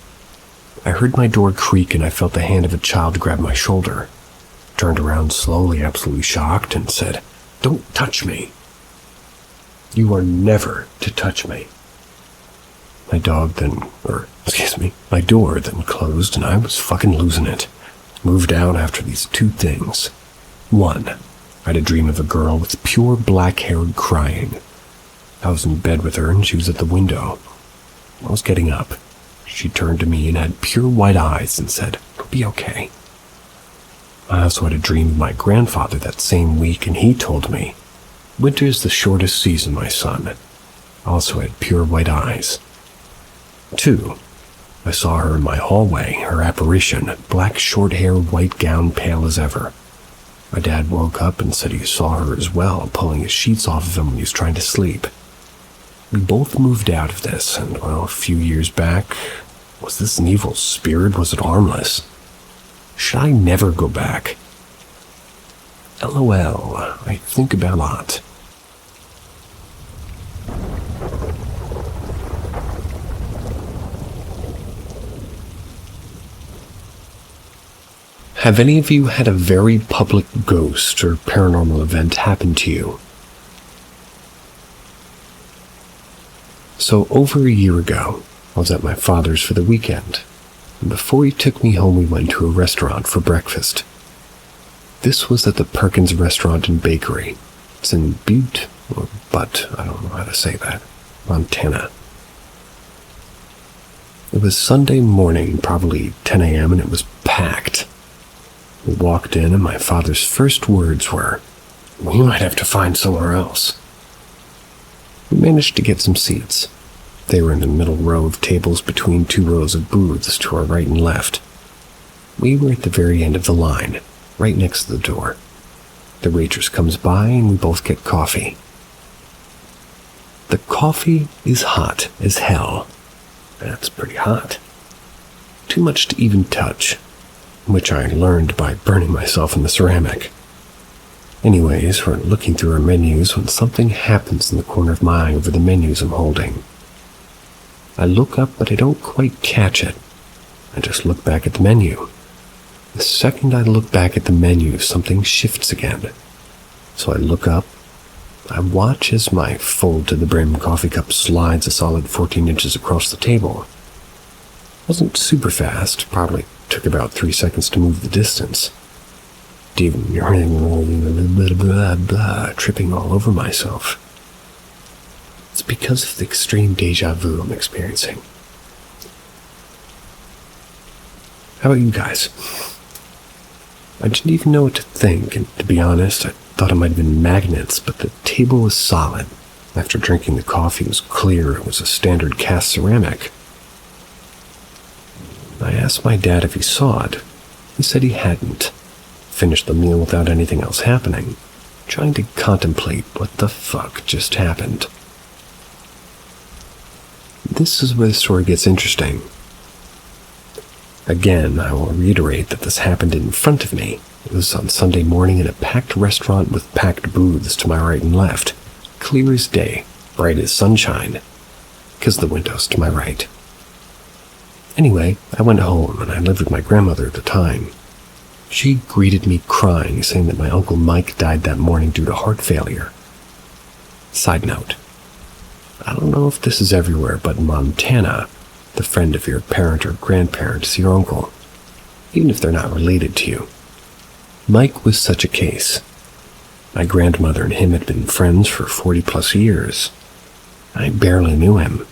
I heard my door creak, and I felt the hand of a child grab my shoulder. Turned around slowly, absolutely shocked, and said, "Don't touch me. You are never to touch me." My door then closed, and I was fucking losing it. Moved out after these 2 things. 1, I had a dream of a girl with pure black hair crying. I was in bed with her, and she was at the window. I was getting up. She turned to me and had pure white eyes and said, "It'll be okay." I also had a dream of my grandfather that same week, and he told me, "Winter is the shortest season, my son." I also had pure white eyes. 2, I saw her in my hallway, her apparition, black short hair, white gown, pale as ever. My dad woke up and said he saw her as well, pulling his sheets off of him when he was trying to sleep. We both moved out of this, and well, a few years back, was this an evil spirit? Was it harmless? Should I never go back? LOL, I think about a lot. Have any of you had a very public ghost or paranormal event happen to you? So over a year ago, I was at my father's for the weekend. And before he took me home, we went to a restaurant for breakfast. This was at the Perkins Restaurant and Bakery. It's in Butte, or Butte, I don't know how to say that, Montana. It was Sunday morning, probably 10 a.m., and it was packed. We walked in, and my father's first words were, "We might have to find somewhere else." We managed to get some seats. They were in the middle row of tables between 2 rows of booths to our right and left. We were at the very end of the line, right next to the door. The waitress comes by and we both get coffee. The coffee is hot as hell. That's pretty hot. Too much to even touch, which I learned by burning myself in the ceramic. Anyways, we're looking through our menus when something happens in the corner of my eye over the menus I'm holding. I look up, but I don't quite catch it. I just look back at the menu. The second I look back at the menu, something shifts again. So I look up. I watch as my full-to-the-brim coffee cup slides a solid 14 inches across the table. Wasn't super fast, probably took about 3 seconds to move the distance. Tripping all over myself. It's because of the extreme deja vu I'm experiencing. How about you guys? I didn't even know what to think, and to be honest, I thought it might have been magnets, but the table was solid. After drinking the coffee, it was clear it was a standard cast ceramic. I asked my dad if he saw it. He said he hadn't. Finished the meal without anything else happening, trying to contemplate what the fuck just happened. This is where the story gets interesting. Again, I will reiterate that this happened in front of me. It was on Sunday morning in a packed restaurant with packed booths to my right and left. Clear as day, bright as sunshine, because the window's to my right. Anyway, I went home and I lived with my grandmother at the time. She greeted me crying, saying that my Uncle Mike died that morning due to heart failure. Side note, I don't know if this is everywhere, but in Montana, the friend of your parent or grandparent is your uncle, even if they're not related to you. Mike was such a case. My grandmother and him had been friends for 40-plus years. I barely knew him.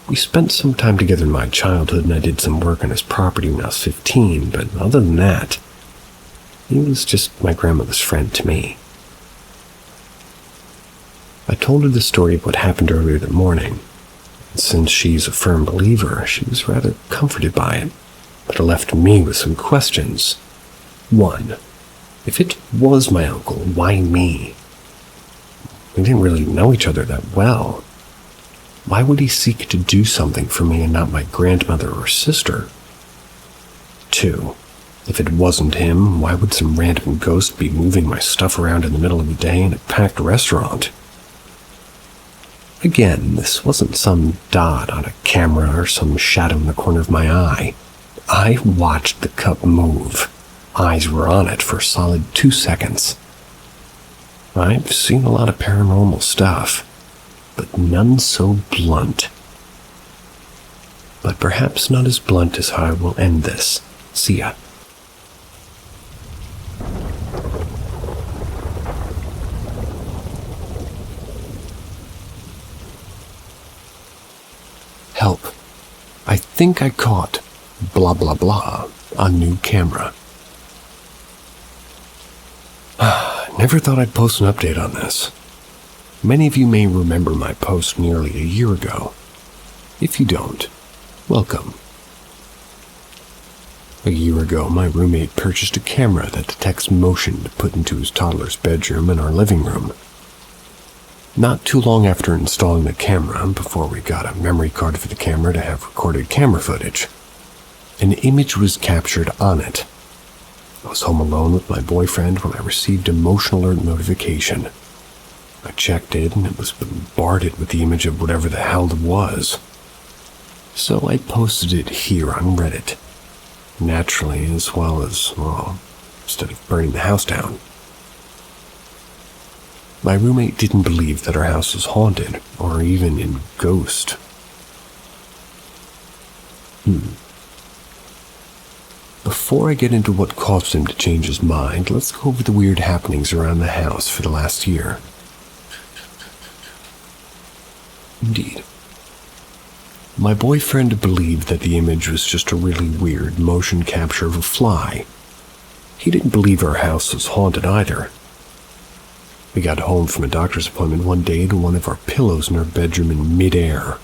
We spent some time together in my childhood, and I did some work on his property when I was 15, but other than that, he was just my grandmother's friend to me. I told her the story of what happened earlier that morning. Since she's a firm believer, she was rather comforted by it, but it left me with some questions. 1. If it was my uncle, why me? We didn't really know each other that well. Why would he seek to do something for me and not my grandmother or sister? 2. If it wasn't him, why would some random ghost be moving my stuff around in the middle of the day in a packed restaurant? Again, this wasn't some dot on a camera or some shadow in the corner of my eye. I watched the cup move. Eyes were on it for a solid 2 seconds. I've seen a lot of paranormal stuff, but none so blunt. But perhaps not as blunt as how I will end this. See ya. Help. I think I caught blah blah blah on new camera. Never thought I'd post an update on this. Many of you may remember my post nearly a year ago. If you don't, welcome. A year ago, my roommate purchased a camera that detects motion to put into his toddler's bedroom and our living room. Not too long after installing the camera, before we got a memory card for the camera to have recorded camera footage, an image was captured on it. I was home alone with my boyfriend when I received a motion alert notification. I checked it and it was bombarded with the image of whatever the hell it was. So I posted it here on Reddit. Naturally, as well as, well, instead of burning the house down. My roommate didn't believe that our house was haunted, or even in ghost. Before I get into what caused him to change his mind, let's go over the weird happenings around the house for the last year. Indeed. My boyfriend believed that the image was just a really weird motion capture of a fly. He didn't believe our house was haunted either. We got home from a doctor's appointment one day to one of our pillows in our bedroom in midair.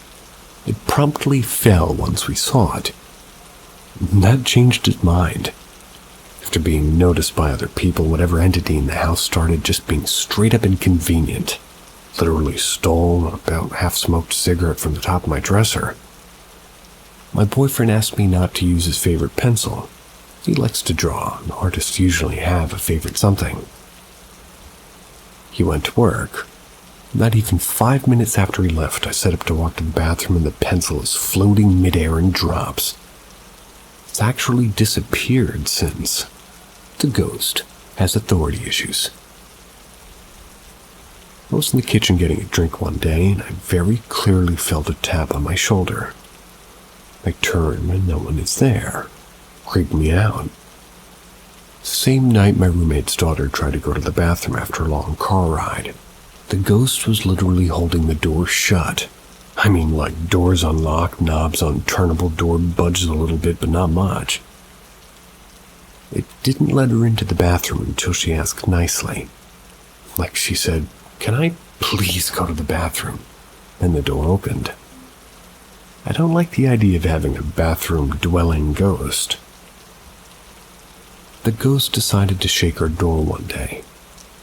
It promptly fell once we saw it. That changed his mind. After being noticed by other people, whatever entity in the house started just being straight up inconvenient. Literally stole about half-smoked cigarette from the top of my dresser. My boyfriend asked me not to use his favorite pencil. He likes to draw, and artists usually have a favorite something. He went to work. Not even 5 minutes after he left, I set up to walk to the bathroom and the pencil is floating midair in drops. It's actually disappeared since. The ghost has authority issues. I was in the kitchen getting a drink one day, and I very clearly felt a tap on my shoulder. I turned, and no one is there. Creeped me out. Same night, my roommate's daughter tried to go to the bathroom after a long car ride. The ghost was literally holding the door shut, I mean, like doors unlocked, knobs unturnable, door budged a little bit, but not much. It didn't let her into the bathroom until she asked nicely. Like she said, "Can I please go to the bathroom?" And the door opened. I don't like the idea of having a bathroom-dwelling ghost. The ghost decided to shake our door one day.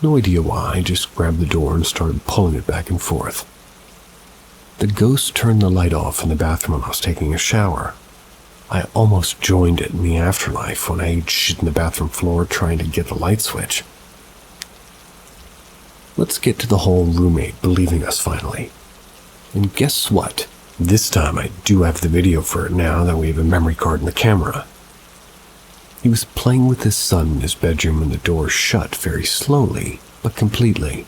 No idea why, just grabbed the door and started pulling it back and forth. The ghost turned the light off in the bathroom when I was taking a shower. I almost joined it in the afterlife when I ate shit in the bathroom floor trying to get the light switch. Let's get to the whole roommate believing us finally. And guess what? This time I do have the video for it now that we have a memory card in the camera. He was playing with his son in his bedroom when the door shut very slowly, but completely.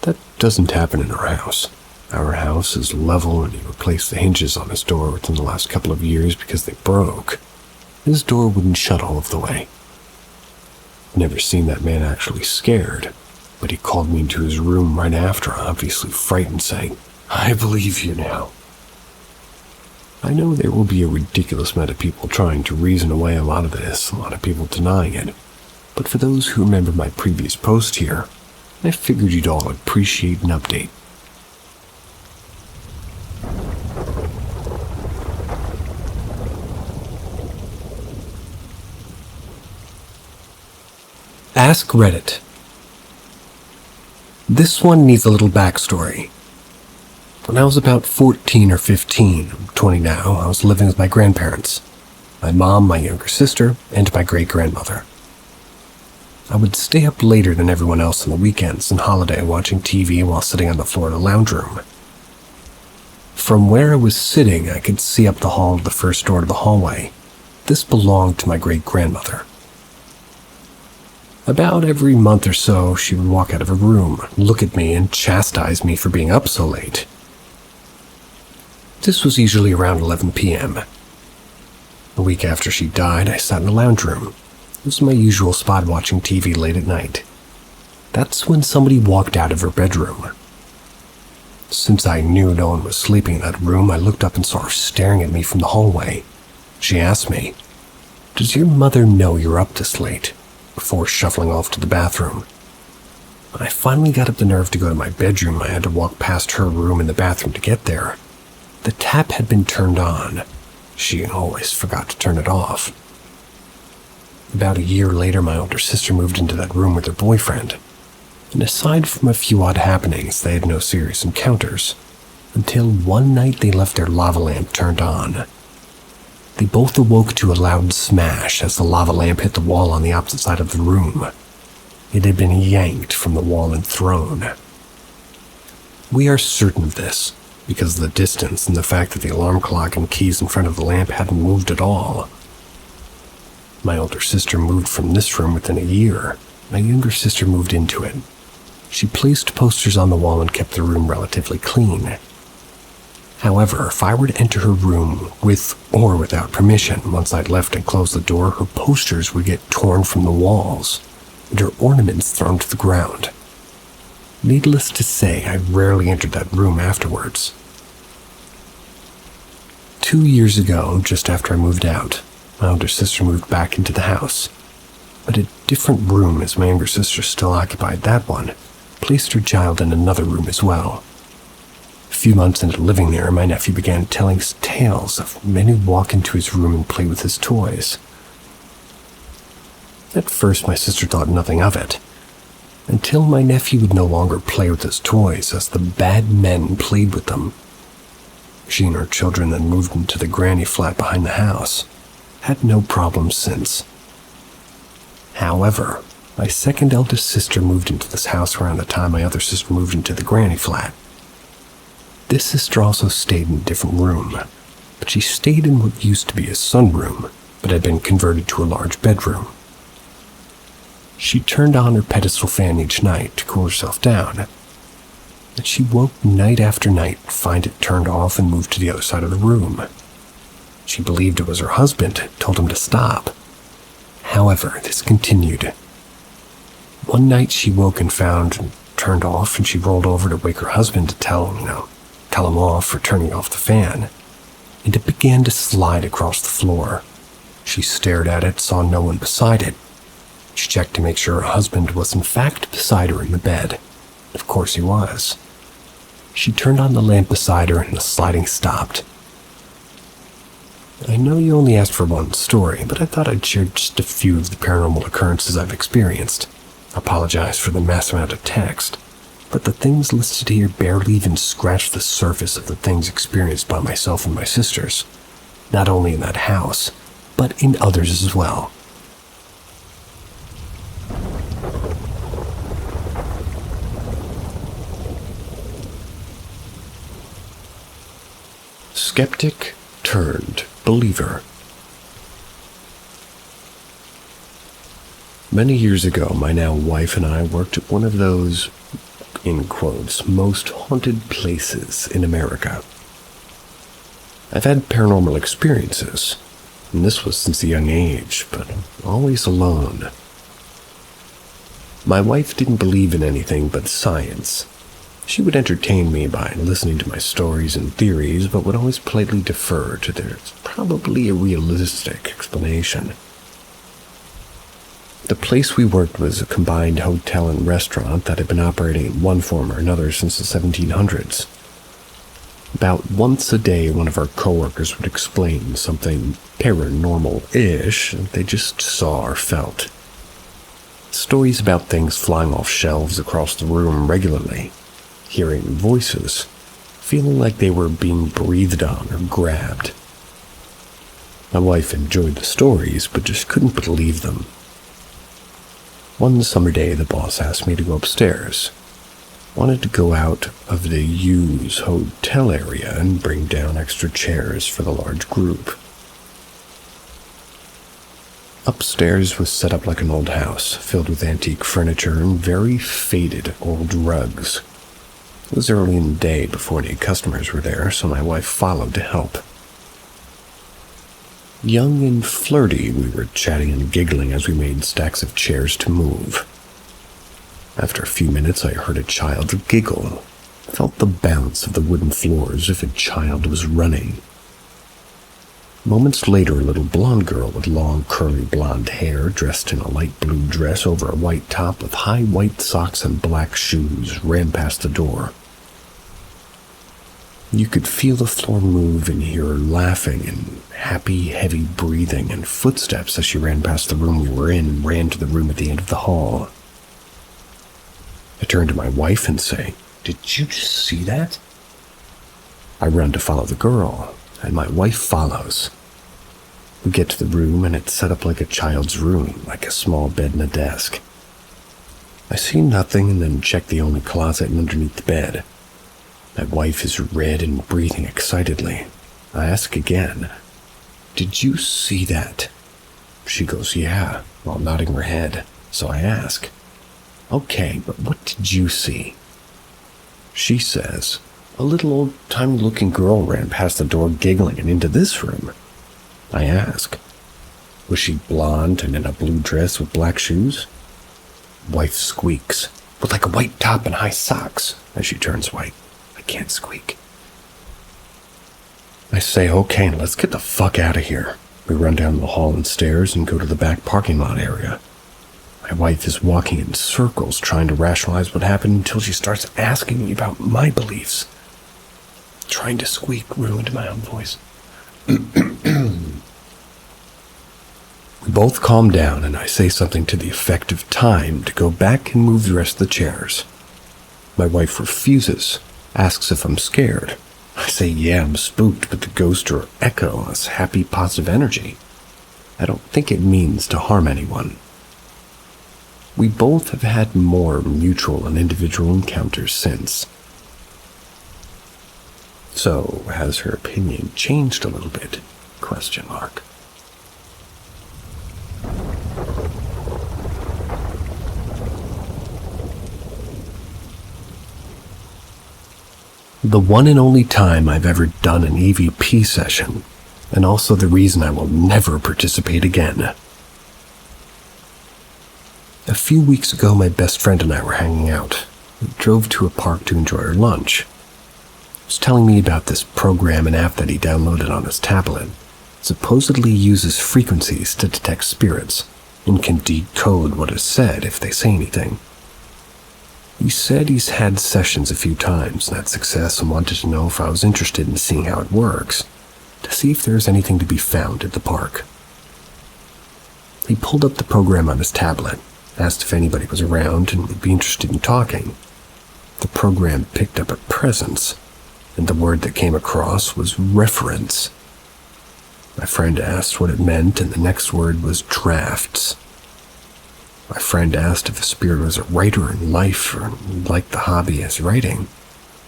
That doesn't happen in our house. Our house is level and he replaced the hinges on his door within the last couple of years because they broke. His door wouldn't shut all of the way. Never seen that man actually scared, but he called me into his room right after, obviously frightened, saying, "I believe you now." I know there will be a ridiculous amount of people trying to reason away a lot of this, a lot of people denying it, but for those who remember my previous post here, I figured you'd all appreciate an update. Ask Reddit. This one needs a little backstory. When I was about 14 or 15, I'm 20 now, I was living with my grandparents, my mom, my younger sister, and my great-grandmother. I would stay up later than everyone else on the weekends and holiday watching TV while sitting on the floor of the lounge room. From where I was sitting, I could see up the hall to the first door to the hallway. This belonged to my great-grandmother. About every month or so, she would walk out of her room, look at me, and chastise me for being up so late. This was usually around 11 p.m. A week after she died, I sat in the lounge room. It was my usual spot watching TV late at night. That's when somebody walked out of her bedroom. Since I knew no one was sleeping in that room, I looked up and saw her staring at me from the hallway. She asked me, "Does your mother know you're up this late?" before shuffling off to the bathroom. When I finally got up the nerve to go to my bedroom, I had to walk past her room and the bathroom to get there. The tap had been turned on. She always forgot to turn it off. About a year later, my older sister moved into that room with her boyfriend. And aside from a few odd happenings, they had no serious encounters. Until one night they left their lava lamp turned on. They both awoke to a loud smash as the lava lamp hit the wall on the opposite side of the room. It had been yanked from the wall and thrown. We are certain of this, because of the distance and the fact that the alarm clock and keys in front of the lamp hadn't moved at all. My older sister moved from this room within a year. My younger sister moved into it. She placed posters on the wall and kept the room relatively clean. However, if I were to enter her room with or without permission, once I'd left and closed the door, her posters would get torn from the walls and her ornaments thrown to the ground. Needless to say, I rarely entered that room afterwards. 2 years ago, just after I moved out, my older sister moved back into the house, but a different room as my younger sister still occupied that one, placed her child in another room as well. A few months into living there, my nephew began telling tales of men who'd walk into his room and play with his toys. At first, my sister thought nothing of it, until my nephew would no longer play with his toys as the bad men played with them. She and her children then moved into the granny flat behind the house. Had no problems since. However, my second eldest sister moved into this house around the time my other sister moved into the granny flat. This sister also stayed in a different room, but she stayed in what used to be a sunroom, but had been converted to a large bedroom. She turned on her pedestal fan each night to cool herself down, and she woke night after night to find it turned off and moved to the other side of the room. She believed it was her husband, told him to stop. However, this continued. One night she woke and found it turned off, and she rolled over to wake her husband to tell tell him off for turning off the fan, and it began to slide across the floor. She stared at it, saw no one beside it. She checked to make sure her husband was in fact beside her in the bed. Of course he was. She turned on the lamp beside her and the sliding stopped. I know you only asked for one story, but I thought I'd share just a few of the paranormal occurrences I've experienced. I apologize for the mass amount of text, but the things listed here barely even scratch the surface of the things experienced by myself and my sisters, not only in that house, but in others as well. Skeptic turned believer. Many years ago, my now wife and I worked at one of those, in quotes, most haunted places in America. I've had paranormal experiences, and this was since a young age, but always alone. My wife didn't believe in anything but science. She would entertain me by listening to my stories and theories, but would always politely defer to there's probably a realistic explanation. The place we worked was a combined hotel and restaurant that had been operating in one form or another since the 1700s. About once a day, one of our coworkers would explain something paranormal-ish that they just saw or felt. Stories about things flying off shelves across the room regularly, hearing voices, feeling like they were being breathed on or grabbed. My wife enjoyed the stories, but just couldn't believe them. One summer day, the boss asked me to go upstairs. Wanted to go out of the U's hotel area and bring down extra chairs for the large group. Upstairs was set up like an old house, filled with antique furniture and very faded old rugs. It was early in the day before any customers were there, so my wife followed to help. Young and flirty, we were chatting and giggling as we made stacks of chairs to move. After a few minutes, I heard a child giggle. Felt the bounce of the wooden floor as if a child was running. Moments later, a little blonde girl with long, curly blonde hair, dressed in a light blue dress over a white top with high white socks and black shoes, ran past the door. You could feel the floor move and hear her laughing and happy, heavy breathing and footsteps as she ran past the room we were in and ran to the room at the end of the hall. I turned to my wife and say, "Did you just see that?" I run to follow the girl, and my wife follows. We get to the room, and it's set up like a child's room, like a small bed and a desk. I see nothing and then check the only closet underneath the bed. My wife is red and breathing excitedly. I ask again, "Did you see that?" She goes, "Yeah," while nodding her head. So I ask, "Okay, but what did you see?" She says, "A little old-timey looking girl ran past the door giggling and into this room." I ask, "Was she blonde and in a blue dress with black shoes?" Wife squeaks, "With like a white top and high socks," as she turns white. I can't squeak. I say, "Okay, let's get the fuck out of here." We run down the hall and stairs and go to the back parking lot area. My wife is walking in circles trying to rationalize what happened until she starts asking me about my beliefs. Trying to squeak ruined my own voice. We both calm down and I say something to the effect of time to go back and move the rest of the chairs. My wife refuses, asks if I'm scared. I say, "Yeah, I'm spooked, but the ghost or echo is happy, positive energy. I don't think it means to harm anyone." We both have had more mutual and individual encounters since. So, has her opinion changed a little bit? Question mark. The one and only time I've ever done an EVP session, and also the reason I will never participate again. A few weeks ago, my best friend and I were hanging out. We drove to a park to enjoy our lunch. was telling me about this program and app that he downloaded on his tablet. Supposedly uses frequencies to detect spirits and can decode what is said if they say anything. He said he's had sessions a few times and had success and wanted to know if I was interested in seeing how it works, to see if there's anything to be found at the park. He pulled up the program on his tablet, asked if anybody was around and would be interested in talking. The program picked up a presence, and the word that came across was reference. My friend asked what it meant, and the next word was drafts. My friend asked if the spirit was a writer in life or liked the hobby as writing.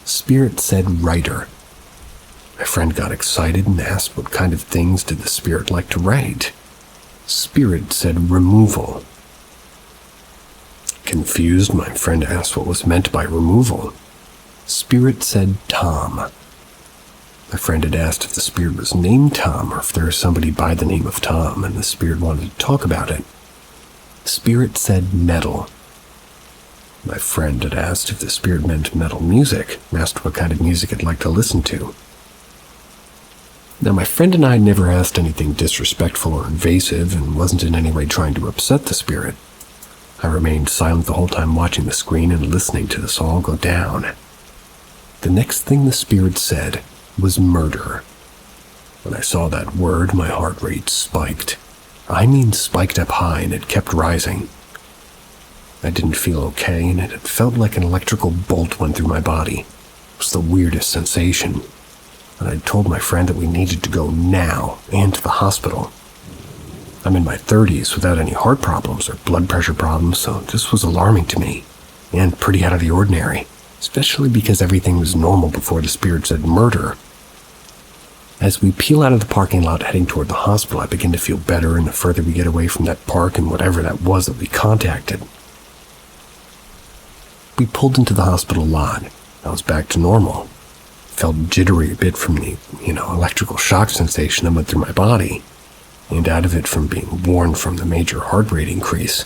Spirit said writer. My friend got excited and asked what kind of things did the spirit like to write. Spirit said removal. Confused, my friend asked what was meant by removal. Spirit said Tom. My friend had asked if the spirit was named Tom or if there was somebody by the name of Tom, and the spirit wanted to talk about it. Spirit said metal. My friend had asked if the spirit meant metal music, and asked what kind of music I'd like to listen to. Now, my friend and I had never asked anything disrespectful or invasive and wasn't in any way trying to upset the spirit. I remained silent the whole time watching the screen and listening to this all go down. The next thing the spirit said was murder. When I saw that word, my heart rate spiked. I mean spiked up high, and it kept rising. I didn't feel okay, and it felt like an electrical bolt went through my body. It was the weirdest sensation. And I told my friend that we needed to go now and to the hospital. I'm in my 30s without any heart problems or blood pressure problems, so this was alarming to me, and pretty out of the ordinary, especially because everything was normal before the spirit said murder. As we peel out of the parking lot heading toward the hospital, I begin to feel better, and the further we get away from that park and whatever that was that we contacted. We pulled into the hospital lot. I was back to normal. Felt jittery a bit from the, electrical shock sensation that went through my body, and out of it from being worn from the major heart rate increase.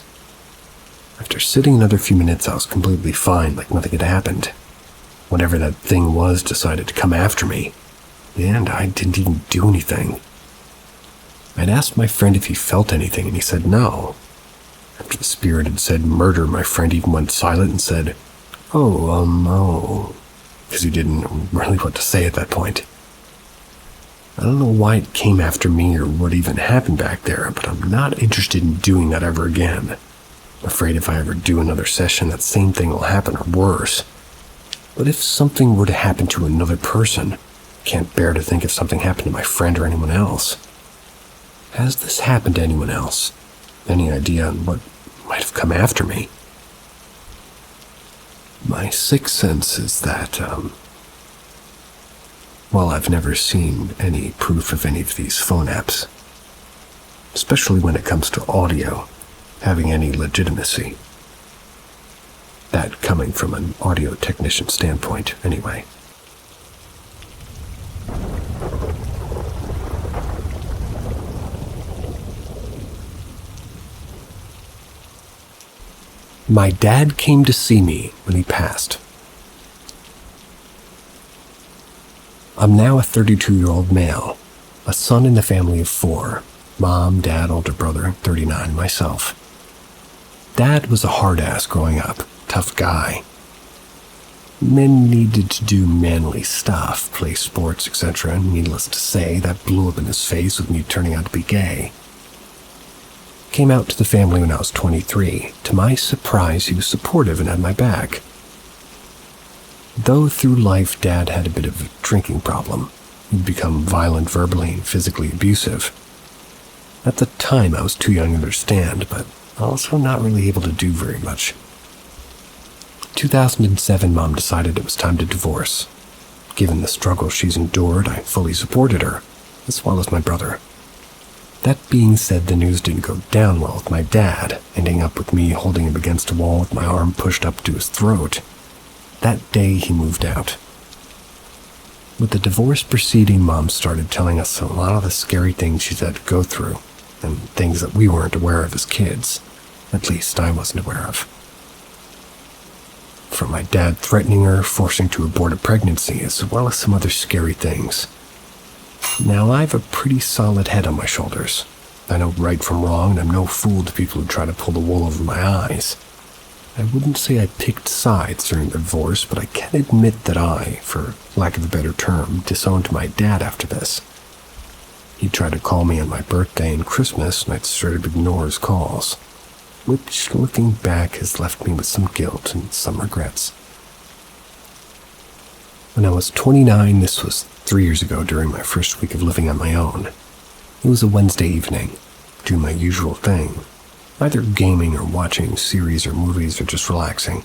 After sitting another few minutes, I was completely fine, like nothing had happened. Whatever that thing was decided to come after me, and I didn't even do anything. I'd asked my friend if he felt anything, and he said no. After the spirit had said murder, my friend even went silent and said, oh, because he didn't know really what to say at that point. I don't know why it came after me or what even happened back there, but I'm not interested in doing that ever again. I'm afraid if I ever do another session, that same thing will happen or worse. But if something were to happen to another person, I can't bear to think if something happened to my friend or anyone else. Has this happened to anyone else? Any idea on what might have come after me? My sixth sense is that, while I've never seen any proof of any of these phone apps, especially when it comes to audio having any legitimacy. That coming from an audio technician standpoint, anyway. My dad came to see me when he passed. I'm now a 32-year-old male, a son in a family of 4, mom, dad, older brother, 39, and myself. Dad was a hard-ass growing up, tough guy. Men needed to do manly stuff, play sports, etc., and needless to say, that blew up in his face with me turning out to be gay. Came out to the family when I was 23. To my surprise, he was supportive and had my back. Though through life, Dad had a bit of a drinking problem. He'd become violent verbally and physically abusive. At the time, I was too young to understand, but also not really able to do very much. 2007, Mom decided it was time to divorce. Given the struggle she's endured, I fully supported her, as well as my brother. That being said, the news didn't go down well with my dad, ending up with me holding him against a wall with my arm pushed up to his throat. That day, he moved out. With the divorce proceeding, Mom started telling us a lot of the scary things she's had to go through, and things that we weren't aware of as kids. At least I wasn't aware of. from my dad threatening her, forcing to abort a pregnancy, as well as some other scary things. Now, I have a pretty solid head on my shoulders. I know right from wrong, and I'm no fool to people who try to pull the wool over my eyes. I wouldn't say I picked sides during the divorce, but I can admit that I, for lack of a better term, disowned my dad after this. He tried to call me on my birthday and Christmas, and I'd straight up ignore his calls, which, looking back, has left me with some guilt and some regrets. When I was 29, this was 3 years ago during my first week of living on my own. It was a Wednesday evening, doing my usual thing, either gaming or watching series or movies or just relaxing.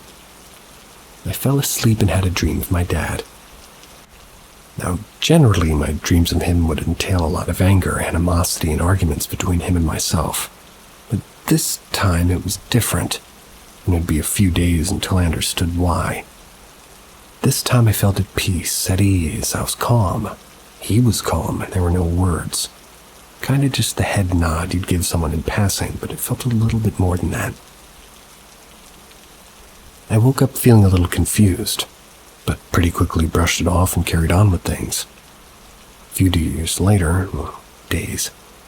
I fell asleep and had a dream of my dad. Now, generally, my dreams of him would entail a lot of anger, animosity, and arguments between him and myself. But this time it was different, and it would be a few days until I understood why. This time I felt at peace, at ease, I was calm. He was calm, and there were no words. Kinda just the head nod you'd give someone in passing, but it felt a little bit more than that. I woke up feeling a little confused, but pretty quickly brushed it off and carried on with things. A few days later,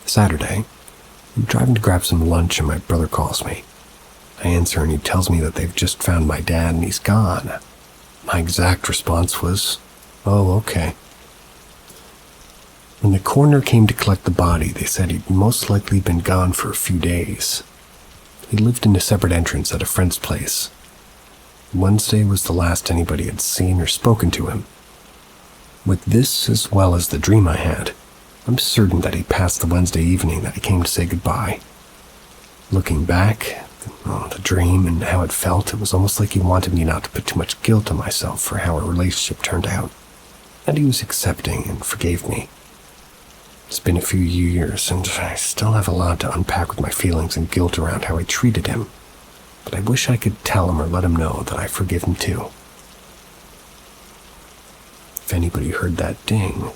Saturday, I'm driving to grab some lunch and my brother calls me. I answer and he tells me that they've just found my dad and he's gone. My exact response was, "Oh, okay." When the coroner came to collect the body, they said he'd most likely been gone for a few days. He lived in a separate entrance at a friend's place. Wednesday was the last anybody had seen or spoken to him. With this, as well as the dream I had, I'm certain that he passed the Wednesday evening that he came to say goodbye. Looking back, the dream and how it felt, it was almost like he wanted me not to put too much guilt on myself for how our relationship turned out, and he was accepting and forgave me. It's been a few years, and I still have a lot to unpack with my feelings and guilt around how I treated him, but I wish I could tell him or let him know that I forgive him too. If anybody heard that ding,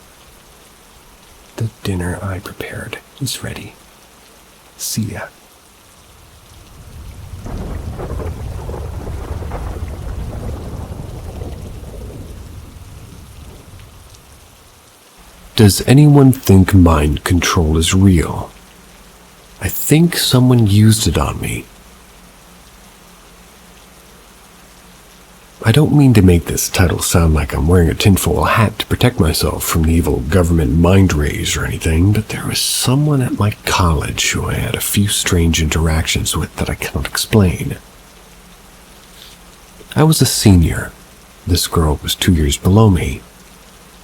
the dinner I prepared is ready. See ya. Does anyone think mind control is real? I think someone used it on me. I don't mean to make this title sound like I'm wearing a tinfoil hat to protect myself from the evil government mind rays or anything, but there was someone at my college who I had a few strange interactions with that I cannot explain. I was a senior. This girl was 2 years below me.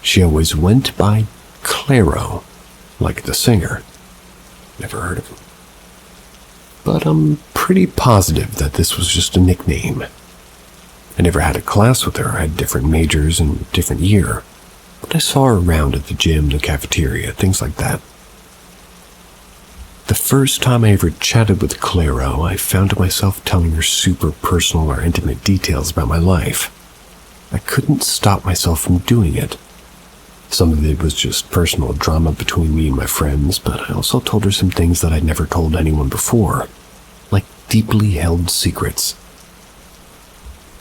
She always went by Claro, like the singer. Never heard of him. But I'm pretty positive that this was just a nickname. I never had a class with her. I had different majors and different year, but I saw her around at the gym, the cafeteria, things like that. The first time I ever chatted with Claro, I found myself telling her super personal or intimate details about my life. I couldn't stop myself from doing it. Some of it was just personal drama between me and my friends, but I also told her some things that I'd never told anyone before, like deeply held secrets.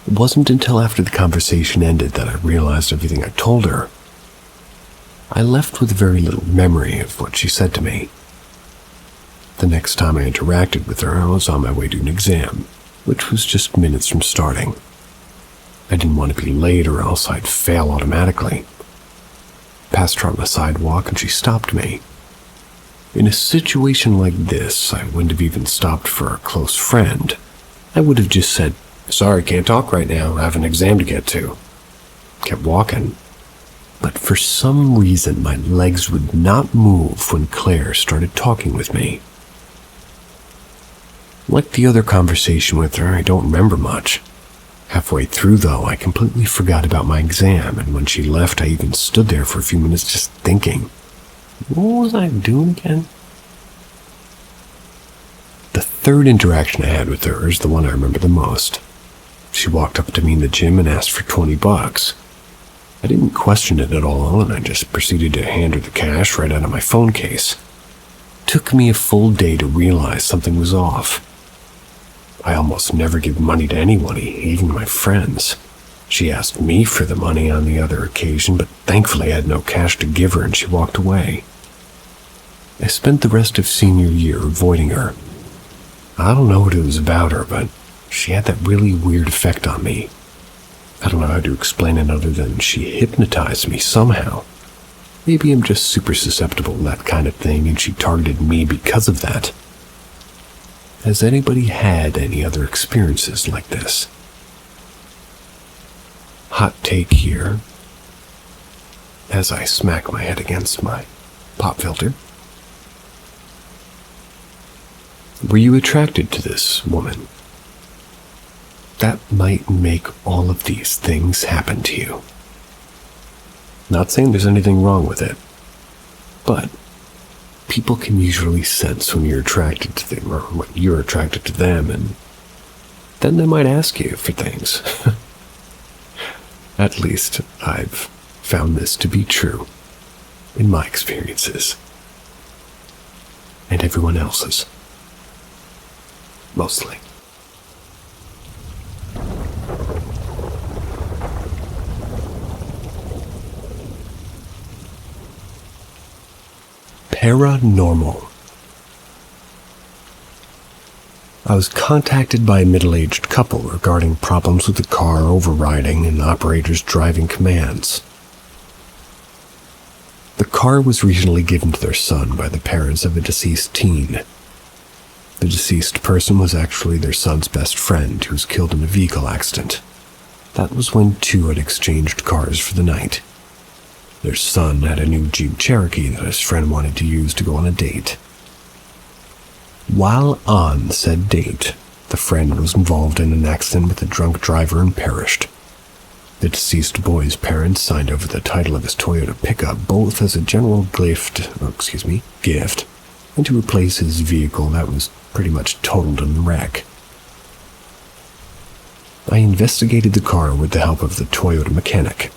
It wasn't until after the conversation ended that I realized everything I told her. I left with very little memory of what she said to me. The next time I interacted with her, I was on my way to an exam, which was just minutes from starting. I didn't want to be late or else I'd fail automatically. Passed her on the sidewalk and she stopped me. In a situation like this, I wouldn't have even stopped for a close friend. I would have just said, "Sorry, can't talk right now, I have an exam to get to." Kept walking. But for some reason, my legs would not move when Claire started talking with me. Like the other conversation with her, I don't remember much. Halfway through, though, I completely forgot about my exam, and when she left, I even stood there for a few minutes just thinking, what was I doing again? The third interaction I had with her is the one I remember the most. She walked up to me in the gym and asked for $20. I didn't question it at all, and I just proceeded to hand her the cash right out of my phone case. It took me a full day to realize something was off. I almost never give money to anyone, even my friends. She asked me for the money on the other occasion, but thankfully I had no cash to give her and she walked away. I spent the rest of senior year avoiding her. I don't know what it was about her, but she had that really weird effect on me. I don't know how to explain it other than she hypnotized me somehow. Maybe I'm just super susceptible to that kind of thing and she targeted me because of that. Has anybody had any other experiences like this? Hot take here, as I smack my head against my pop filter. Were you attracted to this woman? That might make all of these things happen to you. Not saying there's anything wrong with it, but people can usually sense when you're attracted to them or when you're attracted to them, and then they might ask you for things. At least I've found this to be true in my experiences. And everyone else's. Mostly. Paranormal. I was contacted by a middle-aged couple regarding problems with the car overriding and operators driving commands. The car was recently given to their son by the parents of a deceased teen. The deceased person was actually their son's best friend who was killed in a vehicle accident. That was when two had exchanged cars for the night. Their son had a new Jeep Cherokee that his friend wanted to use to go on a date. While on said date, the friend was involved in an accident with a drunk driver and perished. The deceased boy's parents signed over the title of his Toyota pickup both as a general gift, and to replace his vehicle that was pretty much totaled in the wreck. I investigated the car with the help of the Toyota mechanic.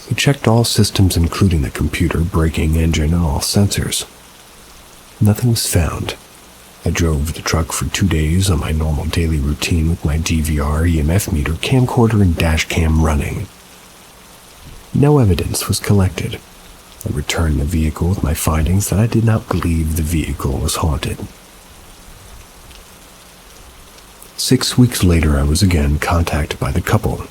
He checked all systems including the computer, braking, engine, and all sensors. Nothing was found. I drove the truck for 2 days on my normal daily routine with my DVR, EMF meter, camcorder, and dash cam running. No evidence was collected. I returned the vehicle with my findings that I did not believe the vehicle was haunted. 6 weeks later, I was again contacted by the couple.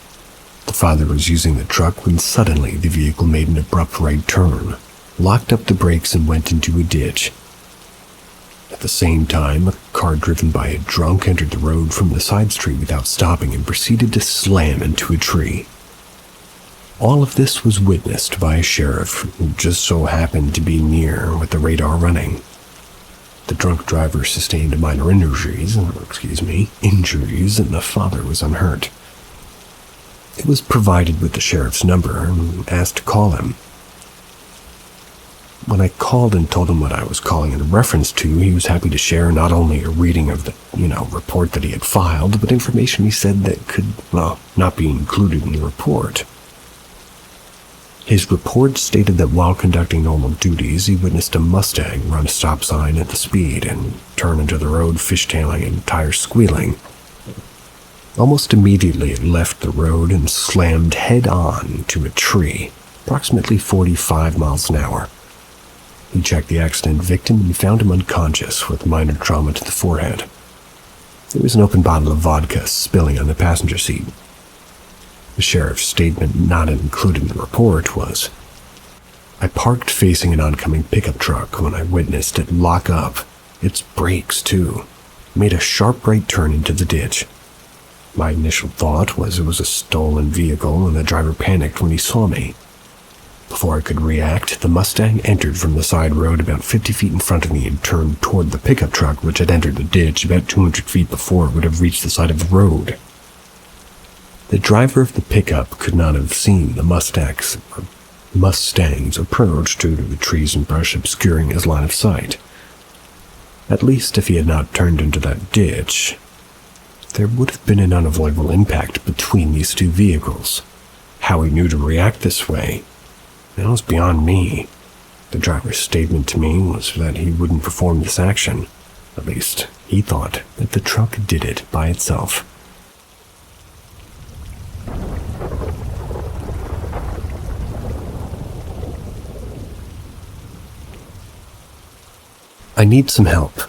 The father was using the truck when suddenly the vehicle made an abrupt right turn, locked up the brakes, and went into a ditch. At the same time, a car driven by a drunk entered the road from the side street without stopping and proceeded to slam into a tree. All of this was witnessed by a sheriff who just so happened to be near with the radar running. The drunk driver sustained minor injuries, and the father was unhurt. It was provided with the sheriff's number and asked to call him. When I called and told him what I was calling in reference to, he was happy to share not only a reading of the, report that he had filed, but information he said that could, not be included in the report. His report stated that while conducting normal duties, he witnessed a Mustang run a stop sign at the speed and turn into the road, fishtailing and tires squealing. Almost immediately it left the road and slammed head-on to a tree, approximately 45 miles an hour. He checked the accident victim and found him unconscious with minor trauma to the forehead. There was an open bottle of vodka spilling on the passenger seat. The sheriff's statement not included in the report was, "I parked facing an oncoming pickup truck when I witnessed it lock up. Its brakes, too. Made a sharp right turn into the ditch. My initial thought was it was a stolen vehicle and the driver panicked when he saw me. Before I could react, the Mustang entered from the side road about 50 feet in front of me and turned toward the pickup truck, which had entered the ditch about 200 feet before it would have reached the side of the road. The driver of the pickup could not have seen the Mustang's approach due to the trees and brush obscuring his line of sight. At least if he had not turned into that ditch, there would have been an unavoidable impact between these two vehicles. How he knew to react this way, that was beyond me. The driver's statement to me was that he wouldn't perform this action. At least, he thought that the truck did it by itself. I need some help.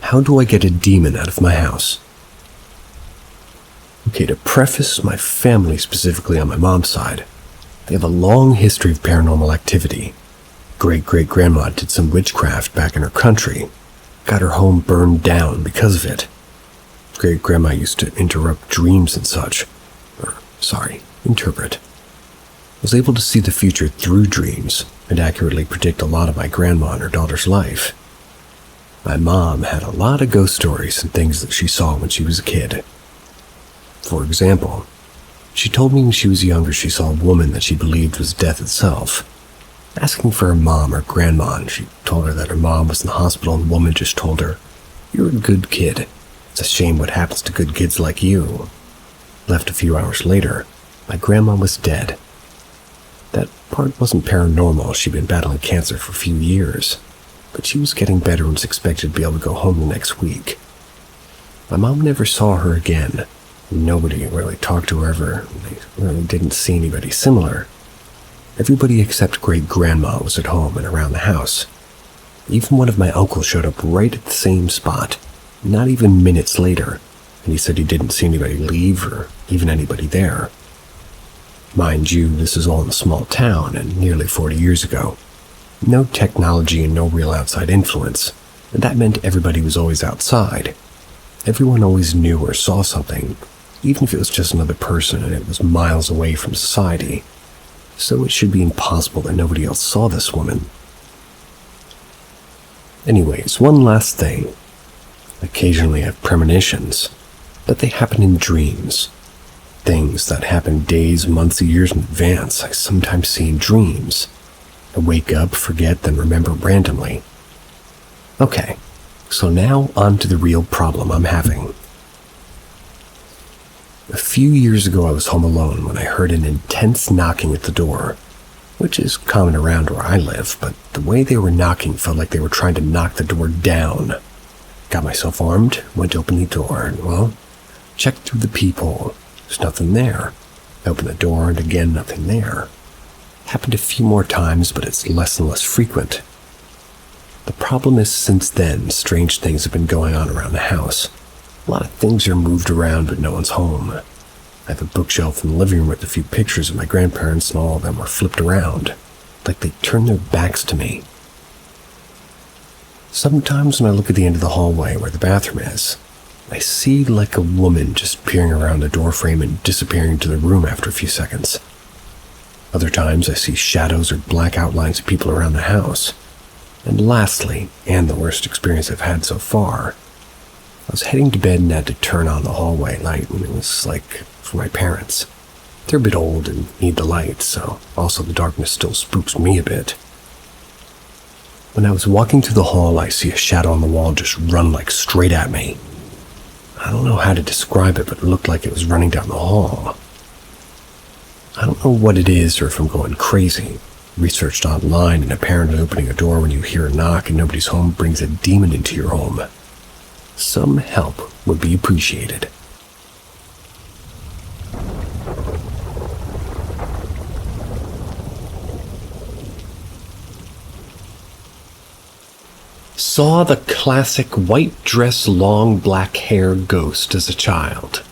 How do I get a demon out of my house? Okay, to preface, my family, specifically on my mom's side, they have a long history of paranormal activity. Great-great-grandma did some witchcraft back in her country, got her home burned down because of it. Great-grandma used to interrupt dreams and such. Interpret. Was able to see the future through dreams and accurately predict a lot of my grandma and her daughter's life. My mom had a lot of ghost stories and things that she saw when she was a kid. For example, she told me when she was younger she saw a woman that she believed was death itself. Asking for her mom or grandma, and she told her that her mom was in the hospital, and the woman just told her, "You're a good kid. It's a shame what happens to good kids like you." Left a few hours later, my grandma was dead. That part wasn't paranormal. She'd been battling cancer for a few years, but she was getting better and was expected to be able to go home the next week. My mom never saw her again. Nobody really talked to her ever. They really didn't see anybody similar. Everybody except great-grandma was at home and around the house. Even one of my uncles showed up right at the same spot, not even minutes later, and he said he didn't see anybody leave or even anybody there. Mind you, this is all in a small town and nearly 40 years ago. No technology and no real outside influence, and that meant everybody was always outside. Everyone always knew or saw something, even if it was just another person and it was miles away from society. So it should be impossible that nobody else saw this woman. Anyways, one last thing. Occasionally I have premonitions, but they happen in dreams. Things that happen days, months, years in advance, I sometimes see in dreams. I wake up, forget, then remember randomly. Okay, so now on to the real problem I'm having. A few years ago I was home alone when I heard an intense knocking at the door, which is common around where I live, but the way they were knocking felt like they were trying to knock the door down. Got myself armed, went to open the door, and well, checked through the peephole. There's nothing there. Opened the door, and again nothing there. Happened a few more times, but it's less and less frequent. The problem is, since then, strange things have been going on around the house. A lot of things are moved around, but no one's home. I have a bookshelf in the living room with a few pictures of my grandparents, and all of them were flipped around, like they turned their backs to me. Sometimes when I look at the end of the hallway where the bathroom is, I see like a woman just peering around the doorframe and disappearing into the room after a few seconds. Other times I see shadows or black outlines of people around the house. And lastly, and the worst experience I've had so far, I was heading to bed and had to turn on the hallway light, and it was like for my parents. They're a bit old and need the light, so also the darkness still spooks me a bit. When I was walking through the hall, I see a shadow on the wall just run like straight at me. I don't know how to describe it, but it looked like it was running down the hall. I don't know what it is or if I'm going crazy. Researched online, and apparently opening a door when you hear a knock and nobody's home brings a demon into your home. Some help would be appreciated. Saw the classic white dress, long black hair ghost as a child.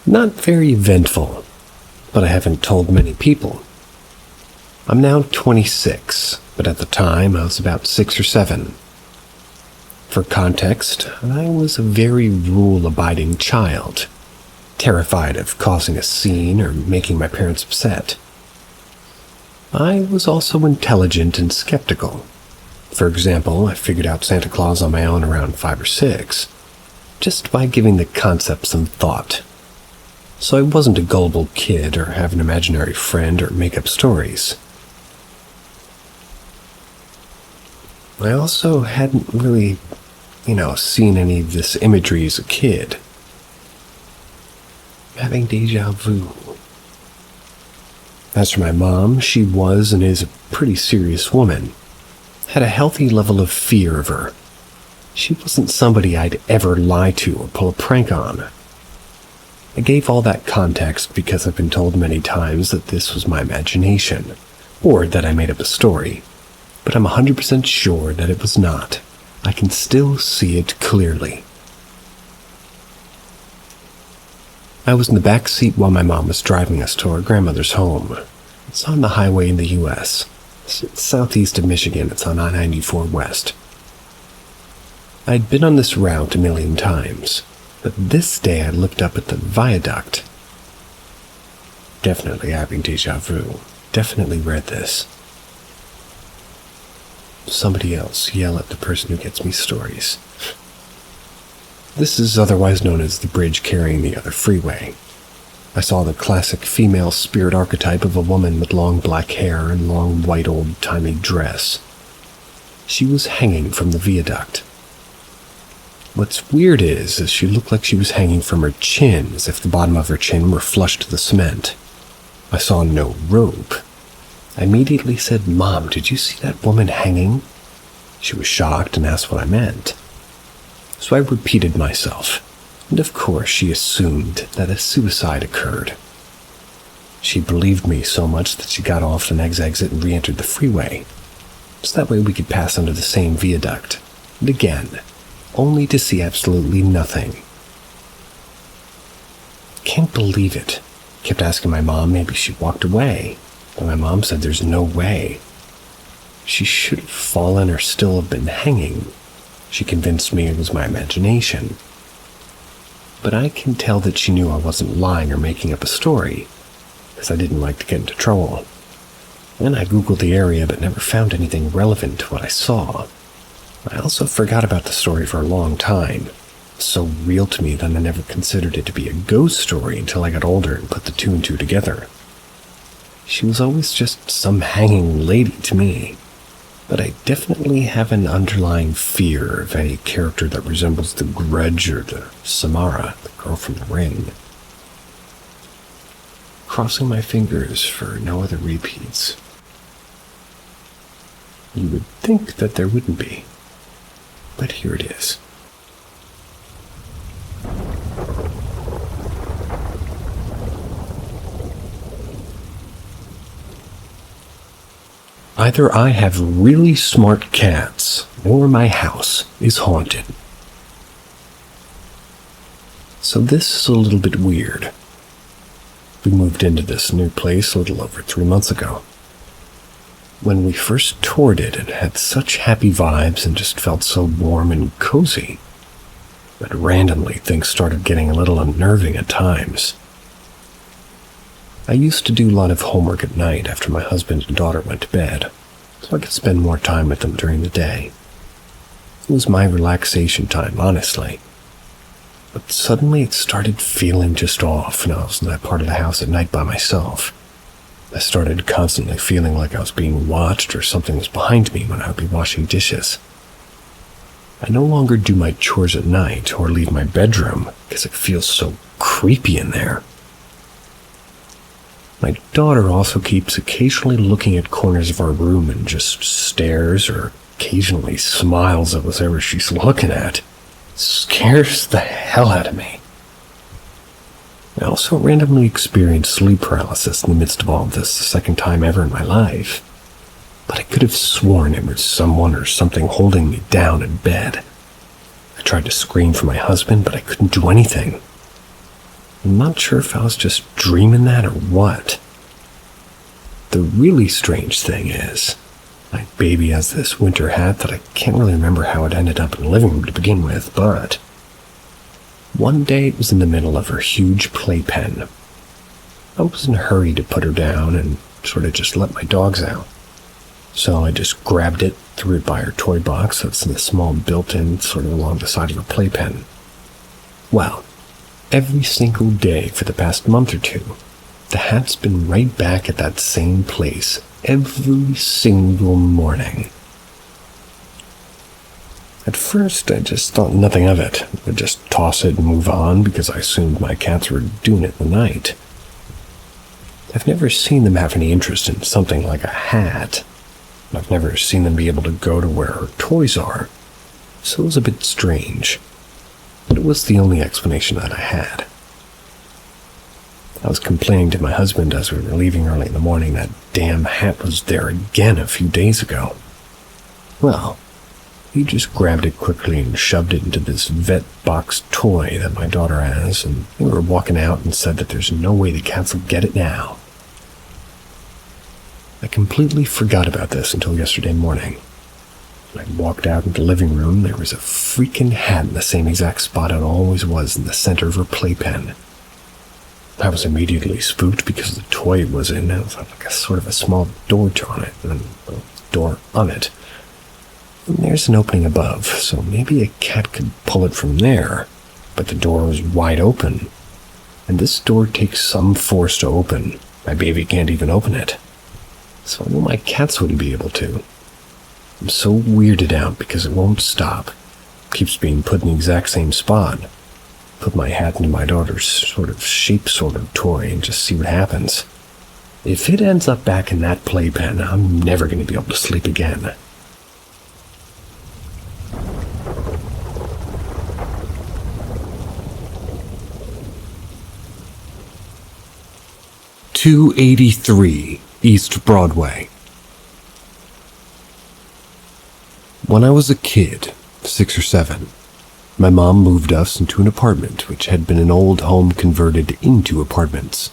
Not very eventful, but I haven't told many people. I'm now 26, but at the time I was about 6 or 7. For context, I was a very rule-abiding child, terrified of causing a scene or making my parents upset. I was also intelligent and skeptical. For example, I figured out Santa Claus on my own around 5 or 6, just by giving the concept some thought. So I wasn't a gullible kid or have an imaginary friend or make up stories. I also hadn't really, seen any of this imagery as a kid. I'm having deja vu. As for my mom, she was and is a pretty serious woman. had a healthy level of fear of her. She wasn't somebody I'd ever lie to or pull a prank on. I gave all that context because I've been told many times that this was my imagination, or that I made up a story, but I'm 100% sure that it was not. I can still see it clearly. I was in the back seat while my mom was driving us to our grandmother's home. It's on the highway in the U.S. It's southeast of Michigan. It's on I-94 West. I'd been on this route a million times, but this day I looked up at the viaduct. Definitely having deja vu. Definitely read this. Somebody else yell at the person who gets me stories. This is otherwise known as the bridge carrying the other freeway. I saw the classic female spirit archetype of a woman with long black hair and long white old-timey dress. She was hanging from the viaduct. What's weird is she looked like she was hanging from her chin, as if the bottom of her chin were flush to the cement. I saw no rope. I immediately said, "Mom, did you see that woman hanging?" She was shocked and asked what I meant. So I repeated myself, and of course she assumed that a suicide occurred. She believed me so much that she got off the next exit and re-entered the freeway, so that way we could pass under the same viaduct, and again, only to see absolutely nothing. Can't believe it. Kept asking my mom, maybe she walked away, but my mom said there's no way. She should have fallen or still have been hanging. She convinced me it was my imagination. But I can tell that she knew I wasn't lying or making up a story, because I didn't like to get into trouble. And I Googled the area but never found anything relevant to what I saw. I also forgot about the story for a long time. It was so real to me that I never considered it to be a ghost story until I got older and put the two and two together. She was always just some hanging lady to me. But I definitely have an underlying fear of any character that resembles the Grudge or the Samara, the girl from The Ring. Crossing my fingers for no other repeats. You would think that there wouldn't be, but here it is. Either I have really smart cats, or my house is haunted. So this is a little bit weird. We moved into this new place a little over 3 months ago. When we first toured it had such happy vibes and just felt so warm and cozy. But randomly things started getting a little unnerving at times. I used to do a lot of homework at night after my husband and daughter went to bed, so I could spend more time with them during the day. It was my relaxation time, honestly. But suddenly it started feeling just off, and I was in that part of the house at night by myself. I started constantly feeling like I was being watched or something was behind me when I would be washing dishes. I no longer do my chores at night or leave my bedroom because it feels so creepy in there. My daughter also keeps occasionally looking at corners of our room and just stares or occasionally smiles at whatever she's looking at. It scares the hell out of me. I also randomly experienced sleep paralysis in the midst of all of this the second time ever in my life. But I could have sworn it was someone or something holding me down in bed. I tried to scream for my husband, but I couldn't do anything. I'm not sure if I was just dreaming that or what. The really strange thing is, my baby has this winter hat that I can't really remember how it ended up in the living room to begin with, but one day it was in the middle of her huge playpen. I was in a hurry to put her down and sort of just let my dogs out. So I just grabbed it, threw it by her toy box that's in the small built-in sort of along the side of her playpen. Well, every single day for the past month or two, the hat's been right back at that same place every single morning. At first, I just thought nothing of it. I would just toss it and move on because I assumed my cats were doing it in the night. I've never seen them have any interest in something like a hat. I've never seen them be able to go to where her toys are, so it was a bit strange. But it was the only explanation that I had. I was complaining to my husband as we were leaving early in the morning that damn hat was there again a few days ago. Well, he just grabbed it quickly and shoved it into this vet box toy that my daughter has, and we were walking out and said that there's no way the cats will get it now. I completely forgot about this until yesterday morning. When I walked out into the living room, there was a freaking hat in the same exact spot it always was, in the center of her playpen. I was immediately spooked because the toy it was in had like a sort of a small door on it, and a door on it. And there's an opening above, so maybe a cat could pull it from there, but the door was wide open. And this door takes some force to open. My baby can't even open it. So I know my cats wouldn't be able to. I'm so weirded out because it won't stop. Keeps being put in the exact same spot. Put my hat into my daughter's sort of toy and just see what happens. If it ends up back in that playpen, I'm never going to be able to sleep again. .283 East Broadway. When I was a kid, 6 or 7, my mom moved us into an apartment which had been an old home converted into apartments.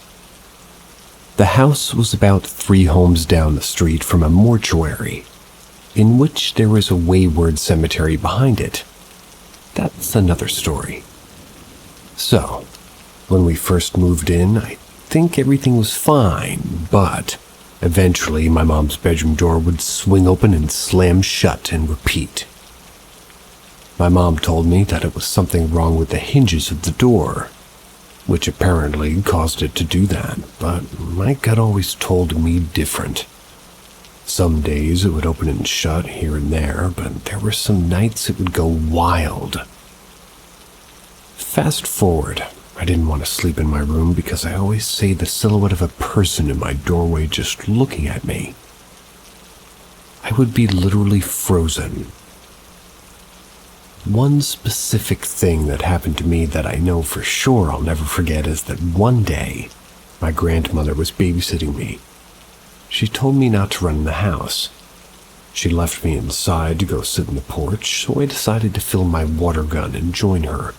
The house was about 3 homes down the street from a mortuary, in which there was a wayward cemetery behind it. That's another story. So, when we first moved in, I think everything was fine, but eventually my mom's bedroom door would swing open and slam shut and repeat. My mom told me that it was something wrong with the hinges of the door, which apparently caused it to do that, but my gut always told me different. Some days it would open and shut here and there, but there were some nights it would go wild. Fast forward, I didn't want to sleep in my room because I always say the silhouette of a person in my doorway just looking at me. I would be literally frozen. One specific thing that happened to me that I know for sure I'll never forget is that one day, my grandmother was babysitting me. She told me not to run in the house. She left me inside to go sit in the porch, so I decided to fill my water gun and join her.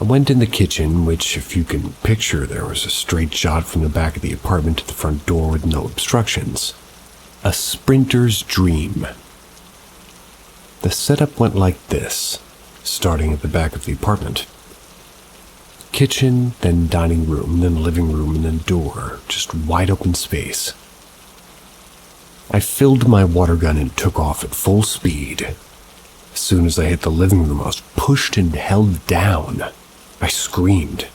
I went in the kitchen, which, if you can picture, there was a straight shot from the back of the apartment to the front door with no obstructions. A sprinter's dream. The setup went like this, starting at the back of the apartment. Kitchen, then dining room, then living room, and then door, just wide open space. I filled my water gun and took off at full speed. As soon as I hit the living room, I was pushed and held down. I screamed.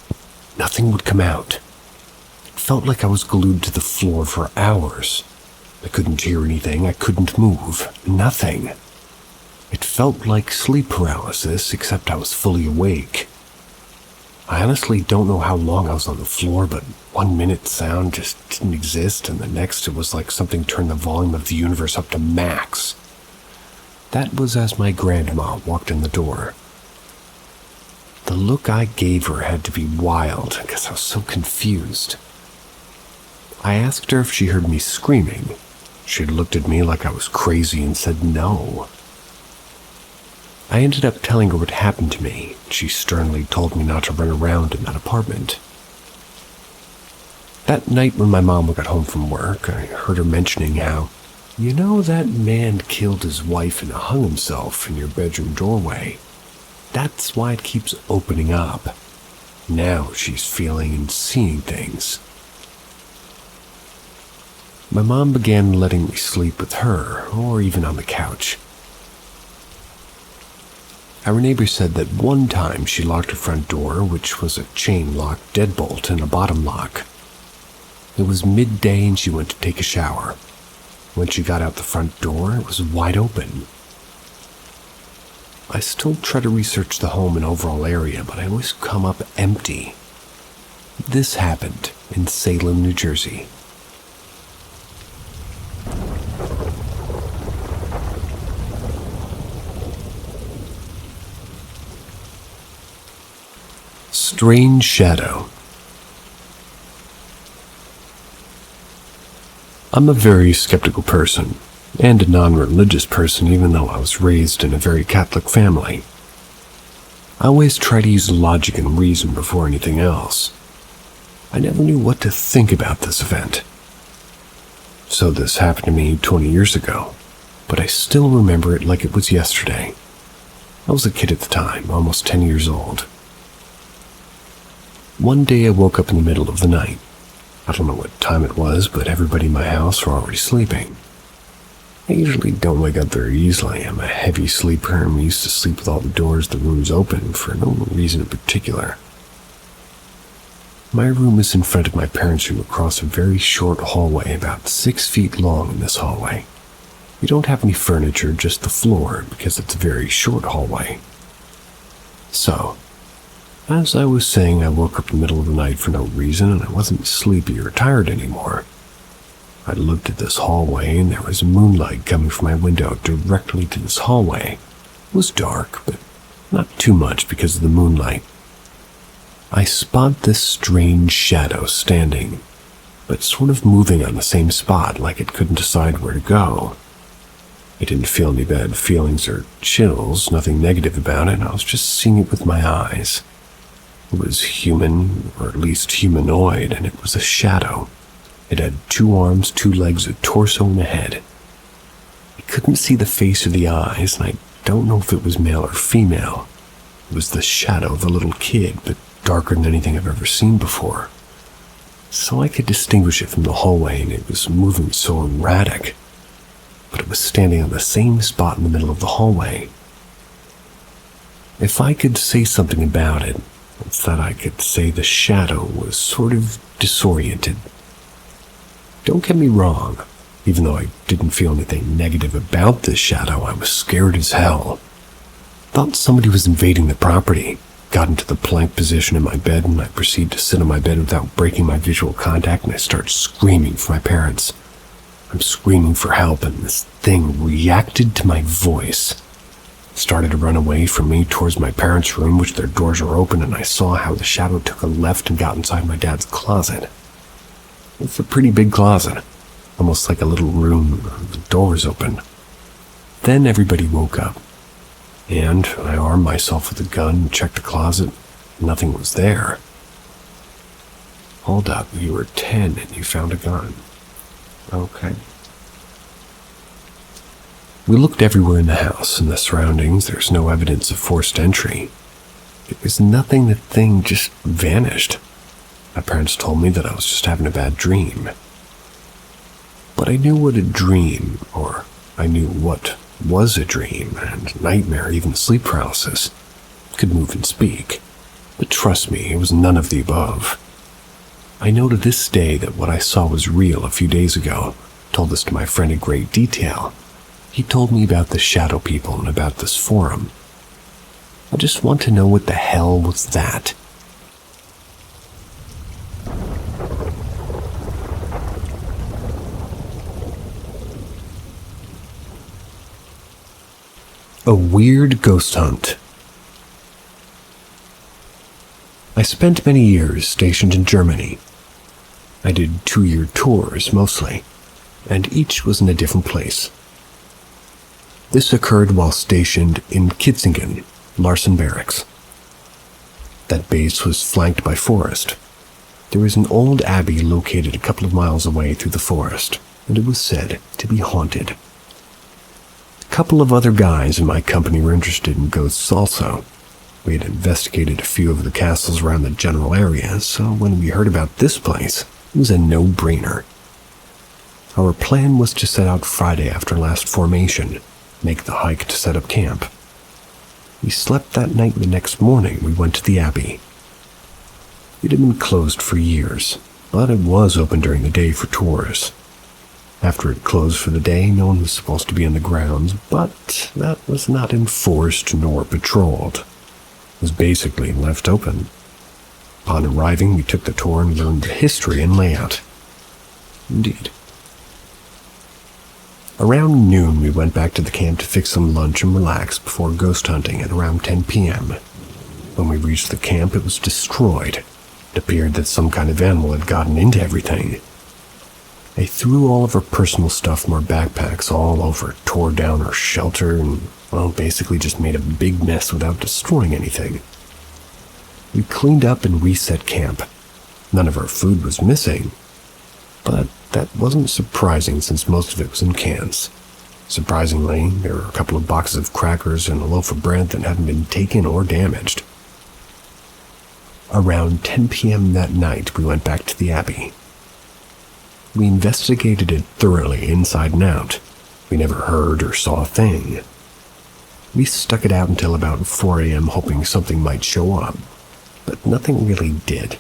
Nothing would come out. It felt like I was glued to the floor for hours. I couldn't hear anything. I couldn't move. Nothing. It felt like sleep paralysis, except I was fully awake. I honestly don't know how long I was on the floor, but 1 minute sound just didn't exist, and the next it was like something turned the volume of the universe up to max. That was as my grandma walked in the door. The look I gave her had to be wild, because I was so confused. I asked her if she heard me screaming. She looked at me like I was crazy and said no. I ended up telling her what happened to me. She sternly told me not to run around in that apartment. That night when my mom got home from work, I heard her mentioning how, "You know, that man killed his wife and hung himself in your bedroom doorway. That's why it keeps opening up. Now she's feeling and seeing things." My mom began letting me sleep with her, or even on the couch. Our neighbor said that one time she locked her front door, which was a chain lock deadbolt and a bottom lock. It was midday and she went to take a shower. When she got out the front door, it was wide open. I still try to research the home and overall area, but I always come up empty. This happened in Salem, New Jersey. strange shadow. I'm a very skeptical person, and a non-religious person even though I was raised in a very Catholic family. I always try to use logic and reason before anything else. I never knew what to think about this event. So this happened to me 20 years ago, but I still remember it like it was yesterday. I was a kid at the time, almost 10 years old. One day I woke up in the middle of the night. I don't know what time it was, but everybody in my house were already sleeping. I usually don't wake up very easily. I'm a heavy sleeper and used to sleep with all the doors of the rooms open for no reason in particular. My room is in front of my parents' room across a very short hallway, about 6 feet long in this hallway. We don't have any furniture, just the floor, because it's a very short hallway. So, as I was saying, I woke up in the middle of the night for no reason, and I wasn't sleepy or tired anymore. I looked at this hallway, and there was moonlight coming from my window directly to this hallway. It was dark, but not too much because of the moonlight. I spot this strange shadow standing, but sort of moving on the same spot like it couldn't decide where to go. I didn't feel any bad feelings or chills, nothing negative about it. I was just seeing it with my eyes. It was human, or at least humanoid, and it was a shadow. It had 2 arms, 2 legs, a torso, and a head. I couldn't see the face or the eyes, and I don't know if it was male or female. It was the shadow of a little kid, but darker than anything I've ever seen before. So I could distinguish it from the hallway, and it was moving so erratic. But it was standing on the same spot in the middle of the hallway. If I could say something about it, it's that I could say the shadow was sort of disoriented. Don't get me wrong, even though I didn't feel anything negative about this shadow, I was scared as hell. Thought somebody was invading the property. Got into the plank position in my bed, and I proceeded to sit on my bed without breaking my visual contact, and I start screaming for my parents. I'm screaming for help, and this thing reacted to my voice. Started to run away from me towards my parents' room, which their doors were open, and I saw how the shadow took a left and got inside my dad's closet. It's a pretty big closet, almost like a little room, the doors open. Then everybody woke up, and I armed myself with a gun and checked the closet. Nothing was there. Hold up, you were 10 and you found a gun. Okay. We looked everywhere in the house and the surroundings. There's no evidence of forced entry. There was nothing. The thing just vanished. My parents told me that I was just having a bad dream. But I knew what a dream, or I knew what was a dream, and nightmare, even sleep paralysis, could move and speak. But trust me, it was none of the above. I know to this day that what I saw was real a few days ago. Told this to my friend in great detail. He told me about the shadow people and about this forum. I just want to know what the hell was that. A weird ghost hunt. I spent many years stationed in Germany. I did 2-year tours mostly, and each was in a different place. This occurred while stationed in Kitzingen, Larsen Barracks. That base was flanked by forest. There was an old abbey located a couple of miles away through the forest, and it was said to be haunted. A couple of other guys in my company were interested in ghosts also. We had investigated a few of the castles around the general area, so when we heard about this place, it was a no-brainer. Our plan was to set out Friday after last formation, make the hike to set up camp. We slept that night, and the next morning we went to the abbey. It had been closed for years, but it was open during the day for tours. After it closed for the day, no one was supposed to be on the grounds, but that was not enforced nor patrolled. It was basically left open. Upon arriving, we took the tour and learned the history and layout. Indeed. Around noon, we went back to the camp to fix some lunch and relax before ghost hunting at around 10 p.m. When we reached the camp, it was destroyed. It appeared that some kind of animal had gotten into everything. They threw all of our personal stuff from our backpacks all over, tore down our shelter, and, well, basically just made a big mess without destroying anything. We cleaned up and reset camp. None of our food was missing, but that wasn't surprising since most of it was in cans. Surprisingly, there were a couple of boxes of crackers and a loaf of bread that hadn't been taken or damaged. Around 10 p.m. that night, we went back to the Abbey. We investigated it thoroughly, inside and out. We never heard or saw a thing. We stuck it out until about 4 a.m. hoping something might show up, but nothing really did.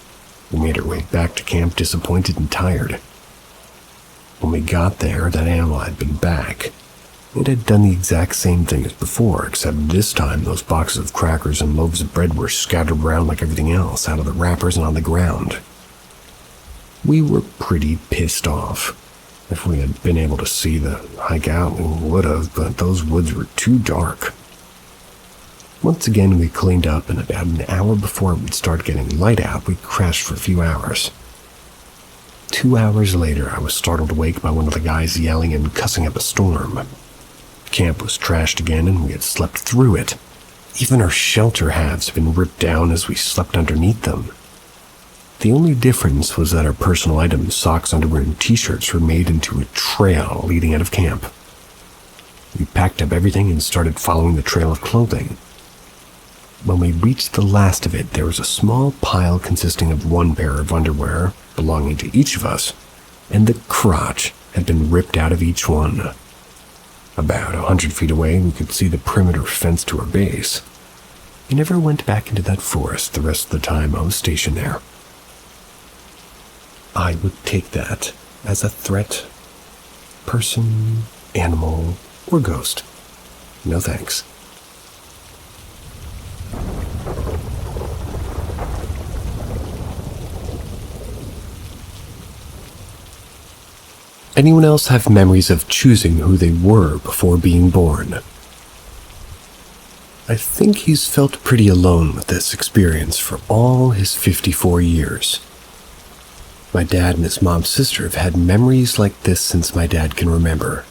We made our way back to camp disappointed and tired. When we got there, that animal had been back. It had done the exact same thing as before, except this time those boxes of crackers and loaves of bread were scattered around like everything else, out of the wrappers and on the ground. We were pretty pissed off. If we had been able to see the hike out, we would have, but those woods were too dark. Once again, we cleaned up, and about an hour before it would start getting light out, we crashed for a few hours. 2 hours later, I was startled awake by one of the guys yelling and cussing up a storm. Camp was trashed again, and we had slept through it. Even our shelter halves had been ripped down as we slept underneath them. The only difference was that our personal items, socks, underwear, and t-shirts were made into a trail leading out of camp. We packed up everything and started following the trail of clothing. When we reached the last of it, there was a small pile consisting of one pair of underwear belonging to each of us, and the crotch had been ripped out of each one. About 100 feet away, we could see the perimeter fence to our base. We never went back into that forest the rest of the time I was stationed there. I would take that as a threat. Person, animal, or ghost. No thanks. Anyone else have memories of choosing who they were before being born? I think he's felt pretty alone with this experience for all his 54 years. My dad and his mom's sister have had memories like this since my dad can remember.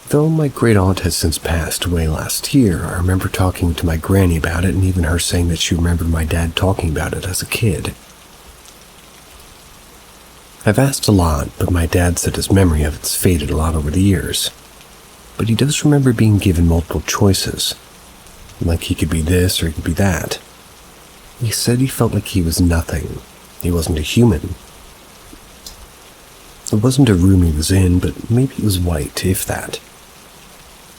Though my great-aunt has since passed away last year, I remember talking to my granny about it and even her saying that she remembered my dad talking about it as a kid. I've asked a lot, but my dad said his memory of it's faded a lot over the years. But he does remember being given multiple choices. Like he could be this or he could be that. He said he felt like he was nothing. He wasn't a human. It wasn't a room he was in, but maybe it was white, if that.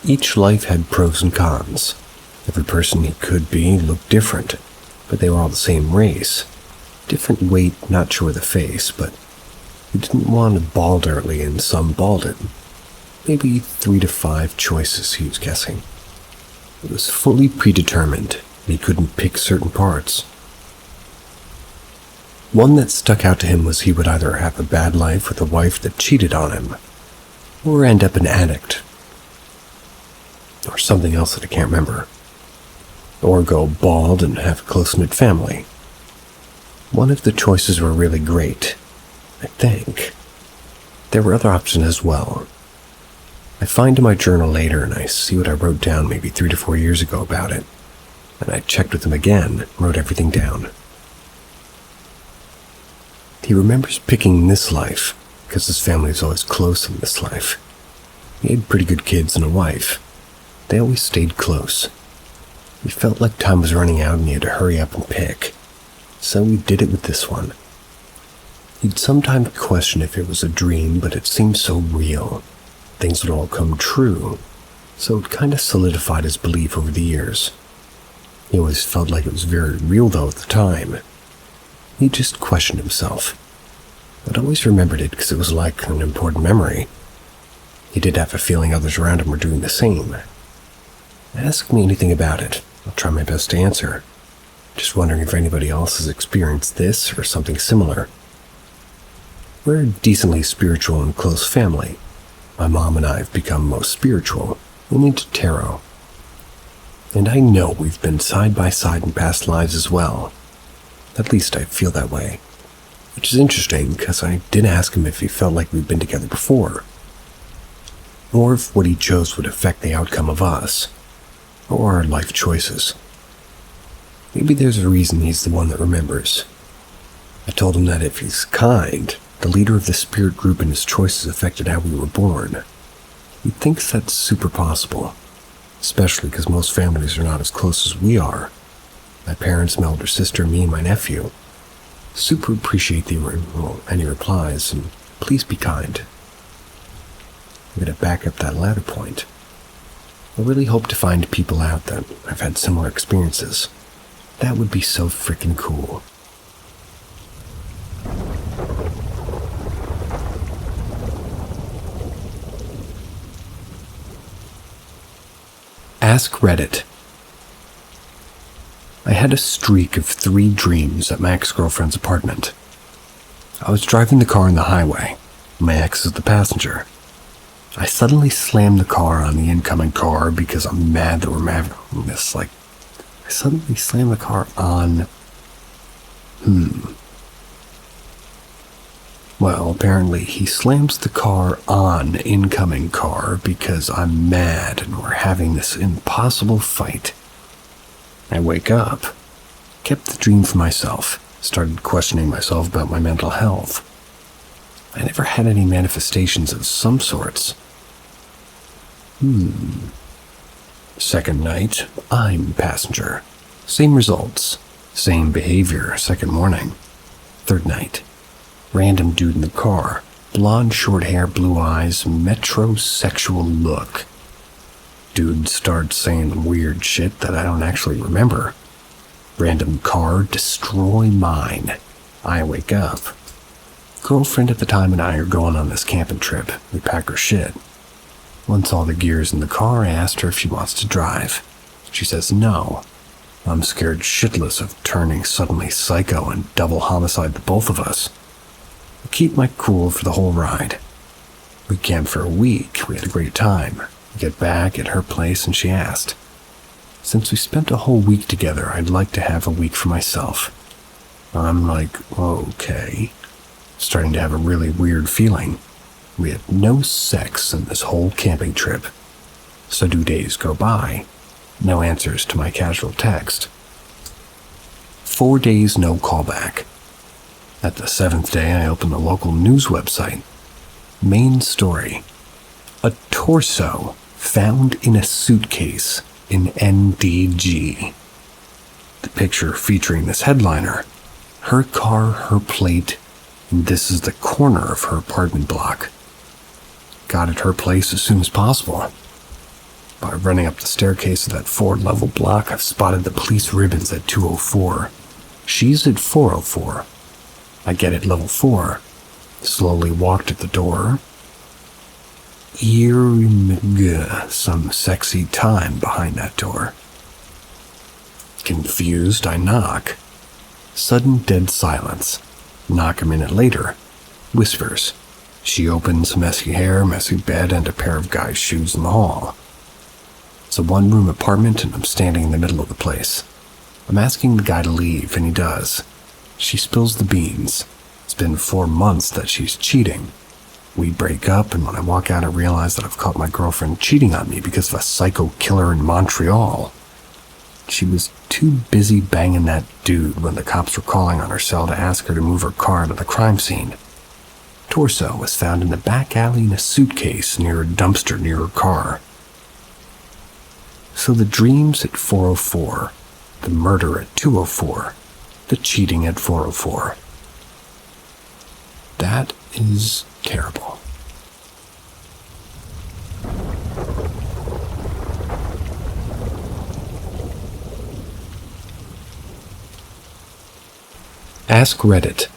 Each life had pros and cons. Every person he could be looked different, but they were all the same race. Different weight, not sure of the face, but he didn't want a bald early and some balded. Maybe 3 to 5 choices, he was guessing. It was fully predetermined, and he couldn't pick certain parts. One that stuck out to him was he would either have a bad life with a wife that cheated on him, or end up an addict, or something else that I can't remember, or go bald and have a close-knit family. One of the choices were really great, I think. There were other options as well. I find in my journal later and I see what I wrote down maybe 3 to 4 years ago about it, and I checked with him again and wrote everything down. He remembers picking this life because his family was always close in this life. He had pretty good kids and a wife. They always stayed close. He felt like time was running out and he had to hurry up and pick. So he did it with this one. He'd sometimes question if it was a dream, but it seemed so real. Things would all come true. So it kind of solidified his belief over the years. He always felt like it was very real though at the time. He just questioned himself. But always remembered it because it was like an important memory. He did have a feeling others around him were doing the same. Ask me anything about it. I'll try my best to answer. Just wondering if anybody else has experienced this or something similar. We're a decently spiritual and close family. My mom and I have become most spiritual, and into tarot. And I know we've been side by side in past lives as well. At least I feel that way. Which is interesting, because I did ask him if he felt like we'd been together before. Or if what he chose would affect the outcome of us, or our life choices. Maybe there's a reason he's the one that remembers. I told him that if he's kind, the leader of the spirit group and his choices affected how we were born. He thinks that's super possible, especially because most families are not as close as we are. My parents, my older sister, me, and my nephew. Super appreciate any replies, and please be kind. I'm going to back up that latter point. I really hope to find people out that have had similar experiences. That would be so freaking cool. Ask Reddit. I had a streak of 3 dreams at my ex-girlfriend's apartment. I was driving the car on the highway. My ex is the passenger. I suddenly slammed the car on the incoming car because I'm mad that we're having this, I suddenly slammed the car on... Well, apparently he slams the car on incoming car because I'm mad and we're having this impossible fight. I wake up, kept the dream for myself, started questioning myself about my mental health. I never had any manifestations of some sorts. Second night, I'm passenger. Same results, same behavior, second morning. Third night, random dude in the car, blonde short hair, blue eyes, metrosexual look. Dude starts saying weird shit that I don't actually remember. Random car, destroy mine. I wake up. Girlfriend at the time and I are going on this camping trip. We pack her shit. Once all the gear's in the car, I asked her if she wants to drive. She says no. I'm scared shitless of turning suddenly psycho and double homicide the both of us. I keep my cool for the whole ride. We camped for a week. We had a great time. We get back at her place and she asked, since we spent a whole week together, I'd like to have a week for myself. I'm like, okay. Starting to have a really weird feeling. We had no sex in this whole camping trip. So do days go by. No answers to my casual text. 4 days, no callback. At the 7th day, I opened the local news website. Main story. A torso found in a suitcase in NDG. The picture featuring this headliner. Her car, her plate, and this is the corner of her apartment block. Got at her place as soon as possible. By running up the staircase of that 4-level block, I've spotted the police ribbons at 204. She's at 404. I get at level 4. Slowly walked at the door. Some sexy time behind that door. Confused, I knock. Sudden dead silence. Knock a minute later. Whispers. She opens, messy hair, messy bed, and a pair of guy's shoes in the hall. It's a 1-room apartment and I'm standing in the middle of the place. I'm asking the guy to leave and he does. She spills the beans. It's been 4 months that she's cheating. We break up, and when I walk out I realize that I've caught my girlfriend cheating on me because of a psycho killer in Montreal. She was too busy banging that dude when the cops were calling on her cell to ask her to move her car to the crime scene. Torso was found in the back alley in a suitcase near a dumpster near her car. So the dreams at 404, the murder at 204, the cheating at 404. That is terrible. Ask Reddit.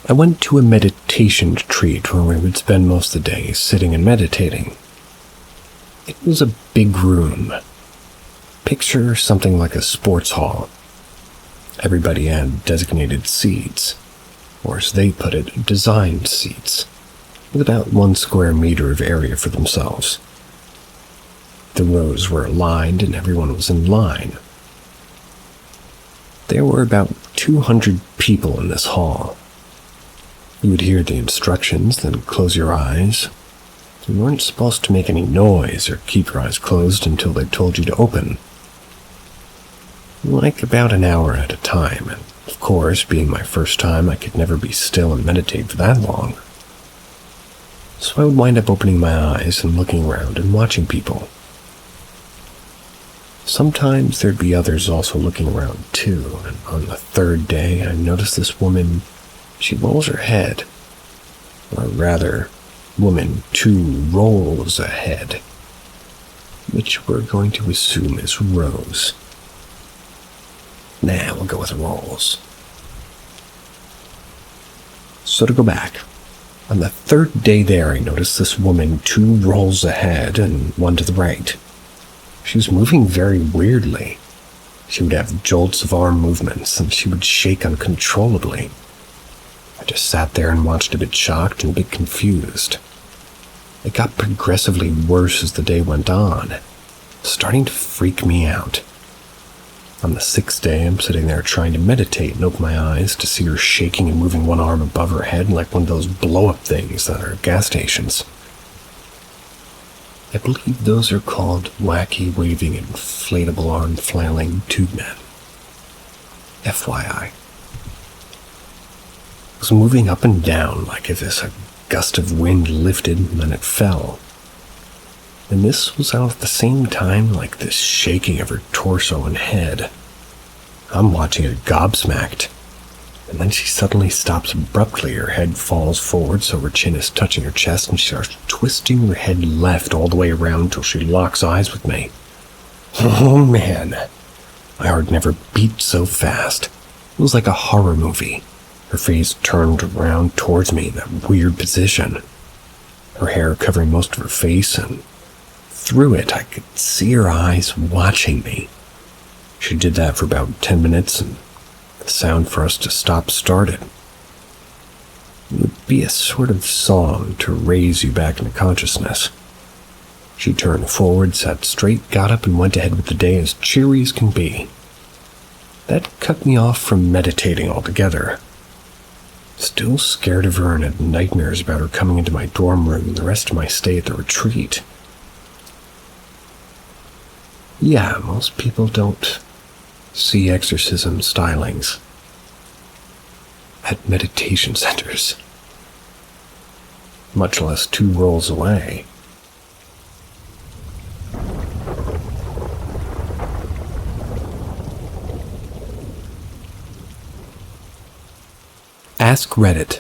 I went to a meditation retreat where we would spend most of the day sitting and meditating. It was a big room. Picture something like a sports hall. Everybody had designated seats, or as they put it, designed seats, with about 1 square meter of area for themselves. The rows were aligned and everyone was in line. There were about 200 people in this hall. You would hear the instructions, then close your eyes. You weren't supposed to make any noise or keep your eyes closed until they told you to open. Like about an hour at a time, and of course, being my first time, I could never be still and meditate for that long. So I would wind up opening my eyes and looking around and watching people. Sometimes there'd be others also looking around too, and on the third day I noticed this woman, she rolls her head. Or rather, woman 2 rolls ahead, which we're going to assume is Rose. Nah, we'll go with rolls. So to go back, on the third day there I noticed this woman 2 rolls ahead and 1 to the right. She was moving very weirdly. She would have jolts of arm movements, and she would shake uncontrollably. I just sat there and watched, a bit shocked and a bit confused. It got progressively worse as the day went on, starting to freak me out. On the 6th day, I'm sitting there trying to meditate and open my eyes to see her shaking and moving one arm above her head like one of those blow-up things that are at gas stations. I believe those are called wacky waving inflatable arm flailing tube men. FYI. It was moving up and down like if a gust of wind lifted and then it fell. And this was all at the same time like this shaking of her torso and head. I'm watching it gobsmacked. And then she suddenly stops abruptly. Her head falls forward so her chin is touching her chest, and she starts twisting her head left all the way around till she locks eyes with me. Oh man, my heart never beat so fast. It was like a horror movie. Her face turned around towards me in that weird position. Her hair covering most of her face, and through it I could see her eyes watching me. She did that for about 10 minutes, and the sound for us to stop started. It would be a sort of song to raise you back into consciousness. She turned forward, sat straight, got up, and went ahead with the day as cheery as can be. That cut me off from meditating altogether. Still scared of her and had nightmares about her coming into my dorm room and the rest of my stay at the retreat. Yeah, most people don't see exorcism stylings at meditation centers, much less 2 rolls away. Ask Reddit.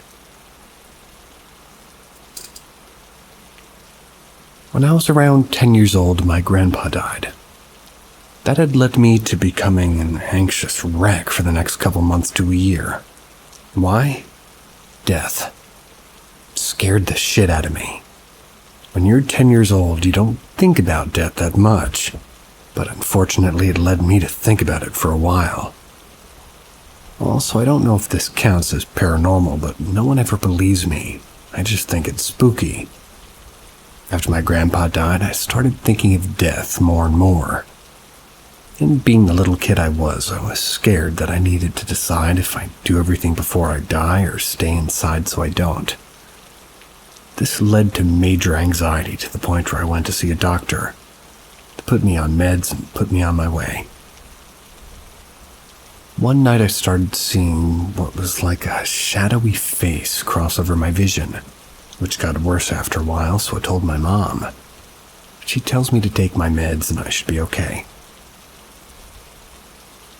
When I was around 10 years old, my grandpa died. That had led me to becoming an anxious wreck for the next couple months to a year. Why? Death. It scared the shit out of me. When you're 10 years old, you don't think about death that much, but unfortunately it led me to think about it for a while. Also, I don't know if this counts as paranormal, but no one ever believes me. I just think it's spooky. After my grandpa died, I started thinking of death more and more. And being the little kid I was scared that I needed to decide if I'd do everything before I die or stay inside so I don't. This led to major anxiety to the point where I went to see a doctor to put me on meds and put me on my way. One night I started seeing what was like a shadowy face cross over my vision, which got worse after a while, so I told my mom. She tells me to take my meds and I should be okay.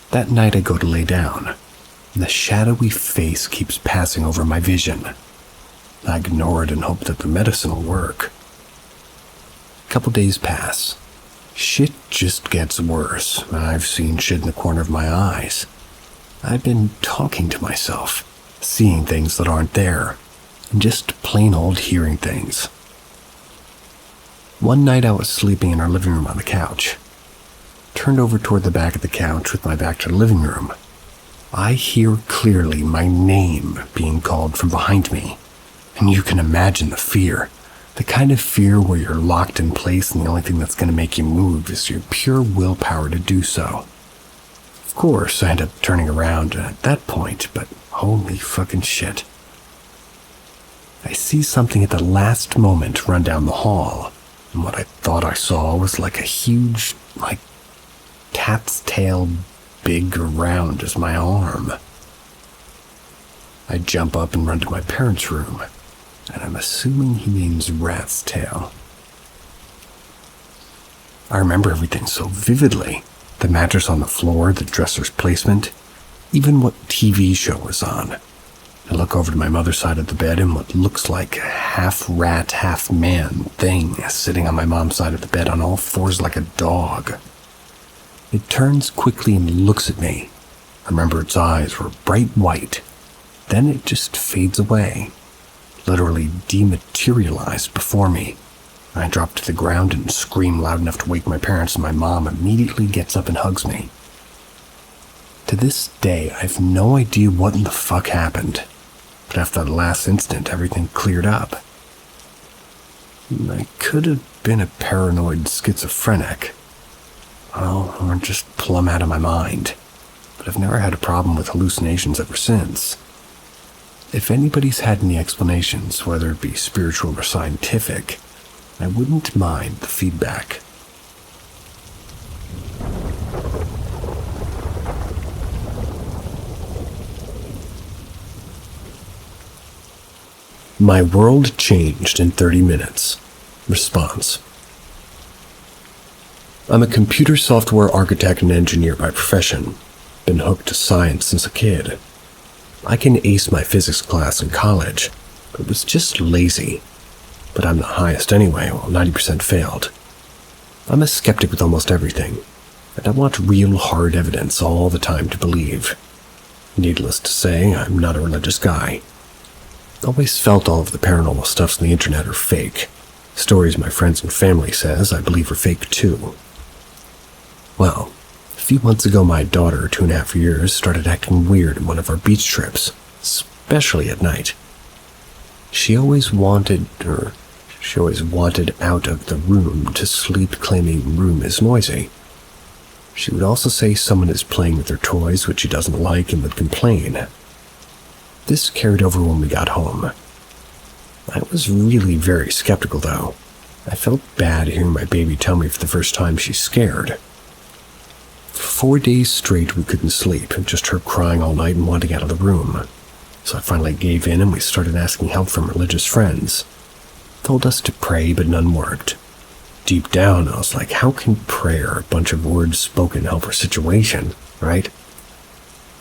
That night I go to lay down, and the shadowy face keeps passing over my vision. I ignore it and hope that the medicine will work. A couple days pass. Shit just gets worse. I've seen shit in the corner of my eyes. I've been talking to myself, seeing things that aren't there, and just plain old hearing things. One night I was sleeping in our living room on the couch. Turned over toward the back of the couch with my back to the living room. I hear clearly my name being called from behind me, and you can imagine the fear. The kind of fear where you're locked in place and the only thing that's going to make you move is your pure willpower to do so. Of course, I end up turning around at that point, but holy fucking shit. I see something at the last moment run down the hall, and what I thought I saw was like a huge, cat's tail, big around as my arm. I jump up and run to my parents' room, and I'm assuming he means rat's tail. I remember everything so vividly. The mattress on the floor, the dresser's placement, even what TV show was on. I look over to my mother's side of the bed and what looks like a half-rat, half-man thing sitting on my mom's side of the bed on all fours like a dog. It turns quickly and looks at me. I remember its eyes were bright white. Then it just fades away, literally dematerialized before me. I drop to the ground and scream loud enough to wake my parents, and my mom immediately gets up and hugs me. To this day, I have no idea what in the fuck happened, but after that last instant, everything cleared up. I could have been a paranoid schizophrenic, or just plumb out of my mind, but I've never had a problem with hallucinations ever since. If anybody's had any explanations, whether it be spiritual or scientific, I wouldn't mind the feedback. My world changed in 30 minutes. Response. I'm a computer software architect and engineer by profession. Been hooked to science since a kid. I can ace my physics class in college, but was just lazy. But I'm the highest anyway, while 90% failed. I'm a skeptic with almost everything, and I want real hard evidence all the time to believe. Needless to say, I'm not a religious guy. Always felt all of the paranormal stuffs on the internet are fake. Stories my friends and family says I believe are fake too. Well, a few months ago my daughter, 2.5 years, started acting weird on one of our beach trips, especially at night. She always wanted out of the room to sleep, claiming room is noisy. She would also say someone is playing with her toys, which she doesn't like, and would complain. This carried over when we got home. I was really very skeptical, though. I felt bad hearing my baby tell me for the first time she's scared. For 4 days straight we couldn't sleep, just her crying all night and wanting out of the room. So I finally gave in and we started asking help from religious friends. Told us to pray, but none worked. Deep down, I was like, how can prayer, a bunch of words spoken, help our situation, right?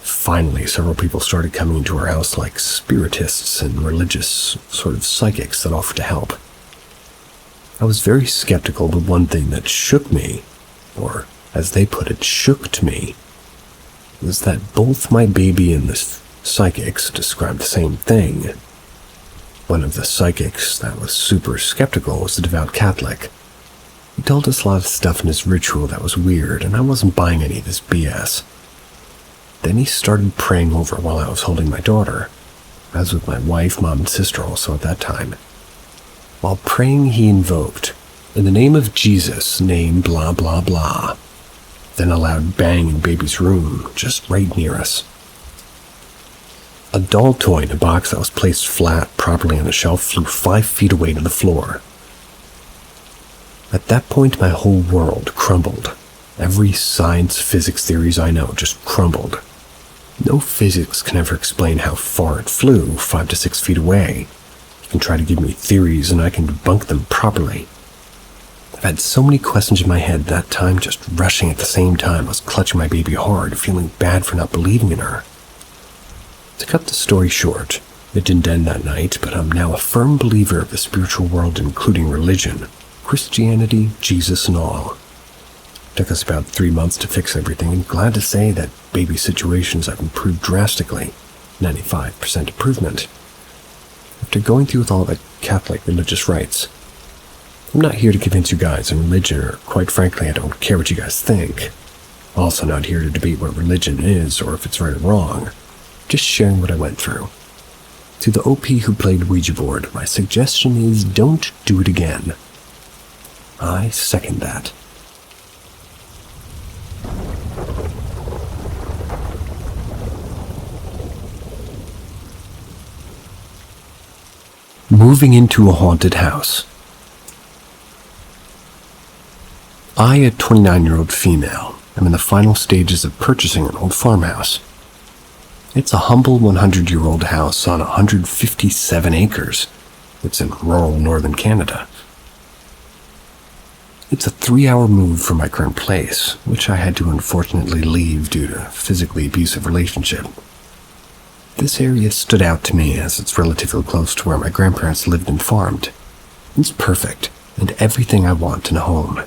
Finally, several people started coming into our house like spiritists and religious sort of psychics that offered to help. I was very skeptical, but one thing that shook me, or as they put it, shooked me, was that both my baby and the psychics described the same thing. One of the psychics that was super skeptical was a devout Catholic. He told us a lot of stuff in his ritual that was weird, and I wasn't buying any of this BS. Then he started praying over while I was holding my daughter. I was with my wife, mom, and sister also at that time. While praying, he invoked, "In the name of Jesus, name blah blah blah." Then a loud bang in baby's room, just right near us. A doll toy in a box that was placed flat properly on the shelf flew 5 feet away to the floor. At that point, my whole world crumbled. Every science, physics theories I know just crumbled. No physics can ever explain how far it flew, 5 to 6 feet away. You can try to give me theories and I can debunk them properly. I've had so many questions in my head that time, just rushing at the same time. I was clutching my baby hard, feeling bad for not believing in her. To cut the story short, it didn't end that night, but I'm now a firm believer of the spiritual world, including religion, Christianity, Jesus, and all. Took us about 3 months to fix everything, and glad to say that baby situations have improved drastically, 95% improvement. After going through with all the Catholic religious rites, I'm not here to convince you guys in religion, or quite frankly, I don't care what you guys think. Also not here to debate what religion is or if it's right or wrong, just sharing what I went through. To the OP who played Ouija board, my suggestion is don't do it again. I second that. Moving into a haunted house. I, a 29-year-old female, am in the final stages of purchasing an old farmhouse. It's a humble 100-year-old house on 157 acres. It's in rural northern Canada. It's a 3-hour move from my current place, which I had to unfortunately leave due to a physically abusive relationship. This area stood out to me as it's relatively close to where my grandparents lived and farmed. It's perfect, and everything I want in a home.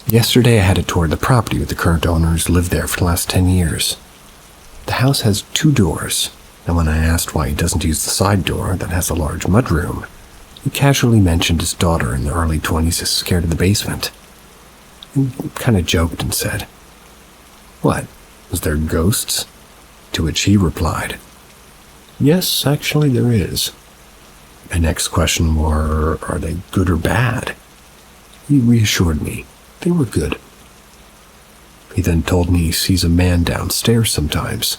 Yesterday I had a tour of the property with the current owner who's lived there for the last 10 years. The house has 2 doors, and when I asked why he doesn't use the side door that has a large mudroom, he casually mentioned his daughter in the early 20s is scared of the basement. He kind of joked and said, "What, was there ghosts?" To which he replied, "Yes, actually there is." My next question were, are they good or bad? He reassured me they were good. He then told me he sees a man downstairs sometimes,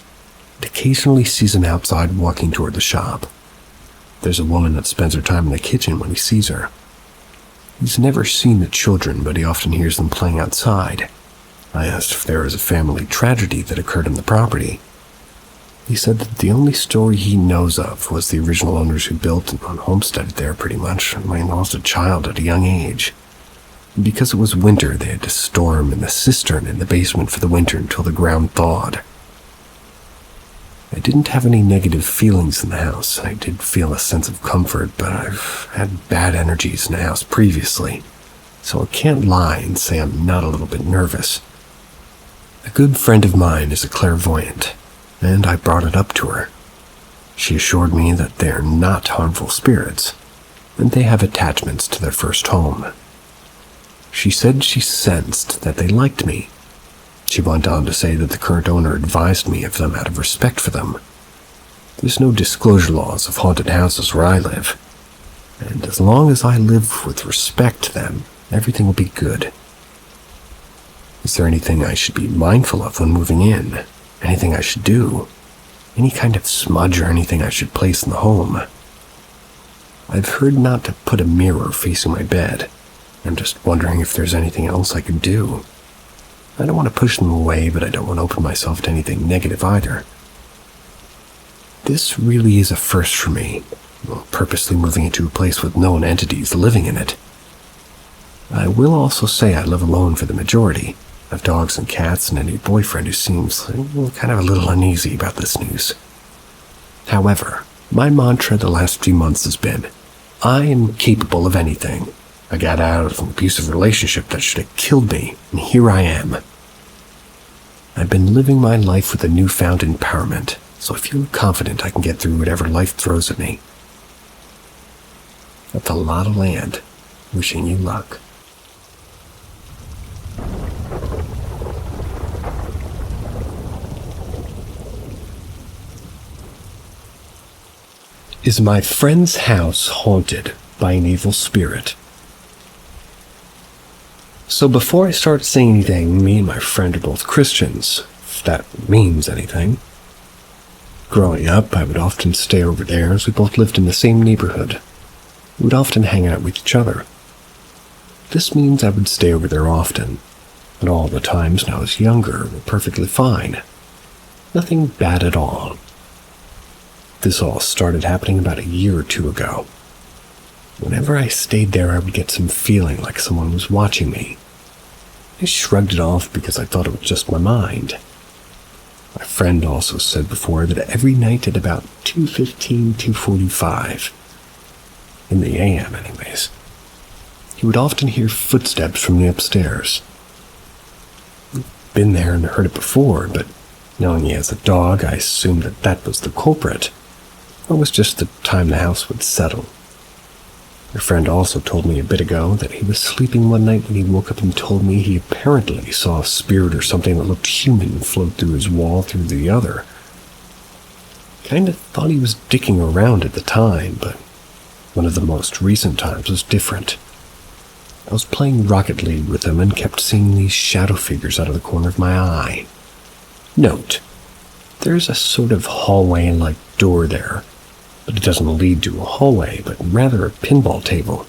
and occasionally sees him outside walking toward the shop. There's a woman that spends her time in the kitchen when he sees her. He's never seen the children, but he often hears them playing outside. I asked if there was a family tragedy that occurred on the property. He said that the only story he knows of was the original owners who built and homesteaded there pretty much, and when he lost a child at a young age. And because it was winter, they had to store him in the cistern in the basement for the winter until the ground thawed. I didn't have any negative feelings in the house. I did feel a sense of comfort, but I've had bad energies in the house previously, so I can't lie and say I'm not a little bit nervous. A good friend of mine is a clairvoyant, and I brought it up to her. She assured me that they are not harmful spirits, and they have attachments to their first home. She said she sensed that they liked me. She went on to say that the current owner advised me of them out of respect for them. There's no disclosure laws of haunted houses where I live, and as long as I live with respect to them, everything will be good. Is there anything I should be mindful of when moving in? Anything I should do? Any kind of smudge or anything I should place in the home? I've heard not to put a mirror facing my bed. I'm just wondering if there's anything else I could do. I don't want to push them away, but I don't want to open myself to anything negative either. This really is a first for me, purposely moving into a place with known entities living in it. I will also say I live alone for the majority. I have dogs and cats and a new boyfriend who seems kind of a little uneasy about this news. However, my mantra the last few months has been, I am capable of anything. I got out of an abusive relationship that should have killed me, and here I am. I've been living my life with a newfound empowerment, so I feel confident I can get through whatever life throws at me. That's a lot of land. Wishing you luck. Is my friend's house haunted by an evil spirit? So before I start saying anything, me and my friend are both Christians, if that means anything. Growing up, I would often stay over there as we both lived in the same neighborhood. We would often hang out with each other. This means I would stay over there often, and all the times when I was younger were perfectly fine. Nothing bad at all. This all started happening about a year or two ago. Whenever I stayed there, I would get some feeling like someone was watching me. I shrugged it off because I thought it was just my mind. My friend also said before that every night at about 2:15, 2:45, in the AM anyways, he would often hear footsteps from the upstairs. Been there and heard it before, but knowing he has a dog, I assumed that that was the culprit, or was just the time the house would settle. My friend also told me a bit ago that he was sleeping one night when he woke up and told me he apparently saw a spirit or something that looked human float through his wall through the other. Kinda thought he was dicking around at the time, but one of the most recent times was different. I was playing Rocket League with him and kept seeing these shadow figures out of the corner of my eye. Note, there's a sort of hallway-like door there, but it doesn't lead to a hallway, but rather a pinball table.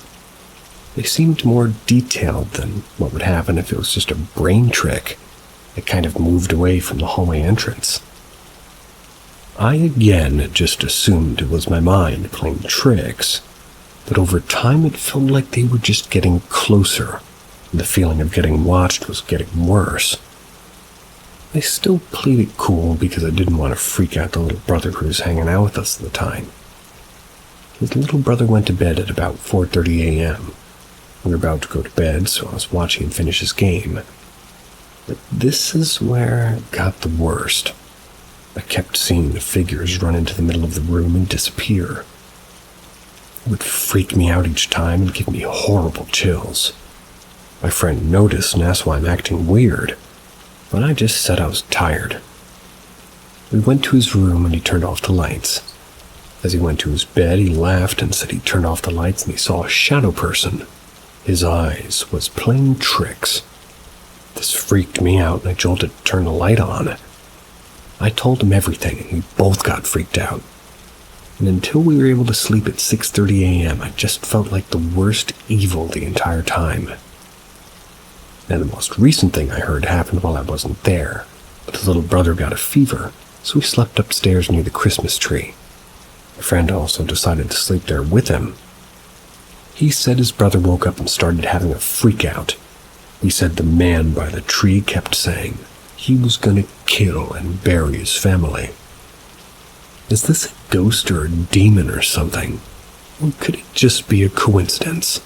They seemed more detailed than what would happen if it was just a brain trick that kind of moved away from the hallway entrance. I again just assumed it was my mind playing tricks, but over time it felt like they were just getting closer, and the feeling of getting watched was getting worse. I still played it cool because I didn't want to freak out the little brother who was hanging out with us at the time. His little brother went to bed at about 4:30 a.m. We were about to go to bed, so I was watching him finish his game. But this is where it got the worst. I kept seeing the figures run into the middle of the room and disappear. It would freak me out each time and give me horrible chills. My friend noticed and asked why I'm acting weird, but I just said I was tired. We went to his room and he turned off the lights. As he went to his bed, he laughed and said he turned off the lights and he saw a shadow person. His eyes was playing tricks. This freaked me out and I jolted to turn the light on. I told him everything and we both got freaked out. And until we were able to sleep at 6:30 a.m., I just felt like the worst evil the entire time. And the most recent thing I heard happened while I wasn't there, but his little brother got a fever, so we slept upstairs near the Christmas tree. My friend also decided to sleep there with him. He said his brother woke up and started having a freak out. He said the man by the tree kept saying he was gonna kill and bury his family. Is this a ghost or a demon or something? Or could it just be a coincidence?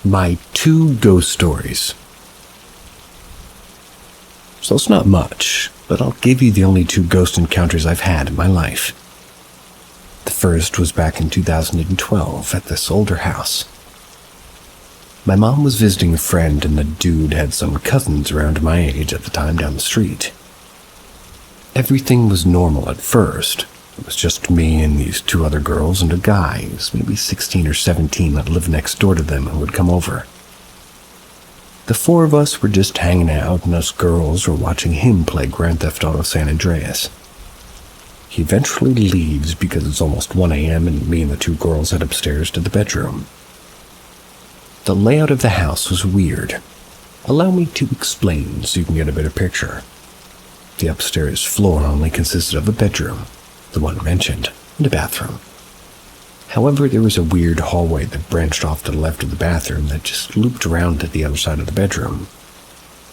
My 2 ghost stories. So it's not much, but I'll give you the only 2 ghost encounters I've had in my life. The first was back in 2012 at this older house. My mom was visiting a friend and the dude had some cousins around my age at the time down the street. Everything was normal at first. It was just me and these 2 other girls and a guy who was maybe 16 or 17 that lived next door to them and would come over. The 4 of us were just hanging out and us girls were watching him play Grand Theft Auto San Andreas. He eventually leaves because it's almost 1 a.m. and me and the 2 girls head upstairs to the bedroom. The layout of the house was weird. Allow me to explain so you can get a better picture. The upstairs floor only consisted of a bedroom, the one mentioned, and a bathroom. However, there was a weird hallway that branched off to the left of the bathroom that just looped around to the other side of the bedroom.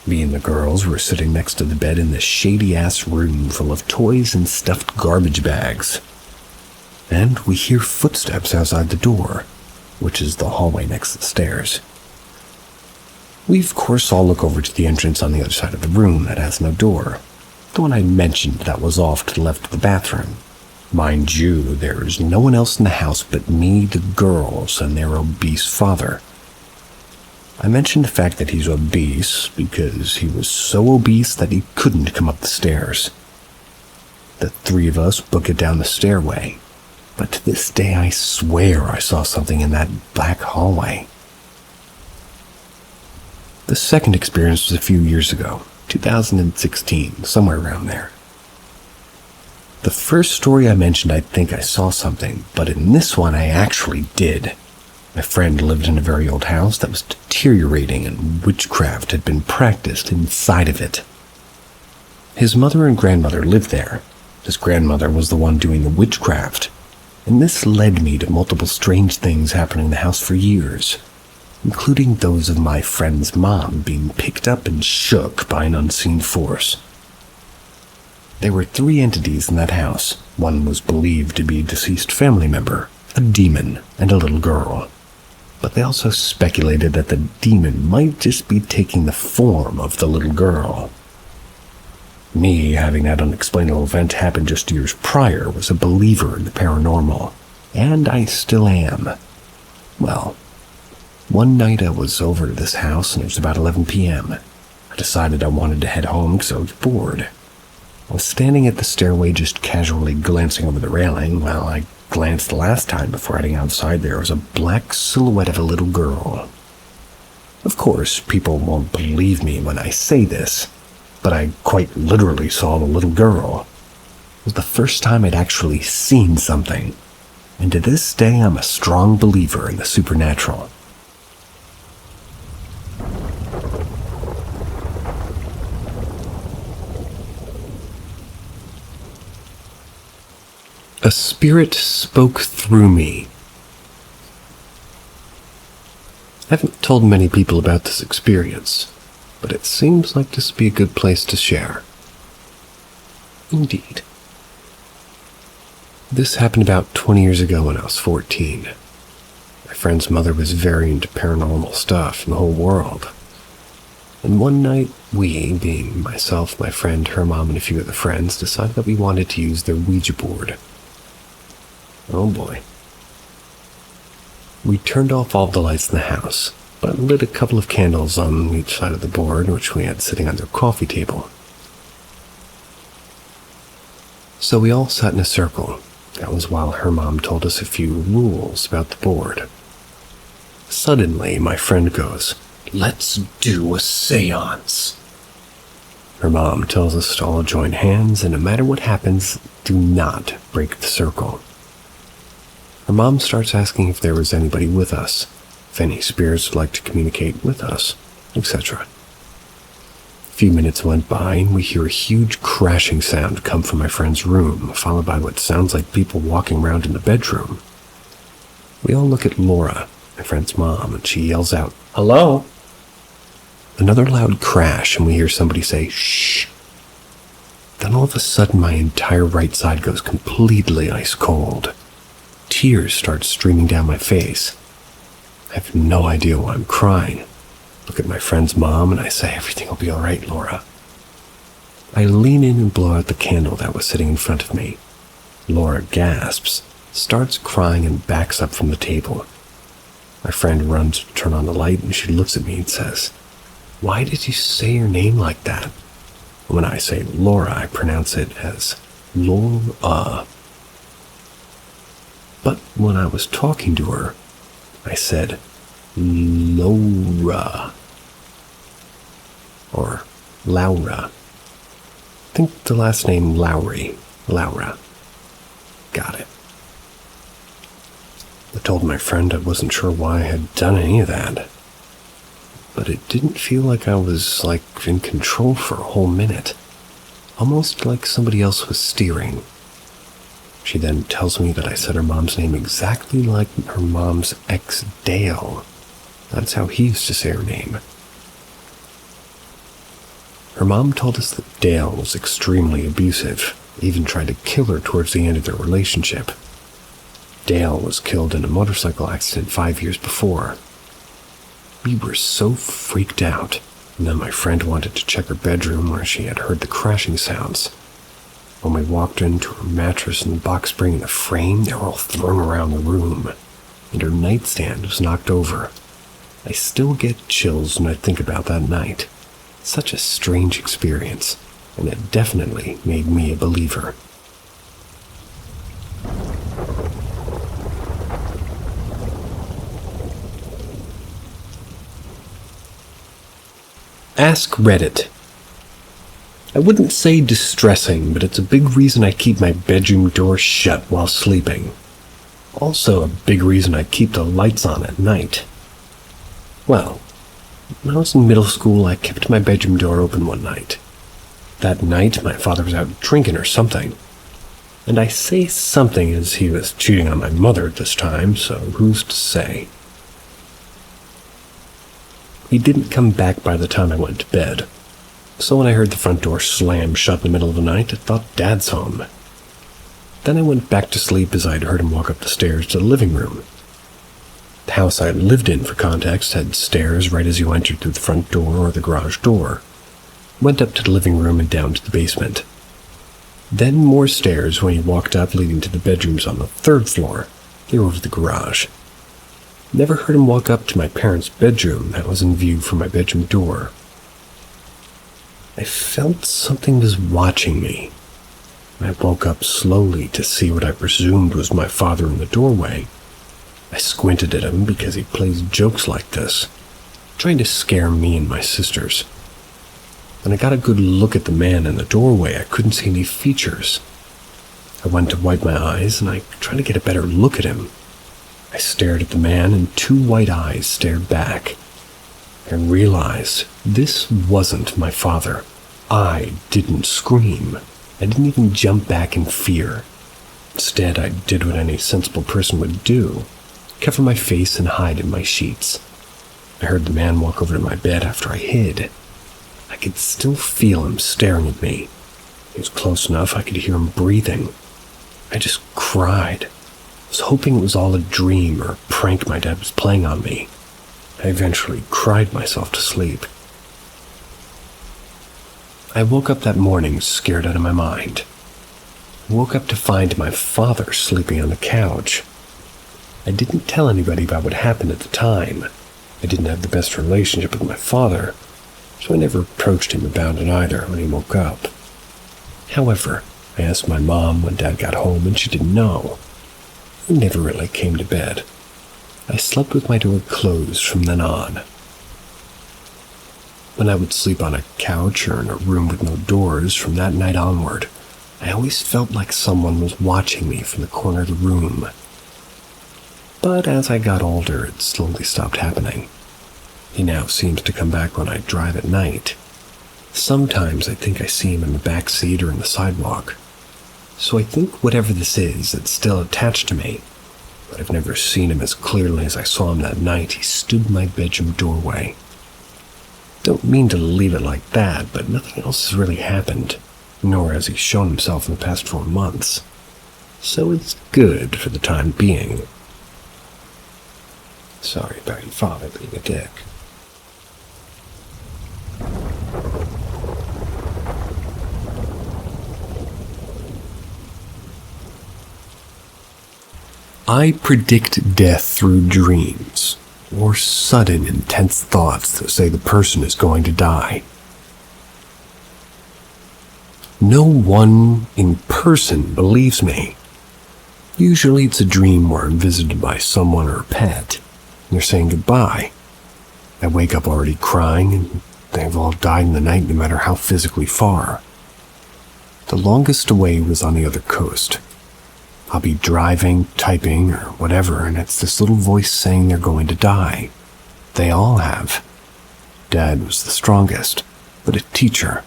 Me and the girls were sitting next to the bed in this shady-ass room full of toys and stuffed garbage bags. And we hear footsteps outside the door, which is the hallway next to the stairs. We, of course, all look over to the entrance on the other side of the room that has no door, the one I mentioned that was off to the left of the bathroom. Mind you, there is no one else in the house but me, the girls, and their obese father. I mentioned the fact that he's obese because he was so obese that he couldn't come up the stairs. The 3 of us book it down the stairway, but to this day I swear I saw something in that black hallway. The second experience was a few years ago, 2016, somewhere around there. The first story I mentioned I think I saw something, but in this one I actually did. My friend lived in a very old house that was deteriorating and witchcraft had been practiced inside of it. His mother and grandmother lived there. His grandmother was the one doing the witchcraft, and this led me to multiple strange things happening in the house for years, including those of my friend's mom being picked up and shook by an unseen force. There were 3 entities in that house. One was believed to be a deceased family member, a demon, and a little girl. But they also speculated that the demon might just be taking the form of the little girl. Me, having that unexplainable event happen just years prior, was a believer in the paranormal, and I still am. Well, One night I was over to this house and it was about 11 p.m. I decided I wanted to head home because I was bored. I was standing at the stairway just casually glancing over the railing. Well, I glanced the last time before heading outside. There was a black silhouette of a little girl. Of course, people won't believe me when I say this, but I quite literally saw the little girl. It was the first time I'd actually seen something, and to this day I'm a strong believer in the supernatural. A spirit spoke through me. I haven't told many people about this experience, but it seems like this would be a good place to share. Indeed. This happened about 20 years ago when I was 14. My friend's mother was very into paranormal stuff in the whole world. And one night, we, being myself, my friend, her mom, and a few other friends, decided that we wanted to use their Ouija board. Oh boy. We turned off all the lights in the house, but lit a couple of candles on each side of the board, which we had sitting on their coffee table. So we all sat in a circle. That was while her mom told us a few rules about the board. Suddenly, my friend goes, "Let's do a seance." Her mom tells us to all join hands, and no matter what happens, do not break the circle. Her mom starts asking if there was anybody with us, if any spirits would like to communicate with us, etc. A few minutes went by and we hear a huge crashing sound come from my friend's room, followed by what sounds like people walking around in the bedroom. We all look at Laura, my friend's mom, and she yells out, "Hello?" Another loud crash and we hear somebody say, "Shh." Then all of a sudden my entire right side goes completely ice cold. Tears start streaming down my face. I have no idea why I'm crying. Look at my friend's mom and I say, "Everything will be all right, Laura." I lean in and blow out the candle that was sitting in front of me. Laura gasps, starts crying, and backs up from the table. My friend runs to turn on the light and she looks at me and says, "Why did you say your name like that?" When I say Laura, I pronounce it as Laura. But when I was talking to her, I said Laura. Or Laura. I think the last name Lowry. Laura. Got it. I told my friend I wasn't sure why I had done any of that. But it didn't feel like I was, in control for a whole minute. Almost like somebody else was steering. She then tells me that I said her mom's name exactly like her mom's ex, Dale. That's how he used to say her name. Her mom told us that Dale was extremely abusive, even tried to kill her towards the end of their relationship. Dale was killed in a motorcycle accident 5 years before. We were so freaked out, and then my friend wanted to check her bedroom where she had heard the crashing sounds. When we walked into her mattress and the box spring and the frame, they were all thrown around the room, and her nightstand was knocked over. I still get chills when I think about that night. Such a strange experience, and it definitely made me a believer. Ask Reddit. I wouldn't say distressing, but it's a big reason I keep my bedroom door shut while sleeping. Also a big reason I keep the lights on at night. Well, when I was in middle school, I kept my bedroom door open one night. That night, my father was out drinking or something. And I say something as he was cheating on my mother at this time, so who's to say? He didn't come back by the time I went to bed. So when I heard the front door slam shut in the middle of the night, I thought Dad's home. Then I went back to sleep as I'd heard him walk up the stairs to the living room. The house I lived in, for context, had stairs right as you entered through the front door or the garage door. Went up to the living room and down to the basement. Then more stairs when you walked up leading to the bedrooms on the third floor. They were over the garage. Never heard him walk up to my parents' bedroom that was in view from my bedroom door. I felt something was watching me. I woke up slowly to see what I presumed was my father in the doorway. I squinted at him because he plays jokes like this, trying to scare me and my sisters. When I got a good look at the man in the doorway, I couldn't see any features. I went to wipe my eyes and I tried to get a better look at him. I stared at the man and two white eyes stared back. I realized this wasn't my father. I didn't scream. I didn't even jump back in fear. Instead, I did what any sensible person would do, cover my face and hide in my sheets. I heard the man walk over to my bed after I hid. I could still feel him staring at me. He was close enough I could hear him breathing. I just cried. I was hoping it was all a dream or a prank my dad was playing on me. I eventually cried myself to sleep. I woke up that morning scared out of my mind. I woke up to find my father sleeping on the couch. I didn't tell anybody about what happened at the time. I didn't have the best relationship with my father, so I never approached him about it either when he woke up. However, I asked my mom when Dad got home and she didn't know. He never really came to bed. I slept with my door closed from then on. When I would sleep on a couch or in a room with no doors from that night onward, I always felt like someone was watching me from the corner of the room. But as I got older, it slowly stopped happening. He now seems to come back when I drive at night. Sometimes I think I see him in the back seat or in the sidewalk. So I think whatever this is, it's still attached to me. But I've never seen him as clearly as I saw him that night he stood in my bedroom doorway. Don't mean to leave it like that, but nothing else has really happened, nor has he shown himself in the past 4 months. So it's good for the time being. Sorry about your father being a dick. I predict death through dreams, or sudden intense thoughts that say the person is going to die. No one in person believes me. Usually it's a dream where I'm visited by someone or a pet, and they're saying goodbye. I wake up already crying, and they've all died in the night no matter how physically far. The longest away was on the other coast. I'll be driving, typing, or whatever, and it's this little voice saying they're going to die. They all have. Dad was the strongest, but a teacher.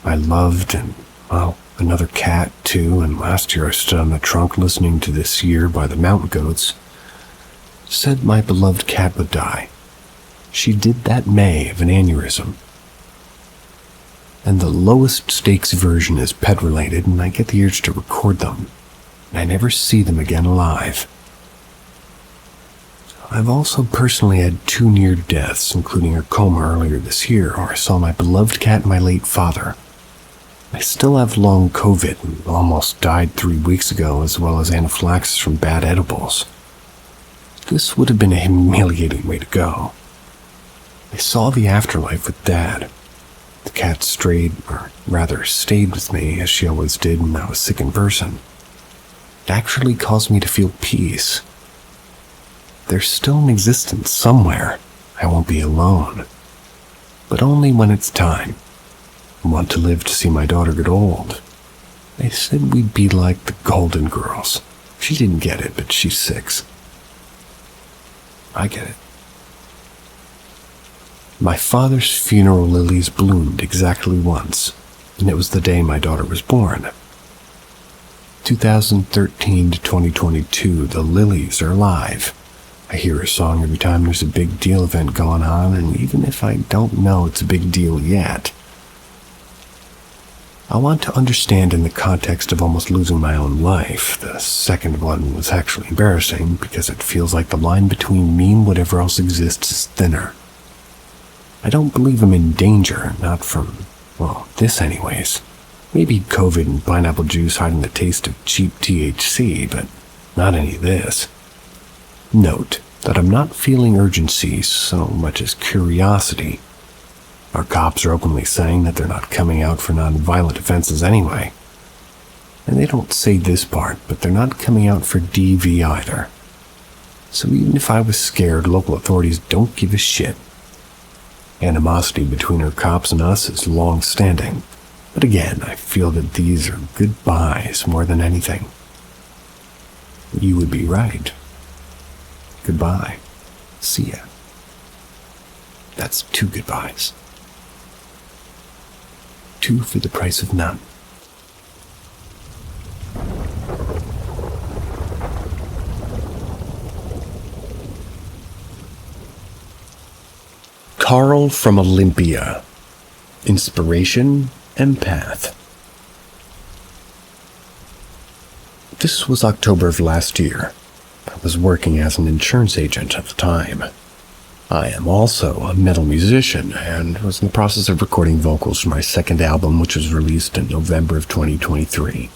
I loved, and, well, another cat, too, and last year I stood on the trunk listening to This Year by the Mountain Goats. Said my beloved cat would die. She did that May of an aneurysm. And the lowest stakes version is pet-related, and I get the urge to record them. And I never see them again alive. I've also personally had 2 near deaths, including a coma earlier this year, where I saw my beloved cat and my late father. I still have long COVID and almost died 3 weeks ago, as well as anaphylaxis from bad edibles. This would have been a humiliating way to go. I saw the afterlife with Dad. The cat stayed with me, as she always did when I was sick in person. It actually caused me to feel peace. They're still in existence somewhere. I won't be alone. But only when it's time. I want to live to see my daughter get old. They said we'd be like the Golden Girls. She didn't get it, but she's 6. I get it. My father's funeral lilies bloomed exactly once, and it was the day my daughter was born. 2013 to 2022, the lilies are alive. I hear her song every time there's a big deal event going on, and even if I don't know it's a big deal yet, I want to understand in the context of almost losing my own life. The second one was actually embarrassing because it feels like the line between me and whatever else exists is thinner. I don't believe I'm in danger, not from, well, this anyways. Maybe COVID and pineapple juice hiding the taste of cheap THC, but not any of this. Note, that I'm not feeling urgency so much as curiosity. Our cops are openly saying that they're not coming out for non-violent offenses anyway. And they don't say this part, but they're not coming out for DV either. So even if I was scared, local authorities don't give a shit. Animosity between our cops and us is long-standing. But again, I feel that these are goodbyes more than anything. You would be right. Goodbye. See ya. That's 2 goodbyes. 2 for the price of none. Carl from Olympia. Inspiration, empath. This was October of last year. I was working as an insurance agent at the time. I am also a metal musician and was in the process of recording vocals for my second album, which was released in November of 2023.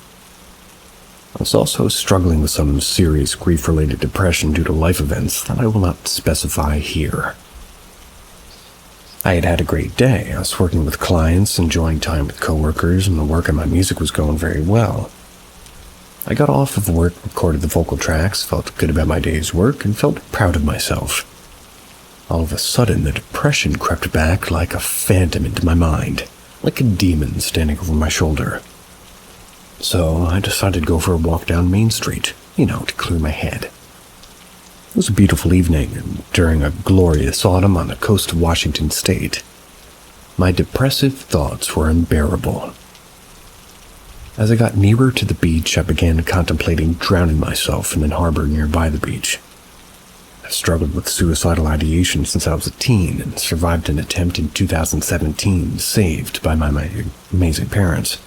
I was also struggling with some serious grief-related depression due to life events that I will not specify here. I had had a great day. I was working with clients, enjoying time with coworkers, and the work on my music was going very well. I got off of work, recorded the vocal tracks, felt good about my day's work, and felt proud of myself. All of a sudden, the depression crept back like a phantom into my mind, like a demon standing over my shoulder. So I decided to go for a walk down Main Street, to clear my head. It was a beautiful evening, and during a glorious autumn on the coast of Washington State. My depressive thoughts were unbearable. As I got nearer to the beach, I began contemplating drowning myself in an harbor nearby the beach. I've struggled with suicidal ideation since I was a teen and survived an attempt in 2017, saved by my amazing parents.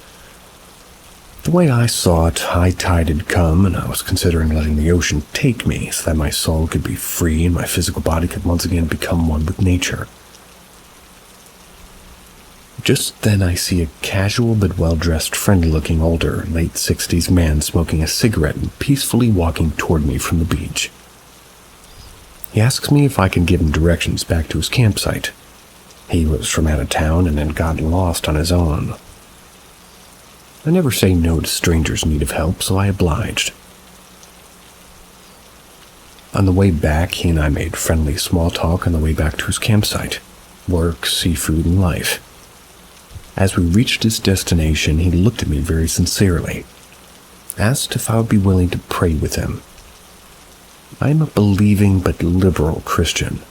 The way I saw it, high tide had come, and I was considering letting the ocean take me so that my soul could be free and my physical body could once again become one with nature. Just then I see a casual but well-dressed, friendly-looking older, late 60s man smoking a cigarette and peacefully walking toward me from the beach. He asks me if I can give him directions back to his campsite. He was from out of town and had gotten lost on his own. I never say no to strangers in need of help, so I obliged. On the way back, he and I made friendly small talk on the way back to his campsite. Work, seafood, and life. As we reached his destination, he looked at me very sincerely. Asked if I would be willing to pray with him. I am a believing but liberal Christian.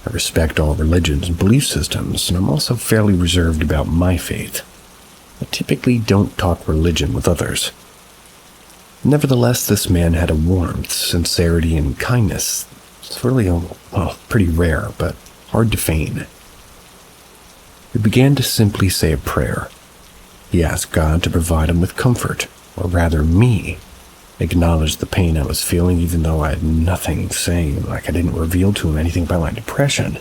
I respect all religions and belief systems, and I'm also fairly reserved about my faith. I typically don't talk religion with others. Nevertheless, this man had a warmth, sincerity, and kindness. It's really, pretty rare, but hard to feign. We began to simply say a prayer. He asked God to provide him with comfort, or rather me. Acknowledged the pain I was feeling even though I had nothing saying, like I didn't reveal to him anything about my depression.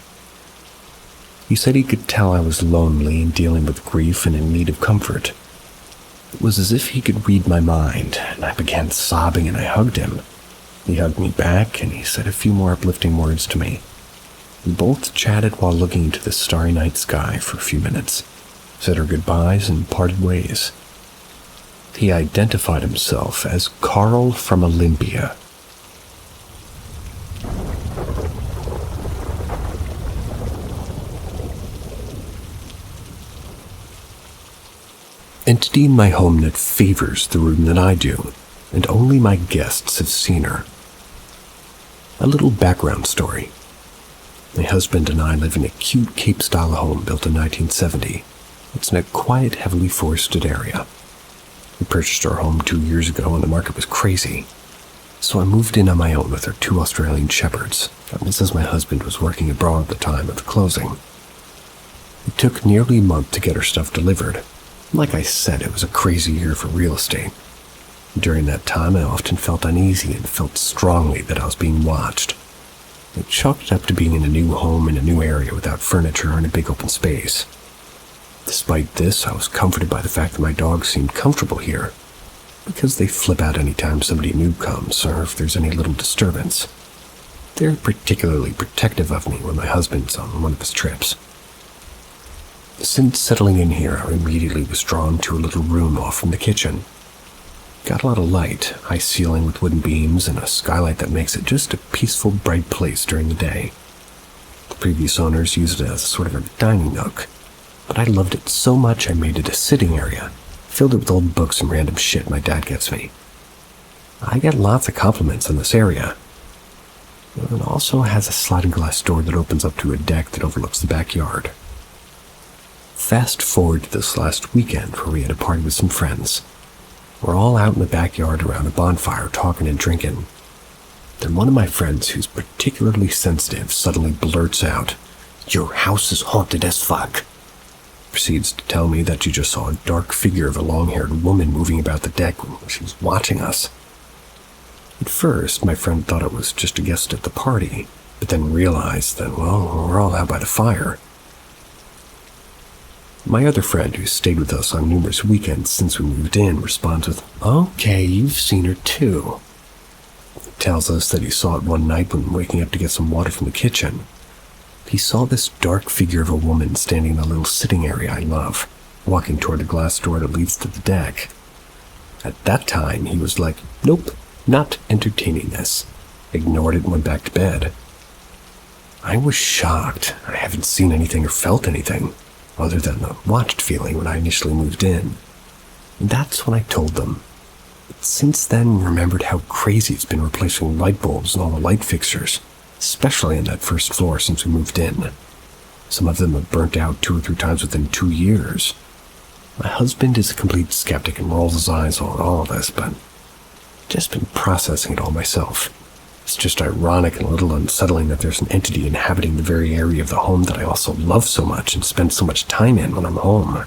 He said he could tell I was lonely and dealing with grief and in need of comfort. It was as if he could read my mind, and I began sobbing and I hugged him. He hugged me back and he said a few more uplifting words to me. We both chatted while looking into the starry night sky for a few minutes, said our goodbyes and parted ways. He identified himself as Carl from Olympia. Entity in my home that favors the room that I do, and only my guests have seen her. A little background story. My husband and I live in a cute Cape-style home built in 1970. It's in a quiet, heavily forested area. We purchased our home 2 years ago and the market was crazy. So I moved in on my own with our 2 Australian shepherds. This is my husband was working abroad at the time of the closing. It took nearly a month to get our stuff delivered. Like I said, it was a crazy year for real estate. During that time, I often felt uneasy and felt strongly that I was being watched. It chalked up to being in a new home in a new area without furniture and a big open space. Despite this, I was comforted by the fact that my dogs seemed comfortable here, because they flip out anytime somebody new comes or if there's any little disturbance. They're particularly protective of me when my husband's on one of his trips. Since settling in here, I immediately was drawn to a little room off from the kitchen. Got a lot of light, high ceiling with wooden beams, and a skylight that makes it just a peaceful, bright place during the day. The previous owners used it as sort of a dining nook, but I loved it so much I made it a sitting area, filled it with old books and random shit my dad gets me. I get lots of compliments on this area. It also has a sliding glass door that opens up to a deck that overlooks the backyard. Fast forward to this last weekend where we had a party with some friends. We're all out in the backyard around a bonfire talking and drinking. Then one of my friends, who's particularly sensitive, suddenly blurts out, "Your house is haunted as fuck." Proceeds to tell me that she just saw a dark figure of a long-haired woman moving about the deck when she was watching us. At first, my friend thought it was just a guest at the party, but then realized that, well, we're all out by the fire. My other friend, who stayed with us on numerous weekends since we moved in, responds with, "Okay, you've seen her too." He tells us that he saw it one night when waking up to get some water from the kitchen. He saw this dark figure of a woman standing in a little sitting area I love, walking toward the glass door that leads to the deck. At that time, he was like, "Nope, not entertaining this." Ignored it and went back to bed. I was shocked. I haven't seen anything or felt anything, other than the watched feeling when I initially moved in. And that's when I told them. But since then, remembered how crazy it's been replacing light bulbs and all the light fixtures, especially on that first floor since we moved in. Some of them have burnt out 2 or 3 times within 2 years. My husband is a complete skeptic and rolls his eyes on all of this, but just been processing it all myself. It's just ironic and a little unsettling that there's an entity inhabiting the very area of the home that I also love so much and spend so much time in when I'm home.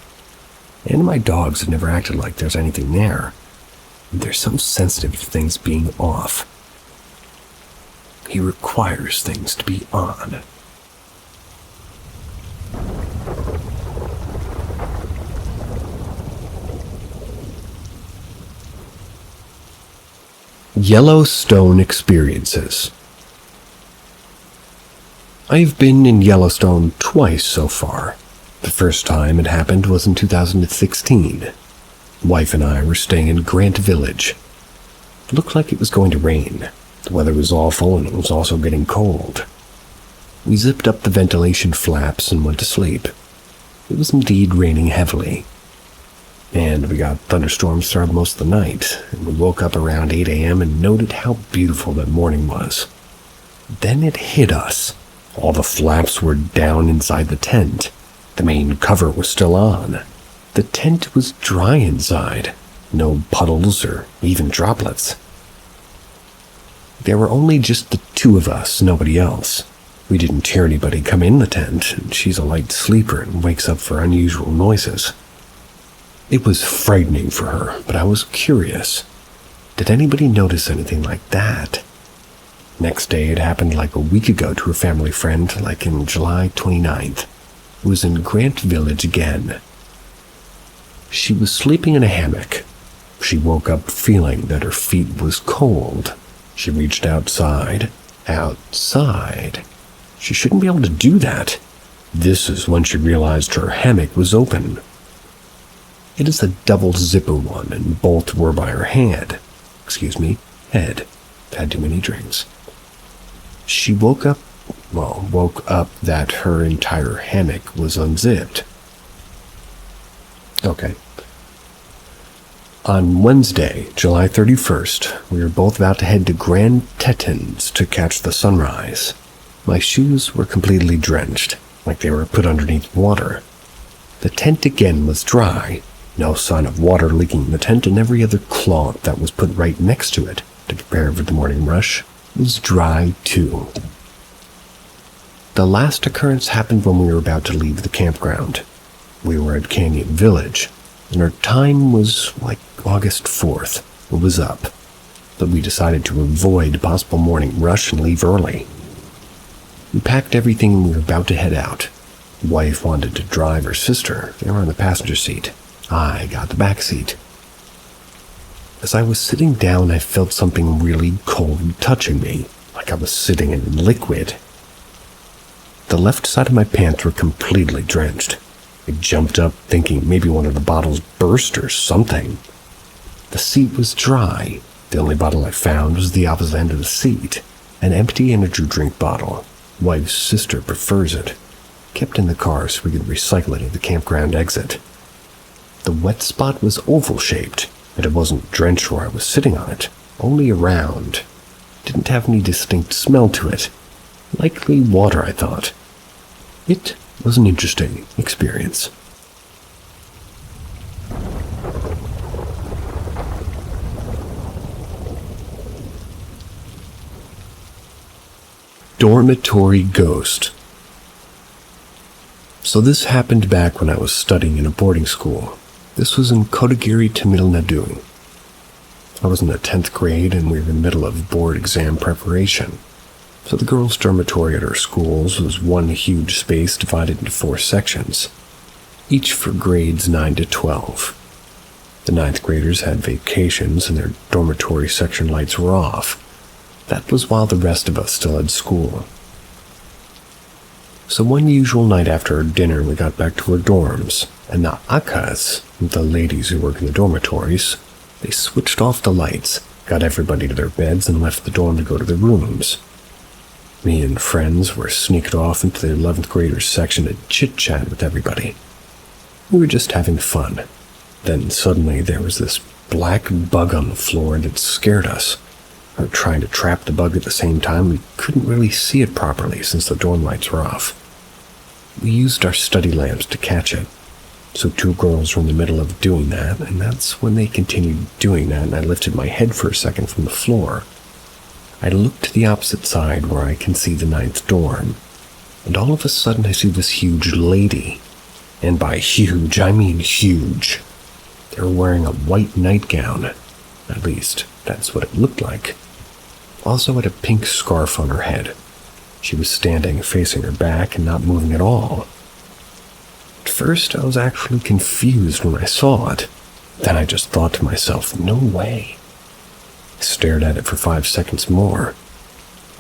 And my dogs have never acted like there's anything there. They're so sensitive to things being off. He requires things to be on. Yellowstone experiences. I've been in Yellowstone twice so far. The first time it happened was in 2016. Wife and I were staying in Grant Village. It looked like it was going to rain. The weather was awful and it was also getting cold. We zipped up the ventilation flaps and went to sleep. It was indeed raining heavily. And we got thunderstorms throughout most of the night, and we woke up around 8 a.m. and noted how beautiful that morning was. Then it hit us. All the flaps were down inside the tent. The main cover was still on. The tent was dry inside. No puddles or even droplets. There were only just the 2 of us, nobody else. We didn't hear anybody come in the tent, and she's a light sleeper and wakes up for unusual noises. It was frightening for her, but I was curious. Did anybody notice anything like that? Next day, it happened like a week ago to a family friend, like in July 29th. It was in Grant Village again. She was sleeping in a hammock. She woke up feeling that her feet was cold. She reached outside. Outside? She shouldn't be able to do that. This is when she realized her hammock was open. It is a double zipper one, and both were by her head. Head. Had too many drinks. She woke up that her entire hammock was unzipped. Okay. On Wednesday, July 31st, we were both about to head to Grand Tetons to catch the sunrise. My shoes were completely drenched, like they were put underneath water. The tent again was dry. No sign of water leaking in the tent, and every other cloth that was put right next to it to prepare for the morning rush was dry too. The last occurrence happened when we were about to leave the campground. We were at Canyon Village, and our time was like August 4th. It was up, but we decided to avoid a possible morning rush and leave early. We packed everything and we were about to head out. Wife wanted to drive her sister. They were on the passenger seat. I got the back seat. As I was sitting down, I felt something really cold touching me, like I was sitting in liquid. The left side of my pants were completely drenched. I jumped up thinking maybe one of the bottles burst or something. The seat was dry. The only bottle I found was the opposite end of the seat, an empty energy drink bottle. Wife's sister prefers it. Kept in the car so we could recycle it at the campground exit. The wet spot was oval-shaped, and it wasn't drenched where I was sitting on it, only around. Didn't have any distinct smell to it. Likely water, I thought. It was an interesting experience. Dormitory Ghost. So this happened back when I was studying in a boarding school. This was in Kotagiri, Tamil Nadu. I was in the 10th grade and we were in the middle of board exam preparation. So the girls' dormitory at our schools was one huge space divided into 4 sections, each for grades 9 to 12. The 9th graders had vacations and their dormitory section lights were off. That was while the rest of us still had school. So one usual night after our dinner, we got back to our dorms, and the akkas, the ladies who work in the dormitories, they switched off the lights, got everybody to their beds, and left the dorm to go to their rooms. Me and friends were sneaked off into the 11th graders section to chit-chat with everybody. We were just having fun. Then suddenly there was this black bug on the floor and it scared us. We were trying to trap the bug at the same time. We couldn't really see it properly since the dorm lights were off. We used our study lamps to catch it. So 2 girls were in the middle of doing that, and that's when they continued doing that, and I lifted my head for a second from the floor. I looked to the opposite side where I can see the 9th dorm, and all of a sudden I see this huge lady. And by huge, I mean huge. They were wearing a white nightgown. At least, that's what it looked like. Also had a pink scarf on her head. She was standing facing her back and not moving at all. At first, I was actually confused when I saw it. Then I just thought to myself, no way. I stared at it for 5 seconds more.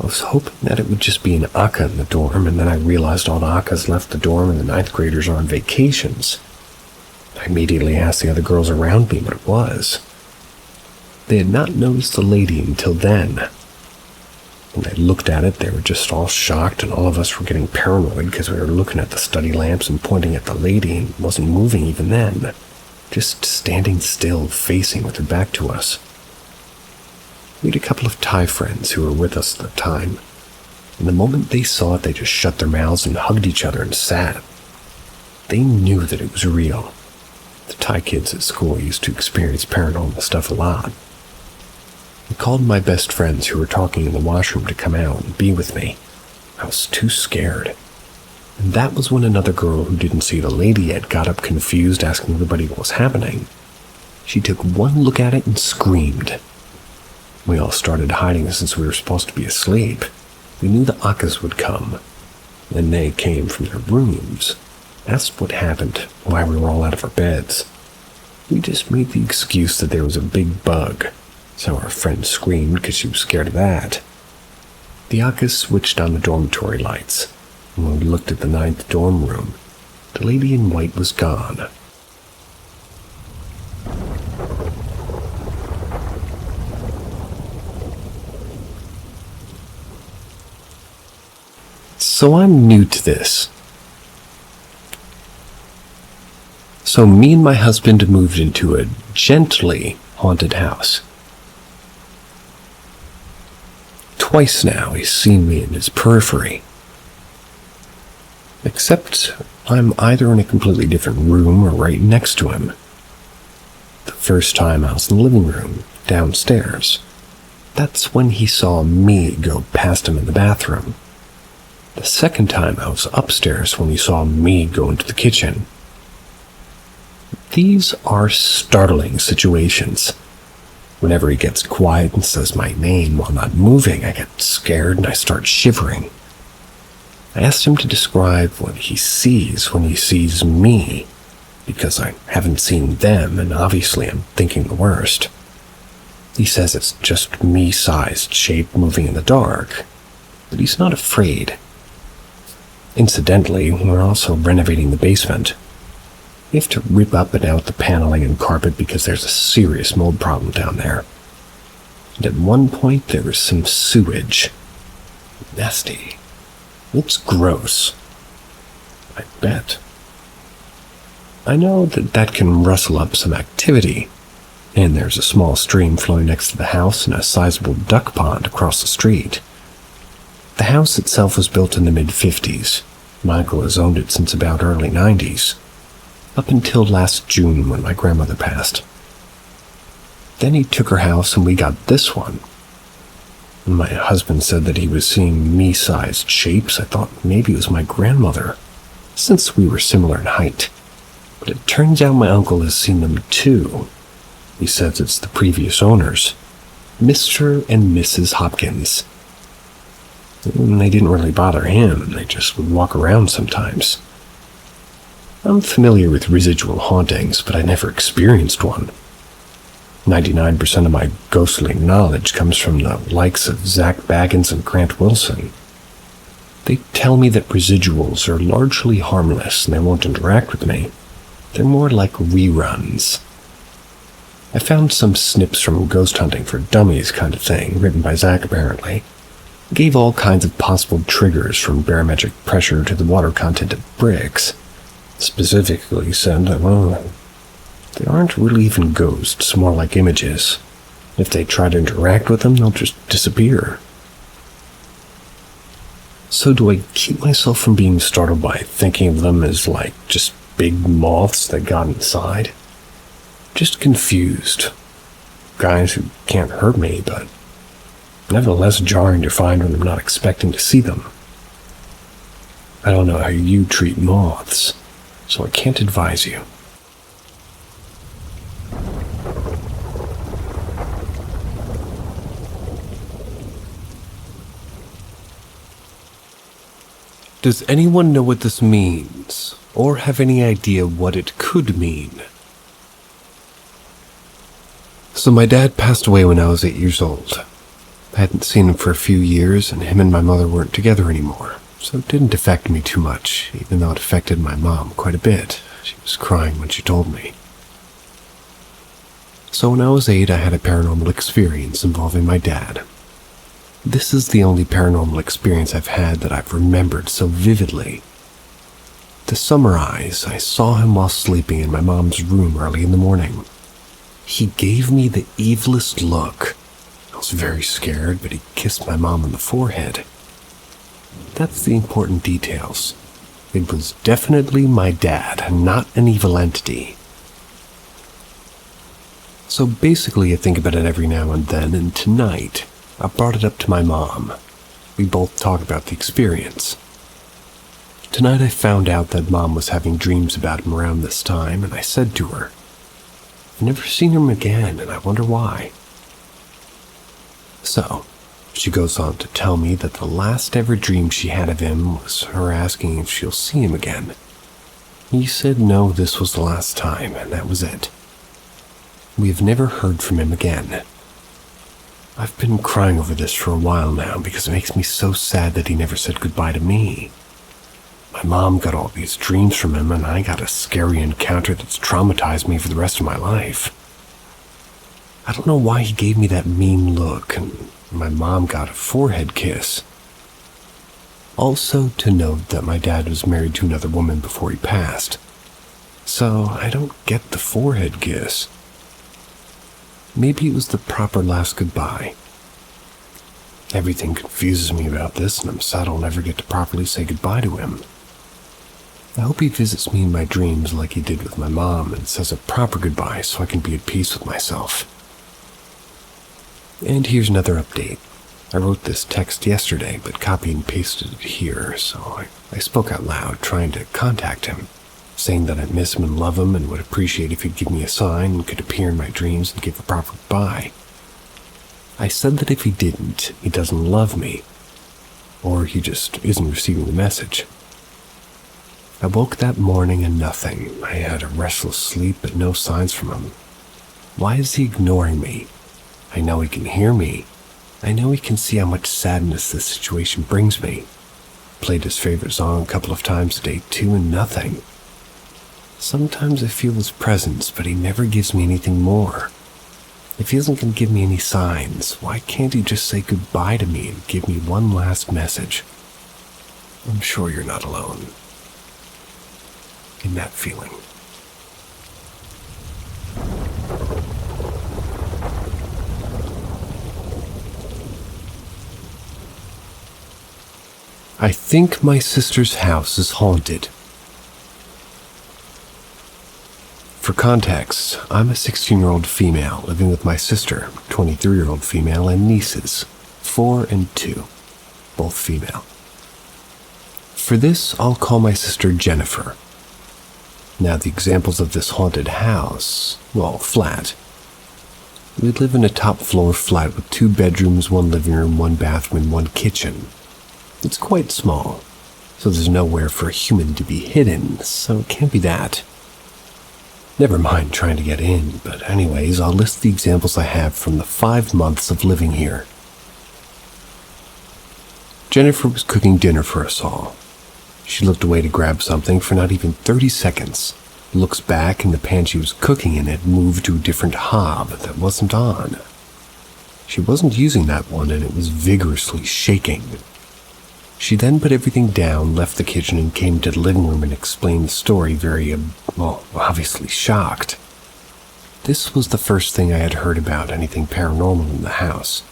I was hoping that it would just be an akka in the dorm, and then I realized all the akkas left the dorm and the 9th graders are on vacations. I immediately asked the other girls around me what it was. They had not noticed the lady until then. When they looked at it, they were just all shocked, and all of us were getting paranoid because we were looking at the study lamps and pointing at the lady and wasn't moving even then. Just standing still, facing with her back to us. We had a couple of Thai friends who were with us at the time, and the moment they saw it, they just shut their mouths and hugged each other and sat. They knew that it was real. The Thai kids at school used to experience paranormal stuff a lot. I called my best friends who were talking in the washroom to come out and be with me. I was too scared. And that was when another girl who didn't see the lady yet got up confused, asking everybody what was happening. She took one look at it and screamed. We all started hiding since we were supposed to be asleep. We knew the akkas would come. Then they came from their rooms. That's what happened while we were all out of our beds. We just made the excuse that there was a big bug. So our friend screamed because she was scared of that. The akkas switched on the dormitory lights. And when we looked at the 9th dorm room, the lady in white was gone. So I'm new to this. So me and my husband moved into a gently haunted house. Twice now he's seen me in his periphery. Except I'm either in a completely different room or right next to him. The first time I was in the living room, downstairs. That's when he saw me go past him in the bathroom. The second time I was upstairs when he saw me go into the kitchen. These are startling situations. Whenever he gets quiet and says my name while not moving, I get scared and I start shivering. I asked him to describe what he sees when he sees me, because I haven't seen them and obviously I'm thinking the worst. He says it's just me-sized shape moving in the dark, but he's not afraid. Incidentally, we're also renovating the basement. We have to rip up and out the paneling and carpet because there's a serious mold problem down there. And at one point there was some sewage. Nasty. Looks gross. I bet. I know that can rustle up some activity, and there's a small stream flowing next to the house and a sizable duck pond across the street. The house itself was built in the mid-50s. My uncle has owned it since about early 90s, up until last June when my grandmother passed. Then he took her house and we got this one. When my husband said that he was seeing me-sized shapes, I thought maybe it was my grandmother, since we were similar in height. But it turns out my uncle has seen them too. He says it's the previous owners, Mr. and Mrs. Hopkins. And they didn't really bother him, they just would walk around sometimes. I'm familiar with residual hauntings, but I never experienced one. 99% of my ghostly knowledge comes from the likes of Zach Baggins and Grant Wilson. They tell me that residuals are largely harmless and they won't interact with me. They're more like reruns. I found some snips from Ghost Hunting for Dummies kind of thing, written by Zach apparently. It gave all kinds of possible triggers from barometric pressure to the water content of bricks. Specifically said that, well, they aren't really even ghosts, more like images. If they try to interact with them, they'll just disappear. So do I keep myself from being startled by thinking of them as like just big moths that got inside? Just confused. Guys who can't hurt me, but nevertheless jarring to find when I'm not expecting to see them. I don't know how you treat moths, so I can't advise you. Does anyone know what this means, or have any idea what it could mean? So my dad passed away when I was 8 years old. I hadn't seen him for a few years, and him and my mother weren't together anymore, so it didn't affect me too much, even though it affected my mom quite a bit. She was crying when she told me. So when I was 8, I had a paranormal experience involving my dad. This is the only paranormal experience I've had that I've remembered so vividly. To summarize, I saw him while sleeping in my mom's room early in the morning. He gave me the evilest look. I was very scared, but he kissed my mom on the forehead. That's the important details. It was definitely my dad, not an evil entity. So basically I think about it every now and then, and tonight I brought it up to my mom. We both talked about the experience. Tonight I found out that Mom was having dreams about him around this time, and I said to her, I've never seen him again, and I wonder why. So, she goes on to tell me that the last ever dream she had of him was her asking if she'll see him again. He said no, this was the last time, and that was it. We have never heard from him again. I've been crying over this for a while now because it makes me so sad that he never said goodbye to me. My mom got all these dreams from him, and I got a scary encounter that's traumatized me for the rest of my life. I don't know why he gave me that mean look, and my mom got a forehead kiss. Also to note that my dad was married to another woman before he passed, so I don't get the forehead kiss. Maybe it was the proper last goodbye. Everything confuses me about this, and I'm sad I'll never get to properly say goodbye to him. I hope he visits me in my dreams like he did with my mom and says a proper goodbye so I can be at peace with myself. And here's another update. I wrote this text yesterday, but copied and pasted it here, so I spoke out loud trying to contact him, saying that I miss him and love him and would appreciate if he'd give me a sign and could appear in my dreams and give a proper goodbye. I said that if he didn't, he doesn't love me, or he just isn't receiving the message. I woke that morning and nothing. I had a restless sleep, but no signs from him. Why is he ignoring me? I know he can hear me. I know he can see how much sadness this situation brings me. Played his favorite song a couple of times a day too, and nothing. Sometimes I feel his presence, but he never gives me anything more. If he isn't going to give me any signs, why can't he just say goodbye to me and give me one last message? I'm sure you're not alone in that feeling. I think my sister's house is haunted. For context, I'm a 16-year-old female living with my sister, 23-year-old female, and nieces, 4 and 2, both female. For this, I'll call my sister Jennifer. Now, the examples of this haunted house, well, flat. We live in a top-floor flat with 2 bedrooms, 1 living room, 1 bathroom, and 1 kitchen. It's quite small, so there's nowhere for a human to be hidden, so it can't be that. Never mind trying to get in, but anyways, I'll list the examples I have from the 5 months of living here. Jennifer was cooking dinner for us all. She looked away to grab something for not even 30 seconds. Looks back, and the pan she was cooking in had moved to a different hob that wasn't on. She wasn't using that one, and it was vigorously shaking. She then put everything down, left the kitchen, and came to the living room and explained the story very, obviously shocked. This was the first thing I had heard about anything paranormal in the house.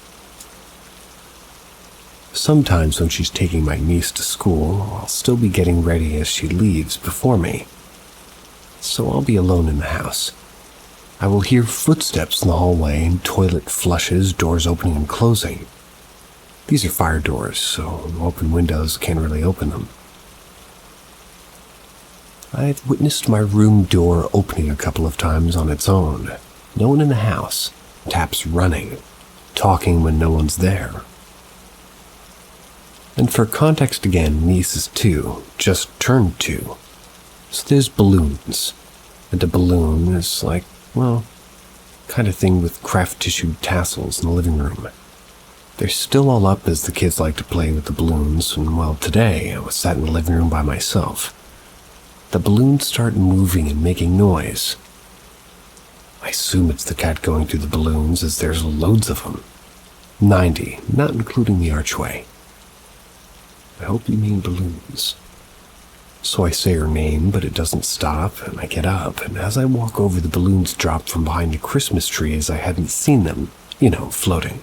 Sometimes when she's taking my niece to school, I'll still be getting ready as she leaves before me. So I'll be alone in the house. I will hear footsteps in the hallway and toilet flushes, doors opening and closing. These are fire doors, so open windows can't really open them. I've witnessed my room door opening a couple of times on its own. No one in the house. Taps running. Talking when no one's there. And for context again, niece is 2, just turned 2. So there's balloons. And a balloon is like, kind of thing with craft tissue tassels in the living room. They're still all up as the kids like to play with the balloons, and today I was sat in the living room by myself. The balloons start moving and making noise. I assume it's the cat going through the balloons as there's loads of them. 90, not including the archway. I hope you mean balloons. So I say her name, but it doesn't stop, and I get up, and as I walk over, the balloons drop from behind the Christmas tree as I hadn't seen them, floating.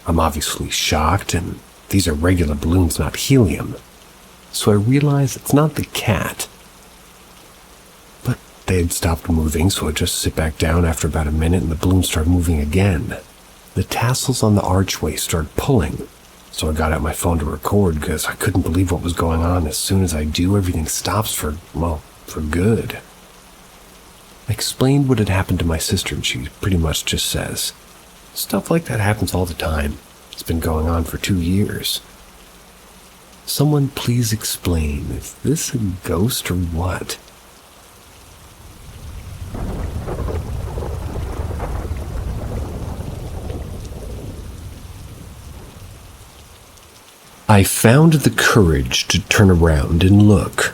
I'm obviously shocked, and these are regular balloons, not helium. So I realize it's not the cat. But they had stopped moving, so I just sit back down after about a minute, and the balloons start moving again. The tassels on the archway start pulling, so I got out my phone to record because I couldn't believe what was going on. As soon as I do, everything stops for good. I explained what had happened to my sister, and she pretty much just says, "Stuff like that happens all the time. It's been going on for 2 years. Someone please explain, is this a ghost or what?" I found the courage to turn around and look.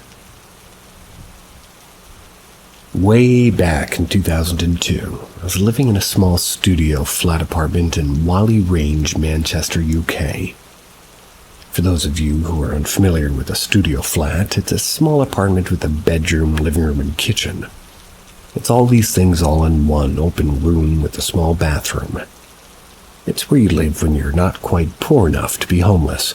Way back in 2002, I was living in a small studio flat apartment in Whalley Range, Manchester, UK. For those of you who are unfamiliar with a studio flat, it's a small apartment with a bedroom, living room, and kitchen. It's all these things all in one open room with a small bathroom. It's where you live when you're not quite poor enough to be homeless.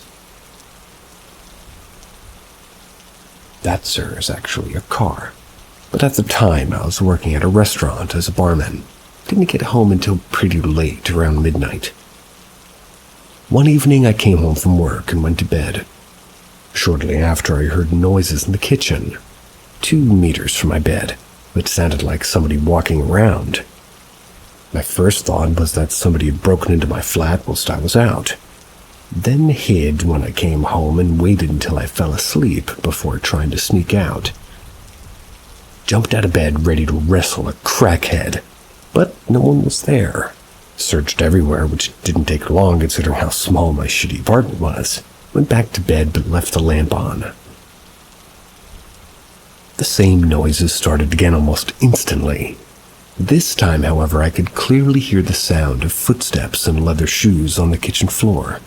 That, sir, is actually a car. But at the time, I was working at a restaurant as a barman. Didn't get home until pretty late, around midnight. One evening, I came home from work and went to bed. Shortly after, I heard noises in the kitchen, 2 meters from my bed, which sounded like somebody walking around. My first thought was that somebody had broken into my flat whilst I was out, then hid when I came home and waited until I fell asleep before trying to sneak out. Jumped out of bed ready to wrestle a crackhead, but no one was there, Searched everywhere, which didn't take long considering how small my shitty apartment was. Went back to bed but left the lamp on. The same noises started again almost instantly. This time, however, I could clearly hear the sound of footsteps and leather shoes on the kitchen floor.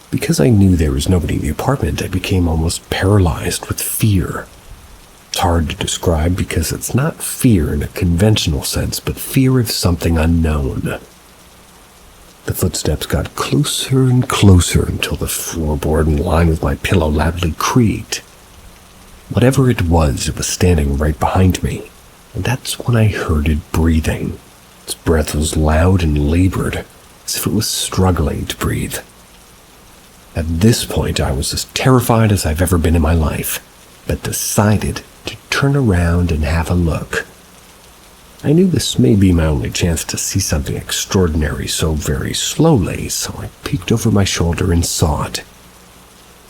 Because I knew there was nobody in the apartment, I became almost paralyzed with fear. It's hard to describe because it's not fear in a conventional sense, but fear of something unknown. The footsteps got closer and closer until the floorboard in line with my pillow loudly creaked. Whatever it was standing right behind me, and that's when I heard it breathing. Its breath was loud and labored, as if it was struggling to breathe. At this point, I was as terrified as I've ever been in my life, but decided to turn around and have a look. I knew this may be my only chance to see something extraordinary so very slowly, so I peeked over my shoulder and saw it.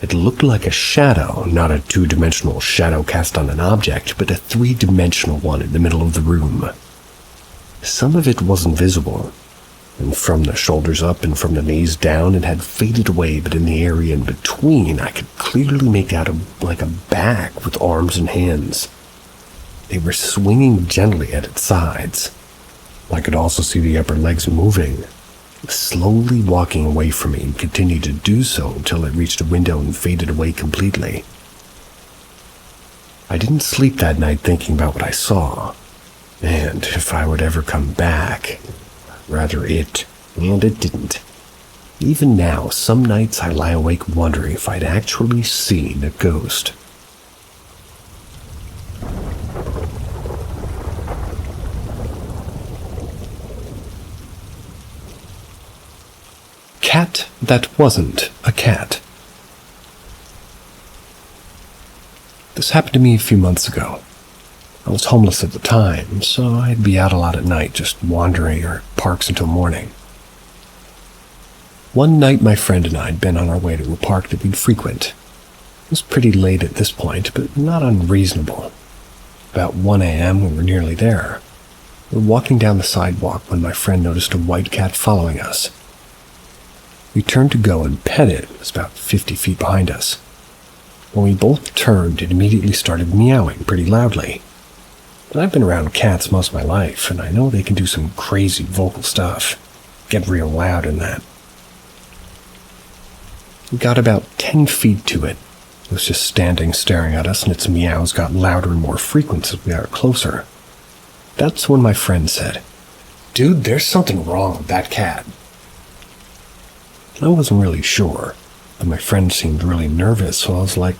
It looked like a shadow, not a two-dimensional shadow cast on an object, but a three-dimensional one in the middle of the room. Some of it wasn't visible, and from the shoulders up and from the knees down it had faded away, but in the area in between I could clearly make out like a back with arms and hands. They were swinging gently at its sides. I could also see the upper legs moving, slowly walking away from me, and continued to do so until it reached a window and faded away completely. I didn't sleep that night thinking about what I saw, and if I would ever come back. Rather it, and it didn't. Even now, some nights I lie awake wondering if I'd actually seen a ghost. Cat that wasn't a cat. This happened to me a few months ago. I was homeless at the time, so I'd be out a lot at night, just wandering or parks until morning. One night my friend and I had been on our way to a park that we'd frequent. It was pretty late at this point, but not unreasonable. About 1 a.m. we were nearly there. We were walking down the sidewalk when my friend noticed a white cat following us. We turned to go and pet it. It was about 50 feet behind us. When we both turned, it immediately started meowing pretty loudly. But I've been around cats most of my life, and I know they can do some crazy vocal stuff. Get real loud in that. We got about 10 feet to it. It was just standing staring at us, and its meows got louder and more frequent as we got closer. That's when my friend said, "Dude, there's something wrong with that cat." I wasn't really sure, but my friend seemed really nervous, so I was like,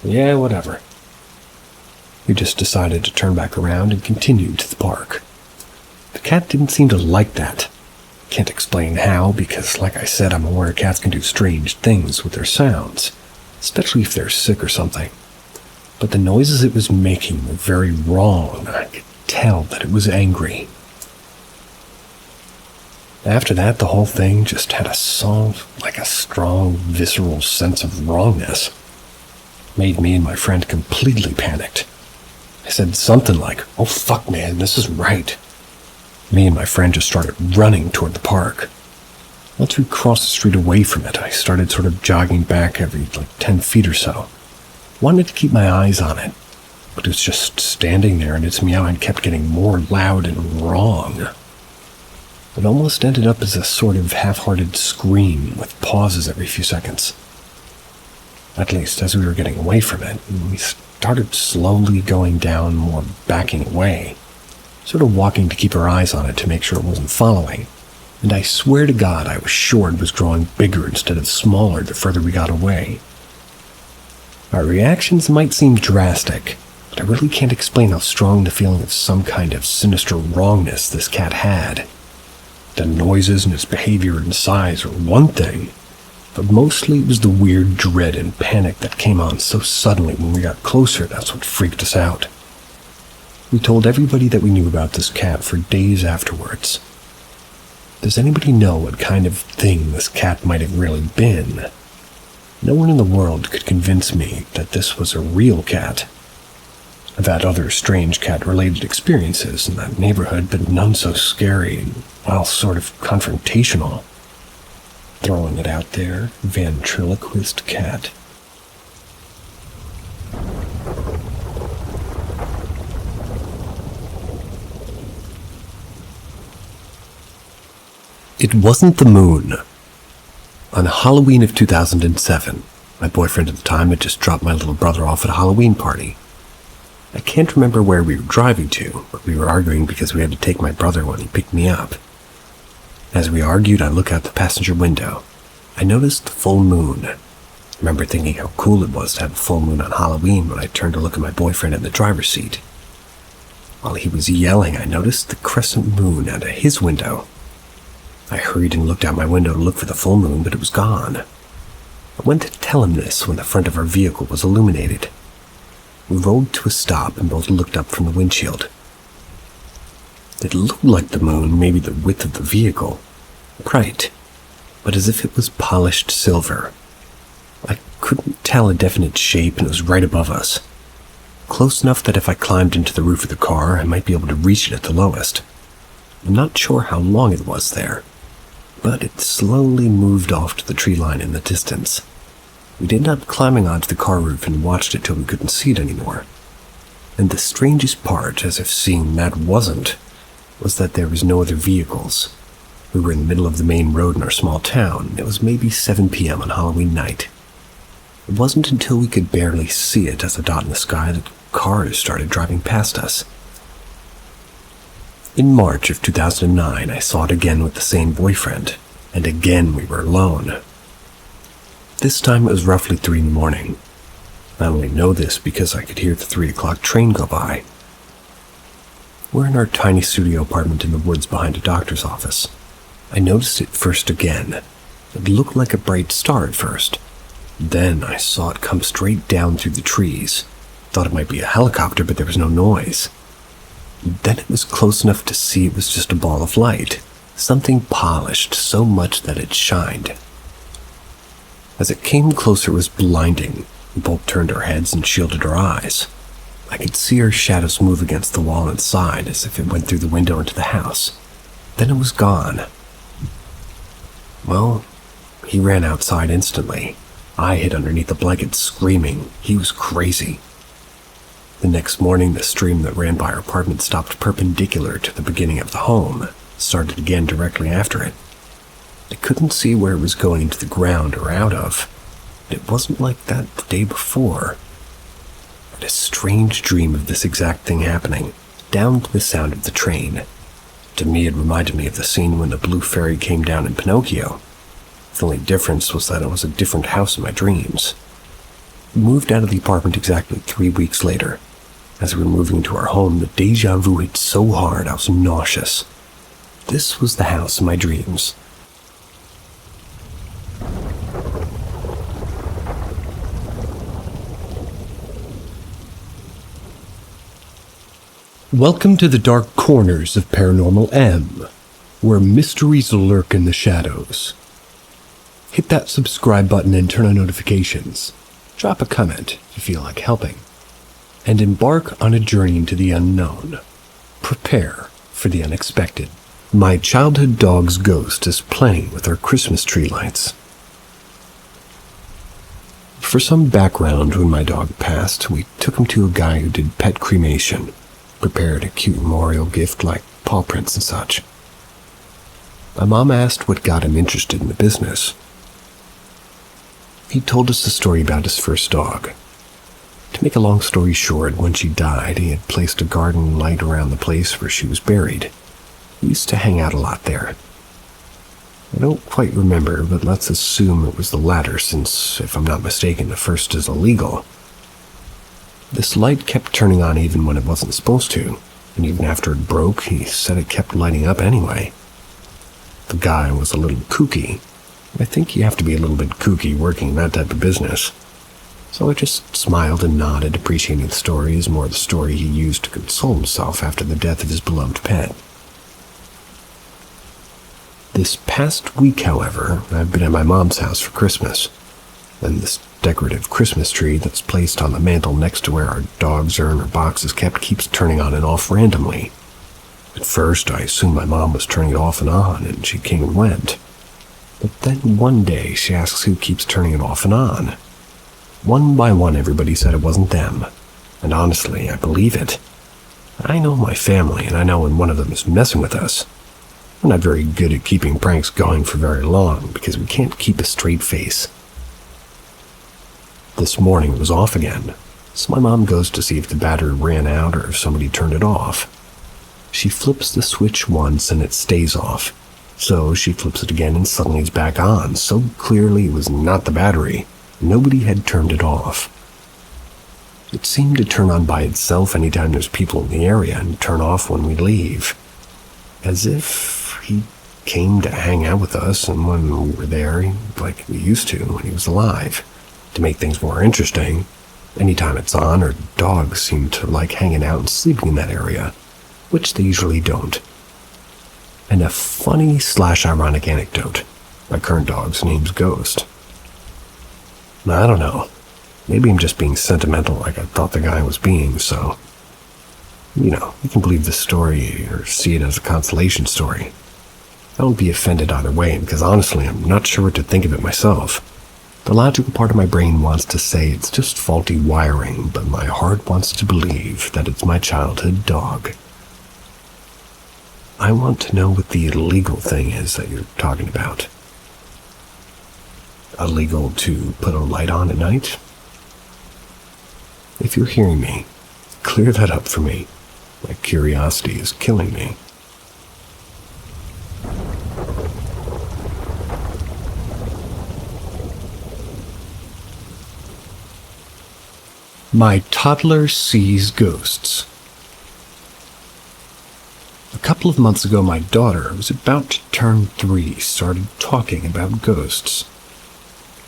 yeah, whatever. We just decided to turn back around and continue to the park. The cat didn't seem to like that. Can't explain how, because like I said, I'm aware cats can do strange things with their sounds, especially if they're sick or something. But the noises it was making were very wrong. I could tell that it was angry. After that, the whole thing just had a strong, visceral sense of wrongness. Made me and my friend completely panicked. I said something like, "Oh fuck man, this isn't right." Me and my friend just started running toward the park. Once we crossed the street away from it, I started sort of jogging back every 10 feet or so. Wanted to keep my eyes on it, but it was just standing there and its meowing kept getting more loud and wrong. It almost ended up as a sort of half-hearted scream with pauses every few seconds. At least as we were getting away from it, we started slowly going down, more backing away, sort of walking to keep our eyes on it to make sure it wasn't following. And I swear to God, I was sure it was growing bigger instead of smaller the further we got away. Our reactions might seem drastic, but I really can't explain how strong the feeling of some kind of sinister wrongness this cat had. The noises and its behavior and size were one thing, but mostly it was the weird dread and panic that came on so suddenly when we got closer. That's what freaked us out. We told everybody that we knew about this cat for days afterwards. Does anybody know what kind of thing this cat might have really been? No one in the world could convince me that this was a real cat. I've had other strange cat-related experiences in that neighborhood, but none so scary and, well, sort of confrontational. Throwing it out there, ventriloquist cat. It wasn't the moon. On Halloween of 2007, my boyfriend at the time had just dropped my little brother off at a Halloween party. I can't remember where we were driving to, but we were arguing because we had to take my brother when he picked me up. As we argued, I look out the passenger window. I noticed the full moon. I remember thinking how cool it was to have a full moon on Halloween when I turned to look at my boyfriend in the driver's seat. While he was yelling, I noticed the crescent moon out of his window. I hurried and looked out my window to look for the full moon, but it was gone. I went to tell him this when the front of our vehicle was illuminated. We rolled to a stop and both looked up from the windshield. It looked like the moon, maybe the width of the vehicle. Bright, but as if it was polished silver. I couldn't tell a definite shape, and it was right above us. Close enough that if I climbed into the roof of the car, I might be able to reach it at the lowest. I'm not sure how long it was there, but it slowly moved off to the tree line in the distance. We ended up climbing onto the car roof and watched it till we couldn't see it anymore. And the strangest part, as if seeing that wasn't, was that there was no other vehicles. We were in the middle of the main road in our small town. It was maybe 7 p.m. on Halloween night. It wasn't until we could barely see it as a dot in the sky that cars started driving past us. In March of 2009, I saw it again with the same boyfriend, and again we were alone. This time it was roughly 3 in the morning. I only know this because I could hear the 3 o'clock train go by. We're in our tiny studio apartment in the woods behind a doctor's office. I noticed it first again. It looked like a bright star at first. Then I saw it come straight down through the trees. Thought it might be a helicopter, but there was no noise. Then it was close enough to see it was just a ball of light, something polished so much that it shined. As it came closer, it was blinding. We both turned our heads and shielded our eyes. I could see our shadows move against the wall inside as if it went through the window into the house. Then it was gone. Well, he ran outside instantly. I hid underneath the blanket screaming. He was crazy. The next morning, the stream that ran by our apartment stopped perpendicular to the beginning of the home, started again directly after it. I couldn't see where it was going into the ground or out of, but it wasn't like that the day before. I had a strange dream of this exact thing happening, down to the sound of the train. To me, it reminded me of the scene when the blue fairy came down in Pinocchio. The only difference was that it was a different house in my dreams. We moved out of the apartment exactly 3 weeks later. As we were moving to our home, the deja vu hit so hard I was nauseous. This was the house in my dreams. Welcome to the dark corners of Paranormal M, where mysteries lurk in the shadows. Hit that subscribe button and turn on notifications. Drop a comment if you feel like helping. And embark on a journey into the unknown. Prepare for the unexpected. My childhood dog's ghost is playing with our Christmas tree lights. For some background, when my dog passed, we took him to a guy who did pet cremation, prepared a cute memorial gift like paw prints and such. My mom asked what got him interested in the business. He told us the story about his first dog. To make a long story short, when she died, he had placed a garden light around the place where she was buried. He used to hang out a lot there. I don't quite remember, but let's assume it was the latter since, if I'm not mistaken, the first is illegal. This light kept turning on even when it wasn't supposed to, and even after it broke, he said it kept lighting up anyway. The guy was a little kooky. I think you have to be a little bit kooky working in that type of business. So I just smiled and nodded, appreciating the story as more the story he used to console himself after the death of his beloved pet. This past week, however, I've been at my mom's house for Christmas, and this decorative Christmas tree that's placed on the mantel next to where our dog's urn or box is kept keeps turning on and off randomly. At first, I assumed my mom was turning it off and on, and she came and went. But then one day, she asks who keeps turning it off and on. One by one, everybody said it wasn't them. And honestly, I believe it. I know my family, and I know when one of them is messing with us. We're not very good at keeping pranks going for very long, because we can't keep a straight face. This morning it was off again, so my mom goes to see if the battery ran out or if somebody turned it off. She flips the switch once and it stays off, so she flips it again and suddenly it's back on, so clearly it was not the battery. Nobody had turned it off. It seemed to turn on by itself anytime there's people in the area and turn off when we leave. As if he came to hang out with us, and when we were there, like we used to when he was alive. To make things more interesting, anytime it's on, our dogs seem to like hanging out and sleeping in that area, which they usually don't. And a funny/ironic anecdote. My current dog's name's Ghost. I don't know. Maybe I'm just being sentimental like I thought the guy was being, so... You can believe the story or see it as a consolation story. I won't be offended either way, because honestly, I'm not sure what to think of it myself. The logical part of my brain wants to say it's just faulty wiring, but my heart wants to believe that it's my childhood dog. I want to know what the illegal thing is that you're talking about. Illegal to put a light on at night? If you're hearing me, clear that up for me. My curiosity is killing me. My toddler sees ghosts. A couple of months ago, my daughter, who was about to turn 3, started talking about ghosts.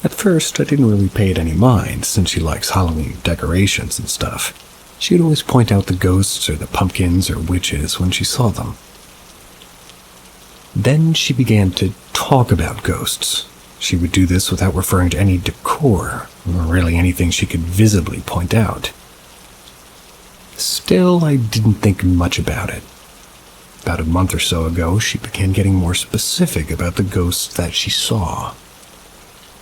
At first, I didn't really pay it any mind, since she likes Halloween decorations and stuff. She'd always point out the ghosts or the pumpkins or witches when she saw them. Then she began to talk about ghosts. She would do this without referring to any decor, or really anything she could visibly point out. Still, I didn't think much about it. About a month or so ago, she began getting more specific about the ghosts that she saw.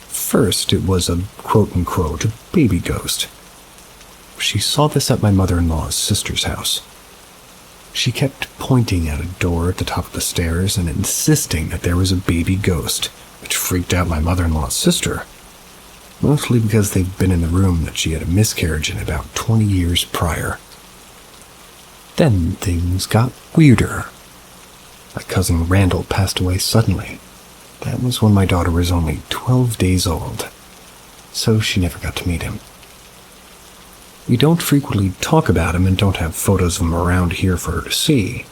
First, it was a quote-unquote baby ghost. She saw this at my mother-in-law's sister's house. She kept pointing at a door at the top of the stairs and insisting that there was a baby ghost, which freaked out my mother-in-law's sister, mostly because they'd been in the room that she had a miscarriage in about 20 years prior. Then things got weirder. My cousin Randall passed away suddenly. That was when my daughter was only 12 days old, so she never got to meet him. We don't frequently talk about him and don't have photos of him around here for her to see.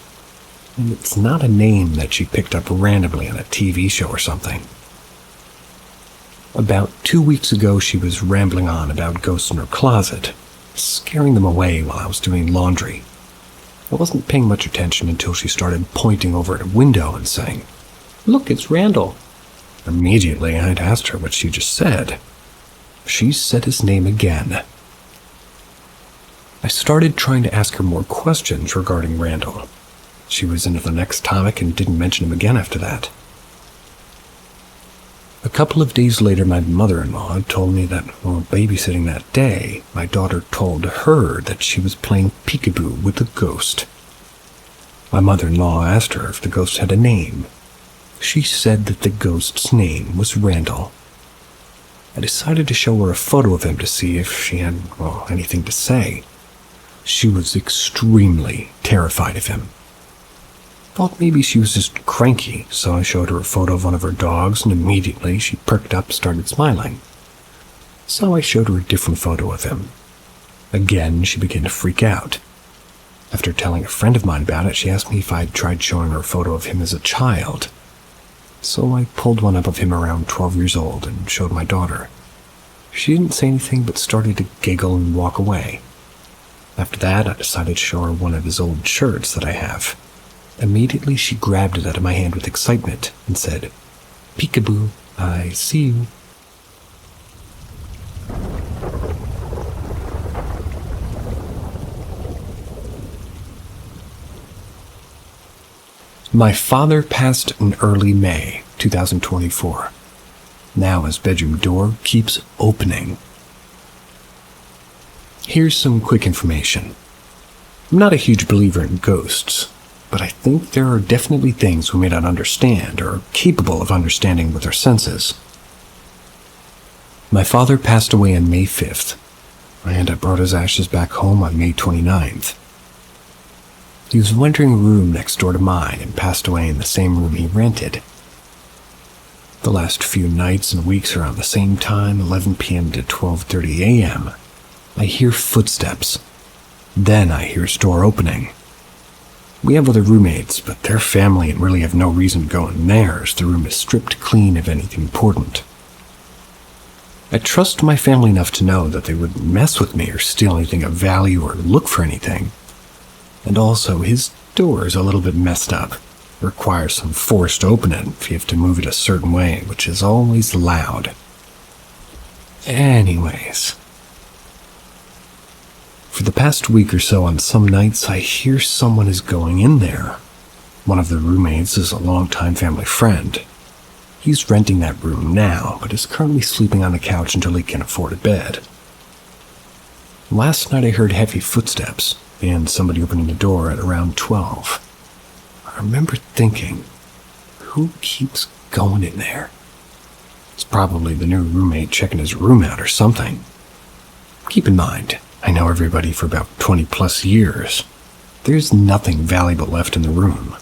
And it's not a name that she picked up randomly on a TV show or something. About 2 weeks ago, she was rambling on about ghosts in her closet, scaring them away while I was doing laundry. I wasn't paying much attention until she started pointing over at a window and saying, "Look, it's Randall." Immediately, I'd asked her what she just said. She said his name again. I started trying to ask her more questions regarding Randall. She was into the next topic and didn't mention him again after that. A couple of days later, my mother-in-law told me that while babysitting that day, my daughter told her that she was playing peekaboo with a ghost. My mother-in-law asked her if the ghost had a name. She said that the ghost's name was Randall. I decided to show her a photo of him to see if she had, anything to say. She was extremely terrified of him. Thought maybe she was just cranky, so I showed her a photo of one of her dogs, and immediately she perked up and started smiling. So I showed her a different photo of him. Again, she began to freak out. After telling a friend of mine about it, she asked me if I'd tried showing her a photo of him as a child. So I pulled one up of him around 12 years old and showed my daughter. She didn't say anything but started to giggle and walk away. After that, I decided to show her one of his old shirts that I have. Immediately, she grabbed it out of my hand with excitement and said, "Peekaboo, I see you." My father passed in early May 2024. Now his bedroom door keeps opening. Here's some quick information. I'm not a huge believer in ghosts, but I think there are definitely things we may not understand or are capable of understanding with our senses. My father passed away on May 5th, and I brought his ashes back home on May 29th. He was renting a room next door to mine and passed away in the same room he rented. The last few nights and weeks around the same time, 11 p.m. to 12:30 a.m., I hear footsteps. Then I hear his door opening. We have other roommates, but they're family and really have no reason to go in there as the room is stripped clean of anything important. I trust my family enough to know that they wouldn't mess with me or steal anything of value or look for anything. And also, his door is a little bit messed up. It requires some force to open it if you have to move it a certain way, which is always loud. Anyways. For the past week or so, on some nights, I hear someone is going in there. One of the roommates is a longtime family friend. He's renting that room now, but is currently sleeping on the couch until he can afford a bed. Last night I heard heavy footsteps and somebody opening the door at around 12. I remember thinking, who keeps going in there? It's probably the new roommate checking his room out or something. Keep in mind, I know everybody for about 20 plus years. There's nothing valuable left in the room.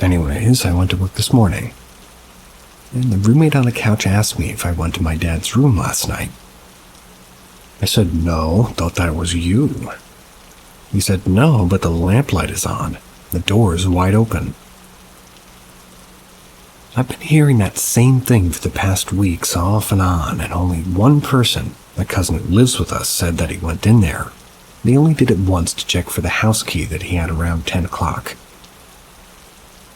Anyways, I went to work this morning, and the roommate on the couch asked me if I went to my dad's room last night. I said no, thought that it was you. He said no, but the lamplight is on. The door is wide open. I've been hearing that same thing for the past weeks off and on, and only one person, my cousin who lives with us, said that he went in there. They only did it once to check for the house key that he had around 10 o'clock.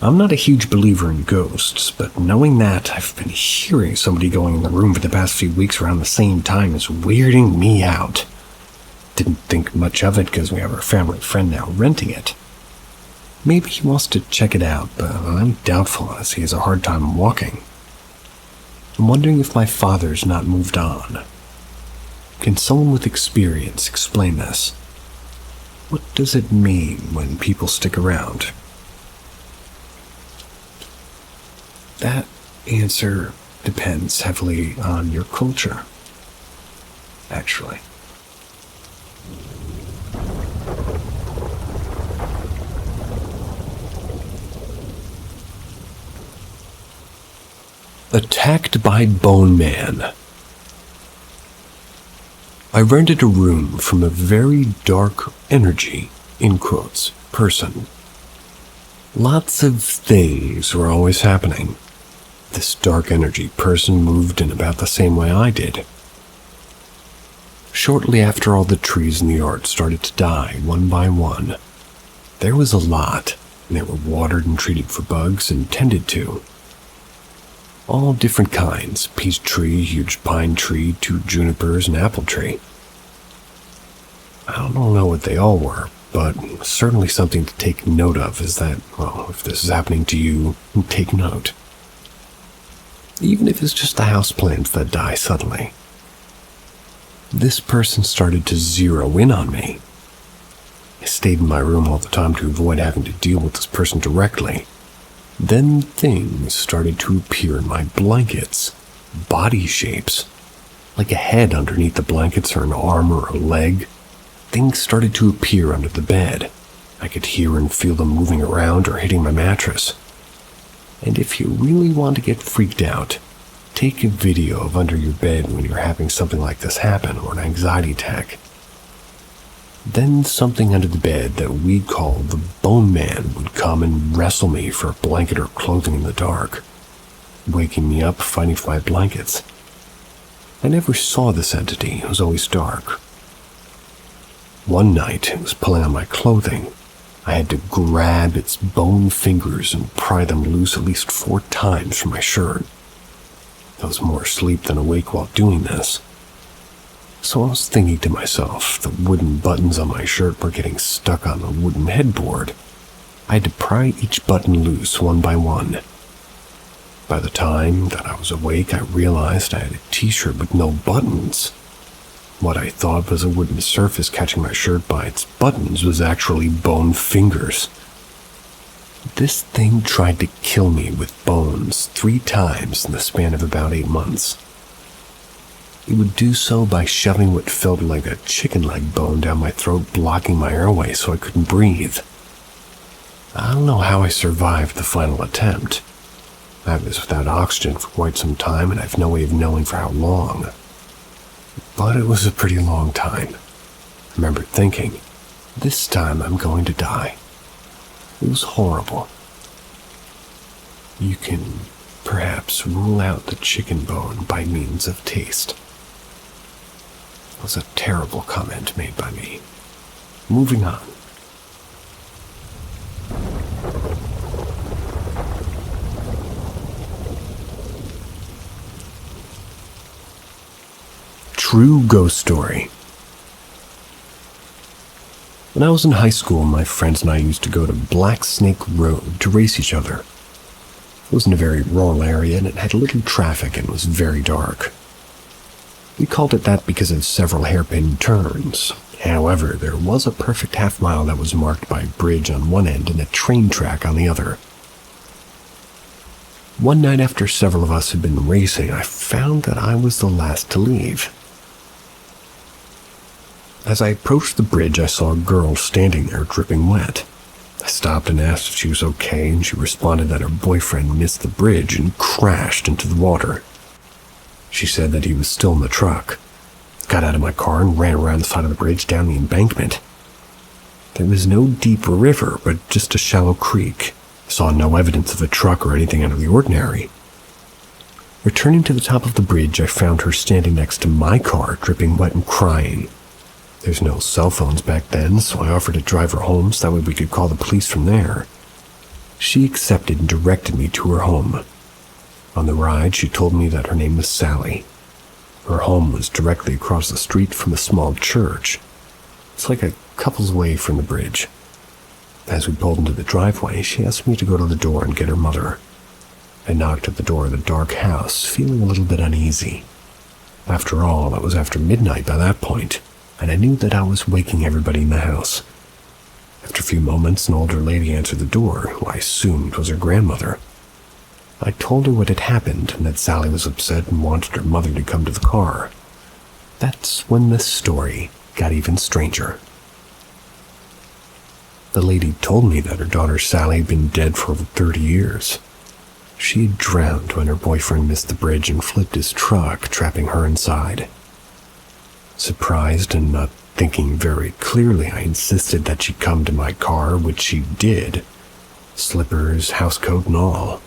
I'm not a huge believer in ghosts, but knowing that I've been hearing somebody going in the room for the past few weeks around the same time is weirding me out. Didn't think much of it because we have our family friend now renting it. Maybe he wants to check it out, but I'm doubtful as he has a hard time walking. I'm wondering if my father's not moved on. Can someone with experience explain this? What does it mean when people stick around? That answer depends heavily on your culture, actually. Attacked by Bone Man. I rented a room from a very dark energy, in quotes, person. Lots of things were always happening. This dark energy person moved in about the same way I did. Shortly after all the trees in the yard started to die one by one, there was a lot, and they were watered and treated for bugs and tended to. All different kinds, peach tree, huge pine tree, 2 junipers, and apple tree. I don't know what they all were, but certainly something to take note of is that, well, if this is happening to you, take note. Even if it's just the houseplants that die suddenly. This person started to zero in on me. I stayed in my room all the time to avoid having to deal with this person directly. Then things started to appear in my blankets. Body shapes. Like a head underneath the blankets or an arm or a leg. Things started to appear under the bed. I could hear and feel them moving around or hitting my mattress. And if you really want to get freaked out, take a video of under your bed when you're having something like this happen or an anxiety attack. Then something under the bed that we call the Bone Man would come and wrestle me for a blanket or clothing in the dark, waking me up fighting for my blankets. I never saw this entity, it was always dark. One night, it was pulling on my clothing. I had to grab its bone fingers and pry them loose at least 4 times from my shirt. I was more asleep than awake while doing this. So I was thinking to myself, the wooden buttons on my shirt were getting stuck on the wooden headboard. I had to pry each button loose one by one. By the time that I was awake, I realized I had a t-shirt with no buttons. What I thought was a wooden surface catching my shirt by its buttons was actually bone fingers. This thing tried to kill me with bones 3 times in the span of about 8 months. It would do so by shoving what felt like a chicken leg bone down my throat, blocking my airway so I couldn't breathe. I don't know how I survived the final attempt. I was without oxygen for quite some time, and I have no way of knowing for how long. But it was a pretty long time. I remember thinking, this time I'm going to die. It was horrible. You can perhaps rule out the chicken bone by means of taste. It was a terrible comment made by me. Moving on. True ghost story. When I was in high school, my friends and I used to go to Black Snake Road to race each other. It was in a very rural area and it had little traffic and was very dark. We called it that because of several hairpin turns. However, there was a perfect half-mile that was marked by a bridge on one end and a train track on the other. One night after several of us had been racing, I found that I was the last to leave. As I approached the bridge, I saw a girl standing there dripping wet. I stopped and asked if she was okay, and she responded that her boyfriend missed the bridge and crashed into the water. She said that he was still in the truck. Got out of my car and ran around the side of the bridge down the embankment. There was no deep river, but just a shallow creek. I saw no evidence of a truck or anything out of the ordinary. Returning to the top of the bridge, I found her standing next to my car, dripping wet and crying. There's no cell phones back then, so I offered to drive her home so that way we could call the police from there. She accepted and directed me to her home. On the ride, she told me that her name was Sally. Her home was directly across the street from a small church. It's like a couple's way from the bridge. As we pulled into the driveway, she asked me to go to the door and get her mother. I knocked at the door of the dark house, feeling a little bit uneasy. After all, it was after midnight by that point, and I knew that I was waking everybody in the house. After a few moments, an older lady answered the door, who I assumed was her grandmother. I told her what had happened and that Sally was upset and wanted her mother to come to the car. That's when the story got even stranger. The lady told me that her daughter Sally had been dead for over 30 years. She had drowned when her boyfriend missed the bridge and flipped his truck, trapping her inside. Surprised and not thinking very clearly, I insisted that she come to my car, which she did. Slippers, housecoat, and all.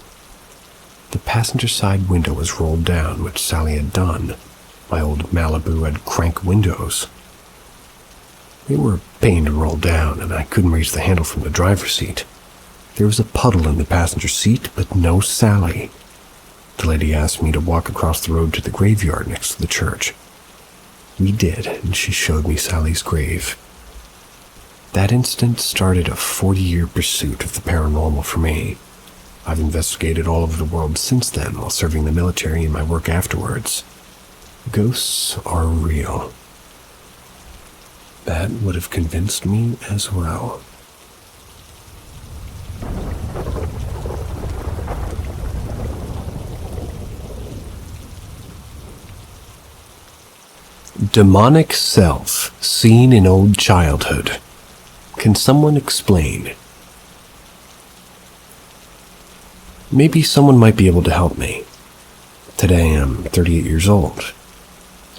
The passenger side window was rolled down, which Sally had done. My old Malibu had crank windows. They were a pain to roll down, and I couldn't reach the handle from the driver's seat. There was a puddle in the passenger seat, but no Sally. The lady asked me to walk across the road to the graveyard next to the church. We did, and she showed me Sally's grave. That instant started a 40-year pursuit of the paranormal for me. I've investigated all over the world since then while serving the military and my work afterwards. Ghosts are real. That would have convinced me as well. Demonic self seen in old childhood. Can someone explain? Maybe someone might be able to help me. Today I'm 38 years old.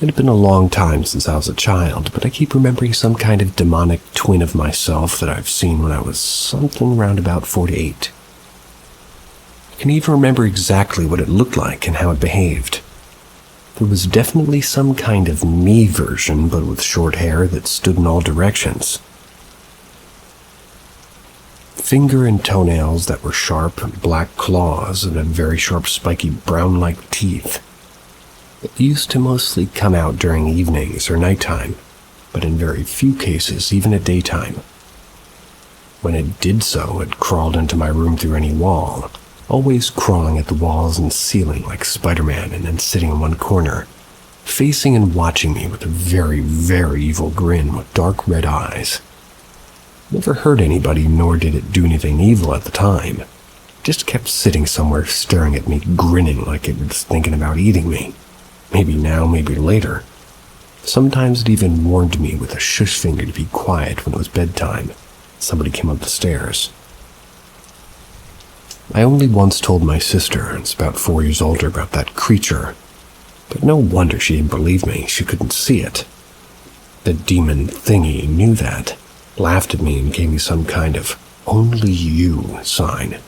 It had been a long time since I was a child, but I keep remembering some kind of demonic twin of myself that I've seen when I was something around about 4 to 8. I can even remember exactly what it looked like and how it behaved. There was definitely some kind of me version, but with short hair that stood in all directions. Finger and toenails that were sharp, black claws and had very sharp, spiky, brown-like teeth. It used to mostly come out during evenings or nighttime, but in very few cases, even at daytime. When it did so, it crawled into my room through any wall, always crawling at the walls and ceiling like Spider-Man and then sitting in one corner, facing and watching me with a very, very evil grin with dark red eyes. Never hurt anybody, nor did it do anything evil at the time. Just kept sitting somewhere staring at me, grinning like it was thinking about eating me. Maybe now, maybe later. Sometimes it even warned me with a shush finger to be quiet when it was bedtime. Somebody came up the stairs. I only once told my sister, who's about 4 years older, about that creature. But no wonder she didn't believe me. She couldn't see it. The demon thingy knew that, laughed at me and gave me some kind of "only you" sign.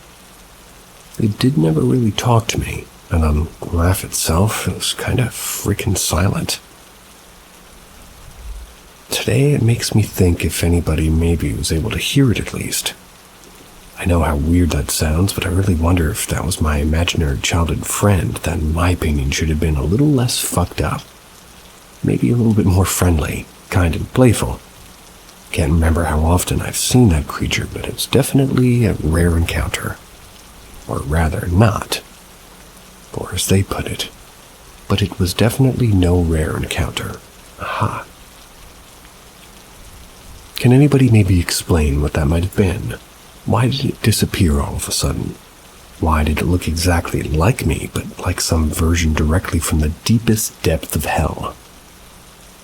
It did never really talk to me, and on the laugh itself, it was kind of freaking silent. Today it makes me think if anybody maybe was able to hear it at least. I know how weird that sounds, but I really wonder if that was my imaginary childhood friend that, in my opinion, should have been a little less fucked up. Maybe a little bit more friendly, kind and playful. Can't remember how often I've seen that creature, but it's definitely a rare encounter. Or rather, not. Or as they put it. But it was definitely no rare encounter. Aha. Can anybody maybe explain what that might have been? Why did it disappear all of a sudden? Why did it look exactly like me, but like some version directly from the deepest depth of hell?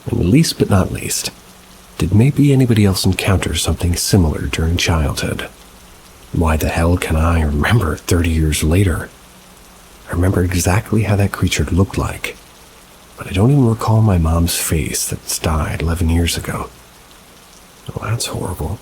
And least but not least, did maybe anybody else encounter something similar during childhood? Why the hell can I remember 30 years later? I remember exactly how that creature looked like, but I don't even recall my mom's face that's died 11 years ago. Oh, that's horrible.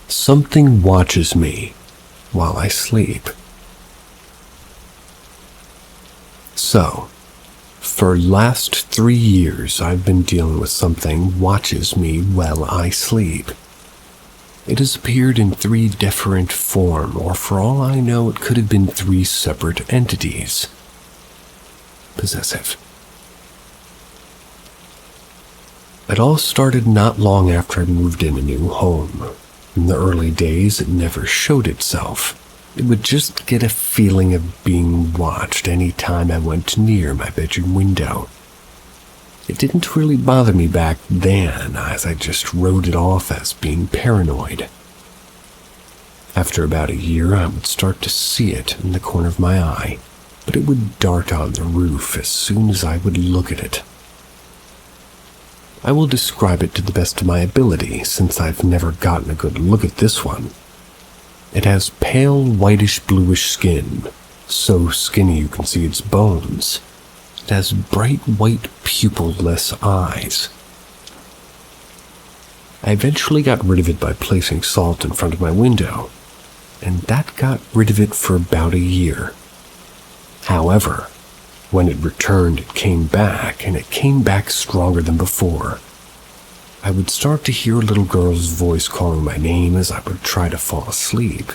Something watches me while I sleep. So, for last 3 years, I've been dealing with something watches me while I sleep. It has appeared in 3 different forms, or for all I know, it could have been 3 separate entities. Possessive. It all started not long after I moved in a new home. In the early days, it never showed itself. It would just get a feeling of being watched any time I went near my bedroom window. It didn't really bother me back then, as I just wrote it off as being paranoid. After about a year, I would start to see it in the corner of my eye, but it would dart on the roof as soon as I would look at it. I will describe it to the best of my ability, since I've never gotten a good look at this one. It has pale whitish-bluish skin, so skinny you can see its bones. It has bright white pupil-less eyes. I eventually got rid of it by placing salt in front of my window, and that got rid of it for about a year. However, when it returned, it came back, and it came back stronger than before. I would start to hear a little girl's voice calling my name as I would try to fall asleep,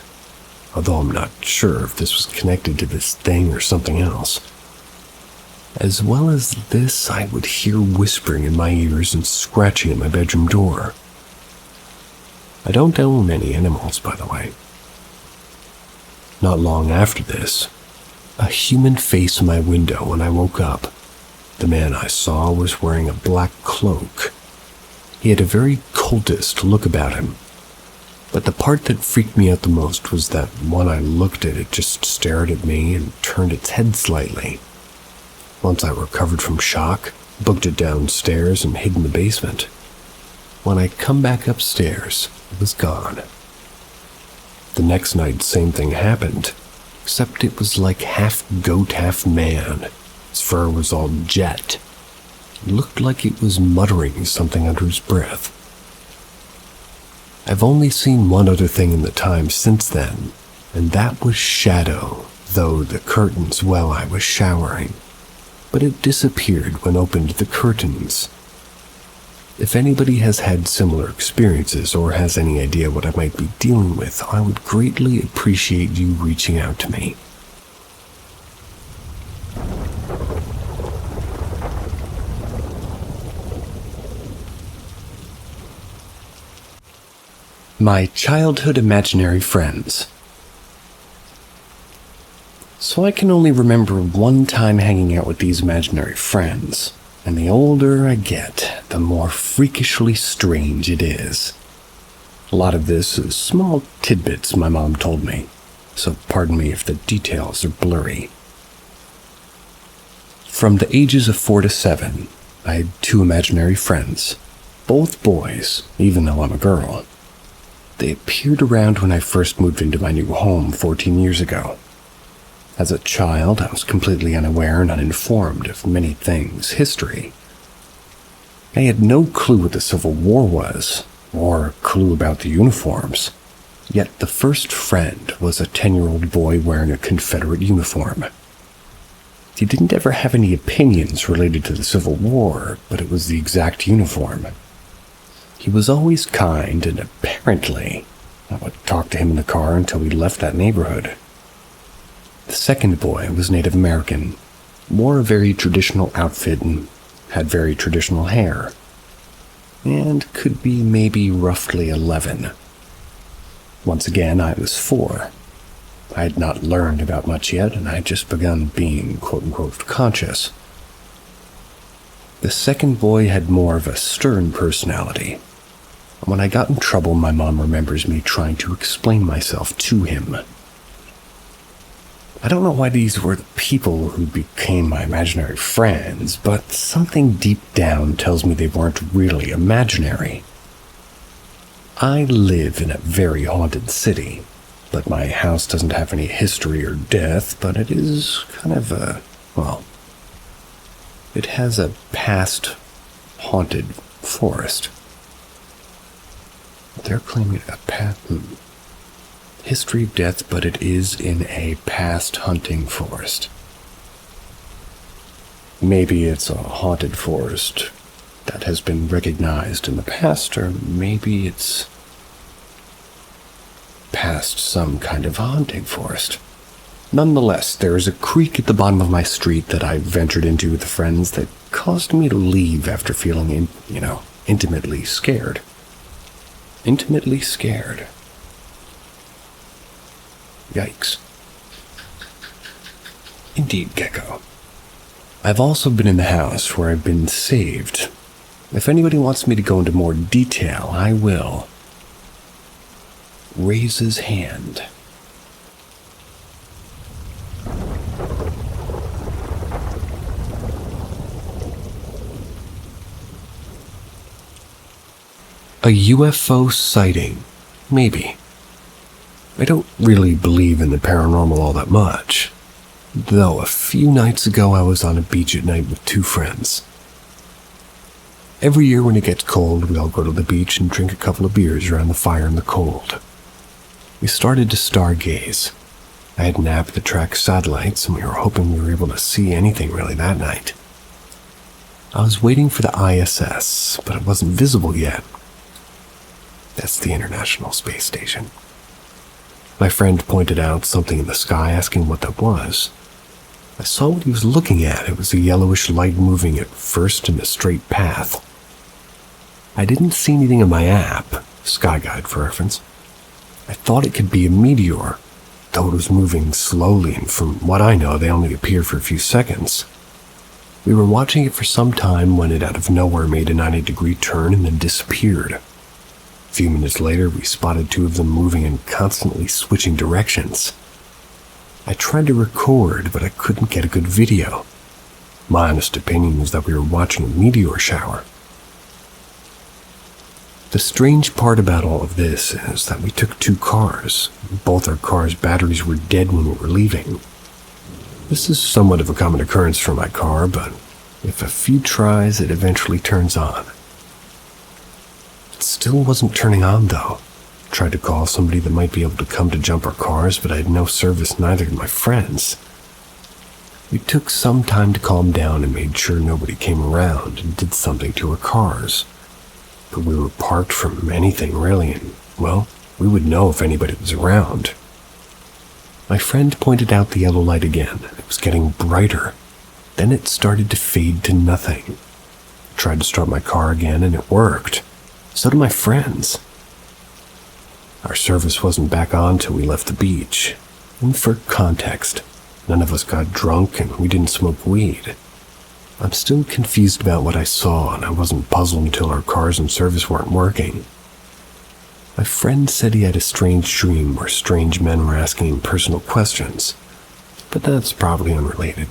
although I'm not sure if this was connected to this thing or something else. As well as this, I would hear whispering in my ears and scratching at my bedroom door. I don't own any animals, by the way. Not long after this, a human face in my window when I woke up. The man I saw was wearing a black cloak. He had a very cultist look about him. But the part that freaked me out the most was that when I looked at it, just stared at me and turned its head slightly. Once I recovered from shock, booked it downstairs and hid in the basement. When I come back upstairs, it was gone. The next night, same thing happened, except it was like half goat, half man. His fur was all jet. It looked like it was muttering something under his breath. I've only seen one other thing in the time since then, and that was shadow, though the curtains while I was showering. But it disappeared when opened the curtains. If anybody has had similar experiences or has any idea what I might be dealing with, I would greatly appreciate you reaching out to me. My childhood imaginary friends. So I can only remember one time hanging out with these imaginary friends, and the older I get, the more freakishly strange it is. A lot of this is small tidbits my mom told me, so pardon me if the details are blurry. From the ages of 4 to 7, I had 2 imaginary friends, both boys, even though I'm a girl. They appeared around when I first moved into my new home 14 years ago. As a child, I was completely unaware and uninformed of many things' history. I had no clue what the Civil War was, or a clue about the uniforms. Yet the first friend was a 10-year-old boy wearing a Confederate uniform. He didn't ever have any opinions related to the Civil War, but it was the exact uniform. He was always kind, and apparently, I would talk to him in the car until we left that neighborhood. The second boy was Native American, wore a very traditional outfit and had very traditional hair, and could be maybe roughly 11. Once again, I was 4. I had not learned about much yet, and I had just begun being quote-unquote conscious. The second boy had more of a stern personality. When I got in trouble, my mom remembers me trying to explain myself to him. I don't know why these were the people who became my imaginary friends, but something deep down tells me they weren't really imaginary. I live in a very haunted city, but my house doesn't have any history or death, but it is kind of it has a past haunted forest. They're claiming a past history of death, but it is in a past hunting forest. Maybe it's a haunted forest that has been recognized in the past, or maybe it's past some kind of hunting forest. Nonetheless, there is a creek at the bottom of my street that I ventured into with friends that caused me to leave after feeling, intimately scared. Intimately scared. Yikes. Indeed, Gecko. I've also been in the house where I've been saved. If anybody wants me to go into more detail, I will. Raise his hand. A UFO sighting, maybe. I don't really believe in the paranormal all that much, though a few nights ago I was on a beach at night with 2 friends. Every year when it gets cold, we all go to the beach and drink a couple of beers around the fire in the cold. We started to stargaze. I had an app that tracks satellites, and we were hoping we were able to see anything really that night. I was waiting for the ISS, but it wasn't visible yet. That's the International Space Station. My friend pointed out something in the sky, asking what that was. I saw what he was looking at. It was a yellowish light moving at first in a straight path. I didn't see anything in my app, Sky Guide for reference. I thought it could be a meteor, though it was moving slowly, and from what I know, they only appear for a few seconds. We were watching it for some time when it out of nowhere made a 90-degree turn and then disappeared. A few minutes later, we spotted 2 of them moving and constantly switching directions. I tried to record, but I couldn't get a good video. My honest opinion was that we were watching a meteor shower. The strange part about all of this is that we took 2 cars. Both our cars' batteries were dead when we were leaving. This is somewhat of a common occurrence for my car, but if a few tries, it eventually turns on. It still wasn't turning on, though. Tried to call somebody that might be able to come to jump our cars, but I had no service, neither did my friends. We took some time to calm down and made sure nobody came around and did something to our cars. But we were parked from anything really, and, well, we would know if anybody was around. My friend pointed out the yellow light again. It was getting brighter. Then it started to fade to nothing. Tried to start my car again, and it worked. So did my friends. Our service wasn't back on till we left the beach. And for context, none of us got drunk and we didn't smoke weed. I'm still confused about what I saw, and I wasn't puzzled until our cars and service weren't working. My friend said he had a strange dream where strange men were asking him personal questions, but that's probably unrelated.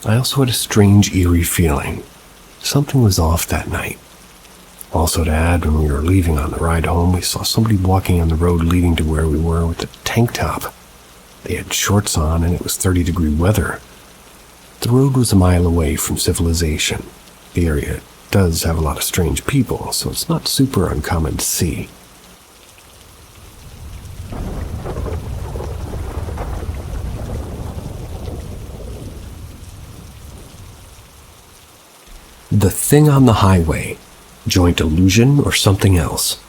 I also had a strange, eerie feeling. Something was off that night. Also to add, when we were leaving on the ride home, we saw somebody walking on the road leading to where we were with a tank top. They had shorts on and it was 30-degree weather. The road was a mile away from civilization. The area does have a lot of strange people, so it's not super uncommon to see. The thing on the highway. Joint illusion or something else?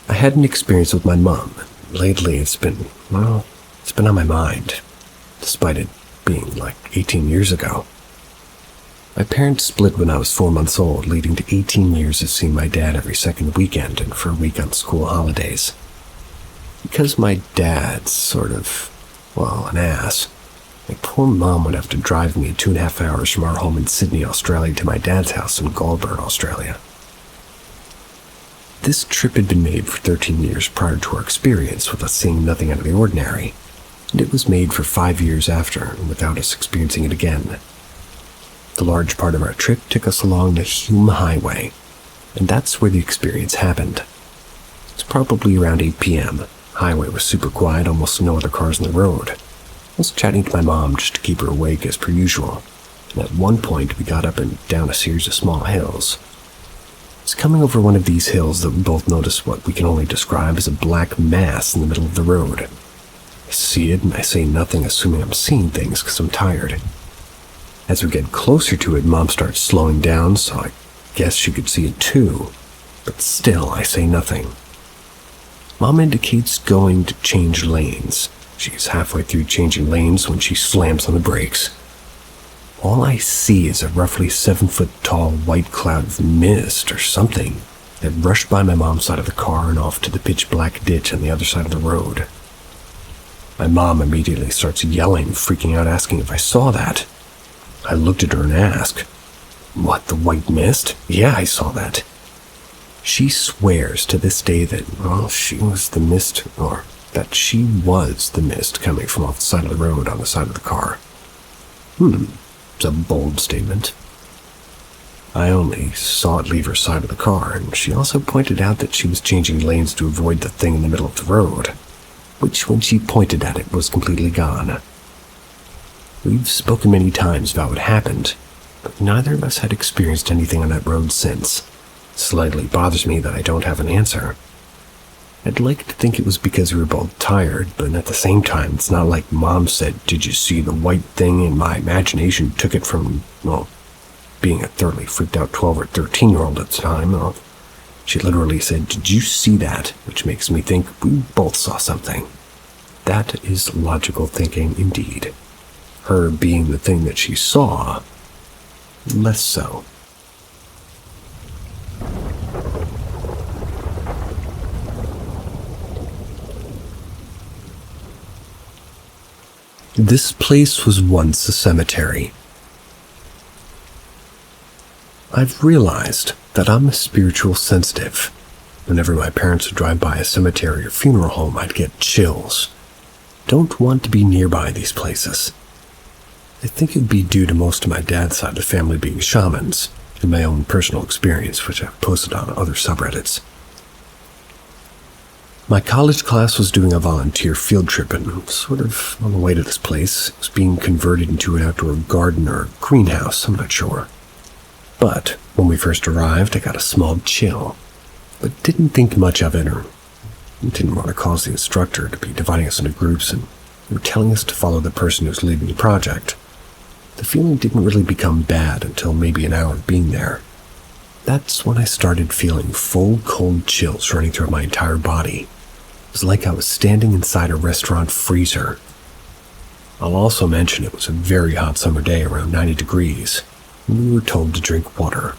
I had an experience with my mom. Lately it's been on my mind, despite it being like 18 years ago. My parents split when I was 4 months old, leading to 18 years of seeing my dad every second weekend and for a week on school holidays. Because my dad's sort of, an ass, my poor mom would have to drive me 2.5 hours from our home in Sydney, Australia to my dad's house in Goulburn, Australia. This trip had been made for 13 years prior to our experience with us seeing nothing out of the ordinary, and it was made for 5 years after without us experiencing it again. The large part of our trip took us along the Hume Highway, and that's where the experience happened. It's probably around 8 p.m. Highway was super quiet, almost no other cars on the road. I was chatting to my mom just to keep her awake as per usual, and at one point we got up and down a series of small hills. It's coming over one of these hills that we both noticed what we can only describe as a black mass in the middle of the road. I see it and I say nothing, assuming I'm seeing things because I'm tired. As we get closer to it, Mom starts slowing down, so I guess she could see it too, but still I say nothing. Mom indicates going to change lanes. She's halfway through changing lanes when she slams on the brakes. All I see is a roughly 7-foot-tall white cloud of mist or something that rushed by my mom's side of the car and off to the pitch-black ditch on the other side of the road. My mom immediately starts yelling, freaking out, asking if I saw that. I looked at her and asked, "What, the white mist?" "Yeah, I saw that." She swears to this day that, she was the mist, or that she was the mist coming from off the side of the road on the side of the car. It's a bold statement. I only saw it leave her side of the car, and she also pointed out that she was changing lanes to avoid the thing in the middle of the road, which when she pointed at it was completely gone. We've spoken many times about what happened, but neither of us had experienced anything on that road since. Slightly bothers me that I don't have an answer. I'd like to think it was because we were both tired, but at the same time, it's not like Mom said, "Did you see the white thing?" and my imagination took it from, being a thoroughly freaked out 12 or 13-year-old at the time. She literally said, "Did you see that?" which makes me think we both saw something. That is logical thinking indeed. Her being the thing that she saw, less so. This place was once a cemetery. I've realized that I'm a spiritual sensitive. Whenever my parents would drive by a cemetery or funeral home, I'd get chills. Don't want to be nearby these places. I think it'd be due to most of my dad's side of the family being shamans, and my own personal experience, which I've posted on other subreddits. My college class was doing a volunteer field trip and sort of on the way to this place. It was being converted into an outdoor garden or greenhouse, I'm not sure. But when we first arrived, I got a small chill, but didn't think much of it or didn't want to cause the instructor to be dividing us into groups and telling us to follow the person who was leading the project. The feeling didn't really become bad until maybe an hour of being there. That's when I started feeling full cold chills running through my entire body. It was like I was standing inside a restaurant freezer. I'll also mention it was a very hot summer day, around 90 degrees, and we were told to drink water.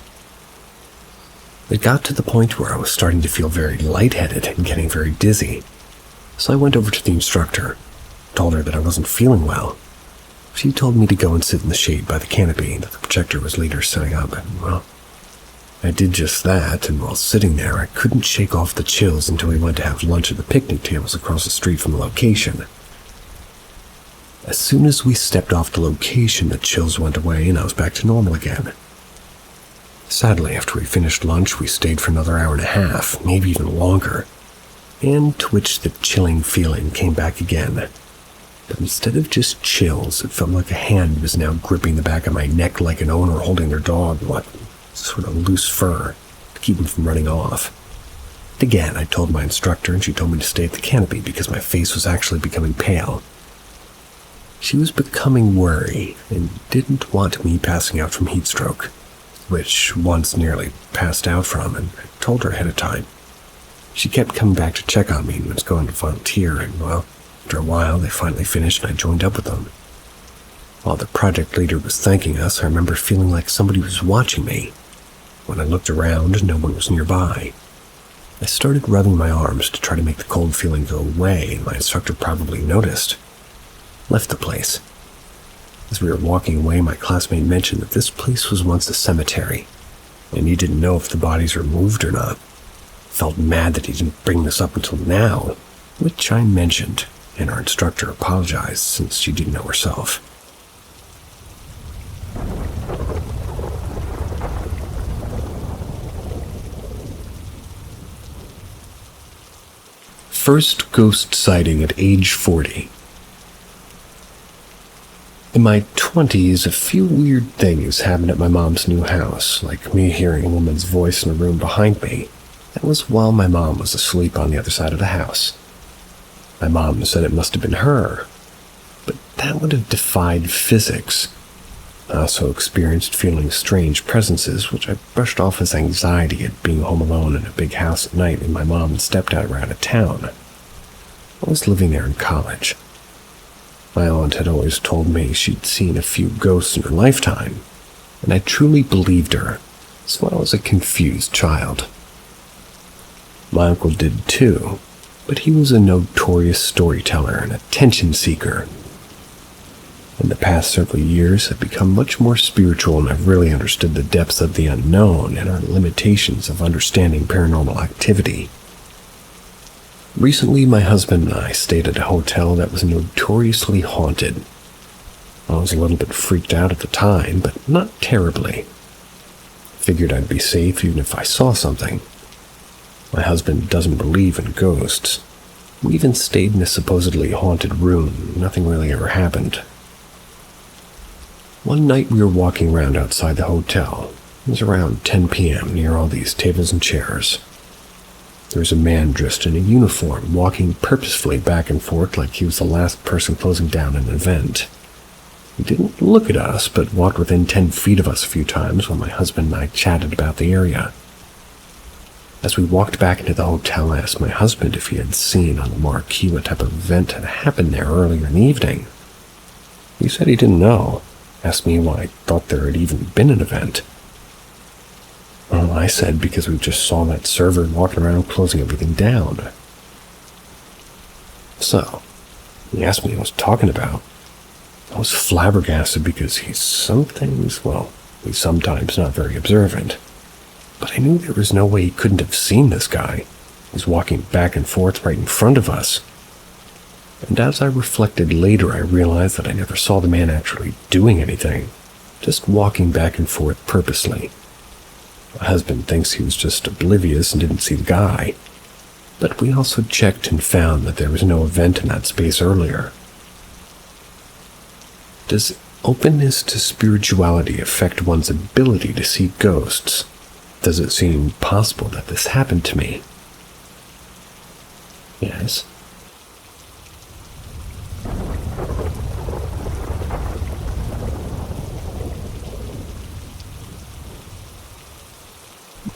It got to the point where I was starting to feel very lightheaded and getting very dizzy. So I went over to the instructor, told her that I wasn't feeling well. She told me to go and sit in the shade by the canopy that the projector was later setting up, and, well, I did just that, and while sitting there, I couldn't shake off the chills until we went to have lunch at the picnic tables across the street from the location. As soon as we stepped off the location, the chills went away and I was back to normal again. Sadly, after we finished lunch, we stayed for another hour and a half, maybe even longer, and to which the chilling feeling came back again. But instead of just chills, it felt like a hand was now gripping the back of my neck like an owner holding their dog, sort of loose fur, to keep him from running off. And again, I told my instructor, and she told me to stay at the canopy because my face was actually becoming pale. She was becoming worried and didn't want me passing out from heat stroke, which once nearly passed out from, and I told her ahead of time. She kept coming back to check on me and was going to volunteer, and, well, after a while they finally finished and I joined up with them. While the project leader was thanking us, I remember feeling like somebody was watching me. When I looked around, no one was nearby. I started rubbing my arms to try to make the cold feeling go away, and my instructor probably noticed. Left the place. As we were walking away, my classmate mentioned that this place was once a cemetery, and he didn't know if the bodies were moved or not. Felt mad that he didn't bring this up until now, which I mentioned, and our instructor apologized since she didn't know herself. First ghost sighting at age 40. In my 20s, a few weird things happened at my mom's new house, like me hearing a woman's voice in a room behind me. That was while my mom was asleep on the other side of the house. My mom said it must have been her, but that would have defied physics. I also experienced feeling strange presences, which I brushed off as anxiety at being home alone in a big house at night when my mom and stepdad were out of town. I was living there in college. My aunt had always told me she'd seen a few ghosts in her lifetime, and I truly believed her, so I was a confused child. My uncle did too, but he was a notorious storyteller and attention seeker. In the past several years, I've become much more spiritual and I've really understood the depths of the unknown and our limitations of understanding paranormal activity. Recently, my husband and I stayed at a hotel that was notoriously haunted. I was a little bit freaked out at the time, but not terribly. Figured I'd be safe even if I saw something. My husband doesn't believe in ghosts. We even stayed in a supposedly haunted room. Nothing really ever happened. One night we were walking around outside the hotel. It was around 10 p.m. near all these tables and chairs. There was a man dressed in a uniform walking purposefully back and forth like he was the last person closing down an event. He didn't look at us, but walked within 10 feet of us a few times while my husband and I chatted about the area. As we walked back into the hotel, I asked my husband if he had seen on the marquee what type of event had happened there earlier in the evening. He said he didn't know, asked me why I thought there had even been an event. Well, I said because we just saw that server walking around closing everything down. So, he asked me what I was talking about. I was flabbergasted because he's sometimes not very observant. But I knew there was no way he couldn't have seen this guy. He's walking back and forth right in front of us. And as I reflected later, I realized that I never saw the man actually doing anything, just walking back and forth purposely. My husband thinks he was just oblivious and didn't see the guy, but we also checked and found that there was no event in that space earlier. Does openness to spirituality affect one's ability to see ghosts? Does it seem possible that this happened to me? Yes.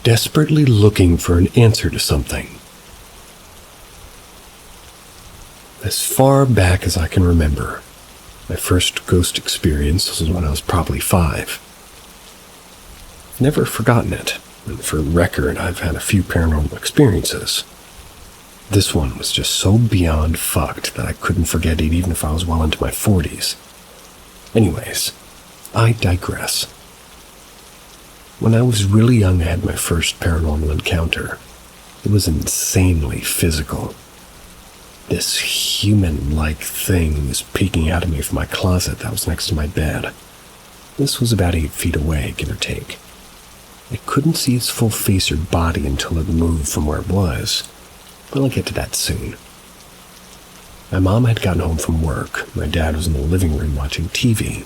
Desperately looking for an answer to something. As far back as I can remember, my first ghost experience was when I was probably 5. I've never forgotten it, And for record, I've had a few paranormal experiences. This one was just so beyond fucked that I couldn't forget it even if I was well into my 40s. Anyways, I digress. When I was really young, I had my first paranormal encounter. It was insanely physical. This human-like thing was peeking out at me from my closet that was next to my bed. This was about 8 feet away, give or take. I couldn't see its full face or body until it moved from where it was, but I'll get to that soon. My mom had gotten home from work. My dad was in the living room watching TV.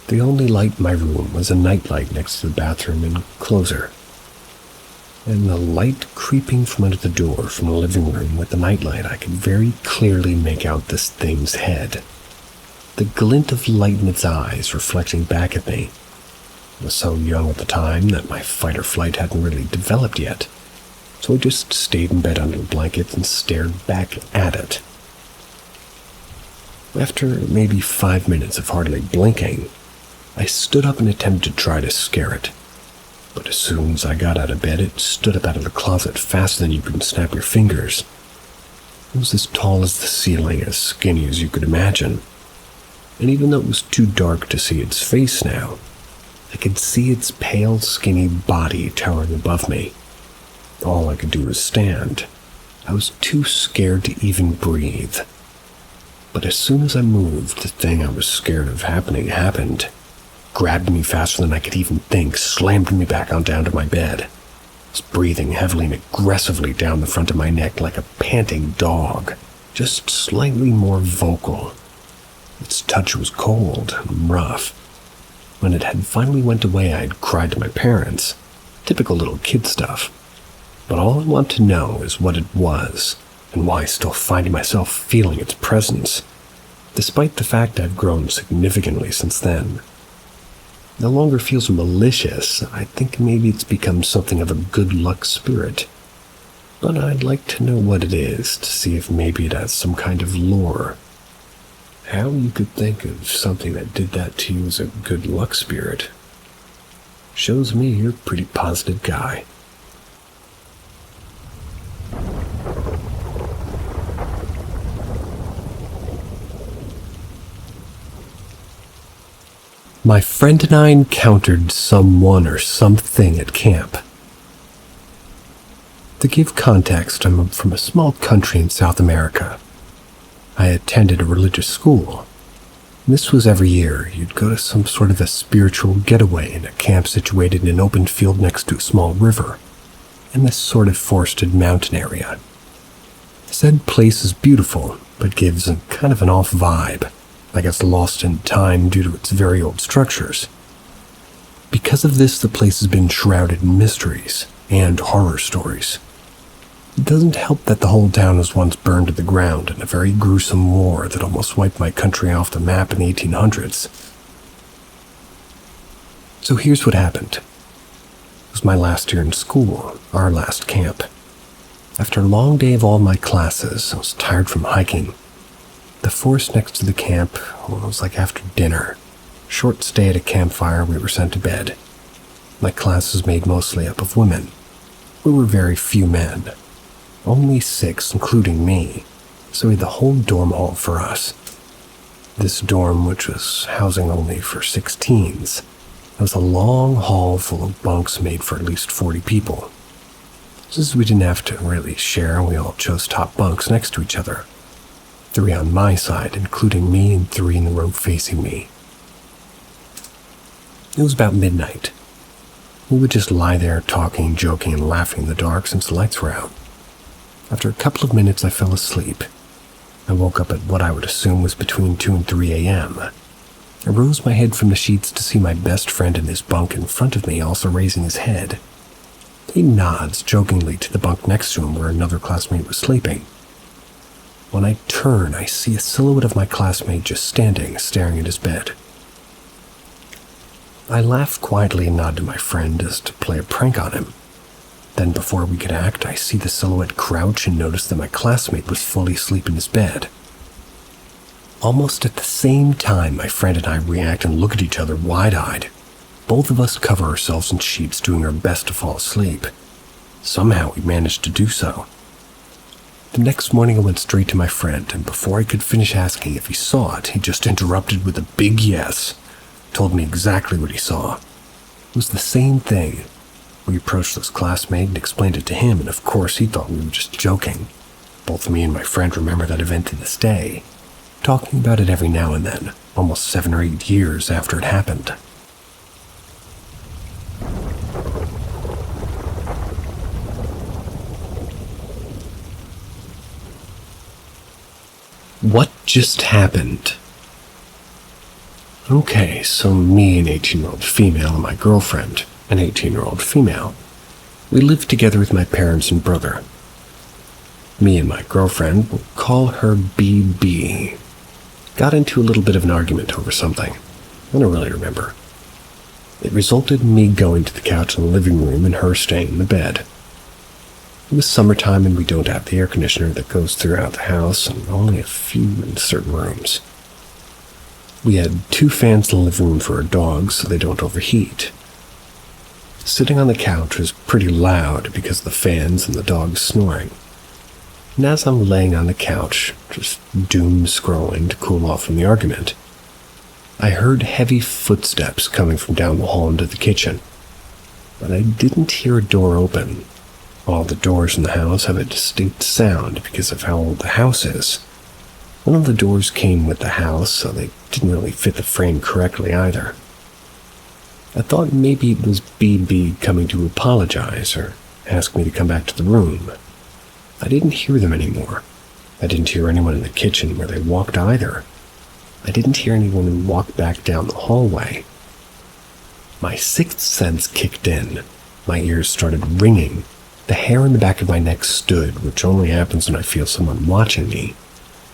The only light in my room was a nightlight next to the bathroom enclosure. And the light creeping from under the door from the living room with the nightlight, I could very clearly make out this thing's head. The glint of light in its eyes reflecting back at me. I was so young at the time that my fight or flight hadn't really developed yet, so I just stayed in bed under the blanket and stared back at it. After maybe 5 minutes of hardly blinking, I stood up and attempted to try to scare it. But as soon as I got out of bed, it stood up out of the closet faster than you could snap your fingers. It was as tall as the ceiling, as skinny as you could imagine. And even though it was too dark to see its face now, I could see its pale, skinny body towering above me. All I could do was stand. I was too scared to even breathe. But as soon as I moved, the thing I was scared of happened. Grabbed me faster than I could even think, slammed me back on down to my bed. I was breathing heavily and aggressively down the front of my neck like a panting dog, just slightly more vocal. Its touch was cold and rough. When it had finally went away, I had cried to my parents. Typical little kid stuff. But all I want to know is what it was, and why I still find myself feeling its presence, despite the fact I've grown significantly since then. No longer feels malicious. I think maybe it's become something of a good luck spirit. But I'd like to know what it is to see if maybe it has some kind of lore. How you could think of something that did that to you as a good luck spirit shows me you're a pretty positive guy. My friend and I encountered someone or something at camp. To give context, I'm from a small country in South America. I attended a religious school. This was every year. You'd go to some sort of a spiritual getaway in a camp situated in an open field next to a small river, in this sort of forested mountain area. Said place is beautiful, but gives a kind of an off vibe. Like it's lost in time due to its very old structures. Because of this, the place has been shrouded in mysteries and horror stories. It doesn't help that the whole town was once burned to the ground in a very gruesome war that almost wiped my country off the map in the 1800s. So here's what happened. It was my last year in school, our last camp. After a long day of all my classes, I was tired from hiking. The forest next to the camp was like after dinner. Short stay at a campfire, we were sent to bed. My class was made mostly up of women. We were very few men. Only 6, including me, so we had the whole dorm hall for us. This dorm, which was housing only for 6 teens, was a long hall full of bunks made for at least 40 people. Since we didn't have to really share, we all chose top bunks next to each other. 3 on my side, including me, and 3 in the row facing me. It was about midnight. We would just lie there talking, joking, and laughing in the dark since the lights were out. After a couple of minutes, I fell asleep. I woke up at what I would assume was between 2 and 3 a.m. I rose my head from the sheets to see my best friend in his bunk in front of me also raising his head. He nods jokingly to the bunk next to him where another classmate was sleeping. When I turn, I see a silhouette of my classmate just standing, staring at his bed. I laugh quietly and nod to my friend as to play a prank on him. Then before we could act, I see the silhouette crouch and notice that my classmate was fully asleep in his bed. Almost at the same time, my friend and I react and look at each other wide-eyed. both of us cover ourselves in sheets, doing our best to fall asleep. Somehow we managed to do so. The next morning I went straight to my friend, and before I could finish asking if he saw it, he just interrupted with a big yes. Told me exactly what he saw. It was the same thing. We approached this classmate and explained it to him, and of course he thought we were just joking. Both me and my friend remember that event to this day, talking about it every now and then, almost 7 or 8 years after it happened. What just happened? Okay, so me, an 18-year-old female, and my girlfriend, an 18-year-old female, we lived together with my parents and brother. Me and my girlfriend, we'll call her BB, got into a little bit of an argument over something. I don't really remember. It resulted in me going to the couch in the living room and her staying in the bed. It was summertime and we don't have the air conditioner that goes throughout the house, and only a few in certain rooms. We had 2 fans in the living room for our dogs so they don't overheat. Sitting on the couch was pretty loud because of the fans and the dogs snoring. And as I'm laying on the couch, just doom scrolling to cool off from the argument, I heard heavy footsteps coming from down the hall into the kitchen. But I didn't hear a door open. All the doors in the house have a distinct sound because of how old the house is. One of the doors came with the house, so they didn't really fit the frame correctly either. I thought maybe it was BB coming to apologize or ask me to come back to the room. I didn't hear them anymore. I didn't hear anyone in the kitchen where they walked either. I didn't hear anyone who walked back down the hallway. My 6th sense kicked in. My ears started ringing. The hair in the back of my neck stood, which only happens when I feel someone watching me.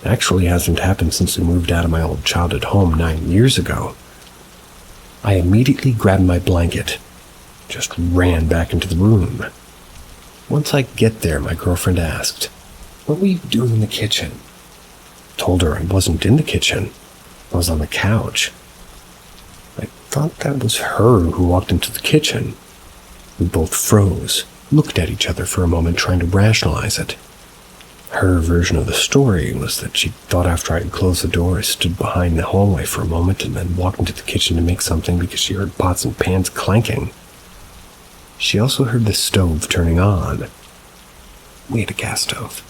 It actually hasn't happened since I moved out of my old childhood home 9 years ago. I immediately grabbed my blanket, just ran back into the room. Once I get there, my girlfriend asked, "What were you doing in the kitchen?" I told her I wasn't in the kitchen. I was on the couch. I thought that was her who walked into the kitchen. We both froze, looked at each other for a moment trying to rationalize it. Her version of the story was that she thought after I had closed the door I stood behind the hallway for a moment and then walked into the kitchen to make something because she heard pots and pans clanking. She also heard the stove turning on. We had a gas stove.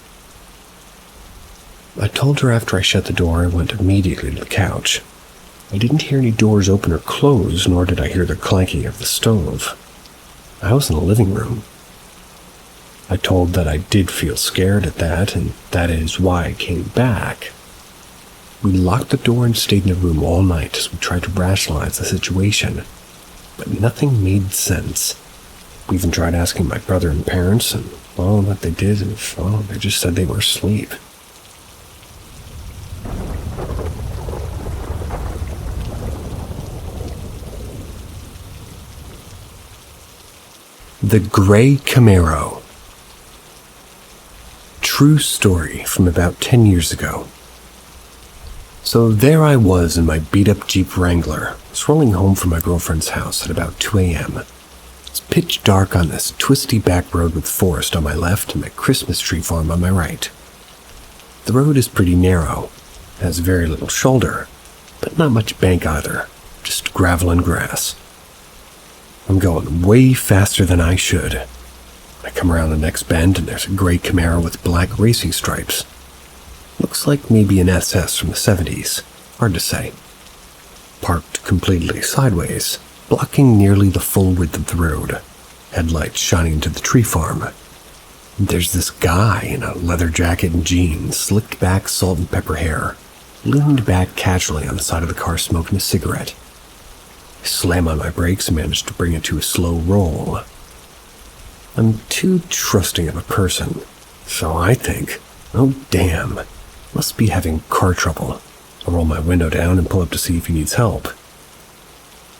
I told her after I shut the door I went immediately to the couch. I didn't hear any doors open or close, nor did I hear the clanking of the stove. I was in the living room. I told that I did feel scared at that, and that is why I came back. We locked the door and stayed in the room all night as we tried to rationalize the situation, but nothing made sense. We even tried asking my brother and parents, and all that they did is, they just said they were asleep. The Gray Camaro. True story from about 10 years ago. So there I was in my beat-up Jeep Wrangler, strolling home from my girlfriend's house at about 2 a.m. It's pitch dark on this twisty back road with forest on my left and my Christmas tree farm on my right. The road is pretty narrow, has very little shoulder, but not much bank either, just gravel and grass. I'm going way faster than I should. I come around the next bend and there's a gray Camaro with black racing stripes. Looks like maybe an SS from the 70s, hard to say. Parked completely sideways, blocking nearly the full width of the road, headlights shining into the tree farm. There's this guy in a leather jacket and jeans, slicked back salt and pepper hair, leaned back casually on the side of the car smoking a cigarette. I slam on my brakes and manage to bring it to a slow roll. I'm too trusting of a person, so I think, oh damn, must be having car trouble. I roll my window down and pull up to see if he needs help.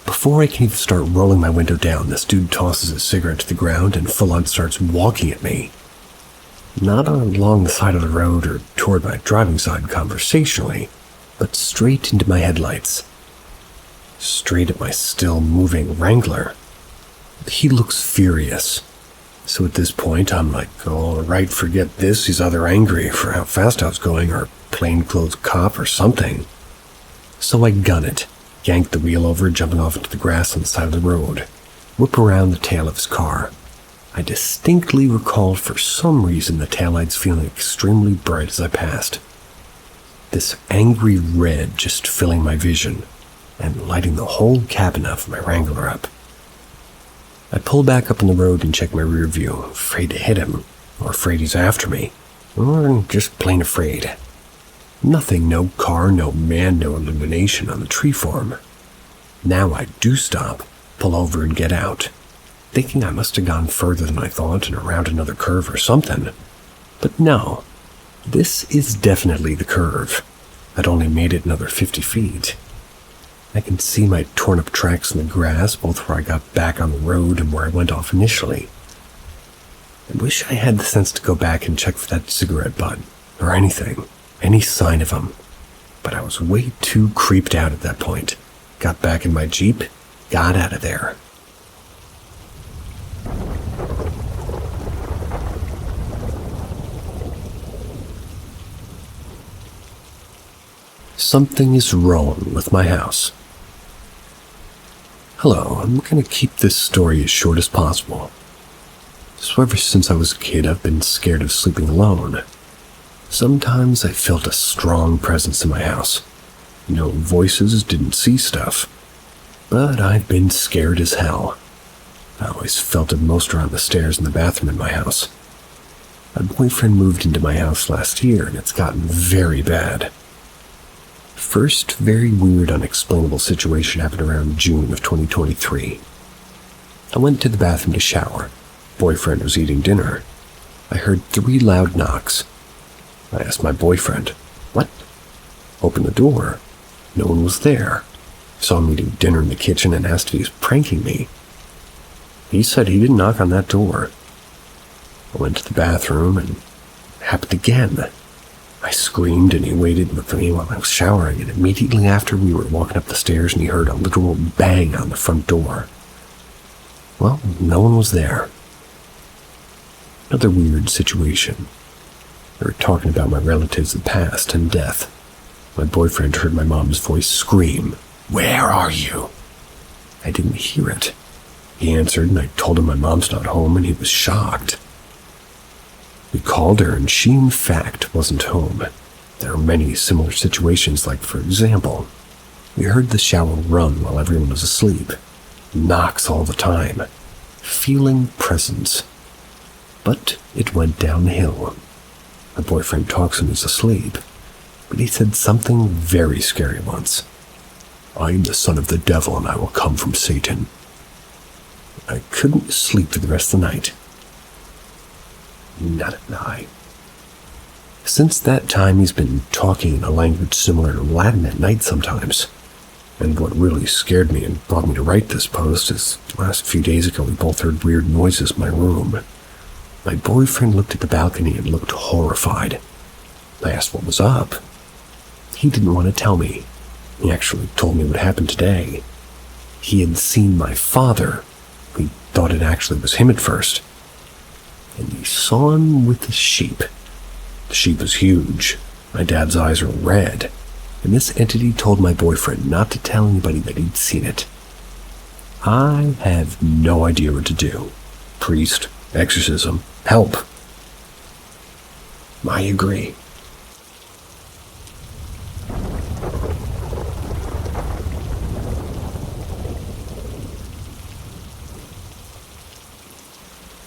Before I can even start rolling my window down, this dude tosses his cigarette to the ground and full-on starts walking at me. Not along the side of the road or toward my driving side conversationally, but straight into my headlights. straight at my still-moving Wrangler. He looks furious. So at this point, I'm like, all right, forget this. He's either angry for how fast I was going or plainclothes cop or something. So I gun it, yank the wheel over, jumping off into the grass on the side of the road, whip around the tail of his car. I distinctly recalled for some reason the taillights feeling extremely bright as I passed. This angry red just filling my vision and lighting the whole cabin of my Wrangler up. I pull back up on the road and check my rear view, afraid to hit him, or afraid he's after me, or just plain afraid. Nothing, no car, no man, no illumination on the tree form. Now I do stop, pull over and get out, thinking I must have gone further than I thought and around another curve or something. But no, this is definitely the curve. I'd only made it another 50 feet. I can see my torn up tracks in the grass, both where I got back on the road and where I went off initially. I wish I had the sense to go back and check for that cigarette butt, or anything, any sign of him. But I was way too creeped out at that point. Got back in my Jeep, got out of there. Something is wrong with my house. Hello, I'm going to keep this story as short as possible. So ever since I was a kid, I've been scared of sleeping alone. Sometimes I felt a strong presence in my house. No voices, didn't see stuff. But I've been scared as hell. I always felt it most around the stairs in the bathroom in my house. My boyfriend moved into my house last year, and it's gotten very bad. First very weird, unexplainable situation happened around June of 2023. I went to the bathroom to shower. Boyfriend was eating dinner. I heard 3 loud knocks. I asked my boyfriend, "What?" Opened the door. No one was there. Saw him eating dinner in the kitchen and asked if he was pranking me. He said he didn't knock on that door. I went to the bathroom and it happened again. I screamed and he waited for me while I was showering, and immediately after we were walking up the stairs and he heard a literal bang on the front door. Well, no one was there. Another weird situation. They were talking about my relatives that passed and death. My boyfriend heard my mom's voice scream, "Where are you?" I didn't hear it. He answered and I told him my mom's not home, and he was shocked. We called her and she in fact wasn't home. There are many similar situations, like for example, we heard the shower run while everyone was asleep. Knocks all the time. Feeling presence. But it went downhill. My boyfriend talks when he's asleep, but he said something very scary once. "I am the son of the devil and I will come from Satan." I couldn't sleep for the rest of the night. Not a lie. Since that time, he's been talking in a language similar to Latin at night sometimes. And what really scared me and brought me to write this post is last few days ago we both heard weird noises in my room. My boyfriend looked at the balcony and looked horrified. I asked what was up. He didn't want to tell me. He actually told me what happened today. He had seen my father. We thought it actually was him at first. And he saw him with a sheep. The sheep was huge. My dad's eyes were red. And this entity told my boyfriend not to tell anybody that he'd seen it. I have no idea what to do. Priest, exorcism, help. I agree.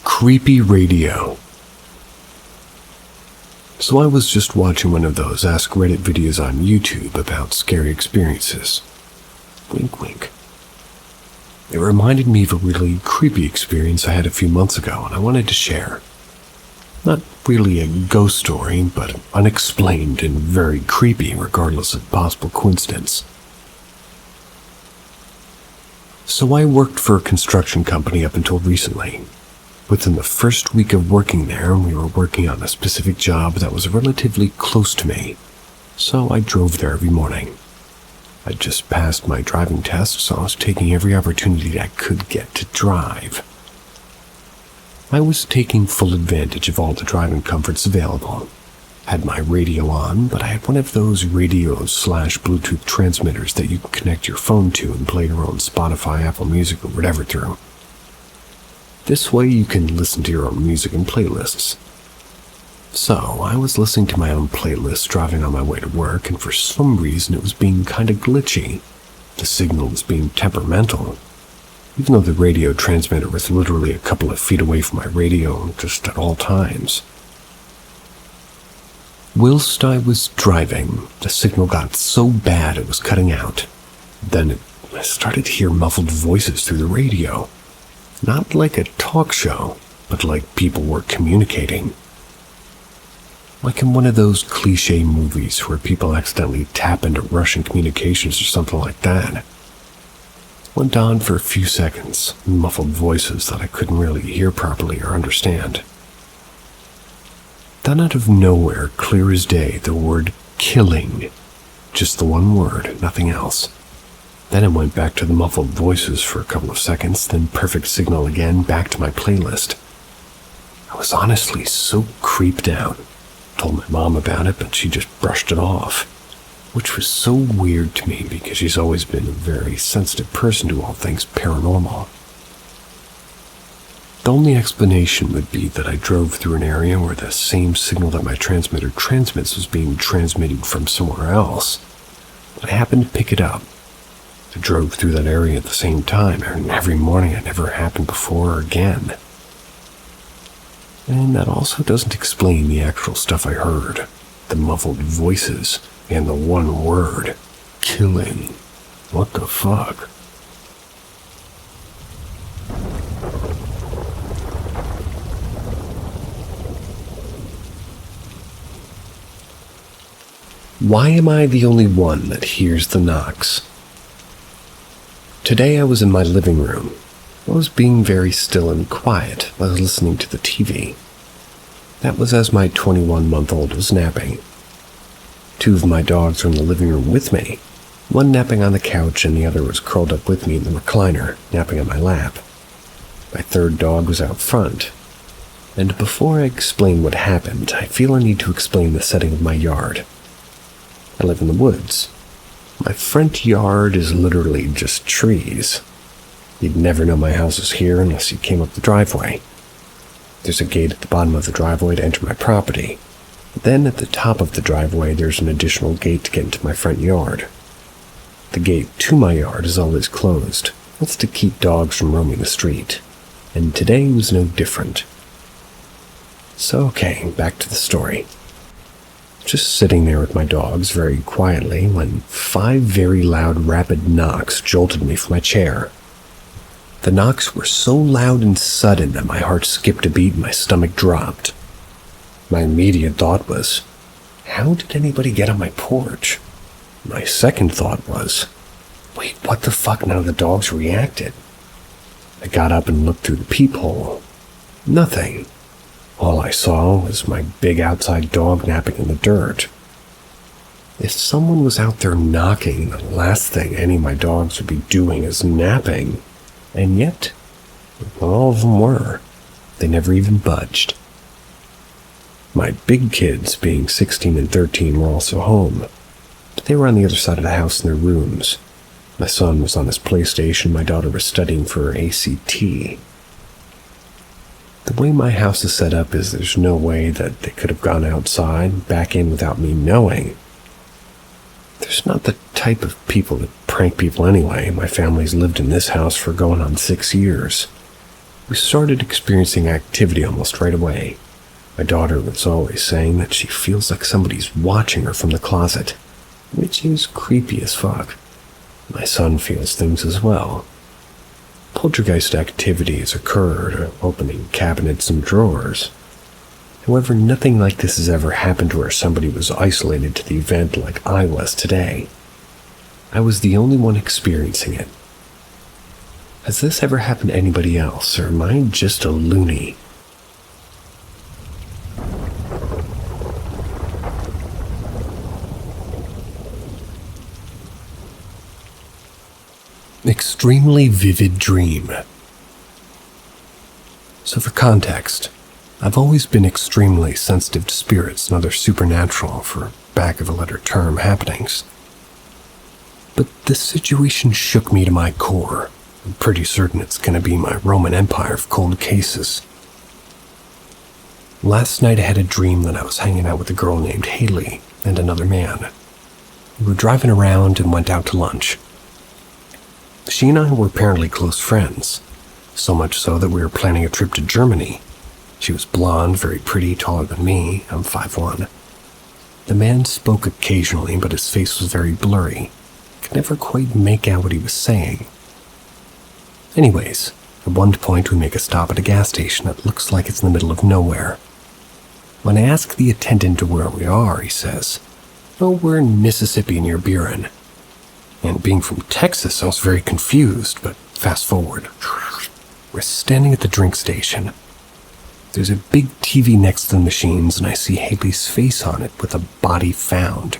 Creepy radio. So I was just watching one of those Ask Reddit videos on YouTube about scary experiences. Wink, wink. It reminded me of a really creepy experience I had a few months ago, and I wanted to share. Not really a ghost story, but unexplained and very creepy regardless of possible coincidence. So I worked for a construction company up until recently. Within the first week of working there, we were working on a specific job that was relatively close to me, so I drove there every morning. I'd just passed my driving test, so I was taking every opportunity I could get to drive. I was taking full advantage of all the driving comforts available. Had my radio on, but I had one of those radio/Bluetooth transmitters that you can connect your phone to and play your own Spotify, Apple Music, or whatever through. This way you can listen to your own music and playlists. So, I was listening to my own playlist driving on my way to work, and for some reason it was being kinda glitchy. The signal was being temperamental, even though the radio transmitter was literally a couple of feet away from my radio just at all times. Whilst I was driving, the signal got so bad it was cutting out. Then I started to hear muffled voices through the radio. Not like a talk show, but like people were communicating. Like in one of those cliche movies where people accidentally tap into Russian communications or something like that. Went on for a few seconds, muffled voices that I couldn't really hear properly or understand. Then out of nowhere, clear as day, the word killing. Just the one word, nothing else. Then it went back to the muffled voices for a couple of seconds, then perfect signal again, back to my playlist. I was honestly so creeped out. Told my mom about it, but she just brushed it off, which was so weird to me because she's always been a very sensitive person to all things paranormal. The only explanation would be that I drove through an area where the same signal that my transmitter transmits was being transmitted from somewhere else. I happened to pick it up. I drove through that area at the same time, and every morning it never happened before or again. And that also doesn't explain the actual stuff I heard, the muffled voices, and the one word, killing. What the fuck? Why am I the only one that hears the knocks? Today I was in my living room. I was being very still and quiet while I was listening to the TV. That was as my 21-month-old was napping. Two of my dogs were in the living room with me, one napping on the couch and the other was curled up with me in the recliner, napping on my lap. My third dog was out front. And before I explain what happened, I feel I need to explain the setting of my yard. I live in the woods. My front yard is literally just trees. You'd never know my house is here unless you came up the driveway. There's a gate at the bottom of the driveway to enter my property. Then at the top of the driveway, there's an additional gate to get into my front yard. The gate to my yard is always closed. That's to keep dogs from roaming the street. And today was no different. So okay, back to the story. Just sitting there with my dogs very quietly when 5 very loud, rapid knocks jolted me from my chair. The knocks were so loud and sudden that my heart skipped a beat and my stomach dropped. My immediate thought was, how did anybody get on my porch? My second thought was, wait, what the fuck, none of the dogs reacted? I got up and looked through the peephole. Nothing. All I saw was my big outside dog napping in the dirt. If someone was out there knocking, the last thing any of my dogs would be doing is napping. And yet, all of them were. They never even budged. My big kids, being 16 and 13, were also home. But they were on the other side of the house in their rooms. My son was on his PlayStation, my daughter was studying for her ACT. The way my house is set up is there's no way that they could have gone outside, back in without me knowing. There's not the type of people that prank people anyway. My family's lived in this house for going on 6 years. We started experiencing activity almost right away. My daughter was always saying that she feels like somebody's watching her from the closet, which is creepy as fuck. My son feels things as well. Poltergeist activity has occurred, opening cabinets and drawers. However, nothing like this has ever happened where somebody was isolated to the event like I was today. I was the only one experiencing it. Has this ever happened to anybody else, or am I just a loony? Extremely vivid dream. So for context, I've always been extremely sensitive to spirits and other supernatural, for back of a letter term, happenings. But this situation shook me to my core. I'm pretty certain it's going to be my Roman Empire of cold cases. Last night I had a dream that I was hanging out with a girl named Haley and another man. We were driving around and went out to lunch. She and I were apparently close friends, so much so that we were planning a trip to Germany. She was blonde, very pretty, taller than me. I'm 5'1". The man spoke occasionally, but his face was very blurry. I could never quite make out what he was saying. Anyways, at one point we make a stop at a gas station that looks like it's in the middle of nowhere. When I ask the attendant to where we are, he says, "Oh, we're in Mississippi near Buren." And being from Texas, I was very confused, but fast forward. We're standing at the drink station. There's a big TV next to the machines, and I see Haley's face on it with a body found,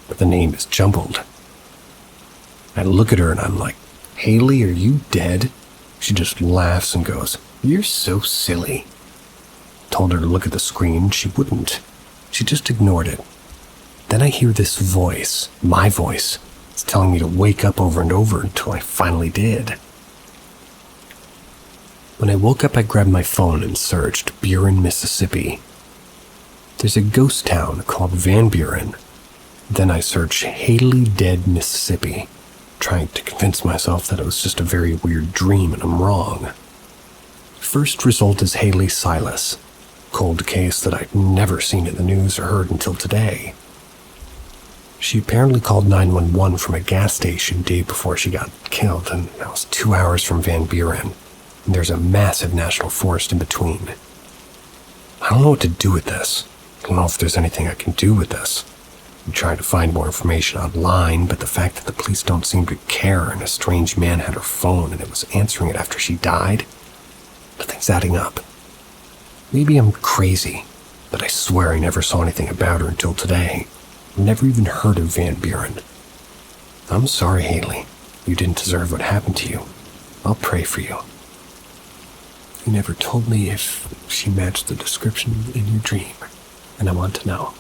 but the name is jumbled. I look at her and I'm like, "Haley, are you dead?" She just laughs and goes, "You're so silly." Told her to look at the screen, she wouldn't. She just ignored it. Then I hear this voice, my voice. It's telling me to wake up over and over until I finally did. When I woke up, I grabbed my phone and searched Buren, Mississippi. There's a ghost town called Van Buren. Then I searched Haley dead Mississippi, trying to convince myself that it was just a very weird dream and I'm wrong. First result is Haley Silas, cold case that I'd never seen in the news or heard until today. She apparently called 911 from a gas station day before she got killed, and that was 2 hours from Van Buren, and there's a massive national forest in between. I don't know what to do with this. I don't know if there's anything I can do with this. I'm trying to find more information online, but the fact that the police don't seem to care and a strange man had her phone and it was answering it after she died, nothing's adding up. Maybe I'm crazy, but I swear I never saw anything about her until today. I've never even heard of Van Buren. I'm sorry, Haley. You didn't deserve what happened to you. I'll pray for you. You never told me if she matched the description in your dream, and I want to know.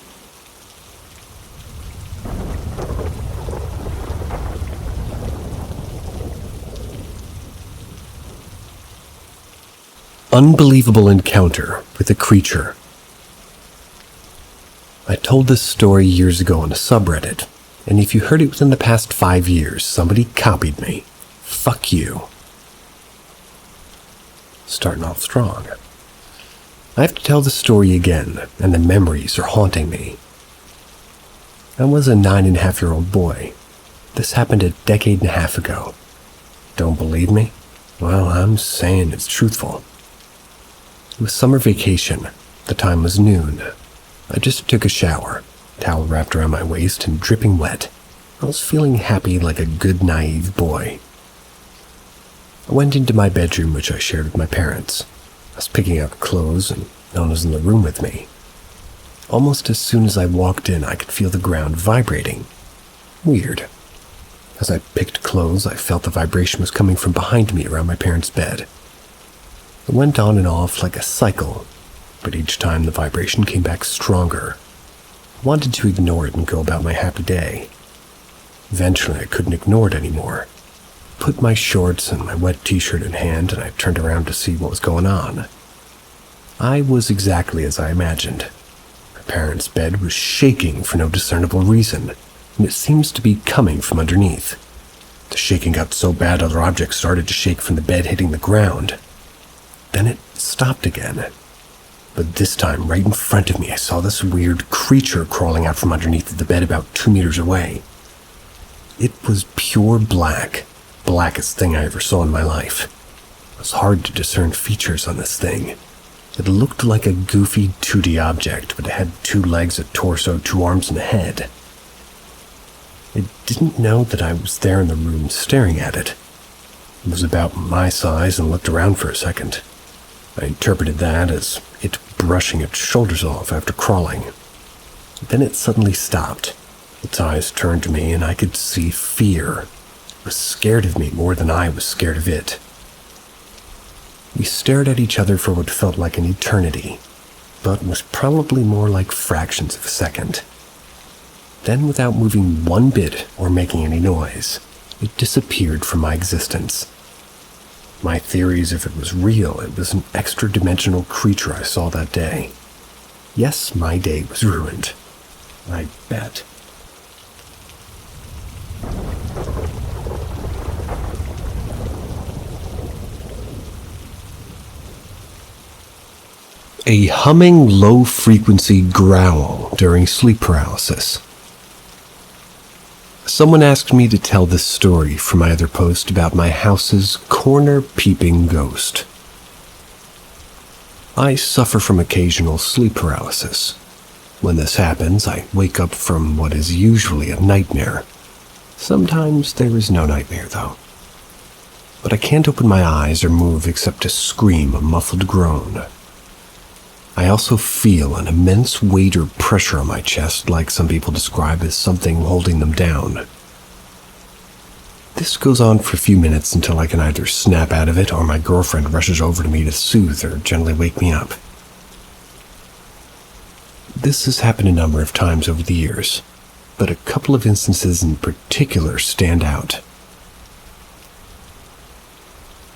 Unbelievable encounter with a creature. I told this story years ago on a subreddit, and if you heard it within the past 5 years, somebody copied me. Fuck you. Starting off strong. I have to tell the story again, and the memories are haunting me. I was a 9.5-year-old boy. This happened a decade and a half ago. Don't believe me? Well, I'm saying it's truthful. It was summer vacation. The time was noon. I just took a shower, towel wrapped around my waist and dripping wet. I was feeling happy like a good naive boy. I went into my bedroom, which I shared with my parents. I was picking out clothes and no one was in the room with me. Almost as soon as I walked in, I could feel the ground vibrating. Weird. As I picked clothes, I felt the vibration was coming from behind me around my parents' bed. It went on and off like a cycle, but each time the vibration came back stronger. I wanted to ignore it and go about my happy day. Eventually, I couldn't ignore it anymore. I put my shorts and my wet t-shirt in hand, and I turned around to see what was going on. I was exactly as I imagined. My parents' bed was shaking for no discernible reason, and it seems to be coming from underneath. The shaking got so bad other objects started to shake from the bed hitting the ground. Then it stopped again. But this time, right in front of me, I saw this weird creature crawling out from underneath the bed about 2 meters away. It was pure black, blackest thing I ever saw in my life. It was hard to discern features on this thing. It looked like a goofy 2D object, but it had 2 legs, a torso, 2 arms, and a head. It didn't know that I was there in the room staring at it. It was about my size and looked around for a second. I interpreted that as it brushing its shoulders off after crawling. Then it suddenly stopped. Its eyes turned to me and I could see fear. was scared of me more than I was scared of it. We stared at each other for what felt like an eternity, but was probably more like fractions of a second. Then, without moving one bit or making any noise, it disappeared from my existence. My theories, if it was real, it was an extra-dimensional creature I saw that day. Yes, my day was ruined. I bet. A humming low-frequency growl during sleep paralysis. Someone asked me to tell this story for my other post about my house's corner-peeping ghost. I suffer from occasional sleep paralysis. When this happens, I wake up from what is usually a nightmare. Sometimes there is no nightmare, though. But I can't open my eyes or move except to scream a muffled groan. I also feel an immense weight or pressure on my chest, like some people describe as something holding them down. This goes on for a few minutes until I can either snap out of it or my girlfriend rushes over to me to soothe or gently wake me up. This has happened a number of times over the years, but a couple of instances in particular stand out.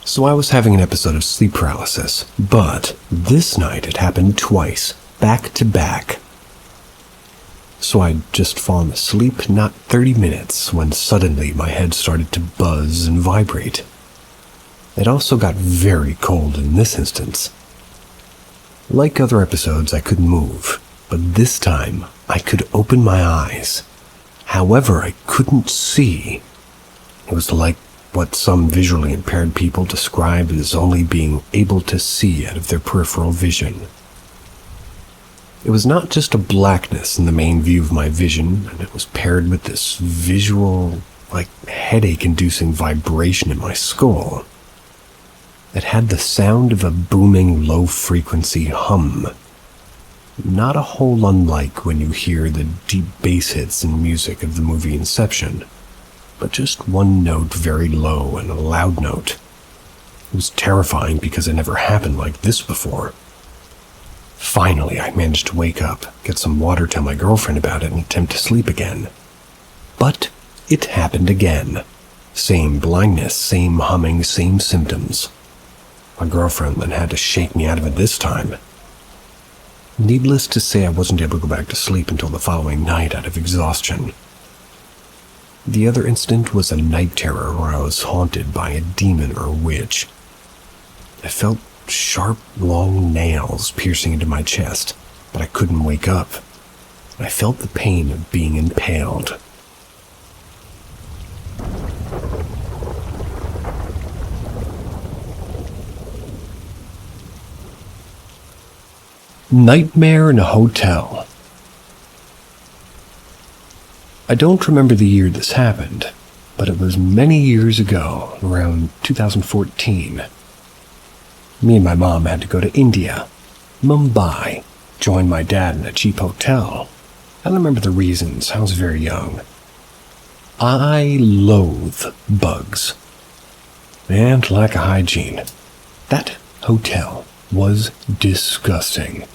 So I was having an episode of sleep paralysis, but this night it happened twice, back to back. So I'd just fallen asleep not 30 minutes when suddenly my head started to buzz and vibrate. It also got very cold in this instance. Like other episodes, I couldn't move, but this time I could open my eyes. However, I couldn't see. It was like what some visually impaired people describe as only being able to see out of their peripheral vision. It was not just a blackness in the main view of my vision, and it was paired with this visual, headache-inducing vibration in my skull. It had the sound of a booming low-frequency hum. Not a whole unlike when you hear the deep bass hits in music of the movie Inception, but just one note very low and a loud note. It was terrifying because it never happened like this before. Finally, I managed to wake up, get some water, tell my girlfriend about it, and attempt to sleep again. But it happened again. Same blindness, same humming, same symptoms. My girlfriend then had to shake me out of it this time. Needless to say, I wasn't able to go back to sleep until the following night out of exhaustion. The other incident was a night terror where I was haunted by a demon or witch. I felt sharp, long nails piercing into my chest, but I couldn't wake up. I felt the pain of being impaled. Nightmare in a hotel. I don't remember the year this happened, but it was many years ago, around 2014. Me and my mom had to go to India, Mumbai, join my dad in a cheap hotel. I don't remember the reasons, I was very young. I loathe bugs, and lack of hygiene. That hotel was disgusting.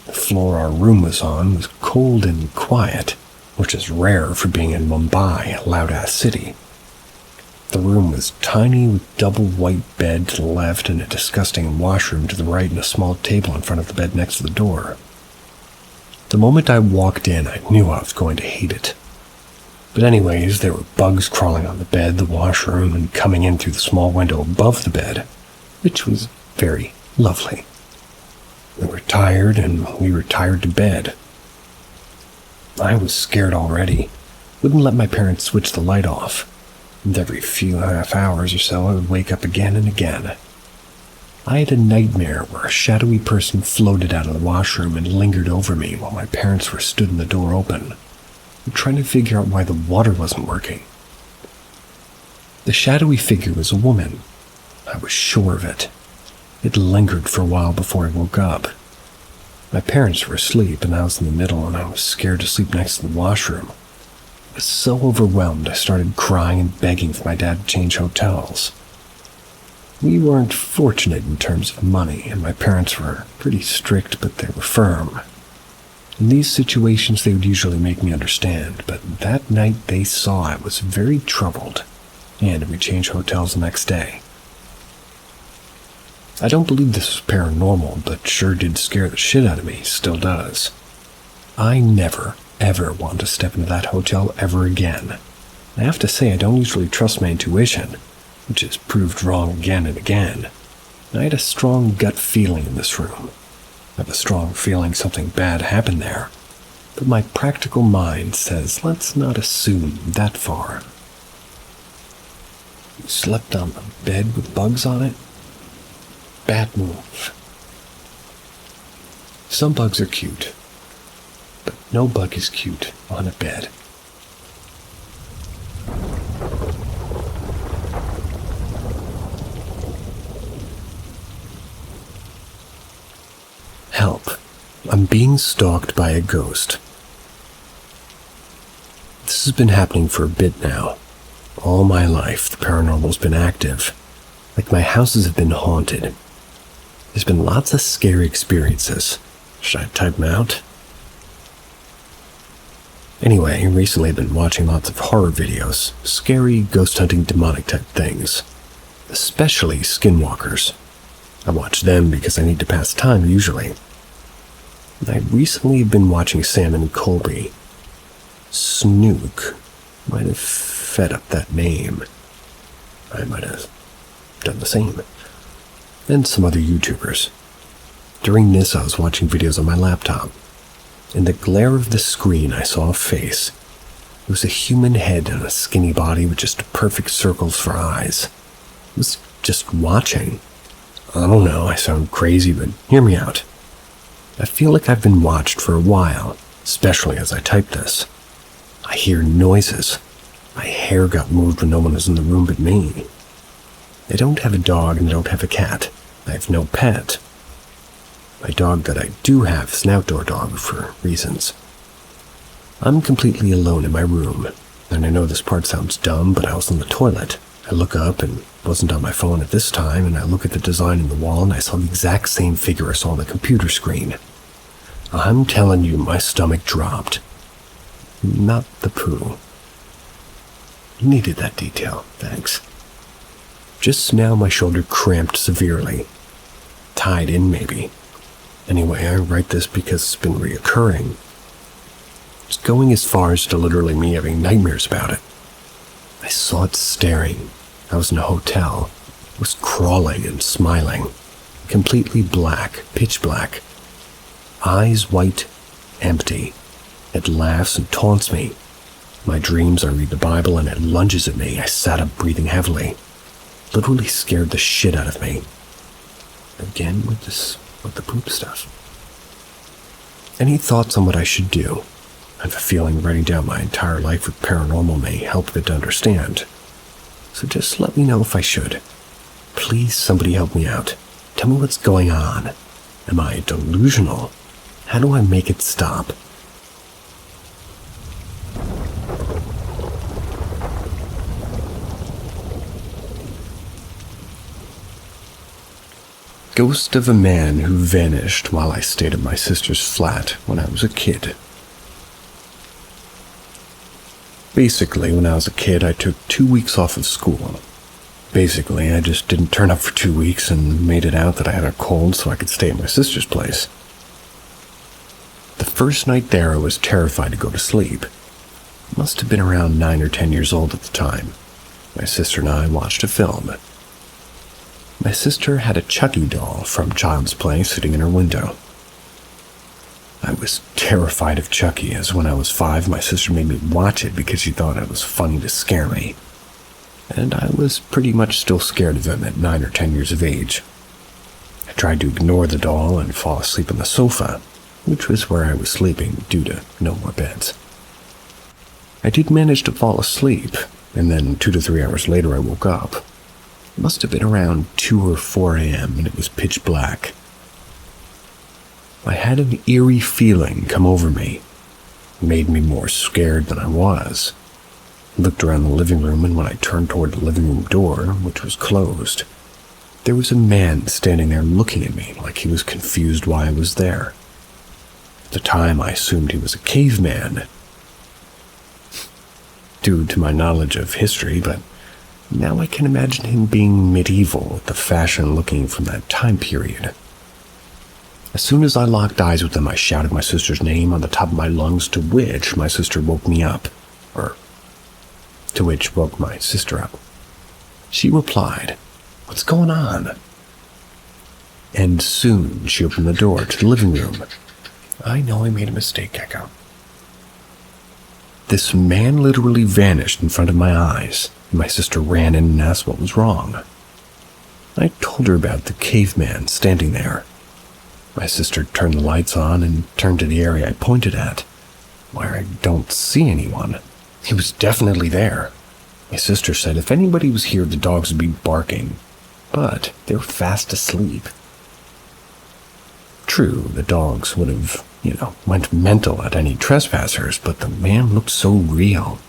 The floor our room was on was cold and quiet, which is rare for being in Mumbai, a loud-ass city. The room was tiny with double white bed to the left and a disgusting washroom to the right and a small table in front of the bed next to the door. The moment I walked in, I knew I was going to hate it. But anyways, there were bugs crawling on the bed, the washroom, and coming in through the small window above the bed, which was very lovely. We were tired, and we retired to bed. I was scared already. Wouldn't let my parents switch the light off. And every few half hours or so, I would wake up again and again. I had a nightmare where a shadowy person floated out of the washroom and lingered over me while my parents were stood in the door open, trying to figure out why the water wasn't working. The shadowy figure was a woman. I was sure of it. It lingered for a while before I woke up. My parents were asleep, and I was in the middle, and I was scared to sleep next to the washroom. I was so overwhelmed I started crying and begging for my dad to change hotels. We weren't fortunate in terms of money, and my parents were pretty strict, but they were firm. In these situations, they would usually make me understand, but that night they saw I was very troubled, and we changed hotels the next day. I don't believe this was paranormal, but sure did scare the shit out of me, still does. I never, ever want to step into that hotel ever again. I have to say I don't usually trust my intuition, which is proved wrong again and again. I had a strong gut feeling in this room. I have a strong feeling something bad happened there, but my practical mind says let's not assume that far. You slept on the bed with bugs on it? Bad move. Some bugs are cute, but no bug is cute on a bed. Help. I'm being stalked by a ghost. This has been happening for a bit now. All my life, the paranormal's been active. Like my houses have been haunted. There's been lots of scary experiences. Should I type them out? Anyway, recently I've been watching lots of horror videos, scary, ghost hunting, demonic type things. Especially skinwalkers. I watch them because I need to pass time usually. I recently have been watching Sam and Colby. Snook might have fed up that name. I might have done the same. And some other YouTubers. During this, I was watching videos on my laptop. In the glare of the screen, I saw a face. It was a human head and a skinny body with just perfect circles for eyes. I was just watching. I don't know, I sound crazy, but hear me out. I feel like I've been watched for a while, especially as I type this. I hear noises. My hair got moved when no one was in the room but me. I don't have a dog and I don't have a cat. I have no pet. My dog that I do have is an outdoor dog for reasons. I'm completely alone in my room, and I know this part sounds dumb, but I was on the toilet. I look up and wasn't on my phone at this time, and I look at the design in the wall and I saw the exact same figure I saw on the computer screen. I'm telling you, my stomach dropped. Not the poo. You needed that detail, thanks. Just now my shoulder cramped severely. Tied in, maybe. Anyway, I write this because it's been reoccurring. It's going as far as to literally me having nightmares about it. I saw it staring. I was in a hotel. It was crawling and smiling. Completely black, pitch black. Eyes white, empty. It laughs and taunts me. My dreams, I read the Bible and it lunges at me. I sat up breathing heavily. Literally scared the shit out of me. Again with the poop stuff. Any thoughts on what I should do? I have a feeling writing down my entire life with paranormal may help it to understand. So just let me know if I should. Please, somebody help me out. Tell me what's going on. Am I delusional? How do I make it stop? Ghost of a man who vanished while I stayed at my sister's flat when I was a kid. Basically, when I was a kid, I took 2 weeks off of school. Basically, I just didn't turn up for 2 weeks and made it out that I had a cold so I could stay at my sister's place. The first night there, I was terrified to go to sleep. Must have been around 9 or 10 years old at the time. My sister and I watched a film. My sister had a Chucky doll from Child's Play sitting in her window. I was terrified of Chucky, as when I was 5, my sister made me watch it because she thought it was funny to scare me. And I was pretty much still scared of him at 9 or 10 years of age. I tried to ignore the doll and fall asleep on the sofa, which was where I was sleeping due to no more beds. I did manage to fall asleep, and then 2 to 3 hours later I woke up. It must have been around 2 or 4 a.m. and it was pitch black. I had an eerie feeling come over me. It made me more scared than I was. Looked around the living room, and when I turned toward the living room door, which was closed, there was a man standing there looking at me like he was confused why I was there. At the time, I assumed he was a caveman, due to my knowledge of history, but now I can imagine him being medieval with the fashion looking from that time period. As soon as I locked eyes with him, I shouted my sister's name on the top of my lungs, to which my sister woke me up, to which woke my sister up. She replied, "What's going on?" And soon she opened the door to the living room. "I know I made a mistake, Echo." This man literally vanished in front of my eyes, and my sister ran in and asked what was wrong. I told her about the caveman standing there. My sister turned the lights on and turned to the area I pointed at, where I don't see anyone. He was definitely there. My sister said if anybody was here, the dogs would be barking, but they were fast asleep. True, the dogs would have, went mental at any trespassers, but the man looked so real.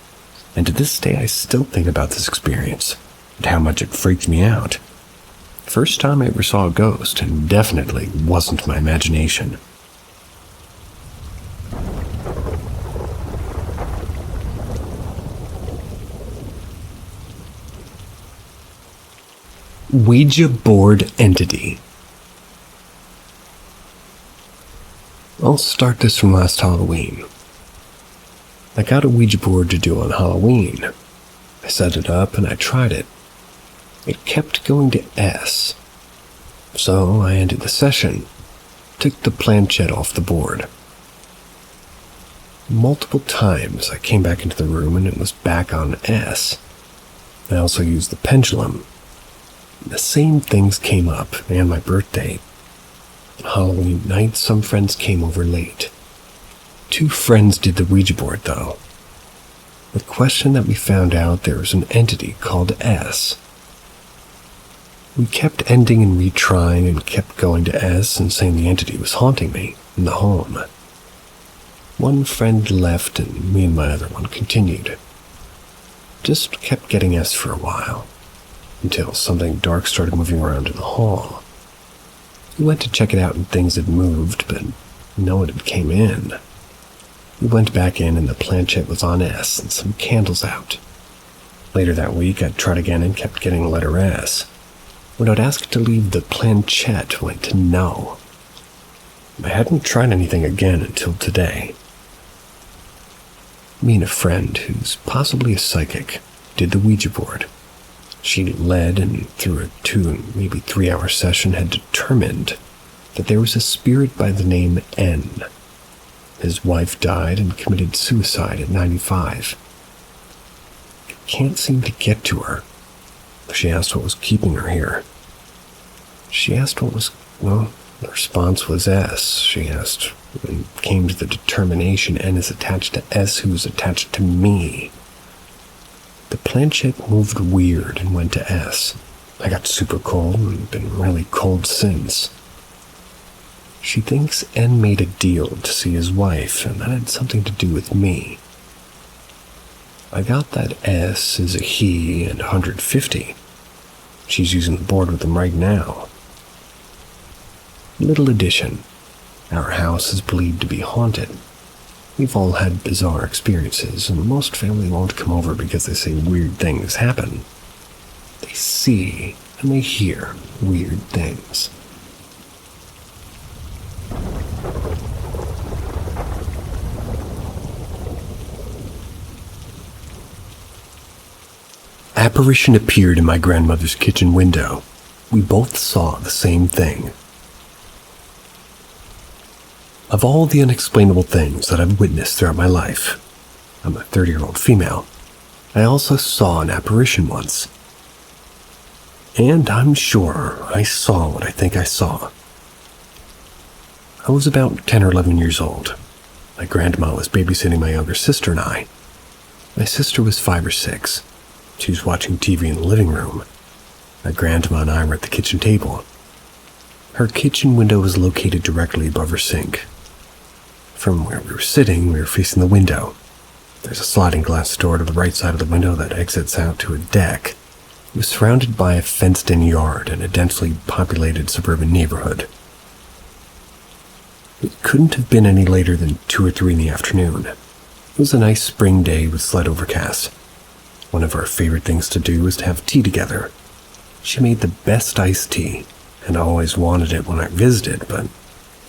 And to this day, I still think about this experience and how much it freaked me out. First time I ever saw a ghost, and definitely wasn't my imagination. Ouija board entity. I'll start this from last Halloween. I got a Ouija board to do on Halloween. I set it up and I tried it. It kept going to S. So I ended the session, took the planchette off the board. Multiple times I came back into the room and it was back on S. I also used the pendulum. The same things came up, and my birthday. On Halloween night, some friends came over late. 2 friends did the Ouija board, though. The question that we found out, there was an entity called S. We kept ending and retrying and kept going to S and saying the entity was haunting me in the home. One friend left and me and my other one continued. Just kept getting S for a while, until something dark started moving around in the hall. We went to check it out and things had moved, but no one had came in. We went back in and the planchette was on S and some candles out. Later that week, I tried again and kept getting the letter S. When I'd asked to leave, the planchette went to no. I hadn't tried anything again until today. Me and a friend, who's possibly a psychic, did the Ouija board. She led, and through a 2, maybe 3-hour session, had determined that there was a spirit by the name N. His wife died and committed suicide at 95. I can't seem to get to her. She asked what was keeping her here. She asked what was, the response was S. She asked and came to the determination N is attached to S, who is attached to me. The planchette moved weird and went to S. I got super cold and been really cold since. She thinks N made a deal to see his wife, and that had something to do with me. I got that S is a he and 150. She's using the board with him right now. Little addition. Our house is believed to be haunted. We've all had bizarre experiences, and most family won't come over because they say weird things happen. They see and they hear weird things. Apparition appeared in my grandmother's kitchen window. We both saw the same thing. Of all the unexplainable things that I've witnessed throughout my life, I'm a 30-year-old female, I also saw an apparition once. And I'm sure I saw what I think I saw. I was about 10 or 11 years old. My grandma was babysitting my younger sister and I. My sister was 5 or 6. She was watching TV in the living room. My grandma and I were at the kitchen table. Her kitchen window was located directly above her sink. From where we were sitting, we were facing the window. There's a sliding glass door to the right side of the window that exits out to a deck. It was surrounded by a fenced-in yard and a densely populated suburban neighborhood. It couldn't have been any later than 2 or 3 in the afternoon. It was a nice spring day with slight overcast. One of our favorite things to do was to have tea together. She made the best iced tea, and I always wanted it when I visited, but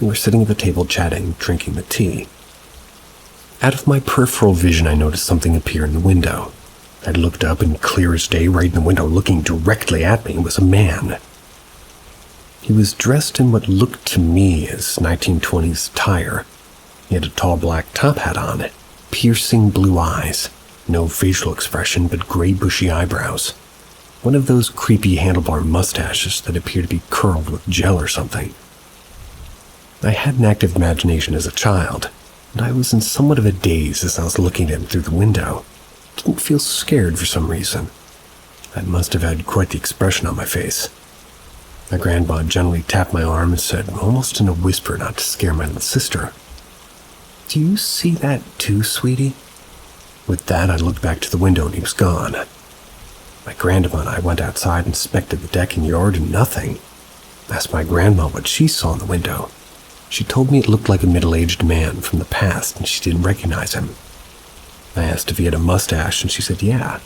we were sitting at the table chatting, drinking the tea. Out of my peripheral vision, I noticed something appear in the window. I looked up, and clear as day, right in the window, looking directly at me, was a man. He was dressed in what looked to me as 1920s attire. He had a tall black top hat on, piercing blue eyes, no facial expression but gray bushy eyebrows. One of those creepy handlebar mustaches that appear to be curled with gel or something. I had an active imagination as a child, and I was in somewhat of a daze as I was looking at him through the window. Didn't feel scared for some reason. I must have had quite the expression on my face. My grandma gently tapped my arm and said, almost in a whisper not to scare my little sister, "Do you see that too, sweetie?" With that, I looked back to the window and he was gone. My grandma and I went outside and inspected the deck and yard, and nothing. I asked my grandma what she saw in the window. She told me it looked like a middle-aged man from the past and she didn't recognize him. I asked if he had a mustache and she said yeah.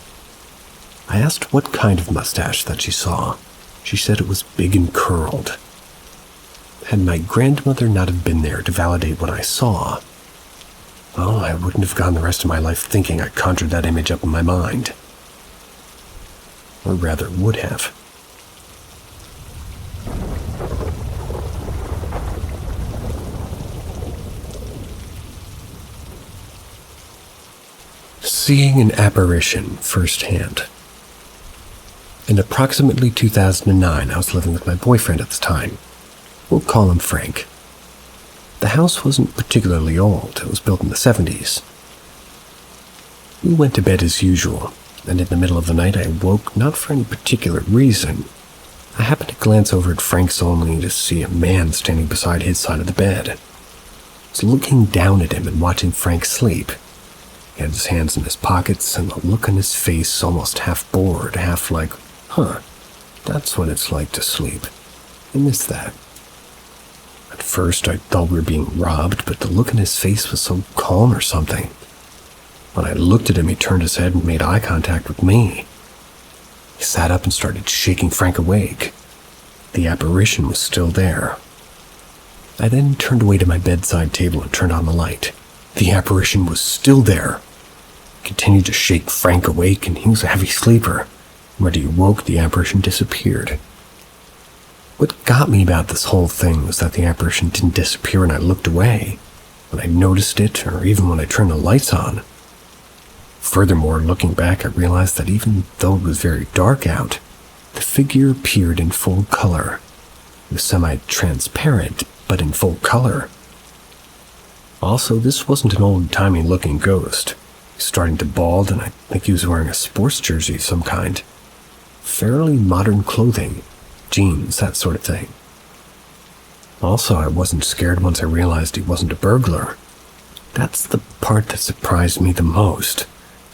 I asked what kind of mustache that she saw. She said it was big and curled. Had my grandmother not have been there to validate what I saw, well, I wouldn't have gone the rest of my life thinking I conjured that image up in my mind. Or rather, would have. Seeing an apparition firsthand. In approximately 2009, I was living with my boyfriend at the time. We'll call him Frank. The house wasn't particularly old. It was built in the 70s. We went to bed as usual, and in the middle of the night I woke not for any particular reason. I happened to glance over at Frank's only to see a man standing beside his side of the bed. I was looking down at him and watching Frank sleep. He had his hands in his pockets, and the look on his face almost half bored, half like, that's what it's like to sleep. I miss that. At first, I thought we were being robbed, but the look in his face was so calm or something. When I looked at him, he turned his head and made eye contact with me. He sat up and started shaking Frank awake. The apparition was still there. I then turned away to my bedside table and turned on the light. The apparition was still there. He continued to shake Frank awake, and he was a heavy sleeper. When he awoke, the apparition disappeared. What got me about this whole thing was that the apparition didn't disappear when I looked away, when I noticed it, or even when I turned the lights on. Furthermore, looking back, I realized that even though it was very dark out, the figure appeared in full color. It was semi-transparent, but in full color. Also, this wasn't an old-timey looking ghost. He was starting to bald, and I think he was wearing a sports jersey of some kind. Fairly modern clothing, jeans, that sort of thing. Also, I wasn't scared once I realized he wasn't a burglar. That's the part that surprised me the most.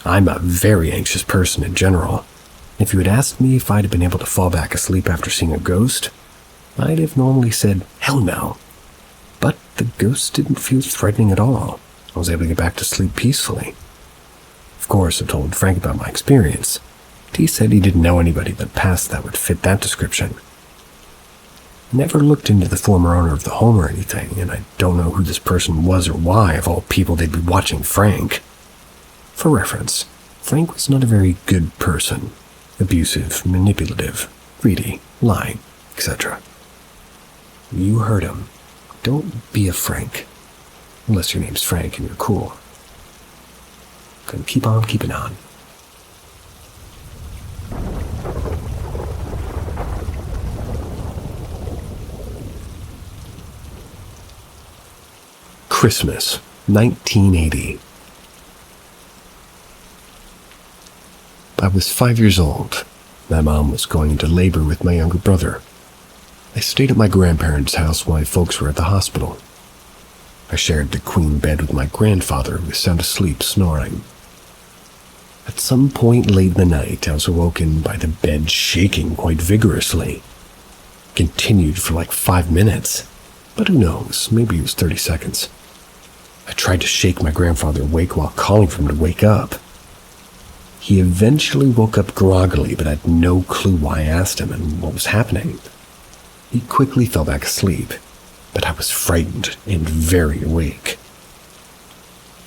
I'm a very anxious person in general. If you had asked me if I'd have been able to fall back asleep after seeing a ghost, I'd have normally said, hell no. But the ghost didn't feel threatening at all. I was able to get back to sleep peacefully. Of course, I told Frank about my experience. He said he didn't know anybody that passed that would fit that description. I never looked into the former owner of the home or anything, and I don't know who this person was or why, of all people they'd be watching Frank. For reference, Frank was not a very good person. Abusive, manipulative, greedy, lying, etc. You heard him. Don't be a Frank. Unless your name's Frank and you're cool. Gonna keep on keeping on. Christmas, 1980. I was 5 years old. My mom was going into labor with my younger brother. I stayed at my grandparents' house while my folks were at the hospital. I shared the queen bed with my grandfather, who was sound asleep, snoring. At some point late in the night, I was awoken by the bed shaking quite vigorously. Continued for like 5 minutes, but who knows, maybe it was 30 seconds. I tried to shake my grandfather awake while calling for him to wake up. He eventually woke up groggily, but I had no clue why I asked him and what was happening. He quickly fell back asleep, but I was frightened and very awake.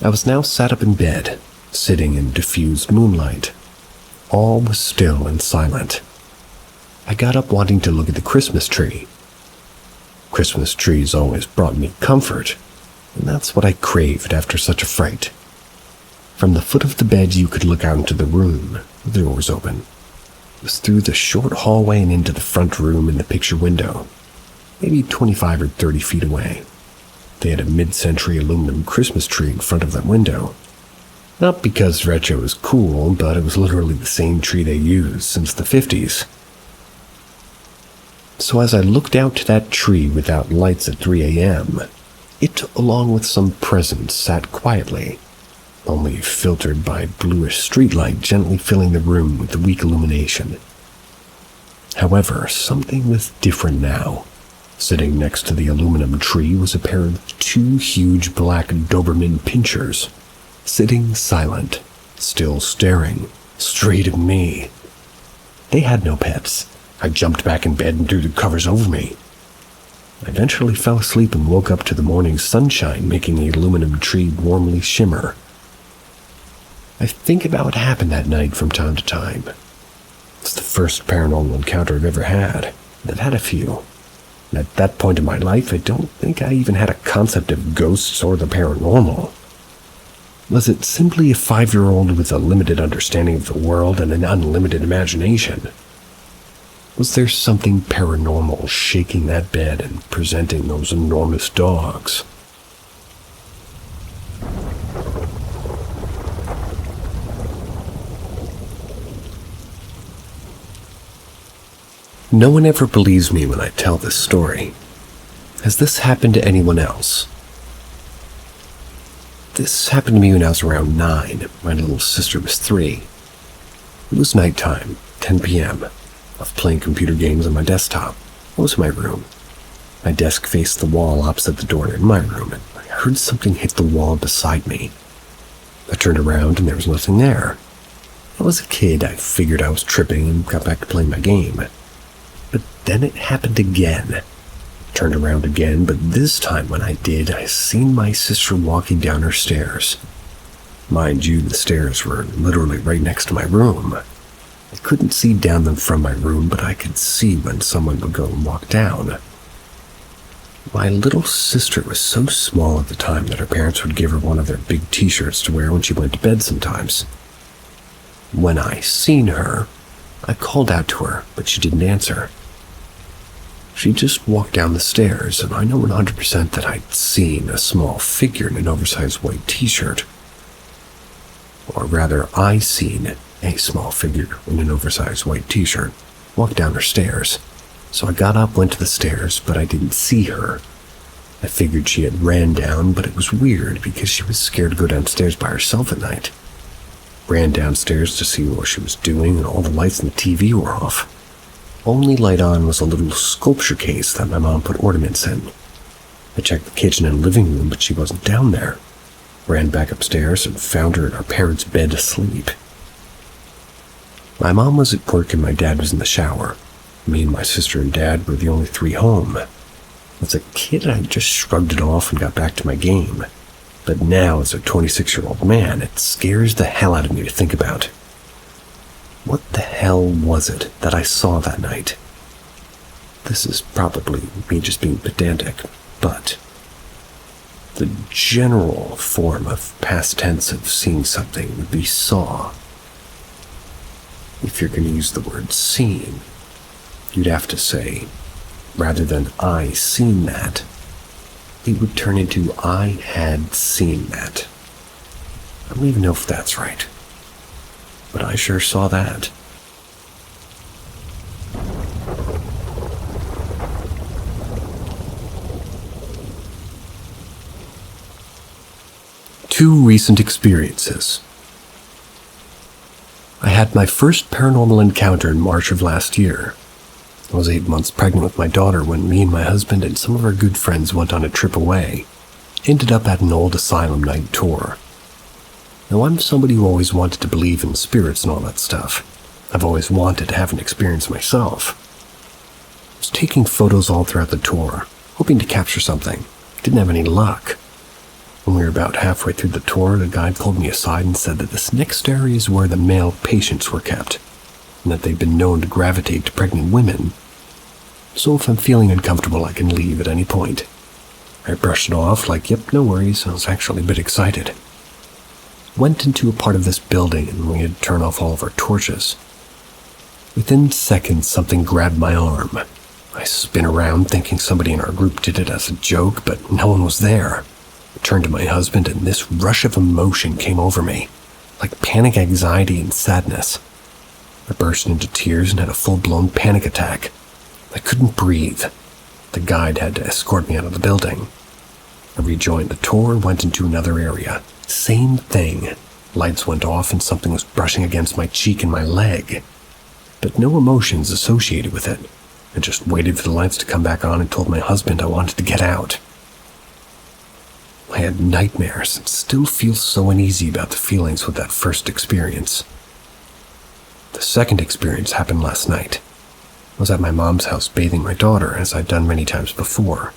I was now sat up in bed, sitting in diffused moonlight. All was still and silent. I got up wanting to look at the Christmas tree. Christmas trees always brought me comfort, and that's what I craved after such a fright. From the foot of the bed you could look out into the room. The door was open. It was through the short hallway and into the front room in the picture window, maybe 25 or 30 feet away. They had a mid-century aluminum Christmas tree in front of that window. Not because retro is cool, but it was literally the same tree they used since the 50s. So as I looked out to that tree without lights at 3 a.m., it, along with some presents, sat quietly, only filtered by bluish streetlight gently filling the room with the weak illumination. However, something was different now. Sitting next to the aluminum tree was a pair of 2 huge black Doberman pinschers, sitting silent, still staring, straight at me. They had no pets. I jumped back in bed and threw the covers over me. I eventually fell asleep and woke up to the morning sunshine making the aluminum tree warmly shimmer. I think about what happened that night from time to time. It's the first paranormal encounter I've ever had, and I've had a few. And at that point in my life, I don't think I even had a concept of ghosts or the paranormal. Was it simply a 5-year-old with a limited understanding of the world and an unlimited imagination? Was there something paranormal shaking that bed and presenting those enormous dogs? No one ever believes me when I tell this story. Has this happened to anyone else? This happened to me when I was around 9. My little sister was 3. It was nighttime, 10 p.m. I was playing computer games on my desktop. It was my room. My desk faced the wall opposite the door in my room, and I heard something hit the wall beside me. I turned around and there was nothing there. I was a kid. I figured I was tripping and got back to playing my game. But then it happened again. Turned around again, but this time when I did, I seen my sister walking down her stairs. Mind you, the stairs were literally right next to my room. I couldn't see down them from my room, but I could see when someone would go and walk down. My little sister was so small at the time that her parents would give her one of their big t-shirts to wear when she went to bed sometimes. When I seen her, I called out to her, but she didn't answer. She just walked down the stairs, and I know 100% that I'd seen a small figure in an oversized white t-shirt. Or rather, I seen a small figure in an oversized white t-shirt walk down her stairs. So I got up, went to the stairs, but I didn't see her. I figured she had ran down, but it was weird because she was scared to go downstairs by herself at night. Ran downstairs to see what she was doing, and all the lights in the TV were off. Only light on was a little sculpture case that my mom put ornaments in. I checked the kitchen and living room, but she wasn't down there. Ran back upstairs and found her in our parents' bed asleep. My mom was at work and my dad was in the shower. Me and my sister and dad were the only 3 home. As a kid, I just shrugged it off and got back to my game. But now, as a 26-year-old man, it scares the hell out of me to think about. What the hell was it that I saw that night? This is probably me just being pedantic, but the general form of past tense of seeing something would be saw. If you're going to use the word seen, you'd have to say, rather than I seen that, it would turn into I had seen that. I don't even know if that's right, but I sure saw that. Two recent experiences. had my first paranormal encounter in March of last year. I was 8 months pregnant with my daughter when me and my husband and some of our good friends went on a trip away. Ended up at an old asylum night tour. Now, I'm somebody who always wanted to believe in spirits and all that stuff. I've always wanted to have an experience myself. I was taking photos all throughout the tour, hoping to capture something. Didn't have any luck. When we were about halfway through the tour, the guide pulled me aside and said that this next area is where the male patients were kept, and that they've been known to gravitate to pregnant women. So if I'm feeling uncomfortable, I can leave at any point. I brushed it off like, yep, no worries. I was actually a bit excited. Went into a part of this building and we had to turn off all of our torches. Within seconds, something grabbed my arm. I spin around thinking somebody in our group did it as a joke, but no one was there. I turned to my husband and this rush of emotion came over me, like panic, anxiety, and sadness. I burst into tears and had a full-blown panic attack. I couldn't breathe. The guide had to escort me out of the building. I rejoined the tour and went into another area. Same thing. Lights went off and something was brushing against my cheek and my leg. But no emotions associated with it. I just waited for the lights to come back on and told my husband I wanted to get out. I had nightmares and still feel so uneasy about the feelings with that first experience. The second experience happened last night. I was at my mom's house bathing my daughter, as I'd done many times before.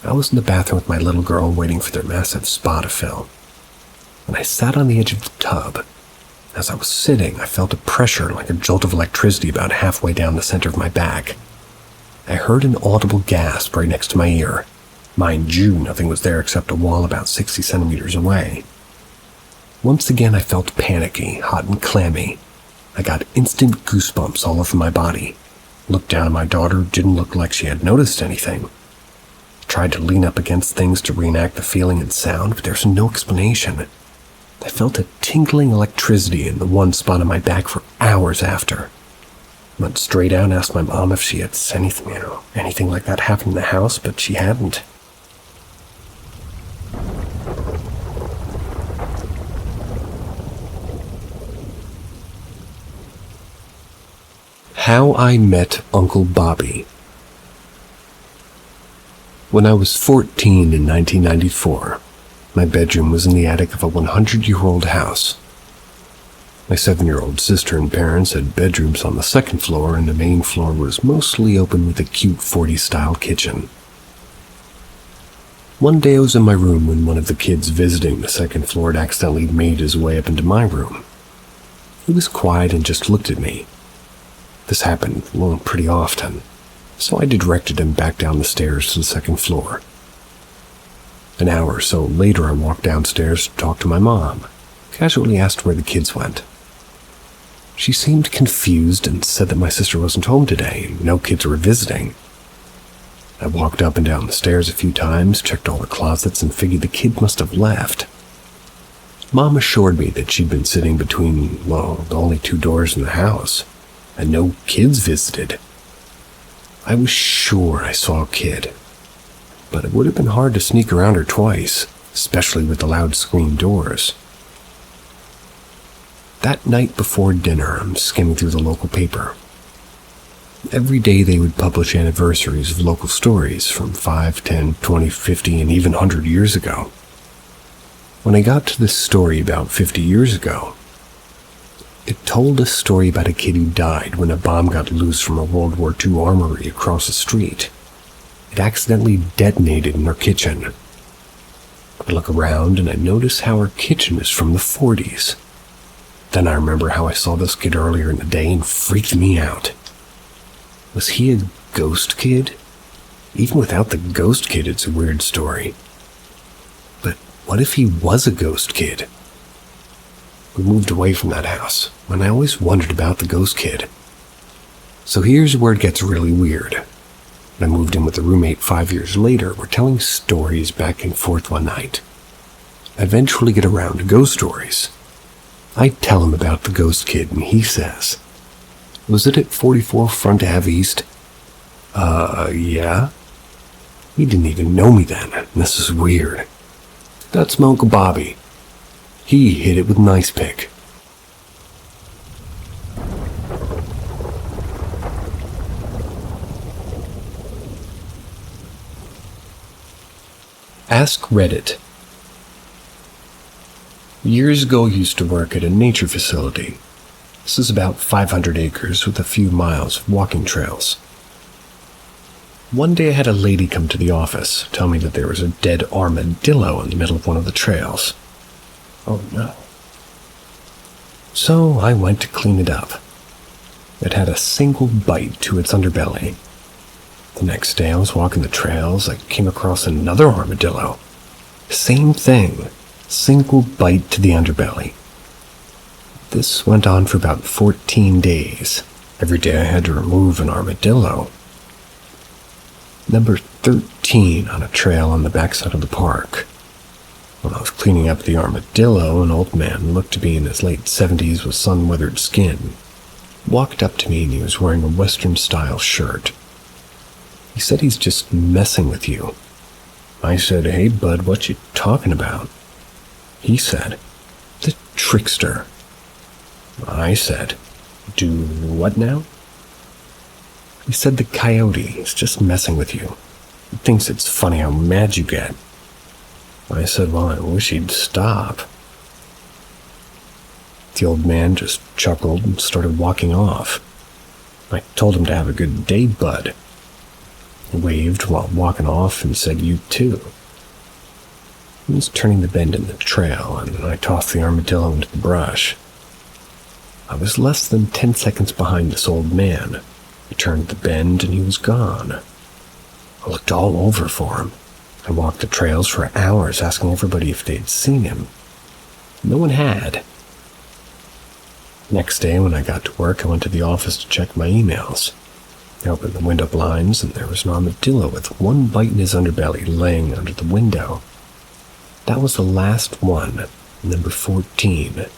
I was in the bathroom with my little girl waiting for their massive spa to fill. And I sat on the edge of the tub. As I was sitting, I felt a pressure like a jolt of electricity about halfway down the center of my back. I heard an audible gasp right next to my ear. Mind you, nothing was there except a wall about 60 centimeters away. Once again, I felt panicky, hot and clammy. I got instant goosebumps all over my body. Looked down at my daughter, didn't look like she had noticed anything. Tried to lean up against things to reenact the feeling and sound, but there's no explanation. I felt a tingling electricity in the one spot on my back for hours after. Went straight out and asked my mom if she had anything like that happen in the house, but she hadn't. How I Met Uncle Bobby. When I was 14 in 1994, my bedroom was in the attic of a 100-year-old house. My 7-year-old sister and parents had bedrooms on the second floor, and the main floor was mostly open with a cute 40s-style kitchen. One day I was in my room when one of the kids visiting the second floor had accidentally made his way up into my room. He was quiet and just looked at me. This happened, pretty often, so I directed him back down the stairs to the second floor. An hour or so later, I walked downstairs to talk to my mom, casually asked where the kids went. She seemed confused and said that my sister wasn't home today and no kids were visiting. I walked up and down the stairs a few times, checked all the closets, and figured the kid must have left. Mom assured me that she'd been sitting between, the only 2 doors in the house, and no kids visited. I was sure I saw a kid, but it would have been hard to sneak around her twice, especially with the loud screen doors. That night before dinner, I'm skimming through the local paper. Every day they would publish anniversaries of local stories from 5, 10, 20, 50, and even 100 years ago. When I got to this story about 50 years ago, it told a story about a kid who died when a bomb got loose from a World War II armory across the street. It accidentally detonated in her kitchen. I look around and I notice how her kitchen is from the 40s. Then I remember how I saw this kid earlier in the day and freaked me out. Was he a ghost kid? Even without the ghost kid, it's a weird story. But what if he was a ghost kid? We moved away from that house, and I always wondered about the ghost kid. So here's where it gets really weird. When I moved in with a roommate 5 years later, we're telling stories back and forth one night. I eventually get around to ghost stories. I tell him about the ghost kid, and he says, "Was it at 44 Front Ave East?" Yeah. He didn't even know me then, and this is weird. "That's my Uncle Bobby. He hit it with an ice pick." Ask Reddit. Years ago, I used to work at a nature facility. This is about 500 acres with a few miles of walking trails. One day I had a lady come to the office, tell me that there was a dead armadillo in the middle of one of the trails. Oh no. So I went to clean it up. It had a single bite to its underbelly. The next day I was walking the trails, I came across another armadillo. Same thing, single bite to the underbelly. This went on for about 14 days. Every day I had to remove an armadillo. Number 13 on a trail on the backside of the park. When I was cleaning up the armadillo, an old man looked to be in his late 70s with sun-weathered skin. Walked up to me and he was wearing a Western-style shirt. He said he's just messing with you. I said, "Hey bud, what you talking about?" He said, "The trickster." I said, "Do what now?" He said the coyote is just messing with you. He thinks it's funny how mad you get. I said, "Well, I wish he'd stop." The old man just chuckled and started walking off. I told him to have a good day, bud. He waved while walking off and said, "You too." He was turning the bend in the trail, and I tossed the armadillo into the brush. I was less than 10 seconds behind this old man. He turned the bend and he was gone. I looked all over for him. I walked the trails for hours asking everybody if they'd seen him. No one had. Next day when I got to work, I went to the office to check my emails. I opened the window blinds and there was an armadillo with one bite in his underbelly laying under the window. That was the last one, number 14. I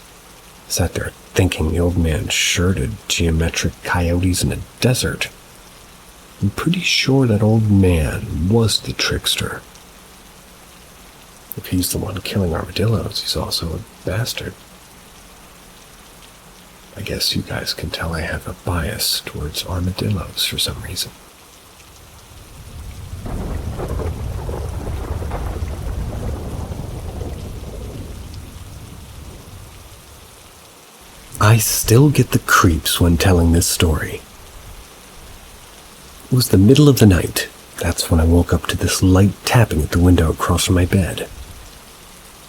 sat there thinking the old man shirted geometric coyotes in a desert. I'm pretty sure that old man was the trickster. If he's the one killing armadillos, he's also a bastard. I guess you guys can tell I have a bias towards armadillos for some reason. I still get the creeps when telling this story. It was the middle of the night. That's when I woke up to this light tapping at the window across from my bed.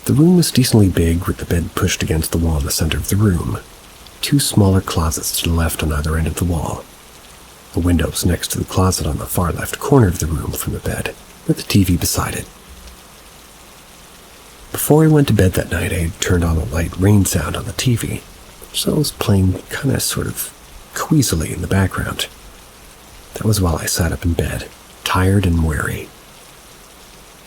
The room was decently big, with the bed pushed against the wall in the center of the room. 2 smaller closets to the left on either end of the wall. The window was next to the closet on the far left corner of the room from the bed, with the TV beside it. Before I went to bed that night, I had turned on a light rain sound on the TV, so it was playing kinda sort of queasily in the background. That was while I sat up in bed, tired and weary.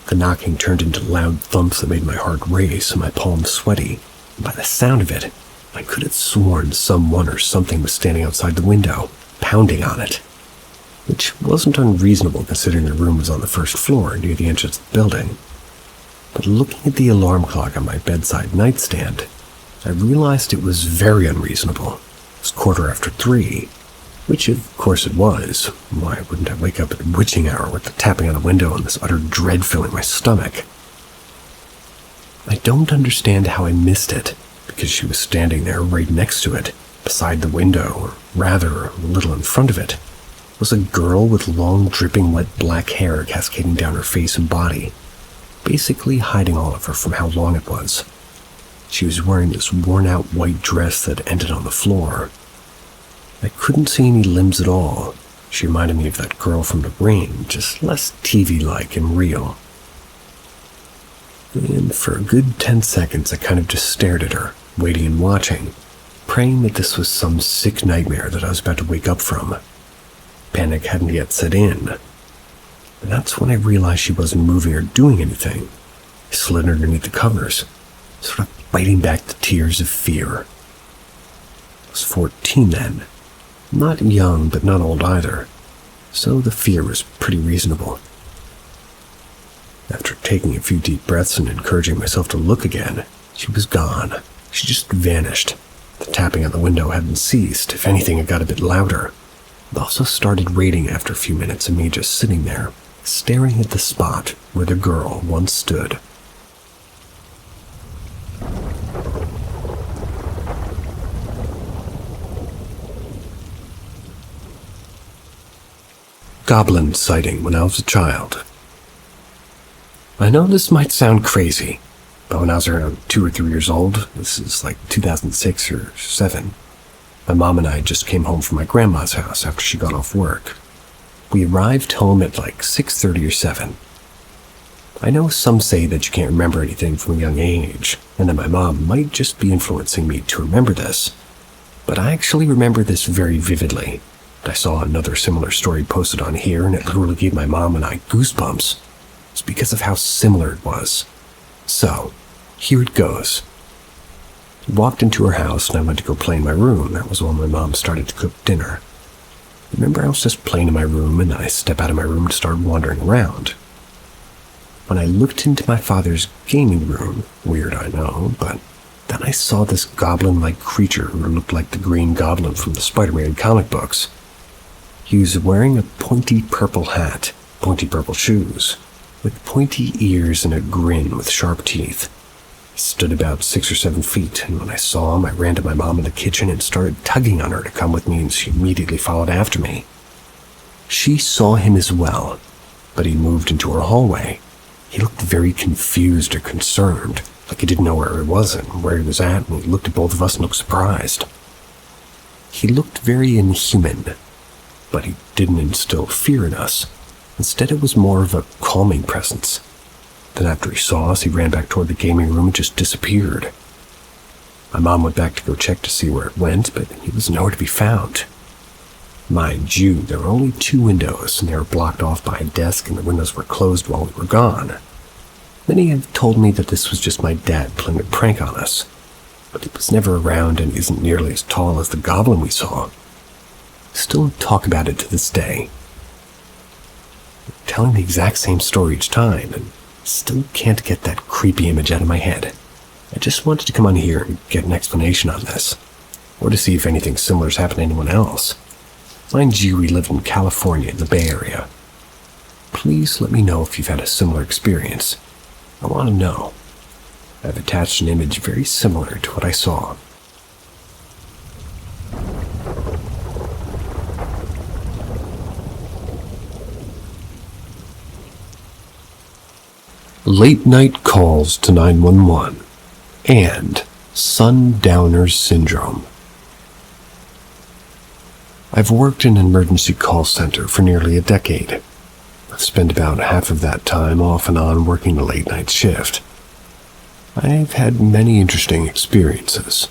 The knocking turned into loud thumps that made my heart race and my palms sweaty, and by the sound of it, I could have sworn someone or something was standing outside the window, pounding on it. Which wasn't unreasonable considering the room was on the first floor near the entrance of the building. But looking at the alarm clock on my bedside nightstand, I realized it was very unreasonable. It was 3:15, which of course it was. Why wouldn't I wake up at witching hour with the tapping on the window and this utter dread filling my stomach? I don't understand how I missed it, because she was standing there right next to it, beside the window, or rather, a little in front of it, was a girl with long, dripping, wet black hair cascading down her face and body, basically hiding all of her from how long it was. She was wearing this worn-out white dress that ended on the floor. I couldn't see any limbs at all. She reminded me of that girl from The Ring, just less TV-like and real. And for a good 10 seconds, I kind of just stared at her, waiting and watching, praying that this was some sick nightmare that I was about to wake up from. Panic hadn't yet set in. And that's when I realized she wasn't moving or doing anything. I slid underneath the covers, sort of biting back the tears of fear. I was 14 then. Not young, but not old either. So the fear was pretty reasonable. After taking a few deep breaths and encouraging myself to look again, she was gone. She just vanished. The tapping on the window hadn't ceased. If anything, it got a bit louder. It also started raining after a few minutes of me just sitting there, staring at the spot where the girl once stood. Goblin sighting when I was a child. I know this might sound crazy, but when I was around 2 or 3 years old, this is like 2006 or 7, my mom and I just came home from my grandma's house after she got off work. We arrived home at like 6:30 or 7. I know some say that you can't remember anything from a young age, and that my mom might just be influencing me to remember this, but I actually remember this very vividly. I saw another similar story posted on here, and it literally gave my mom and I goosebumps. It's because of how similar it was. So, here it goes. I walked into her house and I went to go play in my room. That was when my mom started to cook dinner. Remember, I was just playing in my room, and I step out of my room to start wandering around. When I looked into my father's gaming room, weird I know, but then I saw this goblin-like creature who looked like the Green Goblin from the Spider-Man comic books. He was wearing a pointy purple hat, pointy purple shoes, with pointy ears and a grin with sharp teeth. He stood about 6 or 7 feet, and when I saw him, I ran to my mom in the kitchen and started tugging on her to come with me, and she immediately followed after me. She saw him as well, but he moved into her hallway. He looked very confused or concerned, like he didn't know where he was and where he was at, and he looked at both of us and looked surprised. He looked very inhuman, but he didn't instill fear in us. Instead, it was more of a calming presence. Then after he saw us, he ran back toward the gaming room and just disappeared. My mom went back to go check to see where it went, but he was nowhere to be found. Mind you, there were only 2 windows, and they were blocked off by a desk, and the windows were closed while we were gone. Many have told me that this was just my dad playing a prank on us, but he was never around and isn't nearly as tall as the goblin we saw. Still talk about it to this day. I'm telling the exact same story each time, and still can't get that creepy image out of my head. I just wanted to come on here and get an explanation on this, or to see if anything similar has happened to anyone else. Mind you, we live in California in the Bay Area. Please let me know if you've had a similar experience. I want to know. I've attached an image very similar to what I saw. Late night calls to 911 and Sundowner Syndrome. I've worked in an emergency call center for nearly a decade. I've spent about half of that time off and on working a late night shift. I've had many interesting experiences.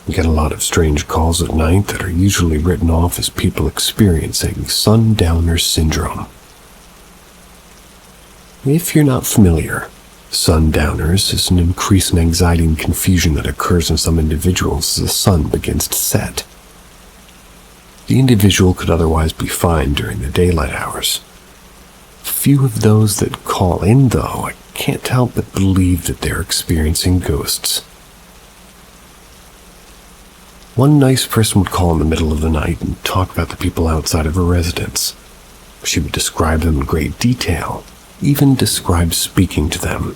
We get a lot of strange calls at night that are usually written off as people experiencing Sundowner Syndrome. If you're not familiar, sundowners is an increase in anxiety and confusion that occurs in some individuals as the sun begins to set. The individual could otherwise be fine during the daylight hours. Few of those that call in, though, I can't help but believe that they're experiencing ghosts. One nice person would call in the middle of the night and talk about the people outside of her residence. She would describe them in great detail, even describe speaking to them.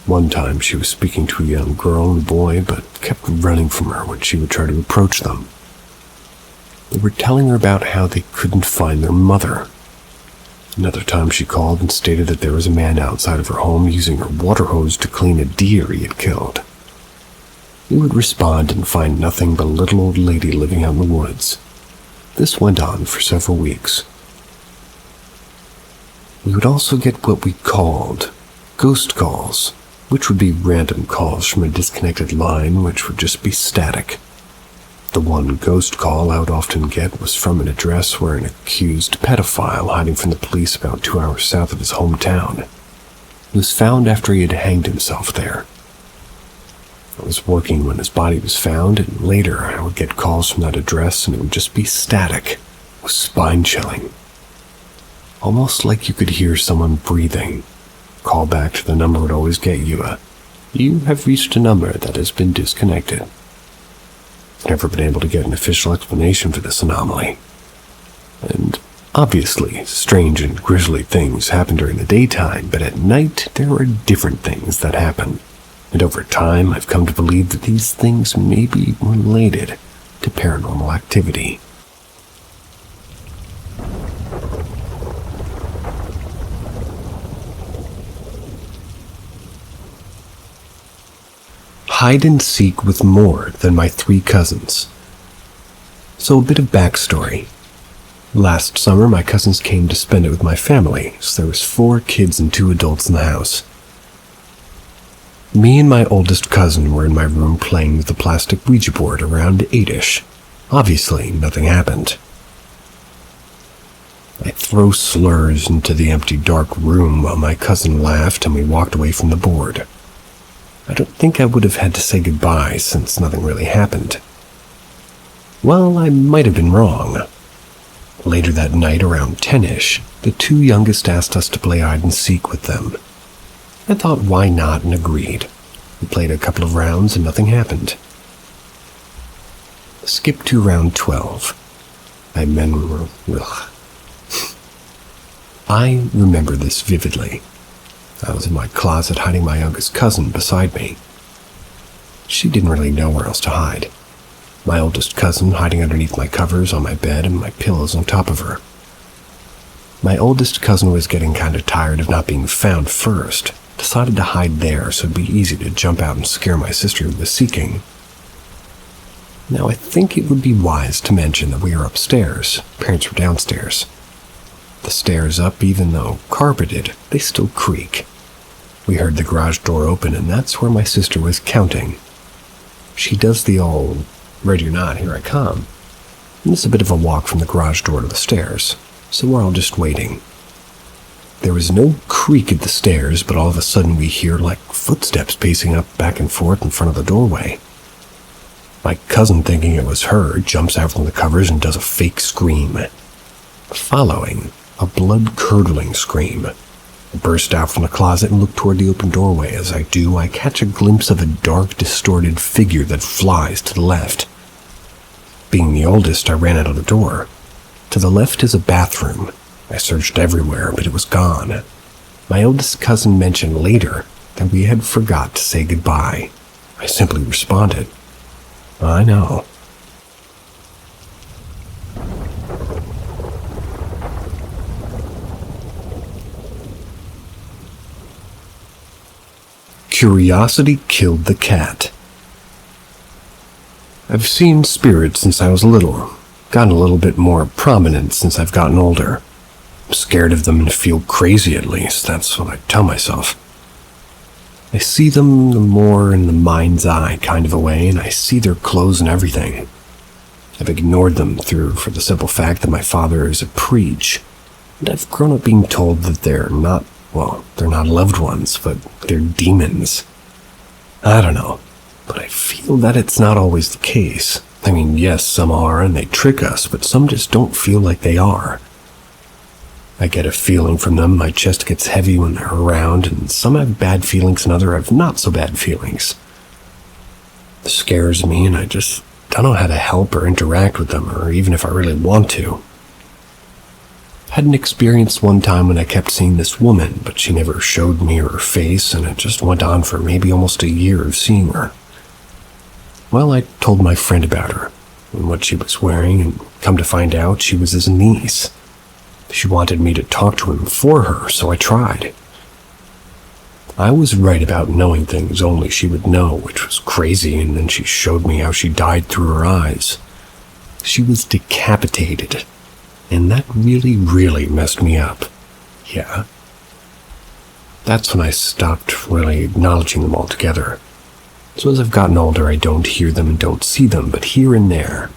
One time she was speaking to a young girl and boy, but kept running from her when she would try to approach them. They were telling her about how they couldn't find their mother. Another time she called and stated that there was a man outside of her home using her water hose to clean a deer he had killed. He would respond and find nothing but a little old lady living out in the woods. This went on for several weeks. We would also get what we called ghost calls, which would be random calls from a disconnected line, which would just be static. The one ghost call I would often get was from an address where an accused pedophile hiding from the police about 2 hours south of his hometown. He was found after he had hanged himself there. I was working when his body was found, and later I would get calls from that address and it would just be static. It was spine-chilling. Almost like you could hear someone breathing. Call back to the number would always get you "You have reached a number that has been disconnected." I've never been able to get an official explanation for this anomaly. And Obviously, strange and grisly things happen during the daytime, but at night there are different things that happen. And over time, I've come to believe that these things may be related to paranormal activity. Hide and seek with more than my 3 cousins. So a bit of backstory. Last summer, my cousins came to spend it with my family, so there was 4 kids and 2 adults in the house. Me and my oldest cousin were in my room playing with the plastic Ouija board around 8-ish. Obviously, nothing happened. I throw slurs into the empty dark room while my cousin laughed and we walked away from the board. I don't think I would have had to say goodbye since nothing really happened. Well, I might have been wrong. Later that night, around 10-ish, the 2 youngest asked us to play hide and seek with them. I thought why not and agreed. We played a couple of rounds and nothing happened. Skip to round 12. I remember this vividly. I was in my closet hiding my youngest cousin beside me. She didn't really know where else to hide. My oldest cousin hiding underneath my covers on my bed and my pillows on top of her. My oldest cousin was getting kind of tired of not being found first. Decided to hide there so it'd be easy to jump out and scare my sister who was seeking. Now I think it would be wise to mention that we were upstairs. Parents were downstairs. The stairs up, even though carpeted, they still creak. We heard the garage door open and that's where my sister was counting. She does the old, ready or not, here I come. And it's a bit of a walk from the garage door to the stairs, so we're all just waiting. There was no creak at the stairs, but all of a sudden we hear like footsteps pacing up back and forth in front of the doorway. My cousin, thinking it was her, jumps out from the covers and does a fake scream. Following, a blood-curdling scream. I burst out from the closet and look toward the open doorway. As I do, I catch a glimpse of a dark, distorted figure that flies to the left. Being the oldest, I ran out of the door. To the left is a bathroom. I searched everywhere, but it was gone. My oldest cousin mentioned later that we had forgot to say goodbye. I simply responded, I know. Curiosity killed the cat. I've seen spirits since I was little. Gotten a little bit more prominent since I've gotten older. I'm scared of them and feel crazy, at least. That's what I tell myself. I see them more in the mind's eye kind of a way, and I see their clothes and everything. I've ignored them for the simple fact that my father is a preach, and I've grown up being told that they're not loved ones, but they're demons. I don't know, but I feel that it's not always the case. I mean, yes, some are, and they trick us, but some just don't feel like they are. I get a feeling from them, my chest gets heavy when they're around, and some have bad feelings and others have not so bad feelings. It scares me, and I just don't know how to help or interact with them, or even if I really want to. Had an experience one time when I kept seeing this woman, but she never showed me her face, and it just went on for maybe almost a year of seeing her. Well, I told my friend about her, and what she was wearing, and come to find out, she was his niece. She wanted me to talk to him for her, so I tried. I was right about knowing things only she would know, which was crazy, and then she showed me how she died through her eyes. She was decapitated, and that really, really messed me up. Yeah. That's when I stopped really acknowledging them altogether. So as I've gotten older, I don't hear them and don't see them, but here and there.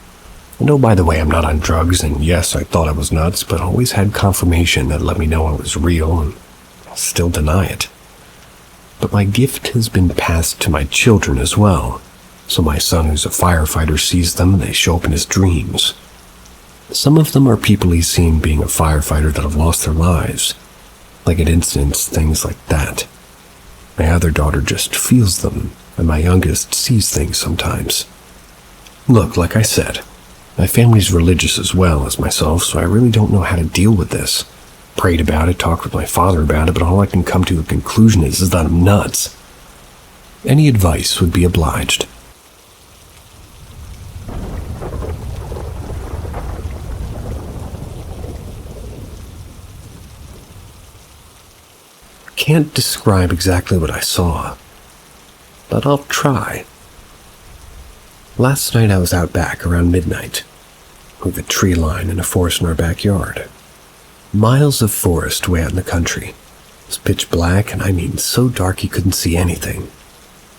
And oh, by the way, I'm not on drugs, and yes, I thought I was nuts, but always had confirmation that let me know I was real, and I'll still deny it. But my gift has been passed to my children as well, so my son, who's a firefighter, sees them and they show up in his dreams. Some of them are people he's seen being a firefighter that have lost their lives, like at incidents, things like that. My other daughter just feels them, and my youngest sees things sometimes. Look, like I said, My family's religious as well as myself, so I really don't know how to deal with this. Prayed about it, talked with my father about it, but all I can come to a conclusion is that I'm nuts. Any advice would be obliged. Can't describe exactly what I saw, but I'll try. Last night I was out back around midnight, with a tree line and a forest in our backyard. Miles of forest way out in the country. It was pitch black, and I mean so dark you couldn't see anything.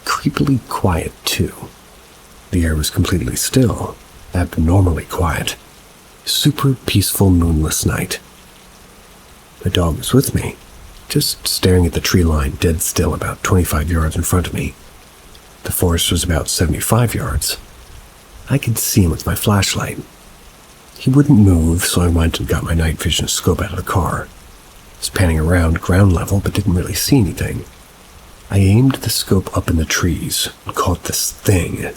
Creepily quiet, too. The air was completely still, abnormally quiet. Super peaceful moonless night. My dog was with me, just staring at the tree line dead still about 25 yards in front of me. The forest was about 75 yards. I could see him with my flashlight. He wouldn't move, so I went and got my night vision scope out of the car. I was panning around ground level, but didn't really see anything. I aimed the scope up in the trees and caught this thing.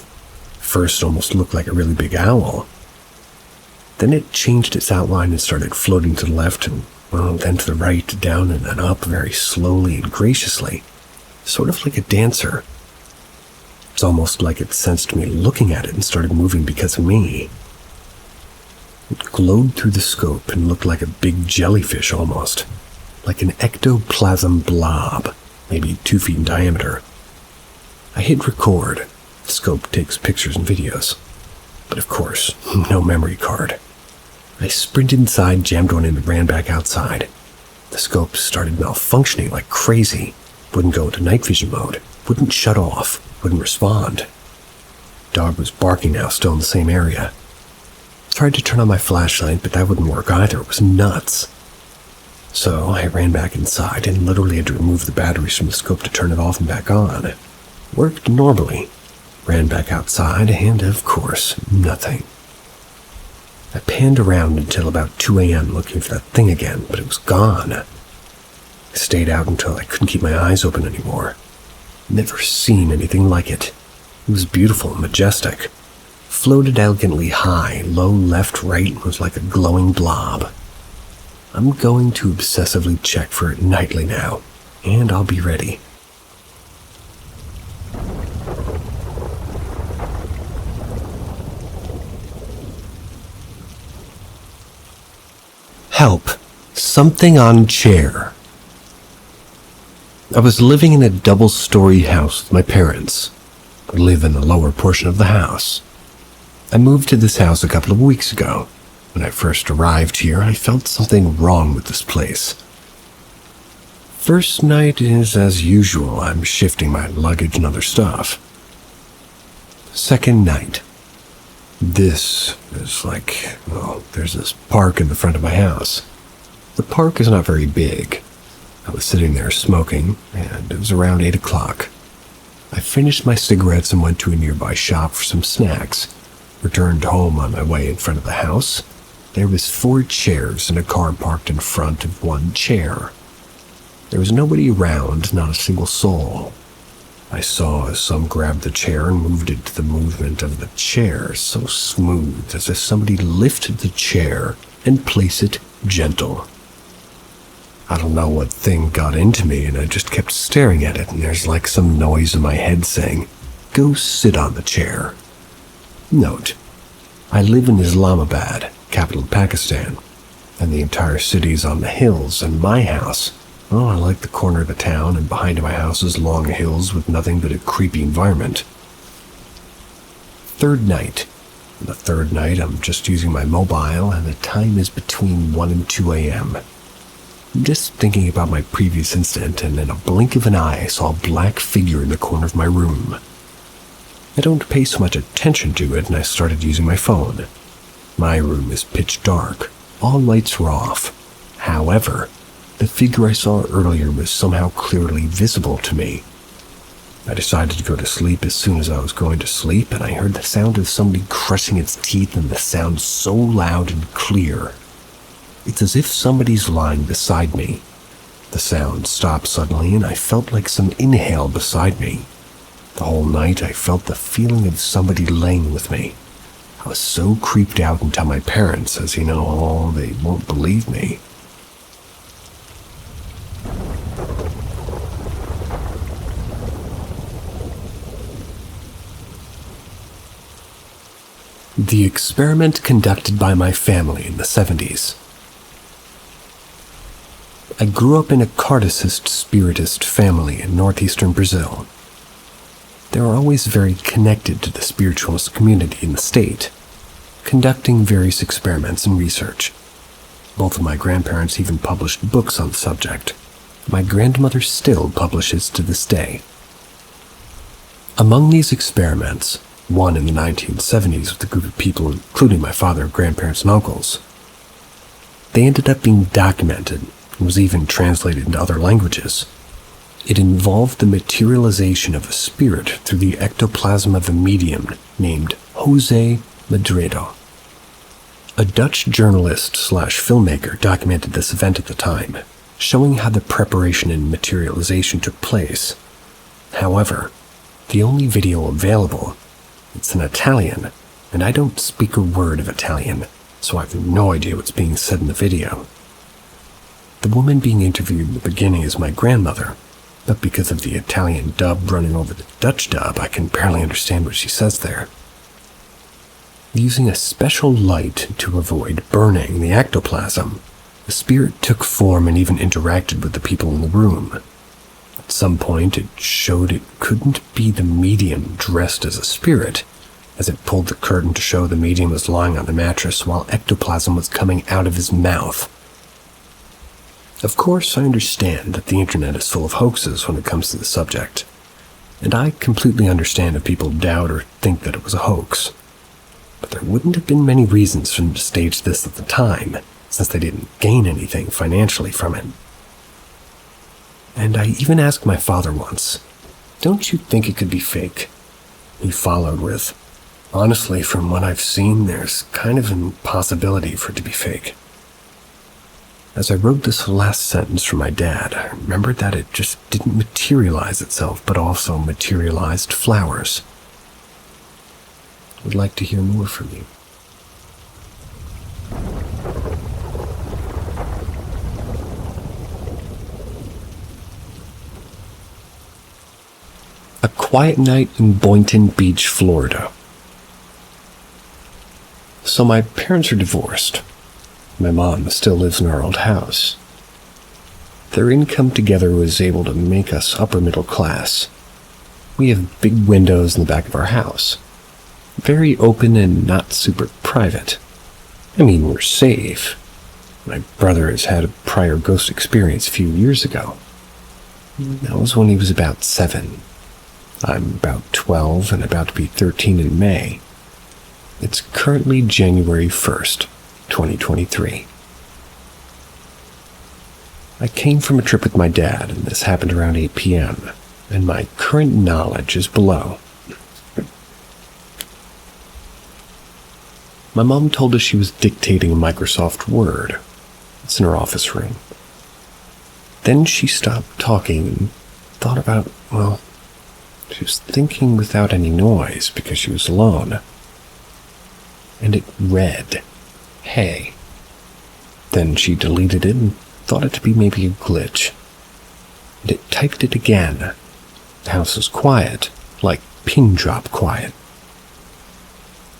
First, it almost looked like a really big owl. Then it changed its outline and started floating to the left and, then to the right, down and then up very slowly and graciously, sort of like a dancer. It's almost like it sensed me looking at it and started moving because of me. It glowed through the scope and looked like a big jellyfish almost, like an ectoplasm blob, maybe 2 feet in diameter. I hit record. The scope takes pictures and videos. But of course, no memory card. I sprinted inside, jammed one in, and ran back outside. The scope started malfunctioning like crazy. Wouldn't go into night vision mode. Wouldn't shut off. Wouldn't respond. Dog was barking now, still in the same area. Tried to turn on my flashlight, but that wouldn't work either. It was nuts. So I ran back inside and literally had to remove the batteries from the scope to turn it off and back on. Worked normally. Ran back outside and, of course, nothing. I panned around until about 2 a.m. looking for that thing again, but it was gone. I stayed out until I couldn't keep my eyes open anymore. Never seen anything like it. It was beautiful and majestic. Floated elegantly high, low, left, right, and was like a glowing blob. I'm going to obsessively check for it nightly now, and I'll be ready. Help. Something on chair. I was living in a double-story house with my parents. I live in the lower portion of the house. I moved to this house a couple of weeks ago. When I first arrived here, I felt something wrong with this place. First night is as usual. I'm shifting my luggage and other stuff. Second night. This is like, there's this park in the front of my house. The park is not very big. I was sitting there smoking, and it was around 8 o'clock. I finished my cigarettes and went to a nearby shop for some snacks. Returned home on my way in front of the house. There was 4 chairs and a car parked in front of one chair. There was nobody around, not a single soul. I saw as some grabbed the chair and moved it to the movement of the chair, so smooth as if somebody lifted the chair and placed it gentle. I don't know what thing got into me, and I just kept staring at it, and there's like some noise in my head saying, "Go sit on the chair." Note, I live in Islamabad, capital of Pakistan, and the entire city is on the hills, and my house, I like the corner of the town, and behind my house is long hills with nothing but a creepy environment. Third night. On the third night, I'm just using my mobile, and the time is between 1 and 2 a.m. I'm just thinking about my previous incident, and in a blink of an eye, I saw a black figure in the corner of my room. I don't pay so much attention to it, and I started using my phone. My room is pitch dark. All lights were off. However, the figure I saw earlier was somehow clearly visible to me. I decided to go to sleep as soon as I was going to sleep, and I heard the sound of somebody crushing its teeth, and the sound so loud and clear. It's as if somebody's lying beside me. The sound stopped suddenly, and I felt like some inhale beside me. The whole night I felt the feeling of somebody laying with me. I was so creeped out and tell my parents, as you know, oh, they won't believe me. The experiment conducted by my family in the 70s. I grew up in a Kardecist spiritist family in northeastern Brazil. They were always very connected to the spiritualist community in the state, conducting various experiments and research. Both of my grandparents even published books on the subject. My grandmother still publishes to this day. Among these experiments, one in the 1970s with a group of people including my father, grandparents, and uncles, they ended up being documented and was even translated into other languages. It involved the materialization of a spirit through the ectoplasm of a medium named Jose Madredo. A Dutch journalist/filmmaker documented this event at the time, showing how the preparation and materialization took place. However, the only video available, it's in Italian, and I don't speak a word of Italian, so I have no idea what's being said in the video. The woman being interviewed in the beginning is my grandmother, but because of the Italian dub running over the Dutch dub, I can barely understand what she says there. Using a special light to avoid burning the ectoplasm, the spirit took form and even interacted with the people in the room. At some point, it showed it couldn't be the medium dressed as a spirit, as it pulled the curtain to show the medium was lying on the mattress while ectoplasm was coming out of his mouth. Of course, I understand that the internet is full of hoaxes when it comes to the subject, and I completely understand if people doubt or think that it was a hoax. But there wouldn't have been many reasons for them to stage this at the time, since they didn't gain anything financially from it. And I even asked my father once, "Don't you think it could be fake?" He followed with, "Honestly, from what I've seen, there's kind of an impossibility for it to be fake." As I wrote this last sentence for my dad, I remembered that it just didn't materialize itself, but also materialized flowers. Would like to hear more from you. A quiet night in Boynton Beach, Florida. So my parents are divorced. My mom still lives in our old house. Their income together was able to make us upper middle class. We have big windows in the back of our house. Very open and not super private. I mean, we're safe. My brother has had a prior ghost experience a few years ago. That was when he was about 7. I'm about 12 and about to be 13 in May. It's currently January 1st, 2023. I came from a trip with my dad, and this happened around 8 p.m., and my current knowledge is below. My mom told us she was dictating a Microsoft Word. It's in her office room. Then she stopped talking and thought about, she was thinking without any noise because she was alone. And it read, "Hey." Then she deleted it and thought it to be maybe a glitch. And it typed it again. The house was quiet, like pin drop quiet.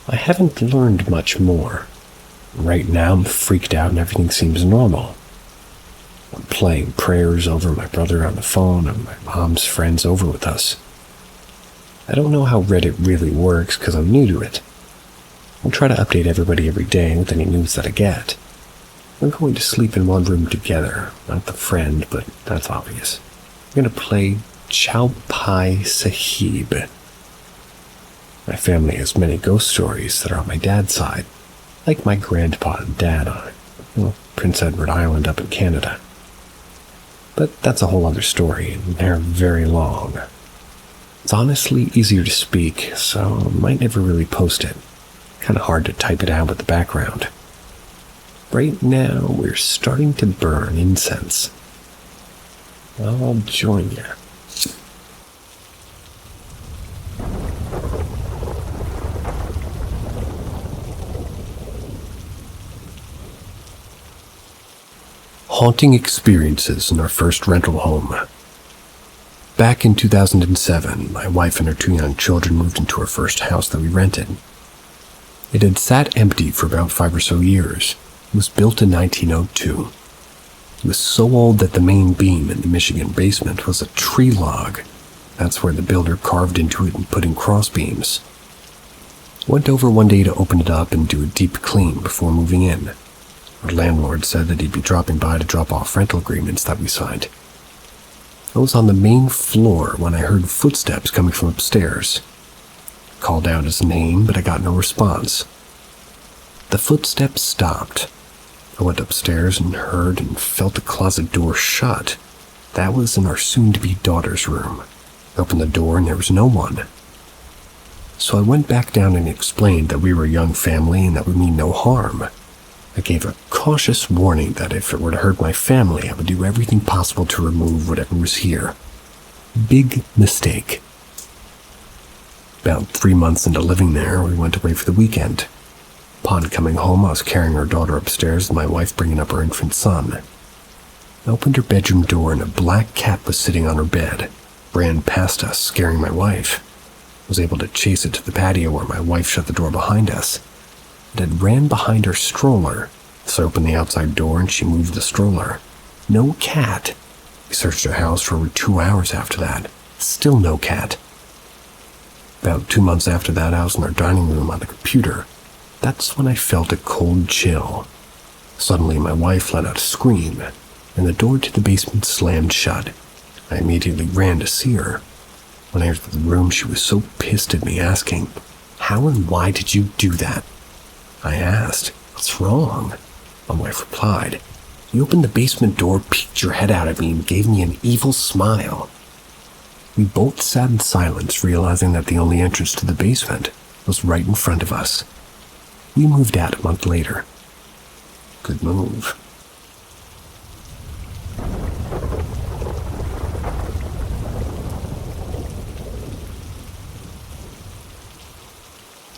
I haven't learned much more. Right now I'm freaked out and everything seems normal. I'm playing prayers over my brother on the phone and my mom's friends over with us. I don't know how Reddit really works because I'm new to it. I try to update everybody every day with any news that I get. We're going to sleep in one room together, not the friend, but that's obvious. I'm going to play Chow Pai Sahib. My family has many ghost stories that are on my dad's side, like my grandpa and dad on Prince Edward Island up in Canada. But that's a whole other story, and they're very long. It's honestly easier to speak, so I might never really post it. Kind of hard to type it out with the background. Right now, we're starting to burn incense. I'll join you. Haunting experiences in our first rental home. Back in 2007, my wife and her 2 young children moved into our first house that we rented. It had sat empty for about 5 or so years. It was built in 1902. It was so old that the main beam in the Michigan basement was a tree log. That's where the builder carved into it and put in cross beams. Went over one day to open it up and do a deep clean before moving in. Our landlord said that he'd be dropping by to drop off rental agreements that we signed. I was on the main floor when I heard footsteps coming from upstairs. I called out his name, but I got no response. The footsteps stopped. I went upstairs and heard and felt the closet door shut. That was in our soon-to-be daughter's room. I opened the door and there was no one. So I went back down and explained that we were a young family and that we mean no harm. I gave a cautious warning that if it were to hurt my family, I would do everything possible to remove whatever was here. Big mistake. About 3 months into living there, we went away for the weekend. Upon coming home, I was carrying our daughter upstairs and my wife bringing up her infant son. I opened her bedroom door and a black cat was sitting on her bed. Ran past us, scaring my wife. I was able to chase it to the patio where my wife shut the door behind us. It had ran behind her stroller, so I opened the outside door and she moved the stroller. No cat. We searched her house for over 2 hours after that. Still no cat. About 2 months after that, I was in our dining room on the computer. That's when I felt a cold chill. Suddenly, my wife let out a scream, and the door to the basement slammed shut. I immediately ran to see her. When I entered the room, she was so pissed at me, asking, "How and why did you do that?" I asked, "What's wrong?" My wife replied, "You opened the basement door, peeked your head out at me, and gave me an evil smile." We both sat in silence, realizing that the only entrance to the basement was right in front of us. We moved out a month later. Good move.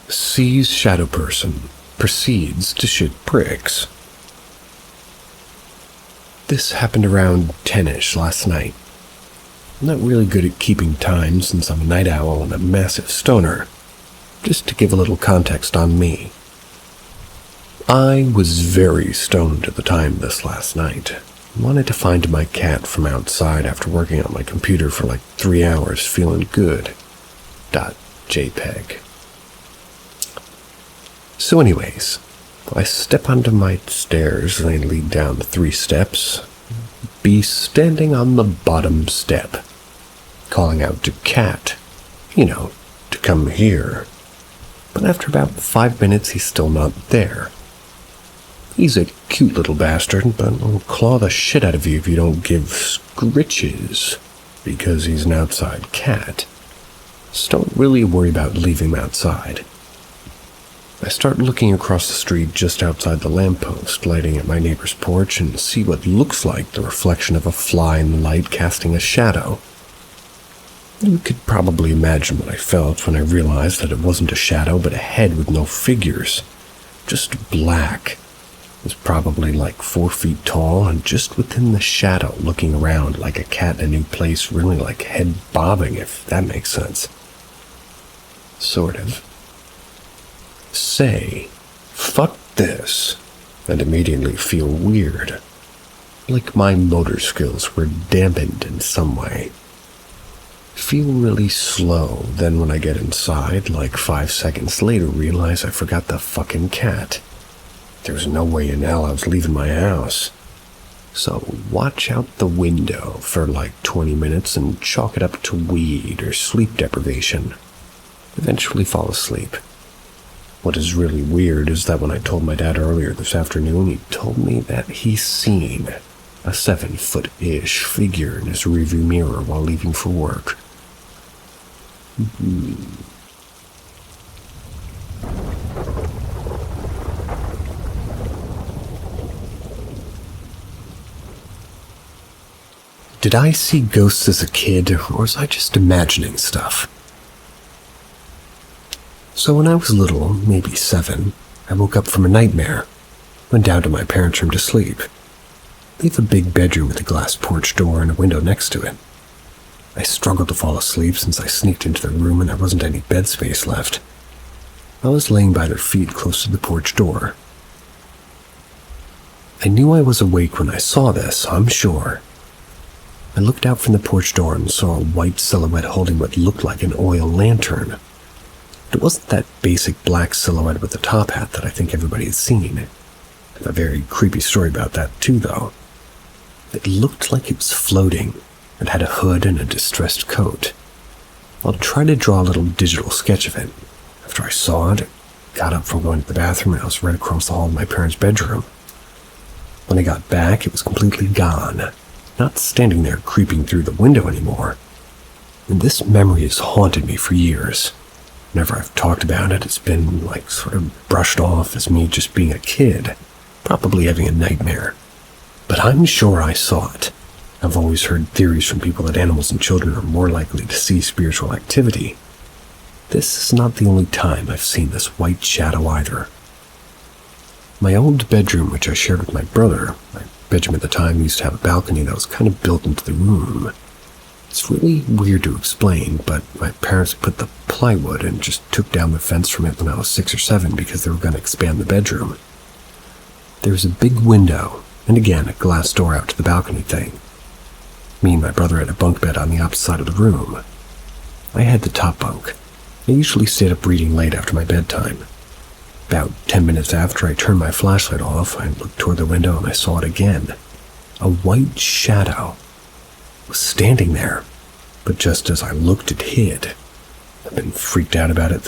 Sees shadow person, proceeds to shit bricks. This happened around 10-ish last night. I'm not really good at keeping time since I'm a night owl and a massive stoner. Just to give a little context on me. I was very stoned at the time this last night. Wanted to find my cat from outside after working on my computer for like 3 hours, feeling good. .jpg. So anyways, I step onto my stairs and I lead down the 3 steps. Be standing on the bottom step, calling out to cat, to come here. But after about 5 minutes, he's still not there. He's a cute little bastard, but will claw the shit out of you if you don't give scritches, because he's an outside cat. So don't really worry about leaving him outside. I start looking across the street just outside the lamppost, lighting at my neighbor's porch, and see what looks like the reflection of a fly in the light casting a shadow. You could probably imagine what I felt when I realized that it wasn't a shadow, but a head with no figures. Just black. It was probably like 4 feet tall, and just within the shadow, looking around like a cat in a new place, really like head bobbing, if that makes sense. Sort of. Say, "Fuck this," and immediately feel weird. Like my motor skills were dampened in some way. Feel really slow, then when I get inside, like 5 seconds later, realize I forgot the fucking cat. There was no way in hell I was leaving my house. So watch out the window for like 20 minutes and chalk it up to weed or sleep deprivation. Eventually fall asleep. What is really weird is that when I told my dad earlier this afternoon, he told me that he's seen a 7-foot-ish figure in his rearview mirror while leaving for work. Did I see ghosts as a kid, or was I just imagining stuff? So when I was little, maybe 7, I woke up from a nightmare, went down to my parents' room to sleep. We have a big bedroom with a glass porch door and a window next to it. I struggled to fall asleep since I sneaked into the room and there wasn't any bed space left. I was laying by their feet close to the porch door. I knew I was awake when I saw this, I'm sure. I looked out from the porch door and saw a white silhouette holding what looked like an oil lantern. It wasn't that basic black silhouette with the top hat that I think everybody has seen. I have a very creepy story about that too, though. It looked like it was floating. It had a hood and a distressed coat. I'll try to draw a little digital sketch of it. After I saw it, I got up from going to the bathroom and I was right across the hall in my parents' bedroom. When I got back, it was completely gone, not standing there creeping through the window anymore. And this memory has haunted me for years. Whenever I've talked about it, it's been like sort of brushed off as me just being a kid, probably having a nightmare. But I'm sure I saw it. I've always heard theories from people that animals and children are more likely to see spiritual activity. This is not the only time I've seen this white shadow either. My old bedroom, which I shared with my brother, my bedroom at the time used to have a balcony that was kind of built into the room. It's really weird to explain, but my parents put the plywood and just took down the fence from it when I was 6 or 7 because they were going to expand the bedroom. There was a big window, and again a glass door out to the balcony thing. Me and my brother had a bunk bed on the opposite side of the room. I had the top bunk. I usually stayed up reading late after my bedtime. About 10 minutes after I turned my flashlight off, I looked toward the window and I saw it again. A white shadow was standing there, but just as I looked, it hid. I've been freaked out about it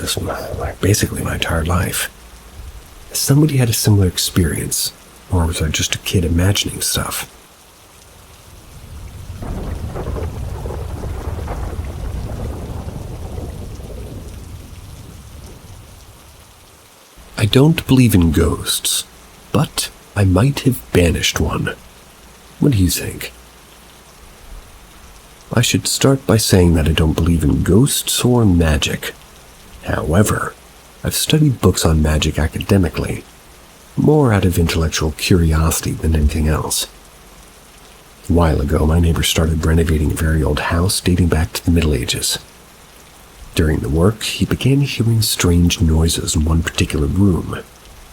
basically my entire life. Has somebody had a similar experience, or was I just a kid imagining stuff? I don't believe in ghosts, but I might have banished one. What do you think? I should start by saying that I don't believe in ghosts or magic. However, I've studied books on magic academically, more out of intellectual curiosity than anything else. A while ago, my neighbor started renovating a very old house dating back to the Middle Ages. During the work, he began hearing strange noises in one particular room.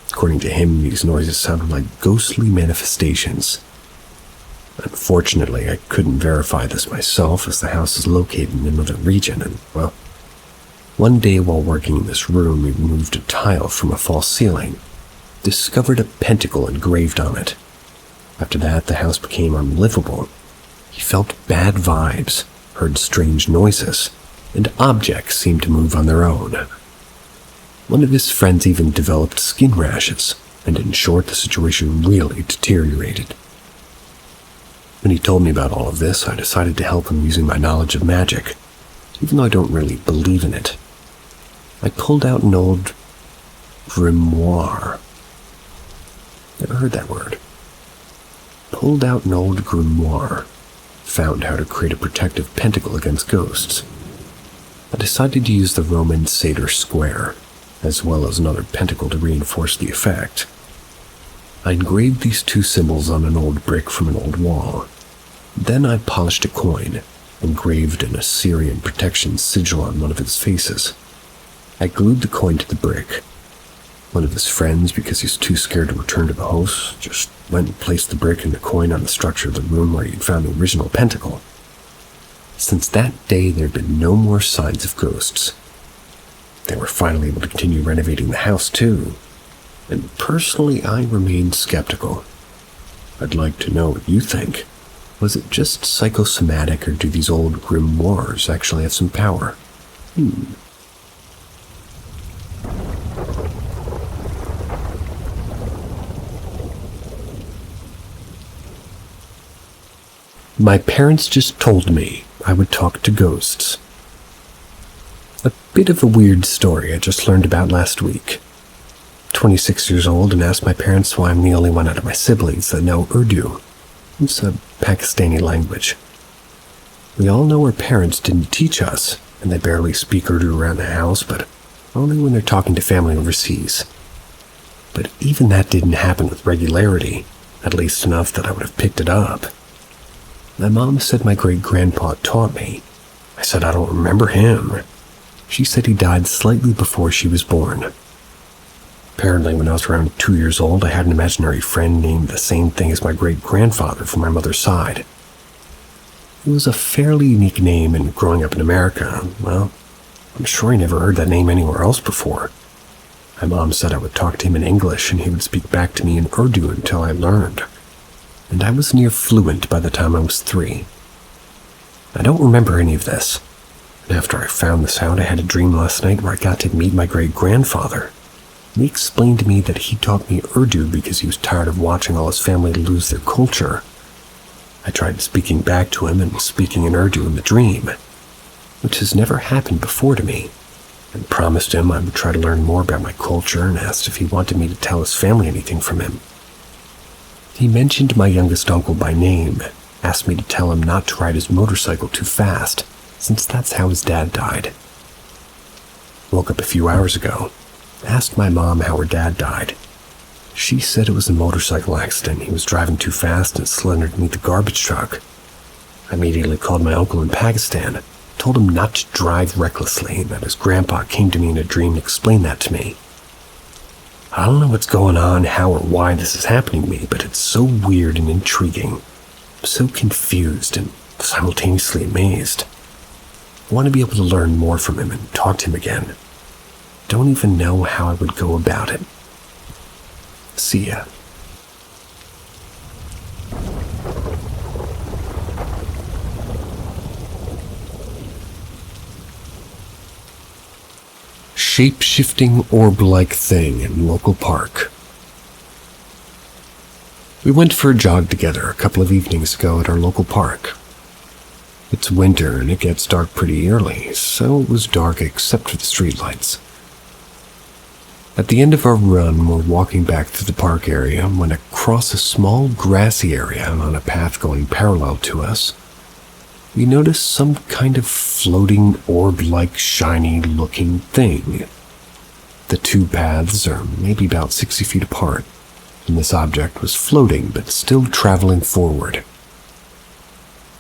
According to him, these noises sounded like ghostly manifestations. Unfortunately, I couldn't verify this myself as the house is located in another region and, well, one day while working in this room, he removed a tile from a false ceiling, discovered a pentacle engraved on it. After that, the house became unlivable. He felt bad vibes, heard strange noises, and objects seemed to move on their own. One of his friends even developed skin rashes, and in short, the situation really deteriorated. When he told me about all of this, I decided to help him using my knowledge of magic, even though I don't really believe in it. I pulled out an old grimoire. Never heard that word. Pulled out an old grimoire, found how to create a protective pentacle against ghosts. I decided to use the Roman satyr square, as well as another pentacle to reinforce the effect. I engraved these two symbols on an old brick from an old wall. Then I polished a coin, engraved an Assyrian protection sigil on one of its faces. I glued the coin to the brick. One of his friends, because he's too scared to return to the house, just went and placed the brick and the coin on the structure of the room where he'd found the original pentacle. Since that day, there had been no more signs of ghosts. They were finally able to continue renovating the house, too. And personally, I remained skeptical. I'd like to know what you think. Was it just psychosomatic, or do these old grimoires actually have some power? My parents just told me I would talk to ghosts. A bit of a weird story I just learned about last week. 26 years old and asked my parents why I'm the only one out of my siblings that know Urdu. It's a Pakistani language. We all know our parents didn't teach us, and they barely speak Urdu around the house, but only when they're talking to family overseas. But even that didn't happen with regularity. at least enough that I would have picked it up. My mom said my great-grandpa taught me. I said I don't remember him. She said he died slightly before she was born. Apparently, when I was around 2 years old, I had an imaginary friend named the same thing as my great-grandfather from my mother's side. It was a fairly unique name, and growing up in America, well, I'm sure I never heard that name anywhere else before. My mom said I would talk to him in English and he would speak back to me in Urdu until I learned. And I was near fluent by the time I was 3. I don't remember any of this. And after I found this out, I had a dream last night where I got to meet my great-grandfather. He explained to me that he taught me Urdu because he was tired of watching all his family lose their culture. I tried speaking back to him and speaking in Urdu in the dream, which has never happened before to me, and promised him I would try to learn more about my culture and asked if he wanted me to tell his family anything from him. He mentioned my youngest uncle by name, asked me to tell him not to ride his motorcycle too fast, since that's how his dad died. Woke up a few hours ago, asked my mom how her dad died. She said it was a motorcycle accident. He was driving too fast and slid underneath the garbage truck. I immediately called my uncle in Pakistan, told him not to drive recklessly, and that his grandpa came to me in a dream and explained that to me. I don't know what's going on, how or why this is happening to me, but it's so weird and intriguing. I'm so confused and simultaneously amazed. I want to be able to learn more from him and talk to him again. Don't even know how I would go about it. See ya. Shape-shifting orb-like thing in local park. We went for a jog together a couple of evenings ago at our local park. It's winter and it gets dark pretty early, so it was dark except for the streetlights. At the end of our run, we're walking back through the park area when across a small grassy area on a path going parallel to us, we notice some kind of floating orb-like shiny-looking thing. The two paths are maybe about 60 feet apart, and this object was floating but still traveling forward.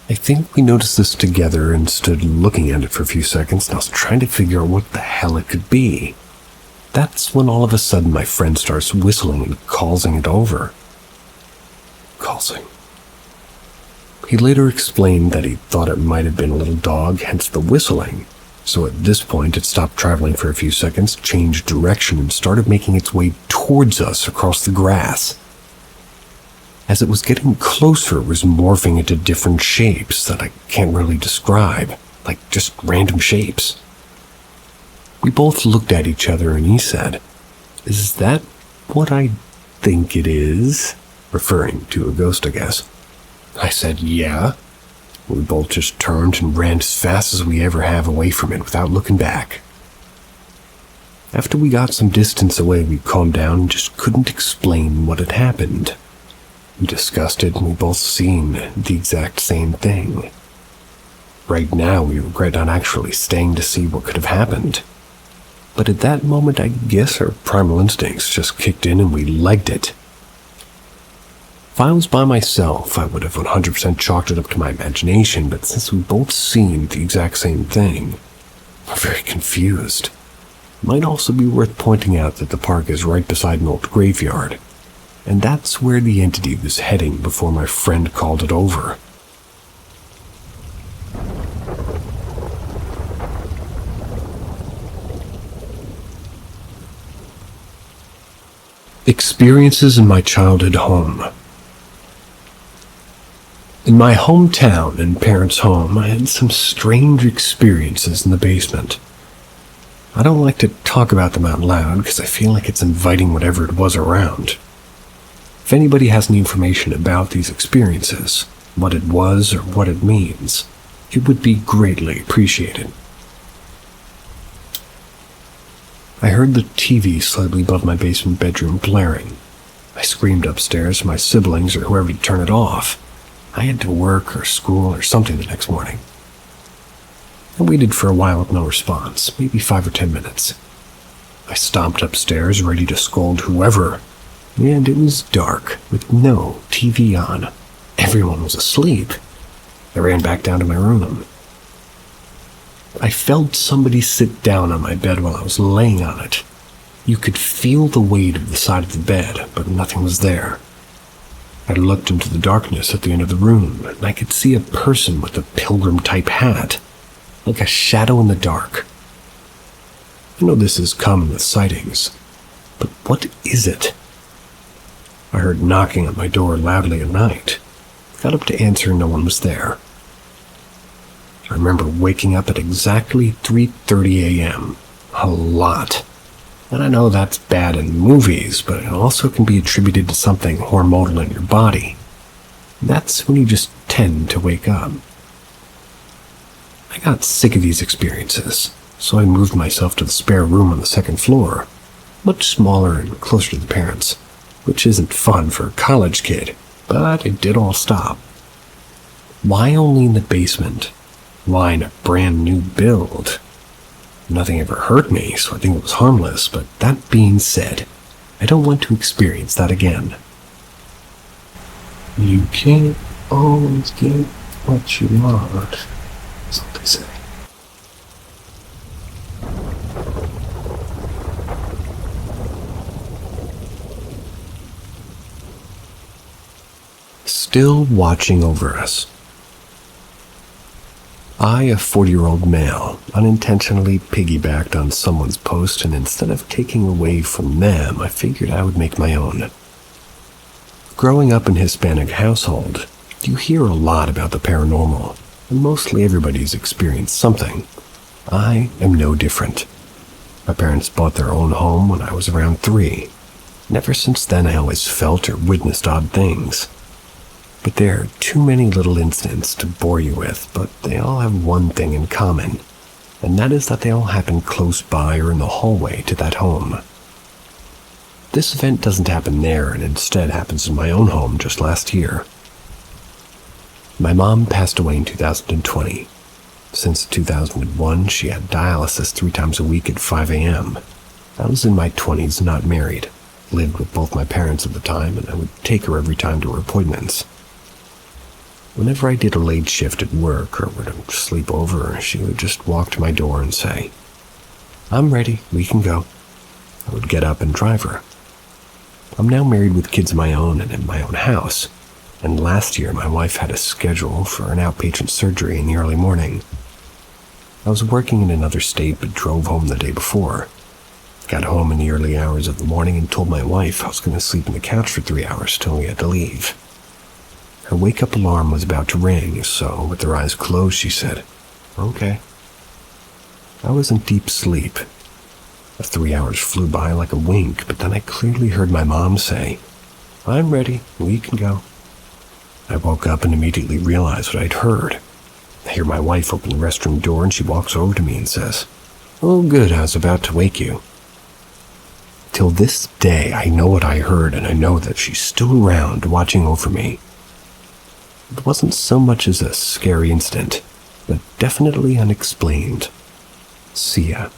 I think we noticed this together and stood looking at it for a few seconds, and I was trying to figure out what the hell it could be. That's when all of a sudden my friend starts whistling and calling it over. Calling. He later explained that he thought it might have been a little dog, hence the whistling. So at this point it stopped traveling for a few seconds, changed direction, and started making its way towards us across the grass. As it was getting closer, it was morphing into different shapes that I can't really describe, like just random shapes. We both looked at each other and he said, "Is that what I think it is?" Referring to a ghost, I guess. I said, "Yeah." We both just turned and ran as fast as we ever have away from it without looking back. After we got some distance away, we calmed down and just couldn't explain what had happened. We discussed it and we both seen the exact same thing. Right now, we regret not actually staying to see what could have happened. But at that moment, I guess our primal instincts just kicked in and we legged it. If I was by myself, I would have 100% chalked it up to my imagination, but since we both seen the exact same thing, we're very confused. It might also be worth pointing out that the park is right beside an old graveyard, and that's where the entity was heading before my friend called it over. Experiences in my childhood home. In my hometown and parents' home, I had some strange experiences in the basement. I don't like to talk about them out loud because I feel like it's inviting whatever it was around. If anybody has any information about these experiences, what it was or what it means, it would be greatly appreciated. I heard the TV slightly above my basement bedroom blaring. I screamed upstairs for my siblings or whoever to turn it off. I had to work or school or something the next morning. I waited for a while with no response, maybe 5 or 10 minutes. I stomped upstairs, ready to scold whoever and it was dark with no TV on. Everyone was asleep. I ran back down to my room. I felt somebody sit down on my bed while I was laying on it. You could feel the weight of the side of the bed, but nothing was there. I looked into the darkness at the end of the room, and I could see a person with a pilgrim-type hat, like a shadow in the dark. I know this is common with sightings, but what is it? I heard knocking on my door loudly at night. Got up to answer and no one was there. I remember waking up at exactly 3:30 a.m. A lot. And I know that's bad in movies, but it also can be attributed to something hormonal in your body. That's when you just tend to wake up. I got sick of these experiences, so I moved myself to the spare room on the second floor, much smaller and closer to the parents, which isn't fun for a college kid, but it did all stop. Why only in the basement? Why in a brand new build? Nothing ever hurt me, so I think it was harmless, but that being said, I don't want to experience that again. You can't always get what you want, that's what they say. Still watching over us. I, a 40-year-old male, unintentionally piggybacked on someone's post, and instead of taking away from them, I figured I would make my own. Growing up in a Hispanic household, you hear a lot about the paranormal, and mostly everybody's experienced something. I am no different. My parents bought their own home when I was around 3. And ever since then, I always felt or witnessed odd things. But there are too many little incidents to bore you with, but they all have one thing in common, and that is that they all happen close by or in the hallway to that home. This event doesn't happen there, and instead happens in my own home just last year. My mom passed away in 2020. Since 2001, she had dialysis 3 times a week at 5 a.m. I was in my 20s, not married, lived with both my parents at the time, and I would take her every time to her appointments. Whenever I did a late shift at work or were to sleep over, she would just walk to my door and say, "I'm ready, we can go." I would get up and drive her. I'm now married with kids of my own and in my own house, and last year my wife had a schedule for an outpatient surgery in the early morning. I was working in another state but drove home the day before. Got home in the early hours of the morning and told my wife I was going to sleep on the couch for 3 hours till we had to leave. Her wake-up alarm was about to ring, so with her eyes closed, she said, "Okay." I was in deep sleep. The 3 hours flew by like a wink, but then I clearly heard my mom say, "I'm ready, we can go." I woke up and immediately realized what I'd heard. I hear my wife open the restroom door and she walks over to me and says, "Oh good, I was about to wake you." Till this day, I know what I heard, and I know that she's still around watching over me. It wasn't so much as a scary incident, but definitely unexplained. See ya.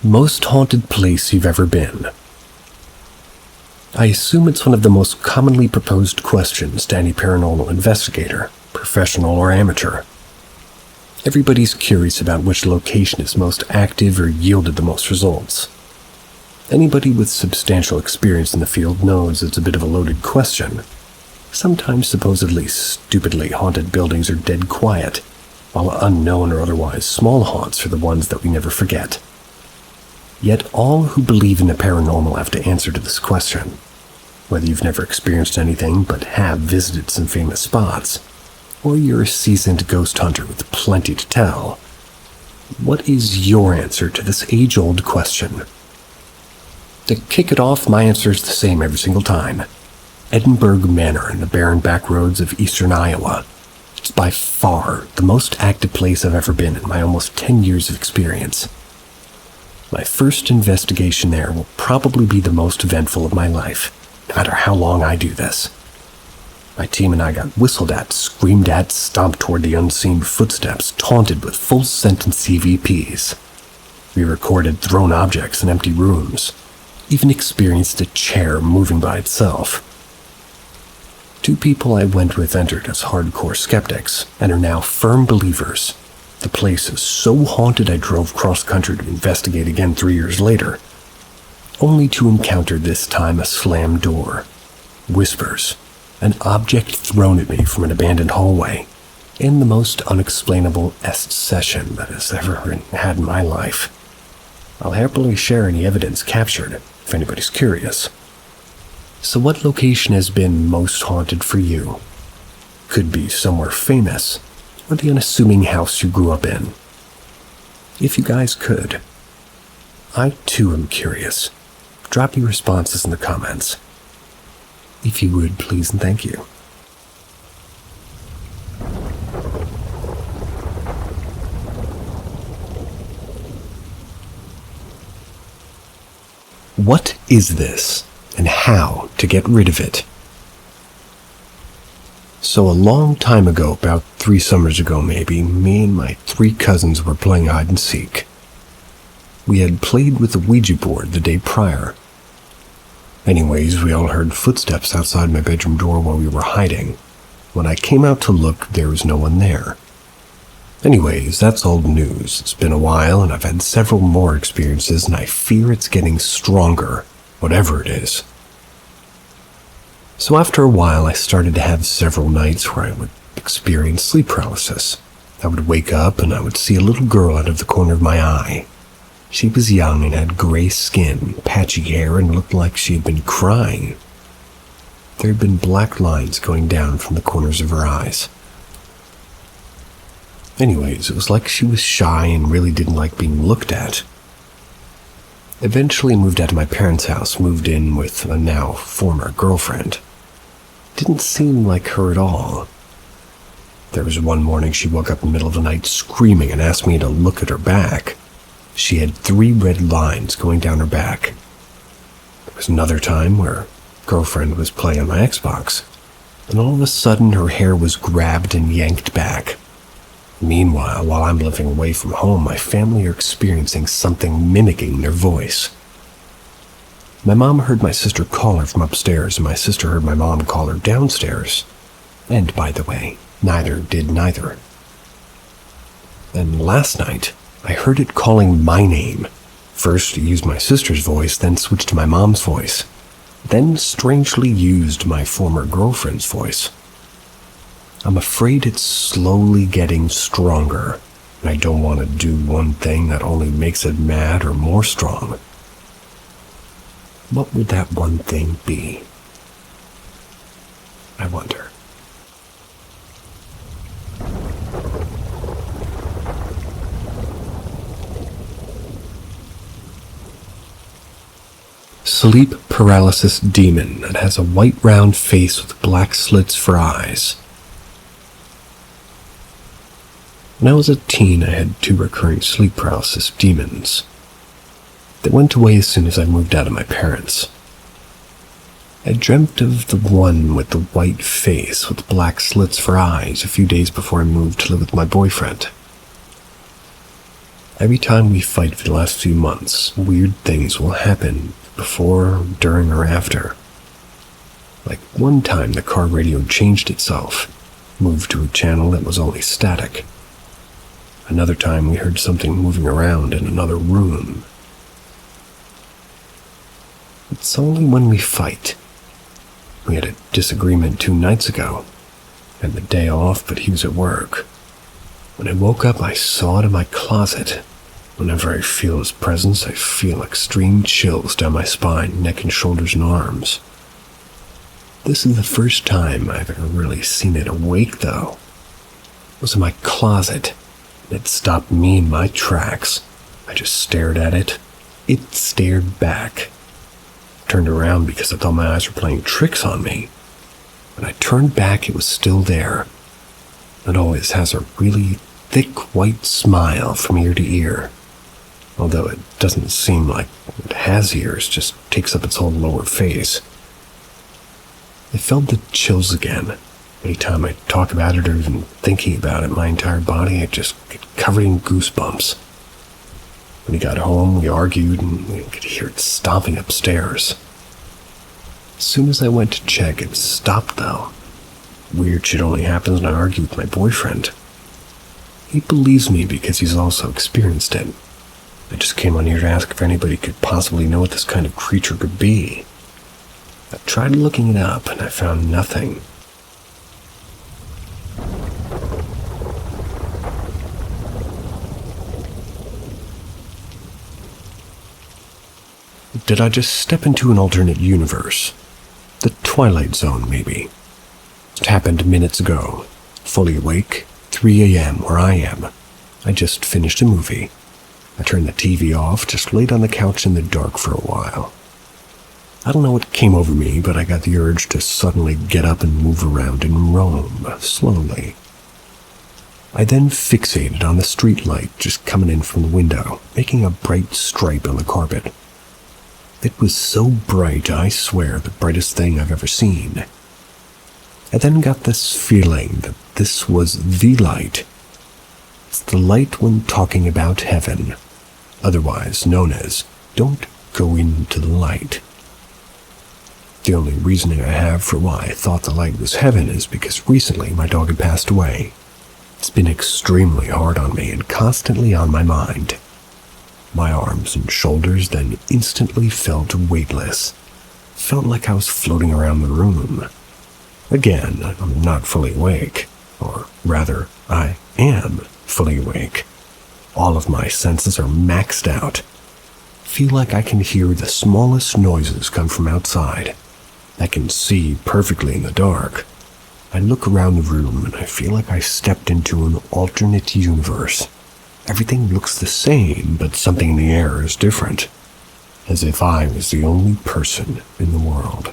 Most haunted place you've ever been. I assume it's one of the most commonly proposed questions to any paranormal investigator, professional or amateur. Everybody's curious about which location is most active or yielded the most results. Anybody with substantial experience in the field knows it's a bit of a loaded question. Sometimes supposedly stupidly haunted buildings are dead quiet, while unknown or otherwise small haunts are the ones that we never forget. Yet all who believe in the paranormal have to answer to this question. Whether you've never experienced anything but have visited some famous spots, or you're a seasoned ghost hunter with plenty to tell, what is your answer to this age-old question? To kick it off, my answer is the same every single time. Edinburgh Manor in the barren back roads of eastern Iowa. It's by far the most active place I've ever been in my almost 10 years of experience. My first investigation there will probably be the most eventful of my life, no matter how long I do this. My team and I got whistled at, screamed at, stomped toward the unseen footsteps, taunted with full-sentence CVPs. We recorded thrown objects in empty rooms, even experienced a chair moving by itself. 2 people I went with entered as hardcore skeptics and are now firm believers. The place is so haunted I drove cross-country to investigate again 3 years later, only to encounter this time a slammed door, whispers, an object thrown at me from an abandoned hallway, and the most unexplainable est session that has ever been had in my life. I'll happily share any evidence captured, if anybody's curious. So what location has been most haunted for you? Could be somewhere famous, or the unassuming house you grew up in. If you guys could. I too am curious. Drop your responses in the comments. If you would, please and thank you. What is this, and how to get rid of it? So a long time ago, about 3 summers ago maybe, me and my 3 cousins were playing hide and seek. We had played with the Ouija board the day prior. Anyways, we all heard footsteps outside my bedroom door while we were hiding. When I came out to look, there was no one there. Anyways, that's old news. It's been a while and I've had several more experiences and I fear it's getting stronger, whatever it is. So after a while, I started to have several nights where I would experience sleep paralysis. I would wake up and I would see a little girl out of the corner of my eye. She was young and had gray skin, patchy hair, and looked like she had been crying. There had been black lines going down from the corners of her eyes. Anyways, it was like she was shy and really didn't like being looked at. Eventually moved out of my parents' house, moved in with a now former girlfriend. Didn't seem like her at all. There was one morning she woke up in the middle of the night screaming and asked me to look at her back. She had 3 red lines going down her back. There was another time where girlfriend was playing on my Xbox, and all of a sudden her hair was grabbed and yanked back. Meanwhile, while I'm living away from home, my family are experiencing something mimicking their voice. My mom heard my sister call her from upstairs, and my sister heard my mom call her downstairs. And by the way, neither did neither. And last night, I heard it calling my name. First it used my sister's voice, then switched to my mom's voice. Then strangely used my former girlfriend's voice. I'm afraid it's slowly getting stronger, and I don't want to do one thing that only makes it mad or more strong. What would that one thing be? I wonder. Sleep paralysis demon that has a white round face with black slits for eyes. When I was a teen, I had 2 recurring sleep paralysis demons. They went away as soon as I moved out of my parents. I dreamt of the one with the white face with black slits for eyes a few days before I moved to live with my boyfriend. Every time we fight for the last few months, weird things will happen before, during, or after. Like one time the car radio changed itself, moved to a channel that was only static. Another time we heard something moving around in another room. It's only when we fight. We had a disagreement 2 nights ago, and the day off, but he was at work. When I woke up, I saw it in my closet. Whenever I feel his presence, I feel extreme chills down my spine, neck and shoulders and arms. This is the first time I've ever really seen it awake, though. It was in my closet. It stopped me in my tracks. I just stared at it. It stared back. Turned around because I thought my eyes were playing tricks on me. When I turned back, it was still there. It always has a really thick white smile from ear to ear. Although it doesn't seem like it has ears, just takes up its whole lower face. I felt the chills again. Anytime I talk about it or even thinking about it, my entire body, I just get covered in goosebumps. When he got home, we argued and we could hear it stomping upstairs. As soon as I went to check, it stopped though. Weird shit only happens when I argue with my boyfriend. He believes me because he's also experienced it. I just came on here to ask if anybody could possibly know what this kind of creature could be. I tried looking it up and I found nothing. Did I just step into an alternate universe? The Twilight Zone, maybe. It happened minutes ago. Fully awake, 3 a.m. where I am. I just finished a movie. I turned the TV off, just laid on the couch in the dark for a while. I don't know what came over me, but I got the urge to suddenly get up and move around and roam, slowly. I then fixated on the street light just coming in from the window, making a bright stripe on the carpet. It was so bright, I swear, the brightest thing I've ever seen. I then got this feeling that this was the light. It's the light when talking about heaven, otherwise known as don't go into the light. The only reasoning I have for why I thought the light was heaven is because recently my dog had passed away. It's been extremely hard on me and constantly on my mind. My arms and shoulders then instantly felt weightless. Felt like I was floating around the room. Again, I'm not fully awake, or rather, I am fully awake. All of my senses are maxed out. Feel like I can hear the smallest noises come from outside. I can see perfectly in the dark. I look around the room and I feel like I stepped into an alternate universe. Everything looks the same, but something in the air is different. As if I was the only person in the world.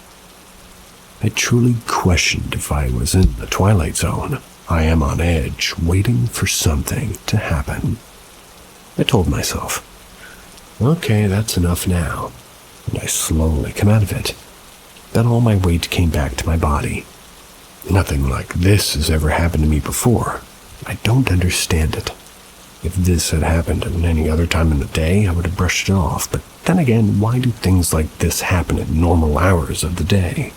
I truly questioned if I was in the Twilight Zone. I am on edge, waiting for something to happen. I told myself, okay, that's enough now. And I slowly come out of it. Then all my weight came back to my body. Nothing like this has ever happened to me before. I don't understand it. If this had happened at any other time in the day, I would have brushed it off. But then again, why do things like this happen at normal hours of the day?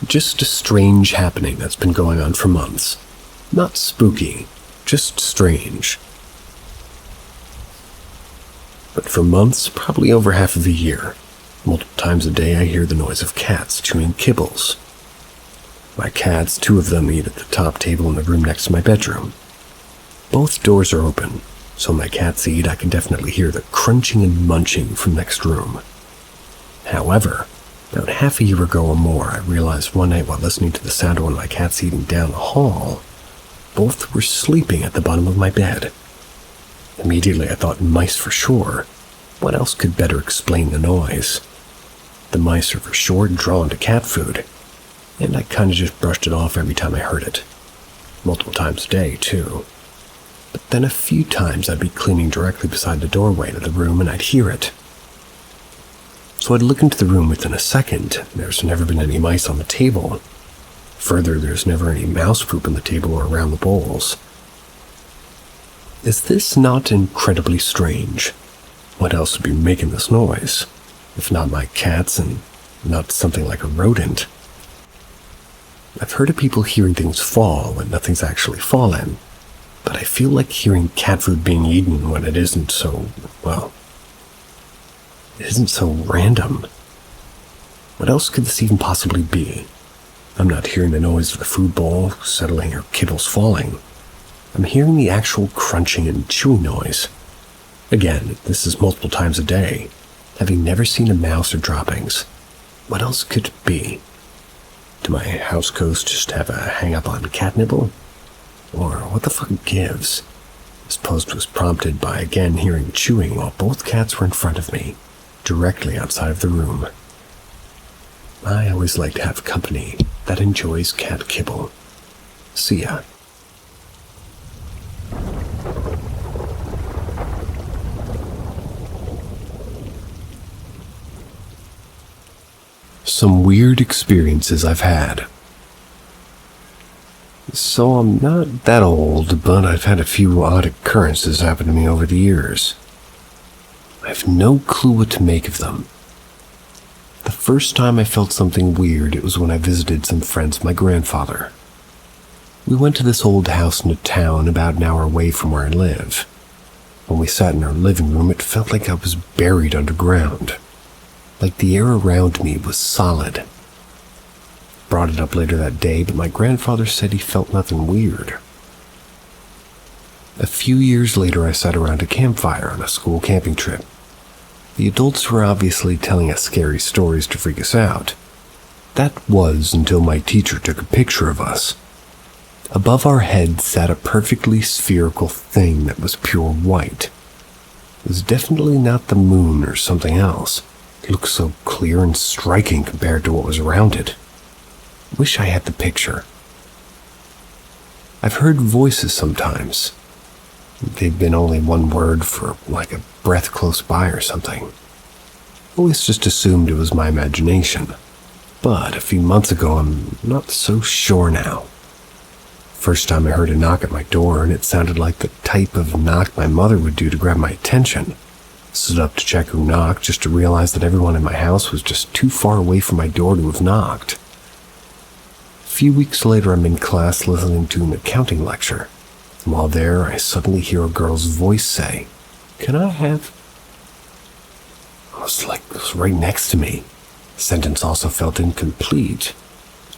Just a strange happening that's been going on for months. Not spooky, just strange. But for months, probably over half of a year, multiple times a day I hear the noise of cats chewing kibbles. My cats, 2 of them, eat at the top table in the room next to my bedroom. Both doors are open, so when my cats eat, I can definitely hear the crunching and munching from next room. However, about half a year ago or more, I realized one night while listening to the sound of one of my cats eating down the hall, both were sleeping at the bottom of my bed. Immediately I thought mice for sure. What else could better explain the noise? The mice are for sure drawn to cat food, and I kinda just brushed it off every time I heard it. Multiple times a day, too. But then a few times I'd be cleaning directly beside the doorway to the room and I'd hear it. So I'd look into the room within a second. There's never been any mice on the table. Further, there's never any mouse poop on the table or around the bowls. Is this not incredibly strange? What else would be making this noise? If not my cats and not something like a rodent. I've heard of people hearing things fall when nothing's actually fallen, but I feel like hearing cat food being eaten when it isn't so, well, it isn't so random. What else could this even possibly be? I'm not hearing the noise of the food bowl settling or kibbles falling. I'm hearing the actual crunching and chewing noise. Again, this is multiple times a day, having never seen a mouse or droppings. What else could it be? Do my house ghosts just have a hang-up on cat nibble? Or what the fuck gives? This post was prompted by again hearing chewing while both cats were in front of me, directly outside of the room. I always like to have company that enjoys cat kibble. See ya. Some weird experiences I've had. So I'm not that old, but I've had a few odd occurrences happen to me over the years. I have no clue what to make of them. The first time I felt something weird, it was when I visited some friends of my grandfather. We went to this old house in a town about an hour away from where I live. When we sat in our living room, it felt like I was buried underground. Like the air around me was solid. Brought it up later that day, but my grandfather said he felt nothing weird. A few years later, I sat around a campfire on a school camping trip. The adults were obviously telling us scary stories to freak us out. That was until my teacher took a picture of us. Above our heads sat a perfectly spherical thing that was pure white. It was definitely not the moon or something else. It looked so clear and striking compared to what was around it. Wish I had the picture. I've heard voices sometimes. They've been only one word for like a breath close by or something. Always just assumed it was my imagination. But a few months ago, I'm not so sure now. First time I heard a knock at my door, and it sounded like the type of knock my mother would do to grab my attention. Stood up to check who knocked, just to realize that everyone in my house was just too far away from my door to have knocked. A few weeks later, I'm in class listening to an accounting lecture. And while there, I suddenly hear a girl's voice say, "Can I have?" I was like, it was right next to me. The sentence also felt incomplete.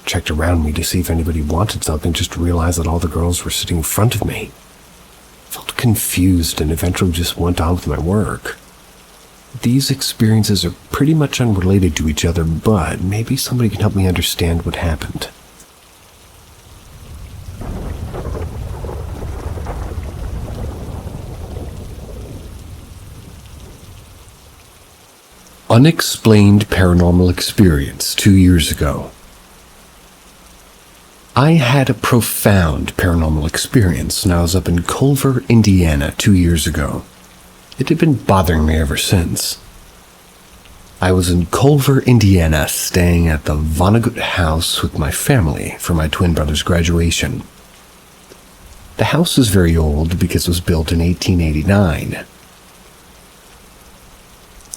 Checked around me to see if anybody wanted something, just to realize that all the girls were sitting in front of me. Felt confused and eventually just went on with my work. These experiences are pretty much unrelated to each other, but maybe somebody can help me understand what happened. Unexplained paranormal experience 2 years ago. I had a profound paranormal experience when I was up in Culver, Indiana 2 years ago. It had been bothering me ever since. I was in Culver, Indiana, staying at the Vonnegut house with my family for my twin brother's graduation. The house is very old because it was built in 1889.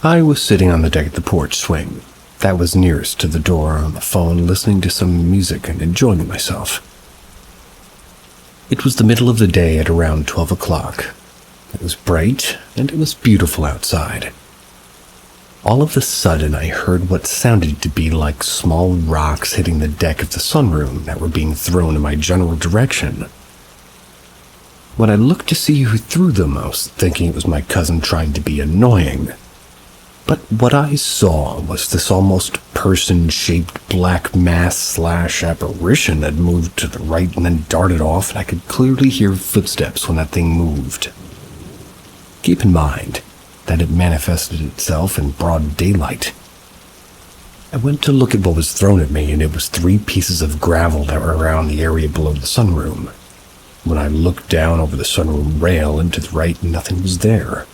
I was sitting on the deck of the porch swing. That was nearest to the door, on the phone, listening to some music and enjoying myself. It was the middle of the day at around 12 o'clock. It was bright, and it was beautiful outside. All of a sudden, I heard what sounded to be like small rocks hitting the deck of the sunroom that were being thrown in my general direction. When I looked to see who threw them, I was thinking it was my cousin trying to be annoying. But what I saw was this almost person-shaped black mass/apparition that moved to the right and then darted off, and I could clearly hear footsteps when that thing moved. Keep in mind that it manifested itself in broad daylight. I went to look at what was thrown at me, and it was 3 pieces of gravel that were around the area below the sunroom. When I looked down over the sunroom rail and to the right, nothing was there.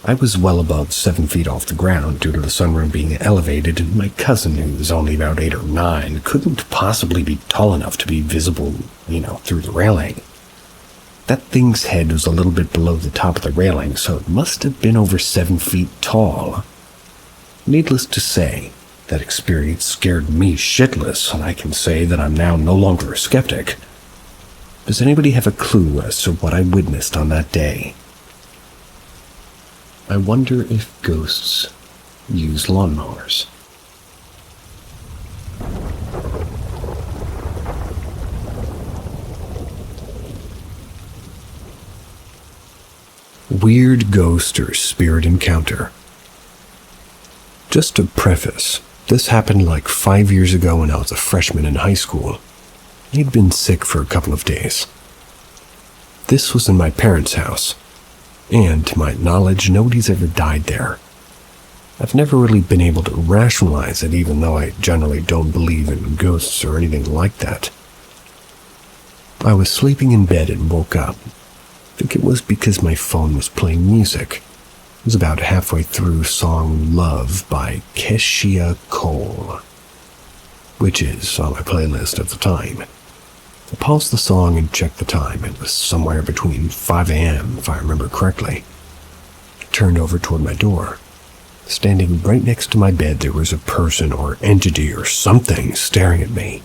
I was well above 7 feet off the ground due to the sunroom being elevated, and my cousin, who was only about 8 or 9, couldn't possibly be tall enough to be visible, through the railing. That thing's head was a little bit below the top of the railing, so it must have been over 7 feet tall. Needless to say, that experience scared me shitless, and I can say that I'm now no longer a skeptic. Does anybody have a clue as to what I witnessed on that day? I wonder if ghosts use lawnmowers. Weird ghost or spirit encounter. Just to preface, this happened like 5 years ago when I was a freshman in high school. I'd been sick for a couple of days. This was in my parents' house. And to my knowledge, nobody's ever died there. I've never really been able to rationalize it, even though I generally don't believe in ghosts or anything like that. I was sleeping in bed and woke up. I think it was because my phone was playing music. was about halfway through song Love by Keshia Cole, which is on my playlist at the time. I paused the song and checked the time. It was somewhere between 5 a.m., if I remember correctly. I turned over toward my door. Standing right next to my bed, there was a person or entity or something staring at me.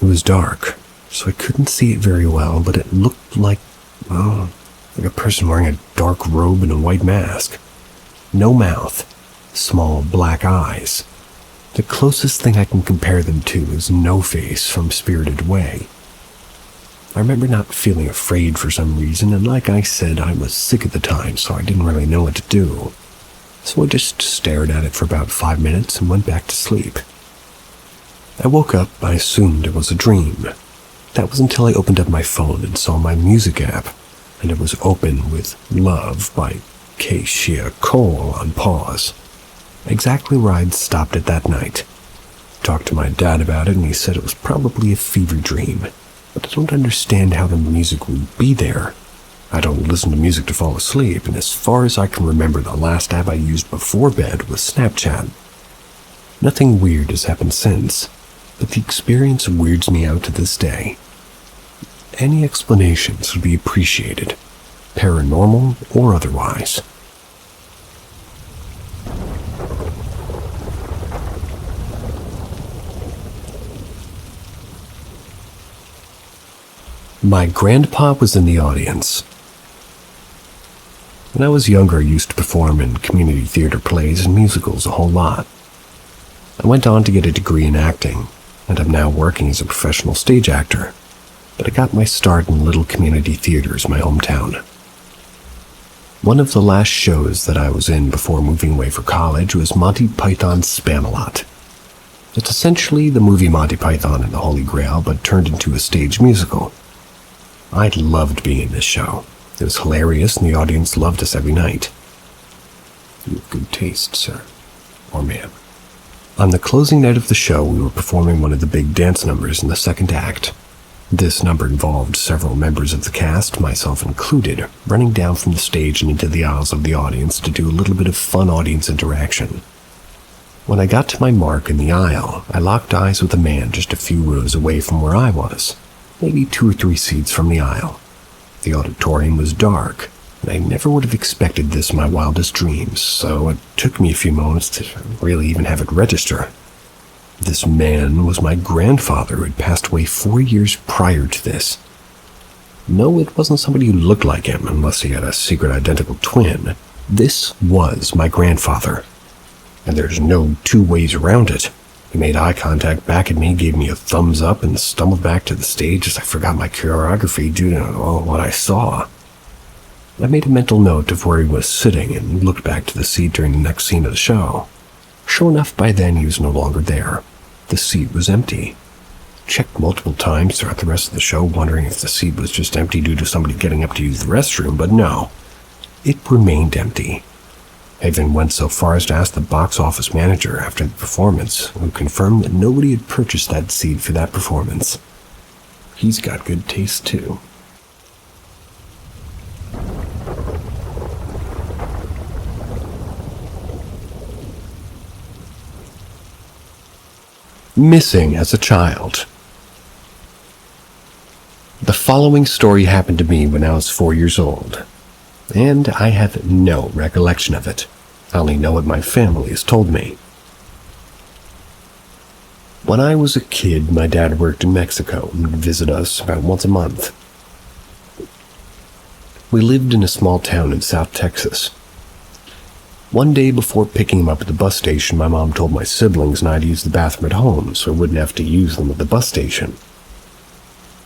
It was dark, so I couldn't see it very well, but it looked like a person wearing a dark robe and a white mask. No mouth, small black eyes. The closest thing I can compare them to is No Face from Spirited Away. I remember not feeling afraid for some reason, and like I said, I was sick at the time, so I didn't really know what to do. So I just stared at it for about 5 minutes and went back to sleep. I woke up, I assumed it was a dream. That was until I opened up my phone and saw my music app, and it was open with Love by Keshia Cole on pause. Exactly where I'd stopped it that night. Talked to my dad about it, and he said it was probably a fever dream, but I don't understand how the music would be there. I don't listen to music to fall asleep, and as far as I can remember, the last app I used before bed was Snapchat. Nothing weird has happened since, but the experience weirds me out to this day. Any explanations would be appreciated, paranormal or otherwise. My grandpa was in the audience. When I was younger, I used to perform in community theater plays and musicals a whole lot. I went on to get a degree in acting, and I'm now working as a professional stage actor, but I got my start in little community theaters in my hometown. One of the last shows that I was in before moving away for college was Monty Python's Spamalot. It's essentially the movie Monty Python and the Holy Grail, but turned into a stage musical. I loved being in this show. It was hilarious, and the audience loved us every night. You have good taste, sir. Or ma'am. On the closing night of the show, we were performing one of the big dance numbers in the second act. This number involved several members of the cast, myself included, running down from the stage and into the aisles of the audience to do a little bit of fun audience interaction. When I got to my mark in the aisle, I locked eyes with a man just a few rows away from where I was, maybe 2 or 3 seats from the aisle. The auditorium was dark, and I never would have expected this in my wildest dreams, so it took me a few moments to really even have it register. This man was my grandfather, who had passed away 4 years prior to this. No, it wasn't somebody who looked like him, unless he had a secret identical twin. This was my grandfather, and there's no 2 ways around it. He made eye contact back at me, gave me a thumbs up, and stumbled back to the stage as I forgot my choreography due to what I saw. I made a mental note of where he was sitting and looked back to the seat during the next scene of the show. Sure enough, by then he was no longer there. The seat was empty. Checked multiple times throughout the rest of the show, wondering if the seat was just empty due to somebody getting up to use the restroom, but no. It remained empty. I even went so far as to ask the box office manager after the performance, who confirmed that nobody had purchased that seat for that performance. He's got good taste, too. Missing as a child. The following story happened to me when I was 4 years old, and I have no recollection of it. I only know what my family has told me. When I was a kid, my dad worked in Mexico and would visit us about once a month. We lived in a small town in South Texas. One day before picking him up at the bus station, my mom told my siblings and I to use the bathroom at home so I wouldn't have to use them at the bus station.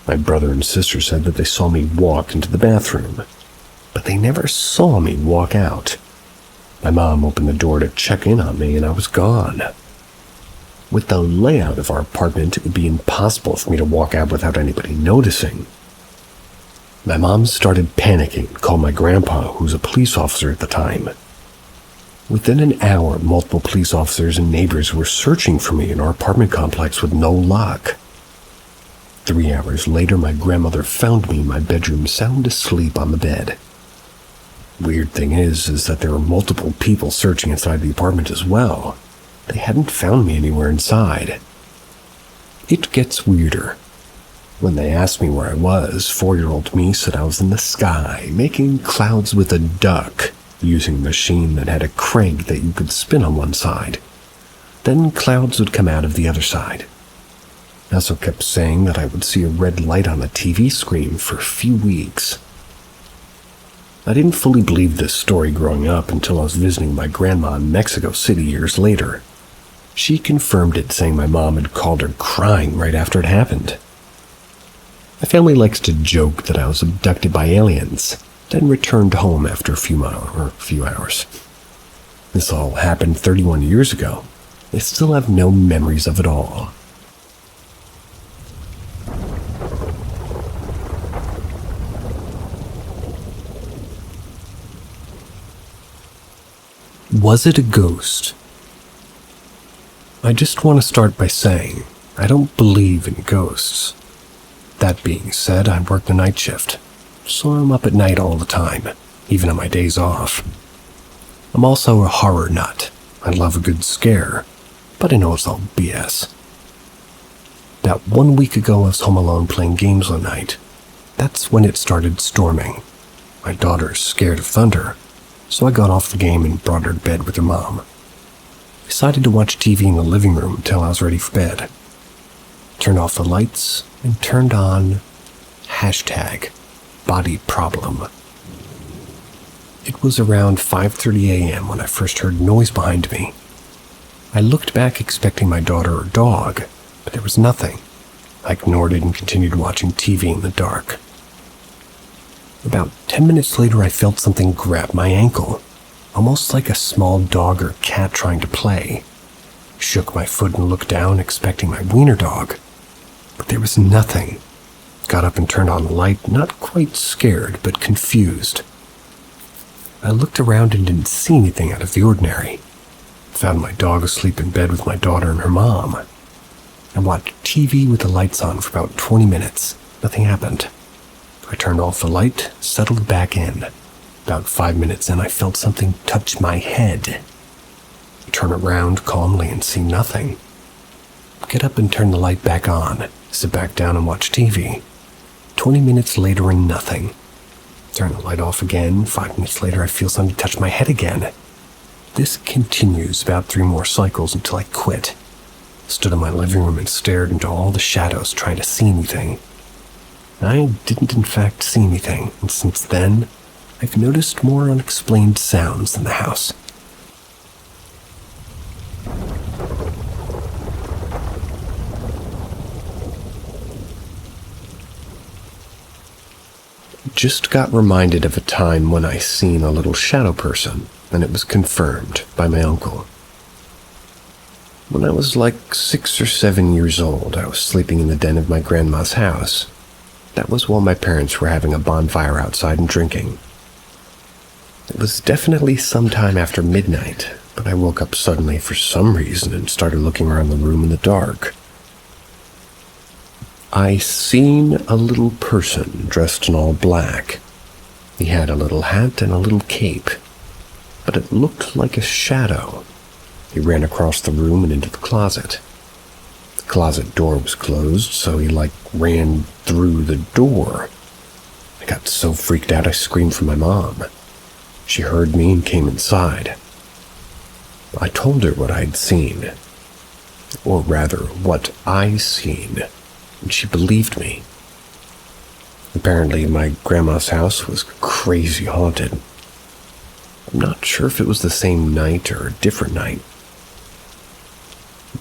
My brother and sister said that they saw me walk into the bathroom, but they never saw me walk out. My mom opened the door to check in on me, and I was gone. With the layout of our apartment, it would be impossible for me to walk out without anybody noticing. My mom started panicking and called my grandpa, who was a police officer at the time. Within an hour, multiple police officers and neighbors were searching for me in our apartment complex with no luck. 3 hours later, my grandmother found me in my bedroom sound asleep on the bed. Weird thing is that there were multiple people searching inside the apartment as well. They hadn't found me anywhere inside. It gets weirder. When they asked me where I was, 4-year-old me said I was in the sky, making clouds with a duck, using a machine that had a crank that you could spin on one side. Then clouds would come out of the other side. I also kept saying that I would see a red light on the TV screen for a few weeks. I didn't fully believe this story growing up until I was visiting my grandma in Mexico City years later. She confirmed it, saying my mom had called her crying right after it happened. My family likes to joke that I was abducted by aliens, then returned home after a few hours. This all happened 31 years ago. I still have no memories of it all. Was it a ghost? I just want to start by saying I don't believe in ghosts. That being said, I work the night shift, so I'm up at night all the time, even on my days off. I'm also a horror nut. I love a good scare, but I know it's all BS. About 1 week ago, I was home alone playing games one night. That's when it started storming. My daughter's scared of thunder, so I got off the game and brought her to bed with her mom. I decided to watch TV in the living room until I was ready for bed. Turned off the lights and turned on #body problem. It was around 5:30 a.m. when I first heard noise behind me. I looked back expecting my daughter or dog, but there was nothing. I ignored it and continued watching TV in the dark. About 10 minutes later, I felt something grab my ankle, almost like a small dog or cat trying to play. Shook my foot and looked down, expecting my wiener dog, but there was nothing. Got up and turned on the light, not quite scared, but confused. I looked around and didn't see anything out of the ordinary. Found my dog asleep in bed with my daughter and her mom. I watched TV with the lights on for about 20 minutes. Nothing happened. I turned off the light, settled back in. About 5 minutes in, I felt something touch my head. I turn around calmly and see nothing. Get up and turn the light back on, sit back down and watch TV. 20 minutes later and nothing. Turn the light off again. 5 minutes later, I feel something touch my head again. This continues about 3 more cycles until I quit. Stood in my living room and stared into all the shadows trying to see anything. I didn't in fact see anything, and since then, I've noticed more unexplained sounds in the house. Just got reminded of a time when I seen a little shadow person, and it was confirmed by my uncle. When I was like 6 or 7 years old, I was sleeping in the den of my grandma's house. That was while my parents were having a bonfire outside and drinking. It was definitely sometime after midnight, but I woke up suddenly for some reason and started looking around the room in the dark. I seen a little person dressed in all black. He had a little hat and a little cape, but it looked like a shadow. He ran across the room and into the closet. The closet door was closed, so he ran through the door. I got so freaked out I screamed for my mom. She heard me and came inside. I told her what I'd seen, or rather, what I seen, and she believed me. Apparently, my grandma's house was crazy haunted. I'm not sure if it was the same night or a different night.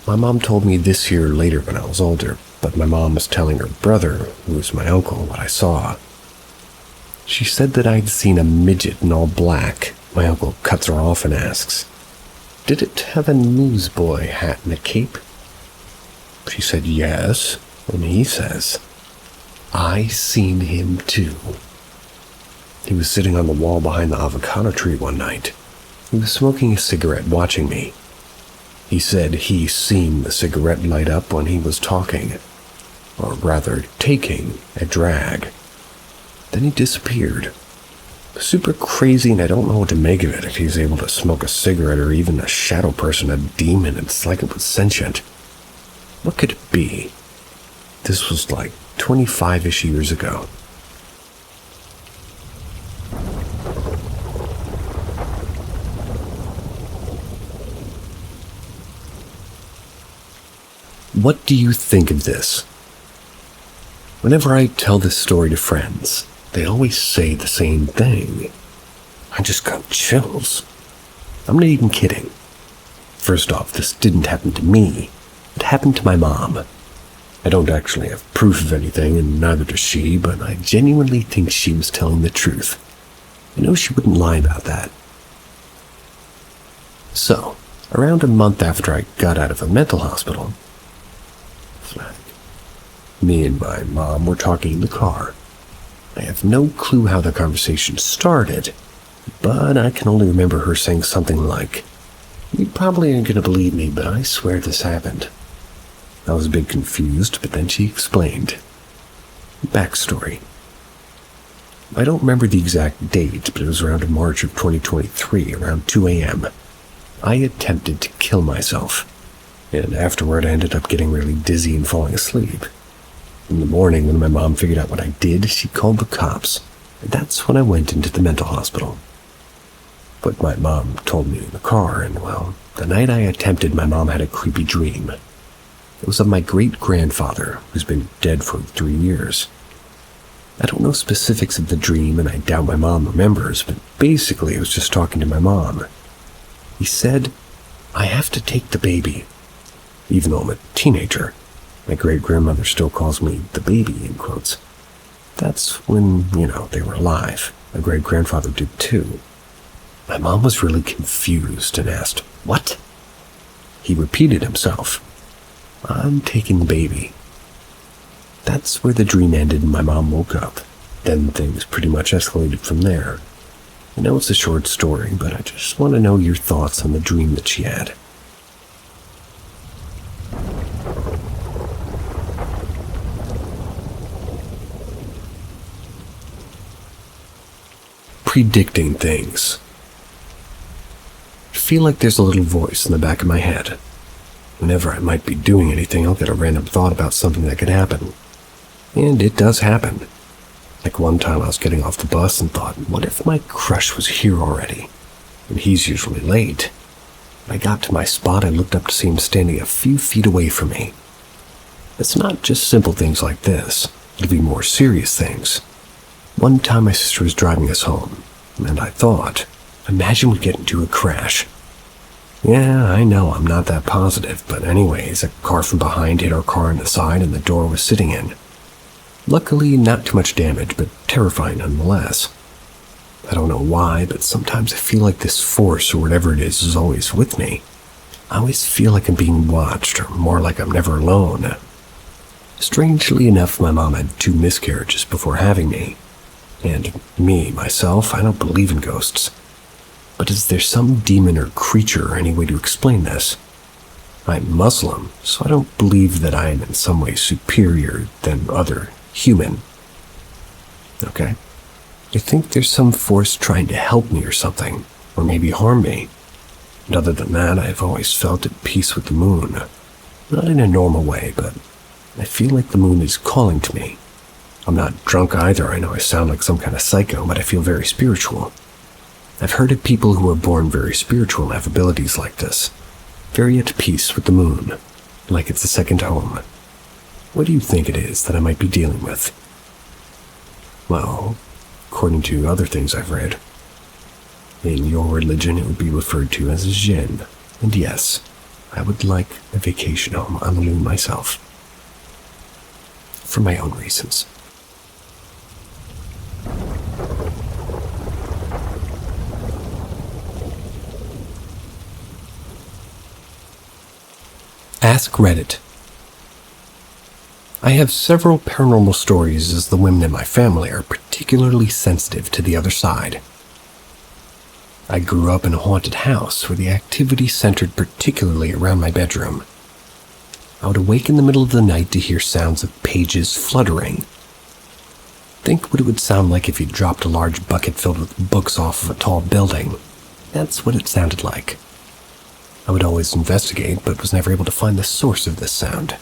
My mom told me this year later when I was older, but my mom was telling her brother, who was my uncle, what I saw. She said that I'd seen a midget in all black. My uncle cuts her off and asks, "Did it have a newsboy hat and a cape?" She said yes, and he says, "I seen him too." He was sitting on the wall behind the avocado tree one night. He was smoking a cigarette watching me. He said he seen the cigarette light up when he was talking, or rather taking a drag. Then he disappeared. Super crazy, and I don't know what to make of it. If he's able to smoke a cigarette or even a shadow person, a demon, it's like it was sentient. What could it be? This was like 25-ish years ago. What do you think of this? Whenever I tell this story to friends, they always say the same thing. I just got chills. I'm not even kidding. First off, this didn't happen to me. It happened to my mom. I don't actually have proof of anything, and neither does she, but I genuinely think she was telling the truth. I know she wouldn't lie about that. So, around a month after I got out of a mental hospital, me and my mom were talking in the car. I have no clue how the conversation started, but I can only remember her saying something like, "You probably aren't going to believe me, but I swear this happened." I was a bit confused, but then she explained. Backstory. I don't remember the exact date, but it was around March of 2023, around 2 a.m. I attempted to kill myself, and afterward I ended up getting really dizzy and falling asleep. In the morning, when my mom figured out what I did, she called the cops, and that's when I went into the mental hospital. What my mom told me in the car, and well, the night I attempted, my mom had a creepy dream. It was of my great-grandfather, who's been dead for 3 years. I don't know specifics of the dream, and I doubt my mom remembers, but basically I was just talking to my mom. He said, "I have to take the baby." Even though I'm a teenager, my great-grandmother still calls me the baby, in quotes. That's when, they were alive. My great-grandfather did too. My mom was really confused and asked, "What?" He repeated himself, "I'm taking the baby." That's where the dream ended and my mom woke up. Then things pretty much escalated from there. I know it's a short story, but I just want to know your thoughts on the dream that she had. Predicting things. I feel like there's a little voice in the back of my head. Whenever I might be doing anything, I'll get a random thought about something that could happen. And it does happen. Like one time I was getting off the bus and thought, what if my crush was here already? And he's usually late. When I got to my spot, I looked up to see him standing a few feet away from me. It's not just simple things like this. It'll be more serious things. One time my sister was driving us home, and I thought, imagine we get into a crash. Yeah, I know I'm not that positive, but anyways, a car from behind hit our car in the side and the door was sitting in. Luckily, not too much damage, but terrifying nonetheless. I don't know why, but sometimes I feel like this force or whatever it is always with me. I always feel like I'm being watched, or more like I'm never alone. Strangely enough, my mom had 2 miscarriages before having me. And me, myself, I don't believe in ghosts. But is there some demon or creature or any way to explain this? I'm Muslim, so I don't believe that I am in some way superior than other human. Okay? I think there's some force trying to help me or something, or maybe harm me. And other than that, I've always felt at peace with the moon. Not in a normal way, but I feel like the moon is calling to me. I'm not drunk either. I know I sound like some kind of psycho, but I feel very spiritual. I've heard of people who are born very spiritual and have abilities like this. Very at peace with the moon, like it's a second home. What do you think it is that I might be dealing with? Well, according to other things I've read, in your religion it would be referred to as a jinn. And yes, I would like a vacation home on the moon myself. For my own reasons. Ask Reddit. I have several paranormal stories as the women in my family are particularly sensitive to the other side. I grew up in a haunted house where the activity centered particularly around my bedroom. I would awake in the middle of the night to hear sounds of pages fluttering. Think what it would sound like if you dropped a large bucket filled with books off of a tall building. That's what it sounded like. I would always investigate, but was never able to find the source of this sound.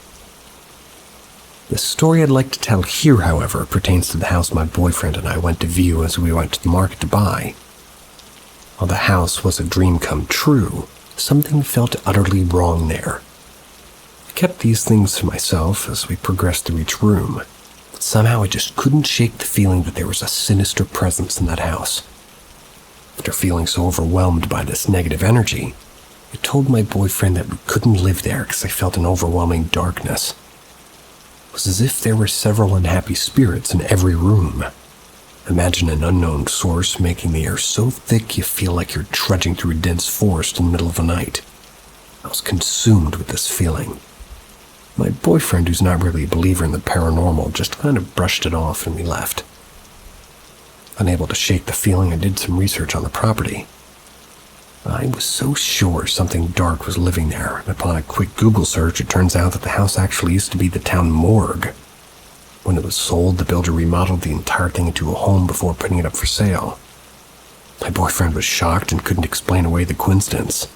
The story I'd like to tell here, however, pertains to the house my boyfriend and I went to view as we went to the market to buy. While the house was a dream come true, something felt utterly wrong there. I kept these things to myself as we progressed through each room, but somehow I just couldn't shake the feeling that there was a sinister presence in that house. After feeling so overwhelmed by this negative energy, I told my boyfriend that we couldn't live there because I felt an overwhelming darkness. It was as if there were several unhappy spirits in every room. Imagine an unknown source making the air so thick you feel like you're trudging through a dense forest in the middle of the night. I was consumed with this feeling. My boyfriend, who's not really a believer in the paranormal, just kind of brushed it off and we left. Unable to shake the feeling, I did some research on the property. I was so sure something dark was living there, and upon a quick Google search, it turns out that the house actually used to be the town morgue. When it was sold, the builder remodeled the entire thing into a home before putting it up for sale. My boyfriend was shocked and couldn't explain away the coincidence.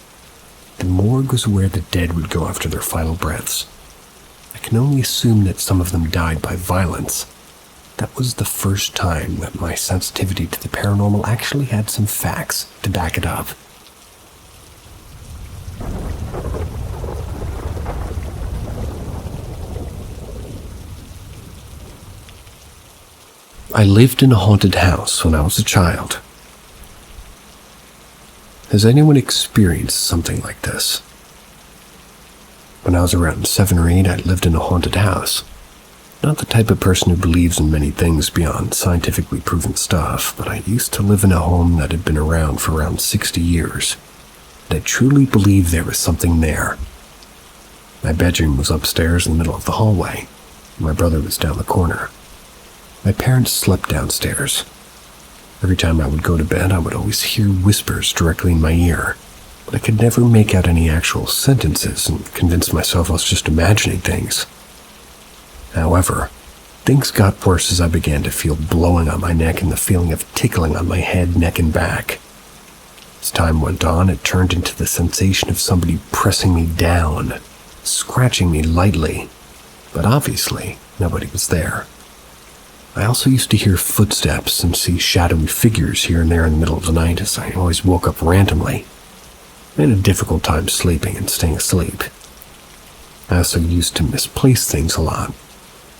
The morgue was where the dead would go after their final breaths. I can only assume that some of them died by violence. That was the first time that my sensitivity to the paranormal actually had some facts to back it up. I lived in a haunted house when I was a child. Has anyone experienced something like this? When I was around 7 or 8, I lived in a haunted house. Not the type of person who believes in many things beyond scientifically proven stuff, but I used to live in a home that had been around for around 60 years. And I truly believed there was something there. My bedroom was upstairs in the middle of the hallway. My brother was down the corner. My parents slept downstairs. Every time I would go to bed, I would always hear whispers directly in my ear, but I could never make out any actual sentences and convinced myself I was just imagining things. However, things got worse as I began to feel blowing on my neck and the feeling of tickling on my head, neck, and back. As time went on, it turned into the sensation of somebody pressing me down, scratching me lightly, but obviously nobody was there. I also used to hear footsteps and see shadowy figures here and there in the middle of the night as I always woke up randomly. I had a difficult time sleeping and staying asleep. I also used to misplace things a lot.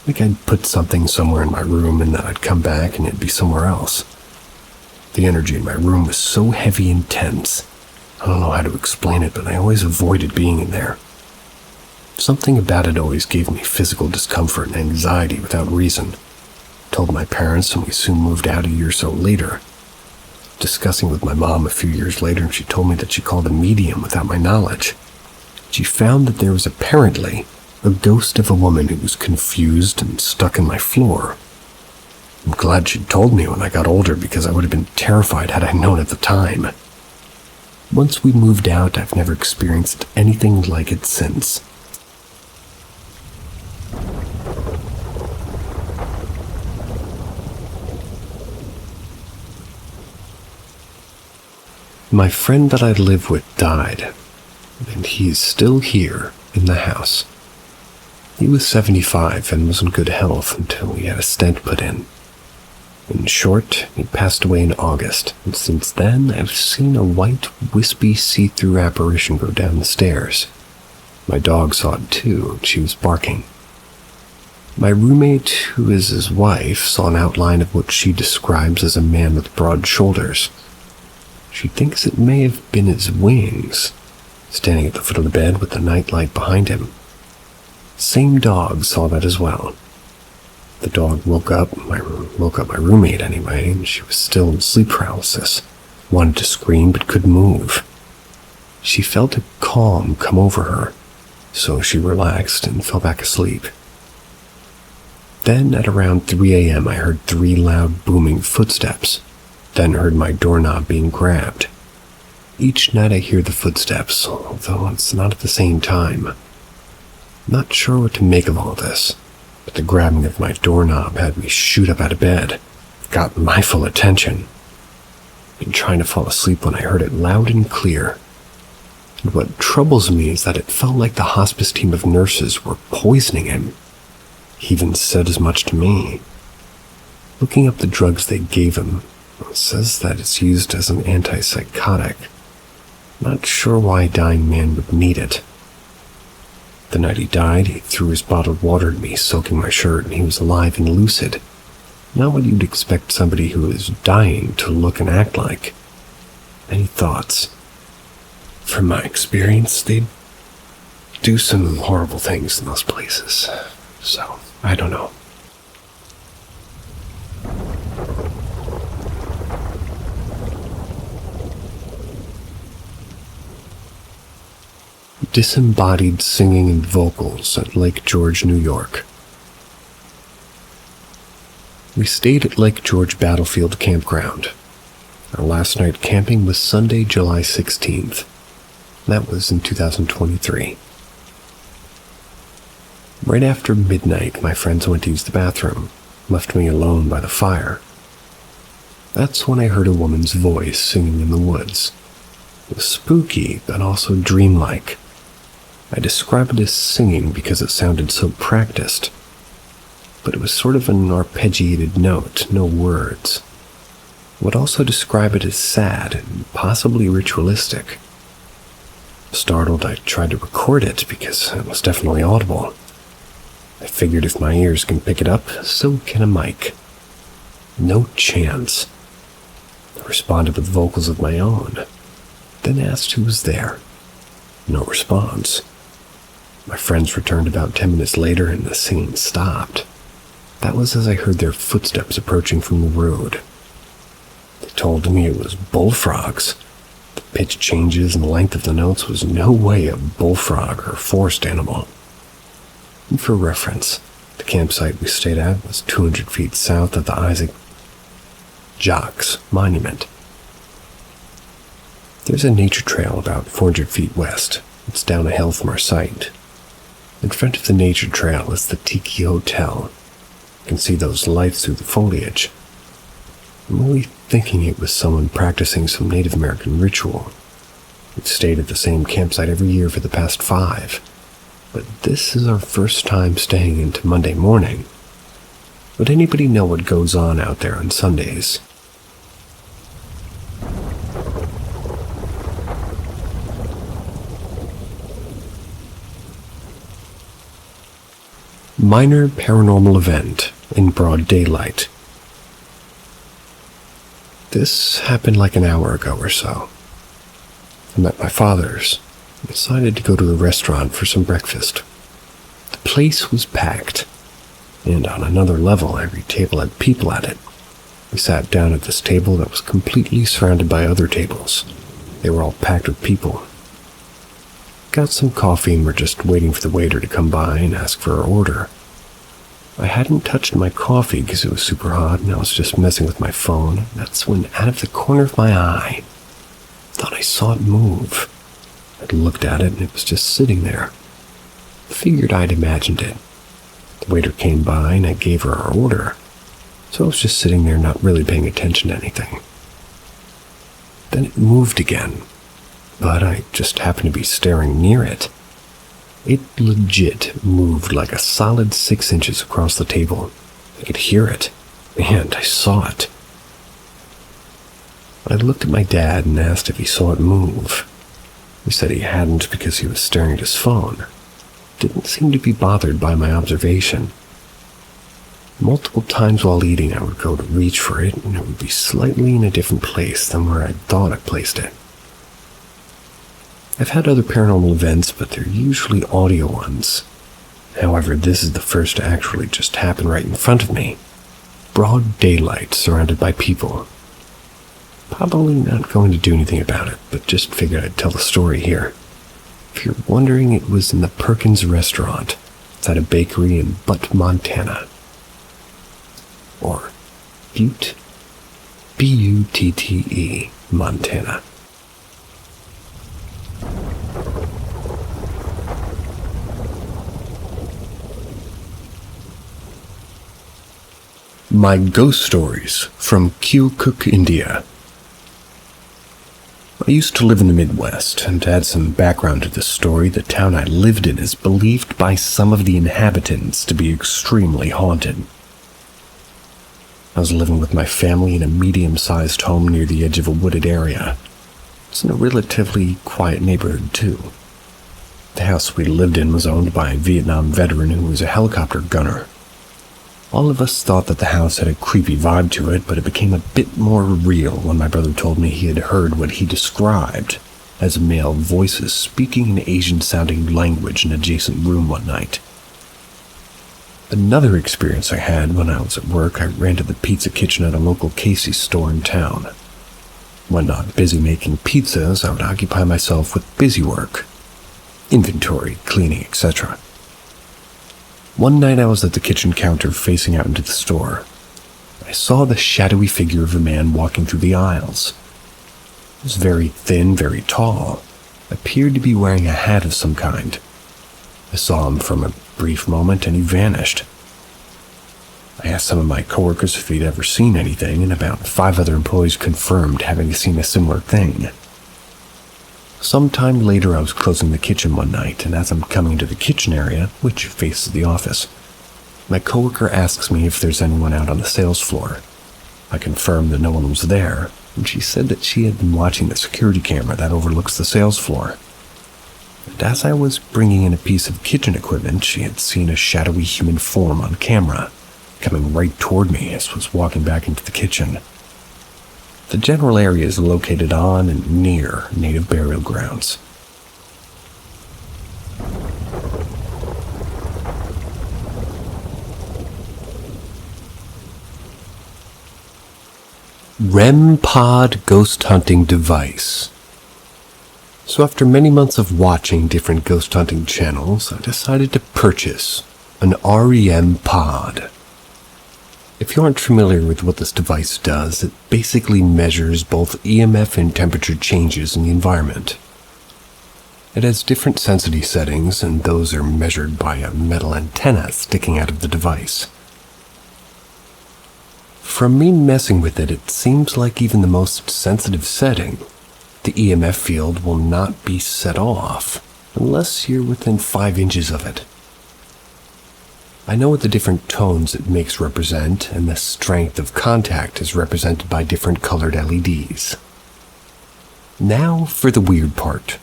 Like I'd put something somewhere in my room and then I'd come back and it'd be somewhere else. The energy in my room was so heavy and tense. I don't know how to explain it, but I always avoided being in there. Something about it always gave me physical discomfort and anxiety without reason. I told my parents and we soon moved out a year or so later. Discussing with my mom a few years later, and she told me that she called a medium without my knowledge. She found that there was apparently a ghost of a woman who was confused and stuck in my floor. I'm glad she'd told me when I got older because I would have been terrified had I known at the time. Once we moved out, I've never experienced anything like it since. My friend that I live with died, and he's still here in the house. He was 75 and was in good health until he had a stent put in. In short, he passed away in August, and since then I've seen a white, wispy, see-through apparition go down the stairs. My dog saw it too, and she was barking. My roommate, who is his wife, saw an outline of what she describes as a man with broad shoulders. She thinks it may have been his wings, standing at the foot of the bed with the nightlight behind him. Same dog saw that as well. The dog woke up my roommate anyway, and she was still in sleep paralysis. Wanted to scream but couldn't move. She felt a calm come over her, so she relaxed and fell back asleep. Then at around 3 a.m. I heard 3 loud booming footsteps, then heard my doorknob being grabbed. Each night I hear the footsteps, although it's not at the same time. Not sure what to make of all this, but the grabbing of my doorknob had me shoot up out of bed. Got my full attention. Been trying to fall asleep when I heard it loud and clear. And what troubles me is that it felt like the hospice team of nurses were poisoning him. He even said as much to me. Looking up the drugs they gave him, it says that it's used as an antipsychotic. Not sure why a dying man would need it. The night he died, he threw his bottled water at me, soaking my shirt, and he was alive and lucid. Not what you'd expect somebody who is dying to look and act like. Any thoughts? From my experience, they do some horrible things in those places. So, I don't know. Disembodied singing and vocals at Lake George, New York. We stayed at Lake George Battlefield Campground. Our last night camping was Sunday, July 16th. That was in 2023. Right after midnight, my friends went to use the bathroom, left me alone by the fire. That's when I heard a woman's voice singing in the woods. It was spooky, but also dreamlike. I describe it as singing because it sounded so practiced, but it was sort of an arpeggiated note, no words. I would also describe it as sad and possibly ritualistic. Startled, I tried to record it because it was definitely audible. I figured if my ears can pick it up, so can a mic. No chance. I responded with vocals of my own, then asked who was there. No response. My friends returned about 10 minutes later and the singing stopped. That was as I heard their footsteps approaching from the road. They told me it was bullfrogs. The pitch changes and the length of the notes was no way a bullfrog or forest animal. And for reference, the campsite we stayed at was 200 feet south of the Isaac Jacques Monument. There's a nature trail about 400 feet west. It's down a hill from our site. In front of the nature trail is the Tiki Hotel. You can see those lights through the foliage. I'm really thinking it was someone practicing some Native American ritual. We've stayed at the same campsite every year for the past 5, but this is our first time staying into Monday morning. Would anybody know what goes on out there on Sundays? Minor paranormal event in broad daylight. This happened like an hour ago or so. I'm at my father's and decided to go to a restaurant for some breakfast. The place was packed, and on another level, every table had people at it. We sat down at this table that was completely surrounded by other tables. They were all packed with people. Got some coffee and were just waiting for the waiter to come by and ask for our order. I hadn't touched my coffee because it was super hot and I was just messing with my phone. That's when, out of the corner of my eye, thought I saw it move. I looked at it and it was just sitting there. Figured I'd imagined it. The waiter came by and I gave her our order. So I was just sitting there not really paying attention to anything. Then it moved again. But I just happened to be staring near it. It legit moved like a solid 6 inches across the table. I could hear it, and I saw it. I looked at my dad and asked if he saw it move. He said he hadn't because he was staring at his phone. Didn't seem to be bothered by my observation. Multiple times while eating, I would go to reach for it, and it would be slightly in a different place than where I thought I placed it. I've had other paranormal events, but they're usually audio ones. However, this is the first to actually just happen right in front of me. Broad daylight, surrounded by people. Probably not going to do anything about it, but just figured I'd tell the story here. If you're wondering, it was in the Perkins restaurant. It's at a bakery in Butte, Montana. Or Butte, B-U-T-T-E, Montana. My Ghost Stories from Keokuk, India. I used to live in the Midwest, and to add some background to this story, the town I lived in is believed by some of the inhabitants to be extremely haunted. I was living with my family in a medium-sized home near the edge of a wooded area. It's in a relatively quiet neighborhood, too. The house we lived in was owned by a Vietnam veteran who was a helicopter gunner. All of us thought that the house had a creepy vibe to it, but it became a bit more real when my brother told me he had heard what he described as male voices speaking an Asian-sounding language in an adjacent room one night. Another experience I had when I was at work, I ran to the pizza kitchen at a local Casey's store in town. When not busy making pizzas, I would occupy myself with busy work, inventory, cleaning, etc. One night I was at the kitchen counter facing out into the store. I saw the shadowy figure of a man walking through the aisles. He was very thin, very tall, appeared to be wearing a hat of some kind. I saw him from a brief moment and he vanished. I asked some of my coworkers if he'd ever seen anything, and about 5 other employees confirmed having seen a similar thing. Sometime later, I was closing the kitchen one night, and as I'm coming into the kitchen area, which faces the office, my coworker asks me if there's anyone out on the sales floor. I confirmed that no one was there, and she said that she had been watching the security camera that overlooks the sales floor. And as I was bringing in a piece of kitchen equipment, she had seen a shadowy human form on camera, coming right toward me as I was walking back into the kitchen. The general area is located on and near native burial grounds. REM pod ghost hunting device. So after many months of watching different ghost hunting channels, I decided to purchase an REM pod. If you aren't familiar with what this device does, it basically measures both EMF and temperature changes in the environment. It has different sensitivity settings, and those are measured by a metal antenna sticking out of the device. From me messing with it, it seems like even the most sensitive setting, the EMF field will not be set off unless you're within 5 inches of it. I know what the different tones it makes represent, and the strength of contact is represented by different colored LEDs. Now for the weird part.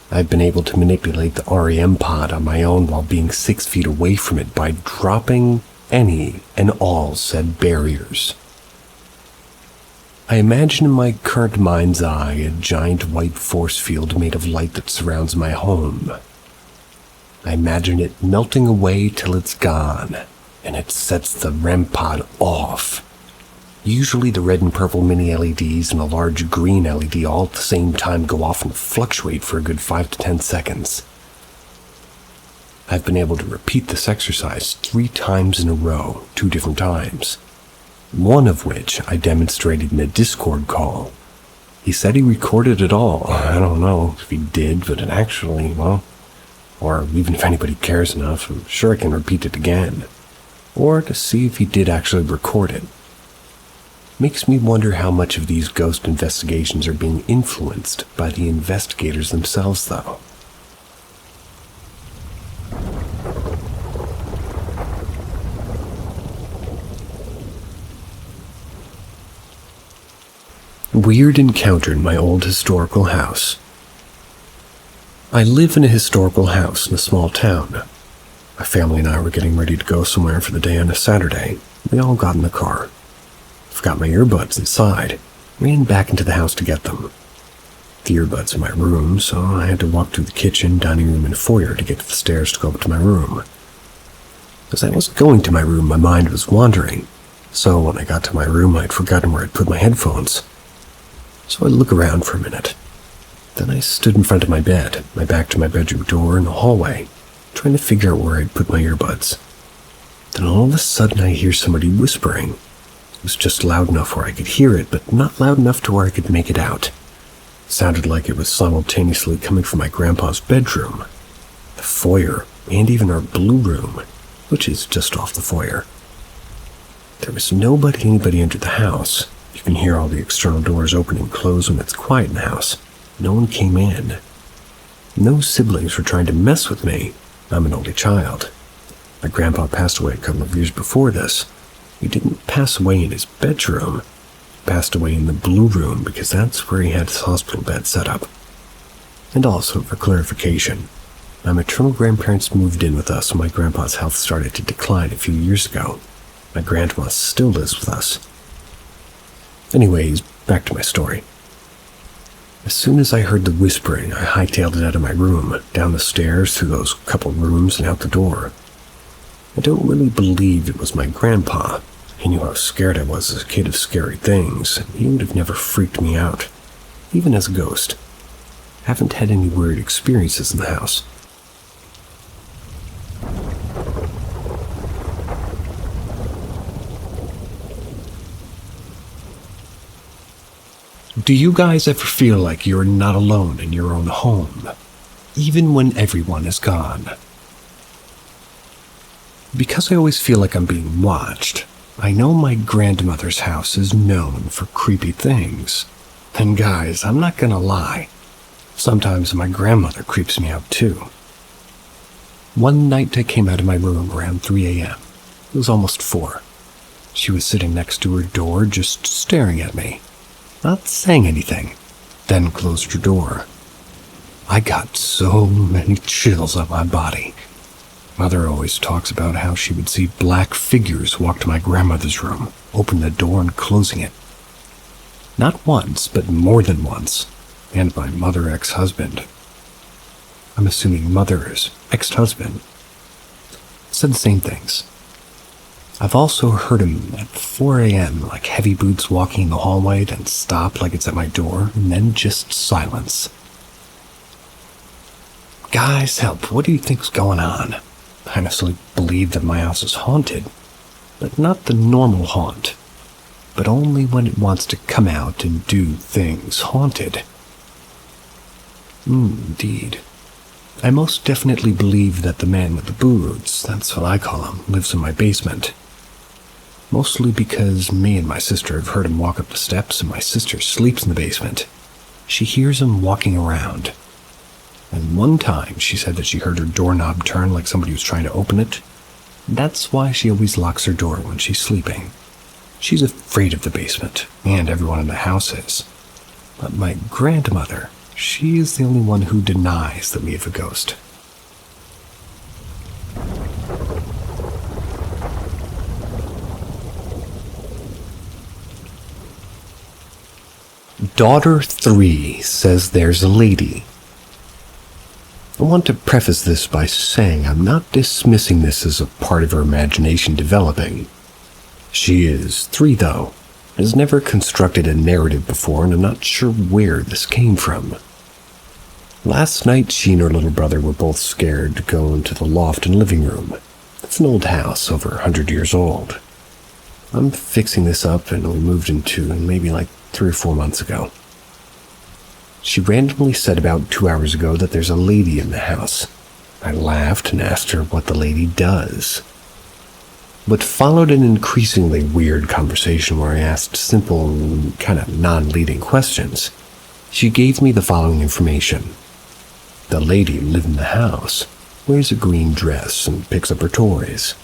I've been able to manipulate the REM pod on my own while being 6 feet away from it by dropping any and all said barriers. I imagine in my current mind's eye a giant white force field made of light that surrounds my home. I imagine it melting away till it's gone, and it sets the REM pod off. Usually the red and purple mini LEDs and a large green LED all at the same time go off and fluctuate for a good 5 to 10 seconds. I've been able to repeat this exercise 3 times in a row, 2 different times. One of which I demonstrated in a Discord call. He said he recorded it all. I don't know if he did, but it actually, well, or even if anybody cares enough, I'm sure I can repeat it again. Or to see if he did actually record it. Makes me wonder how much of these ghost investigations are being influenced by the investigators themselves, though. Weird encounter in my old historical house. I live in a historical house in a small town. My family and I were getting ready to go somewhere for the day on a Saturday. We all got in the car. Forgot my earbuds inside. Ran back into the house to get them. The earbuds in my room, so I had to walk through the kitchen, dining room, and foyer to get to the stairs to go up to my room. As I was going to my room, my mind was wandering. So when I got to my room, I'd forgotten where I'd put my headphones. So I look around for a minute. Then I stood in front of my bed, my back to my bedroom door in the hallway, trying to figure out where I'd put my earbuds. Then all of a sudden I hear somebody whispering. It was just loud enough where I could hear it, but not loud enough to where I could make it out. It sounded like it was simultaneously coming from my grandpa's bedroom, the foyer, and even our blue room, which is just off the foyer. There was anybody entered the house. You can hear all the external doors open and close when it's quiet in the house. No one came in. No siblings were trying to mess with me. I'm an only child. My grandpa passed away a couple of years before this. He didn't pass away in his bedroom. He passed away in the blue room because that's where he had his hospital bed set up. And also, for clarification, my maternal grandparents moved in with us when my grandpa's health started to decline a few years ago. My grandma still lives with us. Anyways, back to my story. As soon as I heard the whispering, I hightailed it out of my room, down the stairs, through those couple rooms, and out the door. I don't really believe it was my grandpa. He knew how scared I was as a kid of scary things, and he would have never freaked me out, even as a ghost. Haven't had any weird experiences in the house. Do you guys ever feel like you're not alone in your own home, even when everyone is gone? Because I always feel like I'm being watched, I know my grandmother's house is known for creepy things. And guys, I'm not gonna lie, sometimes my grandmother creeps me out too. One night I came out of my room around 3 a.m. It was almost 4. She was sitting next to her door, just staring at me, not saying anything, then closed her door. I got so many chills up my body. Mother always talks about how she would see black figures walk to my grandmother's room, open the door and closing it. Not once, but more than once, and my mother ex-husband. I'm assuming mother's ex-husband said the same things. I've also heard him at 4 a.m. like heavy boots walking in the hallway, then stop like it's at my door, and then just silence. Guys, help, what do you think's going on? I honestly believe that my house is haunted, but not the normal haunt, but only when it wants to come out and do things haunted. Indeed. I most definitely believe that the man with the boots, that's what I call him, lives in my basement. Mostly because me and my sister have heard him walk up the steps, and my sister sleeps in the basement. She hears him walking around. And one time she said that she heard her doorknob turn like somebody was trying to open it. That's why she always locks her door when she's sleeping. She's afraid of the basement, and everyone in the house is. But my grandmother, she is the only one who denies that we have a ghost. Daughter 3 says there's a lady. I want to preface this by saying I'm not dismissing this as a part of her imagination developing. She is 3, though, and has never constructed a narrative before, and I'm not sure where this came from. Last night, she and her little brother were both scared to go into the loft and living room. It's an old house, over 100 years old. I'm fixing this up, and we moved into maybe like 3 or 4 months ago. She randomly said about 2 hours ago that there's a lady in the house. I laughed and asked her what the lady does. What followed an increasingly weird conversation where I asked simple, kind of non-leading questions. She gave me the following information. The lady lived in the house, wears a green dress, and picks up her toys.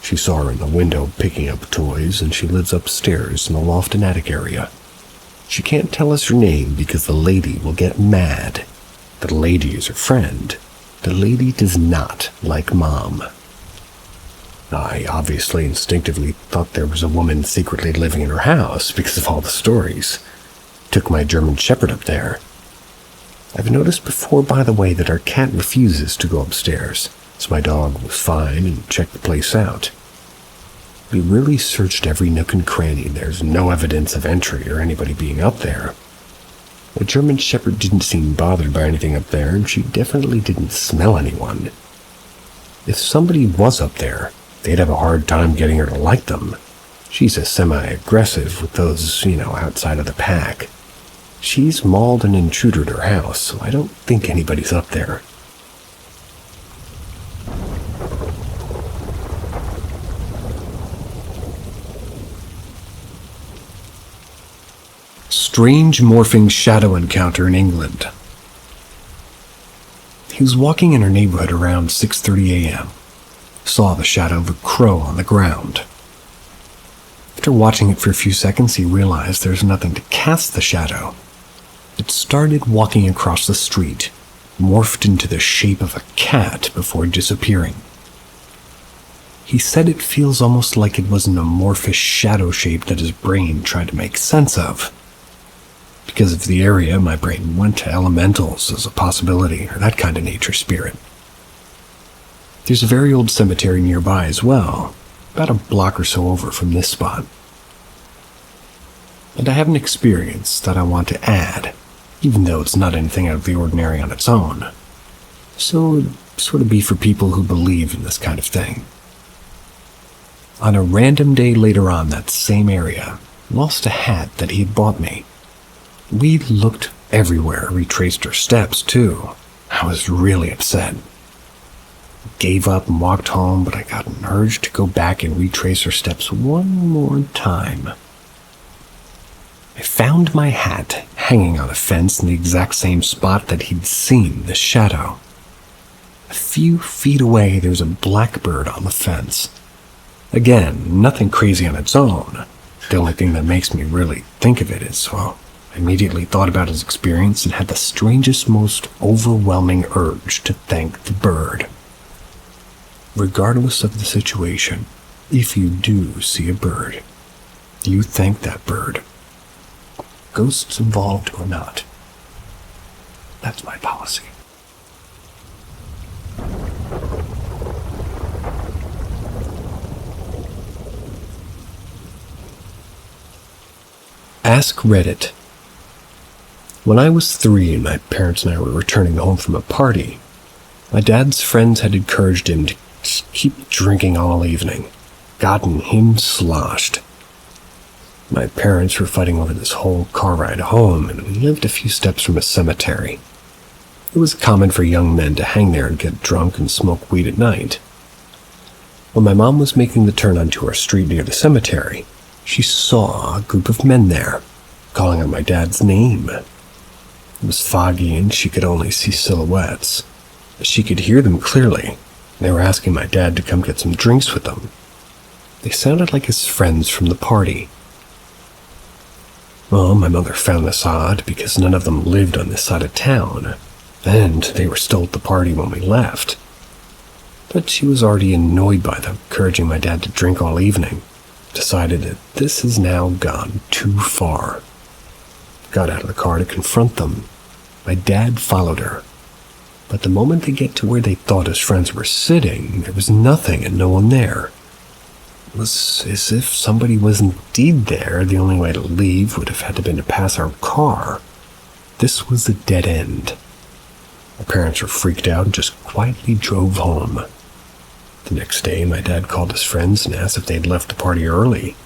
She saw her in the window picking up toys, and she lives upstairs in the loft and attic area. She can't tell us her name because the lady will get mad. The lady is her friend. The lady does not like Mom. I obviously instinctively thought there was a woman secretly living in her house because of all the stories. Took my German Shepherd up there. I've noticed before, by the way, that our cat refuses to go upstairs, so my dog was fine and checked the place out. We really searched every nook and cranny. There's no evidence of entry or anybody being up there. The German Shepherd didn't seem bothered by anything up there, and she definitely didn't smell anyone. If somebody was up there, they'd have a hard time getting her to like them. She's a semi-aggressive with those, outside of the pack. She's mauled an intruder at her house, so I don't think anybody's up there. strange morphing shadow encounter in England. He was walking in our neighborhood around 6:30 a.m. Saw the shadow of a crow on the ground. After watching it for a few seconds, he realized there's nothing to cast the shadow. It started walking across the street, morphed into the shape of a cat before disappearing. He said it feels almost like it was an amorphous shadow shape that his brain tried to make sense of. Because of the area, my brain went to elementals as a possibility, or that kind of nature spirit. There's a very old cemetery nearby as well, about a block or so over from this spot. And I have an experience that I want to add, even though it's not anything out of the ordinary on its own. So it'd sort of be for people who believe in this kind of thing. On a random day later on, that same area lost a hat that he had bought me. We looked everywhere, retraced our steps too. I was really upset. Gave up and walked home, but I got an urge to go back and retrace our steps one more time. I found my hat hanging on a fence in the exact same spot that he'd seen the shadow. A few feet away, there was a blackbird on the fence. Again, nothing crazy on its own. The only thing that makes me really think of it is, well, I immediately thought about his experience and had the strangest, most overwhelming urge to thank the bird. Regardless of the situation, if you do see a bird, you thank that bird. Ghosts involved or not. That's my policy. Ask Reddit. When I was 3 and my parents and I were returning home from a party, my dad's friends had encouraged him to keep drinking all evening, gotten him sloshed. My parents were fighting over this whole car ride home, and we lived a few steps from a cemetery. It was common for young men to hang there and get drunk and smoke weed at night. When my mom was making the turn onto our street near the cemetery, she saw a group of men there, calling out my dad's name. It was foggy and she could only see silhouettes. She could hear them clearly. They were asking my dad to come get some drinks with them. They sounded like his friends from the party. Well, my mother found this odd because none of them lived on this side of town, and they were still at the party when we left. But she was already annoyed by them, encouraging my dad to drink all evening. Decided that this has now gone too far. Got out of the car to confront them. My dad followed her. But the moment they get to where they thought his friends were sitting, there was nothing and no one there. It was as if somebody was indeed there. The only way to leave would have had to been to pass our car. This was a dead end. My parents were freaked out and just quietly drove home. The next day, my dad called his friends and asked if they'd left the party early.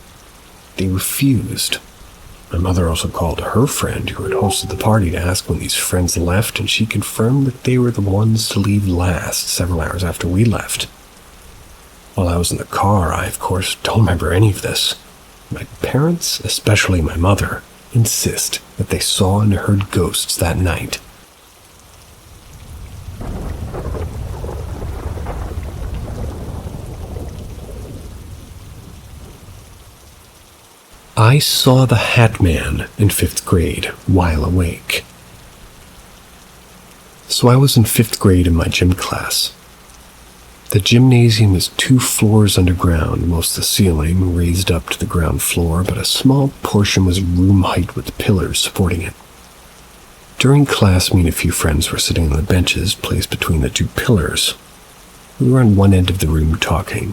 They refused. My mother also called her friend who had hosted the party to ask when these friends left, and she confirmed that they were the ones to leave last, several hours after we left. While I was in the car, I, of course, don't remember any of this. My parents, especially my mother, insist that they saw and heard ghosts that night. I saw the Hatman in 5th grade while awake. So I was in 5th grade in my gym class. The gymnasium is 2 floors underground, most of the ceiling raised up to the ground floor, but a small portion was room height with pillars supporting it. During class, me and a few friends were sitting on the benches placed between the 2 pillars. We were on one end of the room talking.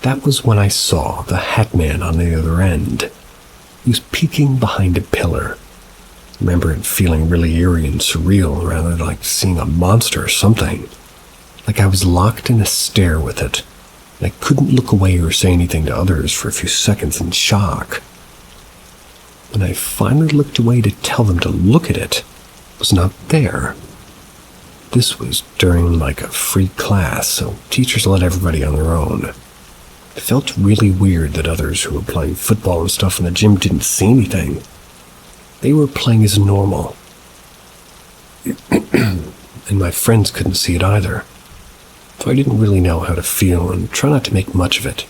That was when I saw the Hatman on the other end. He was peeking behind a pillar. I remember it feeling really eerie and surreal, rather like seeing a monster or something. Like I was locked in a stare with it. I couldn't look away or say anything to others for a few seconds in shock. When I finally looked away to tell them to look at it, it was not there. This was during like a free class, so teachers let everybody on their own. It felt really weird that others who were playing football and stuff in the gym didn't see anything. They were playing as normal. And my friends couldn't see it either. So I didn't really know how to feel and try not to make much of it.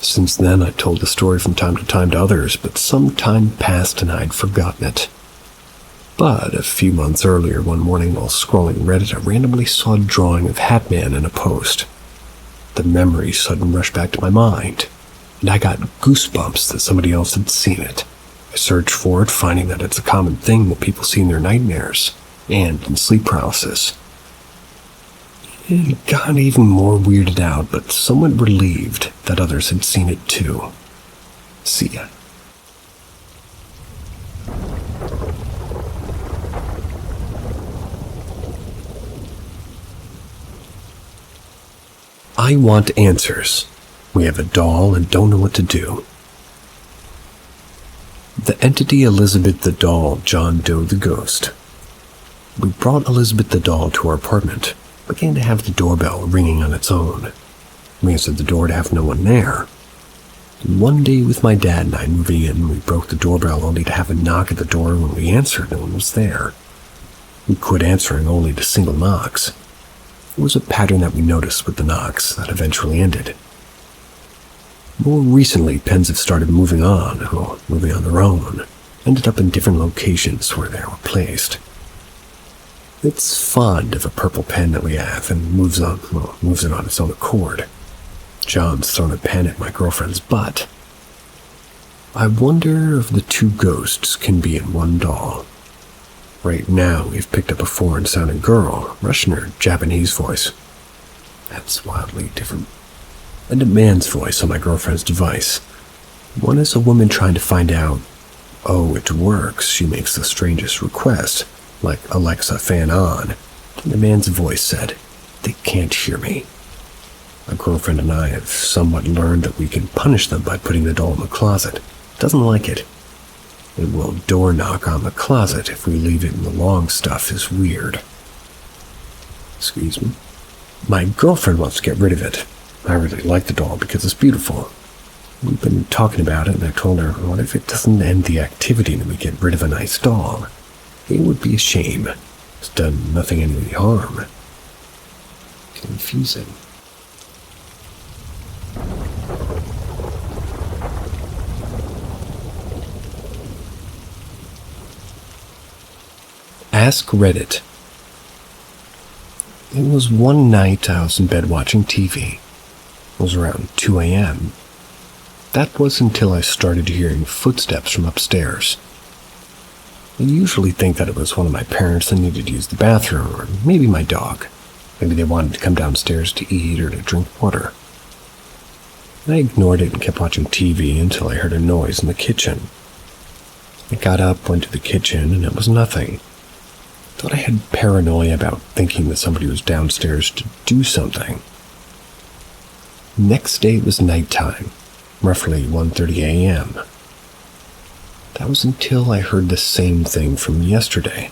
Since then, I told the story from time to time to others, but some time passed and I'd forgotten it. But a few months earlier, one morning while scrolling Reddit, I randomly saw a drawing of Hatman in a post. The memory suddenly rushed back to my mind, and I got goosebumps that somebody else had seen it. I searched for it, finding that it's a common thing that people see in their nightmares and in sleep paralysis. It got even more weirded out, but somewhat relieved that others had seen it too. See ya. I want answers. We have a doll and don't know what to do. The entity Elizabeth the doll, John Doe the ghost. We brought Elizabeth the doll to our apartment, began to have the doorbell ringing on its own. We answered the door to have no one there. And one day with my dad and I moving in, we broke the doorbell only to have a knock at the door. When we answered, no one was there. We quit answering only to single knocks. It was a pattern that we noticed with the knocks that eventually ended. More recently, pens have started moving on their own, ended up in different locations where they were placed. It's fond of a purple pen that we have and moves it on its own accord. John's thrown a pen at my girlfriend's butt. I wonder if the two ghosts can be in one doll. Right now, we've picked up a foreign-sounding girl, Russian or Japanese voice. That's wildly different. And a man's voice on my girlfriend's device. One is a woman trying to find out, oh, it works. She makes the strangest request, like Alexa fan on. And the man's voice said, they can't hear me. My girlfriend and I have somewhat learned that we can punish them by putting the doll in the closet. Doesn't like it. It will door knock on the closet if we leave it in the long stuff is weird. Excuse me. My girlfriend wants to get rid of it. I really like the doll because it's beautiful. We've been talking about it and I told her, what if it doesn't end the activity and we get rid of a nice doll? It would be a shame. It's done nothing any harm. Confusing. Ask Reddit. It was one night I was in bed watching TV. It was around 2 a.m. That was until I started hearing footsteps from upstairs. I usually think that it was one of my parents that needed to use the bathroom, or maybe my dog. Maybe they wanted to come downstairs to eat or to drink water. I ignored it and kept watching TV until I heard a noise in the kitchen. I got up, went to the kitchen, and it was nothing. Thought I had paranoia about thinking that somebody was downstairs to do something. Next day it was nighttime, roughly 1:30 a.m. That was until I heard the same thing from yesterday.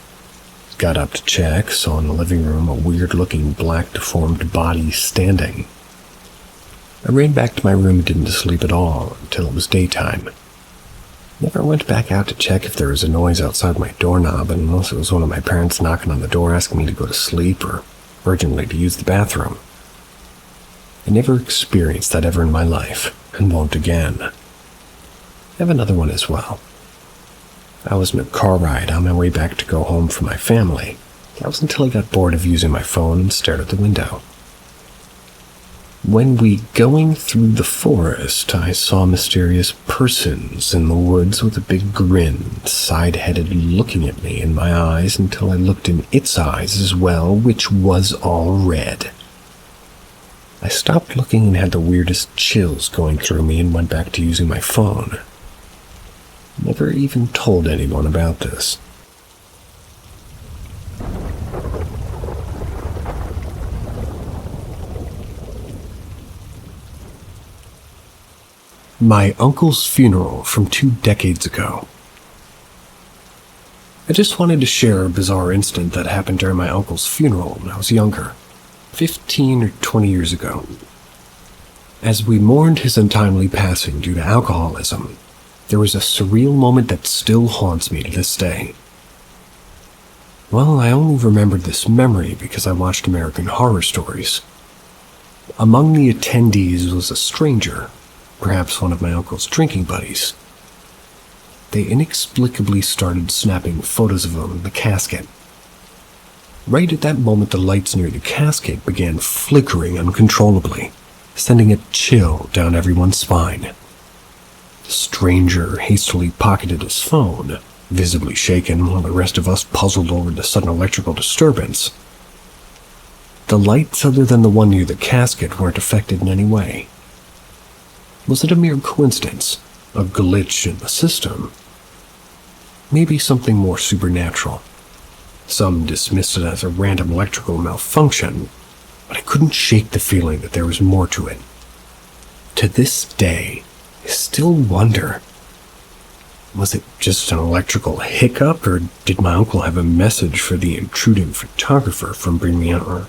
Got up to check, saw in the living room a weird-looking black deformed body standing. I ran back to my room and didn't sleep at all until it was daytime. Never went back out to check if there was a noise outside my doorknob unless it was one of my parents knocking on the door asking me to go to sleep or urgently to use the bathroom. I never experienced that ever in my life, and won't again. I have another one as well. I was in a car ride on my way back to go home for my family. That was until I got bored of using my phone and stared at the window. When we going through the forest, I saw mysterious persons in the woods with a big grin, side-headed looking at me in my eyes until I looked in its eyes as well, which was all red. I stopped looking and had the weirdest chills going through me and went back to using my phone. Never even told anyone about this. My uncle's funeral from 2 decades ago. I just wanted to share a bizarre incident that happened during my uncle's funeral when I was younger, 15 or 20 years ago. As we mourned his untimely passing due to alcoholism, There was a surreal moment that still haunts me to this day. Well, I only remembered this memory because I watched American Horror Stories. Among the attendees was a stranger, perhaps one of my uncle's drinking buddies. They inexplicably started snapping photos of him in the casket. Right at that moment, the lights near the casket began flickering uncontrollably, sending a chill down everyone's spine. The stranger hastily pocketed his phone, visibly shaken, while the rest of us puzzled over the sudden electrical disturbance. The lights other than the one near the casket weren't affected in any way. Was it a mere coincidence? A glitch in the system? Maybe something more supernatural. Some dismissed it as a random electrical malfunction, but I couldn't shake the feeling that there was more to it. To this day, I still wonder, was it just an electrical hiccup, or did my uncle have a message for the intruding photographer from beyond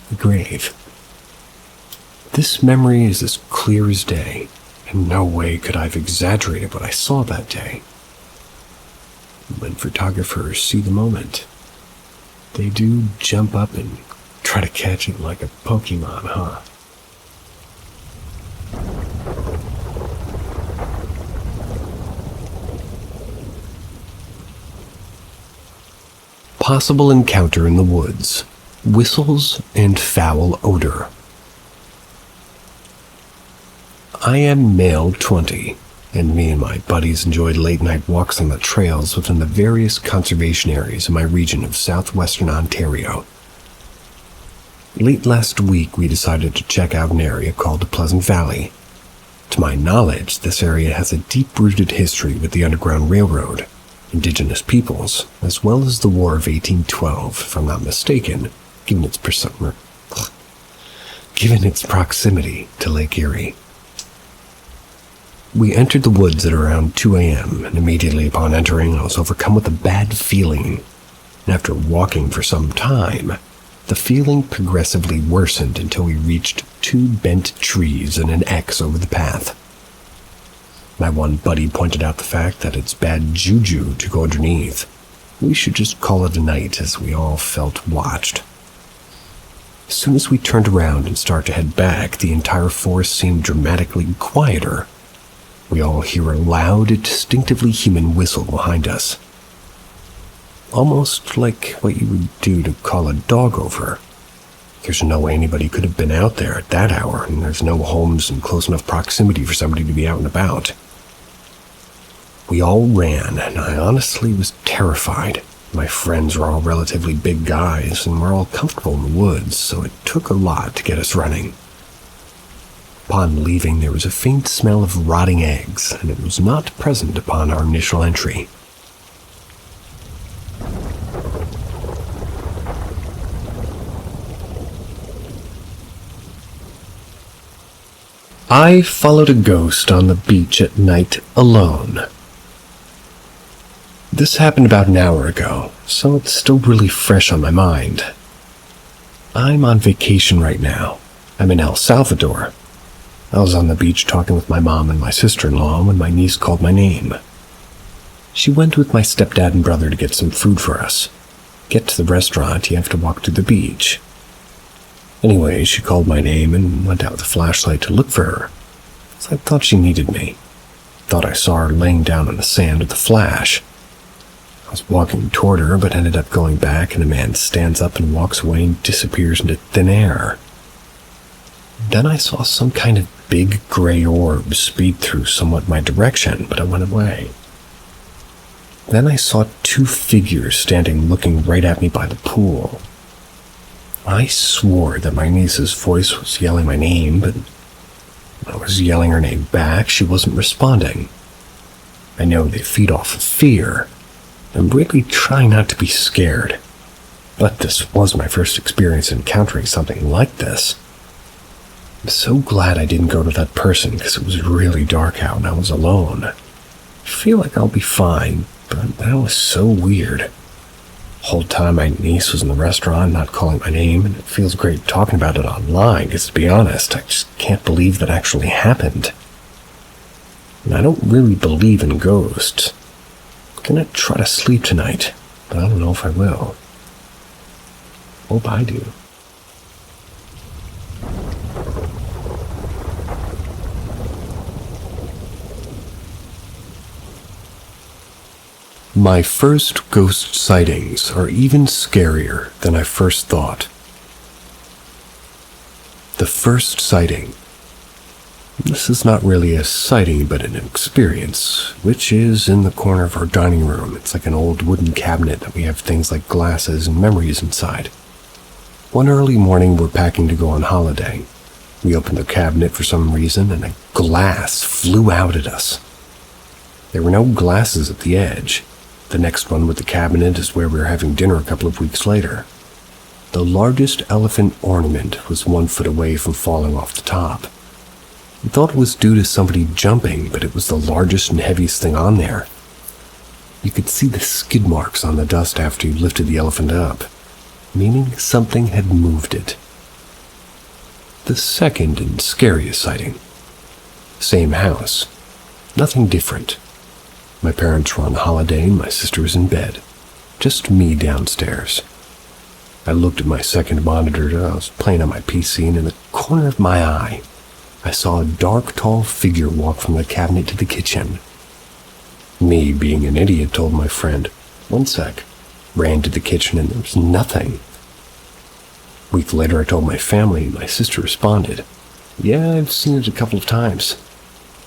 the grave? This memory is as clear as day. In no way could I have exaggerated what I saw that day. When photographers see the moment, they do jump up and try to catch it like a Pokemon, huh? Possible encounter in the woods. Whistles and foul odor. I am male 20, and me and my buddies enjoyed late-night walks on the trails within the various conservation areas in my region of southwestern Ontario. Late last week, we decided to check out an area called the Pleasant Valley. To my knowledge, this area has a deep-rooted history with the Underground Railroad, Indigenous peoples, as well as the War of 1812, if I'm not mistaken, given its proximity to Lake Erie. We entered the woods at around 2 a.m., and immediately upon entering, I was overcome with a bad feeling. And after walking for some time, the feeling progressively worsened until we reached 2 bent trees and an X over the path. My one buddy pointed out the fact that it's bad juju to go underneath. We should just call it a night, as we all felt watched. As soon as we turned around and started to head back, the entire forest seemed dramatically quieter. We all hear a loud, distinctively human whistle behind us. Almost like what you would do to call a dog over. There's no way anybody could have been out there at that hour, and there's no homes in close enough proximity for somebody to be out and about. We all ran, and I honestly was terrified. My friends were all relatively big guys, and we're all comfortable in the woods, so it took a lot to get us running. Upon leaving, there was a faint smell of rotting eggs, and it was not present upon our initial entry. I followed a ghost on the beach at night alone. This happened about an hour ago, so it's still really fresh on my mind. I'm on vacation right now. I'm in El Salvador. I was on the beach talking with my mom and my sister-in-law when my niece called my name. She went with my stepdad and brother to get some food for us. Get to the restaurant, you have to walk to the beach. Anyway, she called my name and went out with a flashlight to look for her. So I thought she needed me. Thought I saw her laying down on the sand with a flash. I was walking toward her, but ended up going back, and a man stands up and walks away and disappears into thin air. Then I saw some kind of big gray orb speed through somewhat my direction, but it went away. Then I saw 2 figures standing looking right at me by the pool. I swore that my niece's voice was yelling my name, but when I was yelling her name back, she wasn't responding. I know they feed off of fear. I'm really trying not to be scared, but this was my first experience encountering something like this. I'm so glad I didn't go to that person because it was really dark out and I was alone. I feel like I'll be fine, but that was so weird. The whole time my niece was in the restaurant not calling my name, and it feels great talking about it online because, to be honest, I just can't believe that actually happened. And I don't really believe in ghosts. I'm gonna try to sleep tonight, but I don't know if I will. Hope I do. My first ghost sightings are even scarier than I first thought. The first sighting. This is not really a sighting, but an experience, which is in the corner of our dining room. It's like an old wooden cabinet that we have things like glasses and memories inside. One early morning, we're packing to go on holiday. We opened the cabinet for some reason, and a glass flew out at us. There were no glasses at the edge. The next one with the cabinet is where we were having dinner a couple of weeks later. The largest elephant ornament was 1 foot away from falling off the top. We thought it was due to somebody jumping, but it was the largest and heaviest thing on there. You could see the skid marks on the dust after you lifted the elephant up, meaning something had moved it. The second and scariest sighting. Same house. Nothing different. My parents were on holiday and my sister was in bed. Just me downstairs. I looked at my second monitor. I was playing on my PC, and in the corner of my eye, I saw a dark, tall figure walk from the cabinet to the kitchen. Me, being an idiot, told my friend, "1 sec." Ran to the kitchen and there was nothing. A week later, I told my family, and my sister responded, "Yeah, I've seen it a couple of times."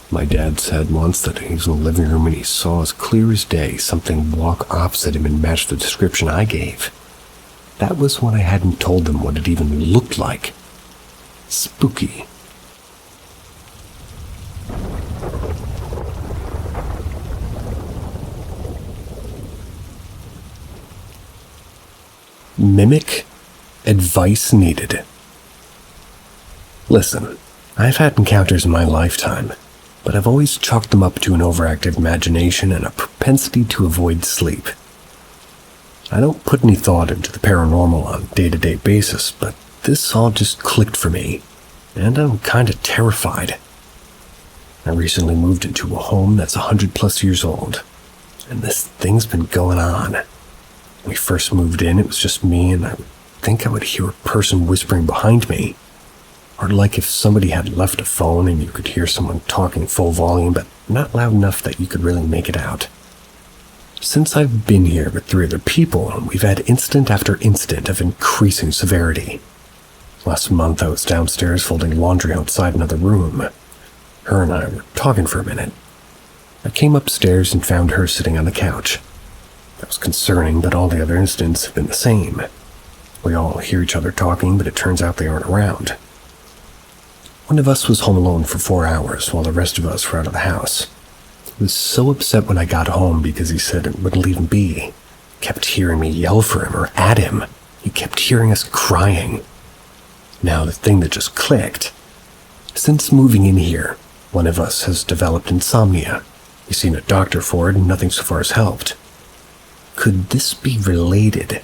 My dad said once that he was in the living room and he saw as clear as day something walk opposite him and match the description I gave. That was when I hadn't told them what it even looked like. Spooky. Mimic? Advice needed. Listen, I've had encounters in my lifetime, but I've always chalked them up to an overactive imagination and a propensity to avoid sleep. I don't put any thought into the paranormal on a day-to-day basis, but this all just clicked for me, and I'm kinda terrified. I recently moved into a home that's 100+ years old, and this thing's been going on. When we first moved in, it was just me, and I would think I would hear a person whispering behind me. Or like if somebody had left a phone and you could hear someone talking full volume, but not loud enough that you could really make it out. Since I've been here with 3 other people, we've had incident after incident of increasing severity. Last month I was downstairs folding laundry outside another room. Her and I were talking for a minute. I came upstairs and found her sitting on the couch. That was concerning, but all the other incidents have been the same. We all hear each other talking, but it turns out they aren't around. One of us was home alone for 4 hours, while the rest of us were out of the house. He was so upset when I got home because he said it wouldn't leave him be. Kept hearing me yell for him or at him. He kept hearing us crying. Now the thing that just clicked. Since moving in here, one of us has developed insomnia. He's seen a doctor for it and nothing so far has helped. Could this be related?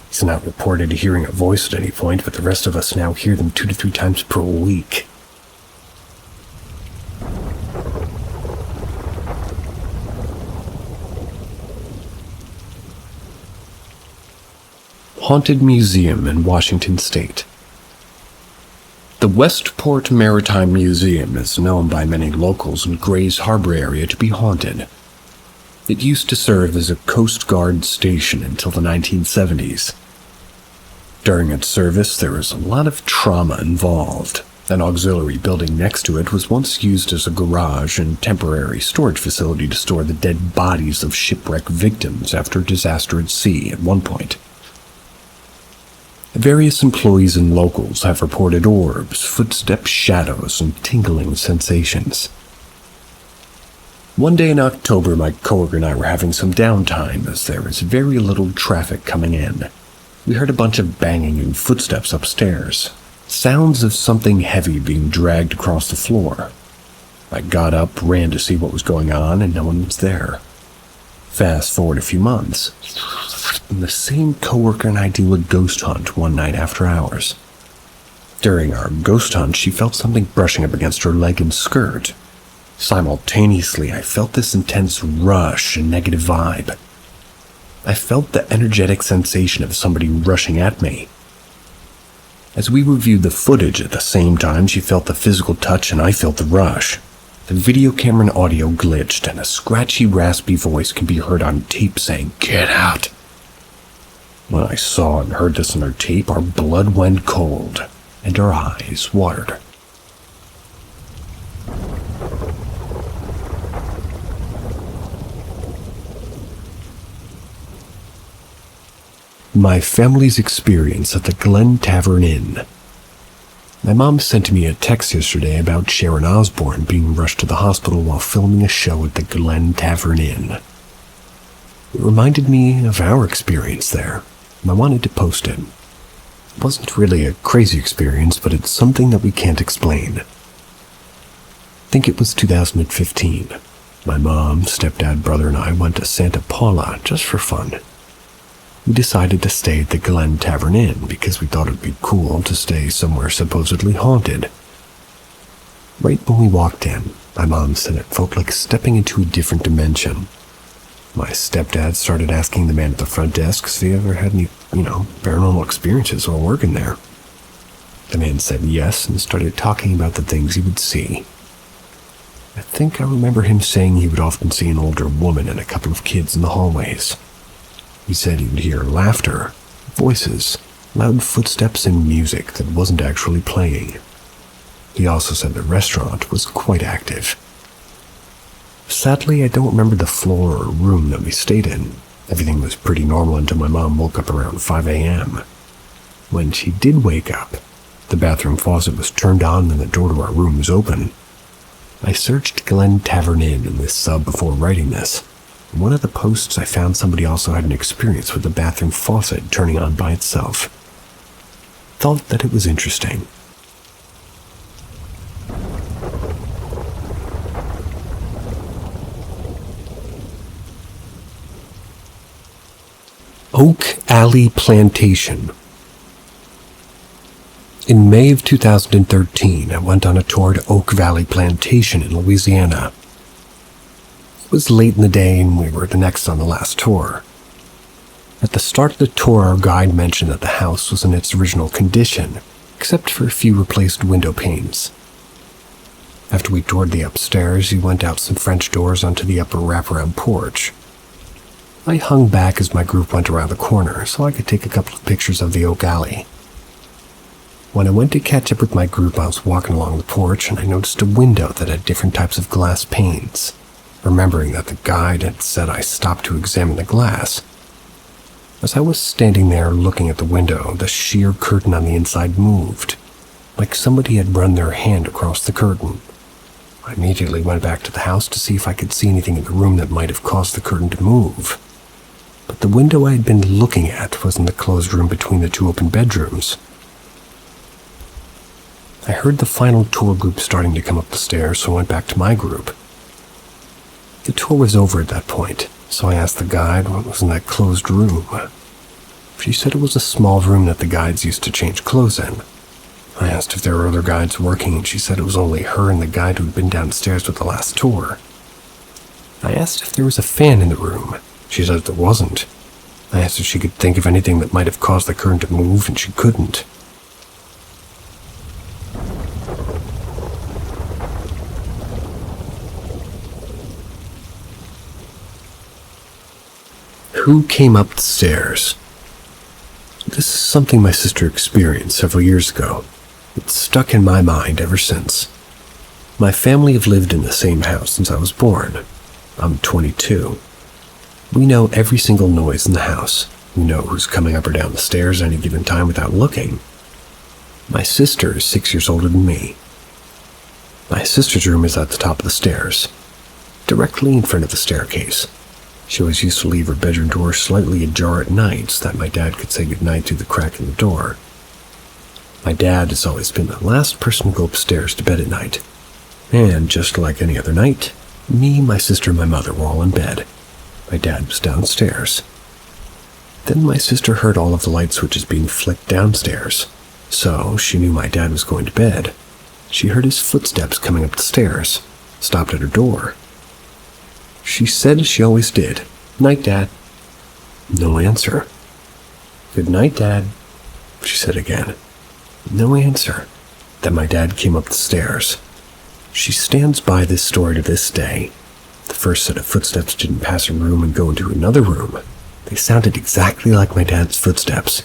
He's not reported hearing a voice at any point, but the rest of us now hear them 2 to 3 times per week. Haunted Museum in Washington State. The Westport Maritime Museum is known by many locals in Grays Harbor area to be haunted. It used to serve as a Coast Guard station until the 1970s. During its service, there was a lot of trauma involved. An auxiliary building next to it was once used as a garage and temporary storage facility to store the dead bodies of shipwreck victims after a disaster at sea at one point. Various employees and locals have reported orbs, footsteps, shadows, and tingling sensations. One day in October, my coworker and I were having some downtime as there was very little traffic coming in. We heard a bunch of banging and footsteps upstairs. Sounds of something heavy being dragged across the floor. I got up, ran to see what was going on, and no one was there. Fast forward a few months, and the same coworker and I do a ghost hunt one night after hours. During our ghost hunt, she felt something brushing up against her leg and skirt. Simultaneously, I felt this intense rush and negative vibe. I felt the energetic sensation of somebody rushing at me. As we reviewed the footage at the same time, she felt the physical touch and I felt the rush. The video camera and audio glitched, and a scratchy, raspy voice could be heard on tape saying, "Get out!" When I saw and heard this on our tape, our blood went cold, and our eyes watered. My family's experience at the Glen Tavern Inn. My mom sent me a text yesterday about Sharon Osbourne being rushed to the hospital while filming a show at the Glen Tavern Inn. It reminded me of our experience there, and I wanted to post it. It wasn't really a crazy experience, but it's something that we can't explain. I think it was 2015. My mom, stepdad, brother, and I went to Santa Paula just for fun. We decided to stay at the Glen Tavern Inn because we thought it would be cool to stay somewhere supposedly haunted. Right when we walked in, my mom said it felt like stepping into a different dimension. My stepdad started asking the man at the front desk if he ever had any, paranormal experiences while working there. The man said yes and started talking about the things he would see. I think I remember him saying he would often see an older woman and a couple of kids in the hallways. He said he would hear laughter, voices, loud footsteps, and music that wasn't actually playing. He also said the restaurant was quite active. Sadly, I don't remember the floor or room that we stayed in. Everything was pretty normal until my mom woke up around 5 a.m. When she did wake up, the bathroom faucet was turned on and the door to our room was open. I searched Glen Tavern Inn in this sub before writing this. In one of the posts, I found somebody also had an experience with the bathroom faucet turning on by itself. Thought that it was interesting. Oak Alley Plantation. In May of 2013, I went on a tour to Oak Valley Plantation in Louisiana. It was late in the day and we were the next on the last tour. At the start of the tour, our guide mentioned that the house was in its original condition, except for a few replaced window panes. After we toured the upstairs, he went out some French doors onto the upper wraparound porch. I hung back as my group went around the corner so I could take a couple of pictures of the Oak Alley. When I went to catch up with my group, I was walking along the porch and I noticed a window that had different types of glass panes. Remembering that the guide had said I stopped to examine the glass. As I was standing there looking at the window, the sheer curtain on the inside moved, like somebody had run their hand across the curtain. I immediately went back to the house to see if I could see anything in the room that might have caused the curtain to move. But the window I had been looking at was in the closed room between the two open bedrooms. I heard the final tour group starting to come up the stairs, so I went back to my group. The tour was over at that point, so I asked the guide what was in that closed room. She said it was a small room that the guides used to change clothes in. I asked if there were other guides working, and she said it was only her and the guide who had been downstairs with the last tour. I asked if there was a fan in the room. She said there wasn't. I asked if she could think of anything that might have caused the curtain to move, and she couldn't. Who came up the stairs? This is something my sister experienced several years ago. It's stuck in my mind ever since. My family have lived in the same house since I was born. I'm 22. We know every single noise in the house. We know who's coming up or down the stairs at any given time without looking. My sister is 6 years older than me. My sister's room is at the top of the stairs, directly in front of the staircase. She always used to leave her bedroom door slightly ajar at night so that my dad could say goodnight through the crack in the door. My dad has always been the last person to go upstairs to bed at night. And just like any other night, me, my sister, and my mother were all in bed. My dad was downstairs. Then my sister heard all of the light switches being flicked downstairs, so she knew my dad was going to bed. She heard his footsteps coming up the stairs. stopped at her door. She said as she always did, "Night, Dad." No answer. "Good night, Dad," she said again. No answer. Then my dad came up the stairs. She stands by this story to this day. The first set of footsteps didn't pass her room and go into another room. They sounded exactly like my dad's footsteps.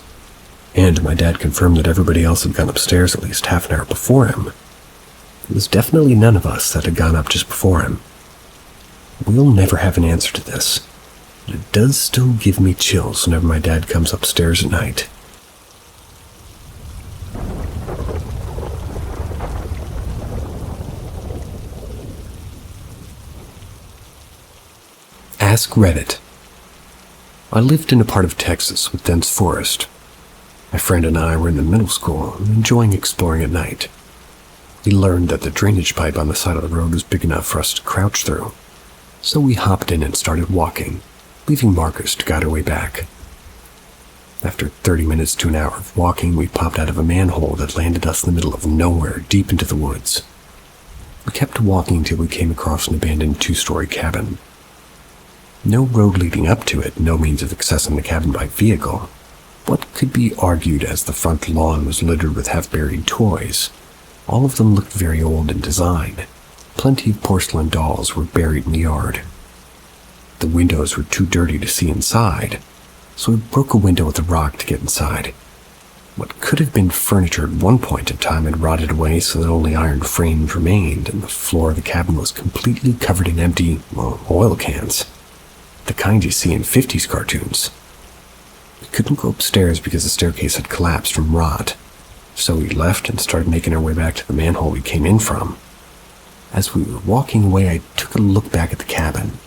And my dad confirmed that everybody else had gone upstairs at least half an hour before him. It was definitely none of us that had gone up just before him. We'll never have an answer to this, but it does still give me chills whenever my dad comes upstairs at night. Ask Reddit. I lived in a part of Texas with dense forest. My friend and I were in the middle school and enjoying exploring at night. We learned that the drainage pipe on the side of the road was big enough for us to crouch through, so we hopped in and started walking, leaving markers to guide our way back. After 30 minutes to an hour of walking, we popped out of a manhole that landed us in the middle of nowhere, deep into the woods. We kept walking until we came across an abandoned 2-story cabin. No road leading up to it, no means of accessing the cabin by vehicle. What could be argued as the front lawn was littered with half-buried toys. All of them looked very old in design. Plenty of porcelain dolls were buried in the yard. The windows were too dirty to see inside, so we broke a window with a rock to get inside. What could have been furniture at one point in time had rotted away so that only iron frames remained, and the floor of the cabin was completely covered in empty, oil cans. The kind you see in 50s cartoons. We couldn't go upstairs because the staircase had collapsed from rot, so we left and started making our way back to the manhole we came in from. As we were walking away, I took a look back at the cabin.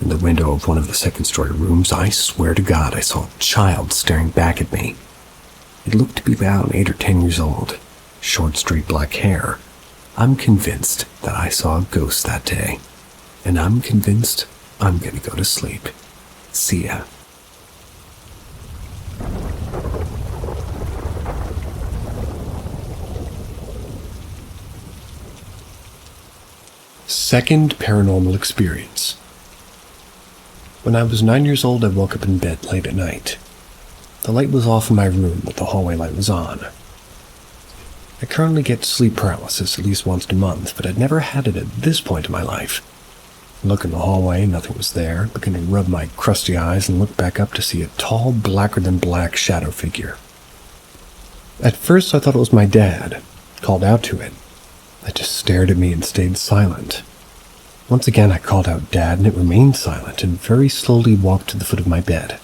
In the window of one of the second-story rooms, I swear to God I saw a child staring back at me. It looked to be about 8 or 10 years old, short, straight black hair. I'm convinced that I saw a ghost that day, and I'm convinced I'm gonna go to sleep. See ya. Second paranormal experience. When I was 9 years old, I woke up in bed late at night. The light was off in my room, but the hallway light was on. I currently get sleep paralysis at least once a month, but I'd never had it at this point in my life. I look in the hallway, nothing was there, beginning to rub my crusty eyes and look back up to see a tall, blacker-than-black shadow figure. At first I thought it was my dad, called out to it. It just stared at me and stayed silent. Once again I called out Dad, and it remained silent and very slowly walked to the foot of my bed.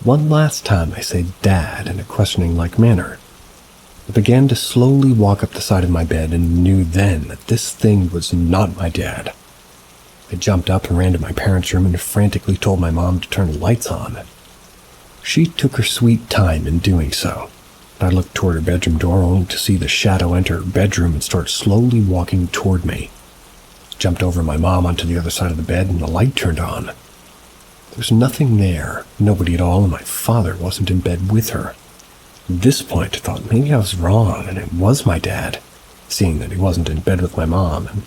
One last time I said Dad in a questioning-like manner. I began to slowly walk up the side of my bed and knew then that this thing was not my dad. I jumped up and ran to my parents' room and frantically told my mom to turn the lights on. She took her sweet time in doing so. I looked toward her bedroom door only to see the shadow enter her bedroom and start slowly walking toward me. Jumped over my mom onto the other side of the bed and the light turned on. There was nothing there, nobody at all, and my father wasn't in bed with her. At this point I thought maybe I was wrong and it was my dad, seeing that he wasn't in bed with my mom. And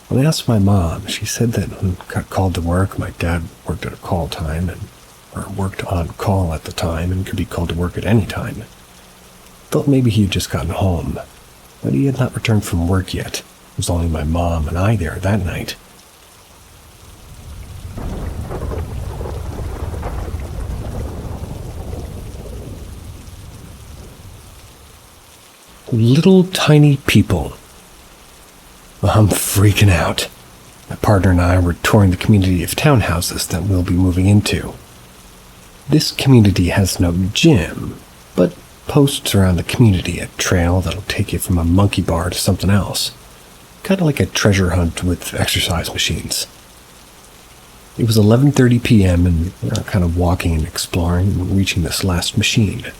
when I asked my mom, she said that when I got called to work, my dad worked at a call time, or worked on call at the time and could be called to work at any time. Thought maybe he had just gotten home, but he had not returned from work yet. It was only my mom and I there that night. Little tiny people. I'm freaking out. My partner and I were touring the community of townhouses that we'll be moving into. This community has no gym, but posts around the community a trail that'll take you from a monkey bar to something else. Kind of like a treasure hunt with exercise machines. It was 11:30 p.m. and we were kind of walking and exploring and reaching this last machine.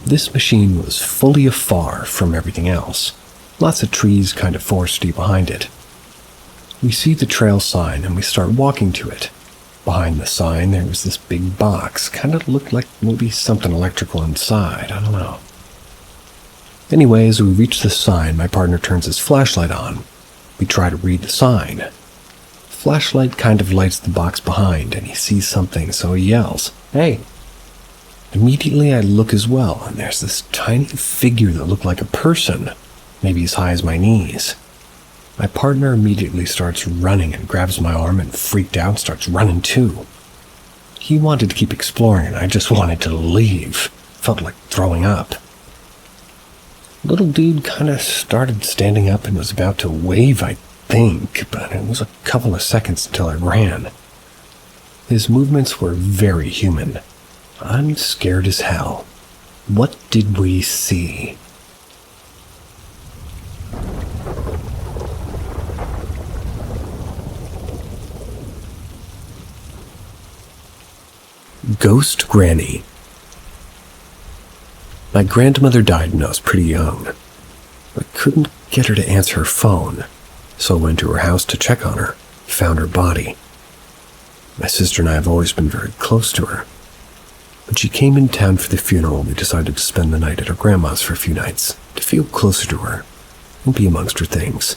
This machine was fully afar from everything else. Lots of trees kind of foresty behind it. We see the trail sign and we start walking to it. Behind the sign there was this big box, kind of looked like maybe something electrical inside, I don't know. Anyway, as we reach the sign, my partner turns his flashlight on. We try to read the sign. Flashlight kind of lights the box behind, and he sees something, so he yells, "Hey!" Immediately I look as well, and there's this tiny figure that looked like a person, maybe as high as my knees. My partner immediately starts running and grabs my arm and freaked out starts running too. He wanted to keep exploring, and I just wanted to leave. Felt like throwing up. Little dude kind of started standing up and was about to wave, I think, but it was a couple of seconds until I ran. His movements were very human. I'm scared as hell. What did we see? Ghost Granny. My grandmother died when I was pretty young. I couldn't get her to answer her phone, so I went to her house to check on her, found her body. My sister and I have always been very close to her. When she came in town for the funeral, we decided to spend the night at her grandma's for a few nights, to feel closer to her and be amongst her things.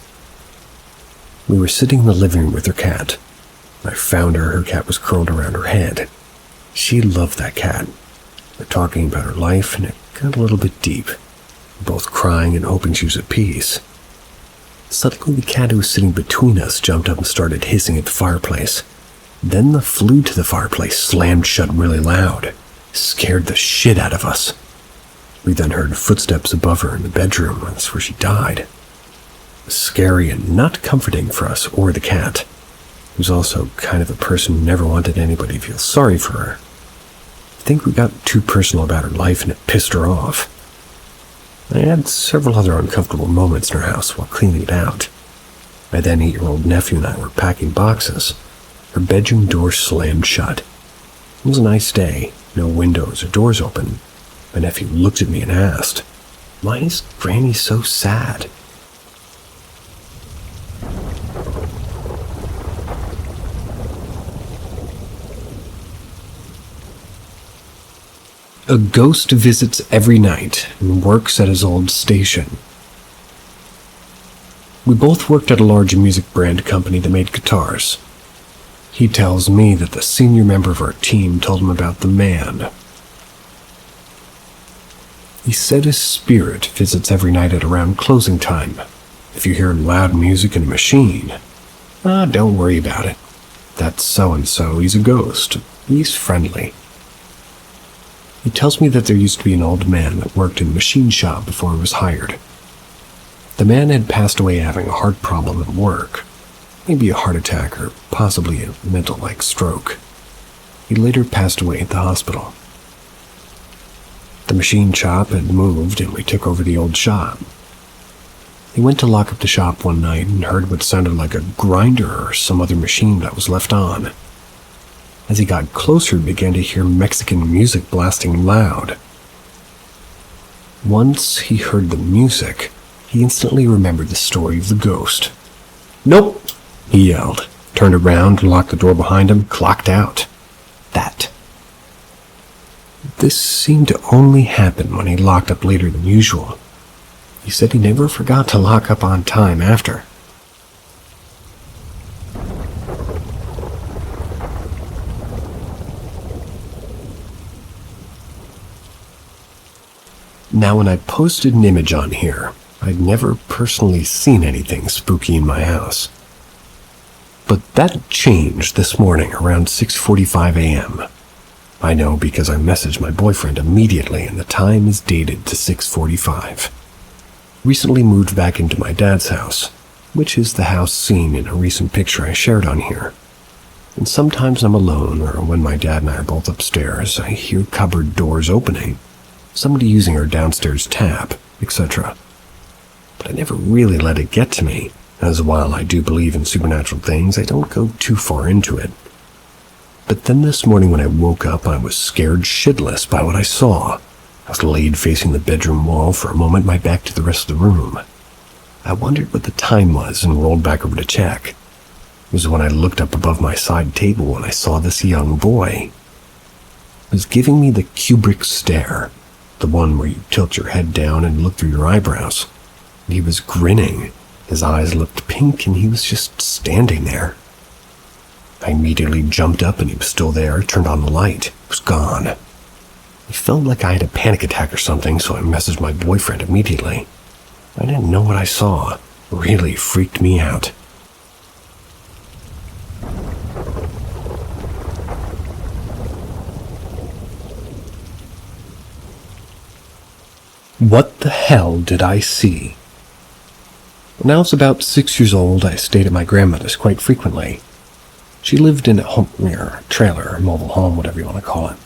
We were sitting in the living room with her cat. I found her, her cat was curled around her head. She loved that cat. We're talking about her life, and it got a little bit deep. We're both crying and hoping she was at peace. Suddenly, the cat who was sitting between us jumped up and started hissing at the fireplace. Then the flue to the fireplace slammed shut really loud. Scared the shit out of us. We then heard footsteps above her in the bedroom. That's where she died. It was scary and not comforting for us or the cat. He was also kind of a person who never wanted anybody to feel sorry for her. I think we got too personal about her life and it pissed her off. I had several other uncomfortable moments in her house while cleaning it out. My then 8-year-old nephew and I were packing boxes. Her bedroom door slammed shut. It was a nice day, no windows or doors open. My nephew looked at me and asked, "Why is Granny so sad?" A ghost visits every night and works at his old station. We both worked at a large music brand company that made guitars. He tells me that the senior member of our team told him about the man. He said his spirit visits every night at around closing time. If you hear loud music and a machine, don't worry about it. That's so-and-so, he's a ghost. He's friendly. He tells me that there used to be an old man that worked in a machine shop before he was hired. The man had passed away having a heart problem at work, maybe a heart attack or possibly a mental-like stroke. He later passed away at the hospital. The machine shop had moved and we took over the old shop. He went to lock up the shop one night and heard what sounded like a grinder or some other machine that was left on. As he got closer, he began to hear Mexican music blasting loud. Once he heard the music, he instantly remembered the story of the ghost. "Nope," he yelled, turned around, locked the door behind him, clocked out. That. This seemed to only happen when he locked up later than usual. He said he never forgot to lock up on time after. Now, when I posted an image on here, I'd never personally seen anything spooky in my house. But that changed this morning around 6:45 a.m. I know because I messaged my boyfriend immediately and the time is dated to 6:45. Recently moved back into my dad's house, which is the house seen in a recent picture I shared on here. And sometimes I'm alone, or when my dad and I are both upstairs, I hear cupboard doors opening, somebody using our downstairs tap, etc. But I never really let it get to me, as while I do believe in supernatural things, I don't go too far into it. But then this morning when I woke up, I was scared shitless by what I saw. I was laid facing the bedroom wall for a moment, my back to the rest of the room. I wondered what the time was and rolled back over to check. It was when I looked up above my side table and I saw this young boy. He was giving me the Kubrick stare, the one where you tilt your head down and look through your eyebrows. He was grinning. His eyes looked pink and he was just standing there. I immediately jumped up and he was still there, turned on the light. It was gone. I felt like I had a panic attack or something, so I messaged my boyfriend immediately. I didn't know what I saw. It really freaked me out. What the hell did I see? When I was about 6 years old, I stayed at my grandmother's quite frequently. She lived in a trailer, mobile home, whatever you want to call it.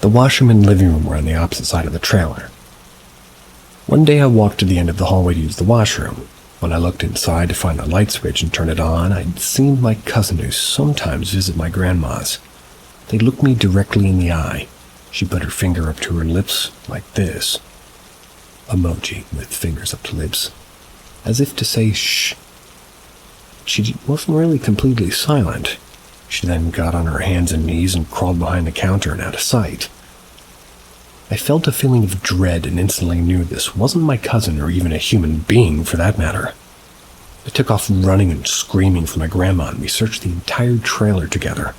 The washroom and living room were on the opposite side of the trailer. One day I walked to the end of the hallway to use the washroom. When I looked inside to find the light switch and turn it on, I'd seen my cousin who sometimes visit my grandma's. They looked me directly in the eye. She put her finger up to her lips like this. Emoji with fingers up to lips, as if to say shh. She wasn't really completely silent. She then got on her hands and knees and crawled behind the counter and out of sight. I felt a feeling of dread and instantly knew this wasn't my cousin or even a human being for that matter. I took off running and screaming for my grandma and we searched the entire trailer together.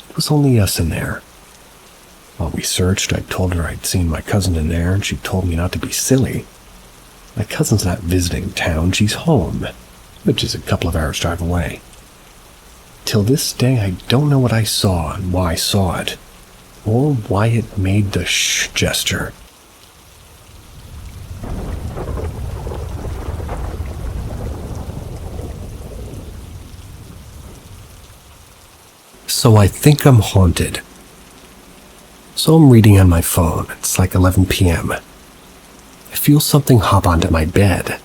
It was only us in there. While we searched, I told her I'd seen my cousin in there and she told me not to be silly. My cousin's not visiting town, she's home, which is a couple of hours' drive away. Till this day, I don't know what I saw and why I saw it, or why it made the shh gesture. So I think I'm haunted. So I'm reading on my phone. It's like 11 p.m. I feel something hop onto my bed.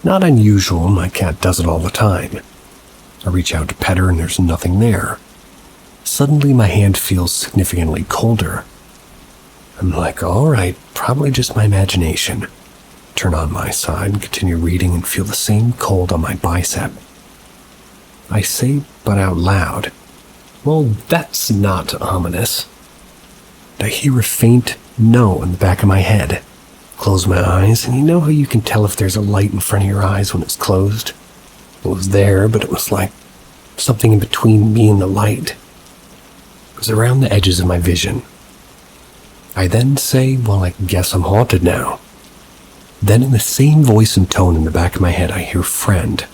Not unusual, my cat does it all the time. I reach out to pet her and there's nothing there. Suddenly my hand feels significantly colder. I'm like, alright, probably just my imagination. Turn on my side and continue reading and feel the same cold on my bicep. I say, but out loud, well, that's not ominous. I hear a faint no in the back of my head. Close my eyes, and you know how you can tell if there's a light in front of your eyes when it's closed? It was there, but it was like something in between me and the light. It was around the edges of my vision. I then say, well, I guess I'm haunted now. Then in the same voice and tone in the back of my head, I hear friend.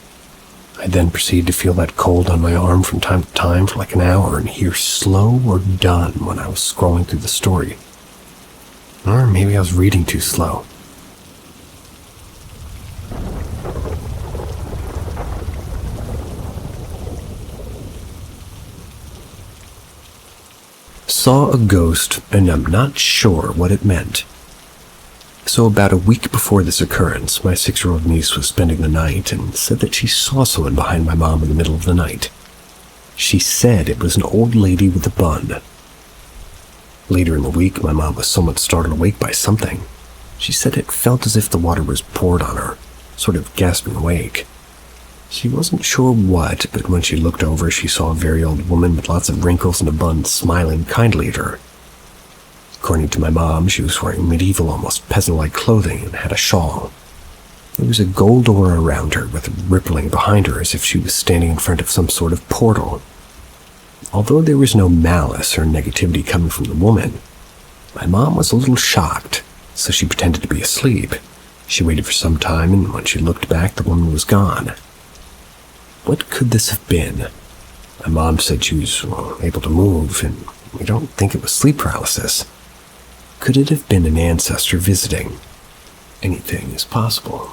I then proceed to feel that cold on my arm from time to time for like an hour and hear slow or done when I was scrolling through the story. Or maybe I was reading too slow. Saw a ghost and I'm not sure what it meant. So about a week before this occurrence, my 6-year-old niece was spending the night and said that she saw someone behind my mom in the middle of the night. She said it was an old lady with a bun. Later in the week, my mom was somewhat startled awake by something. She said it felt as if the water was poured on her, sort of gasping awake. She wasn't sure what, but when she looked over, she saw a very old woman with lots of wrinkles and a bun smiling kindly at her. According to my mom, she was wearing medieval, almost peasant-like clothing and had a shawl. There was a gold aura around her with rippling behind her as if she was standing in front of some sort of portal. Although there was no malice or negativity coming from the woman, my mom was a little shocked, so she pretended to be asleep. She waited for some time, and when she looked back, the woman was gone. What could this have been? My mom said she was able to move, and we don't think it was sleep paralysis. Could it have been an ancestor visiting? Anything is possible.